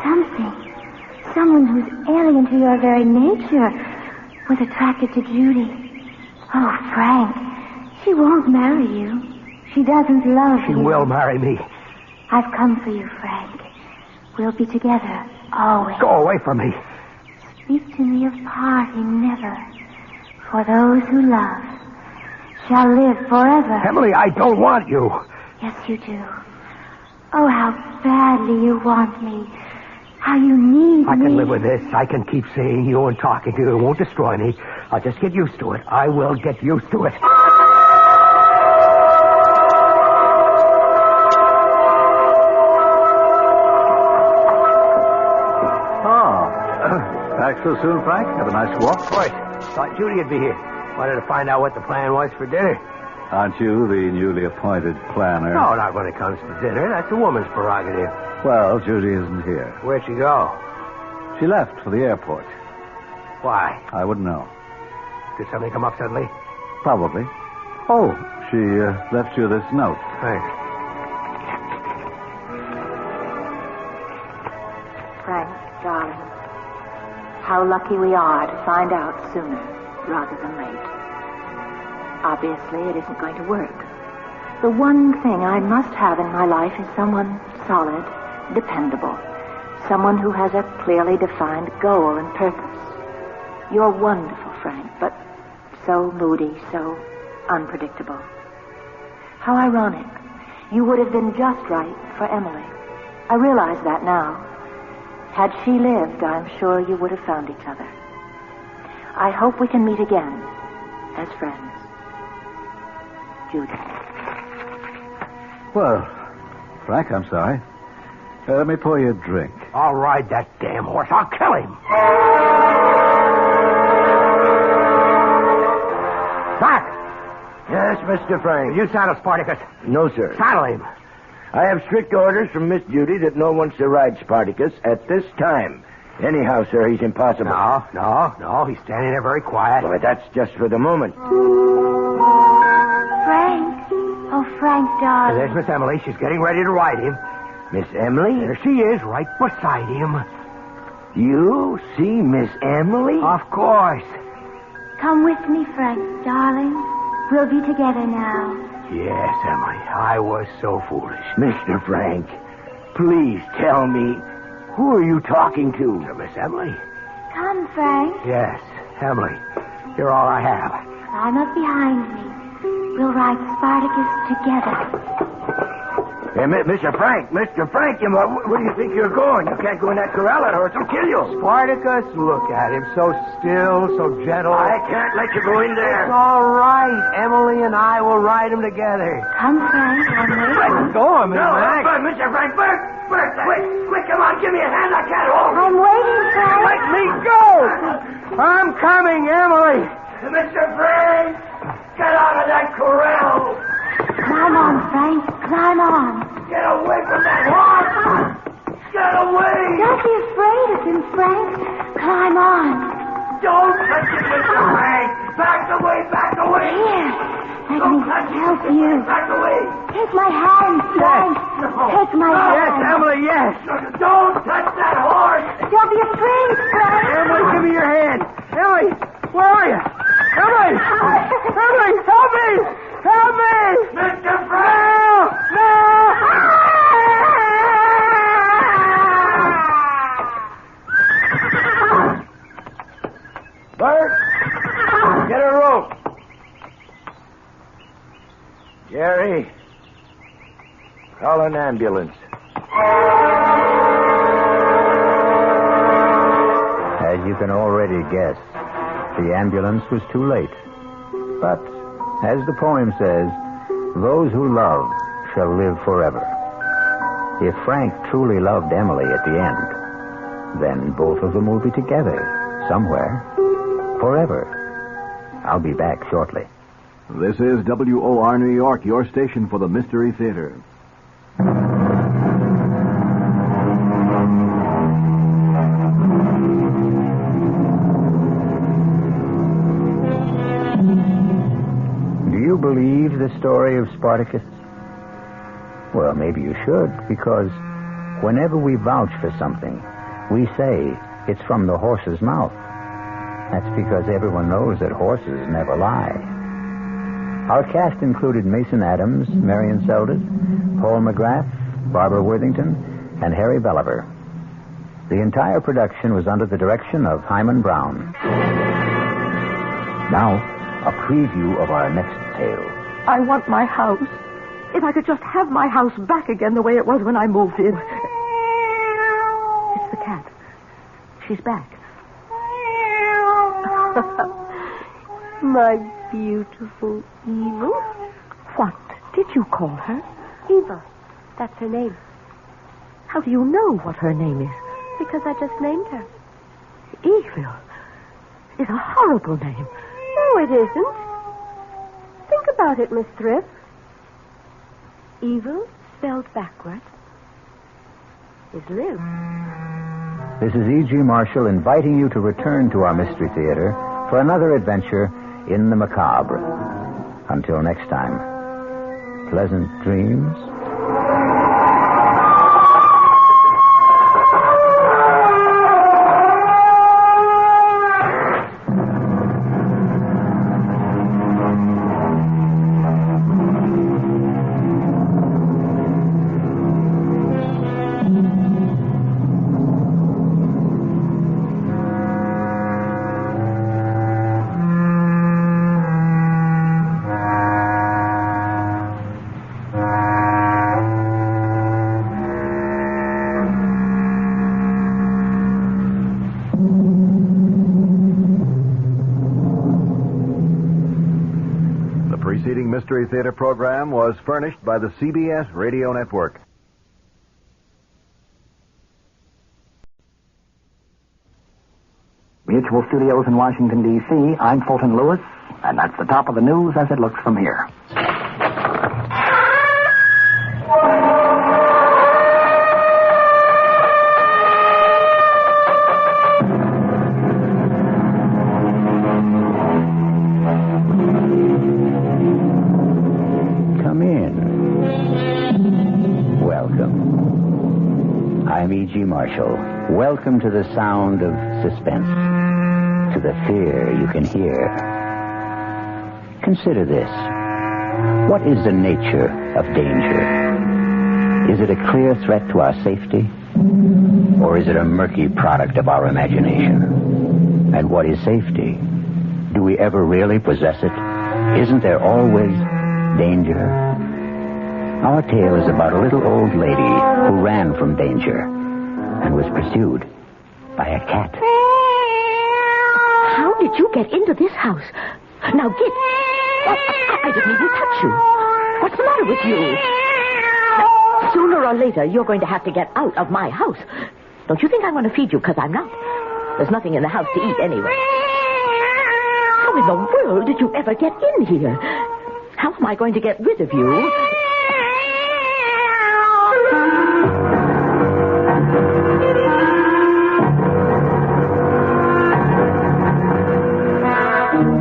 Something. Someone who's alien to your very nature was attracted to Judy. Oh, Frank, she won't marry you. She doesn't love you. She will marry me. I've come for you, Frank. We'll be together, always. Go away from me. Speak to me of parting never. For those who love shall live forever. Emily, I don't want you. Yes, you do. Oh, how badly you want me. How you need me. I can live with this. I can keep seeing you and talking to you. It won't destroy me. I'll just get used to it. I will get used to it. Back so soon, Frank? Have a nice walk? Of course. Thought Judy'd be here. Wanted to find out what the plan was for dinner. Aren't you the newly appointed planner? No, not when it comes to dinner. That's a woman's prerogative. Well, Judy isn't here. Where'd she go? She left for the airport. Why? I wouldn't know. Did something come up suddenly? Probably. Oh, she left you this note. Thanks. Frank, darling, how lucky we are to find out sooner rather than late. Obviously, it isn't going to work. The one thing I must have in my life is someone solid, dependable, someone who has a clearly defined goal and purpose. You're wonderful, Frank, but so moody, so unpredictable. How ironic. You would have been just right for Emily. I realize that now. Had she lived, I'm sure you would have found each other. I hope we can meet again as friends. Judy. Well, Frank, I'm sorry. Let me pour you a drink. I'll ride that damn horse. I'll kill him. Frank! Yes, Mr. Frank. You saddle Spartacus. No, sir. Saddle him. I have strict orders from Miss Judy that no one shall ride Spartacus at this time. Anyhow, sir, he's impossible. No. He's standing there very quiet. Well, that's just for the moment. Frank. Oh, Frank, darling. There's Miss Emily. She's getting ready to ride him. Miss Emily? There she is, right beside him. You see Miss Emily? Of course. Come with me, Frank, darling. We'll be together now. Yes, Emily. I was so foolish. Mr. Frank, please tell me, who are you talking to? Miss Emily. Come, Frank. Yes, Emily. You're all I have. Climb up behind me. We'll ride Spartacus together. Hey, Mr. Frank, where do you think you're going? You can't go in that corral. That horse will kill you. Spartacus, look at him. So still, so gentle. I can't let you go in there. It's all right. Emily and I will ride him together. Come, Frank. I'm waiting. Let go of me, No, Frank. Mr. Frank, Bert, quick, come on, give me a hand. I can't hold you. I'm waiting, Frank. Let me go. I'm coming, Emily. Mr. Frank, get out of that corral. Climb on, Frank. Climb on. Get away from that horse. Get away. Don't be afraid of him, Frank. Climb on. Don't touch it, Mr. Frank. Back away. Here. Let me help you. Back away. Take my hand, Frank. Take my hand. Yes, Emily, yes. Don't touch that horse. Don't be afraid, Frank. Emily, give me your hand. Emily, where are you? Emily, help me. Help me. Mr. Frank. No. Bert, get a rope. Jerry, call an ambulance. As you can already guess, the ambulance was too late. But, as the poem says, those who love shall live forever. If Frank truly loved Emily at the end, then both of them will be together somewhere, forever. I'll be back shortly. This is WOR New York, your station for the Mystery Theater. Do you believe the story of Spartacus? Well, maybe you should, because whenever we vouch for something, we say it's from the horse's mouth. That's because everyone knows that horses never lie. Our cast included Mason Adams, Marion Seldes, Paul McGrath, Barbara Worthington, and Harry Belliver. The entire production was under the direction of Himan Brown. Now, a preview of our next tale. I want my house. If I could just have my house back again the way it was when I moved in. It's the cat. She's back. My beautiful Evil. What did you call her? Evil. That's her name. How do you know what her name is? Because I just named her. Evil is a horrible name. No, it isn't. Think about it, Miss Thrift. Evil, spelled backward, is live. This is E.G. Marshall inviting you to return to our Mystery Theater for another adventure in the macabre. Until next time, pleasant dreams. preceding Mystery Theater program was furnished by the CBS Radio Network. Mutual Studios in Washington, D.C. I'm Fulton Lewis, and that's the top of the news as it looks from here. Come in. Welcome. I'm E.G. Marshall. Welcome to the sound of suspense. To the fear you can hear. Consider this. What is the nature of danger? Is it a clear threat to our safety? Or is it a murky product of our imagination? And what is safety? Do we ever really possess it? Isn't there always danger? Our tale is about a little old lady who ran from danger and was pursued by a cat. How did you get into this house? Now get. I didn't even touch you. What's the matter with you? Now, sooner or later, you're going to have to get out of my house. Don't you think I'm going to feed you? Because I'm not. There's nothing in the house to eat anyway. How in the world did you ever get in here? How am I going to get rid of you?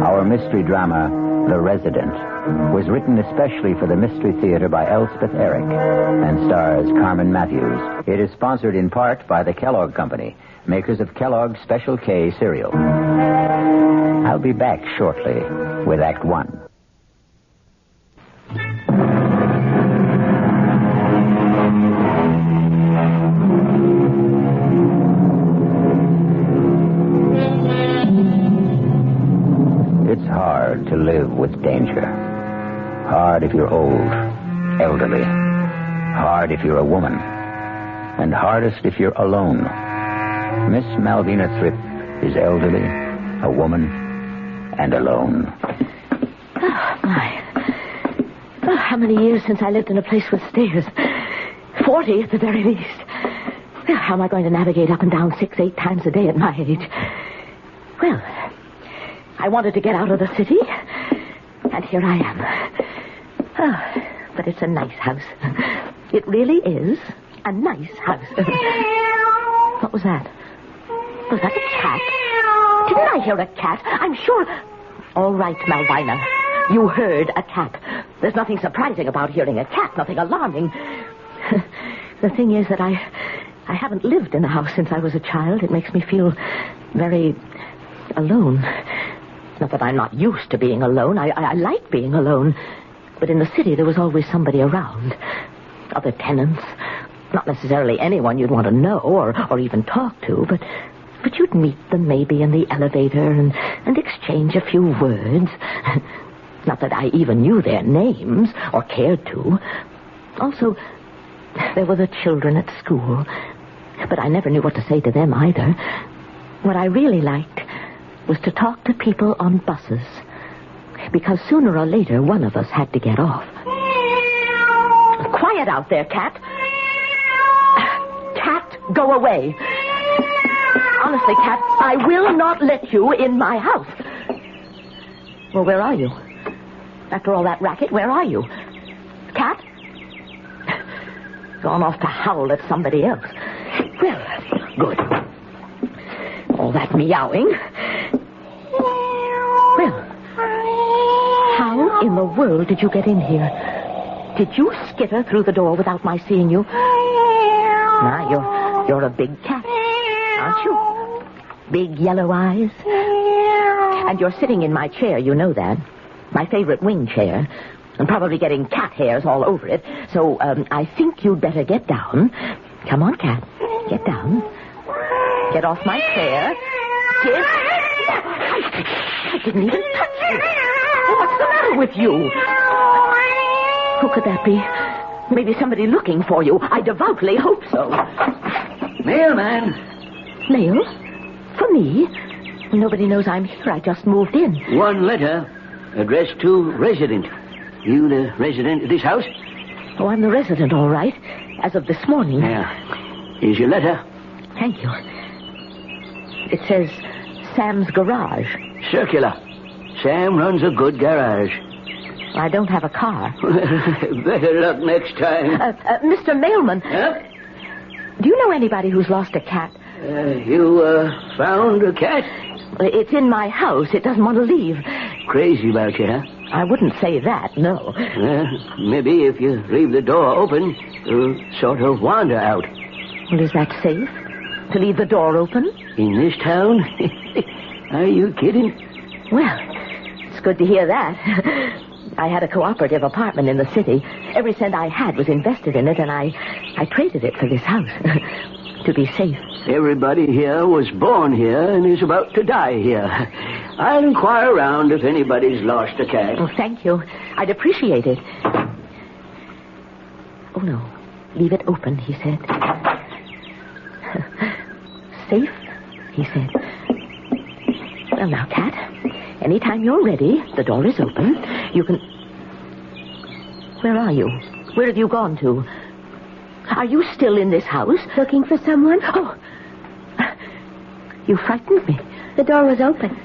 Our mystery drama, The Resident, was written especially for the Mystery Theater by Elspeth Eric and stars Carmen Matthews. It is sponsored in part by the Kellogg Company, makers of Kellogg's Special K cereal. I'll be back shortly with Act One. It's hard to live with danger. Hard if you're old, elderly. Hard if you're a woman. And hardest if you're alone. Miss Malvina Thripp is elderly, a woman, and alone. Oh, my. Oh, how many years since I lived in a place with stairs? 40 at the very least. Well, how am I going to navigate up and down 6-8 times a day at my age? Well, I wanted to get out of the city, and here I am. Oh, but it's a nice house. It really is a nice house. What was that? Was that a cat? Didn't I hear a cat? I'm sure... All right, Malvina. You heard a cat. There's nothing surprising about hearing a cat, nothing alarming. The thing is that I haven't lived in a house since I was a child. It makes me feel very alone. Not that I'm not used to being alone. I like being alone. But in the city, there was always somebody around. Other tenants. Not necessarily anyone you'd want to know or even talk to, but you'd meet them maybe in the elevator and exchange a few words. Not that I even knew their names or cared to. Also, there were the children at school. But I never knew what to say to them either. What I really liked was to talk to people on buses. Because sooner or later, one of us had to get off. Quiet out there, Cat. Cat, go away. Honestly, Cat, I will not let you in my house. Well, where are you? After all that racket, where are you? Cat? Gone off to howl at somebody else. Well, good. All that meowing. Well, how in the world did you get in here? Did you skitter through the door without my seeing you? Now, you're a big cat, aren't you? Big yellow eyes. And you're sitting in my chair, you know that. My favorite wing chair. And probably getting cat hairs all over it. So, I think you'd better get down. Come on, Cat. Get down. Get off my chair. Get... I didn't even touch you. What's the matter with you? Who could that be? Maybe somebody looking for you. I devoutly hope so. Mailman. Mail? For me? Nobody knows I'm here. I just moved in. One letter. Addressed to resident. You the resident of this house? Oh, I'm the resident, all right. As of this morning. Yeah. Here's your letter. Thank you. It says Sam's Garage. Circular. Sam runs a good garage. I don't have a car. Better luck next time. Mr. Mailman. Huh? Do you know anybody who's lost a cat? You found a cat? It's in my house. It doesn't want to leave. Crazy about you, huh? I wouldn't say that, no. Maybe if you leave the door open, it'll sort of wander out. Well, is that safe? To leave the door open? In this town? Are you kidding? Well, it's good to hear that. I had a cooperative apartment in the city. Every cent I had was invested in it, and I traded it for this house. To be safe. Everybody here was born here and is about to die here. I'll inquire around if anybody's lost a cat. Oh, thank you. I'd appreciate it. Oh, no. Leave it open, he said. Safe, he said. Well, now, Cat, anytime you're ready, the door is open. You can... Where are you? Where have you gone to? Are you still in this house? Looking for someone? Oh, you frightened me. The door was open.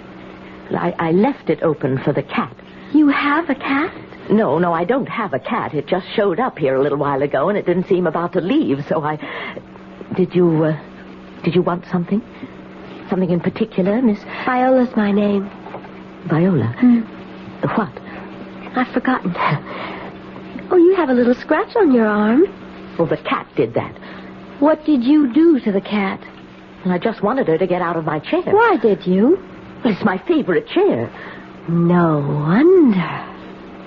I left it open for the cat. You have a cat? No, I don't have a cat. It just showed up here a little while ago, and it didn't seem about to leave, so I... Did you want something? Something in particular, Miss... Viola's my name. Viola? What? I've forgotten. Oh, you have a little scratch on your arm. Well, the cat did that. What did you do to the cat? I just wanted her to get out of my chair. Why did you? Well, it's my favorite chair. No wonder.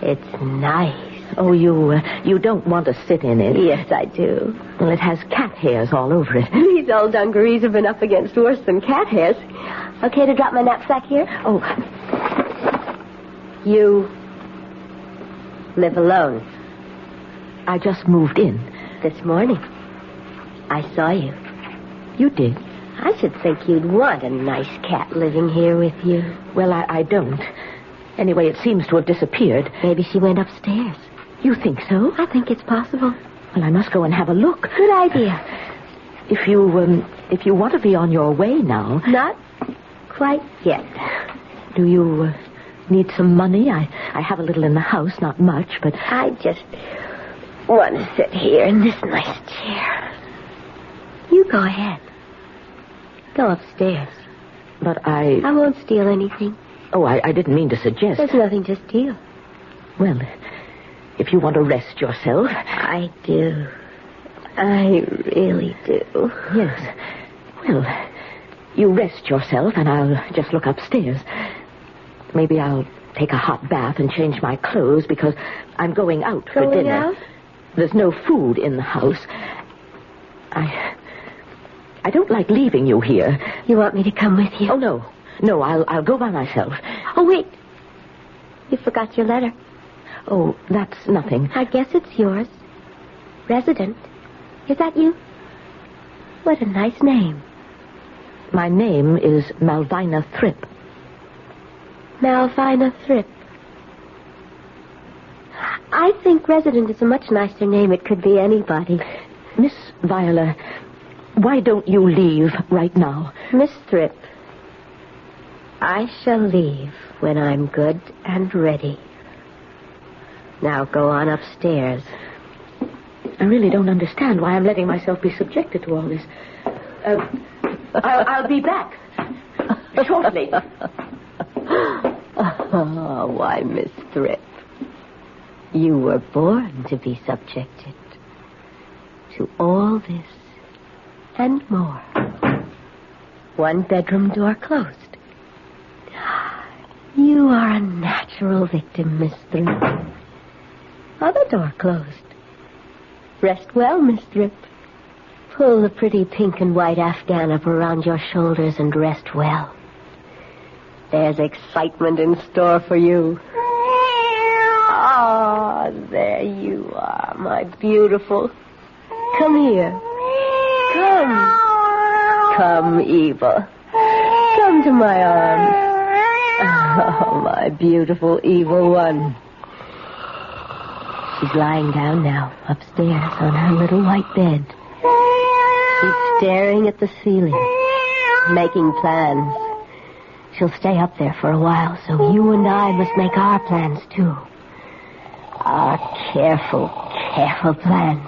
It's nice. Oh, you don't want to sit in it? Yes, I do. Well, it has cat hairs all over it. These old dungarees have been up against worse than cat hairs. Okay to drop my knapsack here? Oh. You live alone? I just moved in. This morning. I saw you. You did? I should think you'd want a nice cat living here with you. Well, I don't. Anyway, it seems to have disappeared. Maybe she went upstairs. You think so? I think it's possible. Well, I must go and have a look. Good idea. If you want to be on your way now... Not quite yet. Do you need some money? I have a little in the house, not much, but... I just want to sit here in this nice chair. You go ahead. Go upstairs. But I won't steal anything. Oh, I didn't mean to suggest. There's nothing to steal. Well, if you want to rest yourself... I do. I really do. Yes. Well, you rest yourself, and I'll just look upstairs. Maybe I'll take a hot bath and change my clothes, because I'm going out for dinner. Out? There's no food in the house. I don't like leaving you here. You want me to come with you? Oh, no. No, I'll go by myself. Oh, wait. You forgot your letter. Oh, that's nothing. I guess it's yours. Resident. Is that you? What a nice name. My name is Malvina Thrip. Malvina Thrip. I think Resident is a much nicer name. It could be anybody. Miss Viola, why don't you leave right now? Miss Thrip, I shall leave when I'm good and ready. Now go on upstairs. I really don't understand why I'm letting myself be subjected to all this. I'll be back shortly. Oh, why, Miss Thrip, you were born to be subjected to all this and more. One bedroom door closed. You are a natural victim, Miss Thrip. Other door closed. Rest well, Miss Thrip. Pull the pretty pink and white Afghan up around your shoulders and rest well. There's excitement in store for you. Ah, there you are, my beautiful. Come here. Come, Eva. Come to my arms. Oh, my beautiful evil one. She's lying down now, upstairs on her little white bed. She's staring at the ceiling, making plans. She'll stay up there for a while, so you and I must make our plans, too. Our careful, careful plans.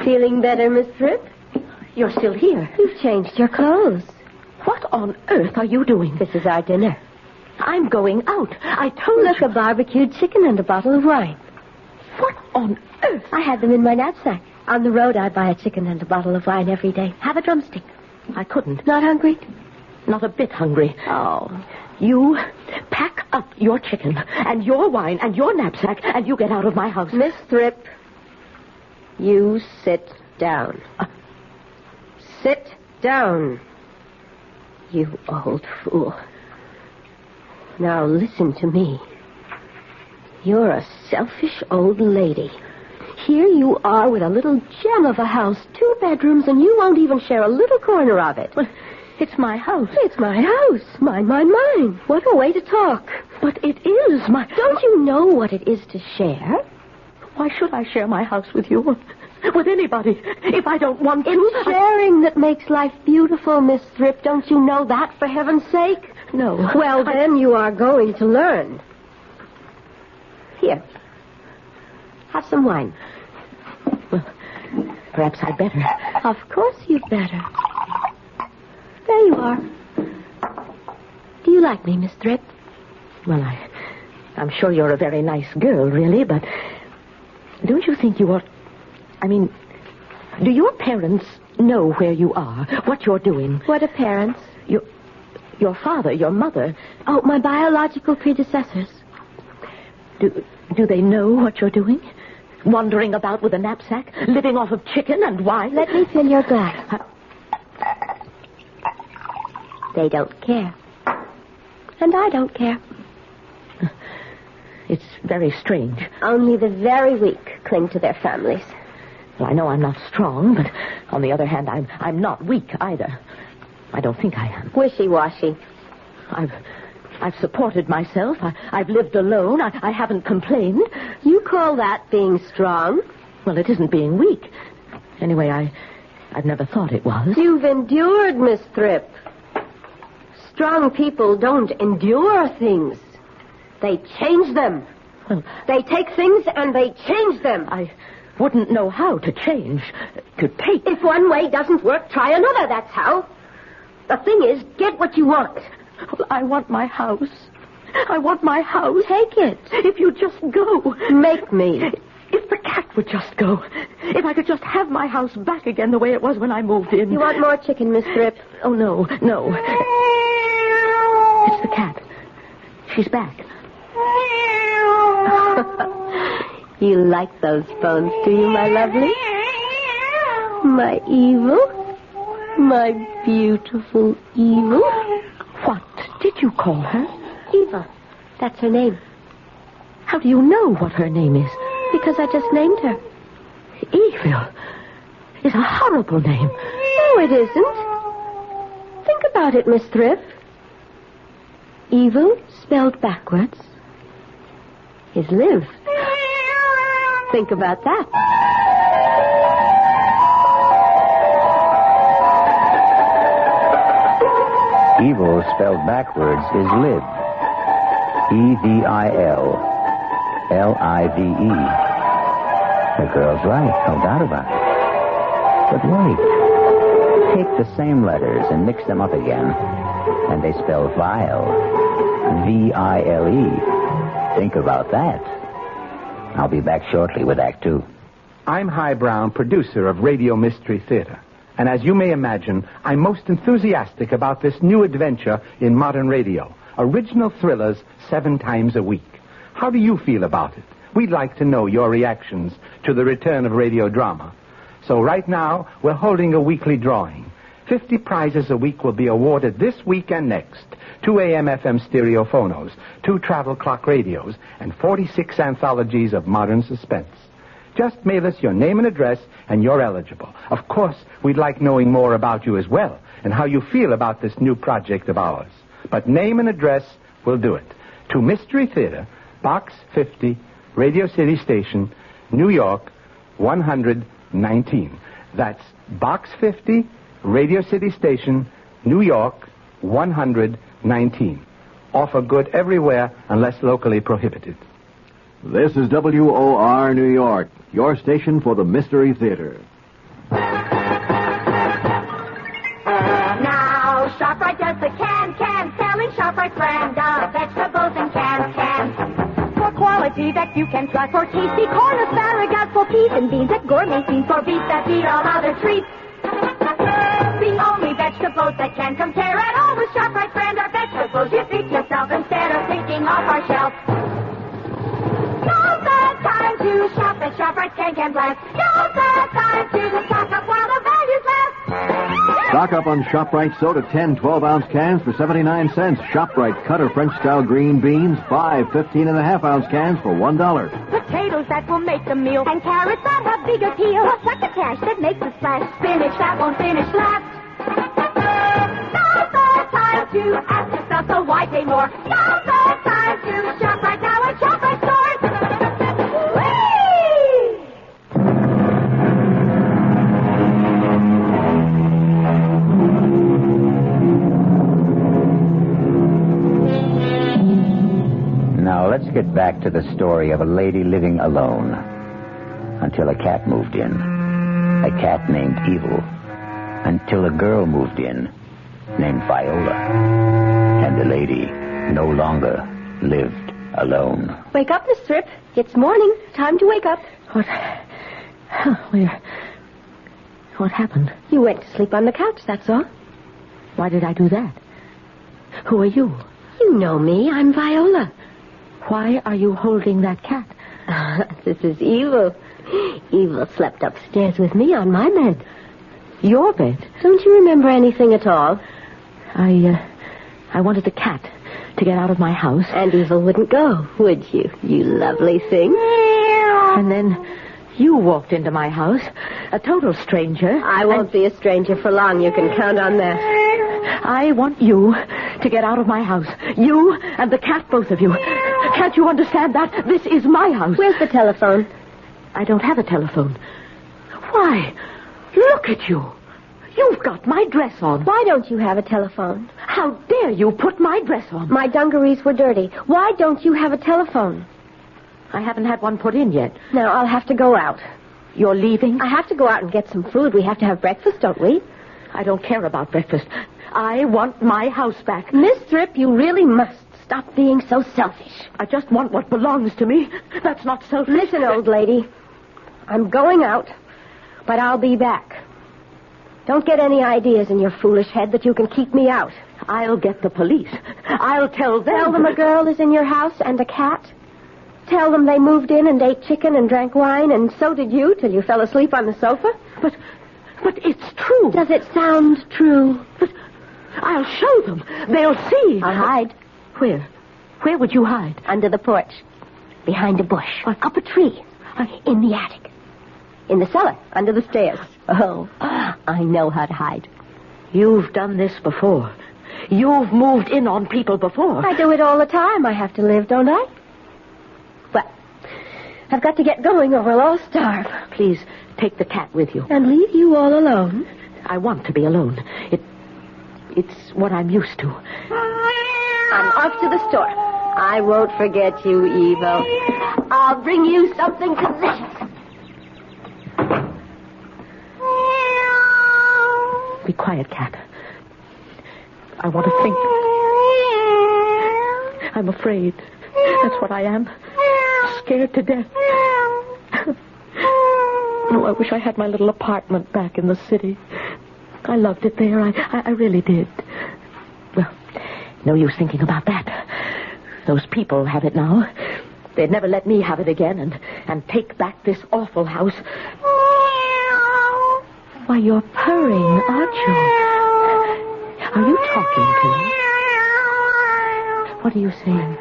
Feeling better, Miss Fripp? You're still here. You've changed your clothes. What on earth are you doing? This is our dinner. I'm going out. I told you. A barbecued chicken and a bottle of wine. What on earth? I had them in my knapsack. On the road, I buy a chicken and a bottle of wine every day. Have a drumstick. I couldn't. Not hungry? Not a bit hungry. Oh. You pack up your chicken and your wine and your knapsack and you get out of my house. Miss Fripp, you sit down. Sit down. You old fool. Now listen to me. You're a selfish old lady. Here you are with a little gem of a house, 2 bedrooms, and you won't even share a little corner of it. Well, it's my house. It's my house. Mine, mine, mine. What a way to talk. But it is my... Don't you know what it is to share? Why should I share my house with you? With anybody, if I don't want to. It's sharing that makes life beautiful, Miss Fripp. Don't you know that, for heaven's sake? No. Well, then you are going to learn. Here. Have some wine. Well, perhaps I'd better. Of course you'd better. There you are. Do you like me, Miss Fripp? Well, I'm sure you're a very nice girl, really, but don't you think you ought... I mean, do your parents know where you are, what you're doing? What are parents? Your father, your mother. Oh, my biological predecessors. Do they know what you're doing? Wandering about with a knapsack, living off of chicken and wine? Let me fill your glass. They don't care. And I don't care. It's very strange. Only the very weak cling to their families. Well, I know I'm not strong, but on the other hand, I'm not weak either. I don't think I am. Wishy-washy. I've supported myself. I've lived alone. I haven't complained. You call that being strong? Well, it isn't being weak. Anyway, I've never thought it was. You've endured, Miss Fripp. Strong people don't endure things. They change them. Well, they take things and they change them. I wouldn't know how to change. To take. If one way doesn't work, try another, that's how. The thing is, get what you want. Well, I want my house. I want my house. Take it. If you just go. Make me. If the cat would just go. If I could just have my house back again the way it was when I moved in. You want more chicken, Miss Fripp? Oh, no. It's the cat. She's back. You like those bones, do you, my lovely? My evil? My beautiful evil? What did you call her? Eva. That's her name. How do you know what her name is? Because I just named her. Evil is a horrible name. No, it isn't. Think about it, Miss Fripp. Evil, spelled backwards, is live. Think about that. Evil, spelled backwards, is live. E-V-I-L. L-I-V-E. The girl's right, no doubt about it. But wait. Take the same letters and mix them up again, and they spell vile. V-I-L-E. Think about that. I'll be back shortly with Act 2. I'm Himan Brown, producer of Radio Mystery Theater. And as you may imagine, I'm most enthusiastic about this new adventure in modern radio. Original thrillers 7 times a week. How do you feel about it? We'd like to know your reactions to the return of radio drama. So right now, we're holding a weekly drawing. 50 prizes a week will be awarded this week and next. 2 AM/FM stereophonos, 2 travel clock radios, and 46 anthologies of modern suspense. Just mail us your name and address, and you're eligible. Of course, we'd like knowing more about you as well, and how you feel about this new project of ours. But name and address will do it. To Mystery Theater, Box 50, Radio City Station, New York, 119. That's Box 50, Radio City Station, New York, 119. Offer good everywhere unless locally prohibited. This is WOR New York, your station for the Mystery Theater. Now, ShopRite does the can selling ShopRite brand of vegetables and cans. For quality that you can trust, for tasty corn, asparagus, for peas and beans, and gourmet beans, for beef that beat all other treats. The only vegetables that can compare at all with ShopRite brand are vegetables you feed yourself instead of picking off our shelf. Now's the time to shop at ShopRite Can Blast. Now's the time to stock up while the values last. Stock up on ShopRite soda 10 12-ounce cans for 79 cents. ShopRite Cutter French-style green beans, 5 15.5-ounce cans for $1. Potatoes that will make the meal, and carrots that have big appeal. Succotash that makes a splash. Spinach that won't finish last. Now's the time to ask yourself, so why pay more? Now's the time to shop right now at ShopRite stores. Now, let's get back to the story of a lady living alone until a cat moved in. A cat named Evil. Until a girl moved in named Viola. And the lady no longer lived alone. Wake up, Miss Thrip. It's morning. Time to wake up. What happened? You went to sleep on the couch, that's all. Why did I do that? Who are you? You know me. I'm Viola. Why are you holding that cat? This is Evil. Evil slept upstairs with me on my bed. Your bed? Don't you remember anything at all? I wanted the cat to get out of my house. And Evil wouldn't go, would you? You lovely thing. And then you walked into my house, a total stranger. I won't be a stranger for long. You can count on that. I want you to get out of my house. You and the cat, both of you. Can't you understand that? This is my house. Where's the telephone? I don't have a telephone. Why? Look at you. You've got my dress on. Why don't you have a telephone? How dare you put my dress on? My dungarees were dirty. Why don't you have a telephone? I haven't had one put in yet. Now, I'll have to go out. You're leaving? I have to go out and get some food. We have to have breakfast, don't we? I don't care about breakfast. I want my house back. Miss Thrip, you really must stop being so selfish. I just want what belongs to me. That's not selfish. Listen, old lady. I'm going out, but I'll be back. Don't get any ideas in your foolish head that you can keep me out. I'll get the police. I'll tell them. Tell them a girl is in your house and a cat. Tell them they moved in and ate chicken and drank wine, and so did you till you fell asleep on the sofa. But it's true. Does it sound true? But I'll show them. They'll see. I'll hide. Where? Where would you hide? Under the porch. Behind a bush. Up a tree. In the attic. In the cellar. Under the stairs. Oh, I know how to hide. You've done this before. You've moved in on people before. I do it all the time. I have to live, don't I? Well, I've got to get going or we'll all starve. Please, take the cat with you. And leave you all alone? I want to be alone. It's what I'm used to. I'm off to the store. I won't forget you, Evil. I'll bring you something delicious. Be quiet, cat. I want to think. I'm afraid. That's what I am. Scared to death. Oh, I wish I had my little apartment back in the city. I loved it there. I really did. Well, no use thinking about that. Those people have it now. They'd never let me have it again and take back this awful house. Why, you're purring, aren't you? Are you talking to me? What are you saying?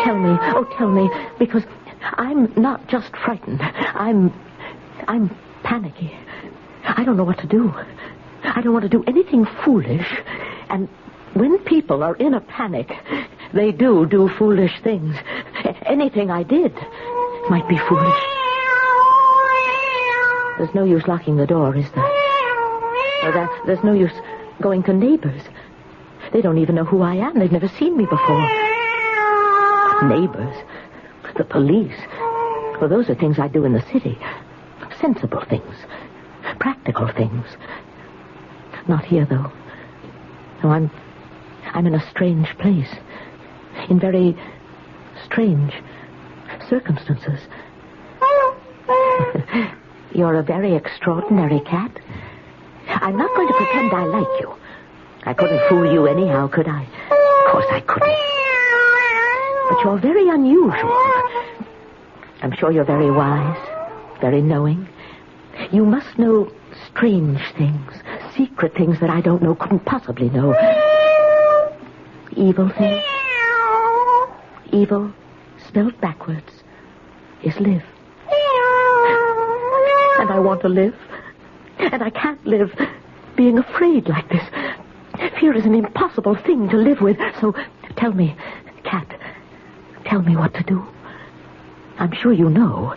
Tell me. Oh, tell me. Because I'm not just frightened. I'm panicky. I don't know what to do. I don't want to do anything foolish. And when people are in a panic, they do foolish things. Anything I did might be foolish. There's no use locking the door, is there? Or there's no use going to neighbors. They don't even know who I am. They've never seen me before. Neighbors. The police. Well, those are things I do in the city. Sensible things. Practical things. Not here, though. No, I'm in a strange place. In very strange circumstances. You're a very extraordinary cat. I'm not going to pretend I like you. I couldn't fool you anyhow, could I? Of course I couldn't. But you're very unusual. I'm sure you're very wise, very knowing. You must know strange things, secret things that I don't know, couldn't possibly know. Evil things. Evil, spelled backwards, is live. And I want to live. And I can't live being afraid like this. Fear is an impossible thing to live with. So tell me, Cat, tell me what to do. I'm sure you know.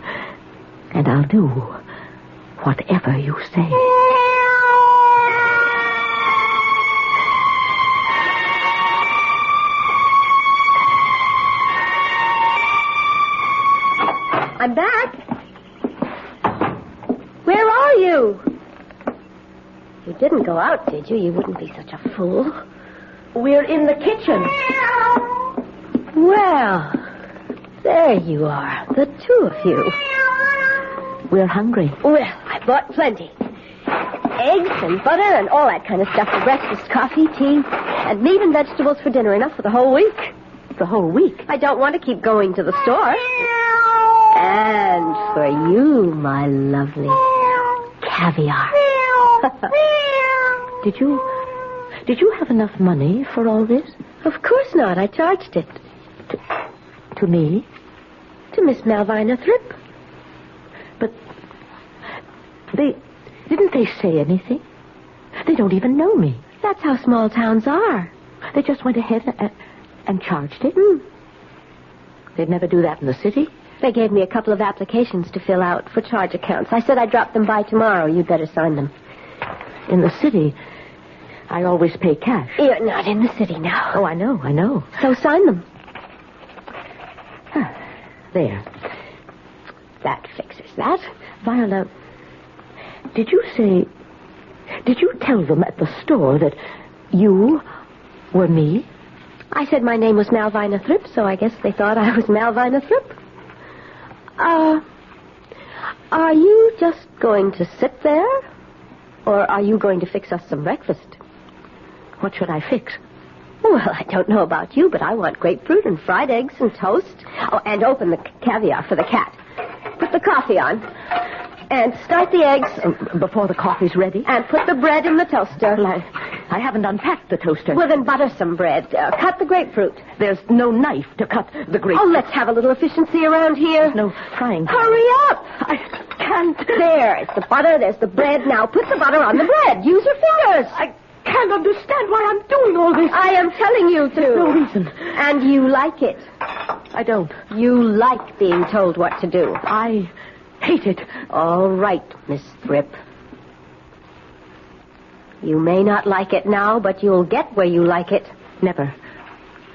And I'll do whatever you say. I'm back. Where are you? You didn't go out, did you? You wouldn't be such a fool. We're in the kitchen. Well, there you are, the two of you. We're hungry. Well, I bought plenty. Eggs and butter and all that kind of stuff for breakfast, coffee, tea, and meat and vegetables for dinner. Enough for the whole week. The whole week? I don't want to keep going to the store. And for you, my lovely caviar. Did you have enough money for all this? Of course not. I charged it. To me? To Miss Malvina Thrip. But didn't they say anything? They don't even know me. That's how small towns are. They just went ahead and charged it? They'd never do that in the city? They gave me a couple of applications to fill out for charge accounts. I said I'd drop them by tomorrow. You'd better sign them. In the city, I always pay cash. You're not in the city now. Oh, I know. So sign them. There. That fixes that. Viola, did you tell them at the store that you were me? I said my name was Malvina Thrip, so I guess they thought I was Malvina Thrip. Are you just going to sit there? Or are you going to fix us some breakfast? What should I fix? Well, I don't know about you, but I want grapefruit and fried eggs and toast. Oh, and open the caviar for the cat. Put the coffee on. And start the eggs. Before the coffee's ready? And put the bread in the toaster. Well, I haven't unpacked the toaster. Well, then butter some bread. Cut the grapefruit. There's no knife to cut the grapefruit. Oh, let's have a little efficiency around here. There's no frying pan. Hurry up! I can't. There's the butter. There's the bread. Now put the butter on the bread. Use your fingers. I can't understand why I'm doing all this. I am telling you to. There's no reason. And you like it. I don't. You like being told what to do. I hate it. All right, Miss Thrip. You may not like it now, but you'll get where you like it. Never.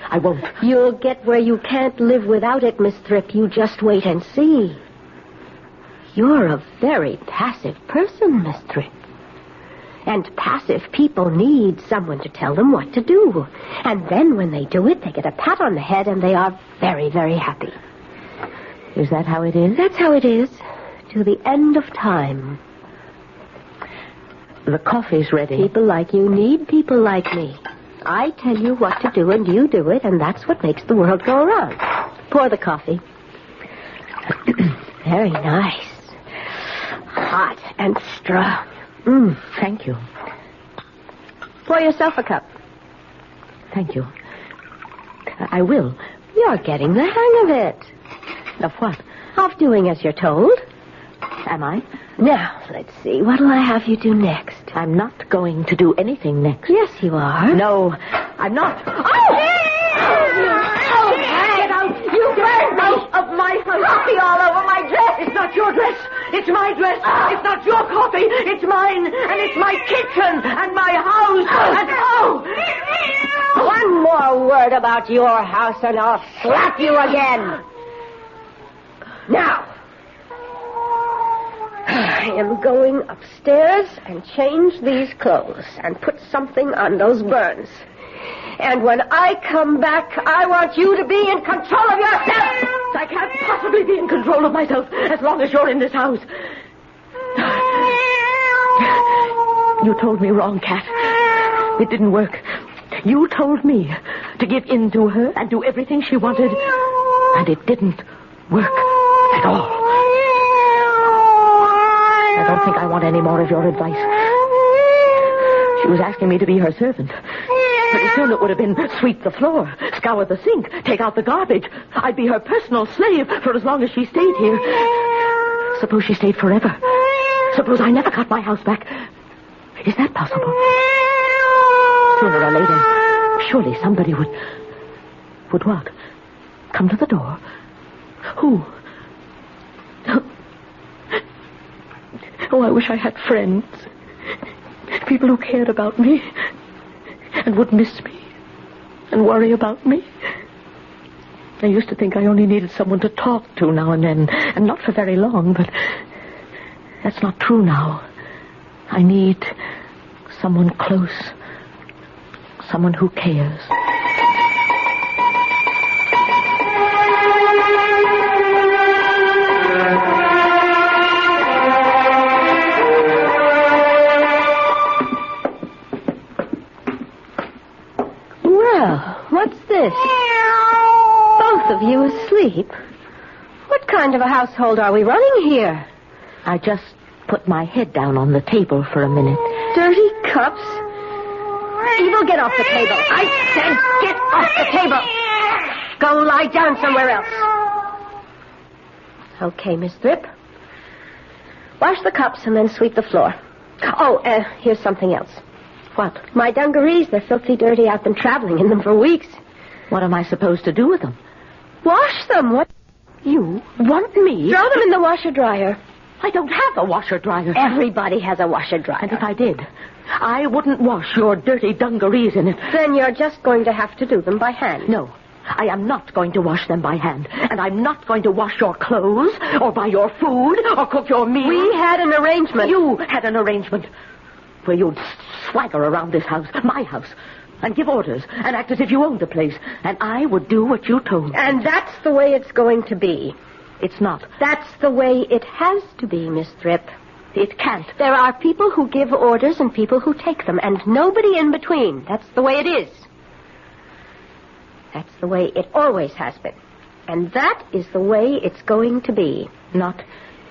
I won't. You'll get where you can't live without it, Miss Thrip. You just wait and see. You're a very passive person, Miss Thrip. And passive people need someone to tell them what to do. And then when they do it, they get a pat on the head and they are very, very happy. Is that how it is? That's how it is. To the end of time. The coffee's ready. People like you need people like me. I tell you what to do and you do it, and that's what makes the world go around. Pour the coffee. Very nice. Hot and strong. Thank you. Pour yourself a cup. Thank you. I will. You're getting the hang of it. Of what? Of doing as you're told. Am I? Now, let's see. What'll I have you do next? I'm not going to do anything next. Yes, you are. No, I'm not. Get out! You get out of my house! Coffee all over my dress! It's not your dress! It's my dress! It's not your coffee! It's mine! And it's my kitchen! And my house! And One more word about your house and I'll slap you again! Now, I am going upstairs and change these clothes and put something on those burns. And when I come back, I want you to be in control of yourself. I can't possibly be in control of myself as long as you're in this house. You told me wrong, Cat. It didn't work. You told me to give in to her and do everything she wanted. And it didn't work at all. I don't think I want any more of your advice. She was asking me to be her servant. Pretty soon it would have been sweep the floor, scour the sink, take out the garbage. I'd be her personal slave for as long as she stayed here. Suppose she stayed forever. Suppose I never got my house back. Is that possible? Sooner or later, surely somebody would what? Come to the door? Who? Oh, I wish I had friends. People who cared about me and would miss me and worry about me. I used to think I only needed someone to talk to now and then, and not for very long, but that's not true now. I need someone close, someone who cares. What's this? Both of you asleep? What kind of a household are we running here? I just put my head down on the table for a minute. Dirty cups? Evil, get off the table. I said get off the table. Go lie down somewhere else. Okay, Miss Thrip. Wash the cups and then sweep the floor. Oh, here's something else. What? My dungarees, they're filthy dirty. I've been traveling in them for weeks. What am I supposed to do with them? Wash them. What? You want me? Throw them in the washer-dryer. I don't have a washer-dryer. Everybody has a washer-dryer. And if I did, I wouldn't wash your dirty dungarees in it. Then you're just going to have to do them by hand. No, I am not going to wash them by hand. And I'm not going to wash your clothes, or buy your food, or cook your meals. We had an arrangement. You had an arrangement where you'd swagger around this house, my house, and give orders, and act as if you owned the place, and I would do what you told me. And that's the way it's going to be. It's not. That's the way it has to be, Miss Thrip. It can't. There are people who give orders and people who take them, and nobody in between. That's the way it is. That's the way it always has been. And that is the way it's going to be. Not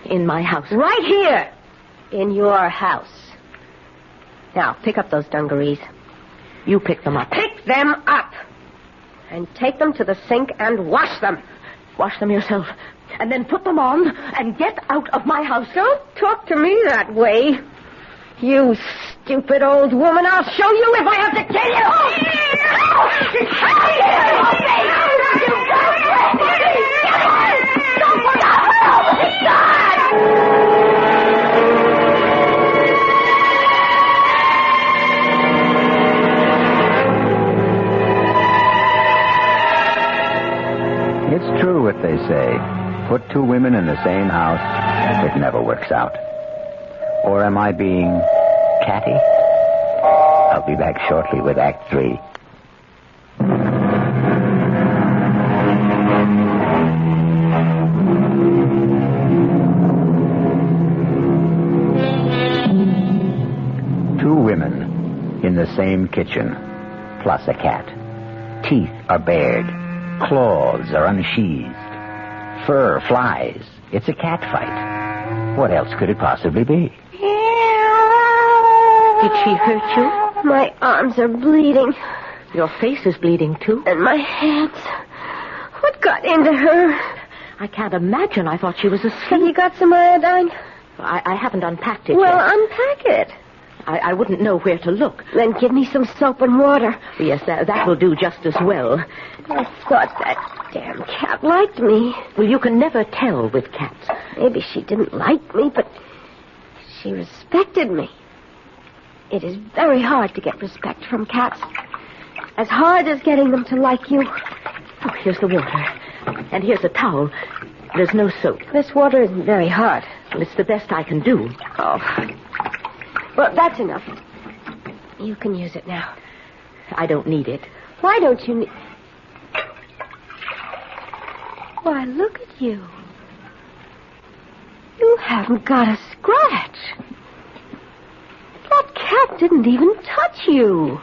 in my house. Right here. In your house. Now, pick up those dungarees. You pick them up. Pick them up! And take them to the sink and wash them. Wash them yourself. And then put them on and get out of my house. Don't talk to me that way. You stupid old woman. I'll show you if I have to kill you. Don't put It's true what they say. Put two women in the same house, it never works out. Or am I being catty? I'll be back shortly with Act 3. Two women in the same kitchen, plus a cat. Teeth are bared. Claws are unsheathed. Fur flies. It's a cat fight. What else could it possibly be? Did she hurt you? My arms are bleeding. Your face is bleeding, too. And my hands. What got into her? I can't imagine. I thought she was asleep. Have you got some iodine? I haven't unpacked it well, yet. Unpack it. I wouldn't know where to look. Then give me some soap and water. Yes, that will do just as well. I thought that damn cat liked me. Well, you can never tell with cats. Maybe she didn't like me, but she respected me. It is very hard to get respect from cats. As hard as getting them to like you. Oh, here's the water. And here's a towel. There's no soap. This water isn't very hard. Well, it's the best I can do. Oh. Well, that's enough. You can use it now. I don't need it. Why don't you need... Why, look at you. You haven't got a scratch. That cat didn't even touch you.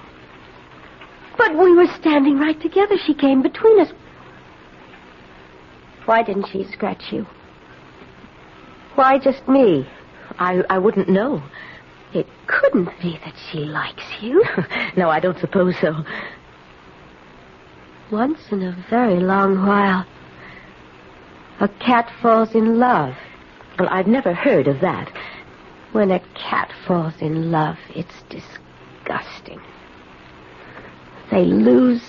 But we were standing right together. She came between us. Why didn't she scratch you? Why just me? I wouldn't know. It couldn't be that she likes you. No, I don't suppose so. Once in a very long while, a cat falls in love. Well, I've never heard of that. When a cat falls in love, it's disgusting. They lose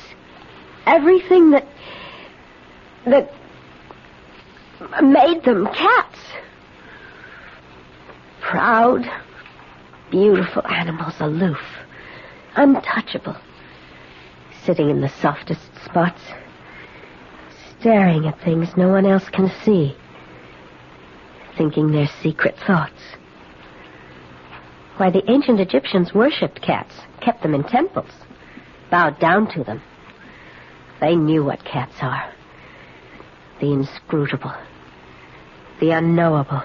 everything that made them cats. Proud, beautiful animals, aloof, untouchable, sitting in the softest spots, staring at things no one else can see, thinking their secret thoughts. Why, the ancient Egyptians worshipped cats, kept them in temples, bowed down to them. They knew what cats are. The inscrutable, the unknowable.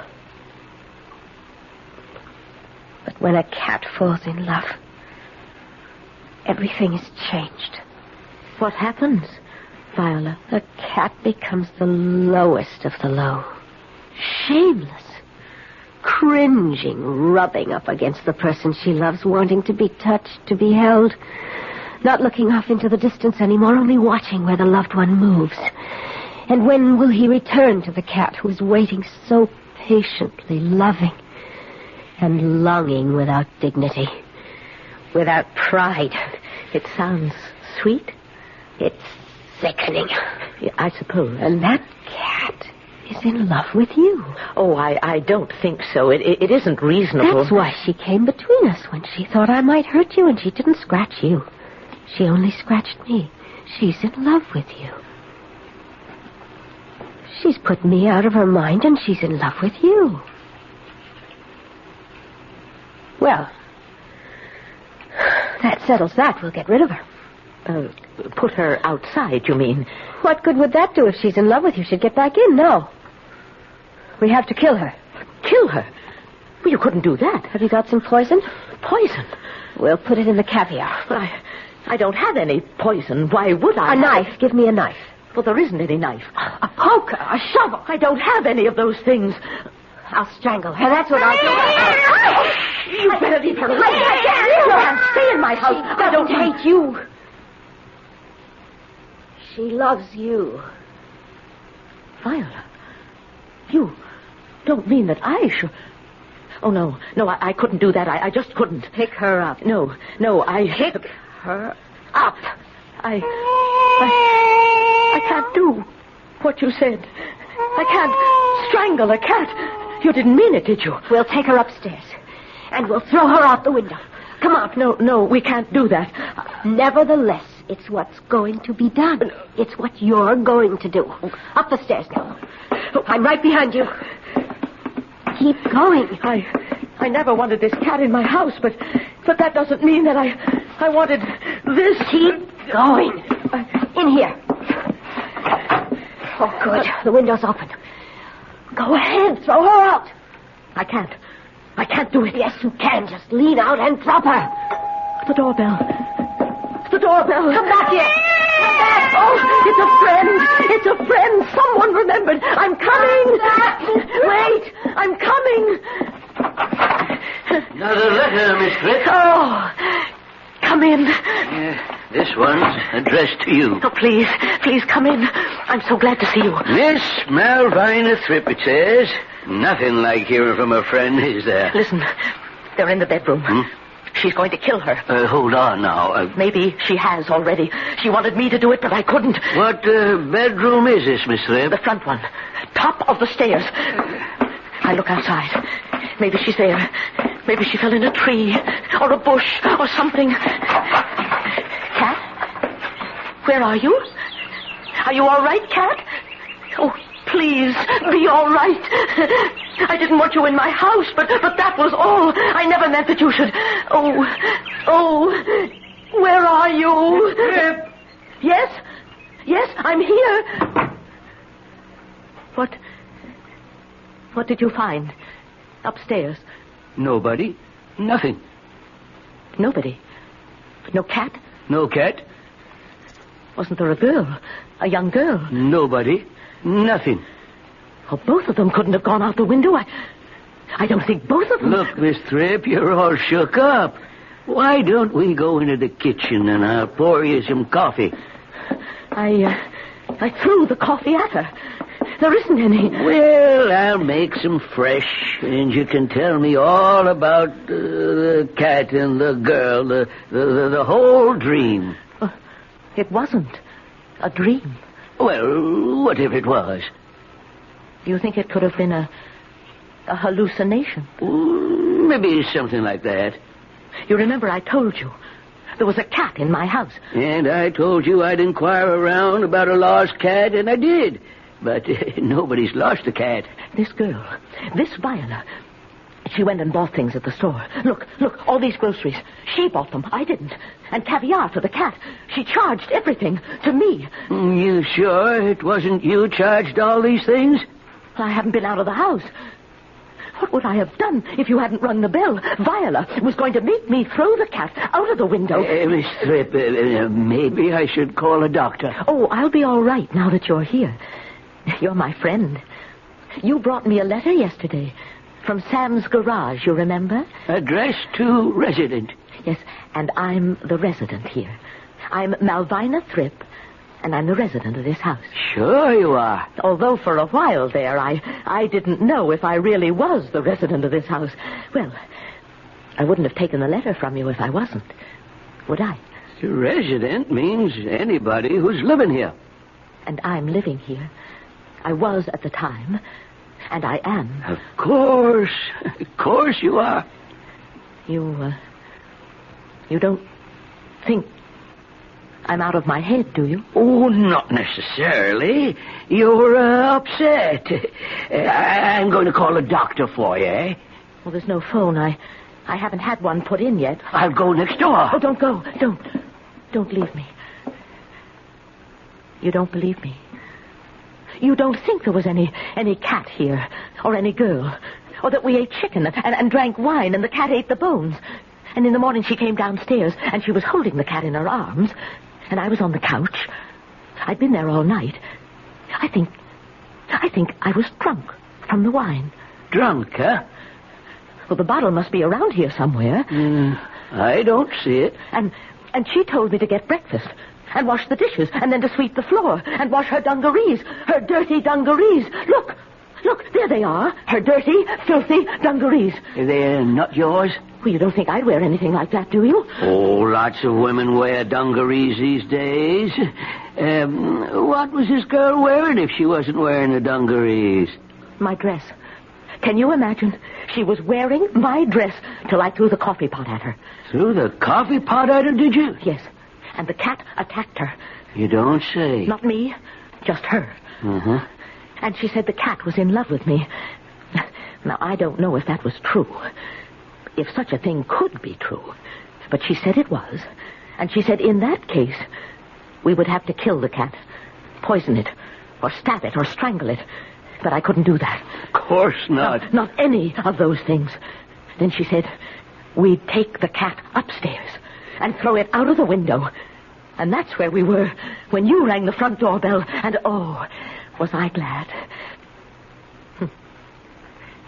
But when a cat falls in love, everything is changed. What happens, Viola? The cat becomes the lowest of the low. Shameless. Cringing, rubbing up against the person she loves, wanting to be touched, to be held. Not looking off into the distance anymore, only watching where the loved one moves. And when will he return to the cat who is waiting so patiently, loving and longing without dignity, without pride? It sounds sweet. It's sickening. I suppose. And that cat is in love with you. Oh, I don't think so. It isn't reasonable. That's why she came between us when she thought I might hurt you, and she didn't scratch you. She only scratched me. She's in love with you. She's put me out of her mind, and she's in love with you. Well, that settles that. We'll get rid of her. Put her outside, you mean? What good would that do if she's in love with you? She'd get back in. No. We have to kill her. Kill her? Well, you couldn't do that. Have you got some poison? Poison? We'll put it in the caviar. But I don't have any poison. Why would I? A knife. Give me a knife. Well, there isn't any knife. A poker, a shovel. I don't have any of those things. I'll strangle her. That's what I'll do. You better leave her alone. I can't stay in my house. I don't hate you. She loves you. Viola, you don't mean that I should... Oh, no, I couldn't do that. I just couldn't. Pick her up. No, I... Pick her up. I can't do what you said. I can't strangle a cat. You didn't mean it, did you? We'll take her upstairs, and we'll throw her out the window. Come on. No, we can't do that. Nevertheless, it's what's going to be done. It's what you're going to do. Up the stairs now. I'm right behind you. Keep going. I never wanted this cat in my house, but that doesn't mean that I wanted this. Keep going. In here. Oh, good. The window's open. Go ahead. Throw her out. I can't do it. Yes, you can. Just lean out and drop her. The doorbell. Come back here. Come back. Oh, it's a friend. Someone remembered. I'm coming. Wait. I'm coming. Another letter, Miss Fritz. Oh, come in. This one's addressed to you. Oh, please come in. I'm so glad to see you. Miss Malvina Thrip, it says. Nothing like hearing from a friend, is there? Listen, they're in the bedroom. She's going to kill her. Hold on now. Maybe she has already. She wanted me to do it, but I couldn't. What bedroom is this, Miss Thrip? The front one. Top of the stairs. I look outside. Maybe she's there. Maybe she fell in a tree or a bush or something. Cat? Where are you? Are you all right, Cat? Oh, please, be all right. I didn't want you in my house, but that was all. I never meant that you should... Oh, where are you? Yes, I'm here. What did you find upstairs? Nobody. Nothing. Nobody? No cat? No cat. Wasn't there a girl? A young girl? Nobody. Nothing. Oh, both of them couldn't have gone out the window. I don't think both of them... Look, Miss Thrip, you're all shook up. Why don't we go into the kitchen and I'll pour you some coffee? I threw the coffee at her. There isn't any. Well, I'll make some fresh, and you can tell me all about the cat and the girl, the whole dream. It wasn't a dream. Well, what if it was? You think it could have been a hallucination? Maybe something like that. You remember I told you there was a cat in my house. And I told you I'd inquire around about a lost cat, and I did. But nobody's lost a cat. This girl, this Viola, she went and bought things at the store. Look, all these groceries. She bought them. I didn't. And caviar for the cat. She charged everything to me. You sure it wasn't you charged all these things? I haven't been out of the house. What would I have done if you hadn't rung the bell? Viola was going to make me throw the cat out of the window. Miss Thrip, maybe I should call a doctor. Oh, I'll be all right now that you're here. You're my friend. You brought me a letter yesterday from Sam's garage, you remember? Addressed to resident. Yes, and I'm the resident here. I'm Malvina Thrip, and I'm the resident of this house. Sure you are. Although for a while there, I didn't know if I really was the resident of this house. Well, I wouldn't have taken the letter from you if I wasn't, would I? Resident means anybody who's living here. And I'm living here. I was at the time, and I am. Of course you are. You don't think I'm out of my head, do you? Oh, not necessarily. You're upset. I'm going to call a doctor for you, eh? Well, there's no phone. I haven't had one put in yet. I'll go next door. Oh, don't go. Don't leave me. You don't believe me. You don't think there was any cat here, or any girl, or that we ate chicken and drank wine and the cat ate the bones. And in the morning she came downstairs and she was holding the cat in her arms, and I was on the couch. I'd been there all night. I think I was drunk from the wine. Drunk, huh? Well, the bottle must be around here somewhere. I don't see it. And she told me to get breakfast and wash the dishes and then to sweep the floor and wash her dungarees, her dirty dungarees. Look, there they are, her dirty, filthy dungarees. They're not yours? Well, you don't think I'd wear anything like that, do you? Oh, lots of women wear dungarees these days. What was this girl wearing if she wasn't wearing the dungarees? My dress. Can you imagine? She was wearing my dress till I threw the coffee pot at her. Threw the coffee pot at her, did you? Yes. And the cat attacked her. You don't say. Not me, just her. Uh-huh. And she said the cat was in love with me. Now, I don't know if that was true. If such a thing could be true. But she said it was. And she said in that case, we would have to kill the cat, poison it, or stab it, or strangle it. But I couldn't do that. Of course not. Not any of those things. Then she said, we'd take the cat upstairs and throw it out of the window. And that's where we were when you rang the front doorbell. And, oh, was I glad.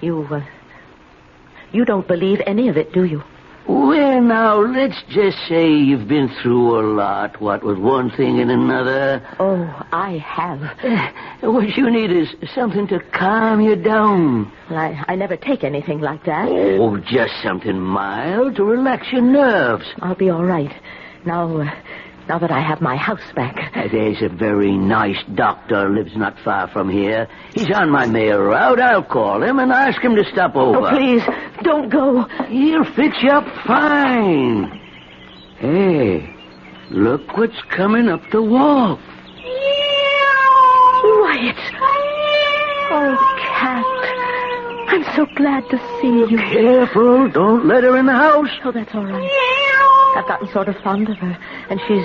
You don't believe any of it, do you? Well, now, let's just say you've been through a lot, what with one thing and another. Oh, I have. What you need is something to calm you down. I never take anything like that. Oh, just something mild to relax your nerves. I'll be all right. Now that I have my house back. There's a very nice doctor lives not far from here. He's on my mail route. I'll call him and ask him to stop over. Oh, please, don't go. He'll fix you up fine. Hey, look what's coming up the walk. Wyatt. Oh, Cat. I'm so glad to see you. Careful, don't let her in the house. Oh, that's all right. I've gotten sort of fond of her, and she's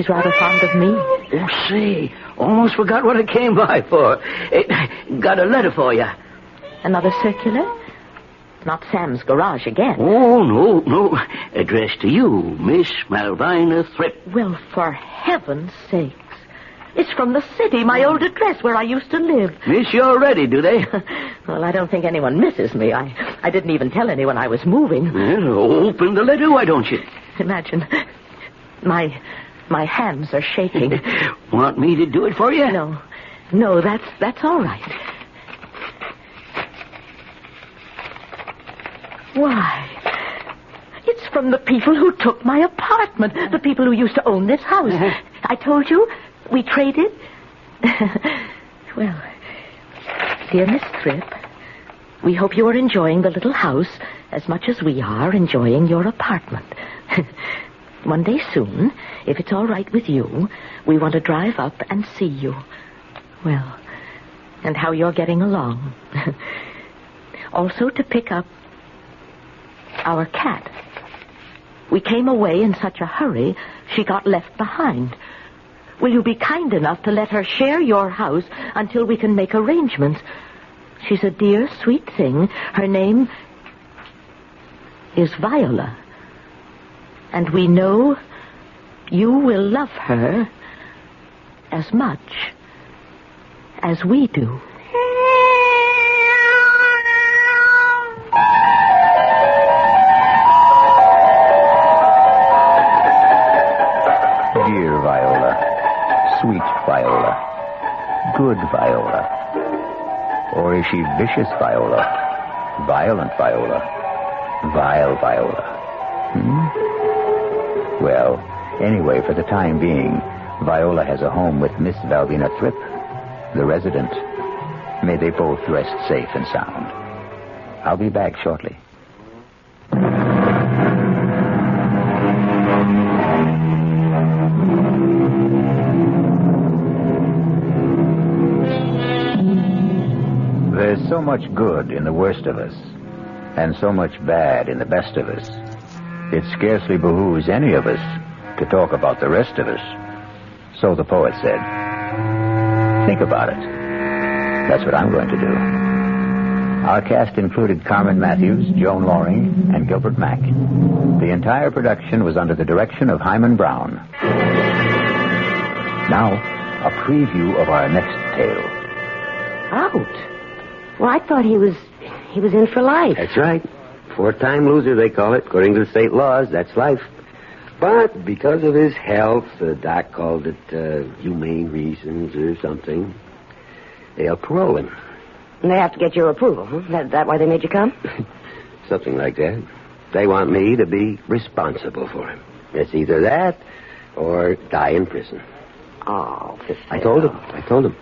rather fond of me. Oh, say, almost forgot what I came by for. Got a letter for you. Another circular? Not Sam's garage again. Oh, no. Addressed to you, Miss Malvina Thripp. Well, for heaven's sakes. It's from the city, my old address where I used to live. Miss you already, do they? Well, I don't think anyone misses me. I didn't even tell anyone I was moving. Well, open the letter, why don't you? Imagine. My hands are shaking. Want me to do it for you? No, that's all right. Why? It's from the people who took my apartment. The people who used to own this house. I told you, we traded. Well, dear Miss Thripp, we hope you are enjoying the little house as much as we are enjoying your apartment. One day soon, if it's all right with you, we want to drive up and see you. Well, and how you're getting along. Also to pick up our cat. We came away in such a hurry, she got left behind. Will you be kind enough to let her share your house until we can make arrangements? She's a dear, sweet thing. Her name is Viola. And we know you will love her as much as we do. Dear Viola, sweet Viola, good Viola. Or is she vicious Viola, violent Viola, vile Viola? Well, anyway, for the time being, Viola has a home with Miss Malvina Thripp, the resident. May they both rest safe and sound. I'll be back shortly. There's so much good in the worst of us, and so much bad in the best of us. It scarcely behooves any of us to talk about the rest of us. So the poet said. Think about it. That's what I'm going to do. Our cast included Carmen Matthews, Joan Loring, and Gilbert Mack. The entire production was under the direction of Himan Brown. Now, a preview of our next tale. Out? Well, I thought he was in for life. That's right. 4-time loser, they call it. According to the state laws, that's life. But because of his health, the doc called it humane reasons or something, they'll parole him. And they have to get your approval, huh? That why they made you come? Something like that. They want me to be responsible for him. It's either that or die in prison. Oh, I told him.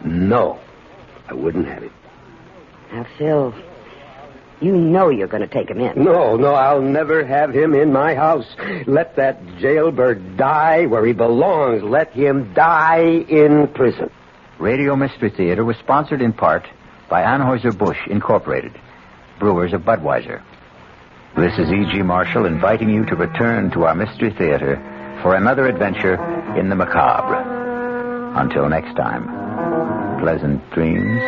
No, I wouldn't have it. Now, Phil, you know you're going to take him in. No, I'll never have him in my house. Let that jailbird die where he belongs. Let him die in prison. Radio Mystery Theater was sponsored in part by Anheuser-Busch Incorporated, brewers of Budweiser. This is E.G. Marshall inviting you to return to our Mystery Theater for another adventure in the macabre. Until next time, pleasant dreams.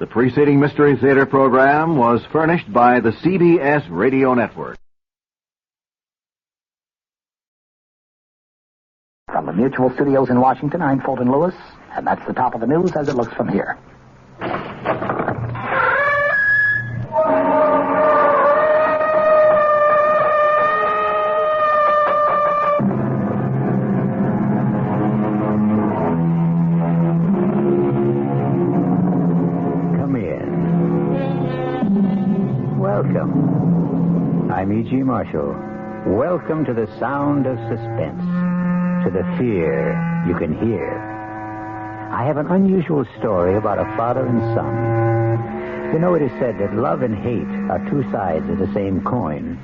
The preceding Mystery Theater program was furnished by the CBS Radio Network. From the Mutual Studios in Washington, I'm Fulton Lewis, and that's the top of the news as it looks from here. Welcome. I'm E.G. Marshall. Welcome to the sound of suspense, to the fear you can hear. I have an unusual story about a father and son. You know, it is said that love and hate are two sides of the same coin.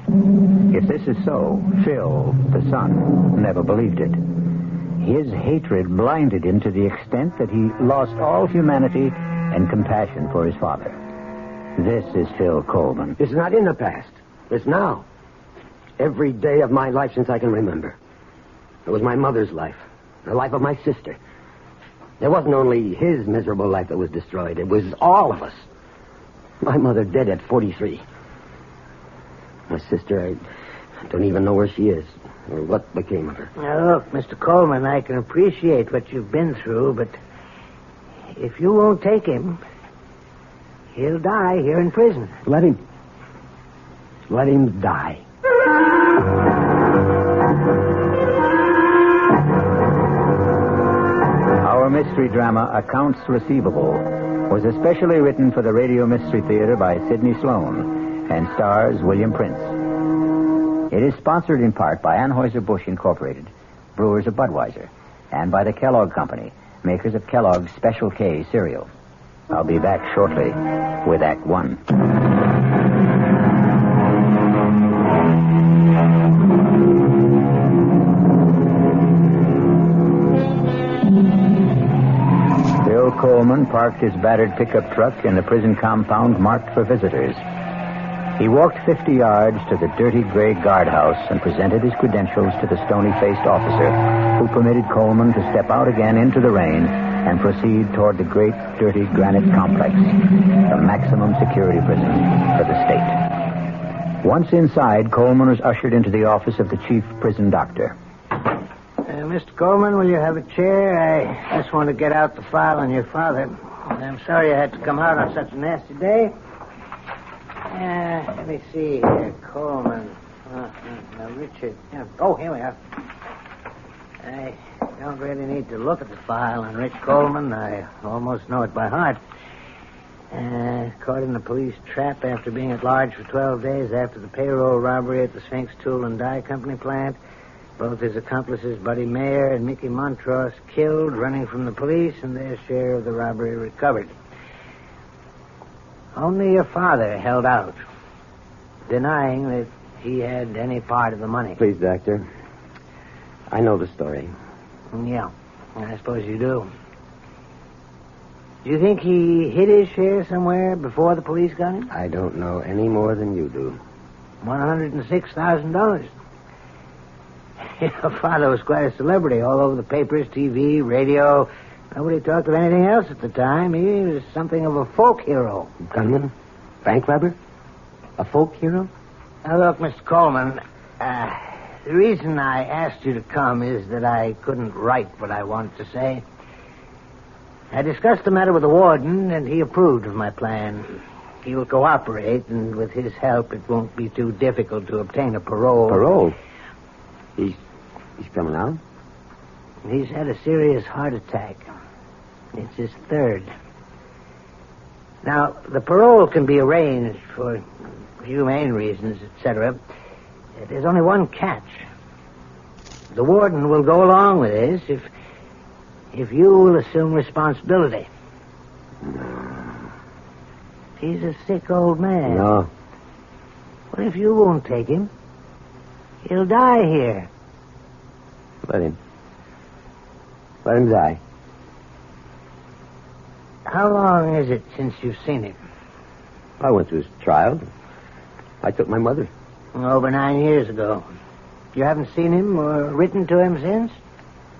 If this is so, Phil, the son, never believed it. His hatred blinded him to the extent that he lost all humanity and compassion for his father. This is Phil Coleman. It's not in the past. It's now. Every day of my life since I can remember. It was my mother's life. The life of my sister. It wasn't only his miserable life that was destroyed. It was all of us. My mother dead at 43. My sister, I don't even know where she is or what became of her. Now, look, Mr. Coleman, I can appreciate what you've been through, but if you won't take him, he'll die here in prison. Let him die. Our mystery drama, Accounts Receivable, was especially written for the Radio Mystery Theater by Sidney Sloan and stars William Prince. It is sponsored in part by Anheuser-Busch Incorporated, brewers of Budweiser, and by the Kellogg Company, makers of Kellogg's Special K cereal. I'll be back shortly with Act One. Phil Coleman parked his battered pickup truck in the prison compound marked for visitors. He walked 50 yards to the dirty gray guardhouse and presented his credentials to the stony-faced officer who permitted Coleman to step out again into the rain and proceed toward the great, dirty granite complex, the maximum security prison for the state. Once inside, Coleman was ushered into the office of the chief prison doctor. Mr. Coleman, will you have a chair? I just want to get out the file on your father. I'm sorry I had to come out on such a nasty day. Let me see here. Coleman. Richard. Oh, here we are. I don't really need to look at the file on Rich Coleman. I almost know it by heart. Caught in a police trap after being at large for 12 days after the payroll robbery at the Sphinx Tool and Die Company plant. Both his accomplices, Buddy Mayer and Mickey Montross, killed running from the police, and their share of the robbery recovered. Only your father held out, denying that he had any part of the money. Please, Doctor. I know the story. Yeah, I suppose you do. Do you think he hid his share somewhere before the police got him? I don't know any more than you do. $106,000. Your father was quite a celebrity all over the papers, TV, radio. Nobody talked of anything else at the time. He was something of a folk hero. Gunman? Bank robber? A folk hero? Now, look, Mr. Coleman, the reason I asked you to come is that I couldn't write what I wanted to say. I discussed the matter with the warden, and he approved of my plan. He will cooperate, and with his help, it won't be too difficult to obtain a parole. Parole? He's coming out? He's had a serious heart attack. It's his third. Now, the parole can be arranged for humane reasons, etc. There's only one catch. The warden will go along with this if you will assume responsibility. He's a sick old man. No. What if you won't take him? He'll die here. Let him die. How long is it since you've seen him? I went to his trial. I took my mother. Over 9 years ago. You haven't seen him or written to him since?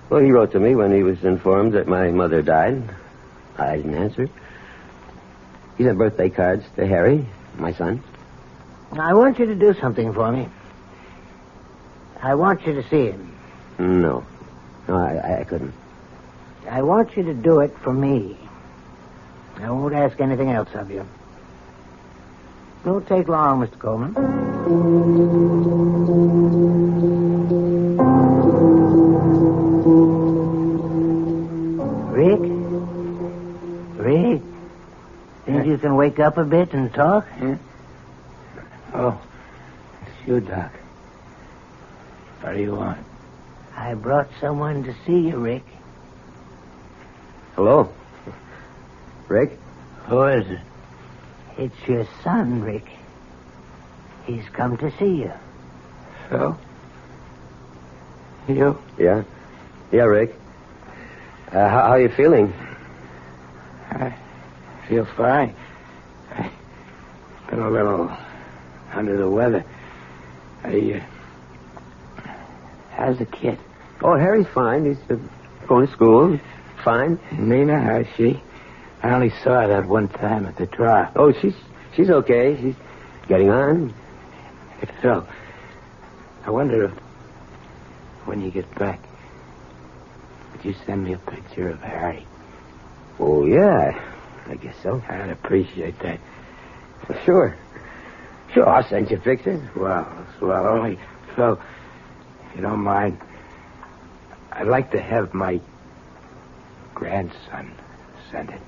Well, he wrote to me when he was informed that my mother died. I didn't answer. He sent birthday cards to Harry, my son. I want you to do something for me. I want you to see him. No. No, I couldn't. I want you to do it for me. I won't ask anything else of you. Don't take long, Mr. Coleman. Rick? Think you can wake up a bit and talk? Yeah. Oh, it's you, Doc. What do you want? I brought someone to see you, Rick. Hello? Rick? Who is it? It's your son, Rick. He's come to see you. Phil? You? Yeah. Yeah, Rick. How are you feeling? I feel fine. I've been a little under the weather. How's the kid? Oh, Harry's fine. He's going to school. Fine. Nina, how's she? I only saw her that one time at the trial. Oh, she's okay. She's getting on. Hey, Phil, I wonder if when you get back, would you send me a picture of Harry? Oh, yeah. I guess so. I'd appreciate that. Well, sure. Sure, I'll send you pictures. Well, only, Phil, if you don't mind, I'd like to have my grandson send it.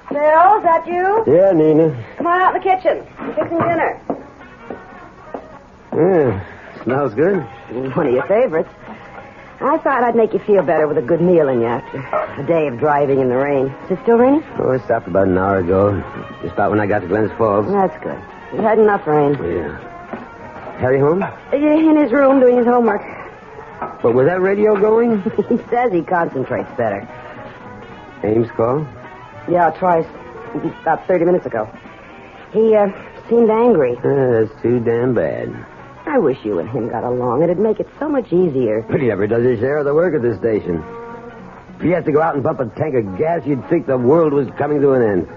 Phil, is that you? Yeah, Nina. Come on out in the kitchen. I'm fixing dinner. Yeah, smells good. One of your favorites. I thought I'd make you feel better with a good meal in you after a day of driving in the rain. Is it still raining? Oh, it stopped about an hour ago. Just about when I got to Glens Falls. That's good. We had enough rain. Yeah. Harry home? In his room doing his homework. But was that radio going? He says he concentrates better. Ames call? Yeah, twice. About 30 minutes ago. He seemed angry. That's too damn bad. I wish you and him got along. It'd make it so much easier. But he never does his share of the work at this station. If he has to go out and pump a tank of gas, you'd think the world was coming to an end.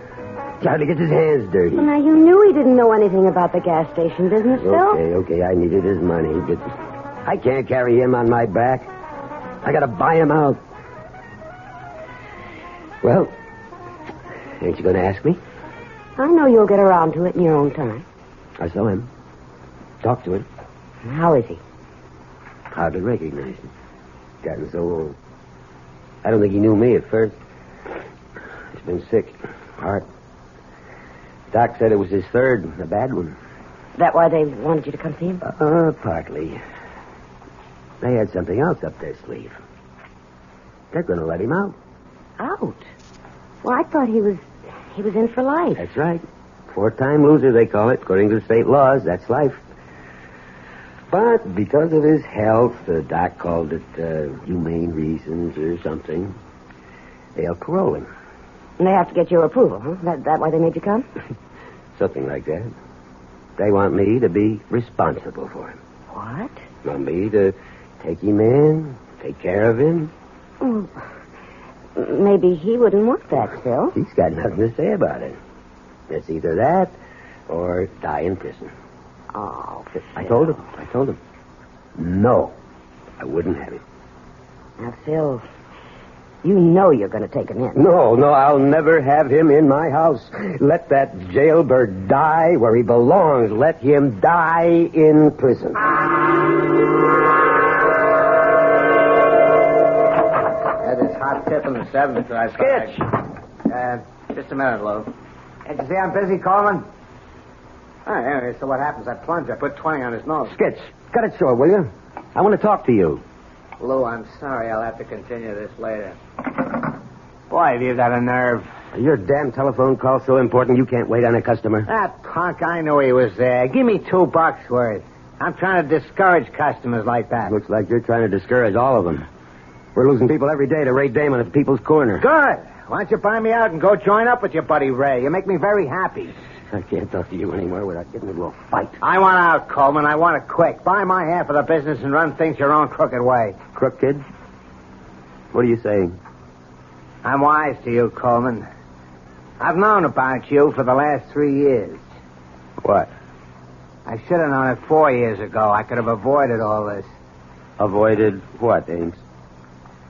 He hardly gets his hands dirty. Well, now, you knew he didn't know anything about the gas station business, Phil. Okay, I needed his money, but I can't carry him on my back. I gotta buy him out. Well, ain't you gonna ask me? I know you'll get around to it in your own time. I saw him. Talked to him. How is he? Hardly recognize him. Gotten so old. I don't think he knew me at first. He's been sick. Heart. Doc said it was his third, a bad one. That why they wanted you to come see him? Partly. They had something else up their sleeve. They're going to let him out. Out? Well, I thought he was in for life. That's right. 4-time loser, they call it. According to the state laws, that's life. But because of his health, the doc called it humane reasons or something, they'll parole him. And they have to get your approval, huh? That why they made you come? Something like that. They want me to be responsible for him. What? Want me to take him in, take care of him. Well, maybe he wouldn't want that, Phil. He's got nothing to say about it. It's either that or die in prison. Oh, Phil. I told him. No, I wouldn't have him. Now, Phil, you know you're going to take him in. No, I'll never have him in my house. Let that jailbird die where he belongs. Let him die in prison. Had this hot tip in the 7th that I Sketch. Just a minute, Lou. Can't you see I'm busy, Coleman? All right, anyway, so what happens? I plunge. I put 20 on his nose. Sketch, cut it short, will you? I want to talk to you. Lou, I'm sorry. I'll have to continue this later. Boy, have you got a nerve. Your damn telephone call's so important you can't wait on a customer. That punk, I knew he was there. Give me $2 worth. I'm trying to discourage customers like that. Looks like you're trying to discourage all of them. We're losing people every day to Ray Damon at People's Corner. Good. Why don't you buy me out and go join up with your buddy Ray? You make me very happy. I can't talk to you anymore without getting into a fight. I want out, Coleman. I want it quick. Buy my half of the business and run things your own crooked way. Crooked? What are you saying? I'm wise to you, Coleman. I've known about you for the last 3 years. What? I should have known it 4 years ago. I could have avoided all this. Avoided what, Ames?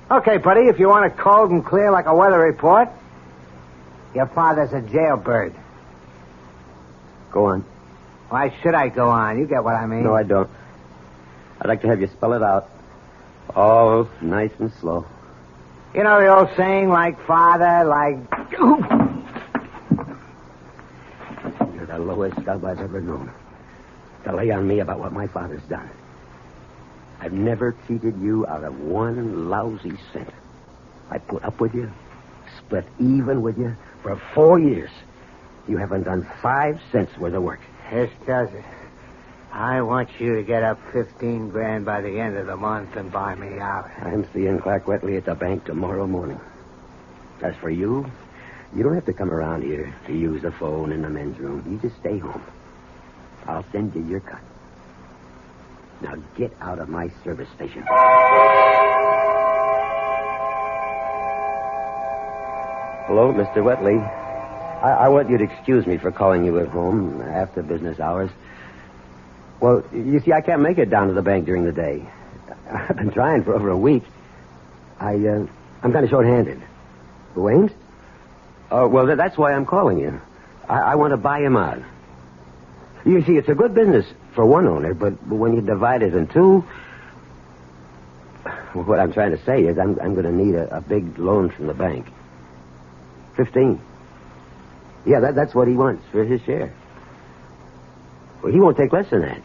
Okay, buddy, if you want it cold and clear like a weather report, your father's a jailbird. Go on. Why should I go on? You get what I mean. No, I don't. I'd like to have you spell it out. All nice and slow. You know the old saying, like father, like... You're the lowest scub I've ever known. To lay on me about what my father's done. I've never cheated you out of one lousy cent. I put up with you, split even with you for 4 years. You haven't done 5 cents worth of work. This does it. I want you to get up 15 grand by the end of the month and buy me out. I'm seeing Clark Wetley at the bank tomorrow morning. As for you, you don't have to come around here to use the phone in the men's room. You just stay home. I'll send you your cut. Now get out of my service station. Hello, Mr. Wetley. I want you to excuse me for calling you at home after business hours. Well, you see, I can't make it down to the bank during the day. I've been trying for over a week. I'm kind of short-handed. Who, Ames? Oh, well, that's why I'm calling you. I want to buy him out. You see, it's a good business for one owner, but when you divide it in two... Well, what I'm trying to say is I'm going to need a big loan from the bank. 15. Yeah, that's what he wants for his share. Well, he won't take less than that.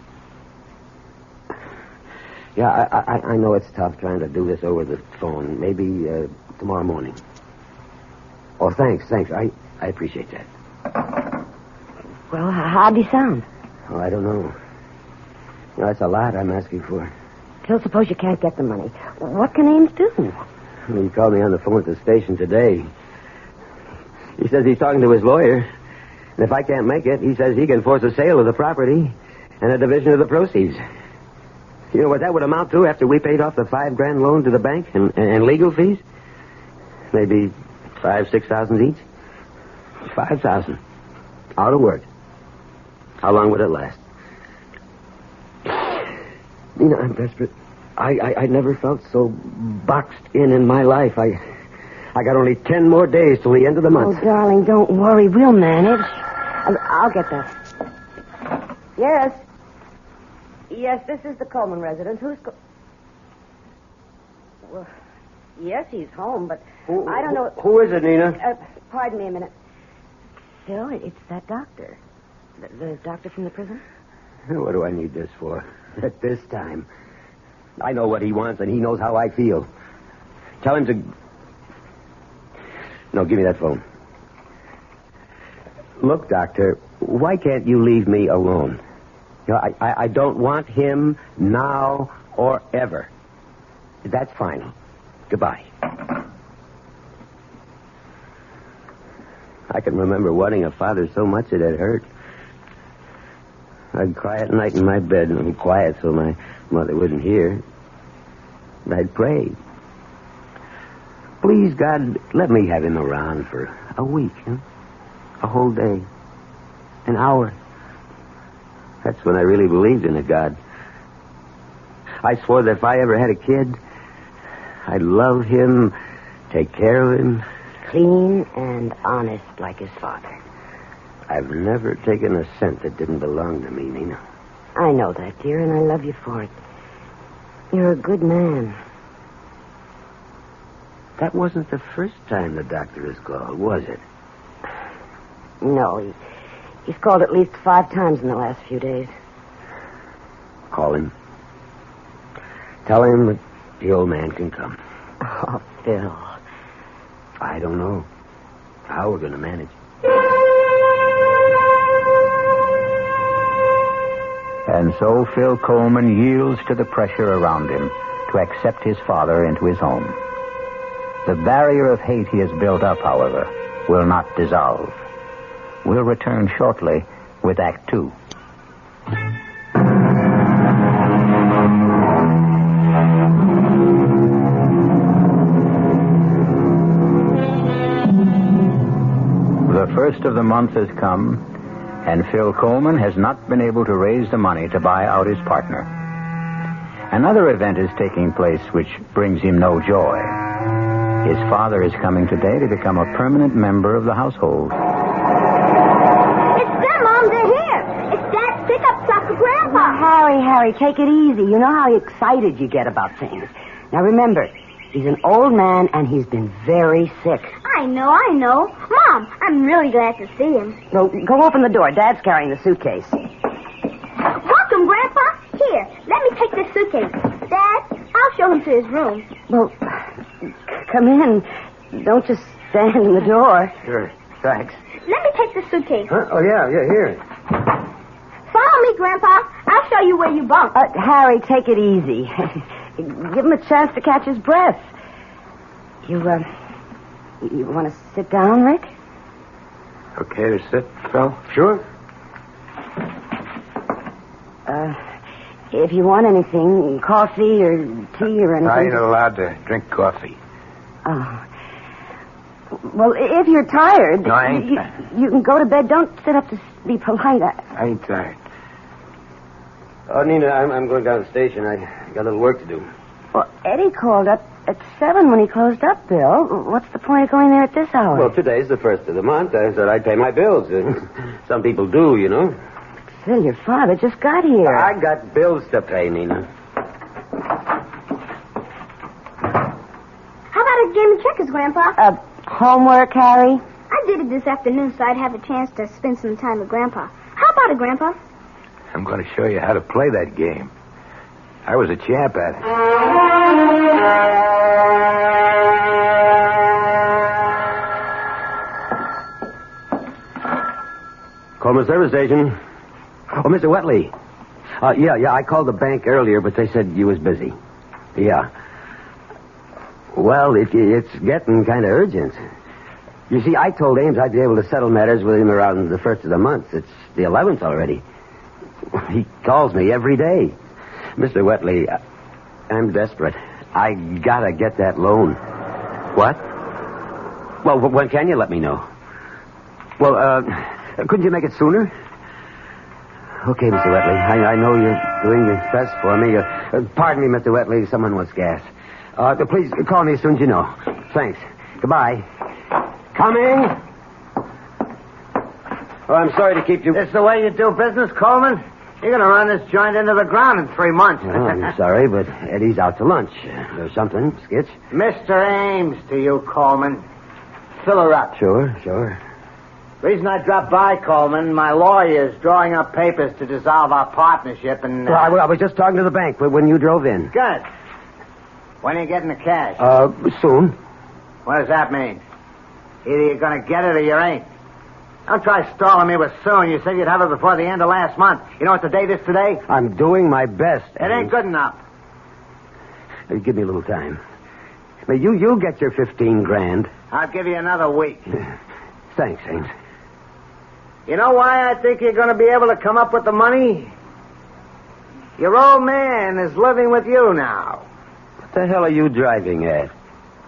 Yeah, I know it's tough trying to do this over the phone. Maybe tomorrow morning. Oh, thanks. I appreciate that. Well, how'd he sound? Oh, I don't know. That's a lot I'm asking for. Phil, suppose you can't get the money. What can Ames do? He called me on the phone at the station today. He says he's talking to his lawyer. And if I can't make it, he says he can force a sale of the property and a division of the proceeds. You know what that would amount to after we paid off the $5,000 loan to the bank and legal fees? Maybe $5,000-6,000 each. $5,000. Out of work. How long would it last? You know, I'm desperate. I never felt so boxed in my life. I got only 10 more days till the end of the month. Oh, darling, don't worry. We'll manage. I'll get that. Yes. Yes, this is the Coleman residence. Who's... Well, yes, he's home, but I don't know... Who is it, Nina? Pardon me a minute. Phil, it's that doctor. The doctor from the prison? What do I need this for? At this time. I know what he wants, and he knows how I feel. Tell him to... No, give me that phone. Look, Doctor, why can't you leave me alone? You know, I don't want him now or ever. That's final. Goodbye. I can remember wanting a father so much that it hurt. I'd cry at night in my bed and be quiet so my mother wouldn't hear. And I'd pray. Please, God, let me have him around for a week, huh? A whole day. An hour. That's when I really believed in a God. I swore that if I ever had a kid, I'd love him, take care of him. Clean and honest like his father. I've never taken a cent that didn't belong to me, Nina. I know that, dear, and I love you for it. You're a good man. That wasn't the first time the doctor has called, was it? No, he's called at least 5 times in the last few days. Call him. Tell him that the old man can come. Oh, Phil. I don't know how we're going to manage. And so Phil Coleman yields to the pressure around him to accept his father into his home. The barrier of hate he has built up, however, will not dissolve. We'll return shortly with Act 2. first of the month has come, and Phil Coleman has not been able to raise the money to buy out his partner. Another event is taking place which brings him no joy. His father is coming today to become a permanent member of the household. It's them, Mom. They're here. It's Dad's pickup truck for Grandpa. Now, Harry, take it easy. You know how excited you get about things. Now, remember, he's an old man, and he's been very sick. I know. Mom, I'm really glad to see him. Well, go open the door. Dad's carrying the suitcase. Welcome, Grandpa. Here, let me take this suitcase. Dad, I'll show him to his room. Well, come in. Don't just stand in the door. Sure. Thanks. Let me take the suitcase. Huh? Oh, yeah, here. Follow me, Grandpa. I'll show you where you bunk. Harry, take it easy. Give him a chance to catch his breath. You want to sit down, Rick? Okay to sit, Phil? Sure. If you want anything, coffee or tea or anything. I ain't allowed to drink coffee. Oh. Well, if you're tired, No, I ain't you can go to bed. Don't sit up to be polite. I ain't tired. Oh, Nina, I'm going down to the station. I got a little work to do. Well, Eddie called up at 7 when he closed up, Bill. What's the point of going there at this hour? Well, today's the first of the month. I said I'd pay my bills. Some people do, you know. Phil, your father just got here. I got bills to pay, Nina. How about a game of checkers, Grandpa? Homework, Harry? I did it this afternoon so I'd have a chance to spend some time with Grandpa. How about it, Grandpa? I'm going to show you how to play that game. I was a champ at it. Coleman Service Station. Oh, Mr. Wetley. Yeah, I called the bank earlier, but they said you was busy. Yeah. Well, it's getting kind of urgent. You see, I told Ames I'd be able to settle matters with him around the first of the month. It's the 11th already. He calls me every day. Mr. Wetley, I'm desperate. I gotta get that loan. What? Well, when can you let me know? Well, couldn't you make it sooner? Okay, Mr. Wetley. I know you're doing your best for me. Pardon me, Mr. Wetley. Someone wants gas. Please call me as soon as you know. Thanks. Goodbye. Coming. Oh, I'm sorry to keep you... This the way you do business, Coleman? You're going to run this joint into the ground in 3 months. Well, I'm sorry, but Eddie's out to lunch. Or something, Skitch. Mr. Ames to you, Coleman. Fill her up. Sure. Reason I dropped by, Coleman, my lawyer's drawing up papers to dissolve our partnership and... Well, I was just talking to the bank when you drove in. Good. When are you getting the cash? Soon. What does that mean? Either you're going to get it or you ain't. Don't try stalling me with soon. You said you'd have it before the end of last month. You know what the date is today? I'm doing my best. It ain't good enough. Give me a little time. Now, you'll get your 15 grand. I'll give you another week. Thanks, Ames. You know why I think you're going to be able to come up with the money? Your old man is living with you now. What the hell are you driving at?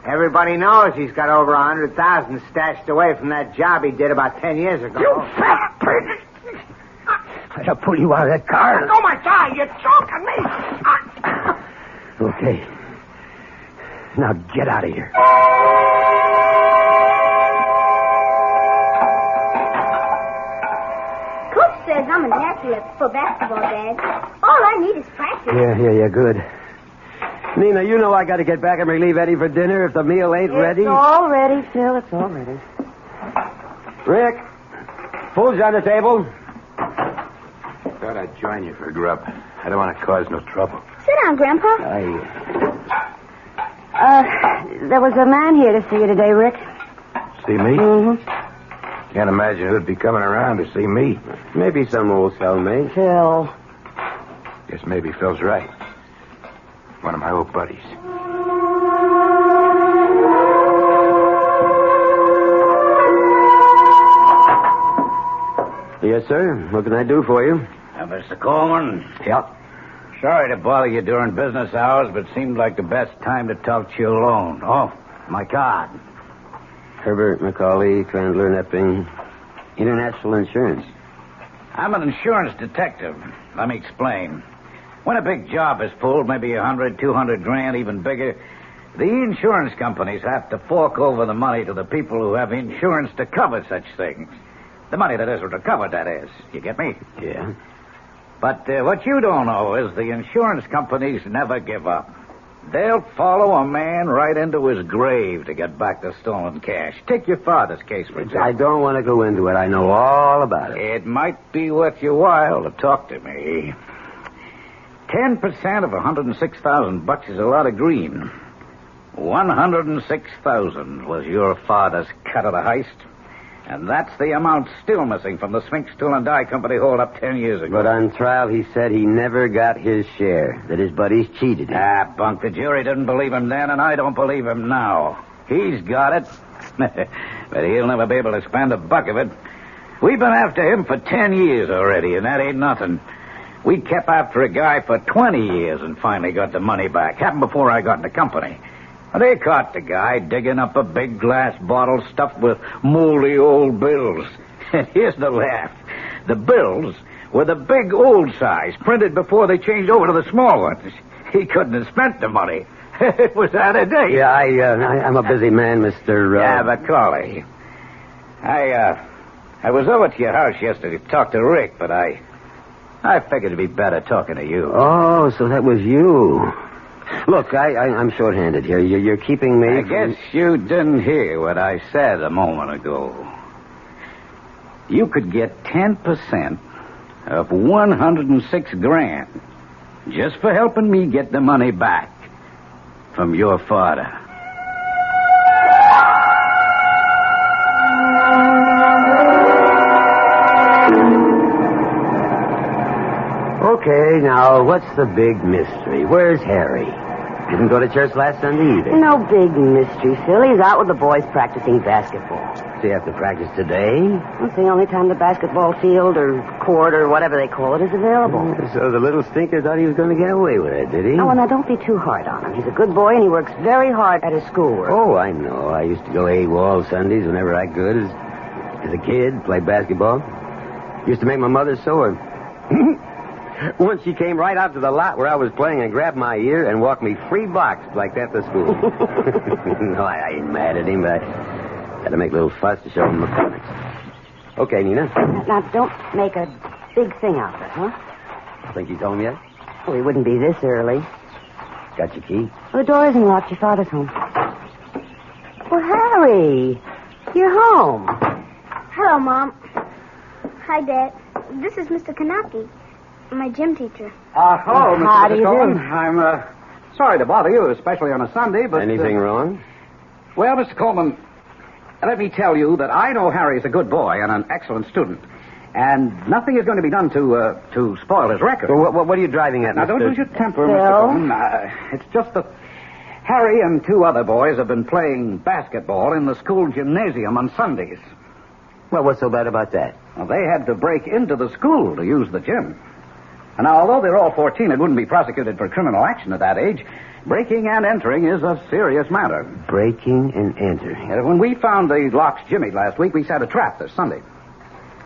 Everybody knows he's got over 100,000 stashed away from that job he did about 10 years ago. You fat pig! I'll pull you out of that car. Oh, my God, you're choking me. Okay. Now get out of here. Coach says I'm a natural for basketball, Dad. All I need is practice. Yeah, good. Nina, you know I got to get back and relieve Eddie for dinner if the meal ain't ready. It's all ready, Phil. It's all ready. Rick, food's on the table. Thought I'd join you for grub. I don't want to cause no trouble. Sit down, Grandpa. There was a man here to see you today, Rick. See me? Mm-hmm. Can't imagine who'd be coming around to see me. Maybe some old cellmate. Phil. Guess maybe Phil's right. One of my old buddies. Yes, sir. What can I do for you? Mr. Coleman? Yeah. Sorry to bother you during business hours, but seemed like the best time to talk to you alone. Oh, my card. Herbert, McCauley, Chandler, Nepping. International Insurance. I'm an insurance detective. Let me explain. When a big job is pulled, maybe 100, 200 grand, even bigger, the insurance companies have to fork over the money to the people who have insurance to cover such things. The money that isn't recovered, that is. You get me? Yeah. But what you don't know is the insurance companies never give up. They'll follow a man right into his grave to get back the stolen cash. Take your father's case, for example. I don't want to go into it. I know all about it. It might be worth your while to talk to me. 10% of $106,000 is a lot of green. 106,000 was your father's cut of the heist. And that's the amount still missing from the Sphinx Tool and Die Company hold-up 10 years ago. But on trial, he said he never got his share, that his buddies cheated him. Ah, bunk. The jury didn't believe him then, and I don't believe him now. He's got it, but he'll never be able to spend a buck of it. We've been after him for 10 years already, and that ain't nothing. We kept after a guy for 20 years and finally got the money back. Happened before I got in the company. They caught the guy digging up a big glass bottle stuffed with moldy old bills. And here's the laugh. The bills were the big old size, printed before they changed over to the small ones. He couldn't have spent the money. It was out of date. Yeah, I'm a busy man, Mr. Yeah, Macaulay. I was over to your house yesterday to talk to Rick, but I figured it'd be better talking to you. Oh, so that was you. Look, I'm short-handed here. You're keeping me I guess you didn't hear what I said a moment ago. You could get 10% of 106 grand just for helping me get the money back from your father. Okay, now, what's the big mystery? Where's Harry? Didn't go to church last Sunday either. No big mystery, Phil. He's out with the boys practicing basketball. So you have to practice today? It's the only time the basketball field or court or whatever they call it is available. So the little stinker thought he was going to get away with it, did he? Oh, now don't be too hard on him. He's a good boy and he works very hard at his schoolwork. Oh, I know. I used to go AWOL Sundays whenever I could as a kid, play basketball. Used to make my mother sore. Once she came right out to the lot where I was playing and grabbed my ear and walked me 3 blocks like that to school. No, I ain't mad at him, but I had to make a little fuss to show him the points. Okay, Nina. Now, don't make a big thing out of it, huh? Think he's home yet? Well, he wouldn't be this early. Got your key? Well, the door isn't locked. Your father's home. Well, Harry, you're home. Hello, Mom. Hi, Dad. This is Mr. Kanaki, my gym teacher. Hello, Mr. How do you Coleman. do? I'm sorry to bother you, especially on a Sunday, but... Anything wrong? Well, Mr. Coleman, let me tell you that I know Harry's a good boy and an excellent student, and nothing is going to be done to spoil his record. Well, what are you driving at, Now, Mr. don't lose your temper, Phil? Mr. Coleman. It's just that Harry and 2 other boys have been playing basketball in the school gymnasium on Sundays. Well, what's so bad about that? Well, they had to break into the school to use the gym. And now, although they're all 14 and wouldn't be prosecuted for criminal action at that age, breaking and entering is a serious matter. Breaking and entering. When we found the locks jimmied last week, we set a trap this Sunday.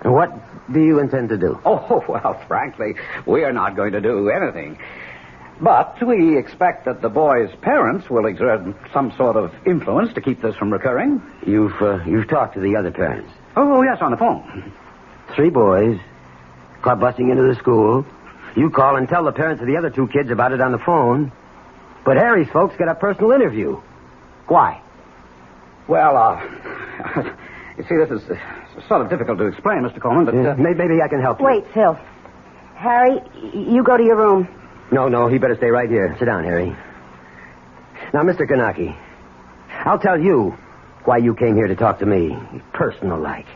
And what do you intend to do? Oh, well, frankly, we are not going to do anything. But we expect that the boys' parents will exert some sort of influence to keep this from recurring. You've talked to the other parents? Oh, yes, on the phone. 3 boys caught busting into the school. You call and tell the parents of the other 2 kids about it on the phone. But Harry's folks get a personal interview. Why? Well, you see, this is sort of difficult to explain, Mr. Coleman, but... Maybe I can help you. Wait, Phil. Harry, you go to your room. No, he better stay right here. Sit down, Harry. Now, Mr. Kanaki, I'll tell you why you came here to talk to me, personal-like.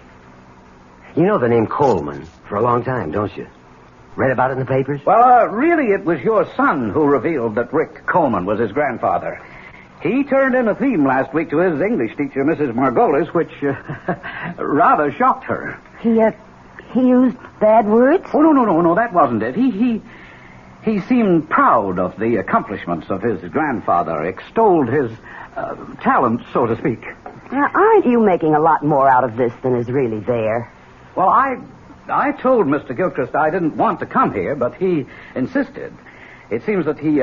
You know the name Coleman for a long time, don't you? Read about it in the papers? Well, really, it was your son who revealed that Rick Coleman was his grandfather. He turned in a theme last week to his English teacher, Mrs. Margolis, which rather shocked her. He used bad words? Oh, no, that wasn't it. He seemed proud of the accomplishments of his grandfather, extolled his talent, so to speak. Now, aren't you making a lot more out of this than is really there? Well, I told Mr. Gilchrist I didn't want to come here, but he insisted. It seems that he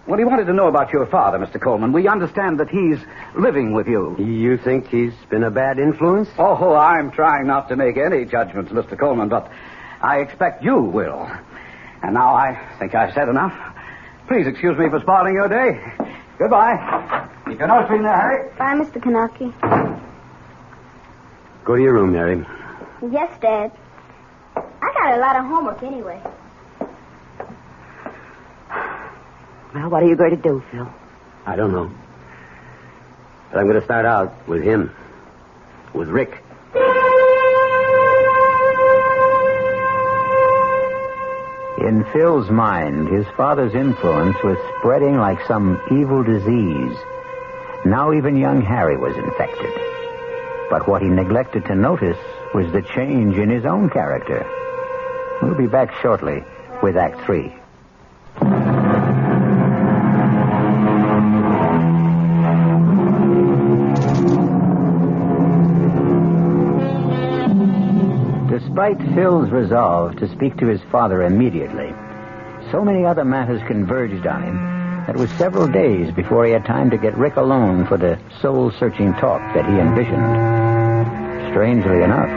wanted to know about your father, Mr. Coleman. We understand that he's living with you. You think he's been a bad influence? Oh, I'm trying not to make any judgments, Mr. Coleman, but I expect you will. And now I think I've said enough. Please excuse me for spoiling your day. Goodbye. You can always be in a hurry. Bye, Mr. Kanaki. Go to your room, Mary. Yes, Dad. I got a lot of homework anyway. Well, what are you going to do, Phil? I don't know. But I'm going to start out with him. With Rick. In Phil's mind, his father's influence was spreading like some evil disease. Now even young Harry was infected. But what he neglected to notice was the change in his own character. We'll be back shortly with Act 3. Despite Phil's resolve to speak to his father immediately, so many other matters converged on him that it was several days before he had time to get Rick alone for the soul-searching talk that he envisioned. Strangely enough,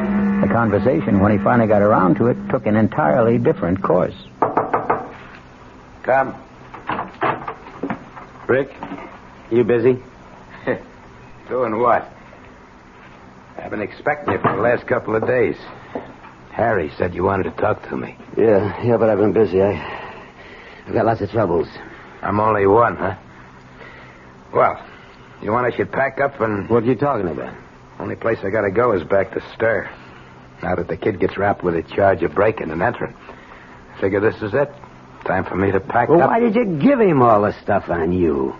the conversation, when he finally got around to it, took an entirely different course. Come. Rick, you busy? Doing what? I've been expecting you for the last couple of days. Harry said you wanted to talk to me. Yeah, but I've been busy. I've got lots of troubles. I'm only one, huh? Well, you want I should pack up and... What are you talking about? Only place I gotta go is back to Stir. Now that the kid gets wrapped with a charge of breaking and entering. I figure this is it. Time for me to pack Well, up. why did you give him all the stuff on you?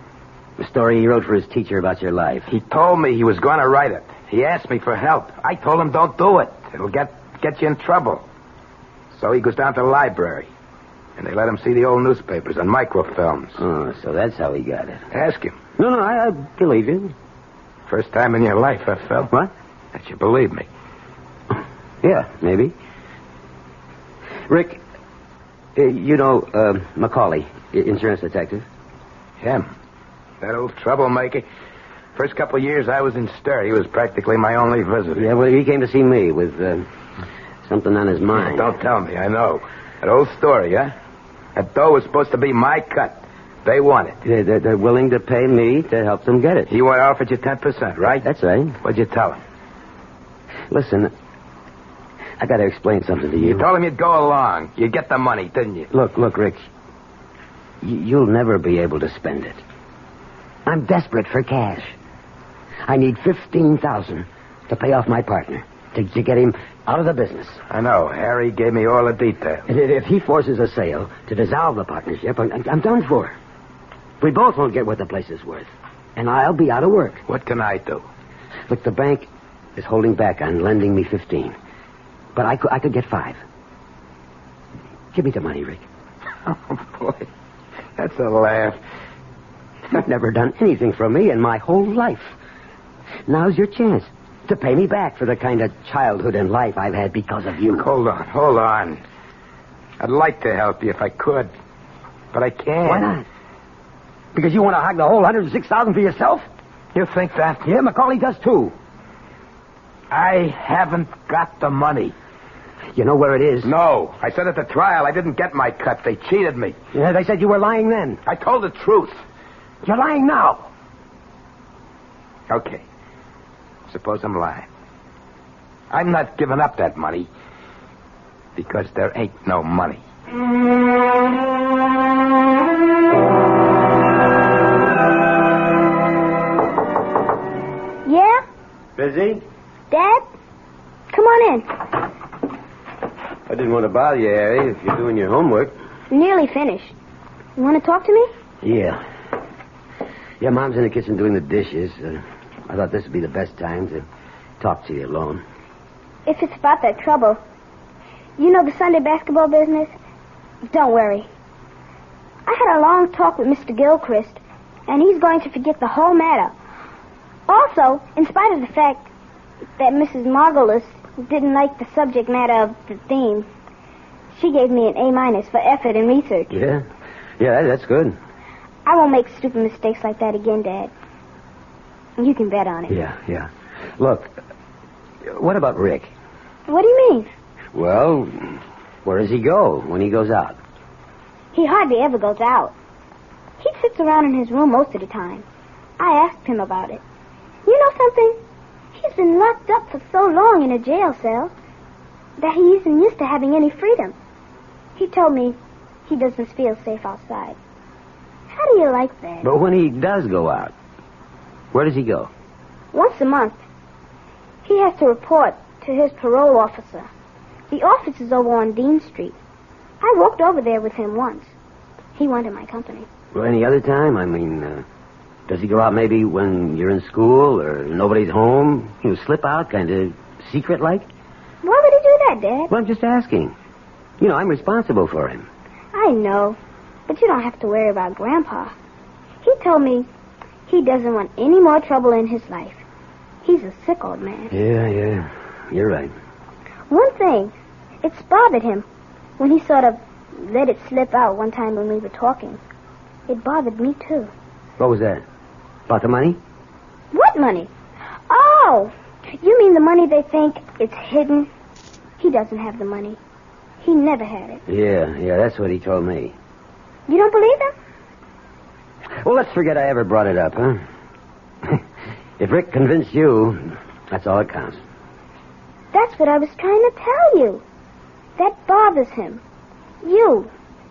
The story he wrote for his teacher about your life. He told me he was going to write it. He asked me for help. I told him don't do it. It'll get you in trouble. So he goes down to the library. And they let him see the old newspapers and microfilms. Oh, so that's how he got it. Ask him. No, I believe you. First time in your life, I felt. What? That you believe me. Yeah, maybe. Rick, you know Macaulay, insurance detective? Him. That old troublemaker. First couple of years I was in Stir. He was practically my only visitor. Yeah, well, he came to see me with something on his mind. Don't tell me, I know. That old story, huh? That dough was supposed to be my cut. They want it. They're willing to pay me to help them get it. He offered you 10%, right? That's right. What'd you tell him? Listen, I got to explain something to you. You told him you'd go along. You'd get the money, didn't you? Look, Rick. You'll never be able to spend it. I'm desperate for cash. I need $15,000 to pay off my partner, to get him out of the business. I know. Harry gave me all the details. If he forces a sale to dissolve the partnership, I'm done for. We both won't get what the place is worth. And I'll be out of work. What can I do? Look, the bank is holding back on lending me 15. But I could get 5. Give me the money, Rick. Oh, boy. That's a laugh. You've never done anything for me in my whole life. Now's your chance to pay me back for the kind of childhood and life I've had because of you. Hold on. I'd like to help you if I could, but I can't. Why not? Because you want to hog the whole $106,000 for yourself? You think that? Yeah, Macaulay does too. I haven't got the money. You know where it is? No. I said at the trial I didn't get my cut. They cheated me. Yeah, they said you were lying then. I told the truth. You're lying now. Okay. Suppose I'm lying. I'm not giving up that money because there ain't no money. Yeah? Busy? Dad? Come on in. I didn't want to bother you, Harry, if you're doing your homework. Nearly finished. You want to talk to me? Yeah. Yeah, Mom's in the kitchen doing the dishes. I thought this would be the best time to talk to you alone. If it's about that trouble. You know the Sunday basketball business? Don't worry. I had a long talk with Mr. Gilchrist, and he's going to forget the whole matter. Also, in spite of the fact that Mrs. Margolis didn't like the subject matter of the theme. She gave me an A- for effort and research. Yeah? Yeah, that's good. I won't make stupid mistakes like that again, Dad. You can bet on it. Yeah. Look, what about Rick? What do you mean? Well, where does he go when he goes out? He hardly ever goes out. He sits around in his room most of the time. I asked him about it. You know something? He's been locked up for so long in a jail cell that he isn't used to having any freedom. He told me he doesn't feel safe outside. How do you like that? But when he does go out, where does he go? Once a month. He has to report to his parole officer. The office is over on Dean Street. I walked over there with him once. He wanted my company. Well, any other time? I mean, does he go out maybe when you're in school or nobody's home? You know, slip out, kind of secret-like? Why would he do that, Dad? Well, I'm just asking. You know, I'm responsible for him. I know, but you don't have to worry about Grandpa. He told me he doesn't want any more trouble in his life. He's a sick old man. Yeah. You're right. One thing, it's bothered him when he sort of let it slip out one time when we were talking. It bothered me, too. What was that? About the money? What money? Oh, you mean the money they think it's hidden? He doesn't have the money. He never had it. Yeah, that's what he told me. You don't believe him? Well, let's forget I ever brought it up, huh? If Rick convinced you, that's all that counts. That's what I was trying to tell you. That bothers him. You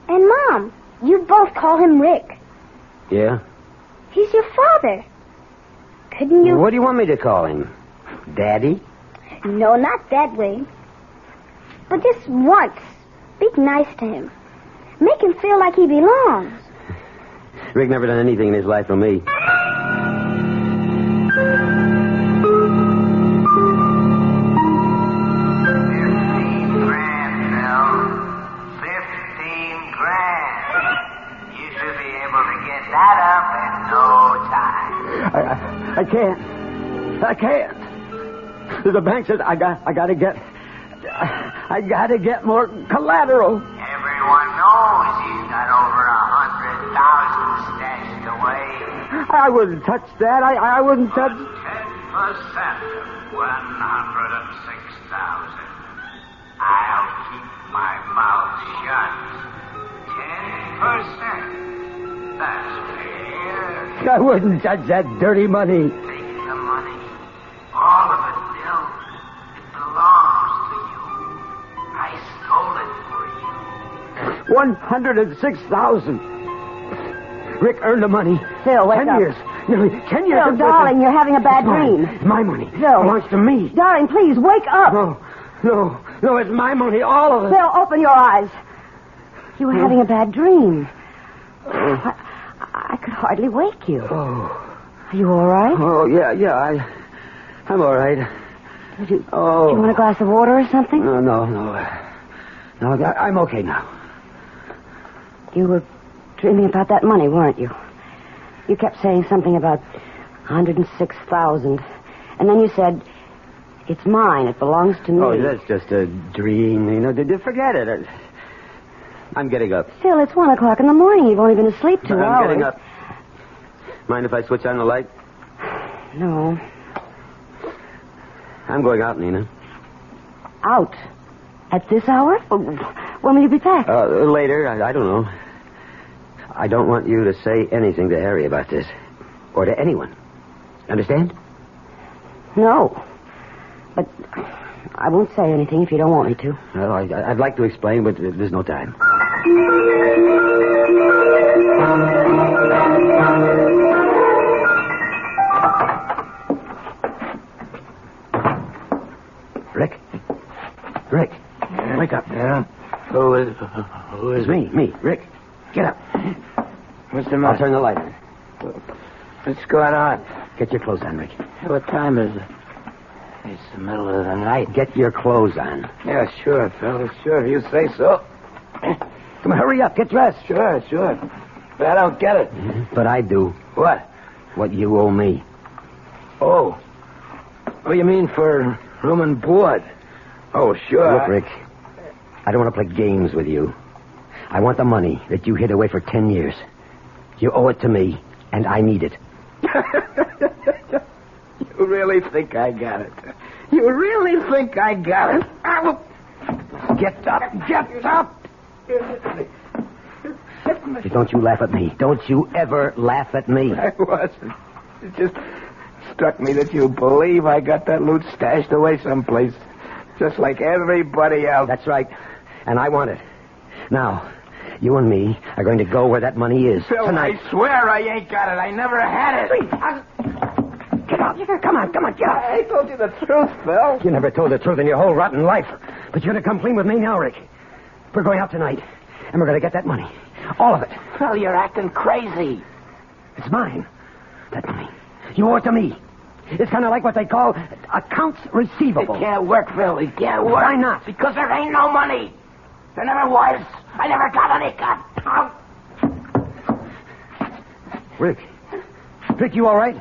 and Mom, you both call him Rick. Yeah? He's your father. Couldn't you... What do you want me to call him? Daddy? No, not that way. But just once, be nice to him. Make him feel like he belongs. Rick never done anything in his life for me. I can't. The bank says I gotta get more collateral. Everyone knows he's got over 100,000 stashed away. I wouldn't touch that. I wouldn't touch... 10% of 106,000. I'll keep my mouth shut. 10%. That's fair. I wouldn't touch that dirty money. Take the money. All of it, Bill. It belongs to you. I stole it for you. 106,000. Rick earned the money. Phil, wake 10 up. years. Nearly 10 years. Phil, darling, you're having a bad dream. It's my money. Phil. It belongs to me. Darling, please, wake up. No, it's my money, all of it. Phil, open your eyes. You were having a bad dream. I could hardly wake you. Oh. Are you all right? Oh, yeah, I'm all right. Do you want a glass of water or something? No, I'm okay now. You were dreaming about that money, weren't you? You kept saying something about 106,000. And then you said, it's mine, it belongs to me. Oh, that's just a dream, you know. Forget it. I'm getting up. Phil, it's 1 o'clock in the morning. You've only been asleep 2 hours. I'm getting up. Mind if I switch on the light? No. I'm going out, Nina. Out? At this hour? When will you be back? Later. I don't know. I don't want you to say anything to Harry about this. Or to anyone. Understand? No. But I won't say anything if you don't want me to. Well, I'd like to explain, but there's no time. Rick, wake up. Yeah? Who is Me, Rick. Get up. What's the matter? I'll turn the light on. What's going on? Get your clothes on, Rick. What time is it? It's the middle of the night. Get your clothes on. Yeah, sure, fellas. Sure, if you say so. Come on, hurry up. Get dressed. Sure. But I don't get it. But I do. What? What you owe me. Oh. What do you mean for room and board? Oh, sure. Look, Rick, I don't want to play games with you. I want the money that you hid away for 10 years. You owe it to me, and I need it. You really think I got it? You really think I got it? I will... Get up! Get up! Don't you laugh at me. Don't you ever laugh at me. I wasn't. It just struck me that you believe I got that loot stashed away someplace. Just like everybody else. That's right. And I want it. Now, you and me are going to go where that money is. Phil, tonight. I swear I ain't got it. I never had it. Get out. Come on, get out. I told you the truth, Phil. You never told the truth in your whole rotten life. But you're going to come clean with me now, Rick. We're going out tonight, and we're going to get that money. All of it. Phil, you're acting crazy. It's mine. That money. You owe it to me. It's kind of like what they call accounts receivable. It can't work, Phil. It can't work. Why not? Because there ain't no money. There never was. I never got any. Rick, you all right?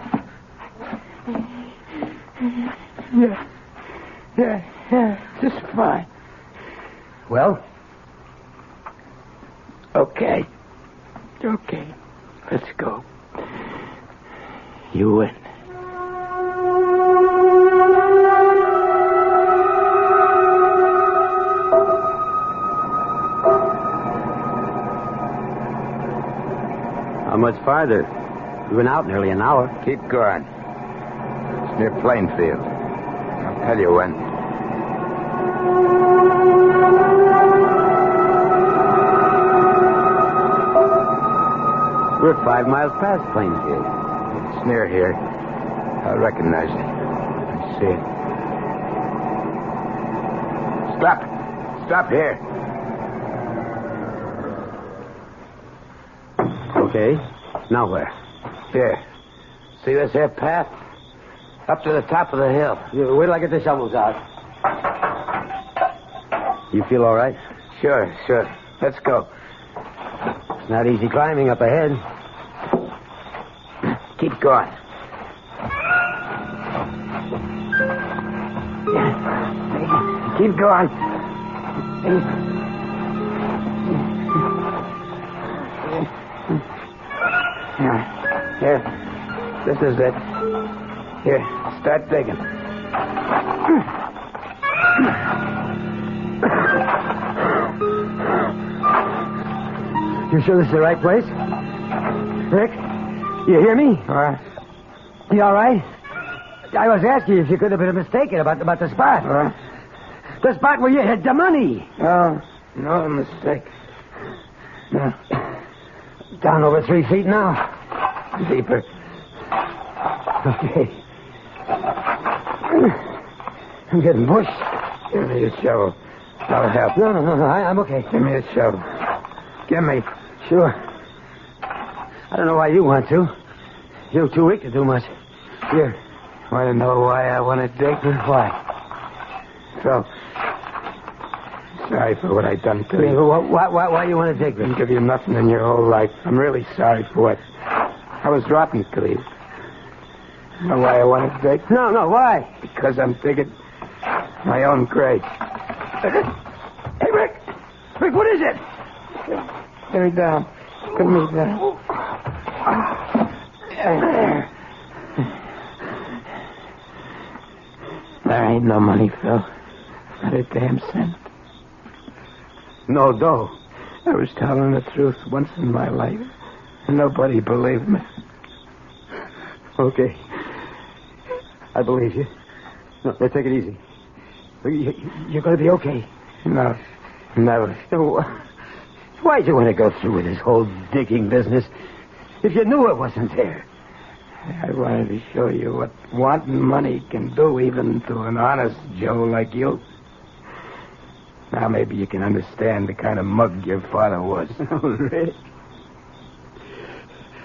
Yeah, just fine. Well? Okay, let's go. You win. How much farther? We've been out nearly an hour. Keep going. It's near Plainfield. I'll tell you when. We're 5 miles past Plainfield. It's near here. I recognize it. I see it. Stop here. Okay. Now where? Here. See this here path? Up to the top of the hill. Wait till I get the shovels out. You feel all right? Sure. Let's go. It's not easy climbing up ahead. Keep going. Keep going. Here. This is it. Here, start digging. You sure this is the right place? Rick, you hear me? You all right? I was asking you if you could have been mistaken about the spot. The spot where you hid the money. No mistake. No. Down over 3 feet now. Deeper. Okay. I'm getting pushed. Give me a shovel. I'll help. No, I'm okay. Give me a shovel. Give me. Sure. I don't know why you want to. You're too weak to do much. Here. Want to know why I want to dig? Why? So, sorry for what I done to you. Why you want to dig? I didn't give you nothing in your whole life. I'm really sorry for it. I was rotten to you. You know why I want to dig? No, why? Because I'm digging my own grave. Hey, Rick! Rick, what is it? Put me down. Put me down. There ain't no money, Phil. Not a damn cent. No dough. I was telling the truth once in my life, and nobody believed me. Okay. I believe you. No, take it easy. You're going to be okay. No, never. So, why'd you want to go through with this whole digging business if you knew it wasn't there? I wanted to show you what wanting money can do even to an honest Joe like you. Now maybe you can understand the kind of mug your father was. Oh, Rick.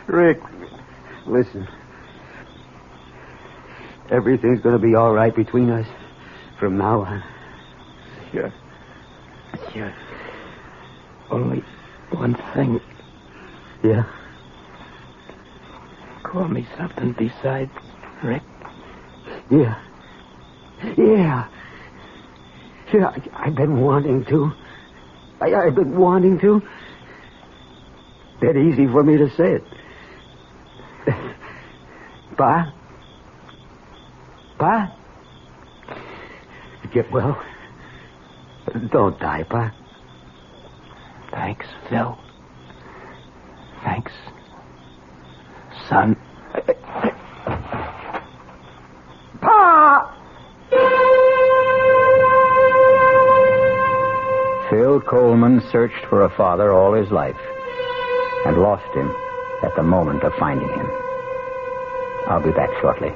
Rick, listen. Everything's going to be all right between us from now on. Sure. Only one thing. Yeah? Call me something besides Rick. Yeah. Sure, I've been wanting to. I've been wanting to. That easy for me to say it. Pa? Pa? Get well. Don't die, Pa. Thanks, Phil. Thanks, son. Pa! Phil Coleman searched for a father all his life and lost him at the moment of finding him. I'll be back shortly.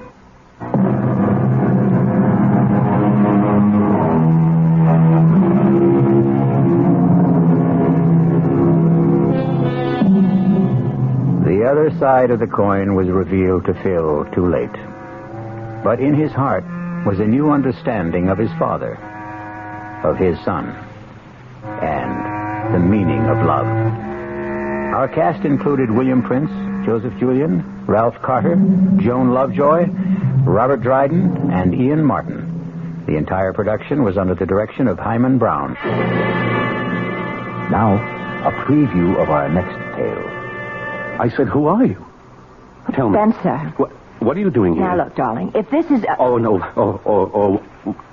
The other side of the coin was revealed to Phil too late. But in his heart was a new understanding of his father, of his son, and the meaning of love. Our cast included William Prince, Joseph Julian, Ralph Carter, Joan Lovejoy, Robert Dryden, and Ian Martin. The entire production was under the direction of Himan Brown. Now, a preview of our next tale. I said, who are you? Tell me. Spencer. What are you doing here? Now, look, darling, if this is a... Oh, no. Oh,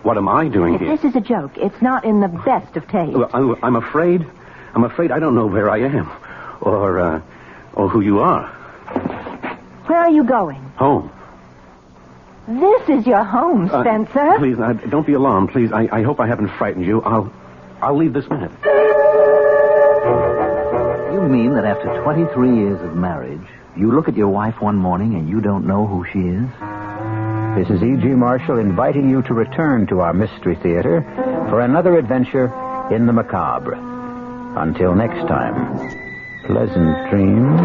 what am I doing here? If this is a joke, it's not in the best of taste. I'm afraid I don't know where I am. Or who you are. Where are you going? Home. This is your home, Spencer. Please, don't be alarmed, please. I hope I haven't frightened you. I'll leave this minute. You mean that after 23 years of marriage, you look at your wife one morning and you don't know who she is? This is E.G. Marshall inviting you to return to our Mystery Theater for another adventure in the macabre. Until next time, pleasant dreams.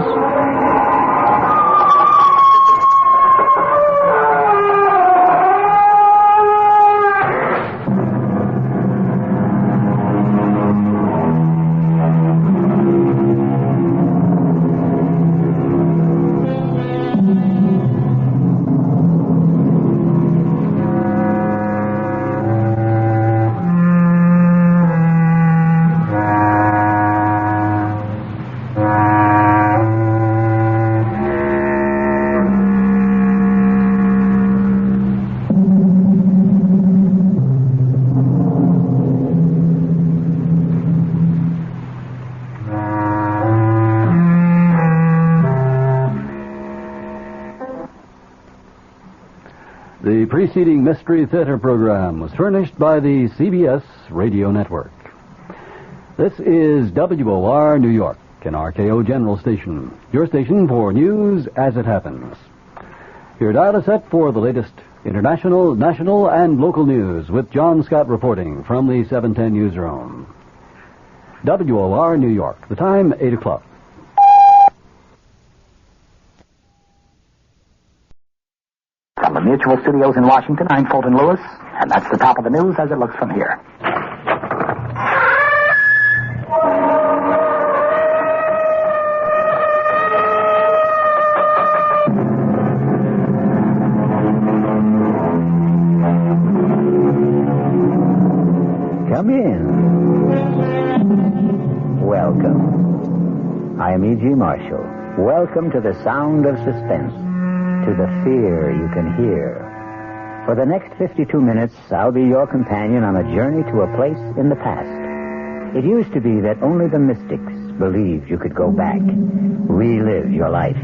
The preceding Mystery Theater program was furnished by the CBS Radio Network. This is WOR New York, an RKO General Station, your station for news as it happens. Your dial is set for the latest international, national, and local news with John Scott reporting from the 710 newsroom. WOR New York, the time 8 o'clock. From the Mutual Studios in Washington, I'm Fulton Lewis, and that's the top of the news as it looks from here. Come in. Welcome. I'm E.G. Marshall. Welcome to the sound of suspense. To the fear you can hear. For the next 52 minutes, I'll be your companion on a journey to a place in the past. It used to be that only the mystics believed you could go back, relive your life.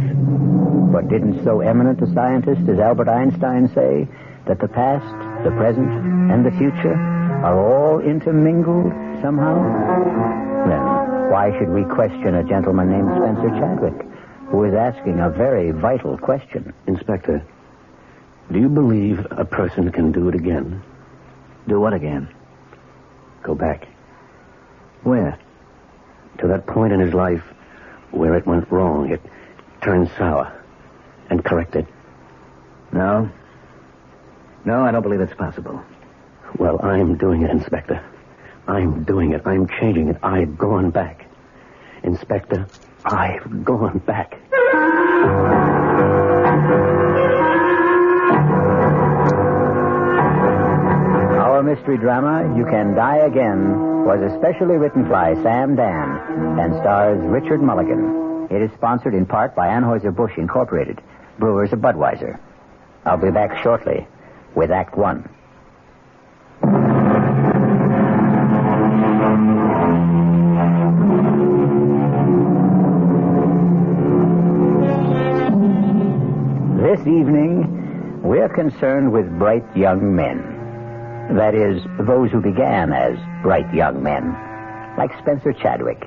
But didn't so eminent a scientist as Albert Einstein say that the past, the present, and the future are all intermingled somehow? Then why should we question a gentleman named Spencer Chadwick, who is asking a very vital question? Inspector, do you believe a person can do it again? Do what again? Go back. Where? To that point in his life where it went wrong. It turned sour. And correct it. No. No, I don't believe it's possible. Well, I'm doing it, Inspector. I'm doing it. I'm changing it. I've gone back. Inspector, I've gone back. Our Mystery mystery drama You Can Die Again was especially written by Sam Dan and stars Richard Mulligan. It is sponsored in part by Anheuser-Busch Incorporated, brewers of Budweiser. I'll be back shortly with Act One. This evening, we're concerned with bright young men. That is, those who began as bright young men, like Spencer Chadwick.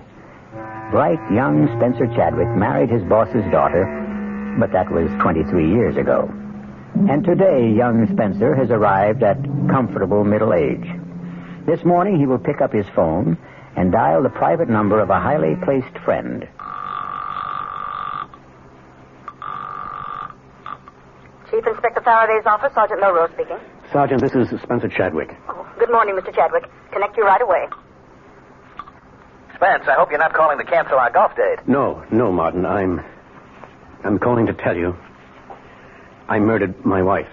Bright young Spencer Chadwick married his boss's daughter, but that was 23 years ago. And today, young Spencer has arrived at comfortable middle age. This morning, he will pick up his phone and dial the private number of a highly placed friend. Chief Inspector Faraday's office, Sergeant Milrose speaking. Sergeant, this is Spencer Chadwick. Oh, good morning, Mr. Chadwick. Connect you right away. Spence, I hope you're not calling to cancel our golf date. No, Martin. I'm calling to tell you I murdered my wife.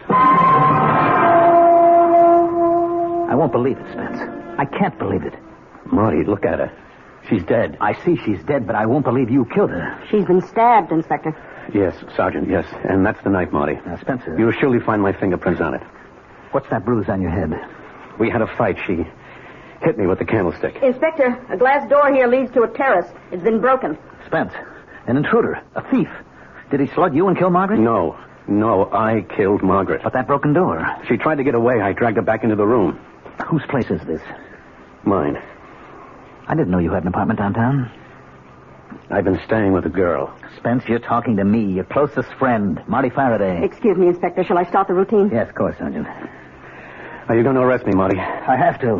I won't believe it, Spence. I can't believe it. Marty, look at her. She's dead. I see she's dead, but I won't believe you killed her. She's been stabbed, Inspector. Yes, Sergeant, yes. And that's the knife, Marty. Now, Spencer. You'll surely find my fingerprints on it. What's that bruise on your head? We had a fight. She hit me with the candlestick. Inspector, a glass door here leads to a terrace. It's been broken. Spence, an intruder, a thief. Did he slug you and kill Margaret? No, I killed Margaret. But that broken door? She tried to get away. I dragged her back into the room. Whose place is this? Mine. I didn't know you had an apartment downtown. I've been staying with a girl. Spence, you're talking to me, your closest friend, Marty Faraday. Excuse me, Inspector. Shall I start the routine? Yes, of course, Sergeant. Are you going to arrest me, Marty? I have to.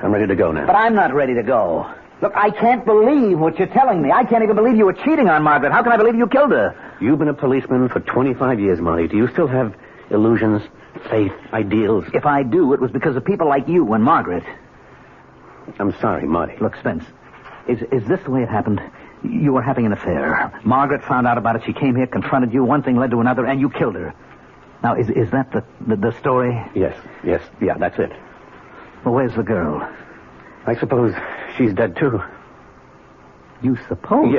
I'm ready to go now. But I'm not ready to go. Look, I can't believe what you're telling me. I can't even believe you were cheating on Margaret. How can I believe you killed her? You've been a policeman for 25 years, Marty. Do you still have illusions, faith, ideals? If I do, it was because of people like you and Margaret. I'm sorry, Marty. Look, Spence, is this the way it happened? You were having an affair. Margaret found out about it. She came here, confronted you. One thing led to another, and you killed her. Now, is that the story? Yes. Yeah, that's it. Well, where's the girl? I suppose she's dead, too. You suppose?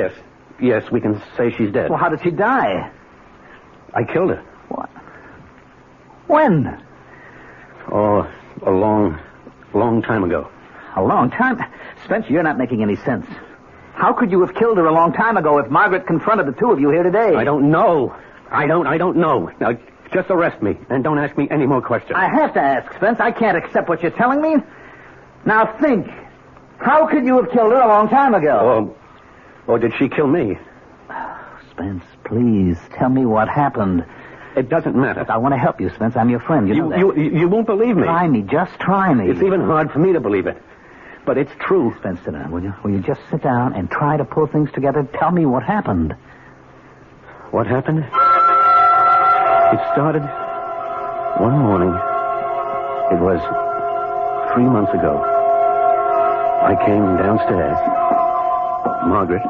Yes, we can say she's dead. Well, how did she die? I killed her. What? When? Oh, a long time ago. A long time? Spencer, you're not making any sense. How could you have killed her a long time ago if Margaret confronted the two of you here today? I don't know. I don't know. Now, just arrest me, and don't ask me any more questions. I have to ask, Spence. I can't accept what you're telling me. Now, think. How could you have killed her a long time ago? Or did she kill me? Spence, please, tell me what happened. It doesn't matter. Look, I want to help you, Spence. I'm your friend. You know that. You won't believe me. Try me. Just try me. It's even hard for me to believe it. But it's true. Spence, sit down, will you? Will you just sit down and try to pull things together? Tell me what happened. What happened? It started one morning. It was 3 months ago. I came downstairs. Margaret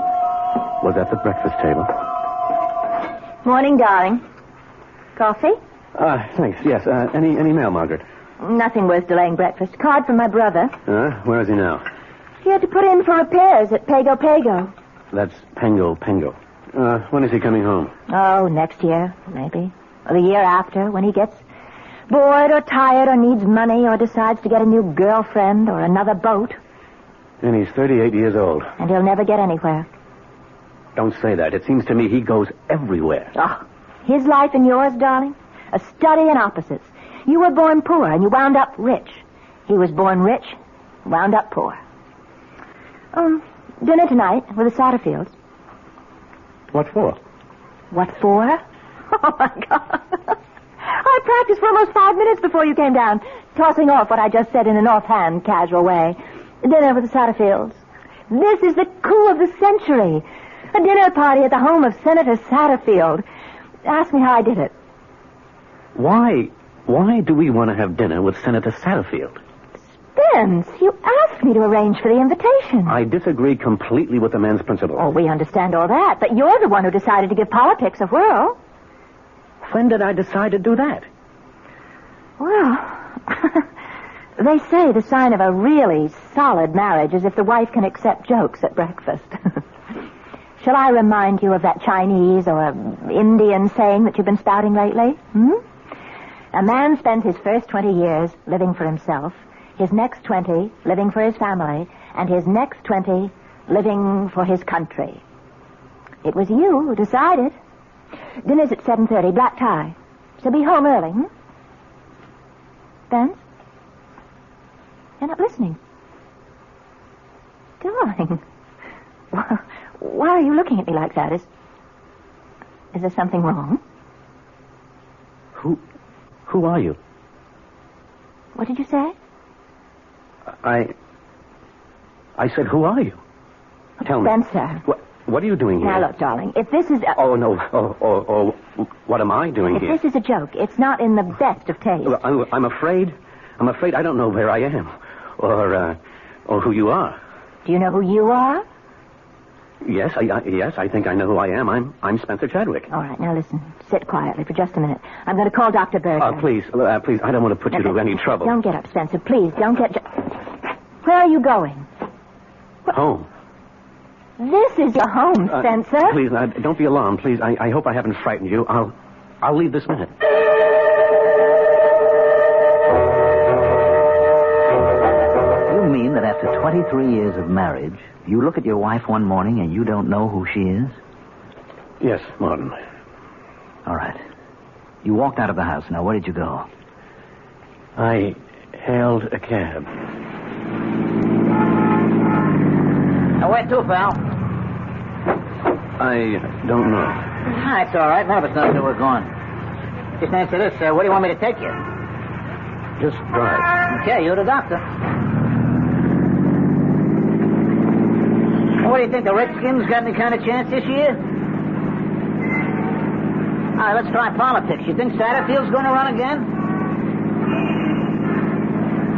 was at the breakfast table. Morning, darling. Coffee? Thanks. Yes. Any mail, Margaret? Nothing worth delaying breakfast. Card from my brother. Where is he now? He had to put in for repairs at Pago Pago. That's Pengo. When is he coming home? Oh, next year, maybe. Or the year after, when he gets bored or tired or needs money or decides to get a new girlfriend or another boat. And he's 38 years old. And he'll never get anywhere. Don't say that. It seems to me he goes everywhere. Oh, his life and yours, darling, a study in opposites. You were born poor, and you wound up rich. He was born rich, wound up poor. Dinner tonight with the Satterfields. What for? What for? Oh, my God. I practiced for almost 5 minutes before you came down, tossing off what I just said in an offhand, casual way. Dinner with the Satterfields. This is the coup of the century. A dinner party at the home of Senator Satterfield. Ask me how I did it. Why do we want to have dinner with Senator Satterfield? Spence, you asked me to arrange for the invitation. I disagree completely with the man's principles. Oh, we understand all that, but you're the one who decided to give politics a whirl. When did I decide to do that? Well, They say the sign of a really solid marriage is if the wife can accept jokes at breakfast. Shall I remind you of that Chinese or Indian saying that you've been spouting lately? A man spends his first 20 years living for himself, his next 20 living for his family, and his next 20 living for his country. It was you who decided. Dinner's at 7:30, black tie. So be home early, Spence? You're not listening. Darling. Why are you looking at me like that? Is there something wrong? Who are you? What did you say? I said, who are you? Tell me. Spencer. What are you doing here? Now, look, darling, if this is... Oh, no. What am I doing here? If this is a joke, it's not in the best of taste. Well, I'm afraid I don't know where I am. Or who you are. Do you know who you are? Yes, I think I know who I am. I'm Spencer Chadwick. All right, now listen. Sit quietly for just a minute. I'm going to call Dr. Berger. Please, I don't want to put you to any trouble. Don't get up, Spencer. Please, don't get... Where are you going? Home. This is your home, Spencer. Please, don't be alarmed, please. I hope I haven't frightened you. I'll leave this minute. You mean that after 23 years of marriage, you look at your wife one morning and you don't know who she is? Yes, Martin. All right. You walked out of the house. Now, where did you go? I hailed a cab. Now, where to, pal? I don't know. That's all right. None of us knows where we're going. Just answer this. Where do you want me to take you? Just drive. Okay, you're the doctor. What do you think? The Redskins got any kind of chance this year? All right, let's try politics. You think Satterfield's going to run again?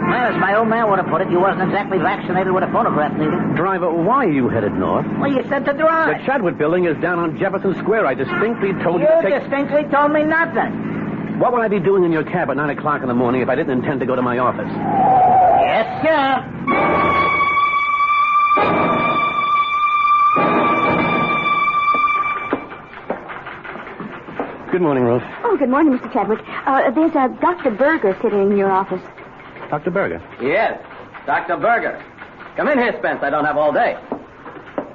Well, as my old man would have put it, you wasn't exactly vaccinated with a phonograph needle. Driver, why are you headed north? Well, you said to drive. The Chadwick building is down on Jefferson Square. I distinctly told you to take... You distinctly told me nothing. What would I be doing in your cab at 9 o'clock in the morning if I didn't intend to go to my office? Yes, sir. Good morning, Rose. Oh, good morning, Mr. Chadwick. There's a Dr. Berger sitting in your office. Dr. Berger? Yes, Dr. Berger. Come in here, Spence. I don't have all day.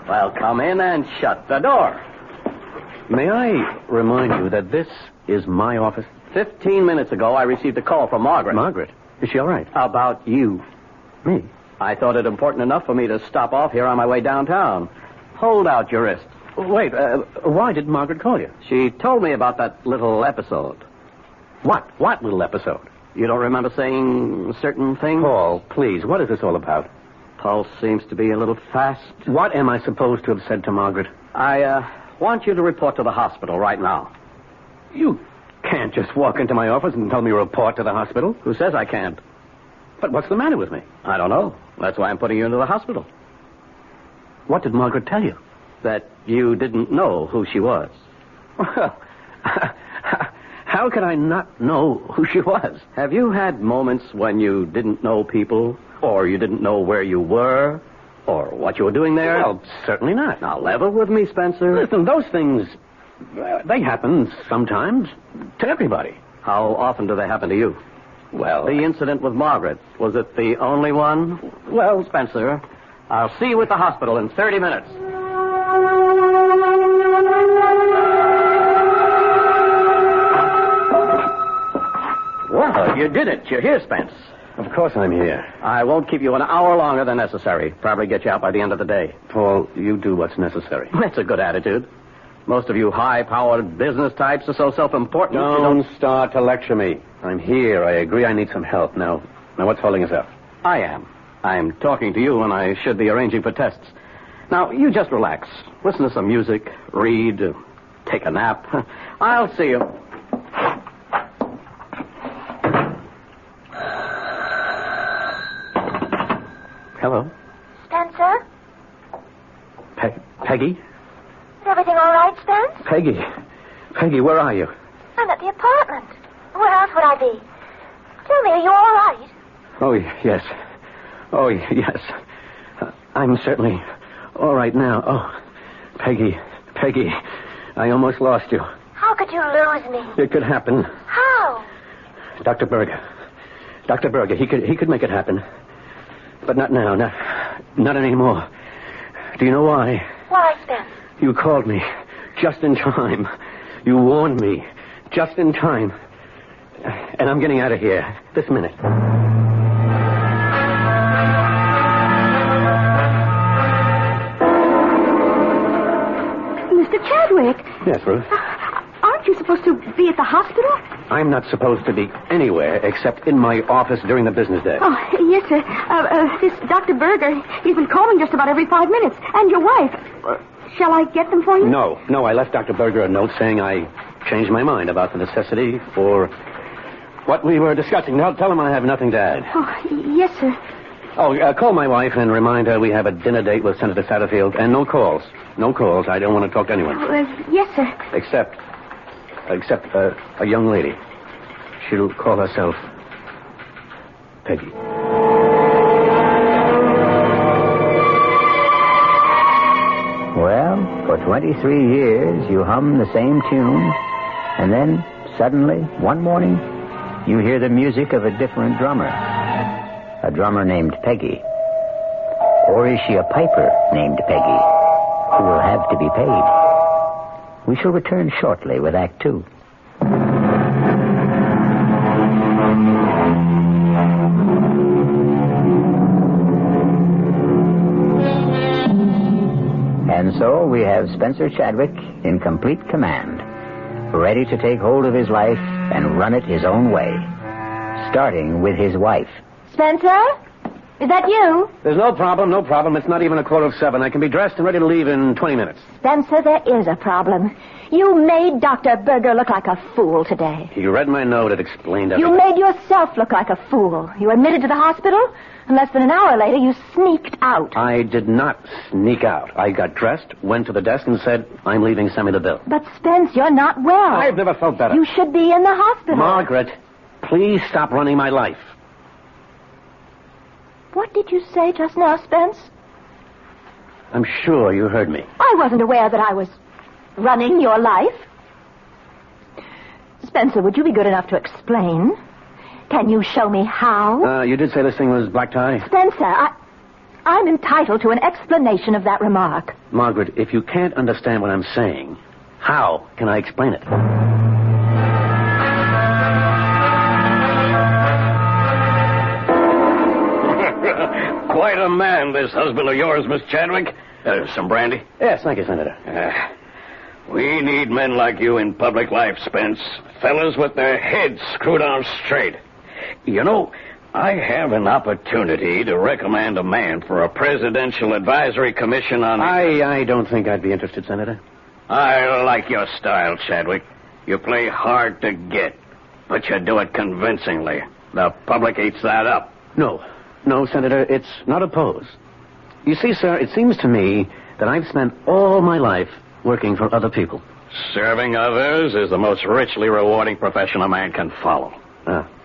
Well, come in and shut the door. May I remind you that this is my office? 15 minutes ago, I received a call from Margaret. Margaret? Is she all right? About you. Me? I thought it important enough for me to stop off here on my way downtown. Hold out your wrist. Wait, why did Margaret call you? She told me about that little episode. What? What little episode? You don't remember saying certain things? Paul, please, what is this all about? Pulse seems to be a little fast. What am I supposed to have said to Margaret? I want you to report to the hospital right now. You can't just walk into my office and tell me to report to the hospital. Who says I can't? But what's the matter with me? I don't know. That's why I'm putting you into the hospital. What did Margaret tell you? That you didn't know who she was. Well, how could I not know who she was? Have you had moments when you didn't know people, or you didn't know where you were, or what you were doing there? Well, certainly not. Now, level with me, Spencer. Listen, those things, they happen sometimes to everybody. How often do they happen to you? Well, the incident with Margaret, was it the only one? Well, Spencer, I'll see you at the hospital in 30 minutes. Well, you did it. You're here, Spence. Of course I'm here. I won't keep you an hour longer than necessary. Probably get you out by the end of the day. Paul, you do what's necessary. That's a good attitude. Most of you high-powered business types are so self-important. Don't start to lecture me. I'm here. I agree I need some help. Now, what's holding us up? I am. I'm talking to you when I should be arranging for tests. Now, you just relax. Listen to some music, read, take a nap. I'll see you. Hello? Spencer? Peggy? Is everything all right, Spence? Peggy, where are you? I'm at the apartment. Where else would I be? Tell me, are you all right? Oh, yes. Oh, yes. I'm certainly all right now. Oh, Peggy, I almost lost you. How could you lose me? It could happen. How? Dr. Berger, he could make it happen. But not now, not anymore. Do you know why? Why, Spence? You called me just in time. You warned me just in time. And I'm getting out of here this minute. Mr. Chadwick. Yes, Ruth? Aren't you supposed to be at the hospital? I'm not supposed to be anywhere except in my office during the business day. Oh, yes, sir. This Dr. Berger, he's been calling just about every 5 minutes. And your wife. Shall I get them for you? No. I left Dr. Berger a note saying I changed my mind about the necessity for what we were discussing. Now, tell him I have nothing to add. Oh, yes, sir. Oh, call my wife and remind her we have a dinner date with Senator Satterfield. And no calls. No calls. I don't want to talk to anyone. Yes, sir. Except a young lady. She'll call herself Peggy. Well, for 23 years, you hum the same tune, and then, suddenly, one morning, you hear the music of a different drummer. A drummer named Peggy. Or is she a piper named Peggy, who will have to be paid? We shall return shortly with Act Two. And so we have Spencer Chadwick in complete command, ready to take hold of his life and run it his own way, starting with his wife. Spencer? Is that you? There's no problem. It's not even 7:15. I can be dressed and ready to leave in 20 minutes. Spencer, there is a problem. You made Dr. Berger look like a fool today. You read my note. It explained everything. You made yourself look like a fool. You admitted to the hospital, and less than an hour later, you sneaked out. I did not sneak out. I got dressed, went to the desk, and said, I'm leaving. Send me the bill. But, Spence, you're not well. I've never felt better. You should be in the hospital. Margaret, please stop running my life. What did you say just now, Spence? I'm sure you heard me. I wasn't aware that I was running your life. Spencer, would you be good enough to explain? Can you show me how? You did say this thing was black tie? Spencer, I'm entitled to an explanation of that remark. Margaret, if you can't understand what I'm saying, how can I explain it? Quite a man, this husband of yours, Miss Chadwick. Some brandy? Yes, thank you, Senator. We need men like you in public life, Spence. Fellas with their heads screwed on straight. You know, I have an opportunity to recommend a man for a presidential advisory commission on... I don't think I'd be interested, Senator. I like your style, Chadwick. You play hard to get, but you do it convincingly. The public eats that up. No, Senator, it's not a pose. You see, sir, it seems to me that I've spent all my life working for other people. Serving others is the most richly rewarding profession a man can follow.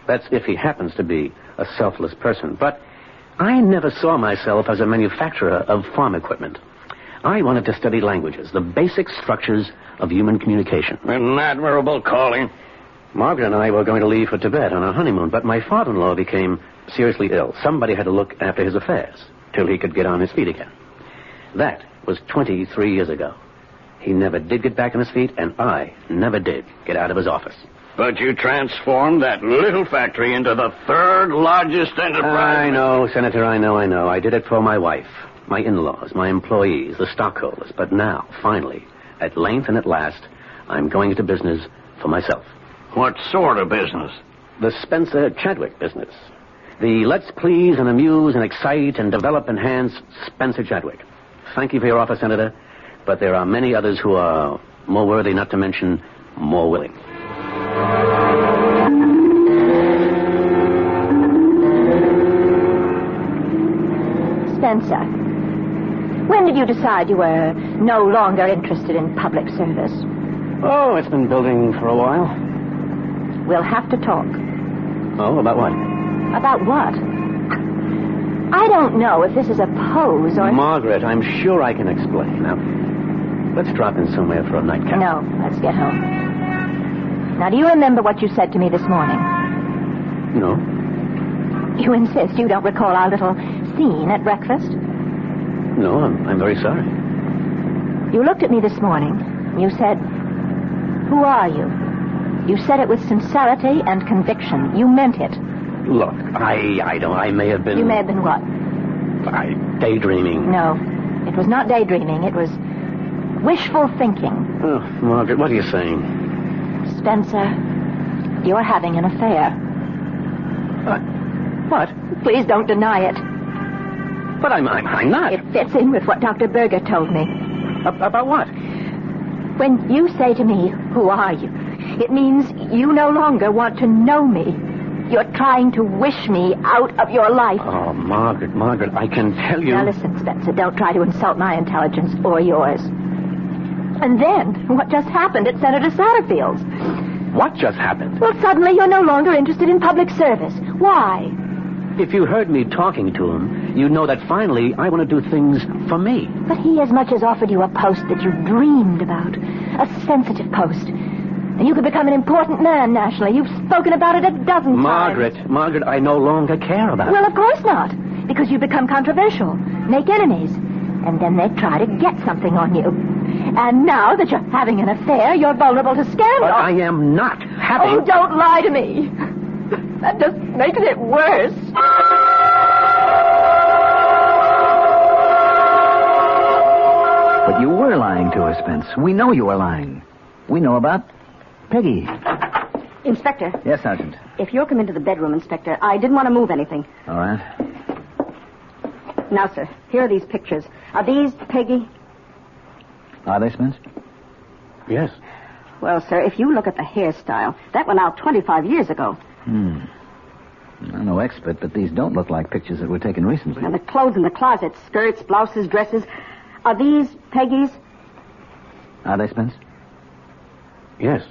That's if he happens to be a selfless person. But I never saw myself as a manufacturer of farm equipment. I wanted to study languages, the basic structures of human communication. An admirable calling. Margaret and I were going to leave for Tibet on our honeymoon, but my father-in-law became seriously ill. Somebody had to look after his affairs till he could get on his feet again. That was 23 years ago. He never did get back on his feet, and I never did get out of his office. But you transformed that little factory into the third largest enterprise. I know, Senator, I know. I did it for my wife, my in-laws, my employees, the stockholders. But now, finally, at length and at last, I'm going into business for myself. What sort of business? The Spencer Chadwick business. The let's please and amuse and excite and develop and enhance Spencer Chadwick. Thank you for your offer, Senator, but there are many others who are more worthy, not to mention more willing. Spencer, when did you decide you were no longer interested in public service? Oh, it's been building for a while. We'll have to talk. Oh, about what? About what? I don't know if this is a pose or... Margaret, I'm sure I can explain. Now, let's drop in somewhere for a nightcap. No, let's get home. Now, do you remember what you said to me this morning? No. You insist you don't recall our little scene at breakfast? No, I'm very sorry. You looked at me this morning. You said, "Who are you?" You said it with sincerity and conviction. You meant it. Look, I may have been... You may have been what? Daydreaming. No, it was not daydreaming. It was wishful thinking. Oh, Margaret, what are you saying? Spencer, you're having an affair. What? Please don't deny it. But I'm not. It fits in with what Dr. Berger told me. About what? When you say to me, "Who are you?" it means you no longer want to know me. You're trying to wish me out of your life. Oh, Margaret, I can tell you... Now listen, Spencer, don't try to insult my intelligence or yours. And then, what just happened at Senator Satterfield's? What just happened? Well, suddenly you're no longer interested in public service. Why? If you heard me talking to him, you'd know that finally I want to do things for me. But he as much as offered you a post that you dreamed about. A sensitive post. And you could become an important man nationally. You've spoken about it a dozen times. Margaret, I no longer care about it. Well, of course not. Because you've become controversial. Make enemies. And then they try to get something on you. And now that you're having an affair, you're vulnerable to scandal. But I am not having... Oh, don't lie to me. That just makes it worse. But you were lying to us, Spence. We know you were lying. We know about Peggy. Inspector. Yes, Sergeant. If you'll come into the bedroom, Inspector, I didn't want to move anything. All right. Now, sir, here are these pictures. Are these Peggy? Are they, Spence? Yes. Well, sir, if you look at the hairstyle, that went out 25 years ago. I'm no expert, but these don't look like pictures that were taken recently. Now, the clothes in the closet, skirts, blouses, dresses, are these Peggy's? Are they, Spence? Yes.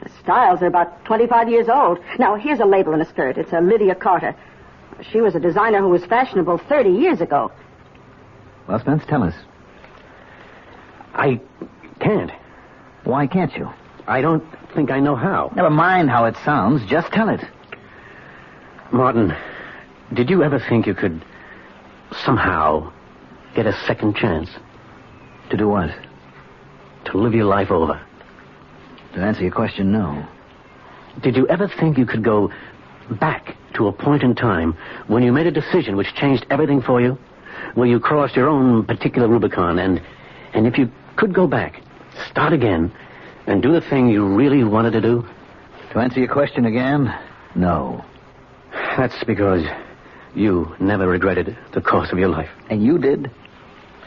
The styles are about 25 years old. Now, here's a label in a skirt. It's a Lydia Carter. She was a designer who was fashionable 30 years ago. Well, Spence, tell us. I can't. Why can't you? I don't think I know how. Never mind how it sounds. Just tell it. Martin, did you ever think you could somehow get a second chance? To do what? To live your life over. To answer your question, no. Did you ever think you could go back to a point in time when you made a decision which changed everything for you? Where you crossed your own particular Rubicon, and if you could go back, start again, and do the thing you really wanted to do? To answer your question again, no. That's because you never regretted the course of your life. And you did?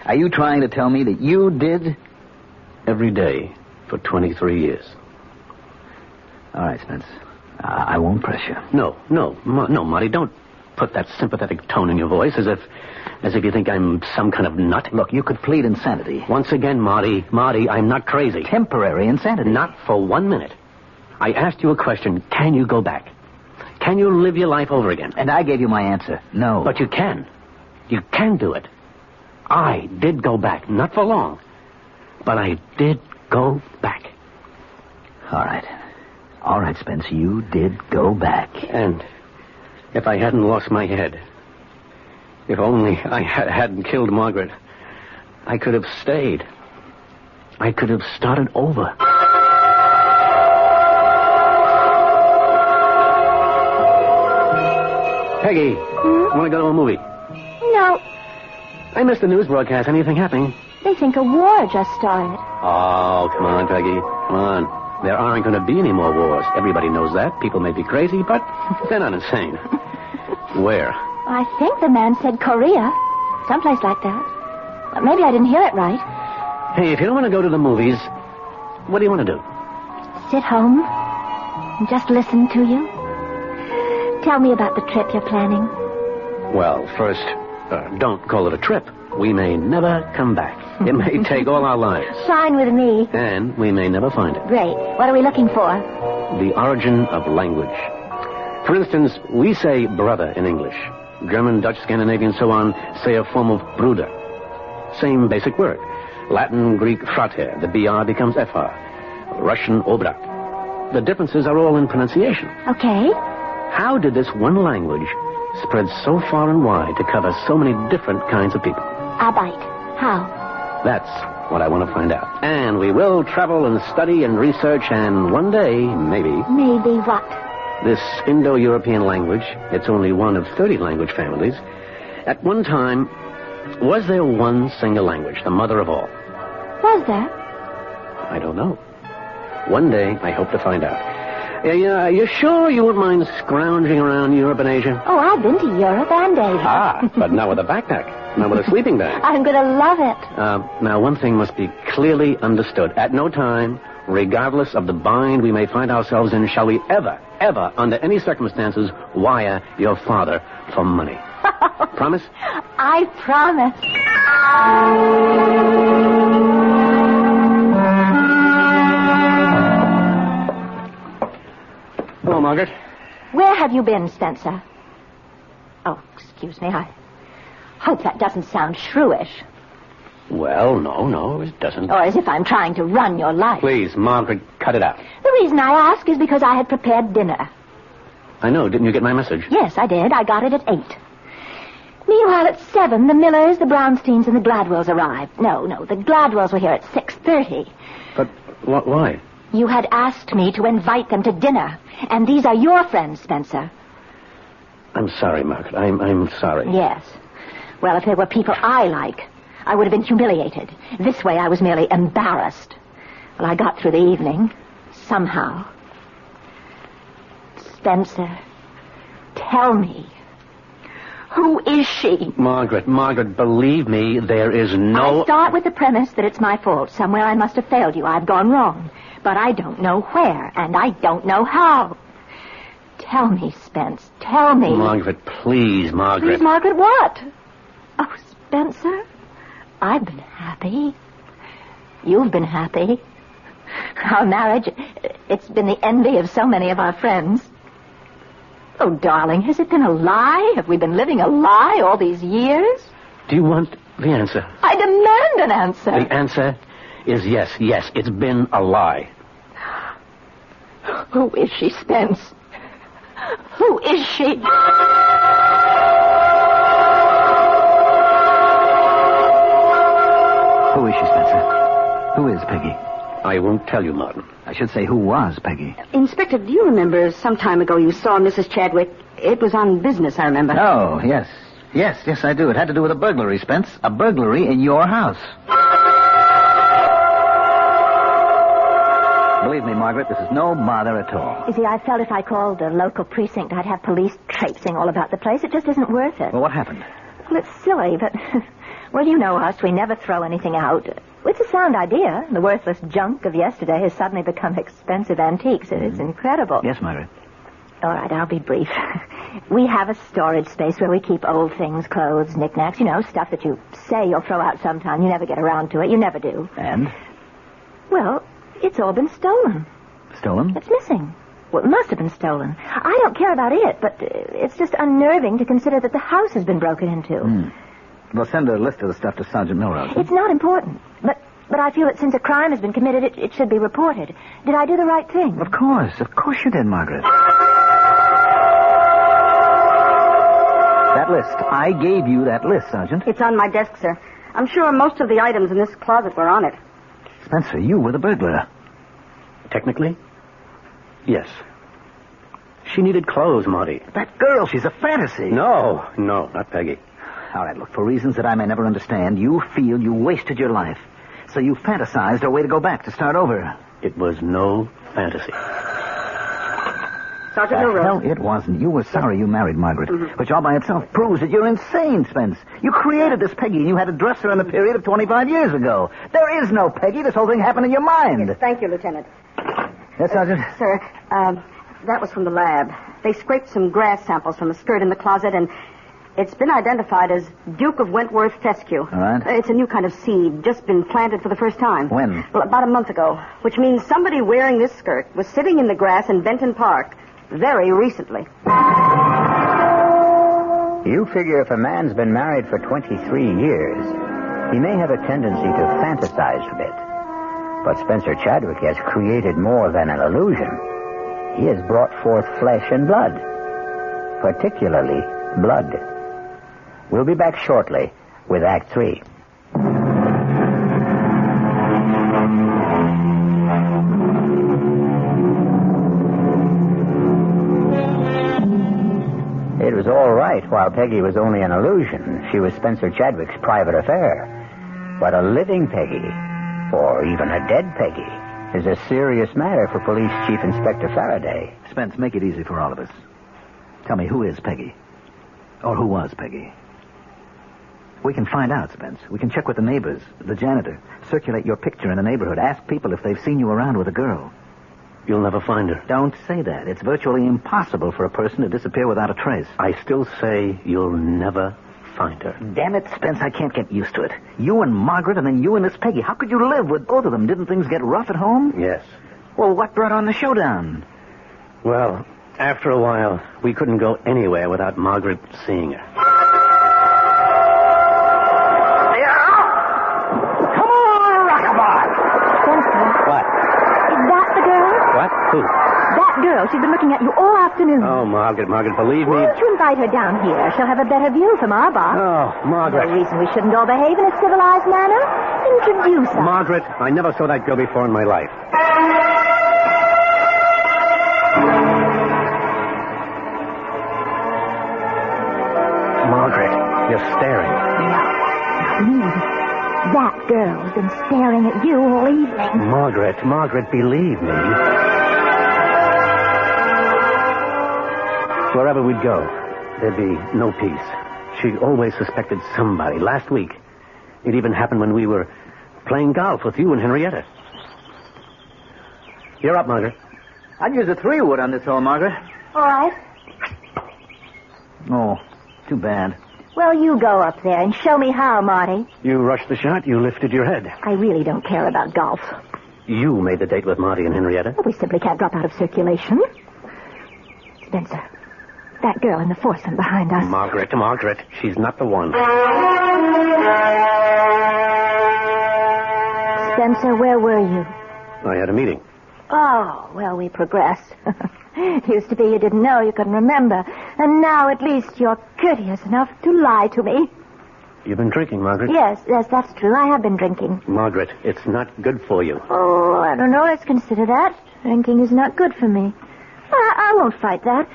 Are you trying to tell me that you did? Every day for 23 years. All right, Spence. I won't press you. No, Marty, don't put that sympathetic tone in your voice as if you think I'm some kind of nut. Look, you could plead insanity. Once again, Marty, I'm not crazy. Temporary insanity. Not for 1 minute. I asked you a question. Can you go back? Can you live your life over again? And I gave you my answer. No. But you can. You can do it. I did go back. Not for long. But I did go back. All right. All right, Spence, you did go back. And if I hadn't lost my head, if only I hadn't killed Margaret, I could have stayed. I could have started over. Peggy, want to go to a movie? No. I missed the news broadcast. Anything happening? They think a war just started. Oh, come on, Peggy. Come on. There aren't going to be any more wars. Everybody knows that. People may be crazy, but they're not insane. Where? I think the man said Korea. Someplace like that. Maybe I didn't hear it right. Hey, if you don't want to go to the movies, what do you want to do? Sit home and just listen to you. Tell me about the trip you're planning. Well, first, don't call it a trip. We may never come back. It may take all our lives. Fine with me. And we may never find it. Great. What are we looking for? The origin of language. For instance, we say brother in English. German, Dutch, Scandinavian, so on, say a form of Bruder. Same basic word. Latin, Greek, frater. The BR becomes FR. Russian, Obrak. The differences are all in pronunciation. Okay. How did this one language spread so far and wide to cover so many different kinds of people? Arbeit. How? That's what I want to find out. And we will travel and study and research, and one day, maybe... Maybe what? This Indo-European language, it's only one of 30 language families. At one time, was there one single language, the mother of all? Was there? I don't know. One day, I hope to find out. You sure you wouldn't mind scrounging around Europe and Asia? Oh, I've been to Europe and Asia. Ah, but not with a backpack. Not with a sleeping bag. I'm going to love it. Now, one thing must be clearly understood. At no time, regardless of the bind we may find ourselves in, shall we ever, under any circumstances, wire your father for money. Promise? I promise. Hello, Margaret. Where have you been, Spencer? Oh, excuse me. I hope that doesn't sound shrewish. Well, no, it doesn't. Or as if I'm trying to run your life. Please, Margaret, cut it out. The reason I ask is because I had prepared dinner. I know. Didn't you get my message? Yes, I did. I got it at 8. Meanwhile, at 7, the Millers, the Brownsteins, and the Gladwells arrived. No, the Gladwells were here at 6:30. But why? You had asked me to invite them to dinner. And these are your friends, Spencer. I'm sorry, Margaret. I'm sorry. Yes. Well, if they were people I like, I would have been humiliated. This way, I was merely embarrassed. Well, I got through the evening. Somehow. Spencer, tell me. Who is she? Margaret, believe me, there is no... I start with the premise that it's my fault. Somewhere I must have failed you. I've gone wrong. But I don't know where, and I don't know how. Tell me, Spence. Tell me. Margaret, please, Margaret. Please, Margaret, what? Oh, Spencer, I've been happy. You've been happy. Our marriage, it's been the envy of so many of our friends. Oh, darling, has it been a lie? Have we been living a lie all these years? Do you want the answer? I demand an answer. The answer is yes, it's been a lie. Who is she, Spence? Who is she? Who is she, Spencer? Who is Peggy? I won't tell you, Martin. I should say, who was Peggy? Inspector, do you remember some time ago you saw Mrs. Chadwick? It was on business, I remember. Oh, yes. Yes, I do. It had to do with a burglary, Spence. A burglary in your house. Believe me, Margaret, this is no bother at all. You see, I felt if I called the local precinct, I'd have police traipsing all about the place. It just isn't worth it. Well, what happened? Well, it's silly, but... well, you know us. We never throw anything out. It's a sound idea. The worthless junk of yesterday has suddenly become expensive antiques. It's incredible. Yes, Margaret. All right, I'll be brief. We have a storage space where we keep old things, clothes, knickknacks, stuff that you say you'll throw out sometime. You never get around to it. You never do. And? Well, it's all been stolen. Stolen? It's missing. Well, it must have been stolen. I don't care about it, but it's just unnerving to consider that the house has been broken into. Well, send a list of the stuff to Sergeant Milrose. It's not important, but I feel that since a crime has been committed, it should be reported. Did I do the right thing? Of course you did, Margaret. That list. I gave you that list, Sergeant. It's on my desk, sir. I'm sure most of the items in this closet were on it. Spencer, you were the burglar. Technically, yes. She needed clothes, Marty. That girl, she's a fantasy. No, not Peggy. All right, look, for reasons that I may never understand, you feel you wasted your life. So you fantasized a way to go back, to start over. It was no fantasy. Sergeant Milrose. Hell, it wasn't. You were sorry you married Margaret, which all by itself proves that you're insane, Spence. You created this Peggy, and you had to dress her in the period of 25 years ago. There is no Peggy. This whole thing happened in your mind. Yes, thank you, Lieutenant. Yes, Sergeant? Sir, that was from the lab. They scraped some grass samples from a skirt in the closet, and it's been identified as Duke of Wentworth fescue. All right. It's a new kind of seed, just been planted for the first time. When? Well, about a month ago, which means somebody wearing this skirt was sitting in the grass in Benton Park very recently. You figure if a man's been married for 23 years, he may have a tendency to fantasize a bit. But Spencer Chadwick has created more than an illusion. He has brought forth flesh and blood, particularly blood. We'll be back shortly with Act 3. It was all right while Peggy was only an illusion. She was Spencer Chadwick's private affair. But a living Peggy, or even a dead Peggy, is a serious matter for Police Chief Inspector Faraday. Spence, make it easy for all of us. Tell me, who is Peggy? Or who was Peggy? We can find out, Spence. We can check with the neighbors, the janitor, circulate your picture in the neighborhood, ask people if they've seen you around with a girl. You'll never find her. Don't say that. It's virtually impossible for a person to disappear without a trace. I still say you'll never find her. Damn it, Spence, I can't get used to it. You and Margaret, and then you and this Peggy. How could you live with both of them? Didn't things get rough at home? Yes. Well, what brought on the showdown? Well, after a while, we couldn't go anywhere without Margaret seeing her. Come on, Rockabye! Spencer. What? Is that the girl? What? Who? That girl. She's been looking at you all afternoon. Oh, Margaret, believe me. Why don't you invite her down here? She'll have a better view from our bar. Oh, Margaret. No reason we shouldn't all behave in a civilized manner. Introduce her. Margaret, I never saw that girl before in my life. Margaret, you're staring. Me. That girl's been staring at you all evening. Margaret, believe me. Wherever we'd go, there'd be no peace. She always suspected somebody. Last week, it even happened when we were playing golf with you and Henrietta. You're up, Margaret. I'd use a 3-wood on this hole, Margaret. All right. Oh, too bad. Well, you go up there and show me how, Marty. You rushed the shot. You lifted your head. I really don't care about golf. You made the date with Marty and Henrietta. Well, we simply can't drop out of circulation. Spencer, that girl in the foursome behind us. Margaret, she's not the one. Spencer, where were you? I had a meeting. Oh, well, we progressed. Used to be you didn't know, you couldn't remember. And now at least you're courteous enough to lie to me. You've been drinking, Margaret? Yes, that's true. I have been drinking. Margaret, it's not good for you. Oh, I don't know. Let's consider that. Drinking is not good for me. I won't fight that.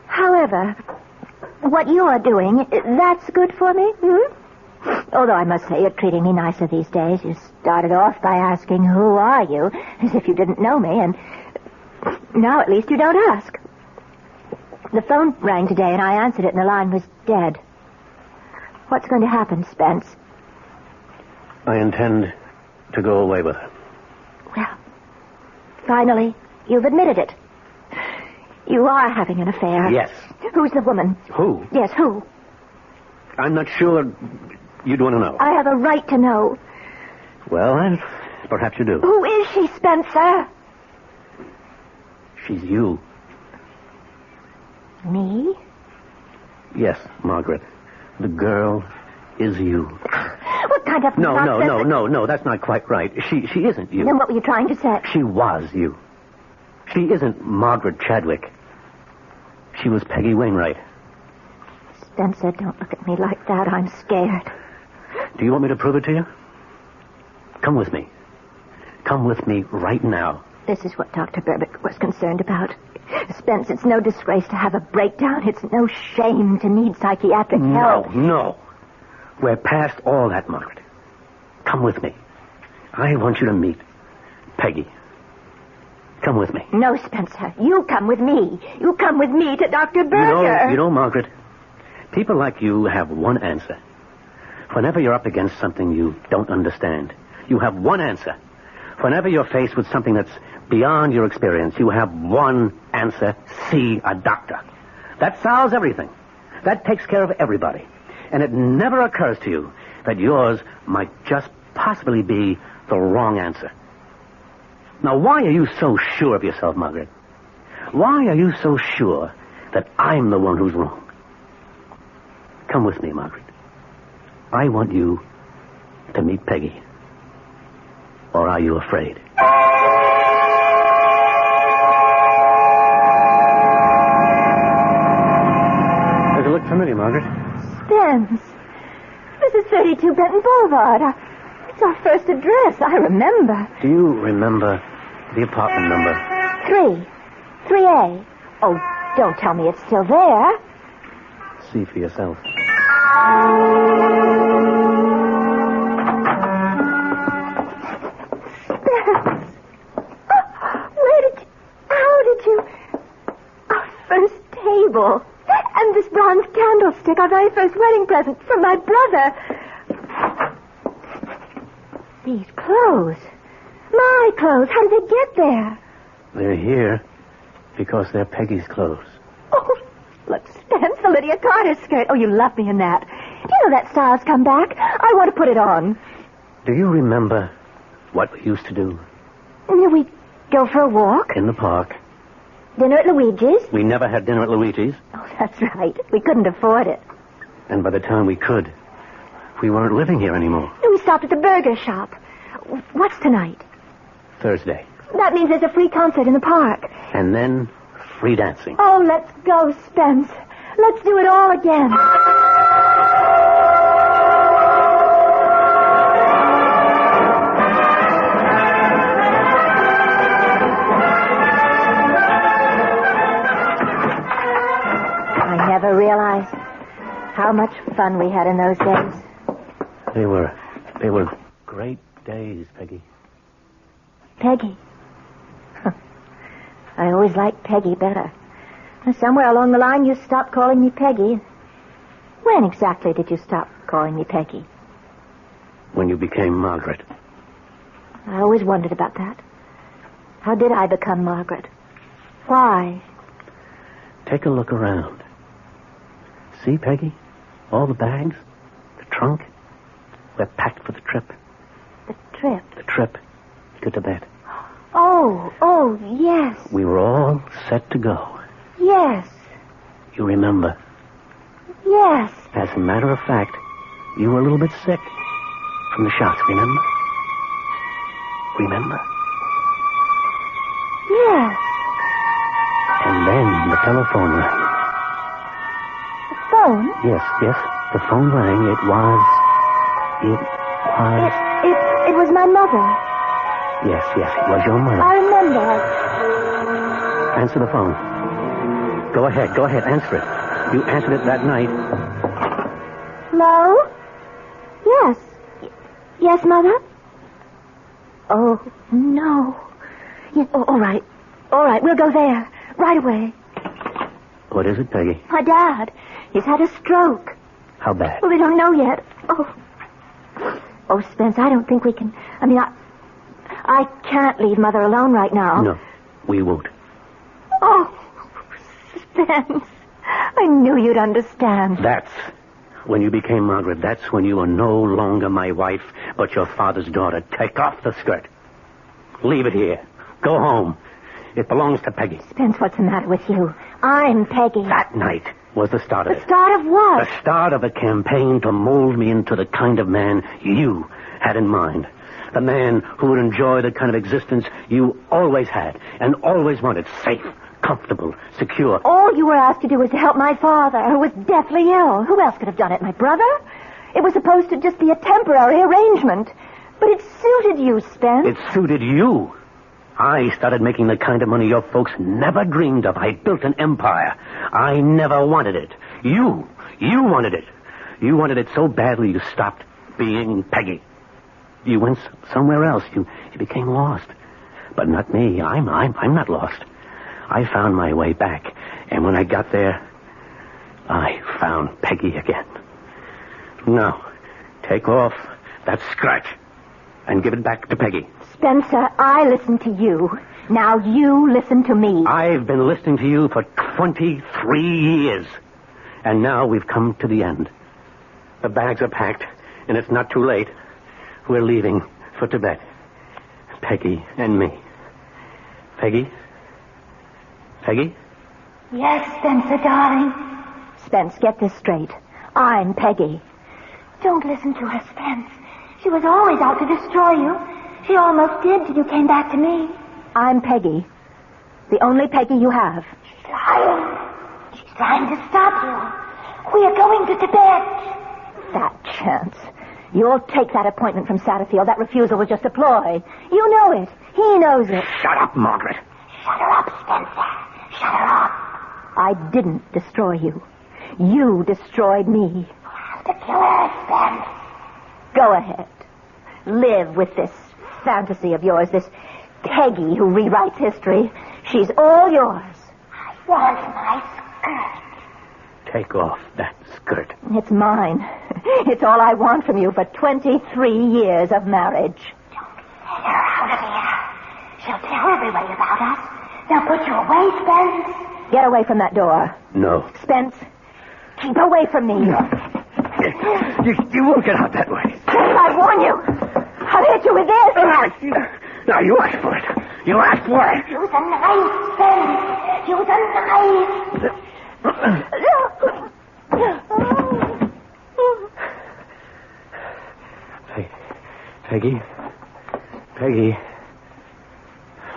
However, what you're doing, that's good for me, Although I must say you're treating me nicer these days. You started off by asking, who are you? As if you didn't know me, and now at least you don't ask. The phone rang today, and I answered it, and the line was dead. What's going to happen, Spence? I intend to go away with her. Well, finally, you've admitted it. You are having an affair. Yes. Who's the woman? Who? Yes, who? I'm not sure you'd want to know. I have a right to know. Well, perhaps you do. Who is she, Spencer? She's you. Me? Yes, Margaret. The girl is you. What kind of nonsense? No, that's not quite right. She isn't you. Then what were you trying to say? She was you. She isn't Margaret Chadwick. She was Peggy Wainwright. Spencer, don't look at me like that. I'm scared. Do you want me to prove it to you? Come with me. Come with me right now. This is what Dr. Berbick was concerned about. Spence, it's no disgrace to have a breakdown. It's no shame to need psychiatric help. No. We're past all that, Margaret. Come with me. I want you to meet Peggy. Come with me. No, Spencer. You come with me. You come with me to Dr. Berger. You know, Margaret, people like you have one answer. Whenever you're up against something you don't understand, you have one answer. Whenever you're faced with something that's beyond your experience, you have one answer: see a doctor. That solves everything. That takes care of everybody. And it never occurs to you that yours might just possibly be the wrong answer. Now, why are you so sure of yourself, Margaret? Why are you so sure that I'm the one who's wrong? Come with me, Margaret. I want you to meet Peggy. Or are you afraid? Does it look familiar, Margaret? Spence. This is 32 Benton Boulevard. It's our first address. I remember. Do you remember the apartment number? 3A. Oh, don't tell me it's still there. See for yourself. How did you... Our first table. And this bronze candlestick, our very first wedding present from my brother. These clothes. My clothes. How did they get there? They're here because they're Peggy's clothes. Oh, look, Spence, the Lydia Carter skirt. Oh, you love me in that. Do you know that style's come back? I want to put it on. Do you remember what we used to do? We go for a walk. In the park. Dinner at Luigi's. We never had dinner at Luigi's. Oh, that's right. We couldn't afford it. And by the time we could, we weren't living here anymore. We stopped at the burger shop. What's tonight? Thursday. That means there's a free concert in the park. And then free dancing. Oh, let's go, Spence. Let's do it all again. I never realized how much fun we had in those days. They were great days, Peggy. Peggy. I always liked Peggy better. Somewhere along the line, you stopped calling me Peggy. When exactly did you stop calling me Peggy? When you became Margaret. I always wondered about that. How did I become Margaret? Why? Take a look around. See, Peggy? All the bags, the trunk. We're packed for the trip. The trip? The trip to Tibet. Oh, yes. We were all set to go. Yes. You remember? Yes. As a matter of fact, you were a little bit sick from the shots, remember? Remember? Yes. And then the telephone rang. The phone? Yes. The phone rang. It was... It was my mother. Yes, it was your mother. I remember. Answer the phone. Go ahead, answer it. You answered it that night. Hello? Yes. Yes, Mother? Oh, no. Yes, all right. We'll go there. Right away. What is it, Peggy? My dad. He's had a stroke. How bad? Well, they don't know yet. Oh, Spence, I don't think we can... I can't leave Mother alone right now. No, we won't. Oh, Spence. I knew you'd understand. That's when you became Margaret. That's when you were no longer my wife, but your father's daughter. Take off the skirt. Leave it here. Go home. It belongs to Peggy. Spence, what's the matter with you? I'm Peggy. That night was the start of it. The start of what? The start of a campaign to mold me into the kind of man you had in mind. The man who would enjoy the kind of existence you always had and always wanted. Safe, comfortable, secure. All you were asked to do was to help my father, who was deathly ill. Who else could have done it? My brother? It was supposed to just be a temporary arrangement. But it suited you, Spence. It suited you. I started making the kind of money your folks never dreamed of. I built an empire. I never wanted it. You wanted it. You wanted it so badly you stopped being Peggy. You went somewhere else. You became lost. But not me. I'm not lost. I found my way back. And when I got there, I found Peggy again. Now, take off that scratch and give it back to Peggy. Spencer, I listened to you. Now you listen to me. I've been listening to you for 23 years. And now we've come to the end. The bags are packed, and it's not too late. We're leaving for Tibet. Peggy and me. Peggy? Peggy? Yes, Spencer, darling. Spence, get this straight. I'm Peggy. Don't listen to her, Spence. She was always out to destroy you. She almost did till you came back to me. I'm Peggy. The only Peggy you have. She's lying. She's trying to stop you. We are going to Tibet. Fat chance. You'll take that appointment from Satterfield. That refusal was just a ploy. You know it. He knows it. Shut up, Margaret. Shut her up, Spencer. Shut her up. I didn't destroy you. You destroyed me. You have to kill her, Spence. Go ahead. Live with this fantasy of yours, this Peggy who rewrites history. She's all yours. I want my skirt. Take off that skirt. It's mine. It's all I want from you for 23 years of marriage. Get her out of here. She'll tell everybody about us. They'll put you away, Spence. Get away from that door. No. Spence, keep away from me. You won't get out that way. Spence, I warn you. I'll hit you with this. Now, you asked for it. You asked for it. Use a knife, Spence. Use a knife. Peggy? Peggy?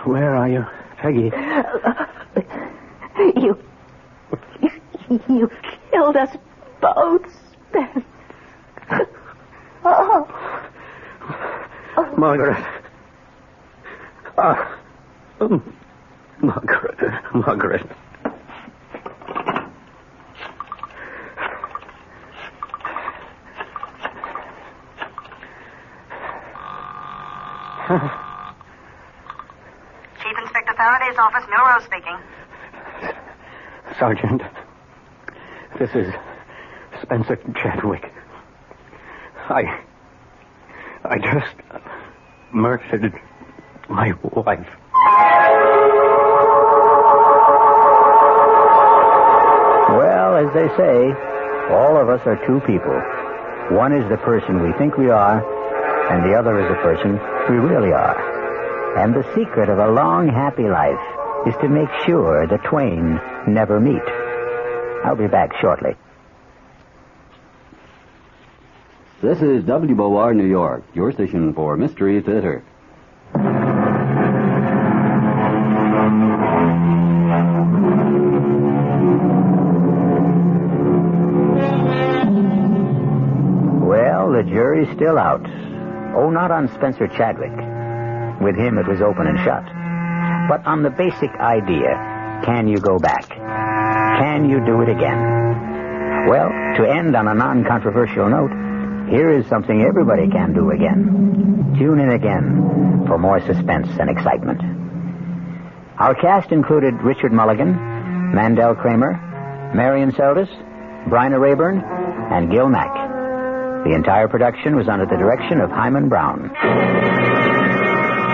Where are you? Peggy? You killed us both, Spence. Margaret. Margaret. Chief Inspector Faraday's office, Milrose speaking. Sergeant, this is Spencer Chadwick. I just murdered my wife. Well, as they say, all of us are two people. One is the person we think we are, and the other is the person we really are. And the secret of a long, happy life is to make sure the twain never meet. I'll be back shortly. This is WOR New York, your station for Mystery Theater. Well, the jury's still out. Oh, not on Spencer Chadwick. With him, it was open and shut. But on the basic idea, can you go back? Can you do it again? Well, to end on a non-controversial note, here is something everybody can do again. Tune in again for more suspense and excitement. Our cast included Richard Mulligan, Mandel Kramer, Marion Seldes, Bryna Rayburn, and Gil Mack. The entire production was under the direction of Himan Brown.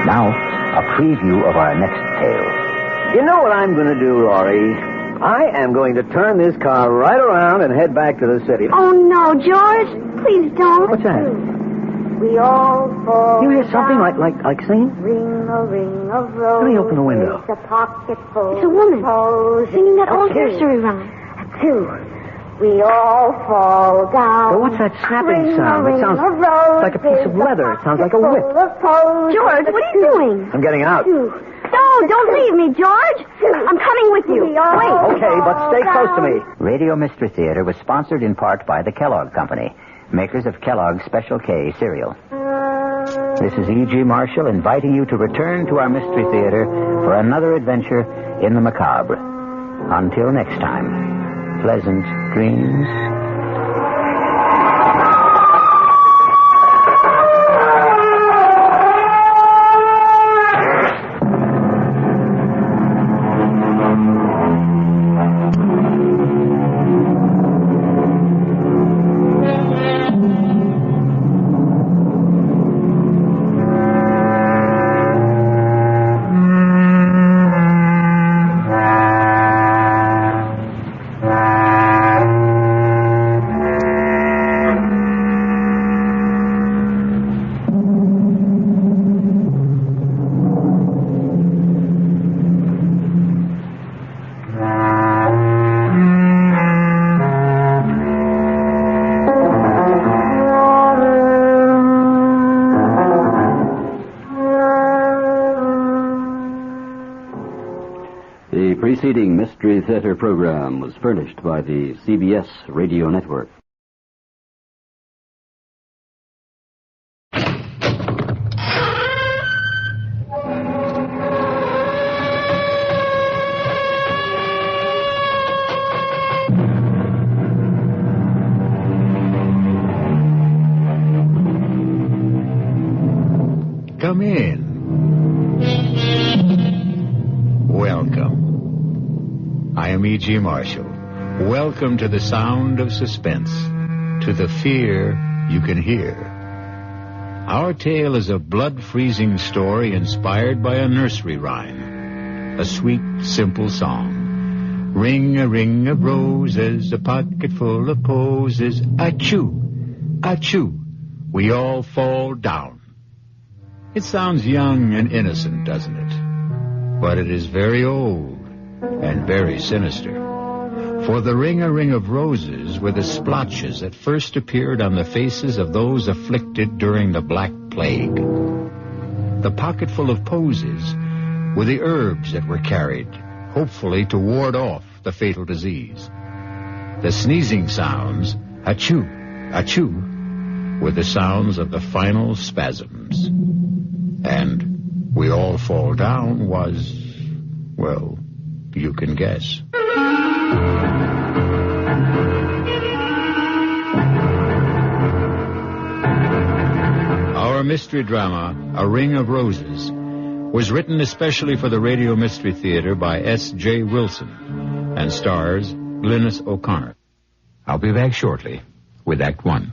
Now, a preview of our next tale. You know what I'm going to do, Laurie? I am going to turn this car right around and head back to the city. Oh, no, George. Please don't. What's that? We all fall. You hear something like singing? Ring a ring of roses. Let me open the window. It's a pocket full. It's a woman singing that old nursery rhyme. Two. We all fall down. Well, what's that snapping sound? It sounds like a piece of leather. It sounds like a whip. George, what are you doing? I'm getting out. No, don't leave me, George. I'm coming with you. Wait. Okay, but stay close to me. Radio Mystery Theater was sponsored in part by the Kellogg Company, makers of Kellogg's Special K cereal. This is E.G. Marshall inviting you to return to our Mystery Theater for another adventure in the macabre. Until next time, pleasant dreams. Theater program was furnished by the CBS Radio Network. Come in. Welcome. I am E.G. Marshall. Welcome to the sound of suspense, to the fear you can hear. Our tale is a blood-freezing story inspired by a nursery rhyme, a sweet, simple song. Ring a of roses, a pocket full of posies. Achoo, achoo, we all fall down. It sounds young and innocent, doesn't it? But it is very old and very sinister. For the ring of roses were the splotches that first appeared on the faces of those afflicted during the Black Plague. The pocketful of posies were the herbs that were carried, hopefully to ward off the fatal disease. The sneezing sounds, achoo, achoo, were the sounds of the final spasms. And we all fall down was, well, you can guess. Our mystery drama, A Ring of Roses, was written especially for the Radio Mystery Theater by S.J. Wilson and stars Glynis O'Connor. I'll be back shortly with Act One.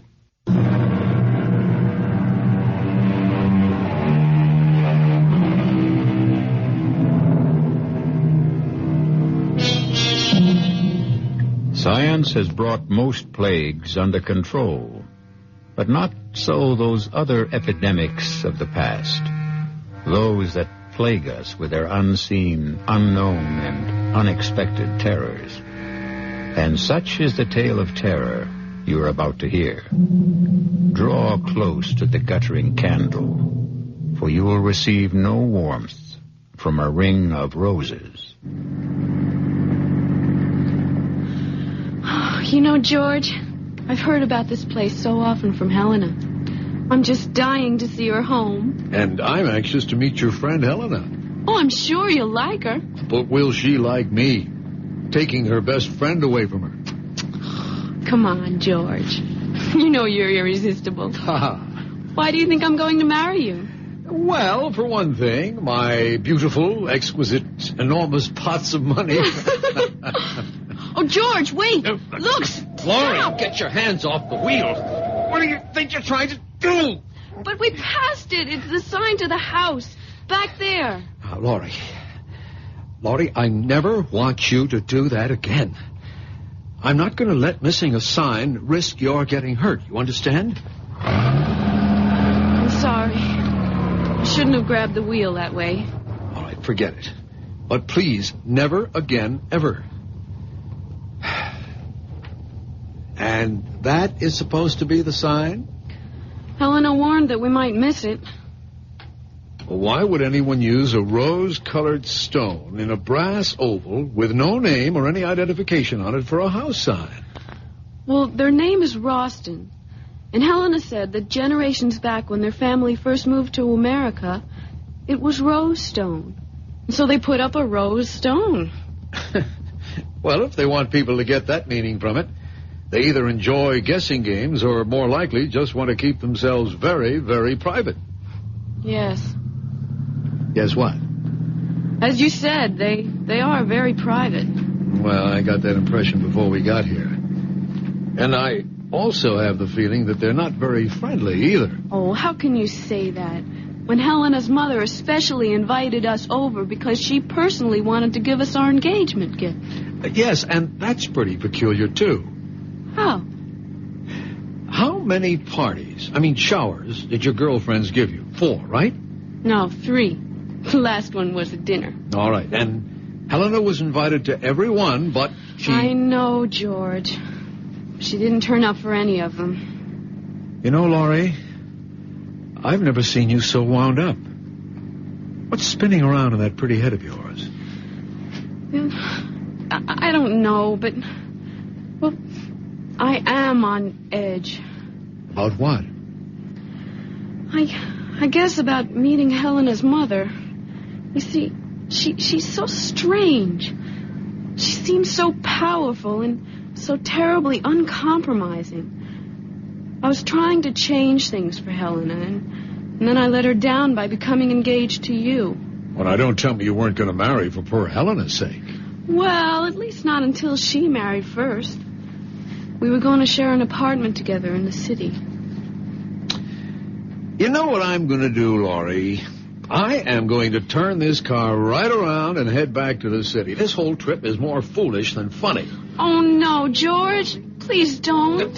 Science has brought most plagues under control, but not so those other epidemics of the past, those that plague us with their unseen, unknown, and unexpected terrors. And such is the tale of terror you are about to hear. Draw close to the guttering candle, for you will receive no warmth from a ring of roses. You know, George, I've heard about this place so often from Helena. I'm just dying to see her home. And I'm anxious to meet your friend Helena. Oh, I'm sure you'll like her. But will she like me, taking her best friend away from her? Come on, George. You know you're irresistible. Why do you think I'm going to marry you? Well, for one thing, my beautiful, exquisite, enormous pots of money. Oh, George, wait! Look! Laurie, get your hands off the wheel. What do you think you're trying to do? But we passed it. It's the sign to the house. Back there. Laurie, I never want you to do that again. I'm not going to let missing a sign risk your getting hurt. You understand? I'm sorry. I shouldn't have grabbed the wheel that way. All right, forget it. But please, never again, ever. And that is supposed to be the sign? Helena warned that we might miss it. Well, why would anyone use a rose-colored stone in a brass oval with no name or any identification on it for a house sign? Well, their name is Ralston. And Helena said that generations back when their family first moved to America, it was rose stone. And so they put up a rose stone. Well, if they want people to get that meaning from it, they either enjoy guessing games or, more likely, just want to keep themselves very, very private. Yes. Yes, what? As you said, they are very private. Well, I got that impression before we got here. And I also have the feeling that they're not very friendly either. Oh, how can you say that? When Helena's mother especially invited us over because she personally wanted to give us our engagement gift. Yes, and that's pretty peculiar, too. How? How many parties, showers, did your girlfriends give you? 4, right? No, 3. The last one was a dinner. All right, and Helena was invited to every one, but she... I know, George. She didn't turn up for any of them. You know, Laurie, I've never seen you so wound up. What's spinning around in that pretty head of yours? I don't know, but... Well, I am on edge. About what? I guess about meeting Helena's mother. You see, she's so strange. She seems so powerful and so terribly uncompromising. I was trying to change things for Helena, and then I let her down by becoming engaged to you. Well, now, don't tell me you weren't going to marry for poor Helena's sake. Well, at least not until she married first. We were going to share an apartment together in the city. You know what I'm going to do, Laurie? I am going to turn this car right around and head back to the city. This whole trip is more foolish than funny. Oh, no, George. Please don't.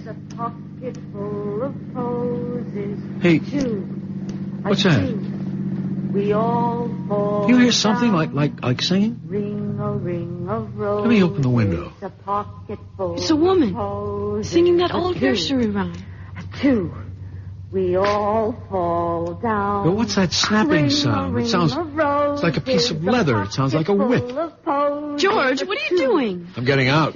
A pocket full of posies. Hey, what's that? We all fall. Do you hear something like singing? Ring a ring of roses. Let me open the window. A pocket full. It's a woman singing that old nursery rhyme. Two. We all fall down. But what's that snapping sound? It sounds it's like a piece of leather. It sounds like a whip. George, what are you doing? I'm getting out.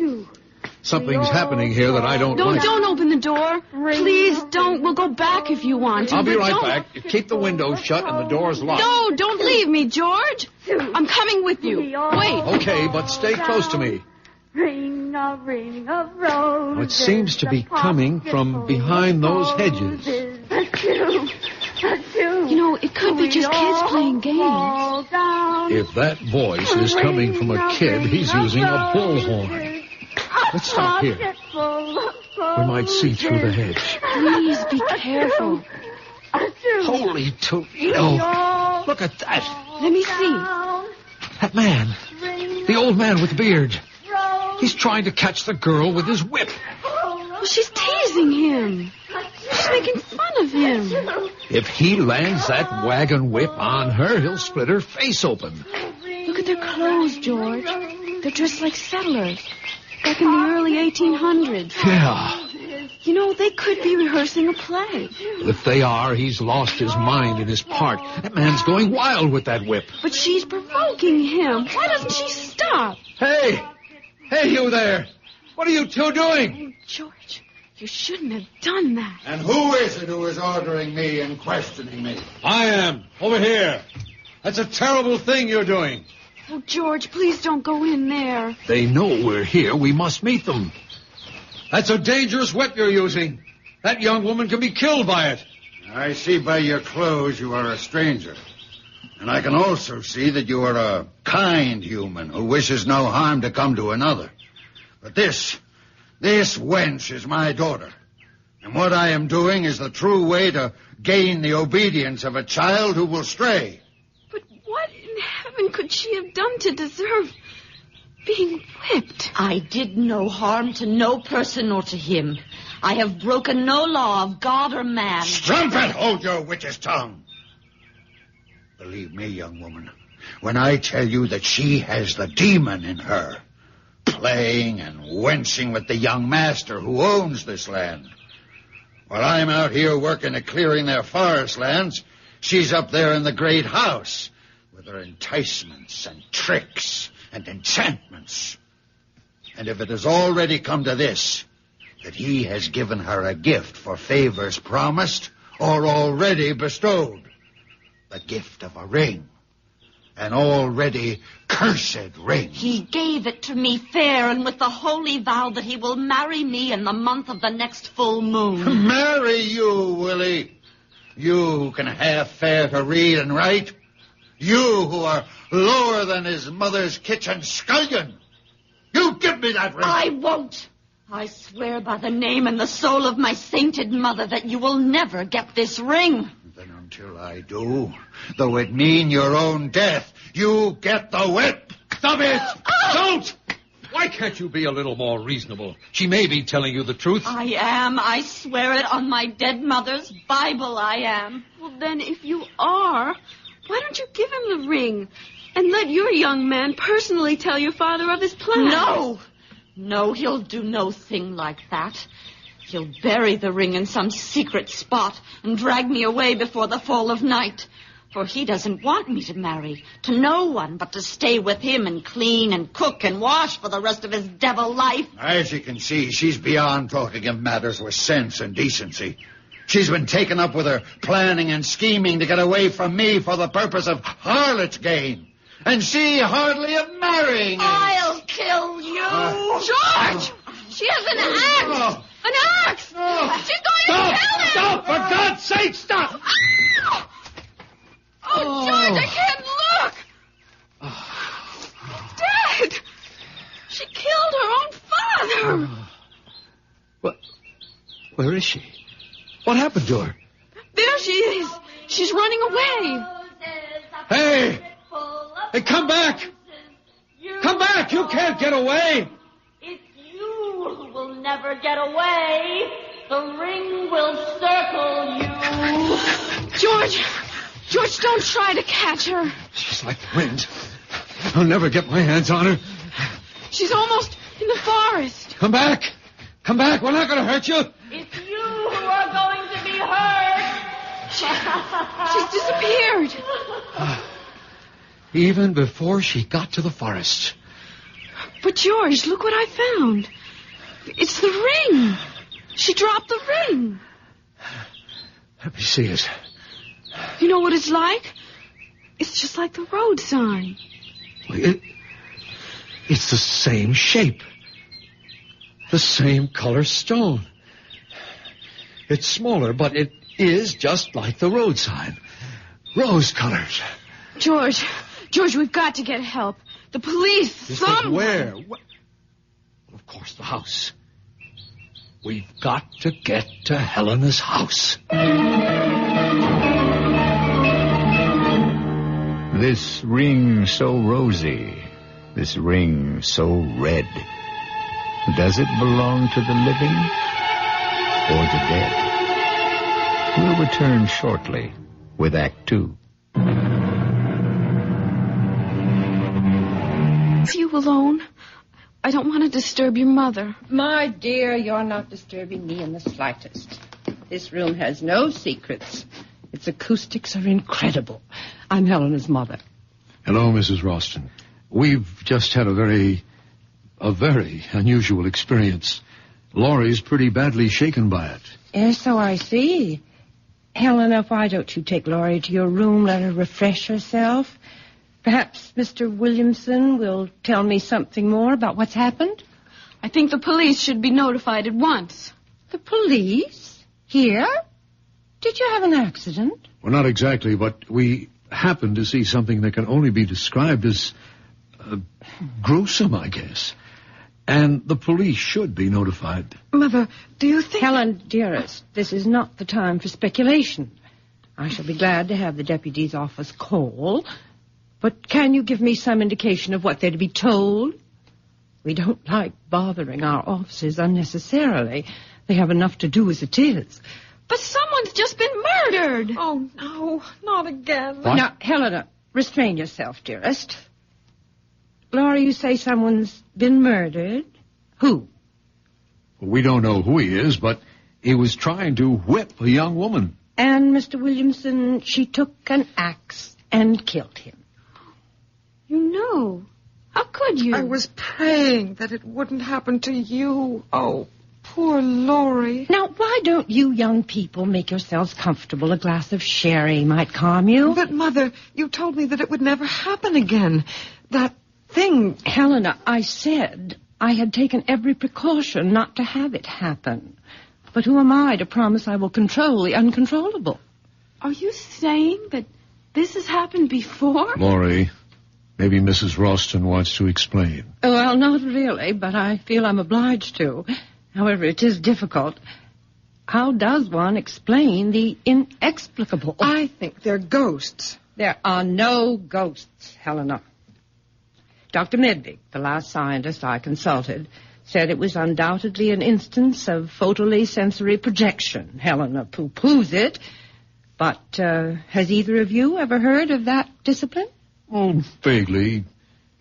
Something's happening here that I don't like. Don't open the door. Please don't. We'll go back if you want to. I'll be right back. Keep the window shut and the doors locked. No, don't leave me, George. I'm coming with you. Wait. Okay, but stay close to me. Ring a ring of roses. It seems to be coming from behind those hedges. You know, it could be just kids playing games. If that voice is coming from a kid, he's using a bullhorn. Let's stop here. We might see through the hedge. Please be careful. Holy Toledo. Look at that. Let me see. That man. The old man with the beard. He's trying to catch the girl with his whip. Well, she's teasing him. She's making fun of him. If he lands that wagon whip on her, he'll split her face open. Look at their clothes, George. They're dressed like settlers. Back in the early 1800s. Yeah. You know, they could be rehearsing a play. If they are, he's lost his mind in his part. That man's going wild with that whip. But she's provoking him. Why doesn't she stop? Hey! Hey, you there! What are you two doing? Oh, George, you shouldn't have done that. And who is it who is ordering me and questioning me? I am. Over here. That's a terrible thing you're doing. Oh, George, please don't go in there. They know we're here. We must meet them. That's a dangerous whip you're using. That young woman can be killed by it. I see by your clothes you are a stranger. And I can also see that you are a kind human who wishes no harm to come to another. But this wench is my daughter. And what I am doing is the true way to gain the obedience of a child who will stray. But what in heaven could she have done to deserve being whipped? I did no harm to no person or to him. I have broken no law of God or man. Strumpet, hold your witch's tongue. Believe me, young woman, when I tell you that she has the demon in her, playing and wenching with the young master who owns this land. While I'm out here working at clearing their forest lands, she's up there in the great house with her enticements and tricks and enchantments. And if it has already come to this, that he has given her a gift for favors promised or already bestowed, the gift of a ring, an already cursed ring. He gave it to me fair and with the holy vow that he will marry me in the month of the next full moon. Marry you, will he? You who can half fare to read and write? You who are lower than his mother's kitchen scullion? You give me that ring. I won't. I swear by the name and the soul of my sainted mother that you will never get this ring. Then until I do, though it mean your own death, you get the whip. Stop it! Don't! Why can't you be a little more reasonable? She may be telling you the truth. I am. I swear it on my dead mother's Bible, I am. Well, then, if you are, why don't you give him the ring and let your young man personally tell your father of his plan? No, he'll do no thing like that. He'll bury the ring in some secret spot and drag me away before the fall of night. For he doesn't want me to marry to no one but to stay with him and clean and cook and wash for the rest of his devil life. As you can see, she's beyond talking of matters with sense and decency. She's been taken up with her planning and scheming to get away from me for the purpose of harlot's gain. And she hardly of marrying. I'll kill you. George! She has an axe! An axe! She's going to kill him! Stop! For God's sake, stop! Oh, George, I can't look! Dad! She killed her own father! What? Where is she? What happened to her? There she is! She's running away! Hey! Hey, come back! Come back! You can't get away! It's you who will never get away. The ring will circle you. George, don't try to catch her. She's like the wind. I'll never get my hands on her. She's almost in the forest. Come back! Come back! We're not going to hurt you. It's you who are going to be hurt. She's disappeared. Even before she got to the forest. But, George, look what I found. It's the ring. She dropped the ring. Let me see it. You know what it's like? It's just like the road sign. It's the same shape. The same color stone. It's smaller, but it is just like the road sign. Rose-colored. George, we've got to get help. The police, somewhere. Where? Of course, the house. We've got to get to Helena's house. This ring so rosy, this ring so red. Does it belong to the living or the dead? We'll return shortly with Act 2. Leave you alone. I don't want to disturb your mother. My dear, you're not disturbing me in the slightest. This room has no secrets. Its acoustics are incredible. I'm Helena's mother. Hello, Mrs. Ralston. We've just had a very unusual experience. Laurie's pretty badly shaken by it. Yes, so I see. Helena, why don't you take Laurie to your room, let her refresh herself? Perhaps Mr. Williamson will tell me something more about what's happened? I think the police should be notified at once. The police? Here? Did you have an accident? Well, not exactly, but we happened to see something that can only be described as gruesome, I guess. And the police should be notified. Mother, do you think... Helen, dearest, this is not the time for speculation. I shall be glad to have the deputy's office call. But can you give me some indication of what they're to be told? We don't like bothering our offices unnecessarily. They have enough to do as it is. But someone's just been murdered. Oh, no, not again. What? Now, Helena, restrain yourself, dearest. Laura, you say someone's been murdered? Who? We don't know who he is, but he was trying to whip a young woman. And, Mr. Williamson, she took an axe and killed him. You know. How could you? I was praying that it wouldn't happen to you. Oh, poor Laurie. Now, why don't you young people make yourselves comfortable? A glass of sherry might calm you. But, Mother, you told me that it would never happen again. That thing... Helena, I said I had taken every precaution not to have it happen. But who am I to promise I will control the uncontrollable? Are you saying that this has happened before? Laurie, maybe Mrs. Ralston wants to explain. Well, not really, but I feel I'm obliged to. However, it is difficult. How does one explain the inexplicable? I think they're ghosts. There are no ghosts, Helena. Dr. Medvig, the last scientist I consulted, said it was undoubtedly an instance of photally sensory projection. Helena poo-poos it. But has either of you ever heard of that discipline? Oh, vaguely.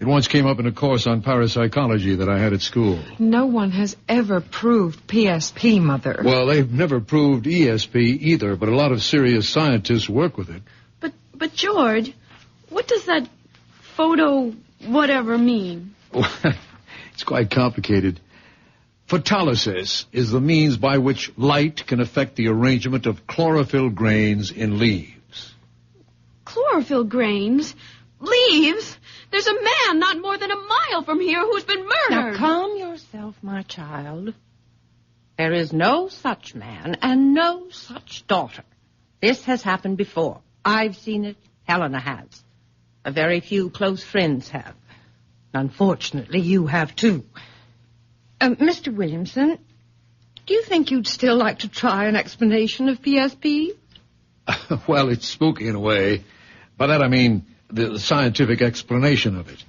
It once came up in a course on parapsychology that I had at school. No one has ever proved PSP, Mother. Well, they've never proved ESP either, but a lot of serious scientists work with it. But But, George, what does that photo whatever mean? It's quite complicated. Photolysis is the means by which light can affect the arrangement of chlorophyll grains in leaves. Chlorophyll grains? Leaves? There's a man not more than a mile from here who's been murdered. Now, calm yourself, my child. There is no such man and no such daughter. This has happened before. I've seen it. Helena has. A very few close friends have. Unfortunately, you have too. Mr. Williamson, do you think you'd still like to try an explanation of PSP? Well, it's spooky in a way. By that I mean the scientific explanation of it.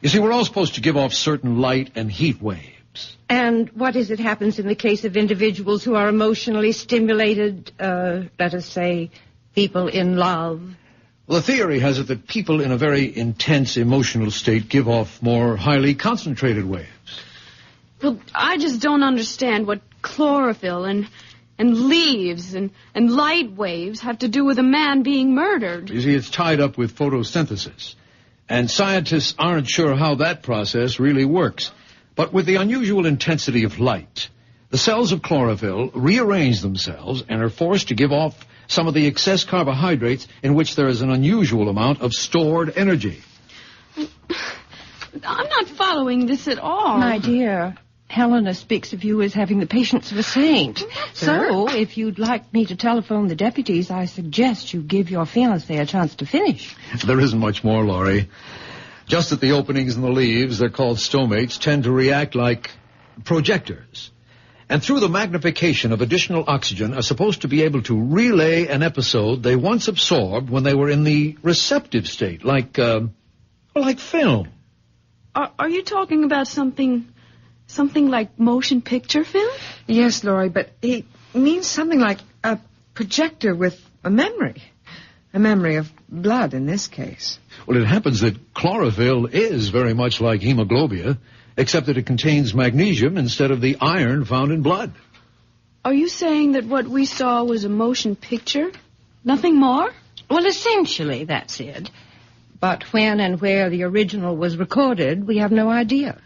You see, we're all supposed to give off certain light and heat waves. And what is it happens in the case of individuals who are emotionally stimulated, let us say, people in love? Well, the theory has it that people in a very intense emotional state give off more highly concentrated waves. Well, I just don't understand what chlorophyll and leaves and light waves have to do with a man being murdered. You see, it's tied up with photosynthesis. And scientists aren't sure how that process really works. But with the unusual intensity of light, the cells of chlorophyll rearrange themselves and are forced to give off some of the excess carbohydrates in which there is an unusual amount of stored energy. I'm not following this at all. My dear, Helena speaks of you as having the patience of a saint. So, if you'd like me to telephone the deputies, I suggest you give your fiancé a chance to finish. There isn't much more, Laurie. Just that the openings in the leaves, they're called stomates, tend to react like projectors. And through the magnification of additional oxygen are supposed to be able to relay an episode they once absorbed when they were in the receptive state, like film. Are you talking about something like motion picture film? Yes, Laurie, but he means something like a projector with a memory. A memory of blood in this case. Well, it happens that chlorophyll is very much like hemoglobin, except that it contains magnesium instead of the iron found in blood. Are you saying that what we saw was a motion picture? Nothing more? Well, essentially, that's it. But when and where the original was recorded, we have no idea.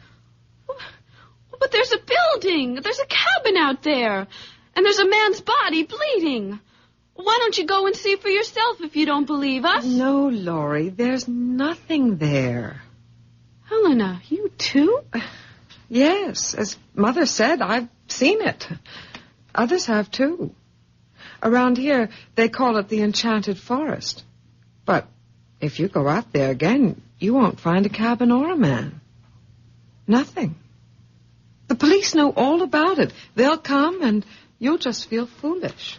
But there's a building. There's a cabin out there. And there's a man's body bleeding. Why don't you go and see for yourself if you don't believe us? No, Laurie, there's nothing there. Helena, you too? Yes, as Mother said, I've seen it. Others have too. Around here, they call it the Enchanted Forest. But if you go out there again, you won't find a cabin or a man. Nothing. The police know all about it. They'll come and you'll just feel foolish.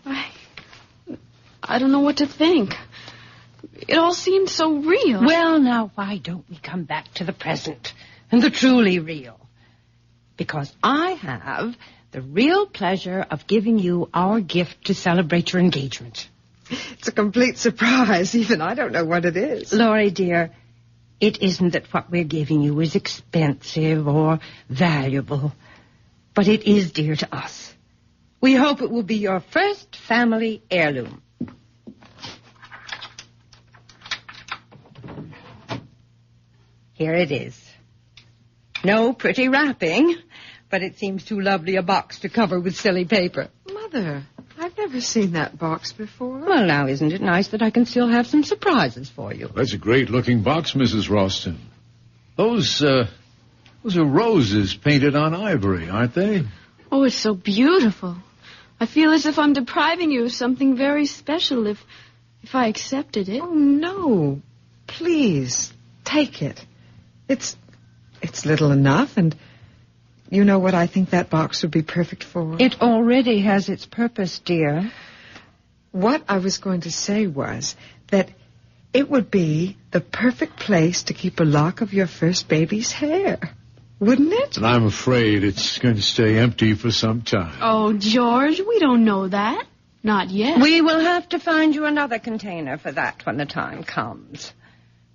I don't know what to think. It all seems so real. Well, now, why don't we come back to the present and the truly real? Because I have the real pleasure of giving you our gift to celebrate your engagement. It's a complete surprise. Even I don't know what it is. Laurie, dear, it isn't that what we're giving you is expensive or valuable, but it is dear to us. We hope it will be your first family heirloom. Here it is. No pretty wrapping, but it seems too lovely a box to cover with silly paper. Mother, I've never seen that box before. Well, now, isn't it nice that I can still have some surprises for you? That's a great-looking box, Mrs. Ralston. Those are roses painted on ivory, aren't they? Oh, it's so beautiful. I feel as if I'm depriving you of something very special if I accepted it. Oh, no. Please, take it. It's little enough, and you know what I think that box would be perfect for? It already has its purpose, dear. What I was going to say was that it would be the perfect place to keep a lock of your first baby's hair. Wouldn't it? And I'm afraid it's going to stay empty for some time. Oh, George, we don't know that. Not yet. We will have to find you another container for that when the time comes.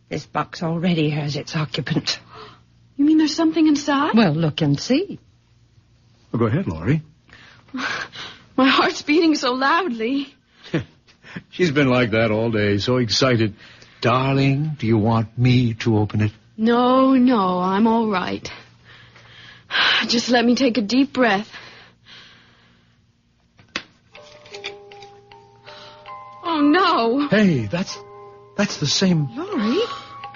This box already has its occupant. You mean there's something inside? Well, look and see. Well, go ahead, Laurie. My heart's beating so loudly. She's been like that all day, so excited. Darling, do you want me to open it? No, I'm all right. Just let me take a deep breath. Oh, no. Hey, that's the same... Laurie?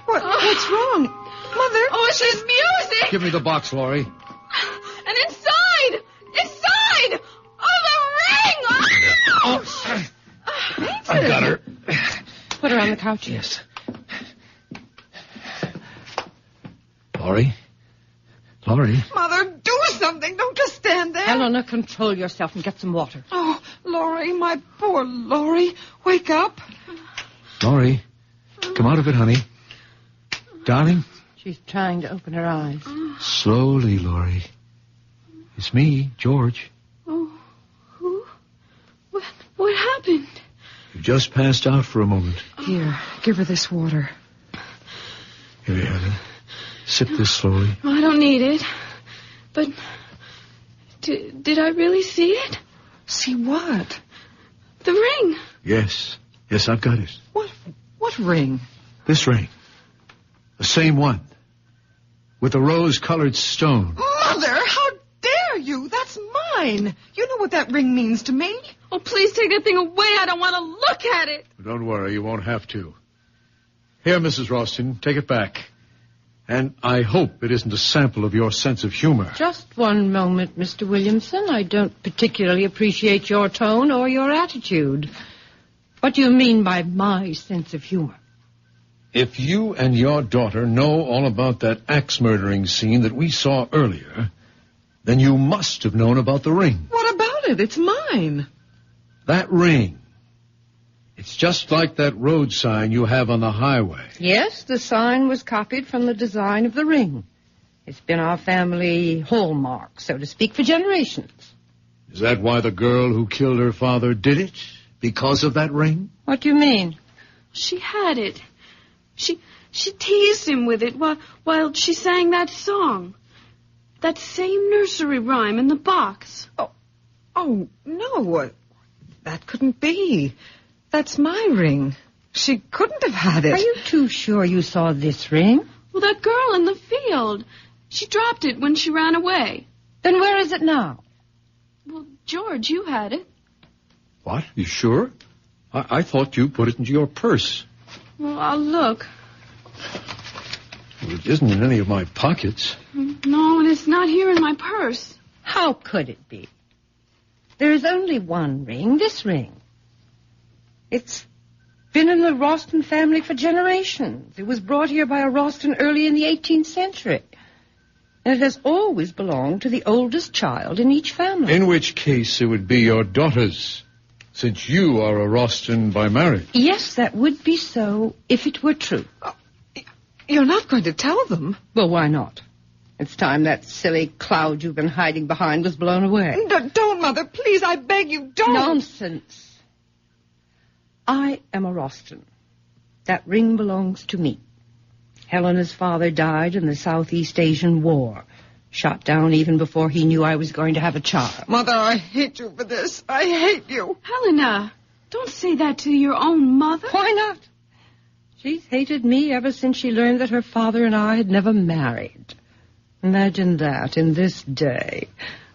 What's wrong? Mother? Oh, it's his music! Give me the box, Laurie. And inside! Oh, the ring! Oh, I've got her. Put her on the couch. Yes. Laurie? Mother, do something. Don't just stand there. Helena, control yourself and get some water. Oh, Laurie, my poor Laurie. Wake up. Laurie, come out of it, honey. Darling? She's trying to open her eyes. Slowly, Laurie. It's me, George. Oh, who? What happened? You just passed out for a moment. Here, give her this water. Here you have it. Sip this slowly. I don't need it. But did I really see it? See what? The ring. Yes, I've got it. What ring? This ring. The same one. With the rose-colored stone. Mother, how dare you? That's mine. You know what that ring means to me. Oh, please take that thing away. I don't want to look at it. Don't worry, you won't have to. Here, Mrs. Ralston, take it back. And I hope it isn't a sample of your sense of humor. Just one moment, Mr. Williamson. I don't particularly appreciate your tone or your attitude. What do you mean by my sense of humor? If you and your daughter know all about that axe-murdering scene that we saw earlier, then you must have known about the ring. What about it? It's mine. That ring. It's just like that road sign you have on the highway. Yes, the sign was copied from the design of the ring. It's been our family hallmark, so to speak, for generations. Is that why the girl who killed her father did it? Because of that ring? What do you mean? She had it. She teased him with it while she sang that song. That same nursery rhyme in the box. Oh, no. That couldn't be. That's my ring. She couldn't have had it. Are you too sure you saw this ring? Well, that girl in the field. She dropped it when she ran away. Then where is it now? Well, George, you had it. What? You sure? I thought you put it into your purse. Well, I'll look. Well, it isn't in any of my pockets. No, and it's not here in my purse. How could it be? There is only one ring, this ring. It's been in the Ralston family for generations. It was brought here by a Ralston early in the 18th century. And it has always belonged to the oldest child in each family. In which case it would be your daughter's, since you are a Ralston by marriage. Yes, that would be so if it were true. You're not going to tell them? Well, why not? It's time that silly cloud you've been hiding behind was blown away. Don't, Mother. Please, I beg you, don't. Nonsense. I am a Ralston. That ring belongs to me. Helena's father died in the Southeast Asian War. Shot down even before he knew I was going to have a child. Mother, I hate you for this. I hate you. Helena, don't say that to your own mother. Why not? She's hated me ever since she learned that her father and I had never married. Imagine that in this day.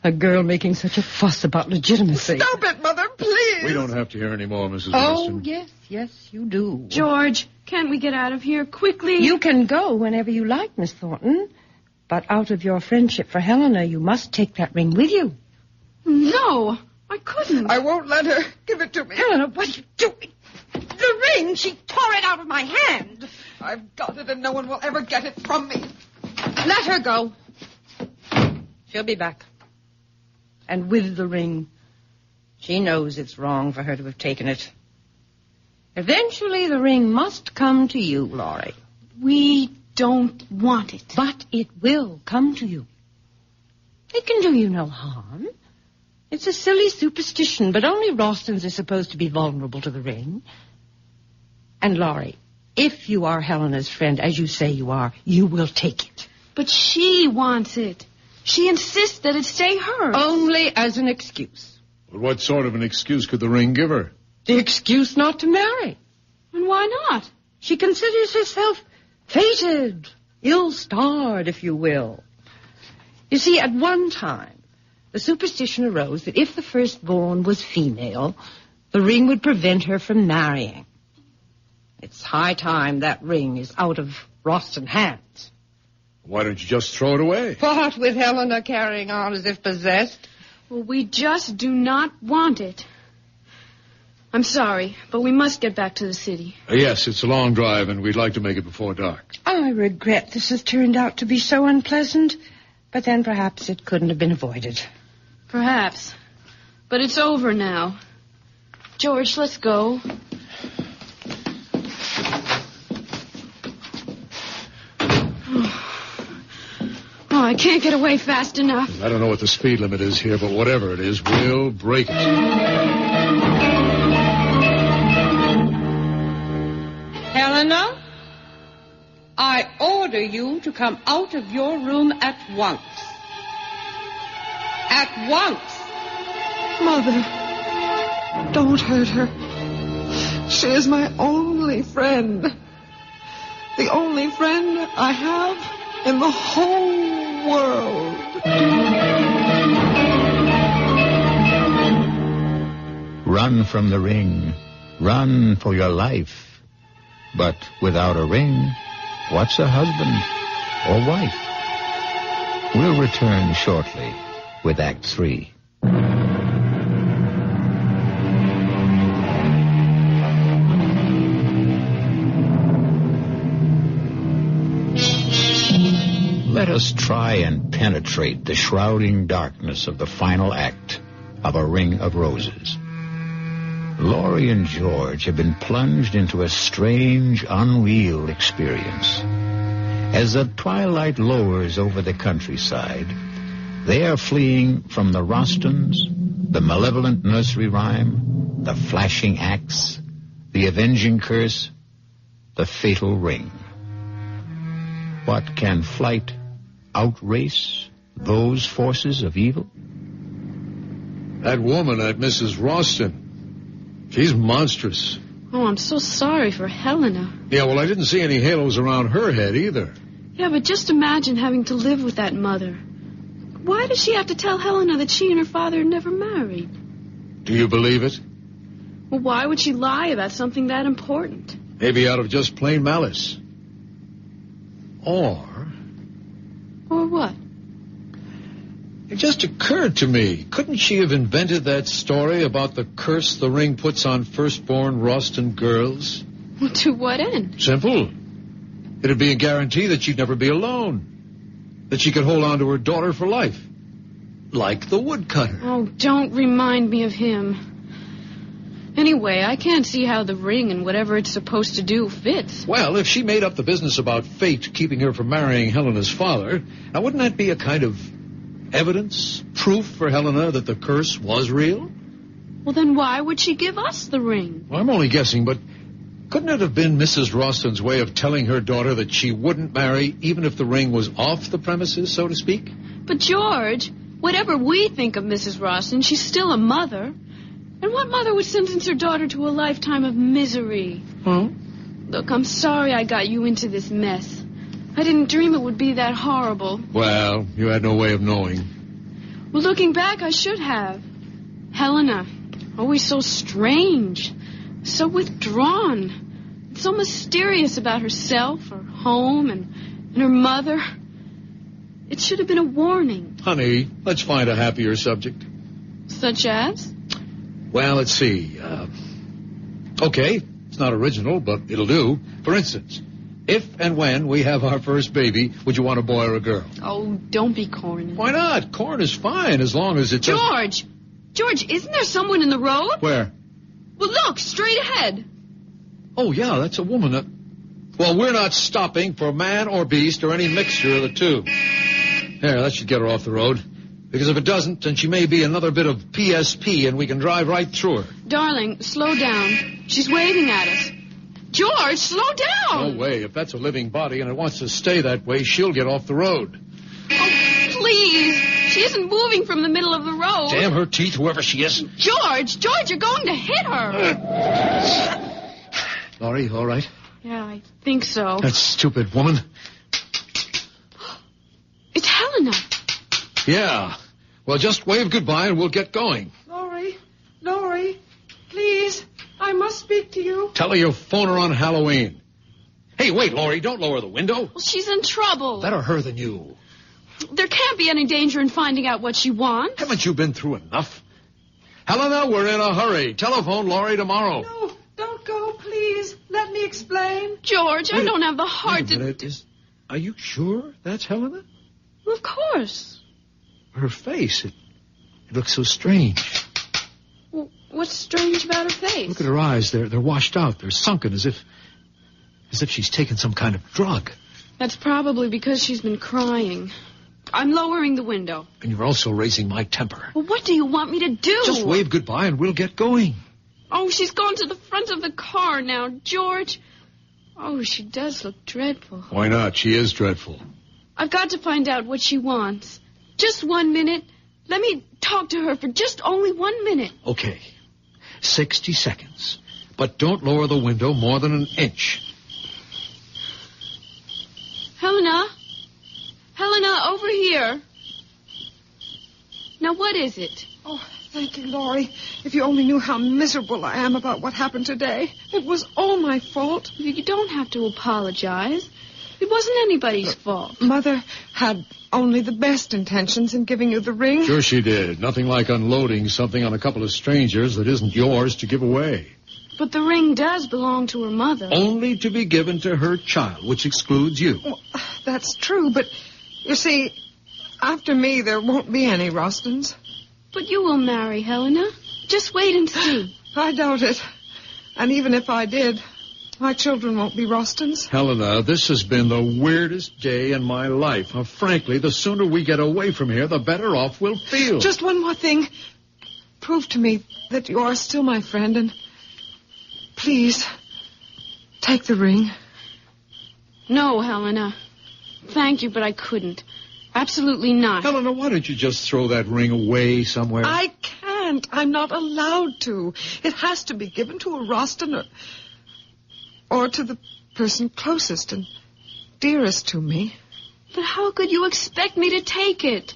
A girl making such a fuss about legitimacy. Stop it, Mother, please. We don't have to hear any more, Mrs. Oh, Ralston. yes, you do. George, can't we get out of here quickly? You can go whenever you like, Miss Thornton. But out of your friendship for Helena, you must take that ring with you. No, I couldn't. I won't let her. Give it to me. Helena, what are you doing? The ring! She tore it out of my hand. I've got it, and no one will ever get it from me. Let her go. She'll be back. And with the ring. She knows it's wrong for her to have taken it. Eventually, the ring must come to you, Laurie. We don't want it. But it will come to you. It can do you no harm. It's a silly superstition, but only Ralstons are supposed to be vulnerable to the ring. And, Laurie, if you are Helena's friend, as you say you are, you will take it. But she wants it. She insists that it stay hers. Only as an excuse. But what sort of an excuse could the ring give her? The excuse not to marry. And why not? She considers herself fated, ill-starred, if you will. You see, at one time, the superstition arose that if the firstborn was female, the ring would prevent her from marrying. It's high time that ring is out of Roston hands. Why don't you just throw it away? What with Helena carrying on as if possessed? Well, we just do not want it. I'm sorry, but we must get back to the city. Yes, it's a long drive, and we'd like to make it before dark. I regret this has turned out to be so unpleasant, but then perhaps it couldn't have been avoided. Perhaps. But it's over now. George, let's go. Oh, I can't get away fast enough. I don't know what the speed limit is here, but whatever it is, we'll break it. Helena, I order you to come out of your room at once. At once. Mother, don't hurt her. She is my only friend. The only friend I have in the whole world. Run from the ring. Run for your life. But without a ring, what's a husband or wife? We'll return shortly with Act 3. Let us try and penetrate the shrouding darkness of the final act of A Ring of Roses. Laurie and George have been plunged into a strange, unreal experience. As the twilight lowers over the countryside, they are fleeing from the Rostons, the malevolent nursery rhyme, the flashing axe, the avenging curse, the fatal ring. But can flight outrace those forces of evil? That woman at Mrs. Roston, she's monstrous. Oh, I'm so sorry for Helena. Yeah, well, I didn't see any halos around her head either. Yeah, but just imagine having to live with that mother. Why does she have to tell Helena that she and her father never married? Do you believe it? Well, why would she lie about something that important? Maybe out of just plain malice. Or what? It just occurred to me, couldn't she have invented that story about the curse the ring puts on firstborn Roston girls? Well, to what end? Simple. It'd be a guarantee that she'd never be alone. That she could hold on to her daughter for life. Like the woodcutter. Oh, don't remind me of him. Anyway, I can't see how the ring and whatever it's supposed to do fits. Well, if she made up the business about fate keeping her from marrying Helena's father, now wouldn't that be a kind of evidence, proof for Helena that the curse was real? Well, then why would she give us the ring? Well, I'm only guessing, but couldn't it have been Mrs. Roston's way of telling her daughter that she wouldn't marry even if the ring was off the premises, so to speak? But, George, whatever we think of Mrs. Roston, she's still a mother. And what mother would sentence her daughter to a lifetime of misery? Huh? Look, I'm sorry I got you into this mess. I didn't dream it would be that horrible. Well, you had no way of knowing. Well, looking back, I should have. Helena, always so strange, so withdrawn, so mysterious about herself, her home, and her mother. It should have been a warning. Honey, let's find a happier subject. Such as? Well, let's see. Okay, it's not original, but it'll do. For instance, if and when we have our first baby, would you want a boy or a girl? Oh, don't be corny. Why not? Corn is fine as long as it's... George! George, isn't there someone in the road? Where? Well, look, straight ahead. Oh, yeah, that's a woman. Well, we're not stopping for man or beast or any mixture of the two. There, that should get her off the road. Because if it doesn't, then she may be another bit of PSP and we can drive right through her. Darling, slow down. She's waving at us. George, slow down! No way. If that's a living body and it wants to stay that way, she'll get off the road. Oh, please. She isn't moving from the middle of the road. Damn her teeth, whoever she is. George, you're going to hit her. Laurie, all right? Yeah, I think so. That stupid woman. It's Helena. Yeah. Well, just wave goodbye and we'll get going. Laurie, please, I must speak to you. Tell her you'll phone her on Halloween. Hey, wait, Laurie, don't lower the window. Well, she's in trouble. Better her than you. There can't be any danger in finding out what she wants. Haven't you been through enough? Helena, we're in a hurry. Telephone Laurie tomorrow. No, don't go, please. Let me explain. George, I don't have the heart to... Are you sure that's Helena? Well, of course. Her face, it looks so strange. Well, what's strange about her face? Look at her eyes. They're washed out. They're sunken as if she's taken some kind of drug. That's probably because she's been crying. I'm lowering the window. And you're also raising my temper. Well, what do you want me to do? Just wave goodbye and we'll get going. Oh, she's gone to the front of the car now, George. Oh, she does look dreadful. Why not? She is dreadful. I've got to find out what she wants. Just 1 minute. Let me talk to her for just only 1 minute. Okay. 60 seconds. But don't lower the window more than an inch. Helena, over here. Now, what is it? Oh, thank you, Laurie. If you only knew how miserable I am about what happened today. It was all my fault. You don't have to apologize. It wasn't anybody's fault. Mother had only the best intentions in giving you the ring. Sure she did. Nothing like unloading something on a couple of strangers that isn't yours to give away. But the ring does belong to her mother. Only to be given to her child, which excludes you. Well, that's true, but you see, after me, there won't be any Rostons. But you will marry Helena. Just wait and see. I doubt it. And even if I did, my children won't be Rostons. Helena, this has been the weirdest day in my life. Now, frankly, the sooner we get away from here, the better off we'll feel. Just one more thing. Prove to me that you are still my friend, and please, take the ring. No, Helena. Thank you, but I couldn't. Absolutely not. Helena, why don't you just throw that ring away somewhere? I can't. I'm not allowed to. It has to be given to a Roston or to the person closest and dearest to me. But how could you expect me to take it?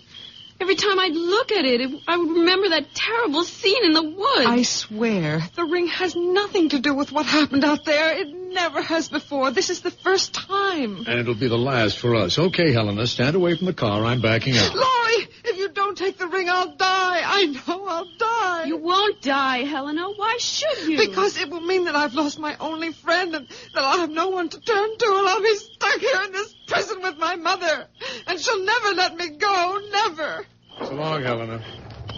Every time I'd look at it, I would remember that terrible scene in the woods. I swear, the ring has nothing to do with what happened out there. It never has before. This is the first time. And it'll be the last for us. Okay, Helena, stand away from the car. I'm backing up. Laurie, if you don't take the ring, I'll die. I know I'll die. You won't die, Helena. Why should you? Because it will mean that I've lost my only friend and that I'll have no one to turn to, and I'll be stuck here in this prison with my mother. And she'll never let me go. Never. So long, Helena.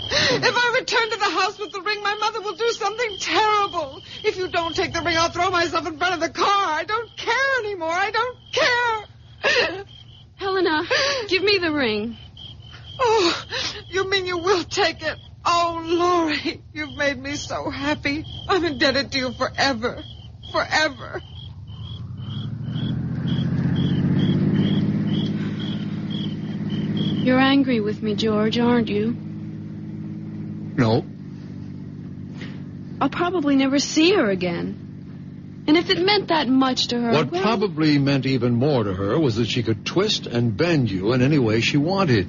If I return to the house with the ring, my mother will do something terrible. If you don't take the ring, I'll throw myself in front of the car. I don't care anymore. I don't care. Helena, give me the ring. Oh, you mean you will take it? Oh, Laurie, you've made me so happy. I'm indebted to you forever. Forever. You're angry with me, George, aren't you? No. I'll probably never see her again. And if it meant that much to her... What probably meant even more to her was that she could twist and bend you in any way she wanted.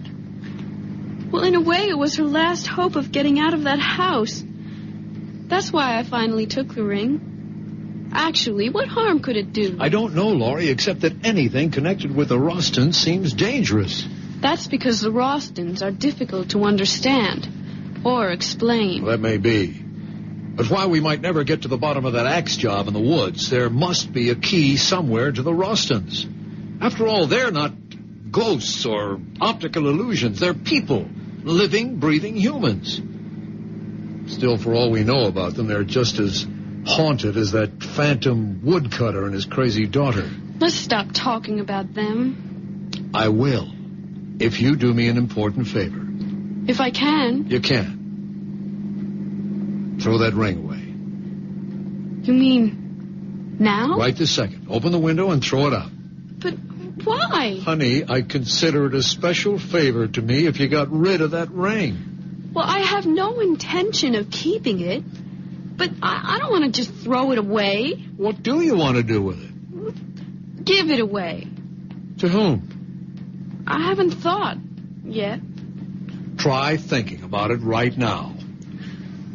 Well, in a way, it was her last hope of getting out of that house. That's why I finally took the ring. Actually, what harm could it do? I don't know, Laurie, except that anything connected with the Rostons seems dangerous. That's because the Rostons are difficult to understand or explain. Well, that may be. But while we might never get to the bottom of that axe job in the woods, there must be a key somewhere to the Rostons. After all, they're not ghosts or optical illusions. They're people, living, breathing humans. Still, for all we know about them, they're just as haunted as that phantom woodcutter and his crazy daughter. Let's stop talking about them. I will, if you do me an important favor. If I can. You can. Throw that ring away. You mean now? Right this second. Open the window and throw it out. But Why? Honey, I'd consider it a special favor to me if you got rid of that ring. Well, I have no intention of keeping it. But I don't want to just throw it away. What do you want to do with it? Give it away. To whom? I haven't thought yet. Try thinking about it right now.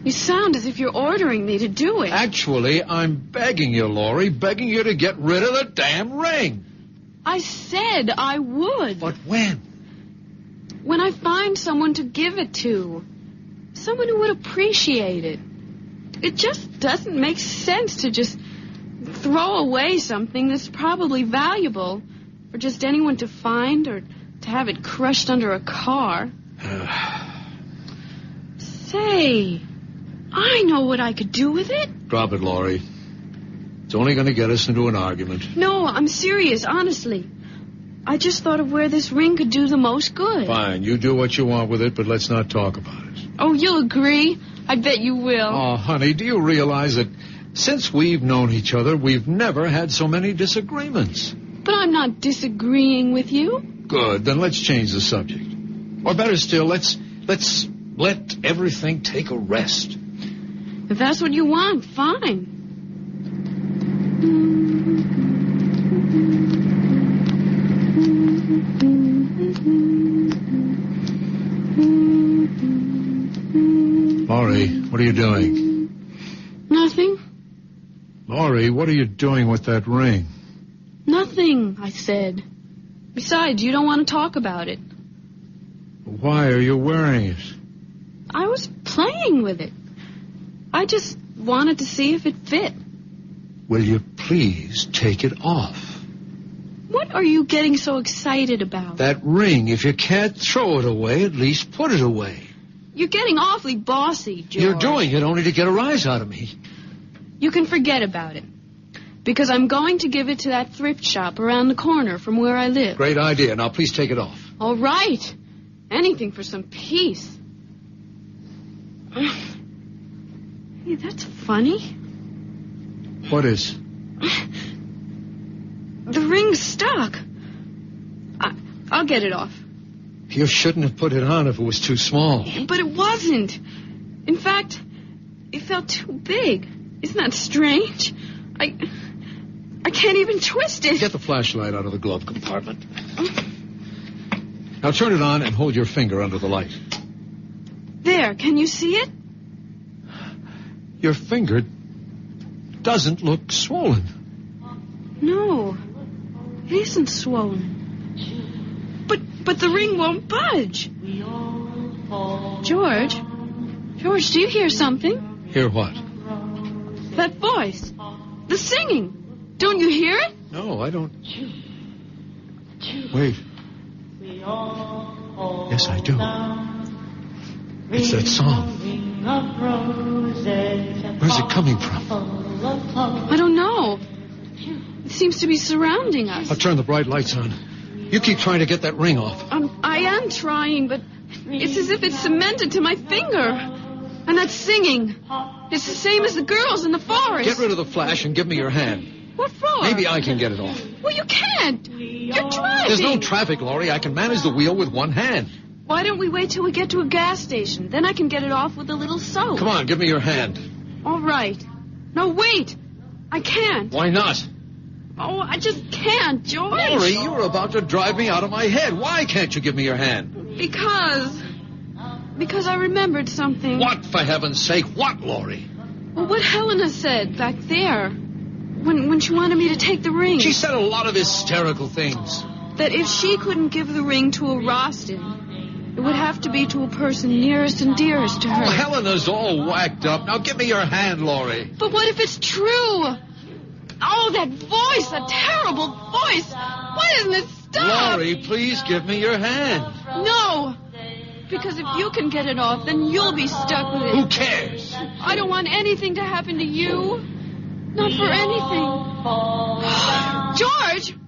You sound as if you're ordering me to do it. Actually, I'm begging you, Laurie, begging you to get rid of the damn ring. I said I would. But when? When I find someone to give it to. Someone who would appreciate it. It just doesn't make sense to just throw away something that's probably valuable for just anyone to find or to have it crushed under a car. Say, I know what I could do with it. Drop it, Laurie. It's only going to get us into an argument. No, I'm serious, honestly. I just thought of where this ring could do the most good. Fine, you do what you want with it, but let's not talk about it. Oh, you'll agree? I bet you will. Oh, honey, do you realize that since we've known each other, we've never had so many disagreements? But I'm not disagreeing with you. Good, then let's change the subject. Or better still, let's let everything take a rest. If that's what you want, fine. Laurie, what are you doing? Nothing. Laurie, what are you doing with that ring? Nothing, I said. Besides, you don't want to talk about it. Why are you wearing it? I was playing with it. I just wanted to see if it fit. Will you please take it off? What are you getting so excited about? That ring, if you can't throw it away, at least put it away. You're getting awfully bossy, George. You're doing it only to get a rise out of me. You can forget about it. Because I'm going to give it to that thrift shop around the corner from where I live. Great idea. Now, please take it off. All right. Anything for some peace. Hey, that's funny. What is? The ring's stuck. I'll get it off. You shouldn't have put it on if it was too small. But it wasn't. In fact, it felt too big. Isn't that strange? I can't even twist it. Get the flashlight out of the glove compartment. Now turn it on and hold your finger under the light. There, can you see it? Your finger doesn't look swollen. No, it isn't swollen. But the ring won't budge. George, do you hear something? Hear what? That voice. The singing. Don't you hear it? No, I don't. Wait. Yes, I do. It's that song. Where's it coming from? I don't know. It seems to be surrounding us. I'll turn the bright lights on. You keep trying to get that ring off. I am trying, but it's as if it's cemented to my finger. And that singing, it's the same as the girls in the forest. Get rid of the flash and give me your hand. What for? Maybe I can get it off. Well, you can't. You're driving. There's no traffic, Laurie. I can manage the wheel with one hand. Why don't we wait till we get to a gas station? Then I can get it off with a little soap. Come on, give me your hand. All right. No, wait. I can't. Why not? Oh, I just can't, George. Laurie, you were about to drive me out of my head. Why can't you give me your hand? Because I remembered something. What, for heaven's sake? What, Laurie? Well, what Helena said back there. When she wanted me to take the ring. She said a lot of hysterical things. That if she couldn't give the ring to a Roston, it would have to be to a person nearest and dearest to her. Oh, Helena's all whacked up. Now give me your hand, Laurie. But what if it's true? Oh, that voice, that terrible voice. Why doesn't it stop? Laurie, please give me your hand. No. Because if you can get it off, then you'll be stuck with it. Who cares? I don't want anything to happen to you. Not for anything.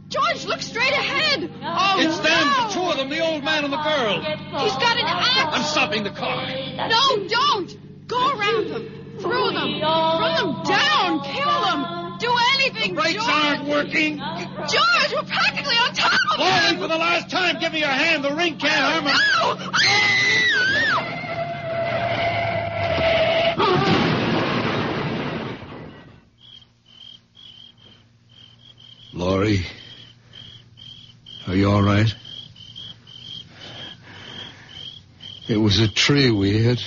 George, look straight ahead. Oh, it's them, the two of them, the old man and the girl. He's got an axe. I'm stopping the car. No, don't. Go around them. Throw them. Throw them down. Kill them. Do anything, The brakes aren't working. George, we're practically on top Laurie, for the last time, give me your hand. The ring can't harm him. Laurie, are you all right? It was a tree we hit.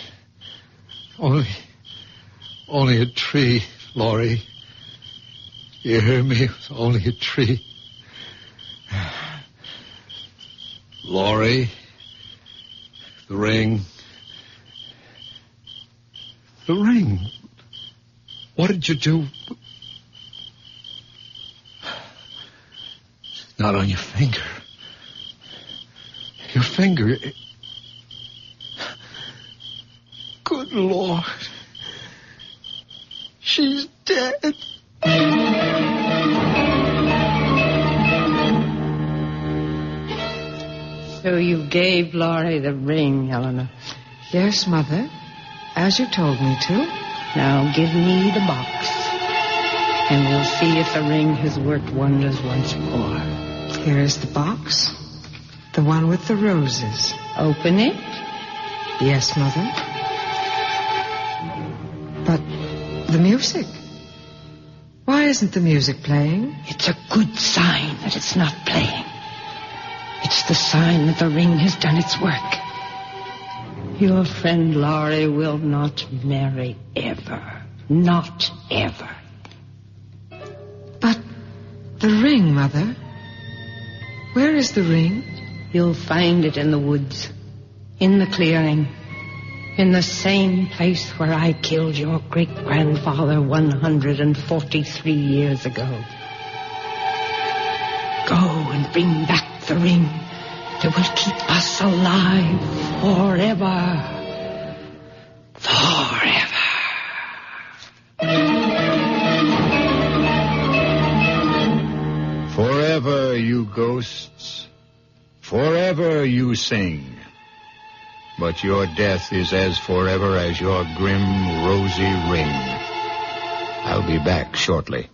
Only a tree, Laurie. You hear me? It was only a tree. Laurie, the ring. The ring. What did you do? Not on your finger. Your finger. Good Lord. She's dead. So you gave Laurie the ring, Helena? Yes, Mother. As you told me to. Now give me the box. And we'll see if the ring has worked wonders once more. Here is the box. The one with the roses. Open it? Yes, Mother. But the music. Why isn't the music playing? It's a good sign that it's not playing. It's the sign that the ring has done its work. Your friend Laurie will not marry ever. Not ever. But the ring, Mother. Where is the ring? You'll find it in the woods. In the clearing. In the same place where I killed your great-grandfather 143 years ago. Go and bring back the ring that will keep us alive forever. Forever. Forever, you ghosts. Forever you sing. But your death is as forever as your grim, rosy ring. I'll be back shortly.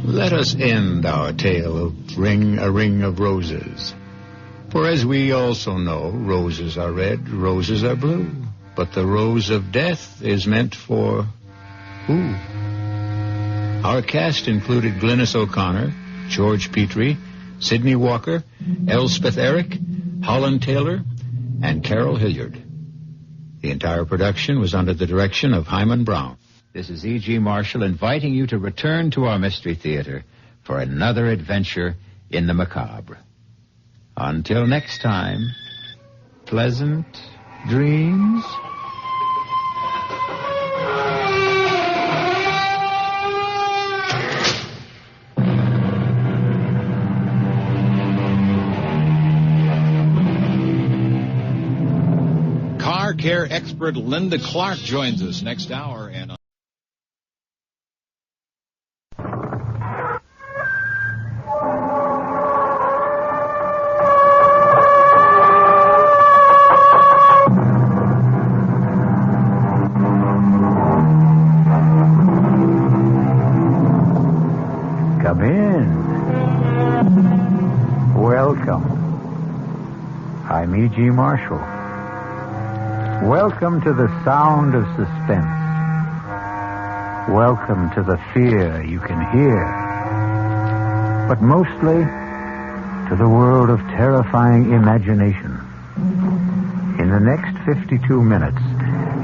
Let us end our tale of a ring of roses. For as we also know, roses are red, roses are blue. But the rose of death is meant for who? Our cast included Glynis O'Connor, George Petrie, Sidney Walker, Elspeth Eric, Holland Taylor, and Carol Hilliard. The entire production was under the direction of Himan Brown. This is E.G. Marshall inviting you to return to our Mystery Theater for another adventure in the macabre. Until next time, pleasant dreams. Car care expert Linda Clark joins us next hour. And Come in. Welcome. I'm E.G. Marshall. Welcome to the sound of suspense. Welcome to the fear you can hear. But mostly to the world of terrifying imagination. In the next 52 minutes,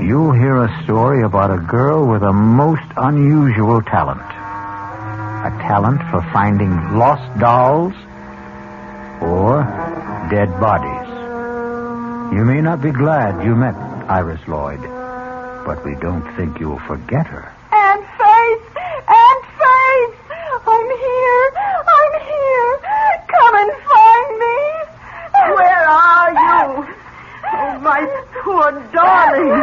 you'll hear a story about a girl with a most unusual talent. A talent for finding lost dolls or dead bodies. You may not be glad you met Iris Lloyd, but we don't think you'll forget her. Aunt Faith! Aunt Faith! I'm here! I'm here! Come and find me! Where are you? Oh, my poor darling!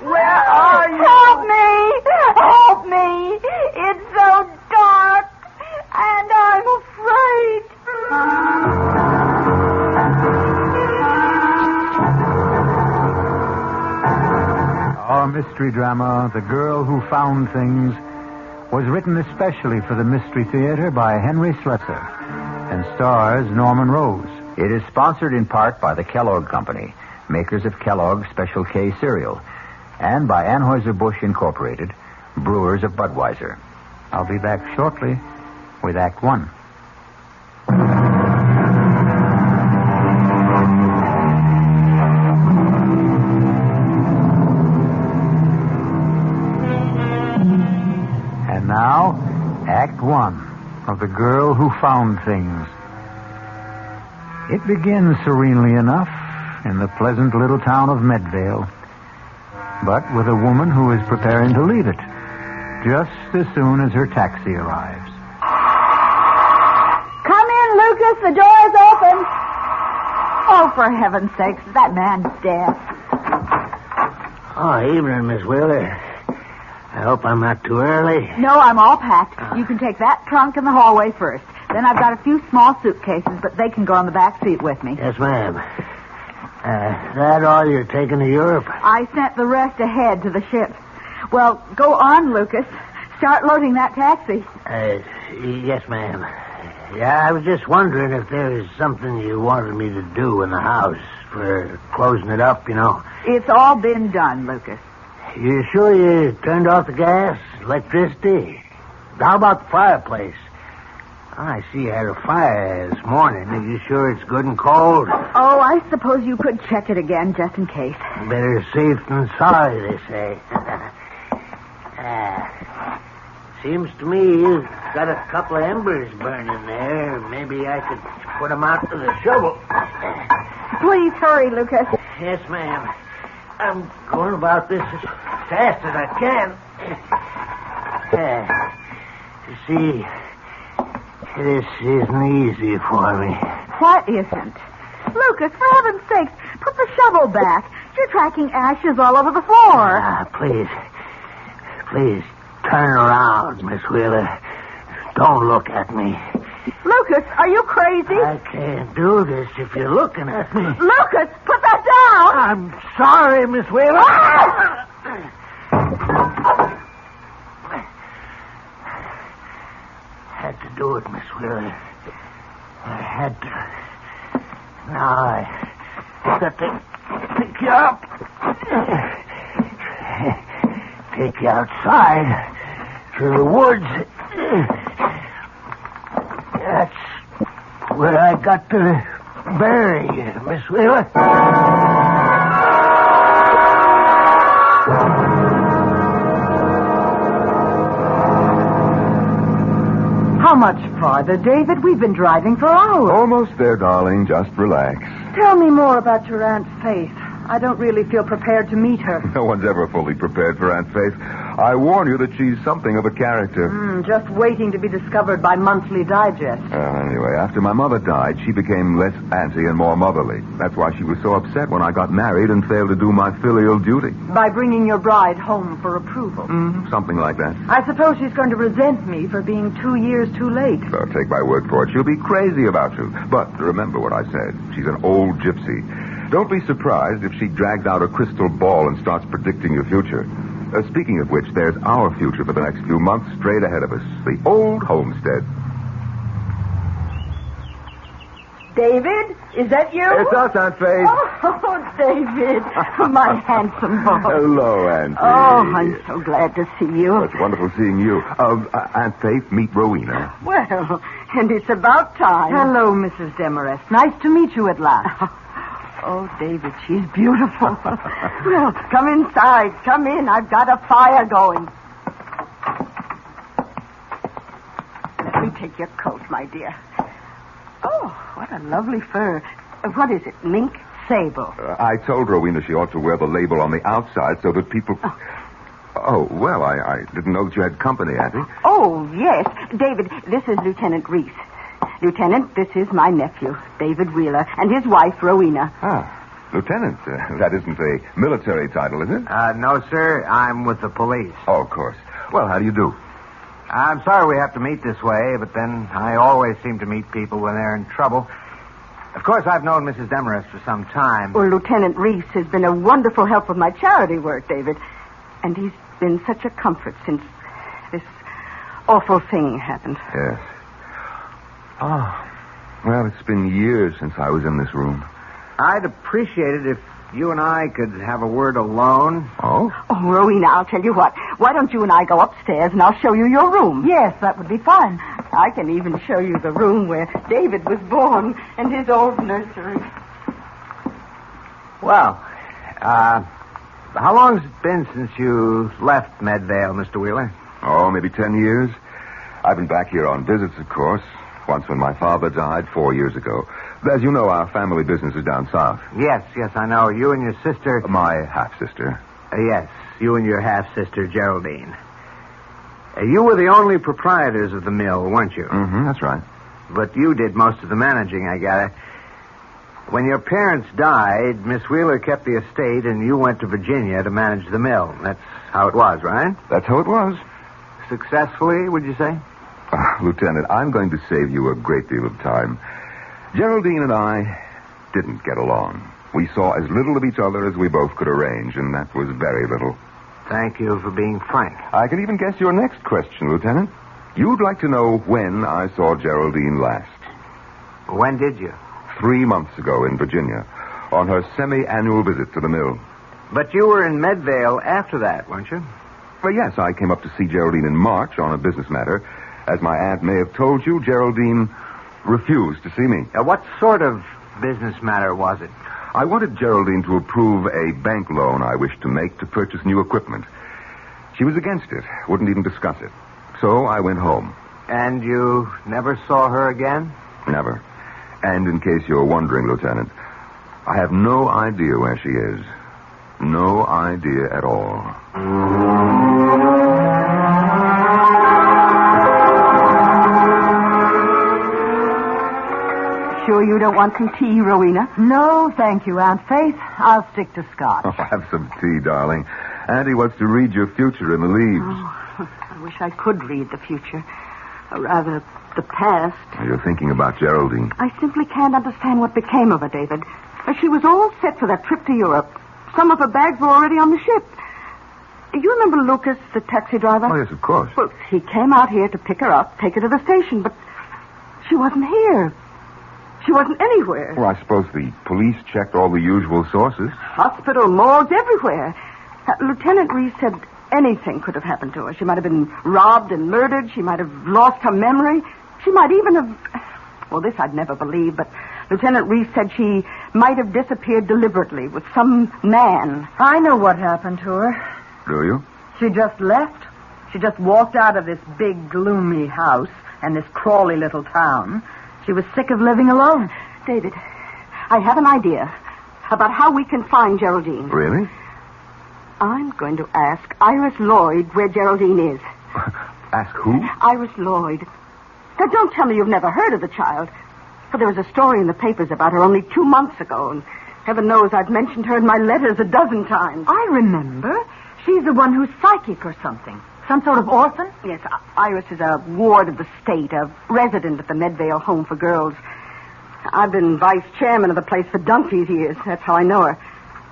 Where are you? Help me! Help me! It's so dark, and I'm afraid. Our mystery drama, The Girl Who Found Things, was written especially for the Mystery Theater by Henry Slesser and stars Norman Rose. It is sponsored in part by the Kellogg Company, makers of Kellogg's Special K cereal, and by Anheuser-Busch Incorporated, brewers of Budweiser. I'll be back shortly with Act One. And now, Act One of The Girl Who Found Things. It begins serenely enough in the pleasant little town of Medvale, but with a woman who is preparing to leave it just as soon as her taxi arrives. Come in, Lucas. The door's open. Oh, for heaven's sakes, that man's dead. Oh, evening, Miss Wheeler. I hope I'm not too early. No, I'm all packed. You can take that trunk in the hallway first. Then I've got a few small suitcases, but they can go on the back seat with me. Yes, ma'am. That all you're taking to Europe? I sent the rest ahead to the ships. Well, go on, Lucas. Start loading that taxi. Yes, ma'am. Yeah, I was just wondering if there was something you wanted me to do in the house for closing it up, you know. It's all been done, Lucas. You sure you turned off the gas, electricity? How about the fireplace? I see you had a fire this morning. Are you sure it's good and cold? Oh, I suppose you could check it again just in case. Better safe than sorry, they say. Seems to me you've got a couple of embers burning there. Maybe I could put them out with a shovel. Please hurry, Lucas. Yes, ma'am. I'm going about this as fast as I can. You see, this isn't easy for me. What isn't? Lucas, for heaven's sakes, put the shovel back. You're tracking ashes all over the floor. Please, turn around, Miss Wheeler. Don't look at me. Lucas, are you crazy? I can't do this if you're looking at me. Lucas, put that down! I'm sorry, Miss Wheeler. Had to do it, Miss Wheeler. I had to. Now I got to pick you up. Take you outside through the woods. That's where I got to bury you, Miss Wheeler. How much farther, David? We've been driving for hours. Almost there, darling. Just relax. Tell me more about your Aunt Faith. I don't really feel prepared to meet her. No one's ever fully prepared for Aunt Faith. I warn you that she's something of a character. Just waiting to be discovered by Monthly Digest. Anyway, after my mother died, she became less auntie and more motherly. That's why she was so upset when I got married and failed to do my filial duty. By bringing your bride home for approval. Something like that. I suppose she's going to resent me for being 2 years too late. So take my word for it. She'll be crazy about you. But remember what I said. She's an old gypsy. Don't be surprised if she drags out a crystal ball and starts predicting your future. Speaking of which, there's our future for the next few months straight ahead of us. The old homestead. David, is that you? It's us, Aunt Faith. Oh, David, my handsome boy. Hello, Auntie. Oh, I'm so glad to see you. It's wonderful seeing you. Aunt Faith, meet Rowena. Well, and it's about time. Hello, Mrs. Demarest. Nice to meet you at last. Oh, David, she's beautiful. Well, come inside. Come in. I've got a fire going. Let me take your coat, my dear. Oh, what a lovely fur. What is it, mink? Sable. I told Rowena she ought to wear the label on the outside so that people... Oh, well, I didn't know that you had company, Auntie. Oh, yes. David, this is Lieutenant Reese. Lieutenant, this is my nephew, David Wheeler, and his wife, Rowena. Lieutenant, that isn't a military title, is it? No, sir. I'm with the police. Oh, of course. Well, how do you do? I'm sorry we have to meet this way, but then I always seem to meet people when they're in trouble. Of course, I've known Mrs. Demarest for some time. Well, Lieutenant Reese has been a wonderful help with my charity work, David. And he's been such a comfort since this awful thing happened. Yes. Oh, well, it's been years since I was in this room. I'd appreciate it if you and I could have a word alone. Oh? Oh, Rowena, I'll tell you what. Why don't you and I go upstairs and I'll show you your room? Yes, that would be fine. I can even show you the room where David was born and his old nursery. Well, how long's it been since you left Medvale, Mr. Wheeler? Oh, maybe 10 years. I've been back here on visits, of course. Once when my father died 4 years ago. As you know, our family business is down south. Yes, I know. You and your sister... My half-sister. Yes, you and your half-sister, Geraldine. You were the only proprietors of the mill, weren't you? Mm-hmm, that's right. But you did most of the managing, I gather. When your parents died, Miss Wheeler kept the estate and you went to Virginia to manage the mill. That's how it was, right? That's how it was. Successfully, would you say? Lieutenant, I'm going to save you a great deal of time. Geraldine and I didn't get along. We saw as little of each other as we both could arrange, and that was very little. Thank you for being frank. I can even guess your next question, Lieutenant. You'd like to know when I saw Geraldine last. When did you? 3 months ago in Virginia, on her semi-annual visit to the mill. But you were in Medvale after that, weren't you? Well, yes, I came up to see Geraldine in March on a business matter. As my aunt may have told you, Geraldine refused to see me. What sort of business matter was it? I wanted Geraldine to approve a bank loan I wished to make to purchase new equipment. She was against it, wouldn't even discuss it. So I went home. And you never saw her again? Never. And in case you're wondering, Lieutenant, I have no idea where she is. No idea at all. Sure you don't want some tea, Rowena? No, thank you, Aunt Faith. I'll stick to scotch. Oh, have some tea, darling. Auntie wants to read your future in the leaves. Oh, I wish I could read the future. Or rather, the past. You're thinking about Geraldine. I simply can't understand what became of her, David. She was all set for that trip to Europe. Some of her bags were already on the ship. You remember Lucas, the taxi driver? Oh, yes, of course. Well, he came out here to pick her up, take her to the station, but she wasn't here. She wasn't anywhere. Well, I suppose the police checked all the usual sources. Hospital, morgues, everywhere. Lieutenant Reese said anything could have happened to her. She might have been robbed and murdered. She might have lost her memory. She might even have... Well, this I'd never believe, but Lieutenant Reese said she might have disappeared deliberately with some man. I know what happened to her. Do you? She just left. She just walked out of this big, gloomy house and this crawly little town. She was sick of living alone. David, I have an idea about how we can find Geraldine. Really? I'm going to ask Iris Lloyd where Geraldine is. Ask who? Iris Lloyd. Now, don't tell me you've never heard of the child. For there was a story in the papers about her only 2 months ago, and heaven knows I've mentioned her in my letters a dozen times. I remember. She's the one who's psychic or something. Some sort of orphan? Yes, Iris is a ward of the state, a resident at the Medvale Home for Girls. I've been vice chairman of the place for donkey's years. That's how I know her.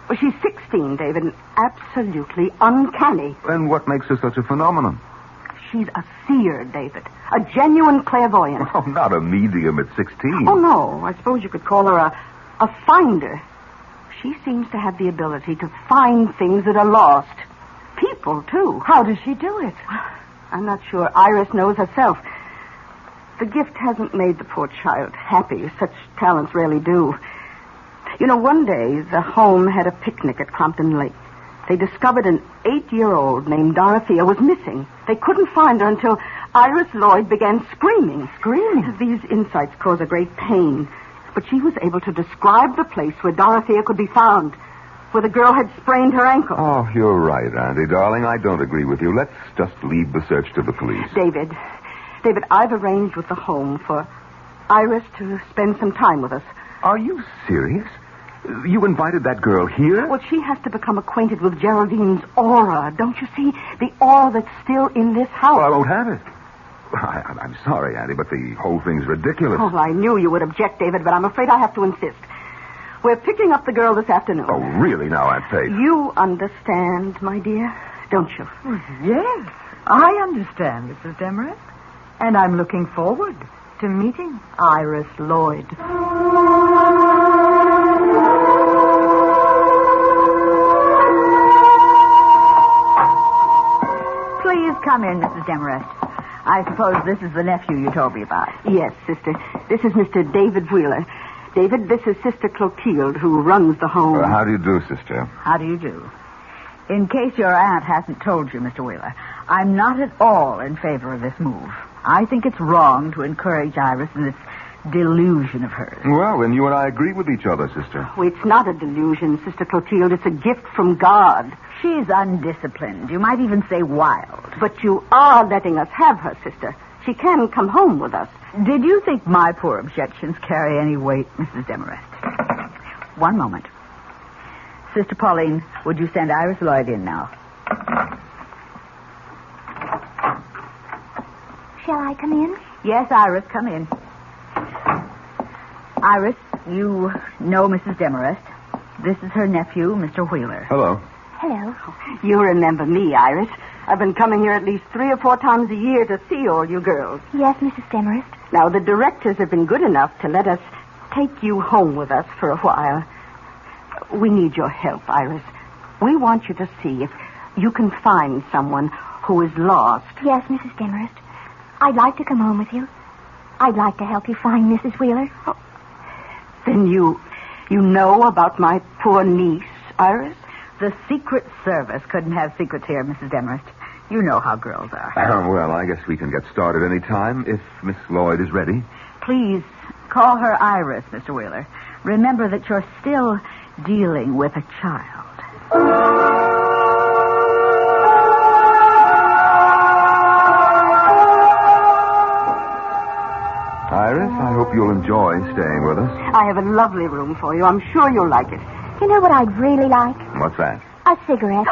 Well, she's 16, David, and absolutely uncanny. And what makes her such a phenomenon? She's a seer, David. A genuine clairvoyant. Oh, not a medium at 16. Oh, no. I suppose you could call her a finder. She seems to have the ability to find things that are lost. People, too. How does she do it? I'm not sure Iris knows herself. The gift hasn't made the poor child happy. Such talents rarely do. You know, one day, the home had a picnic at Crompton Lake. They discovered an 8-year-old named Dorothea was missing. They couldn't find her until Iris Lloyd began screaming. Screaming? These insights cause a great pain. But she was able to describe the place where Dorothea could be found, where the girl had sprained her ankle. Oh, you're right, Auntie, darling. I don't agree with you. Let's just leave the search to the police. David, I've arranged with the home for Iris to spend some time with us. Are you serious? You invited that girl here? Well, she has to become acquainted with Geraldine's aura. Don't you see? The aura that's still in this house. Well, I won't have it. I'm sorry, Auntie, but the whole thing's ridiculous. Oh, I knew you would object, David, but I'm afraid I have to insist. We're picking up the girl this afternoon. Oh, really now, Aunt Faith? You understand, my dear. don't you? Yes, I understand, Mrs. Demarest. And I'm looking forward to meeting Iris Lloyd. Please come in, Mrs. Demarest. I suppose this is the nephew you told me about. Yes, sister. This is Mr. David Wheeler. David, this is Sister Clotilde, who runs the home. How do you do, sister? How do you do? In case your aunt hasn't told you, Mr. Wheeler, I'm not at all in favor of this move. I think it's wrong to encourage Iris in this delusion of hers. Well, then you and I agree with each other, sister. Oh, it's not a delusion, Sister Clotilde. It's a gift from God. She's undisciplined. You might even say wild. But you are letting us have her, sister. She can come home with us. Did you think my poor objections carry any weight, Mrs. Demarest? One moment. Sister Pauline, would you send Iris Lloyd in now? Shall I come in? Yes, Iris, come in. Iris, you know Mrs. Demarest. This is her nephew, Mr. Wheeler. Hello. Hello. You remember me, Iris. I've been coming here at least 3 or 4 times a year to see all you girls. Yes, Mrs. Demarest. Now, the directors have been good enough to let us take you home with us for a while. We need your help, Iris. We want you to see if you can find someone who is lost. Yes, Mrs. Demarest. I'd like to come home with you. I'd like to help you find Mrs. Wheeler. Oh. Then you know about my poor niece, Iris? The Secret Service couldn't have secrets here, Mrs. Demarest. You know how girls are. Well, I guess we can get started any time if Miss Lloyd is ready. Please call her Iris, Mr. Wheeler. Remember that you're still dealing with a child. Iris, I hope you'll enjoy staying with us. I have a lovely room for you. I'm sure you'll like it. You know what I'd really like? What's that? A cigarette.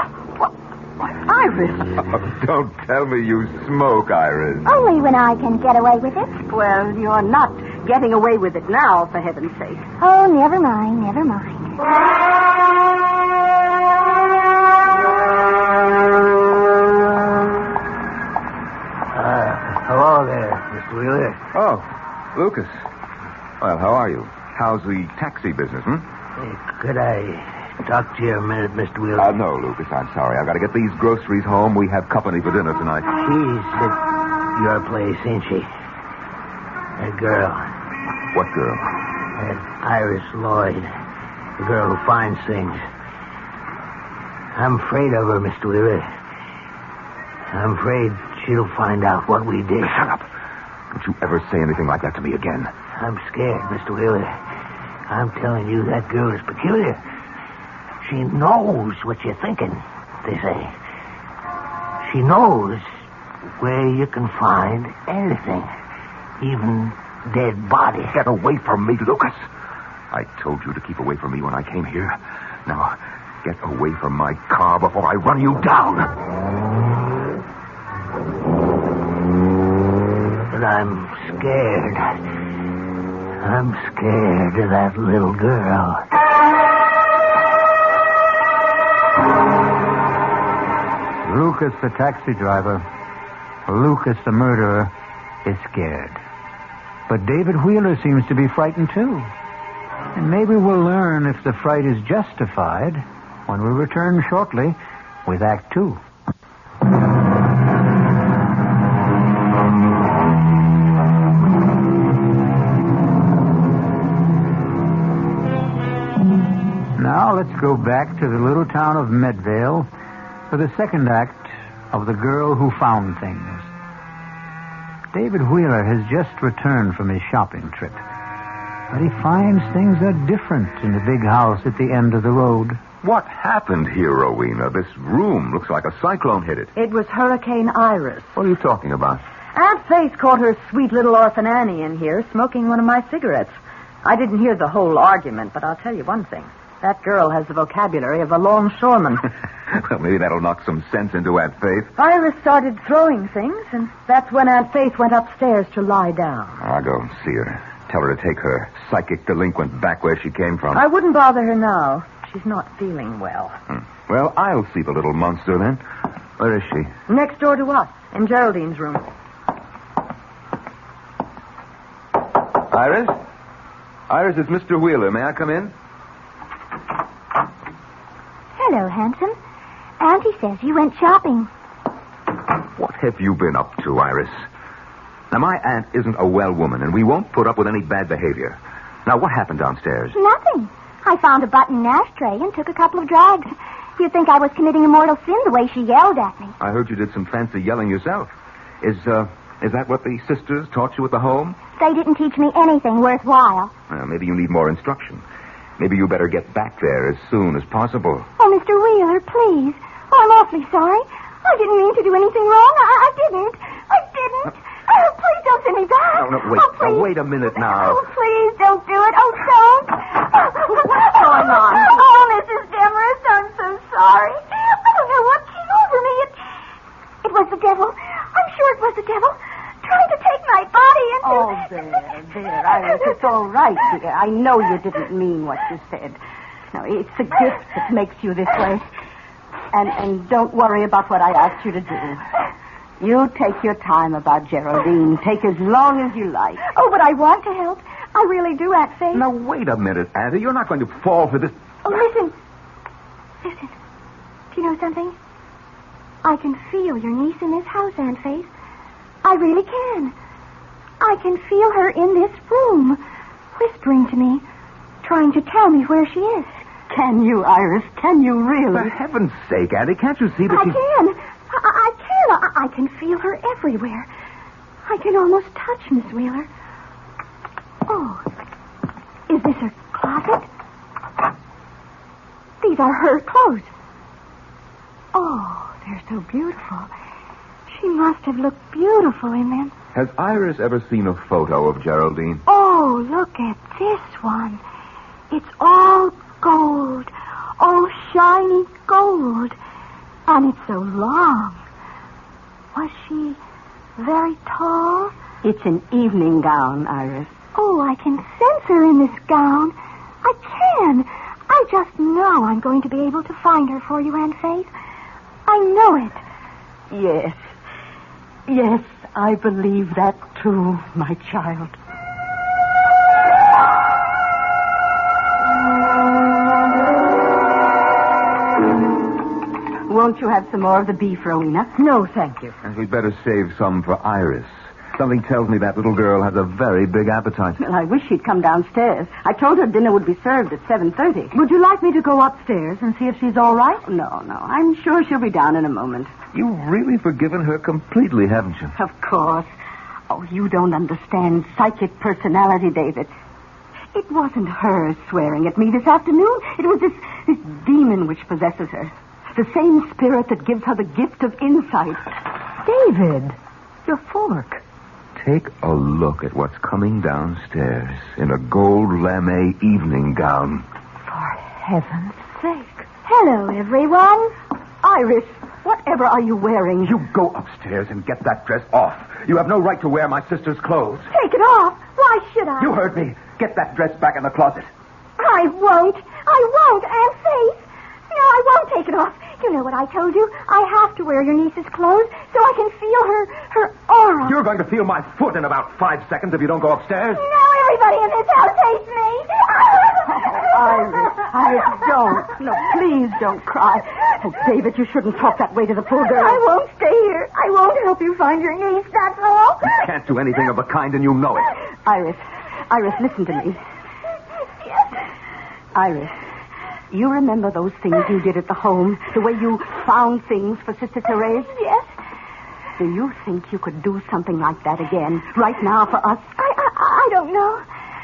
Iris! Don't tell me you smoke, Iris. Only when I can get away with it. Well, you're not getting away with it now, for heaven's sake. Oh, never mind, never mind. Hello there, Mr. Wheeler. Oh, Lucas. Well, how are you? How's the taxi business, Hey, could I talk to you a minute, Mr. Wheeler? No, Lucas, I'm sorry. I've got to get these groceries home. We have company for dinner tonight. She's at your place, ain't she? That girl. What girl? That Iris Lloyd. The girl who finds things. I'm afraid of her, Mr. Wheeler. I'm afraid she'll find out what we did. Shut up. Don't you ever say anything like that to me again. I'm scared, Mr. Wheeler. I'm telling you, that girl is peculiar. She knows what you're thinking, they say. She knows where you can find anything, even dead bodies. Get away from me, Lucas. I told you to keep away from me when I came here. Now, get away from my car before I run you down. But I'm scared. I'm scared of that little girl. Lucas, the taxi driver, Lucas, the murderer, is scared. But David Wheeler seems to be frightened, too. And maybe we'll learn if the fright is justified when we return shortly with Act 2. Now let's go back to the little town of Medvale for the second act of The Girl Who Found Things. David Wheeler has just returned from his shopping trip, but he finds things are different in the big house at the end of the road. What happened here, Rowena? This room looks like a cyclone hit it. It was Hurricane Iris. What are you talking about? Aunt Faith caught her sweet little orphan Annie in here smoking one of my cigarettes. I didn't hear the whole argument, but I'll tell you one thing. That girl has the vocabulary of a longshoreman. Well, maybe that'll knock some sense into Aunt Faith. Iris started throwing things, and that's when Aunt Faith went upstairs to lie down. I'll go see her. Tell her to take her psychic delinquent back where she came from. I wouldn't bother her now. She's not feeling well. Well, I'll see the little monster then. Where is she? Next door to us, in Geraldine's room. Iris? Iris, it's Mr. Wheeler. May I come in? Hello, handsome. Auntie says you went shopping. What have you been up to, Iris? Now, my aunt isn't a well woman, and we won't put up with any bad behavior. Now, what happened downstairs? Nothing. I found a button in an ashtray and took a couple of drags. You'd think I was committing a mortal sin the way she yelled at me. I heard you did some fancy yelling yourself. Is that what the sisters taught you at the home? They didn't teach me anything worthwhile. Well, maybe you need more instruction. Maybe you better get back there as soon as possible. Oh, Mr. Wheeler, please. Oh, I'm awfully sorry. I didn't mean to do anything wrong. I didn't. Oh, please don't send me back. No, wait. Oh, please. Wait a minute now. Oh, please don't do it. Oh, don't. What's going on? Oh, Mrs. Demarest, I'm so sorry. I don't know what came over me. It was the devil. I'm sure it was the devil. Trying to take my body into... Oh, there, Iris. It's all right, dear. I know you didn't mean what you said. No, it's the gift that makes you this way. And don't worry about what I asked you to do. You take your time about Geraldine. Take as long as you like. Oh, but I want to help. I really do, Aunt Faith. Now, wait a minute, Auntie. You're not going to fall for this... Oh, listen. Listen. Do you know something? I can feel your niece in this house, Aunt Faith. I really can. I can feel her in this room, whispering to me, trying to tell me where she is. Can you, Iris? Can you really? For heaven's sake, Auntie, can't you see that I can. I can feel her everywhere. I can almost touch Miss Wheeler. Oh, is this her closet? These are her clothes. Oh, they're so beautiful. She must have looked beautiful in them. Has Iris ever seen a photo of Geraldine? Oh, look at this one. It's all gold. Oh, shiny gold. And it's so long. Was she very tall? It's an evening gown, Iris. Oh, I can sense her in this gown. I can. I just know I'm going to be able to find her for you, Aunt Faith. I know it. Yes. Yes, I believe that too, my child. Won't you have some more of the beef, Rowena? No, thank you. And we'd better save some for Iris. Something tells me that little girl has a very big appetite. Well, I wish she'd come downstairs. I told her dinner would be served at 7:30. Would you like me to go upstairs and see if she's all right? No. I'm sure she'll be down in a moment. You've really forgiven her completely, haven't you? Of course. Oh, you don't understand psychic personality, David. It wasn't her swearing at me this afternoon. It was this demon which possesses her. The same spirit that gives her the gift of insight. David, your fork. Take a look at what's coming downstairs in a gold lame evening gown. For heaven's sake. Hello, everyone. Iris, whatever are you wearing? You go upstairs and get that dress off. You have no right to wear my sister's clothes. Take it off. Why should I? You heard me. Get that dress back in the closet. I won't, Aunt Faith. No, I won't take it off. You know what I told you. I have to wear your niece's clothes so I can feel her aura. You're going to feel my foot in about 5 seconds if you don't go upstairs. No, everybody in this house hates me. Iris, don't. No, please don't cry. Oh, David, you shouldn't talk that way to the poor girl. I won't stay here. I won't help you find your niece, that's all. You can't do anything of the kind, and you know it. Iris, listen to me. Yes. Iris, you remember those things you did at the home? The way you found things for Sister Therese? Yes. Do you think you could do something like that again, right now for us? I don't know.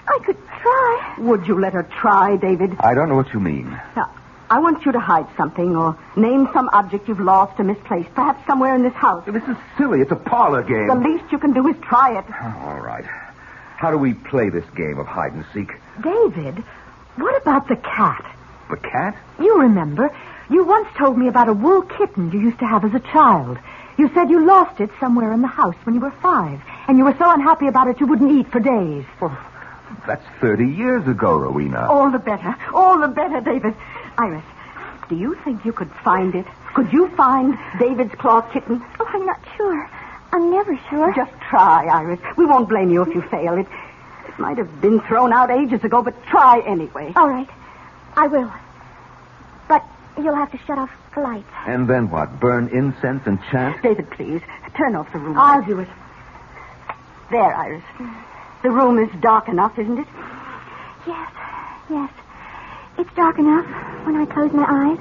I could try. Would you let her try, David? I don't know what you mean. Now, I want you to hide something or name some object you've lost or misplaced, perhaps somewhere in this house. This is silly. It's a parlor game. The least you can do is try it. All right. How do we play this game of hide and seek? David, what about the cat? The cat? You remember, you once told me about a wool kitten you used to have as a child. You said you lost it somewhere in the house when you were 5, and you were so unhappy about it you wouldn't eat for days. Oh, that's 30 years ago, Rowena. All the better, David. Iris, do you think you could find it? Could you find David's claw kitten? Oh, I'm not sure. I'm never sure. Just try, Iris. We won't blame you if you fail. It might have been thrown out ages ago, but try anyway. All right. I will. But you'll have to shut off the lights. And then what? Burn incense and chant? David, please. Turn off the room. I'll do it. There, Iris. The room is dark enough, isn't it? Yes. It's dark enough when I close my eyes.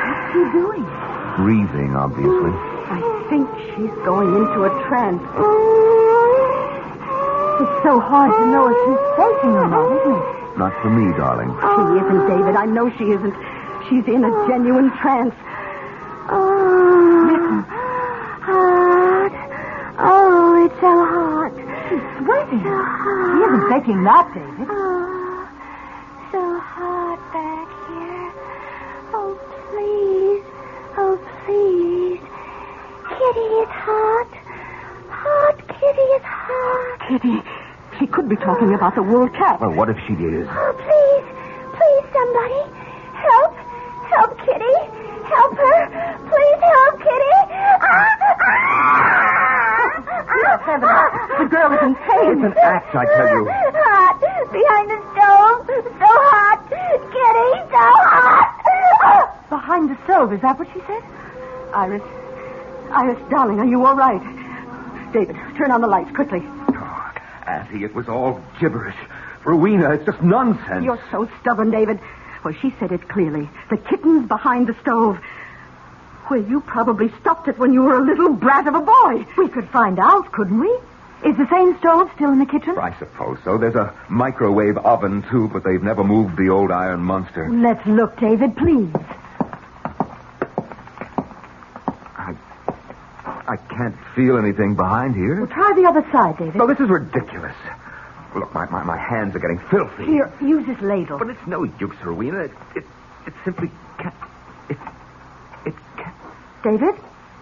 What's she doing? Breathing, obviously. I think she's going into a trance. It's so hard to know if she's faking or not, isn't it? Not for me, darling. She isn't, David. I know she isn't. She's in a genuine trance. Listen. Hot. Oh, it's so hot. She's sweating. So hot. She isn't faking that, David. So hot back here. Oh, please. Oh, please. Kitty is hot. Hot Kitty is hot. Kitty, she could be talking about the wool cat. Well, what if she is? Oh, please. Please, somebody. Help. Help Kitty. Help her. Please help Kitty. The girl is in pain. It's an act, I tell you. Hot. Behind the stove. So hot. Kitty, so hot. Behind the stove, is that what she said? Iris, darling, are you all right? David, turn on the lights quickly. Oh, Auntie, it was all gibberish. Rowena, it's just nonsense. You're so stubborn, David. Well, she said it clearly. The kitten's behind the stove. Well, you probably stopped it when you were a little brat of a boy. We could find out, couldn't we? Is the same stove still in the kitchen? I suppose so. There's a microwave oven, too, but they've never moved the old iron monster. Let's look, David, please. I can't feel anything behind here. Well, try the other side, David. No, this is ridiculous. Look, my hands are getting filthy. Here, use this ladle. But it's no use, Rowena. It simply can't. It can't. David,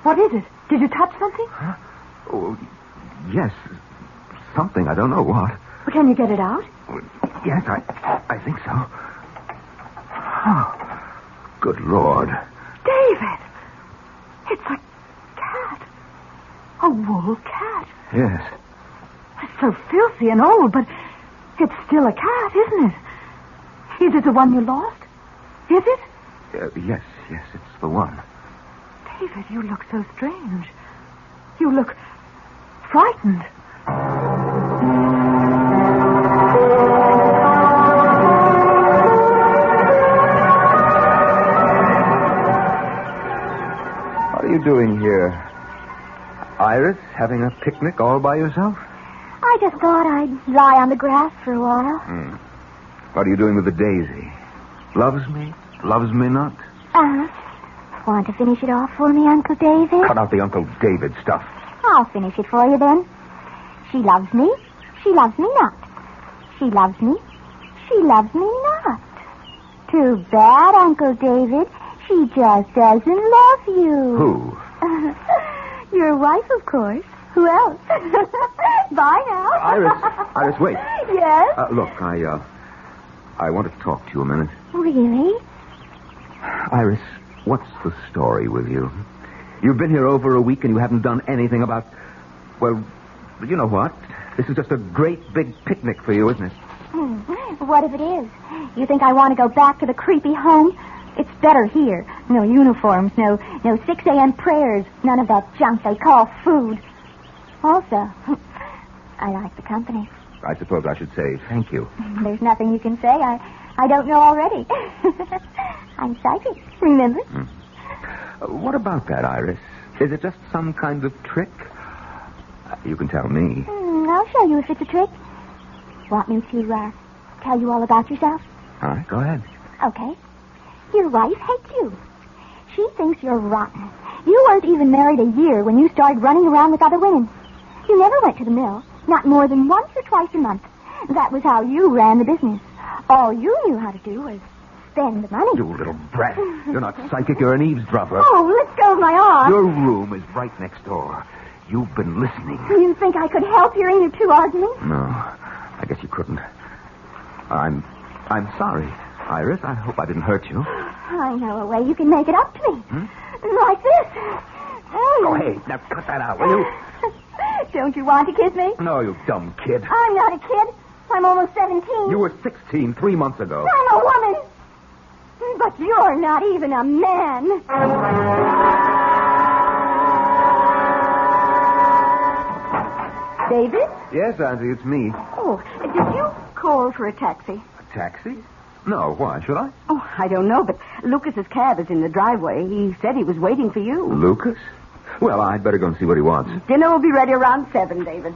what is it? Did you touch something? Huh? Oh, yes. Something. I don't know what. Well, can you get it out? Yes, I think so. Oh, good Lord. David! It's a cat. A wool cat. Yes. It's so filthy and old, but it's still a cat, isn't it? Is it the one you lost? Is it? Yes, it's the one. David, you look so strange. You look frightened. What are you doing here? Iris, having a picnic all by yourself? I just thought I'd lie on the grass for a while. What are you doing with the daisy? Loves me? Loves me not? Want to finish it off for me, Uncle David? Cut out the Uncle David stuff. I'll finish it for you then. She loves me. She loves me not. She loves me. She loves me not. Too bad, Uncle David. She just doesn't love you. Who? Your wife, of course. Who else? Bye now. Iris, wait. Yes? Look, I want to talk to you a minute. Really? Iris, what's the story with you? You've been here over a week and you haven't done anything about... Well, you know what? This is just a great big picnic for you, isn't it? What if it is? You think I want to go back to the creepy home? It's better here. No uniforms, no 6 a.m. prayers, none of that junk they call food. Also, I like the company. I suppose I should say thank you. There's nothing you can say I don't know already. I'm psychic, remember? What about that, Iris? Is it just some kind of trick? You can tell me. I'll show you if it's a trick. Want me to tell you all about yourself? All right, go ahead. Okay. Your wife hates you. She thinks you're rotten. You weren't even married a year when you started running around with other women. You never went to the mill, not more than once or twice a month. That was how you ran the business. All you knew how to do was spend the money. You little brat. You're not psychic, you're an eavesdropper. Oh, let go of my arm. Your room is right next door. You've been listening. You think I could help hearing you two arguing? No, I guess you couldn't. I'm sorry, Iris. I hope I didn't hurt you. I know a way you can make it up to me. Like this. Oh, hey, now cut that out, will you? Don't you want to kiss me? No, you dumb kid. I'm not a kid. I'm almost 17. You were 16 3 months ago. I'm a woman. But you're not even a man. David? Yes, Auntie, it's me. Oh, did you call for a taxi? A taxi? No, why? Should I? Oh, I don't know, but Lucas's cab is in the driveway. He said he was waiting for you. Lucas? Well, I'd better go and see what he wants. Dinner will be ready around 7, David.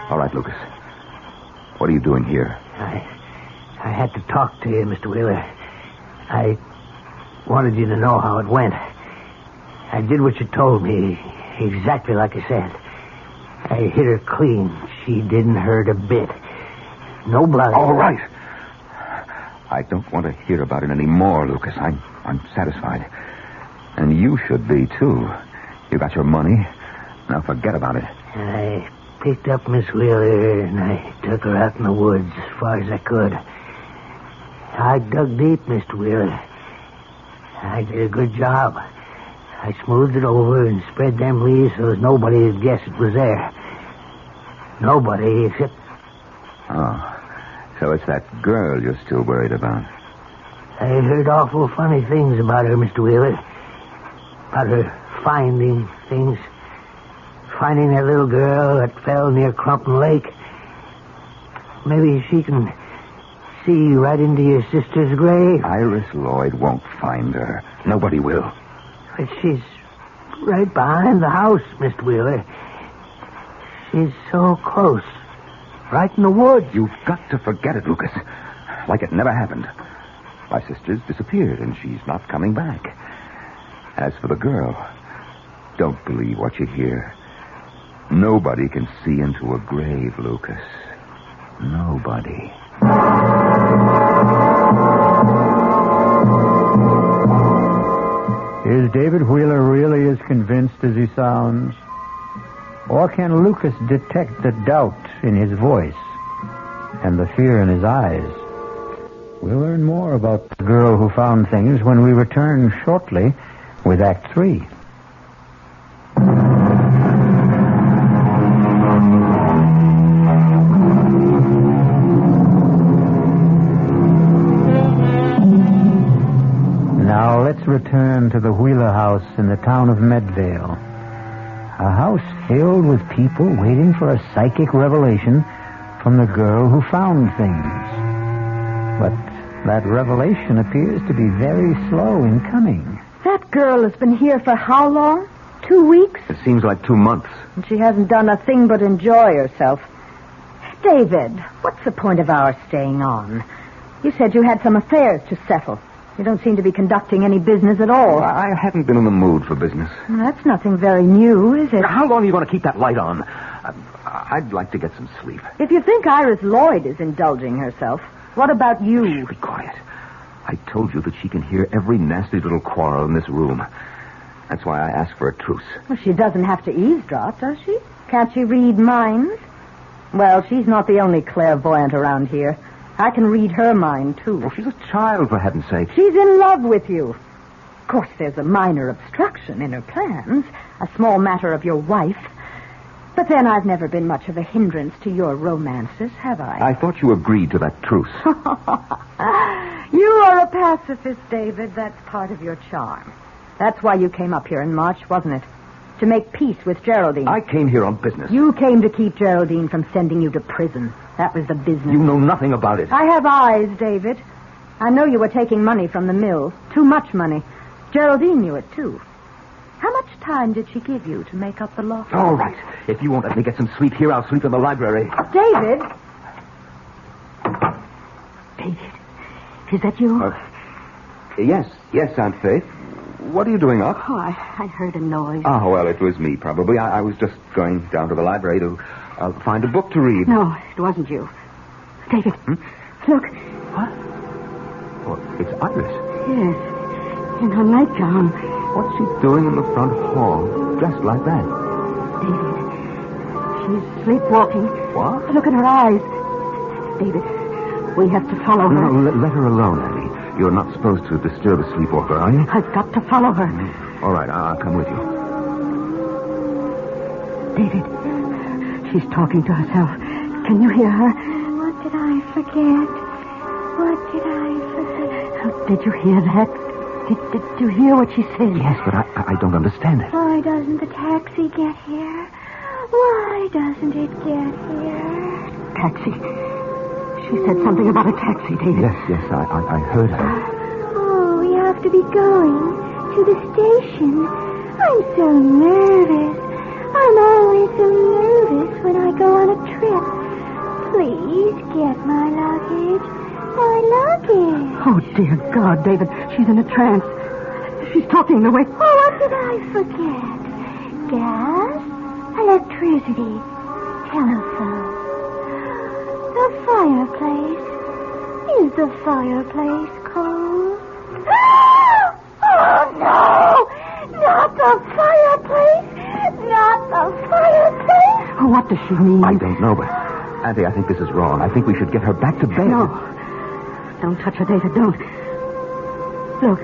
All right, Lucas. What are you doing here? I had to talk to you, Mr. Wheeler. I wanted you to know how it went. I did what you told me, exactly like I said. I hit her clean. She didn't hurt a bit. No blood. All right. I don't want to hear about it anymore, Lucas. I'm satisfied. And you should be, too. You got your money. Now forget about it. I picked up Miss Wheeler and I took her out in the woods as far as I could. I dug deep, Mr. Wheeler. I did a good job. I smoothed it over and spread them leaves so that nobody would guess it was there. Nobody except... Oh, so it's that girl you're still worried about. I heard awful funny things about her, Mr. Wheeler. About her finding things. Finding that little girl that fell near Crumpton Lake. Maybe she can see right into your sister's grave. Iris Lloyd won't find her. Nobody will. But she's right behind the house, Mr. Wheeler. She's so close. Right in the woods. You've got to forget it, Lucas. Like it never happened. My sister's disappeared, and she's not coming back. As for the girl, don't believe what you hear. Nobody can see into a grave, Lucas. Nobody. Is David Wheeler really as convinced as he sounds? Or can Lucas detect the doubt in his voice and the fear in his eyes? We'll learn more about the girl who found things when we return shortly with Act 3. Now let's return to the Wheeler house in the town of Medvale. A house filled with people waiting for a psychic revelation from the girl who found things. But that revelation appears to be very slow in coming. That girl has been here for how long? 2 weeks? It seems like 2 months. And she hasn't done a thing but enjoy herself. David, what's the point of our staying on? You said you had some affairs to settle. You don't seem to be conducting any business at all. Well, I haven't been in the mood for business. Well, that's nothing very new, is it? How long are you going to keep that light on? I'd like to get some sleep. If you think Iris Lloyd is indulging herself, what about you? Be quiet. I told you that she can hear every nasty little quarrel in this room. That's why I asked for a truce. Well, she doesn't have to eavesdrop, does she? Can't she read minds? Well, she's not the only clairvoyant around here. I can read her mind, too. Well, she's a child, for heaven's sake. She's in love with you. Of course, there's a minor obstruction in her plans, a small matter of your wife. But then I've never been much of a hindrance to your romances, have I? I thought you agreed to that truce. You are a pacifist, David. That's part of your charm. That's why you came up here in March, wasn't it? To make peace with Geraldine. I came here on business. You came to keep Geraldine from sending you to prison. That was the business. You know nothing about it. I have eyes, David. I know you were taking money from the mill. Too much money. Geraldine knew it, too. How much time did she give you to make up the loss? All right. If you won't let me get some sleep here, I'll sleep in the library. David? David, is that you? Yes, Aunt Faith. What are you doing up? Oh, I heard a noise. Oh, well, it was me, probably. I was just going down to the library to find a book to read. No, it wasn't you. David, look. What? Oh, it's Iris. Yes, in her nightgown. What's she doing in the front hall, dressed like that? David, she's sleepwalking. What? Look at her eyes. David. We have to follow her. No, let her alone, Annie. You're not supposed to disturb a sleepwalker, are you? I've got to follow her. All right, I'll come with you. David, she's talking to herself. Can you hear her? What did I forget? What did I forget? Oh, did you hear that? Did you hear what she said? Yes, but I don't understand it. Why doesn't the taxi get here? Why doesn't it get here? Taxi. She said something about a taxi, David. Yes, I heard her. Oh, we have to be going to the station. I'm so nervous. I'm always so nervous when I go on a trip. Please get my luggage. My luggage. Oh, dear God, David. She's in a trance. She's talking the way... Oh, what did I forget? Gas, electricity, telephone. The fireplace. Is the fireplace cold? Oh, no! Not the fireplace! Not the fireplace! What does she mean? I don't know, but... Auntie, I think this is wrong. I think we should get her back to bed. No. Don't touch her, David. Don't. Look.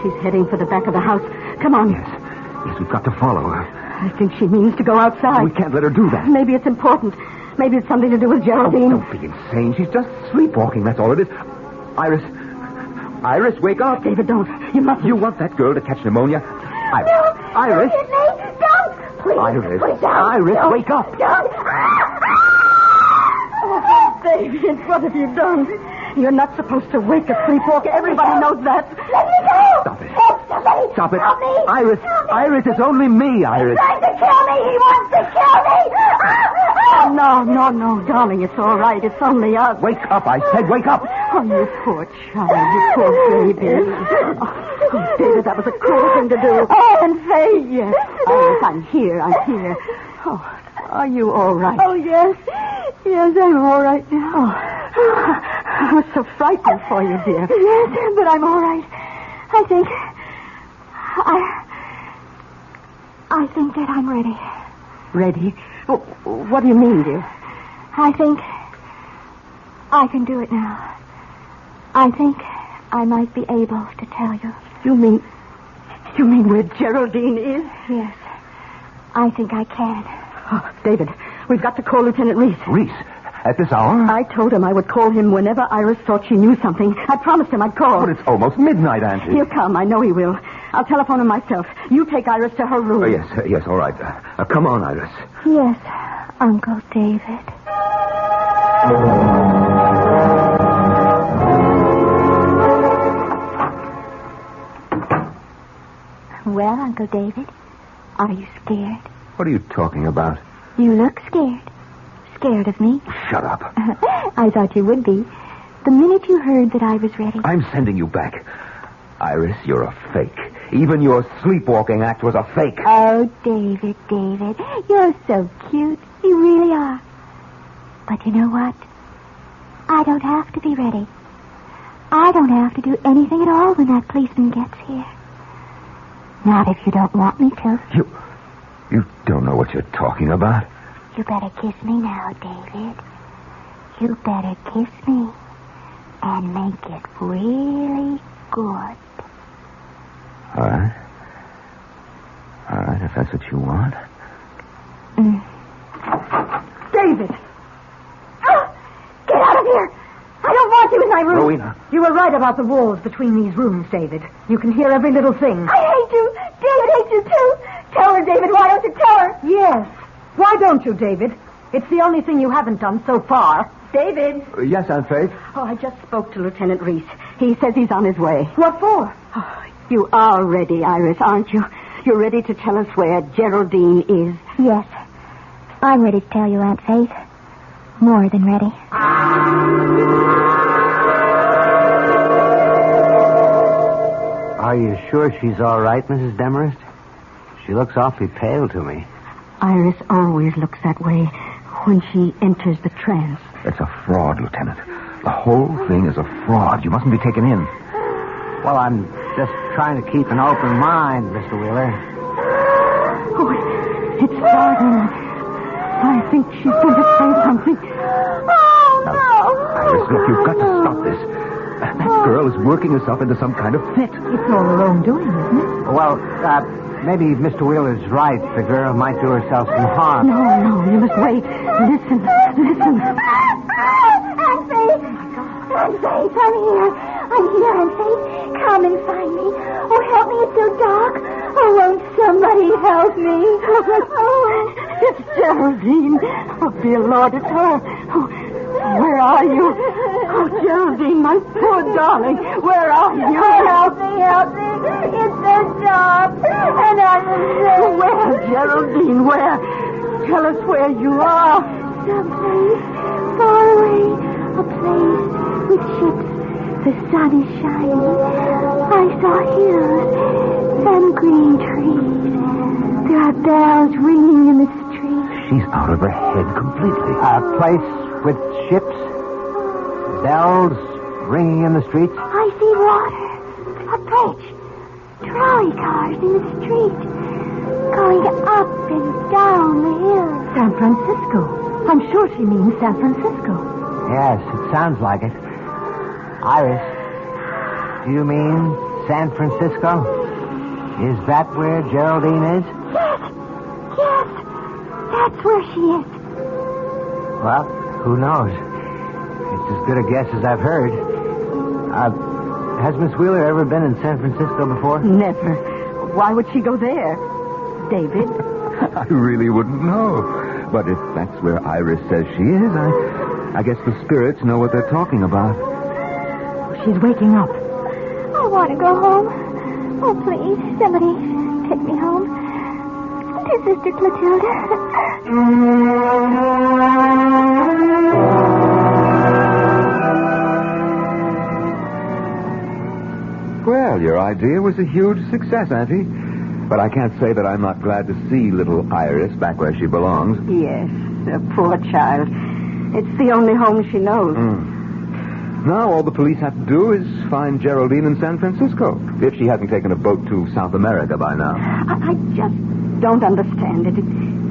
She's heading for the back of the house. Come on. Yes, we've got to follow her. I think she means to go outside. We can't let her do that. Maybe it's important. Maybe it's something to do with Geraldine. Oh, don't be insane. She's just sleepwalking, that's all it is. Iris, wake up. David, don't. You mustn't. You want that girl to catch pneumonia? Iris. No. Iris. Don't. Please. Iris. Please don't. Iris, Don't. wake up. Don't. Oh, David, what have you done? You're not supposed to wake a sleepwalker. Everybody knows that. Let me go. Stop it. Oh, somebody. Stop it. Help me. Iris. Help me. Iris, it's only me, Iris. He's trying to kill me. He wants to kill me. No, darling. It's all right. It's only us. Wake up, I said, wake up. Oh, you poor child. You poor baby. Oh, David, that was a cruel thing to do. Oh, and Faye. Yes. Iris, I'm here. Oh, are you all right? Oh, yes. Yes, I'm all right now. Oh, I was so frightened for you, dear. Yes, but I'm all right. I think that I'm ready. Ready? What do you mean, dear? I think I can do it now. I think I might be able to tell you. You mean where Geraldine is? Yes. I think I can. Oh, David, we've got to call Lieutenant Reese. Reese? At this hour? I told him I would call him whenever Iris thought she knew something. I promised him I'd call. But it's almost midnight, Auntie. He'll come. I know he will. I'll telephone him myself. You take Iris to her room. Yes, all right. Come on, Iris. Yes, Uncle David. Well, Uncle David, are you scared? What are you talking about? You look scared. Scared of me? Shut up. I thought you would be. The minute you heard that I was ready. I'm sending you back. Iris, you're a fake. Even your sleepwalking act was a fake. Oh, David, you're so cute. You really are. But you know what? I don't have to be ready. I don't have to do anything at all when that policeman gets here. Not if you don't want me to. You don't know what you're talking about. You better kiss me now, David. You better kiss me and make it really good. All right. All right, if that's what you want. David! Oh, get out of here! I don't want you in my room. Rowena. You were right about the walls between these rooms, David. You can hear every little thing. I hate you. David hates you, too. Tell her, David. Why don't you tell her? Yes. Why don't you, David? It's the only thing you haven't done so far. David? Yes, Aunt Faith? Oh, I just spoke to Lieutenant Reese. He says he's on his way. What for? Oh, you are ready, Iris, aren't you? You're ready to tell us where Geraldine is. Yes. I'm ready to tell you, Aunt Faith. More than ready. Are you sure she's all right, Mrs. Demarest? She looks awfully pale to me. Iris always looks that way when she enters the trance. It's a fraud, Lieutenant. The whole thing is a fraud. You mustn't be taken in. Well, I'm just trying to keep an open mind, Mr. Wheeler. Oh, it's starting. I think she's going to say something. Oh, no. Iris, look, you've got to stop this. That girl is working herself into some kind of fit. It's all her own doing, isn't it? Well, maybe Mr. Wheeler's right. The girl might do herself some harm. No, you must wait. Listen. Aunt Faith! Aunt Faith, I'm here. Aunt Faith. Come and find me. Oh, help me, it's so dark. Oh, won't somebody help me? It's Geraldine. Oh, dear Lord, it's her. Oh, where are you? Oh, Geraldine, my poor darling. Where are you? Help me. It's so dark. And I'm afraid. Where, Geraldine, where? Tell us where you are. Someplace far away. A place with ships. The sun is shining. I saw hills and green trees. There are bells ringing in the street. She's out of her head completely. A place with ships, bells ringing in the streets. I see water, a bridge, trolley cars in the street, going up and down the hill. San Francisco. I'm sure she means San Francisco. Yes, it sounds like it. Iris, do you mean San Francisco? Is that where Geraldine is? Yes, that's where she is. Well, who knows? It's as good a guess as I've heard. Has Miss Wheeler ever been in San Francisco before? Never. Why would she go there? David? I really wouldn't know. But if that's where Iris says she is, I guess the spirits know what they're talking about. She's waking up. I want to go home. Oh, please, somebody take me home. To Sister Clotilda. Well, your idea was a huge success, Auntie. But I can't say that I'm not glad to see little Iris back where she belongs. Yes, a poor child. It's the only home she knows. Now all the police have to do is find Geraldine in San Francisco, if she hasn't taken a boat to South America by now. I just don't understand it.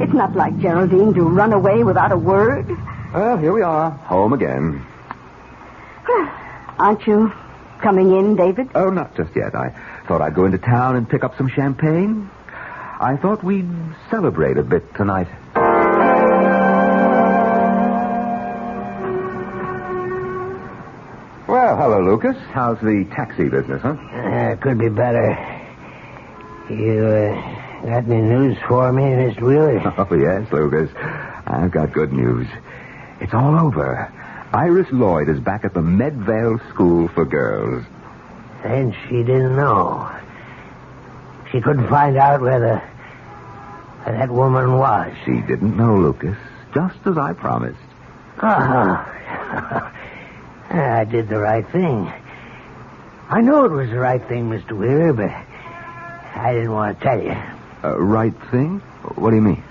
It's not like Geraldine to run away without a word. Well, here we are, home again. Aren't you coming in, David? Oh, not just yet. I thought I'd go into town and pick up some champagne. I thought we'd celebrate a bit tonight. Well, hello, Lucas. How's the taxi business, huh? Could be better. You got any news for me, Mr. Wheeler? Oh, yes, Lucas. I've got good news. It's all over. Iris Lloyd is back at the Medvale School for Girls. And she didn't know. She couldn't find out where that woman was. She didn't know, Lucas. Just as I promised. I did the right thing. I know it was the right thing, Mr. Wheeler, but I didn't want to tell you. Right thing? What do you mean?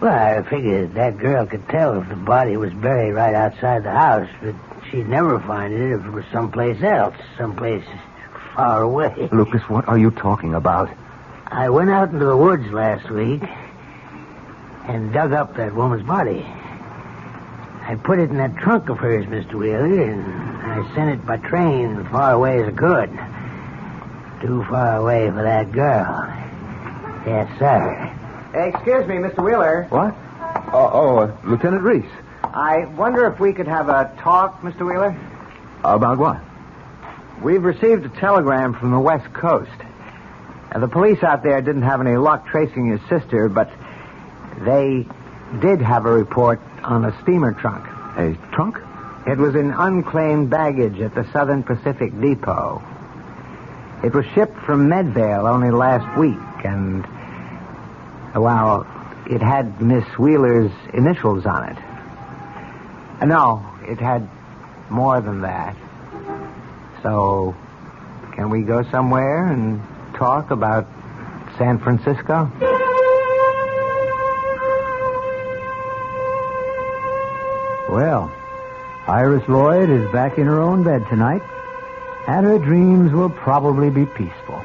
Well, I figured that girl could tell if the body was buried right outside the house, but she'd never find it if it was someplace else, someplace far away. Lucas, what are you talking about? I went out into the woods last week and dug up that woman's body. I put it in that trunk of hers, Mr. Wheeler, and I sent it by train as far away as I could. Too far away for that girl. Yes, sir. Excuse me, Mr. Wheeler. What? Lieutenant Reese. I wonder if we could have a talk, Mr. Wheeler? About what? We've received a telegram from the West Coast. The police out there didn't have any luck tracing your sister, but they did have a report on a steamer trunk. A trunk? It was in unclaimed baggage at the Southern Pacific Depot. It was shipped from Medvale only last week, and, well, it had Miss Wheeler's initials on it. No, it had more than that. So, can we go somewhere and talk about San Francisco? Well, Iris Lloyd is back in her own bed tonight, and her dreams will probably be peaceful.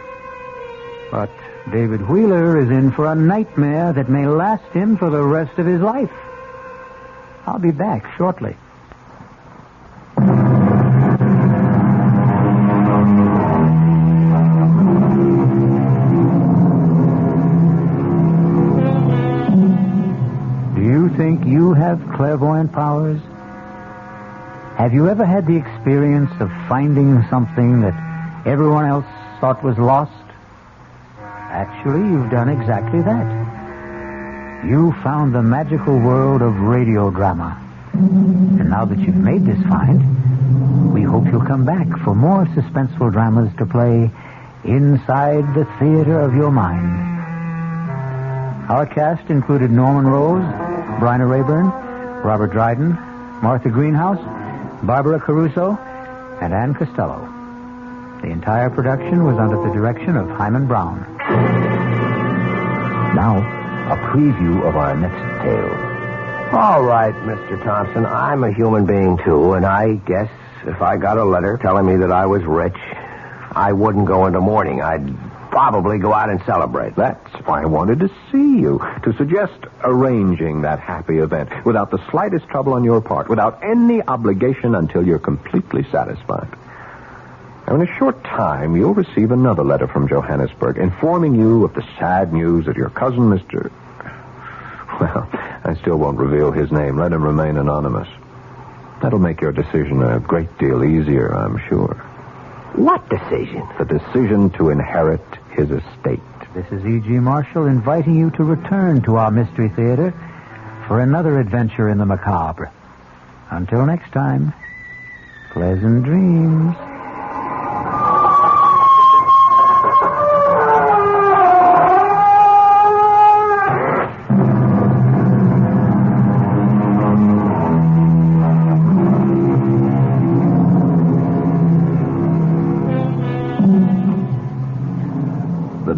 But David Wheeler is in for a nightmare that may last him for the rest of his life. I'll be back shortly. think you have clairvoyant powers? Have you ever had the experience of finding something that everyone else thought was lost? Actually, you've done exactly that. You found the magical world of radio drama. And now that you've made this find, we hope you'll come back for more suspenseful dramas to play inside the theater of your mind. Our cast included Norman Rose, Bryna Rayburn, Robert Dryden, Martha Greenhouse, Barbara Caruso, and Ann Costello. The entire production was under the direction of Himan Brown. Now, a preview of our next tale. All right, Mr. Thompson, I'm a human being, too, and I guess if I got a letter telling me that I was rich, I wouldn't go into mourning. I'd probably go out and celebrate. That's why I wanted to see you, to suggest arranging that happy event without the slightest trouble on your part, without any obligation until you're completely satisfied. Now, in a short time, you'll receive another letter from Johannesburg informing you of the sad news that your cousin, Mr. Well, I still won't reveal his name. Let him remain anonymous. That'll make your decision a great deal easier, I'm sure. What decision? The decision to inherit his estate. This is E.G. Marshall inviting you to return to our Mystery Theater for another adventure in the macabre. Until next time, pleasant dreams.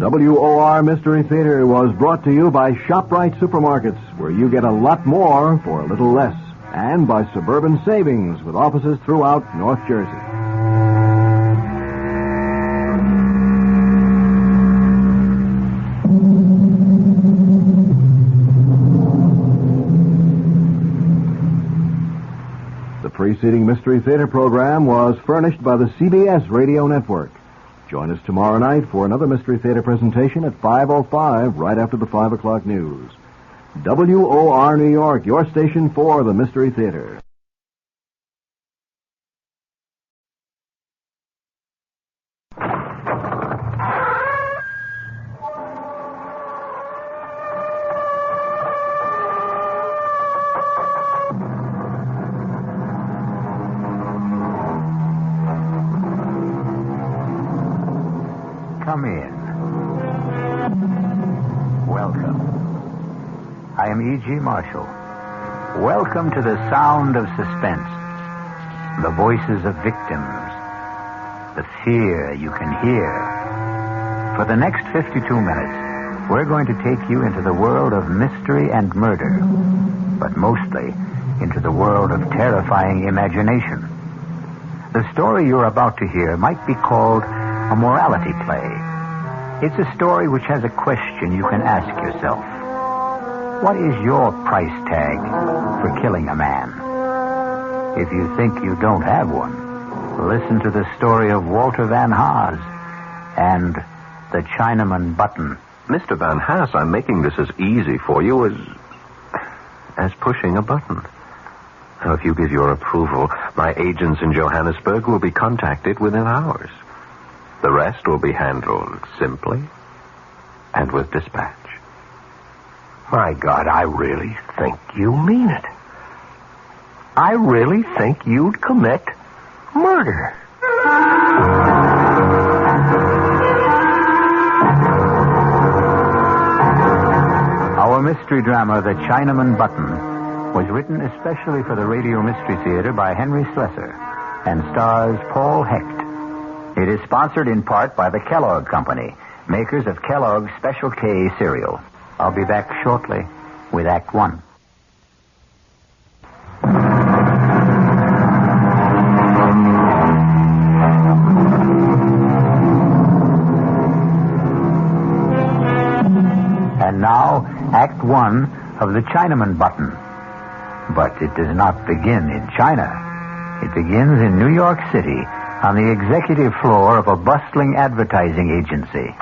WOR Mystery Theater was brought to you by ShopRite Supermarkets, where you get a lot more for a little less, and by Suburban Savings, with offices throughout North Jersey. The preceding Mystery Theater program was furnished by the CBS Radio Network. Join us tomorrow night for another Mystery Theater presentation at 5:05, right after the 5 o'clock news. WOR New York, your station for the Mystery Theater. Come in. Welcome. I am E.G. Marshall. Welcome to the sound of suspense. The voices of victims. The fear you can hear. For the next 52 minutes, we're going to take you into the world of mystery and murder, but mostly into the world of terrifying imagination. The story you're about to hear might be called a morality play. It's a story which has a question you can ask yourself. What is your price tag for killing a man? If you think you don't have one, listen to the story of Walter Van Haas and the Chinaman Button. Mr. Van Haas, I'm making this as easy for you as pushing a button. Now, if you give your approval, my agents in Johannesburg will be contacted within hours. The rest will be handled simply and with dispatch. My God, I really think you mean it. I really think you'd commit murder. Our mystery drama, The Chinaman Button, was written especially for the Radio Mystery Theater by Henry Slesser and stars Paul Hecht. It is sponsored in part by the Kellogg Company, makers of Kellogg's Special K cereal. I'll be back shortly with Act One. And now, Act One of The Chinaman Button. But it does not begin in China. It begins in New York City, on the executive floor of a bustling advertising agency.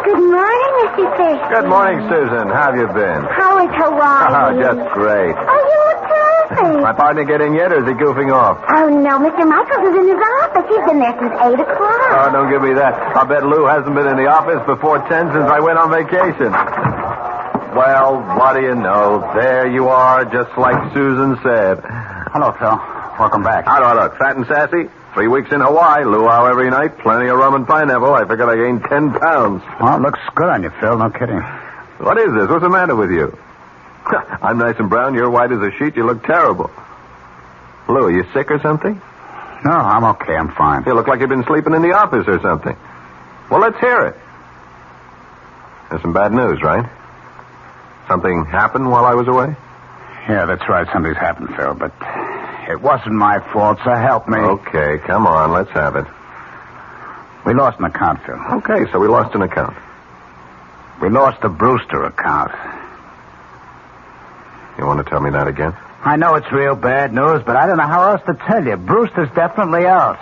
Good morning, Mr. thirsty. Good morning, Susan. How have you been? How is Hawaii? Oh, just great. Oh, you look terrific. My partner get in yet, or is he goofing off? Oh, no. Mr. Michaels is in his office. He's been there since 8 o'clock. Oh, don't give me that. I bet Lou hasn't been in the office before 10 since I went on vacation. Well, what do you know? There you are, just like Susan said. Hello, Phil. Welcome back. How do I look? Fat and sassy? 3 weeks in Hawaii. Luau every night. Plenty of rum and pineapple. I figured I gained 10 pounds. Well, it looks good on you, Phil. No kidding. What is this? What's the matter with you? I'm nice and brown. You're white as a sheet. You look terrible. Lou, are you sick or something? No, I'm okay. I'm fine. You look like you've been sleeping in the office or something. Well, let's hear it. There's some bad news, right? Something happened while I was away? Yeah, that's right. Something's happened, Phil, but it wasn't my fault, so help me. Okay, come on. Let's have it. We lost an account, Phil. Okay, so we lost an account. We lost the Brewster account. You want to tell me that again? I know it's real bad news, but I don't know how else to tell you. Brewster's definitely out.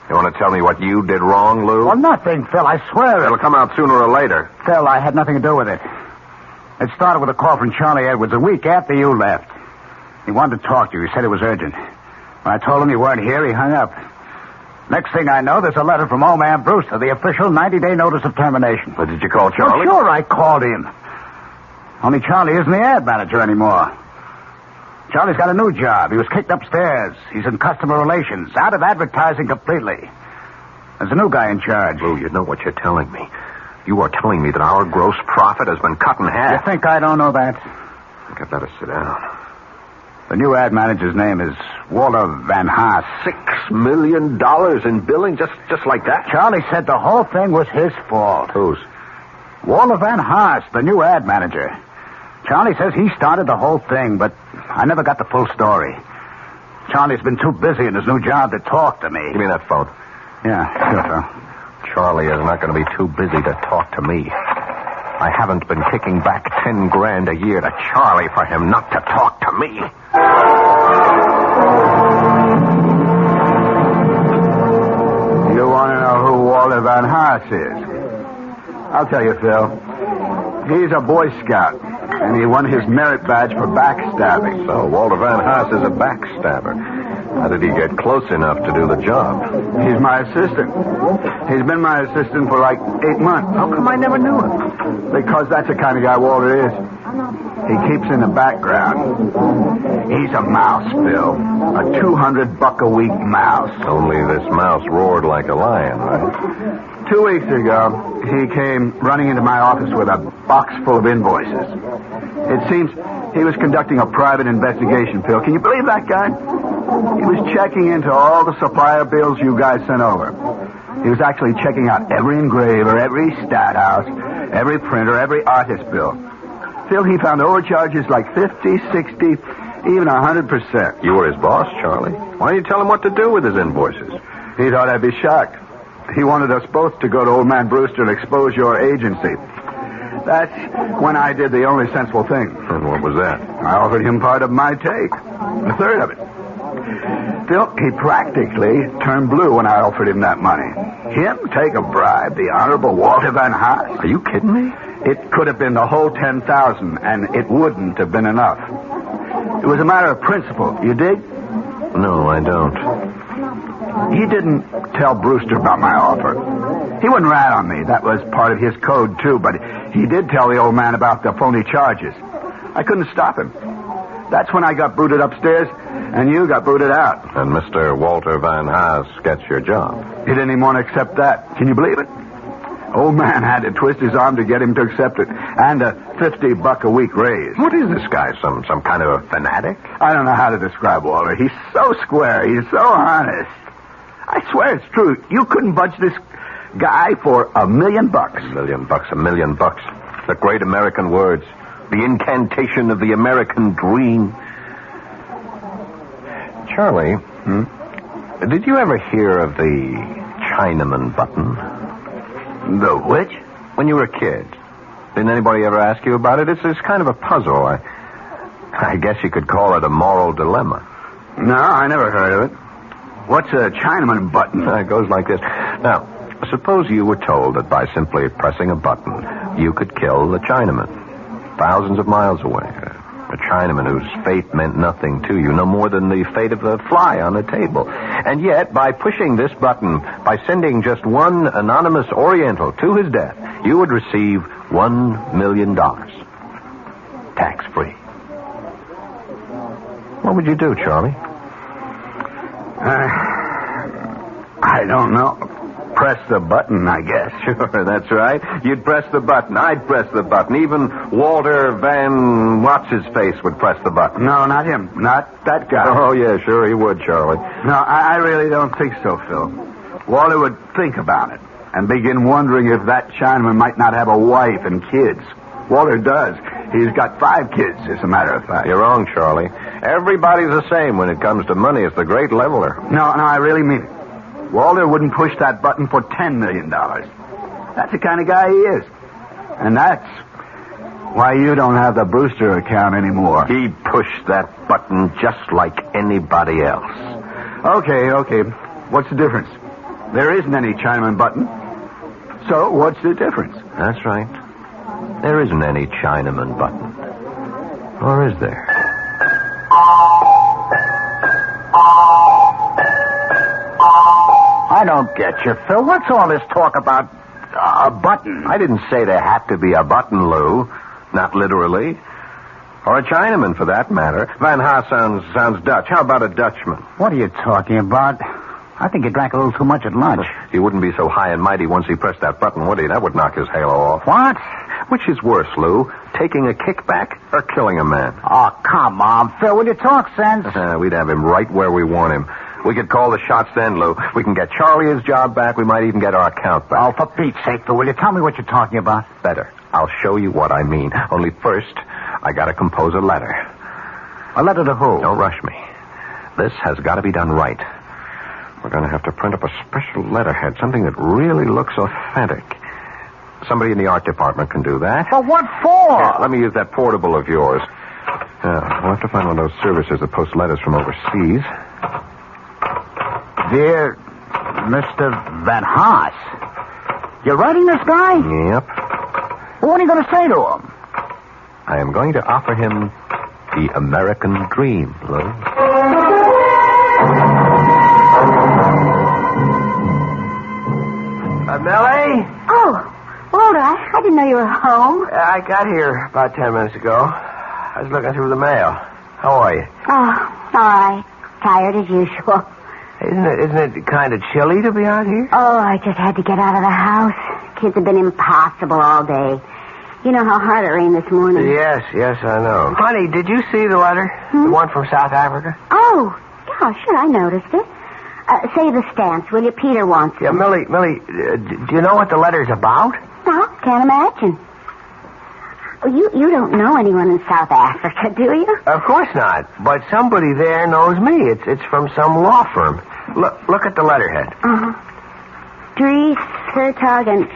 You want to tell me what you did wrong, Lou? Well, nothing, Phil. I swear It'll come out sooner or later. Phil, I had nothing to do with it. It started with a call from Charlie Edwards a week after you left. He wanted to talk to you. He said it was urgent. When I told him you weren't here, he hung up. Next thing I know, there's a letter from old man Brewster, the official 90-day notice of termination. But did you call Charlie? Well, sure, I called him. Only Charlie isn't the ad manager anymore. Charlie's got a new job. He was kicked upstairs. He's in customer relations, out of advertising completely. There's a new guy in charge. Lou, you know what you're telling me. You are telling me that our gross profit has been cut in half. You think I don't know that? I think I'd better sit down. The new ad manager's name is Walter Van Haas. $6 million in billing just like that? Charlie said the whole thing was his fault. Whose? Walter Van Haas, the new ad manager. Charlie says he started the whole thing, but I never got the full story. Charlie's been too busy in his new job to talk to me. Give me that phone. Yeah, sure, Phil. Charlie is not going to be too busy to talk to me. I haven't been kicking back $10,000 a year to Charlie for him not to talk to me. You want to know who Walter Van Haas is? I'll tell you, Phil. He's a Boy Scout, and he won his merit badge for backstabbing. So Walter Van Haas is a backstabber. How did he get close enough to do the job? He's my assistant. He's been my assistant for like 8 months. How come I never knew him? Because that's the kind of guy Walter is. He keeps in the background. He's a mouse, Bill. A $200-a-week mouse. Only this mouse roared like a lion, right? 2 weeks ago, he came running into my office with a box full of invoices. It seems he was conducting a private investigation, Phil. Can you believe that guy? He was checking into all the supplier bills you guys sent over. He was actually checking out every engraver, every stat house, every printer, every artist bill. Phil, he found overcharges like 50, 60, even 100%. You were his boss, Charlie. Why didn't you tell him what to do with his invoices? He thought I'd be shocked. He wanted us both to go to old man Brewster and expose your agency. That's when I did the only sensible thing. And what was that? I offered him part of my take. A third of it. Phil, he practically turned blue when I offered him that money. Him take a bribe, the Honorable Walter Van Haas. Are you kidding me? It could have been the whole 10,000, and it wouldn't have been enough. It was a matter of principle. You dig? No, I don't. He didn't tell Brewster about my offer. He wouldn't rat on me. That was part of his code, too, but he did tell the old man about the phony charges. I couldn't stop him. That's when I got booted upstairs, and you got booted out. And Mr. Walter Van Haas gets your job. He didn't even want to accept that. Can you believe it? Old man had to twist his arm to get him to accept it. And a $50-a-week raise. What is this guy, some kind of a fanatic? I don't know how to describe Walter. He's so square. He's so honest. I swear it's true. You couldn't budge this guy for $1 million. $1 million, $1 million. The great American words. The incantation of the American dream. Charlie, did you ever hear of the Chinaman Button? The which? When you were a kid. Didn't anybody ever ask you about it? It's kind of a puzzle. I guess you could call it a moral dilemma. No, I never heard of it. What's a Chinaman Button? It goes like this. Now, suppose you were told that by simply pressing a button, you could kill the Chinaman, thousands of miles away. A Chinaman whose fate meant nothing to you, no more than the fate of a fly on a table. And yet, by pushing this button, by sending just one anonymous Oriental to his death, you would receive $1 million. Tax-free. What would you do, Charlie? I don't know. Press the button, I guess. Sure, that's right. You'd press the button. I'd press the button. Even Walter Van What's-His-Face would press the button. No, not him. Not that guy. Oh, yeah, sure he would, Charlie. No, I really don't think so, Phil. Walter would think about it and begin wondering if that Chinaman might not have a wife and kids. Walter does. He's got 5 kids, as a matter of fact. You're wrong, Charlie. Everybody's the same when it comes to money. It's the great leveler. No, I really mean it. Walter wouldn't push that button for $10 million. That's the kind of guy he is. And that's why you don't have the Brewster account anymore. He'd push that button just like anybody else. Okay. What's the difference? There isn't any Chinaman Button. So what's the difference? That's right. There isn't any Chinaman Button. Or is there? I don't get you, Phil. What's all this talk about a button? I didn't say there had to be a button, Lou. Not literally. Or a Chinaman, for that matter. Van Haas sounds Dutch. How about a Dutchman? What are you talking about? I think you drank a little too much at lunch. He wouldn't be so high and mighty once he pressed that button, would he? That would knock his halo off. What? Which is worse, Lou? Taking a kickback or killing a man? Oh, come on, Phil. Will you talk sense? We'd have him right where we want him. We could call the shots then, Lou. We can get Charlie his job back. We might even get our account back. Oh, for Pete's sake, Phil, will you tell me what you're talking about? Better. I'll show you what I mean. Only first, I gotta compose a letter. A letter to who? Don't rush me. This has got to be done right. We're going to have to print up a special letterhead, something that really looks authentic. Somebody in the art department can do that. But what for? Here, let me use that portable of yours. We'll have to find one of those services that post letters from overseas. Dear Mr. Van Haas, you're writing this guy? Yep. What are you going to say to him? I am going to offer him the American dream, Lou. Millie? Oh, Walter, I didn't know you were home. I got here about 10 minutes ago. I was looking through the mail. How are you? Oh, all right. Tired as usual. Isn't it kind of chilly to be out here? Oh, I just had to get out of the house. Kids have been impossible all day. You know how hard it rained this morning. Yes, I know. Honey, did you see the letter? The one from South Africa? Oh, yeah, sure, I noticed it. Say the stance, will you? Peter wants it. Yeah, Millie, do you know what the letter's about? No, can't imagine. You don't know anyone in South Africa, do you? Of course not. But somebody there knows me. It's from some law firm. Look at the letterhead. Dries Sertog and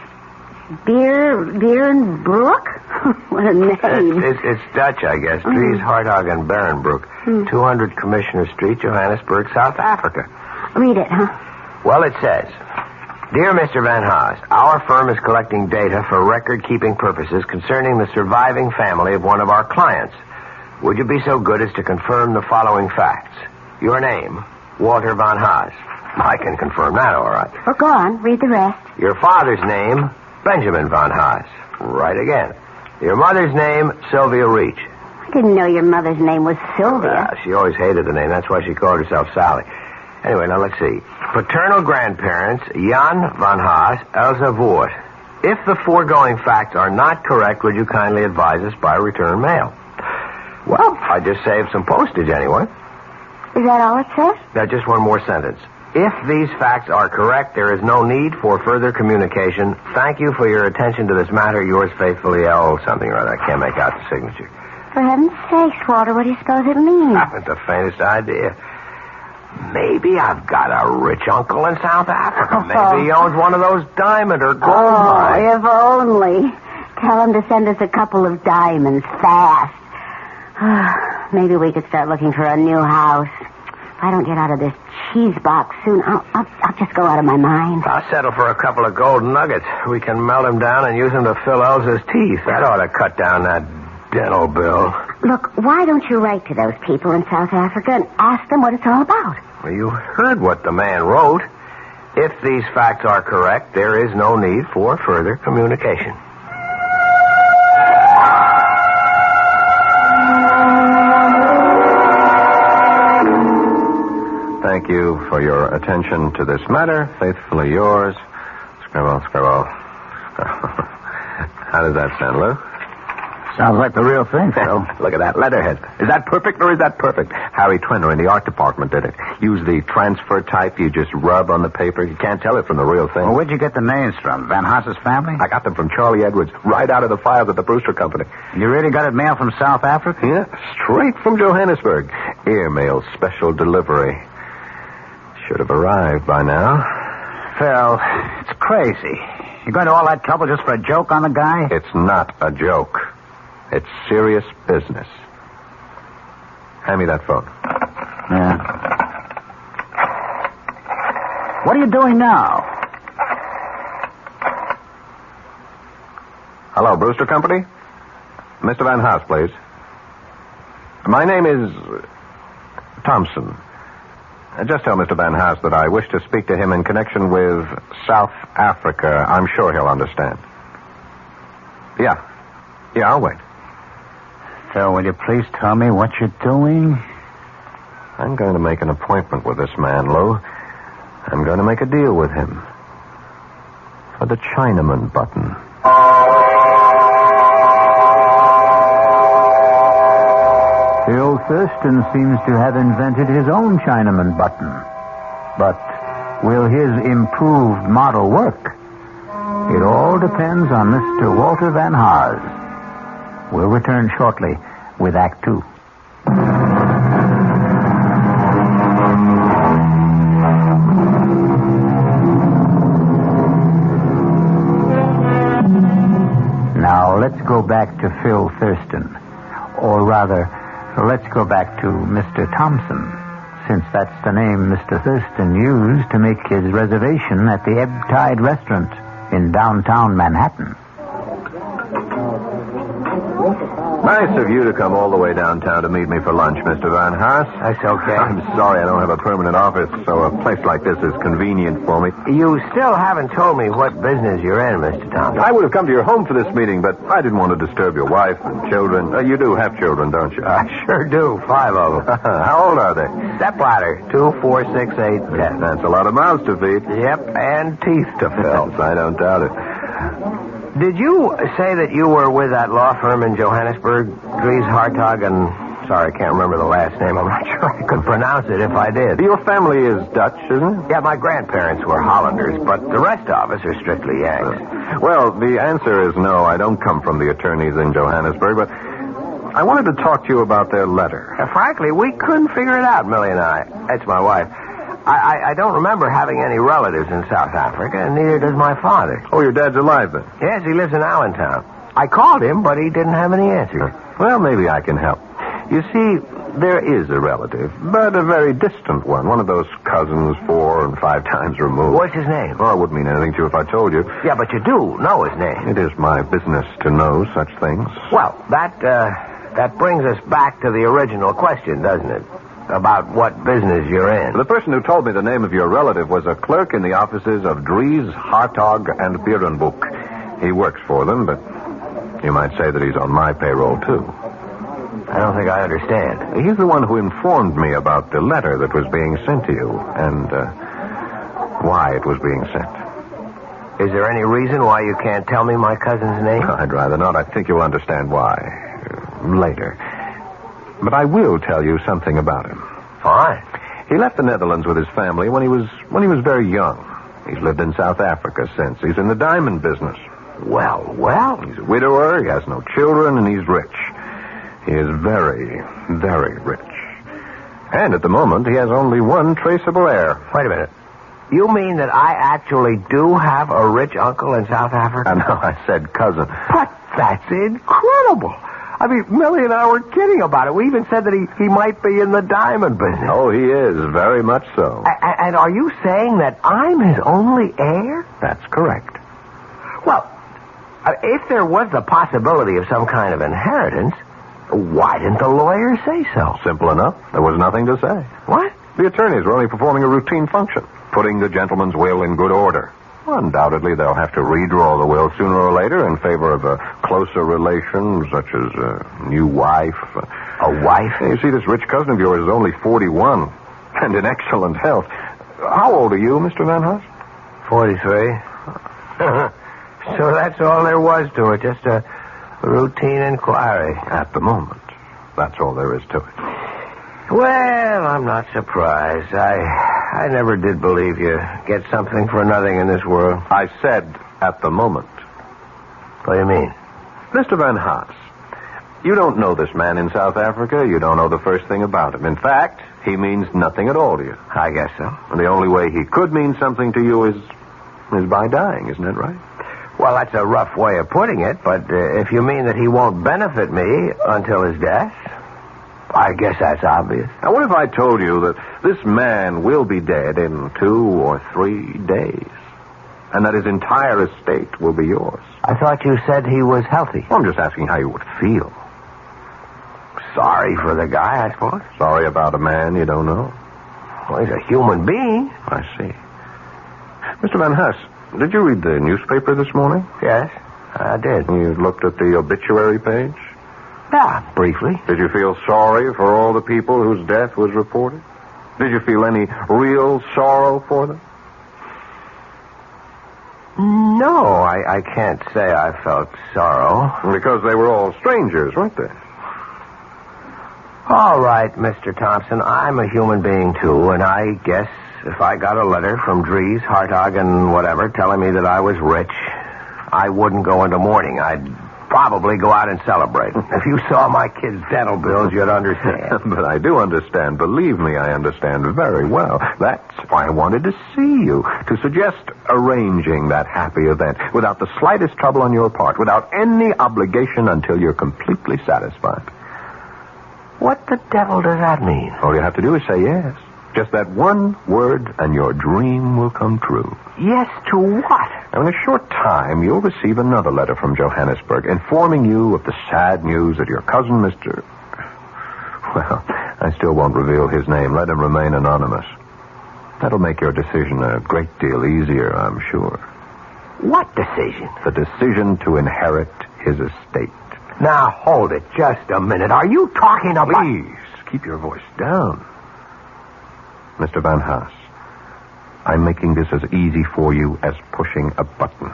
Berenbroek? What a name. It's Dutch, I guess. Dries Hartog and Berenbroek. 200 Commissioner Street, Johannesburg, South Africa. Read it, huh? Well, it says, Dear Mr. Van Haas, our firm is collecting data for record-keeping purposes concerning the surviving family of one of our clients. Would you be so good as to confirm the following facts? Your name, Walter Van Haas. I can confirm that, all right. Well, go on. Read the rest. Your father's name, Benjamin Van Haas. Right again. Your mother's name, Sylvia Reach. I didn't know your mother's name was Sylvia. She always hated the name. That's why she called herself Sally. Anyway, now let's see. Paternal grandparents, Jan Van Haas, Elsa Voort. If the foregoing facts are not correct, would you kindly advise us by return mail? Well, I just saved some postage anyway. Is that all it says? Now, just one more sentence. If these facts are correct, there is no need for further communication. Thank you for your attention to this matter. Yours faithfully, L. something or other. I can't make out the signature. For heaven's sakes, Walter, what do you suppose it means? I haven't the faintest idea. Maybe I've got a rich uncle in South Africa. Maybe he owns one of those diamond or gold mines. If only. Tell him to send us a couple of diamonds fast. Maybe we could start looking for a new house. I don't get out of this cheese box soon, I'll just go out of my mind. I'll settle for a couple of gold nuggets. We can melt them down and use them to fill Elsa's teeth. That ought to cut down that dental bill. Look, why don't you write to those people in South Africa and ask them what it's all about? Well, you heard what the man wrote. If these facts are correct, there is no need for further communication. Thank you for your attention to this matter. Faithfully yours, Scribble. How does that sound, Lou? Sounds like the real thing, Phil. Look at that letterhead. Is that perfect or is that perfect? Harry Twinner in the art department did it. Use the transfer type you just rub on the paper. You can't tell it from the real thing. Well, where'd you get the names from? Van Haas's family? I got them from Charlie Edwards, right out of the files at the Brewster Company. You really got it mailed from South Africa? Yeah, straight from Johannesburg. Airmail special delivery. Should have arrived by now. Phil, it's crazy. You're going to all that trouble just for a joke on the guy? It's not a joke. It's serious business. Hand me that phone. Yeah. What are you doing now? Hello, Brewster Company? Mr. Van Haas, please. My name is Thompson. Just tell Mr. Van Haas that I wish to speak to him in connection with South Africa. I'm sure he'll understand. Yeah, I'll wait. Phil, will you please tell me what you're doing? I'm going to make an appointment with this man, Lou. I'm going to make a deal with him. For the Chinaman Button. Phil Thurston seems to have invented his own Chinaman Button. But will his improved model work? It all depends on Mr. Walter Van Haas. We'll return shortly with Act Two. Now, let's go back to Phil Thurston. Or rather, let's go back to Mr. Thompson, since that's the name Mr. Thurston used to make his reservation at the Ebb Tide Restaurant in downtown Manhattan. Nice of you to come all the way downtown to meet me for lunch, Mr. Van Haas. That's okay. I'm sorry I don't have a permanent office, so a place like this is convenient for me. You still haven't told me what business you're in, Mr. Thompson. I would have come to your home for this meeting, but I didn't want to disturb your wife and children. You do have children, don't you? I sure do. 5 of them. How old are they? Stepladder. 2, 4, 6, 8, 10. That's a lot of mouths to feed. Yep, and teeth to fill. Yes, I don't doubt it. Did you say that you were with that law firm in Johannesburg, Dries Hartog, and... Sorry, I can't remember the last name. I'm not sure I could pronounce it if I did. Your family is Dutch, isn't it? Yeah, my grandparents were Hollanders, but the rest of us are strictly Yanks. Well, the answer is no. I don't come from the attorneys in Johannesburg, but I wanted to talk to you about their letter. Frankly, we couldn't figure it out, Millie and I. That's my wife. I don't remember having any relatives in South Africa, and neither does my father. Oh, your dad's alive, then? Yes, he lives in Allentown. I called him, but he didn't have any answer. Well, maybe I can help. You see, there is a relative, but a very distant one. One of those cousins 4 and 5 times removed. What's his name? Well, it wouldn't mean anything to you if I told you. Yeah, but you do know his name. It is my business to know such things. Well, that brings us back to the original question, doesn't it? About what business you're in. The person who told me the name of your relative was a clerk in the offices of Dries, Hartog, and Berenboek. He works for them, but you might say that he's on my payroll, too. I don't think I understand. He's the one who informed me about the letter that was being sent to you and why it was being sent. Is there any reason why you can't tell me my cousin's name? I'd rather not. I think you'll understand why later. But I will tell you something about him. Fine. He left the Netherlands with his family when he was very young. He's lived in South Africa since. He's in the diamond business. Well. He's a widower, he has no children, and he's rich. He is very, very rich. And at the moment, he has only one traceable heir. Wait a minute. You mean that I actually do have a rich uncle in South Africa? No, I said cousin. But that's incredible. I mean, Millie and I were kidding about it. We even said that he might be in the diamond business. Oh, he is, very much so. And are you saying that I'm his only heir? That's correct. Well, if there was the possibility of some kind of inheritance, why didn't the lawyer say so? Simple enough. There was nothing to say. What? The attorneys were only performing a routine function, putting the gentleman's will in good order. Undoubtedly, they'll have to redraw the will sooner or later in favor of a closer relation, such as a new wife. A wife? You see, this rich cousin of yours is only 41 and in excellent health. How old are you, Mr. Van Haas? 43. So that's all there was to it, just a routine inquiry. At the moment, that's all there is to it. Well, I'm not surprised. I never did believe you get something for nothing in this world. I said at the moment. What do you mean? Mr. Van Haas, you don't know this man in South Africa. You don't know the first thing about him. In fact, he means nothing at all to you. I guess so. And the only way he could mean something to you is by dying, isn't that right? Well, that's a rough way of putting it, but if you mean that he won't benefit me until his death, I guess that's obvious. Now, what if I told you that this man will be dead in 2 or 3 days, and that his entire estate will be yours? I thought you said he was healthy. Well, I'm just asking how you would feel. Sorry for the guy, I suppose. Sorry about a man you don't know. Well, he's a human being. I see. Mr. Van Haas, did you read the newspaper this morning? Yes, I did. You looked at the obituary page? Yeah, briefly. Did you feel sorry for all the people whose death was reported? Did you feel any real sorrow for them? No, I can't say I felt sorrow. Because they were all strangers, weren't they? All right, Mr. Thompson, I'm a human being, too, and I guess if I got a letter from Dries, Hartog, and whatever telling me that I was rich, I wouldn't go into mourning. I'd probably go out and celebrate. If you saw my kids' dental bills, you'd understand. But I do understand. Believe me, I understand very well. That's why I wanted to see you, to suggest arranging that happy event without the slightest trouble on your part, without any obligation until you're completely satisfied. What the devil does that mean? All you have to do is say yes. Just that one word, and your dream will come true. Yes to what? Now, in a short time, you'll receive another letter from Johannesburg informing you of the sad news that your cousin, Mr. Well, I still won't reveal his name. Let him remain anonymous. That'll make your decision a great deal easier, I'm sure. What decision? The decision to inherit his estate. Now, hold it just a minute. Are you talking about... Please, keep your voice down. Mr. Van Haas, I'm making this as easy for you as pushing a button.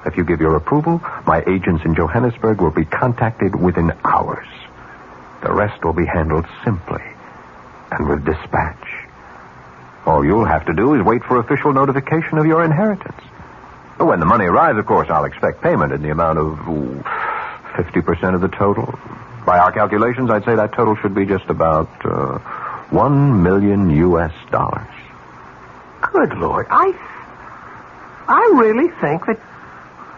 If you give your approval, my agents in Johannesburg will be contacted within hours. The rest will be handled simply and with dispatch. All you'll have to do is wait for official notification of your inheritance. When the money arrives, of course, I'll expect payment in the amount of 50% of the total. By our calculations, I'd say that total should be just about $1 million. Good Lord, I really think that...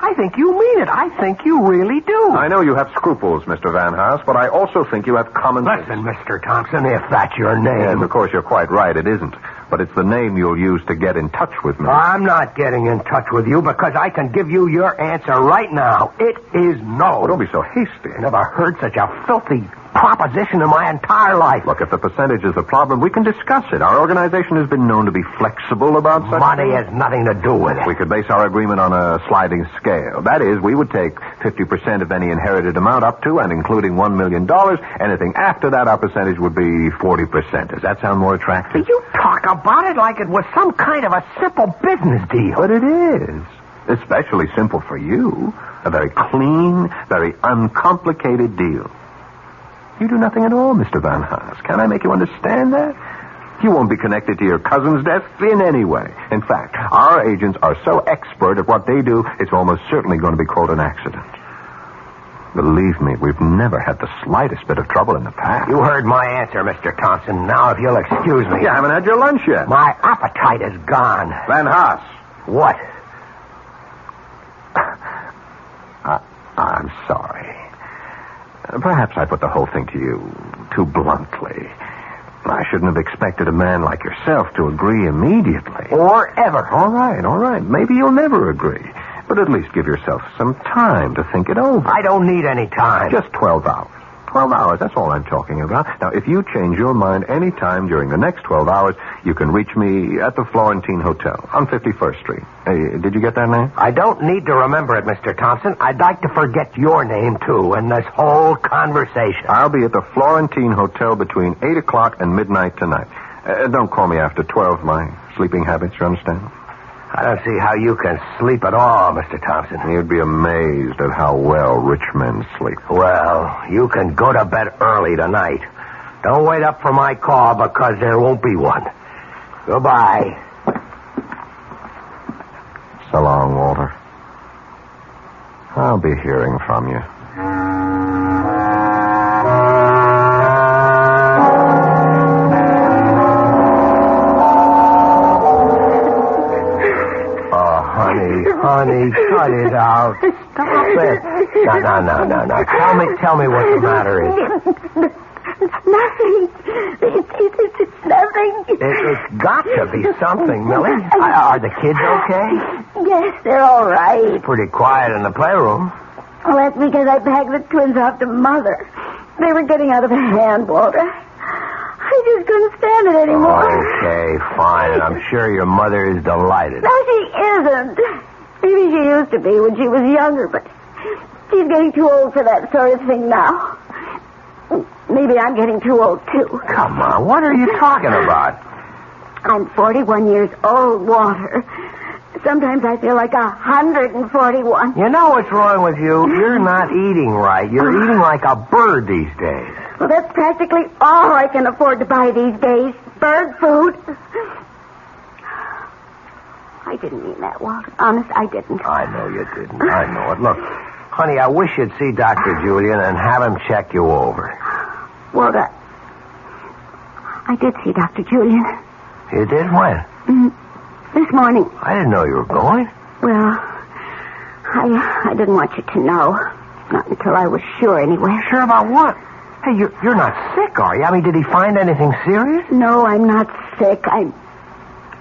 I think you mean it. I think you really do. I know you have scruples, Mr. Van Haas, but I also think you have common sense. Listen, Mr. Thompson, if that's your name... Yes, of course, you're quite right. It isn't. But it's the name you'll use to get in touch with me. I'm not getting in touch with you because I can give you your answer right now. It is no. Oh, don't be so hasty. I never heard such a filthy proposition in my entire life. Look, if the percentage is the problem, we can discuss it. Our organization has been known to be flexible about such Money things. has nothing to do with it. We could base our agreement on a sliding scale. That is, we would take 50% of any inherited amount up to and including $1 million. Anything after that, our percentage would be 40%. Does that sound more attractive? You talk about it like it was some kind of a simple business deal. But it is. Especially simple for you. A very clean, very uncomplicated deal. You do nothing at all, Mr. Van Haas. Can I make you understand that? You won't be connected to your cousin's death in any way. In fact, our agents are so expert at what they do, it's almost certainly going to be called an accident. Believe me, we've never had the slightest bit of trouble in the past. You heard my answer, Mr. Thompson. Now, if you'll excuse me... You haven't had your lunch yet. My appetite is gone. Van Haas. What? I'm sorry. Perhaps I put the whole thing to you too bluntly. I shouldn't have expected a man like yourself to agree immediately. Or ever. All right. Maybe you'll never agree. But at least give yourself some time to think it over. I don't need any time. Just 12 hours. 12 hours, that's all I'm talking about. Now, if you change your mind any time during the next 12 hours, you can reach me at the Florentine Hotel on 51st Street. Hey, did you get that name? I don't need to remember it, Mr. Thompson. I'd like to forget your name, too, in this whole conversation. I'll be at the Florentine Hotel between 8 o'clock and midnight tonight. Don't call me after 12, my sleeping habits, you understand? I don't see how you can sleep at all, Mr. Thompson. You'd be amazed at how well rich men sleep. Well, you can go to bed early tonight. Don't wait up for my call because there won't be one. Goodbye. So long, Walter. I'll be hearing from you. Honey, cut it out. Stop it. No. Tell me what the matter is. Nothing. It's nothing. It's got to be something, Millie. Are the kids okay? Yes, they're all right. It's pretty quiet in the playroom. Well, that's because I packed the twins off to Mother. They were getting out of hand, Walter. I just couldn't stand it anymore. Okay, fine. And I'm sure your mother is delighted. No, she isn't. Maybe she used to be when she was younger, but she's getting too old for that sort of thing now. Maybe I'm getting too old, too. Come on, what are you talking about? I'm 41 years old, Walter. Sometimes I feel like 141. You know what's wrong with you? You're not eating right. You're eating like a bird these days. Well, that's practically all I can afford to buy these days. Bird food. I didn't mean that, Walter. Honest, I didn't. I know you didn't. I know it. Look, honey, I wish you'd see Dr. Julian and have him check you over. Walter, I did see Dr. Julian. You did? When? This morning. I didn't know you were going. Well, I didn't want you to know. Not until I was sure, anyway. Sure about what? Hey, you're not sick, are you? I mean, did he find anything serious? No, I'm not sick.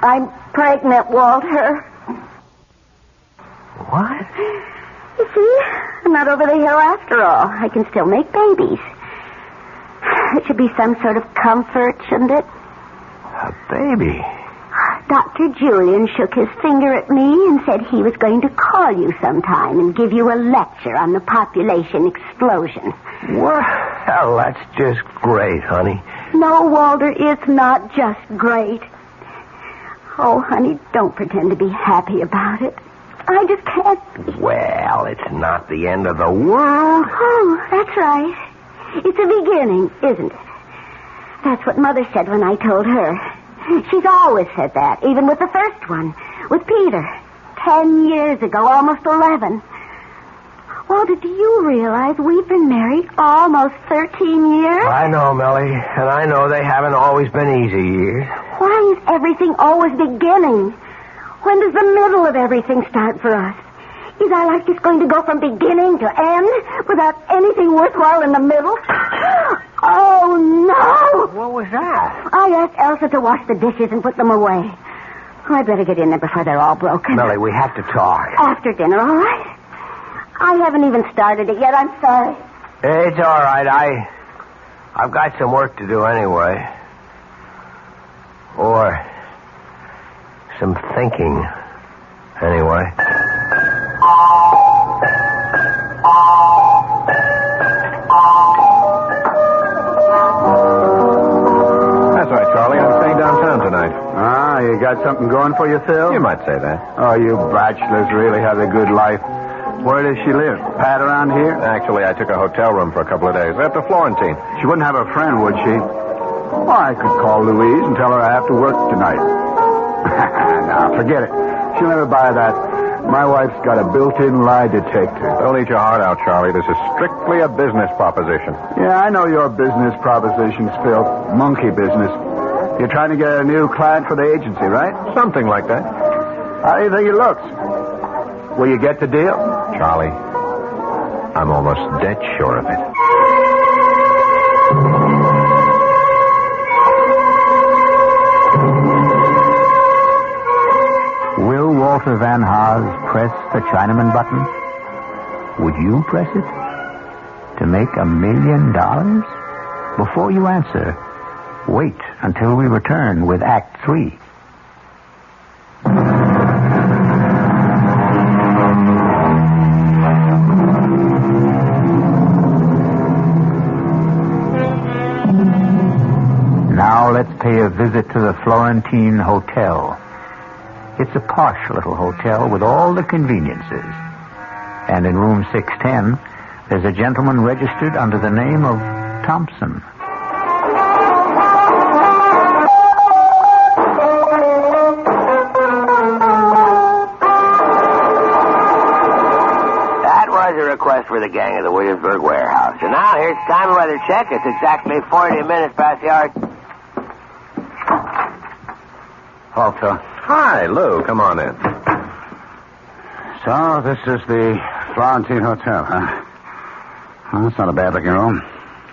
I'm pregnant, Walter. What? You see, I'm not over the hill after all. I can still make babies. It should be some sort of comfort, shouldn't it? A baby? Dr. Julian shook his finger at me and said he was going to call you sometime and give you a lecture on the population explosion. What? Hell, that's just great, honey. No, Walter, it's not just great. Oh, honey, don't pretend to be happy about it. I just can't. Well, it's not the end of the world. Oh, that's right. It's a beginning, isn't it? That's what Mother said when I told her. She's always said that, even with the first one, with Peter. 10 years ago, almost 11. Walter, do you realize we've been married almost 13 years? I know, Millie, and I know they haven't always been easy years. Why is everything always beginning? When does the middle of everything start for us? Is our life just going to go from beginning to end without anything worthwhile in the middle? Oh, no! What was that? I asked Elsa to wash the dishes and put them away. I'd better get in there before they're all broken. Millie, we have to talk. After dinner, all right? I haven't even started it yet. I'm sorry. It's all right. I've got some work to do anyway. Or some thinking anyway. That's right, Charlie. I'm staying downtown tonight. Ah, you got something going for you, Phil? You might say that. Oh, you bachelors really have a good life. Where does she live? Pat around here? Actually, I took a hotel room for a couple of days at the Florentine. She wouldn't have a friend, would she? Well, I could call Louise and tell her I have to work tonight. Now, forget it. She'll never buy that. My wife's got a built-in lie detector. Don't eat your heart out, Charlie. This is strictly a business proposition. Yeah, I know your business propositions, Phil. Monkey business. You're trying to get a new client for the agency, right? Something like that. How do you think it looks? Will you get the deal? Charlie, I'm almost dead sure of it. Walter Van Haas press the Chinaman button? Would you press it? To make $1 million? Before you answer, wait until we return with Act 3. Now let's pay a visit to the Florentine Hotel. It's a posh little hotel with all the conveniences. And in room 610, there's a gentleman registered under the name of Thompson. That was a request for the gang of the Williamsburg warehouse. And now here's the time of weather check. It's exactly 40 minutes past the hour. Hello, Phil. Hi, Lou. Come on in. So, this is the Florentine Hotel, huh? Well, that's not a bad-looking room.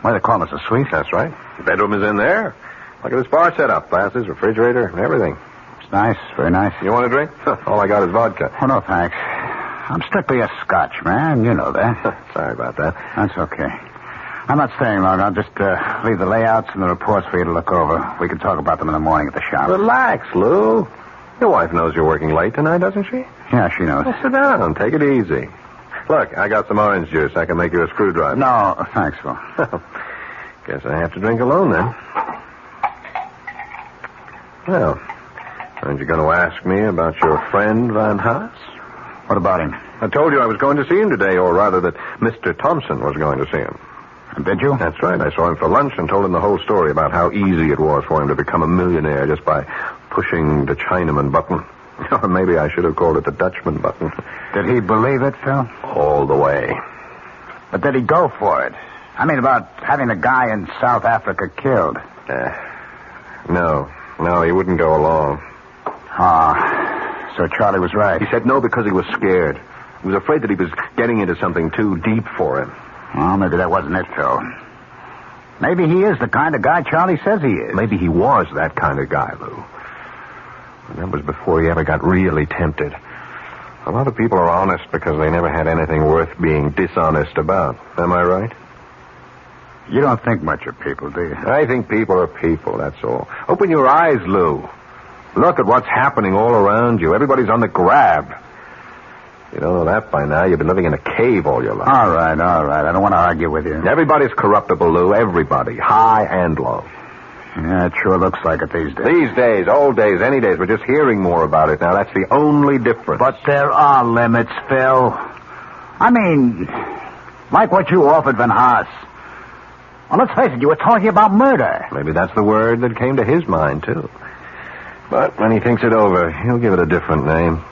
Why, they call this a suite? That's right. The bedroom is in there. Look at this bar setup. Glasses, refrigerator, everything. It's nice. Very nice. You want a drink? All I got is vodka. Oh, no, thanks. I'm strictly a Scotch, man. You know that. Sorry about that. That's okay. I'm not staying long. I'll just leave the layouts and the reports for you to look over. We can talk about them in the morning at the shop. Relax, Lou. Your wife knows you're working late tonight, doesn't she? Yeah, she knows. Well, sit down. Take it easy. Look, I got some orange juice. I can make you a screwdriver. No, thanks, Phil. Guess I have to drink alone, then. Well, aren't you going to ask me about your friend, Van Haas? What about him? I told you I was going to see him today, or rather that Mr. Thompson was going to see him. Did you? That's right. I saw him for lunch and told him the whole story about how easy it was for him to become a millionaire just by pushing the Chinaman button. Or maybe I should have called it the Dutchman button. Did he believe it, Phil? All the way. But did he go for it? I mean, about having a guy in South Africa killed. No, he wouldn't go along. So Charlie was right. He said no because he was scared. He was afraid that he was getting into something too deep for him. Well, maybe that wasn't it, Phil. Maybe he is the kind of guy Charlie says he is. Maybe he was that kind of guy, Lou. And that was before he ever got really tempted. A lot of people are honest because they never had anything worth being dishonest about. Am I right? You don't think much of people, do you? I think people are people, that's all. Open your eyes, Lou. Look at what's happening all around you. Everybody's on the grab. You don't know that by now. You've been living in a cave all your life. All right. I don't want to argue with you. Everybody's corruptible, Lou. Everybody. High and low. Yeah, it sure looks like it these days. These days, old days, any days. We're just hearing more about it now. That's the only difference. But there are limits, Phil. I mean, like what you offered Van Haas. Well, let's face it, you were talking about murder. Maybe that's the word that came to his mind, too. But when he thinks it over, he'll give it a different name.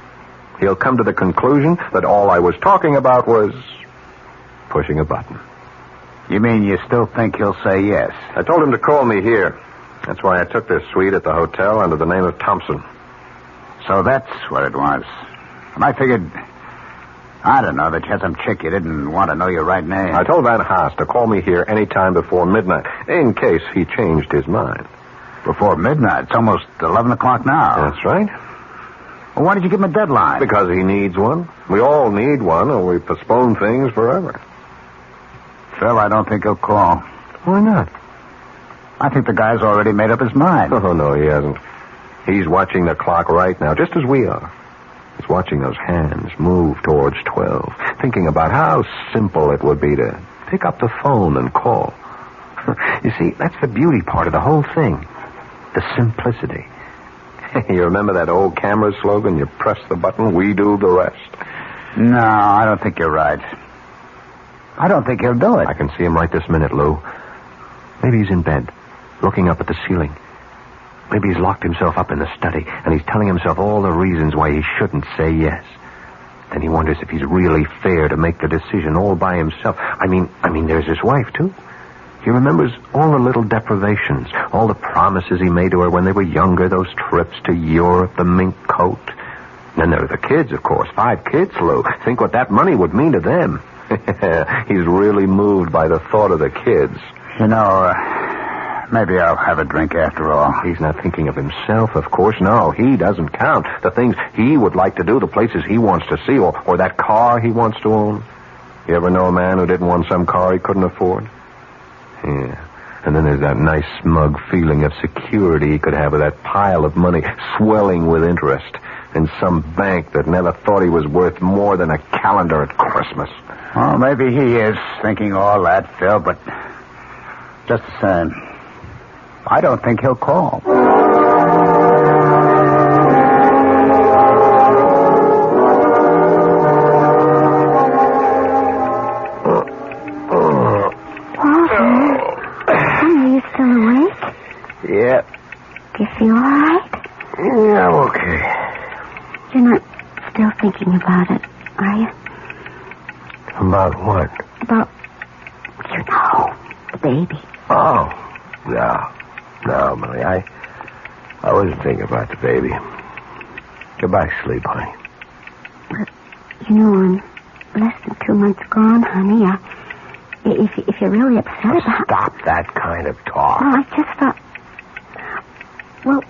He'll come to the conclusion that all I was talking about was pushing a button. You mean you still think he'll say yes? I told him to call me here. That's why I took this suite at the hotel under the name of Thompson. So that's what it was. And I figured, I don't know, that you had some chick you didn't want to know your right name. I told Van Haas to call me here any time before midnight, in case he changed his mind. Before midnight? It's almost 11 o'clock now. That's right. Well, why did you give him a deadline? Because he needs one. We all need one, or we postpone things forever. Phil, I don't think he'll call. Why not? I think the guy's already made up his mind. Oh, no, he hasn't. He's watching the clock right now, just as we are. He's watching those hands move towards 12, thinking about how simple it would be to pick up the phone and call. You see, that's the beauty part of the whole thing. The simplicity. You remember that old camera slogan? You press the button, we do the rest. No, I don't think you're right. I don't think he'll do it. I can see him right this minute, Lou. Maybe he's in bed, looking up at the ceiling. Maybe he's locked himself up in the study, and he's telling himself all the reasons why he shouldn't say yes. Then he wonders if he's really fair to make the decision all by himself. I mean, there's his wife, too. He remembers all the little deprivations, all the promises he made to her when they were younger, those trips to Europe, the mink coat. Then there are the kids, of course. 5 kids, Lou. Think what that money would mean to them. He's really moved by the thought of the kids. You know, Maybe I'll have a drink after all. He's not thinking of himself, of course. No, he doesn't count. The things he would like to do, the places he wants to see, or that car he wants to own. You ever know a man who didn't want some car he couldn't afford? Yeah. And then there's that nice smug feeling of security he could have with that pile of money swelling with interest in some bank that never thought he was worth more than a calendar at Christmas. Well, maybe he is thinking all that, Phil, but just the same, I don't think he'll call. Yeah. Do you feel all right? Yeah, I'm okay. You're not still thinking about it, are you? About what? About, you know, the baby. Oh, no. No, Millie, I wasn't thinking about the baby. Get back to sleep, honey. But, you know, I'm less than 2 months gone, honey. If you're really upset about... Stop that kind of talk. Oh, I just thought... Well,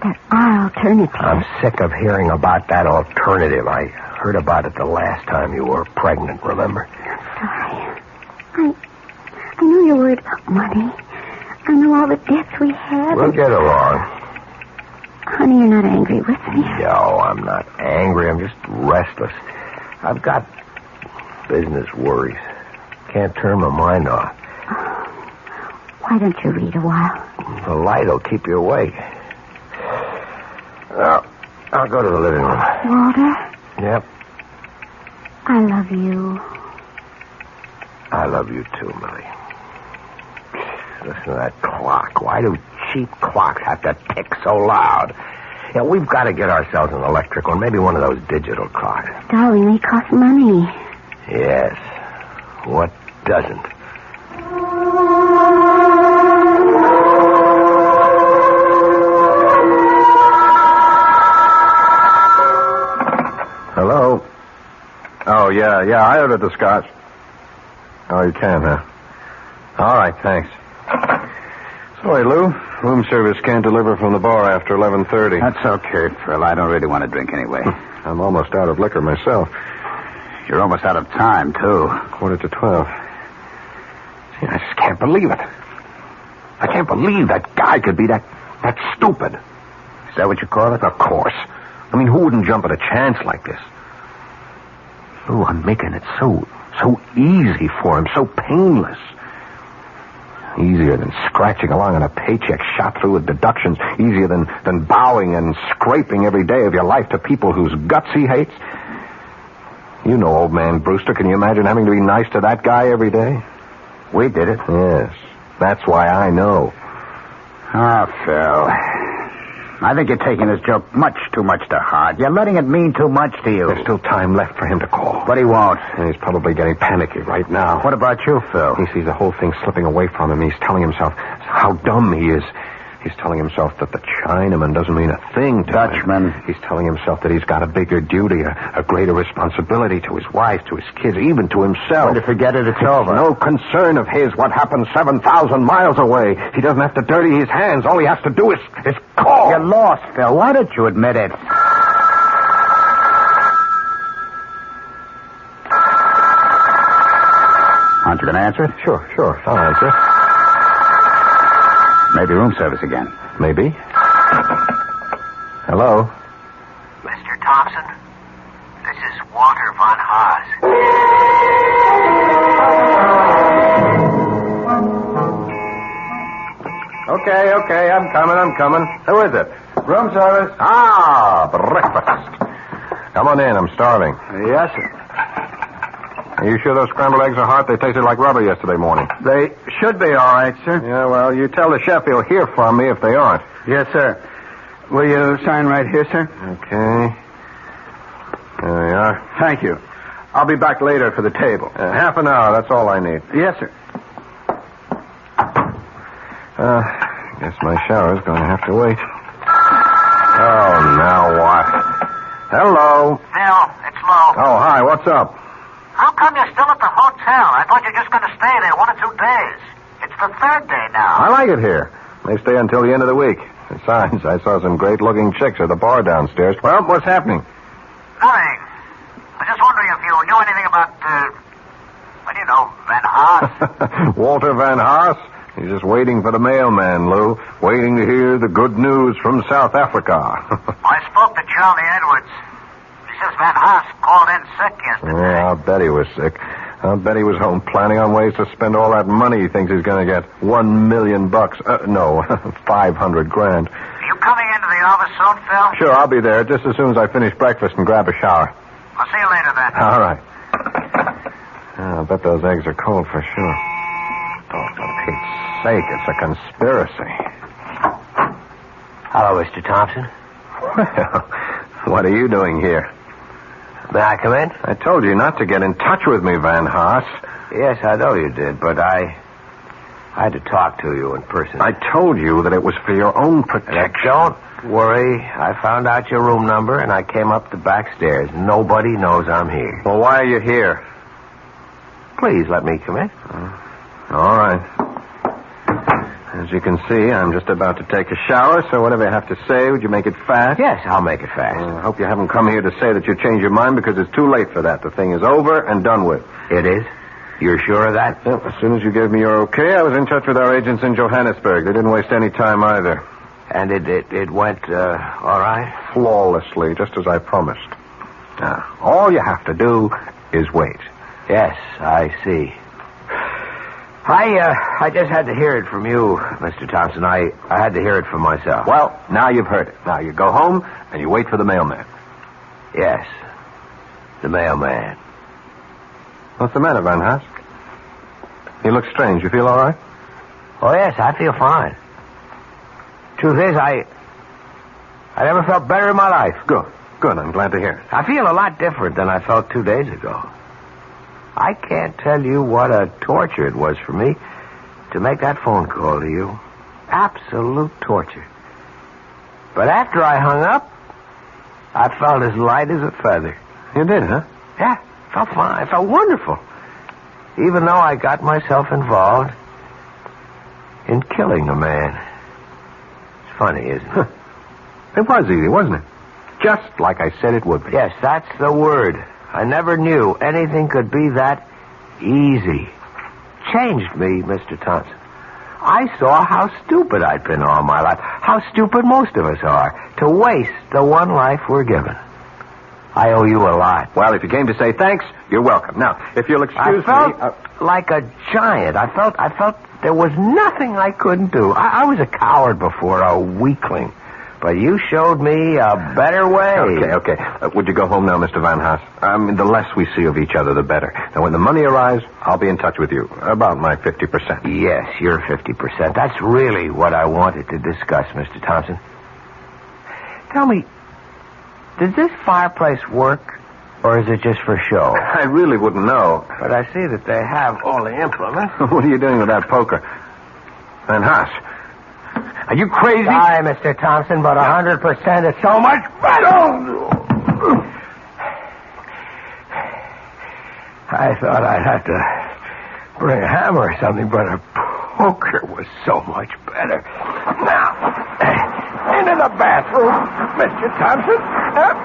there are alternatives. I'm sick of hearing about that alternative. I heard about it the last time you were pregnant, remember? I'm sorry. I know you're worried about money. I know all the debts we have. We'll get along. Honey, you're not angry with me. No, I'm not angry. I'm just restless. I've got business worries. Can't turn my mind off. Why don't you read a while? The light will keep you awake. Well, I'll go to the living room. Walter? Yep. I love you. I love you too, Millie. Listen to that clock. Why do cheap clocks have to tick so loud? Yeah, we've got to get ourselves an electric one, maybe one of those digital clocks. Darling, they cost money. Yes. What doesn't? Hello? Oh, yeah, I ordered the scotch. Oh, you can, huh? All right, thanks. Sorry, Lou. Room service can't deliver from the bar after 11:30. That's okay, Phil. I don't really want to drink anyway. I'm almost out of liquor myself. You're almost out of time, too. 11:45. See, I just can't believe it. I can't believe that guy could be that stupid. Is that what you call it? Of course. I mean, who wouldn't jump at a chance like this? Oh, I'm making it so easy for him, so painless. Easier than scratching along on a paycheck shot through with deductions. Easier than bowing and scraping every day of your life to people whose guts he hates. You know old man Brewster. Can you imagine having to be nice to that guy every day? We did it. Yes. That's why I know. Ah, Phil. I think you're taking this joke much too much to heart. You're letting it mean too much to you. There's still time left for him to call. But he won't. And he's probably getting panicky right now. What about you, Phil? He sees the whole thing slipping away from him. He's telling himself how dumb he is. He's telling himself that the Chinaman doesn't mean a thing to Dutchman. him. He's telling himself that he's got a bigger duty, a greater responsibility to his wife, to his kids, even to himself. When you forget it, it's over. No concern of his what happens 7,000 miles away. He doesn't have to dirty his hands. All he has to do is call. You're lost, Phil. Why don't you admit it? Aren't you going to answer it? Sure. I'll answer it. Maybe room service again. Maybe. Hello? Mr. Thompson, this is Walter von Haas. Okay, I'm coming. Who is it? Room service. Ah, breakfast. Come on in, I'm starving. Yes, sir. Are you sure those scrambled eggs are hot? They tasted like rubber yesterday morning. They should be all right, sir. Yeah, well, you tell the chef he'll hear from me if they aren't. Yes, sir. Will you sign right here, sir? Okay. There we are. Thank you. I'll be back later for the table. Half an hour, that's all I need. Yes, sir. Guess my shower's going to have to wait. Oh, now what? Hello. Phil, it's Lou. Oh, hi, what's up? How come you're still at the hotel? I thought you were just going to stay there 1 or 2 days. It's the 3rd day now. I like it here. They stay until the end of the week. Besides, I saw some great-looking chicks at the bar downstairs. Well, what's happening? Nothing. I was just wondering if you knew anything about, Van Haas. Walter Van Haas? He's just waiting for the mailman, Lou. Waiting to hear the good news from South Africa. I spoke to Charlie Edwards. He says Van Haas called in sick yesterday. Yeah, I'll bet he was sick. I'll bet he was home planning on ways to spend all that money he thinks he's going to get. $1 million. No, 500 grand. Are you coming into the office soon, Phil? Sure, I'll be there just as soon as I finish breakfast and grab a shower. I'll see you later, then. All right. I'll bet those eggs are cold for sure. Oh, for Pete's sake, it's a conspiracy. Hello, Mr. Thompson. Well, what are you doing here? May I come in? I told you not to get in touch with me, Van Haas. Yes, I know you did, but I had to talk to you in person. I told you that it was for your own protection. Don't worry. I found out your room number, and I came up the back stairs. Nobody knows I'm here. Well, why are you here? Please let me come in. All right. As you can see, I'm just about to take a shower, so whatever you have to say, would you make it fast? Yes, I'll make it fast. I hope you haven't come here to say that you changed your mind, because it's too late for that. The thing is over and done with. It is? You're sure of that? Well, as soon as you gave me your okay, I was in touch with our agents in Johannesburg. They didn't waste any time either. And it went, all right? Flawlessly, just as I promised. Now, all you have to do is wait. Yes, I see. I just had to hear it from you, Mr. Thompson. I had to hear it from myself. Well, now you've heard it. Now you go home and you wait for the mailman. Yes, the mailman. What's the matter, Van Haas? You look strange. You feel all right? Oh, yes, I feel fine. Truth is, I never felt better in my life. Good. I'm glad to hear it. I feel a lot different than I felt 2 days ago. I can't tell you what a torture it was for me to make that phone call to you. Absolute torture. But after I hung up, I felt as light as a feather. You did, huh? Yeah, felt fine. I felt wonderful. Even though I got myself involved in killing a man. It's funny, isn't it? It was easy, wasn't it? Just like I said it would be. Yes, that's the word. I never knew anything could be that easy. Changed me, Mr. Thompson. I saw how stupid I'd been all my life. How stupid most of us are. To waste the one life we're given. I owe you a lot. Well, if you came to say thanks, you're welcome. Now, if you'll excuse me... I felt like a giant. I felt there was nothing I couldn't do. I was a coward before, a weakling. But you showed me a better way. Okay. Would you go home now, Mr. Van Haas? The less we see of each other, the better. Now, when the money arrives, I'll be in touch with you. About my 50%. Yes, your 50%. That's really what I wanted to discuss, Mr. Thompson. Tell me, does this fireplace work, or is it just for show? I really wouldn't know. But I see that they have all the implements. What are you doing with that poker? Van Haas, are you crazy? Sorry, Mr. Thompson, but 100% is so much better. I thought I'd have to bring a hammer or something, but a poker was so much better. Now, into the bathroom, Mr. Thompson. Up,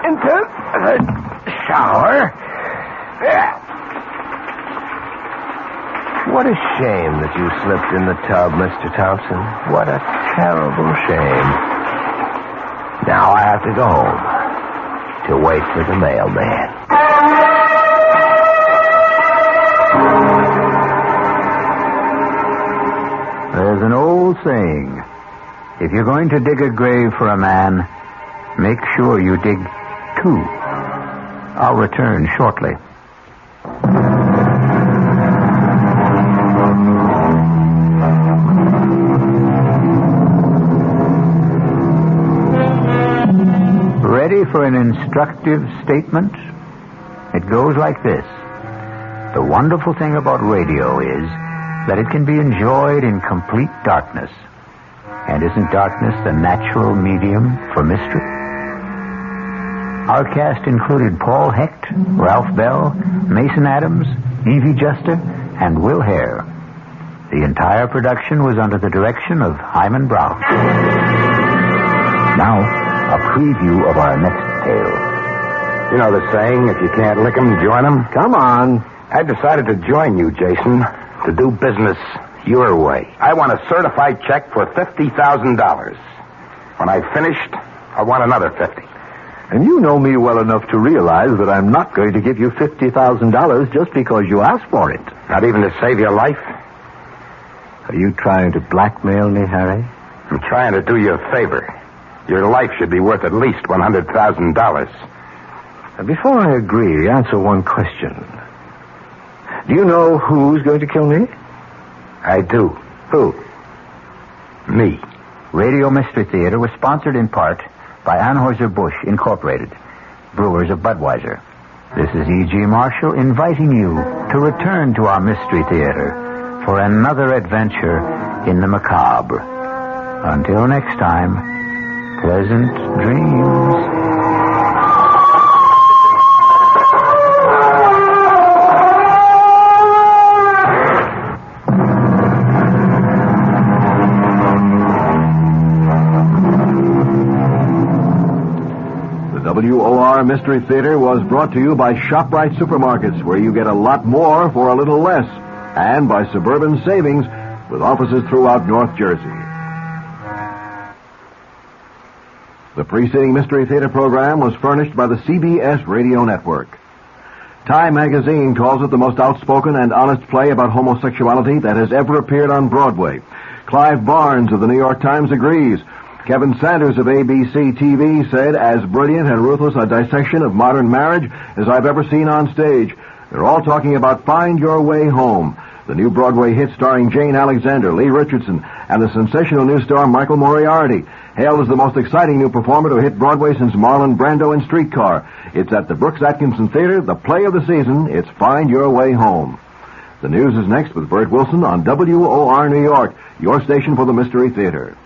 into the shower. Yeah. What a shame that you slipped in the tub, Mr. Thompson. What a terrible shame. Now I have to go home to wait for the mailman. There's an old saying. If you're going to dig a grave for a man, make sure you dig two. I'll return shortly. Ready for an instructive statement? It goes like this. The wonderful thing about radio is that it can be enjoyed in complete darkness. And isn't darkness the natural medium for mystery? Our cast included Paul Hecht, Ralph Bell, Mason Adams, Evie Juster, and Will Hare. The entire production was under the direction of Himan Brown. Now, a preview of our next tale. You know the saying, if you can't lick 'em, join 'em? Come on. I decided to join you, Jason, to do business your way. I want a certified check for $50,000. When I've finished, I want another 50. And you know me well enough to realize that I'm not going to give you $50,000 just because you asked for it. Not even to save your life? Are you trying to blackmail me, Harry? I'm trying to do you a favor. Your life should be worth at least $100,000. Before I agree, answer one question. Do you know who's going to kill me? I do. Who? Me. Radio Mystery Theater was sponsored in part by Anheuser-Busch Incorporated, brewers of Budweiser. This is E.G. Marshall inviting you to return to our Mystery Theater for another adventure in the macabre. Until next time, pleasant dreams. WOR Mystery Theater was brought to you by ShopRite Supermarkets, where you get a lot more for a little less, and by Suburban Savings, with offices throughout North Jersey. The preceding Mystery Theater program was furnished by the CBS Radio Network. Time magazine calls it the most outspoken and honest play about homosexuality that has ever appeared on Broadway. Clive Barnes of the New York Times agrees. Kevin Sanders of ABC TV said, as brilliant and ruthless a dissection of modern marriage as I've ever seen on stage. They're all talking about Find Your Way Home, the new Broadway hit starring Jane Alexander, Lee Richardson, and the sensational new star Michael Moriarty, hailed as the most exciting new performer to hit Broadway since Marlon Brando in Streetcar. It's at the Brooks Atkinson Theater, the play of the season. It's Find Your Way Home. The news is next with Bert Wilson on WOR New York, your station for the Mystery Theater.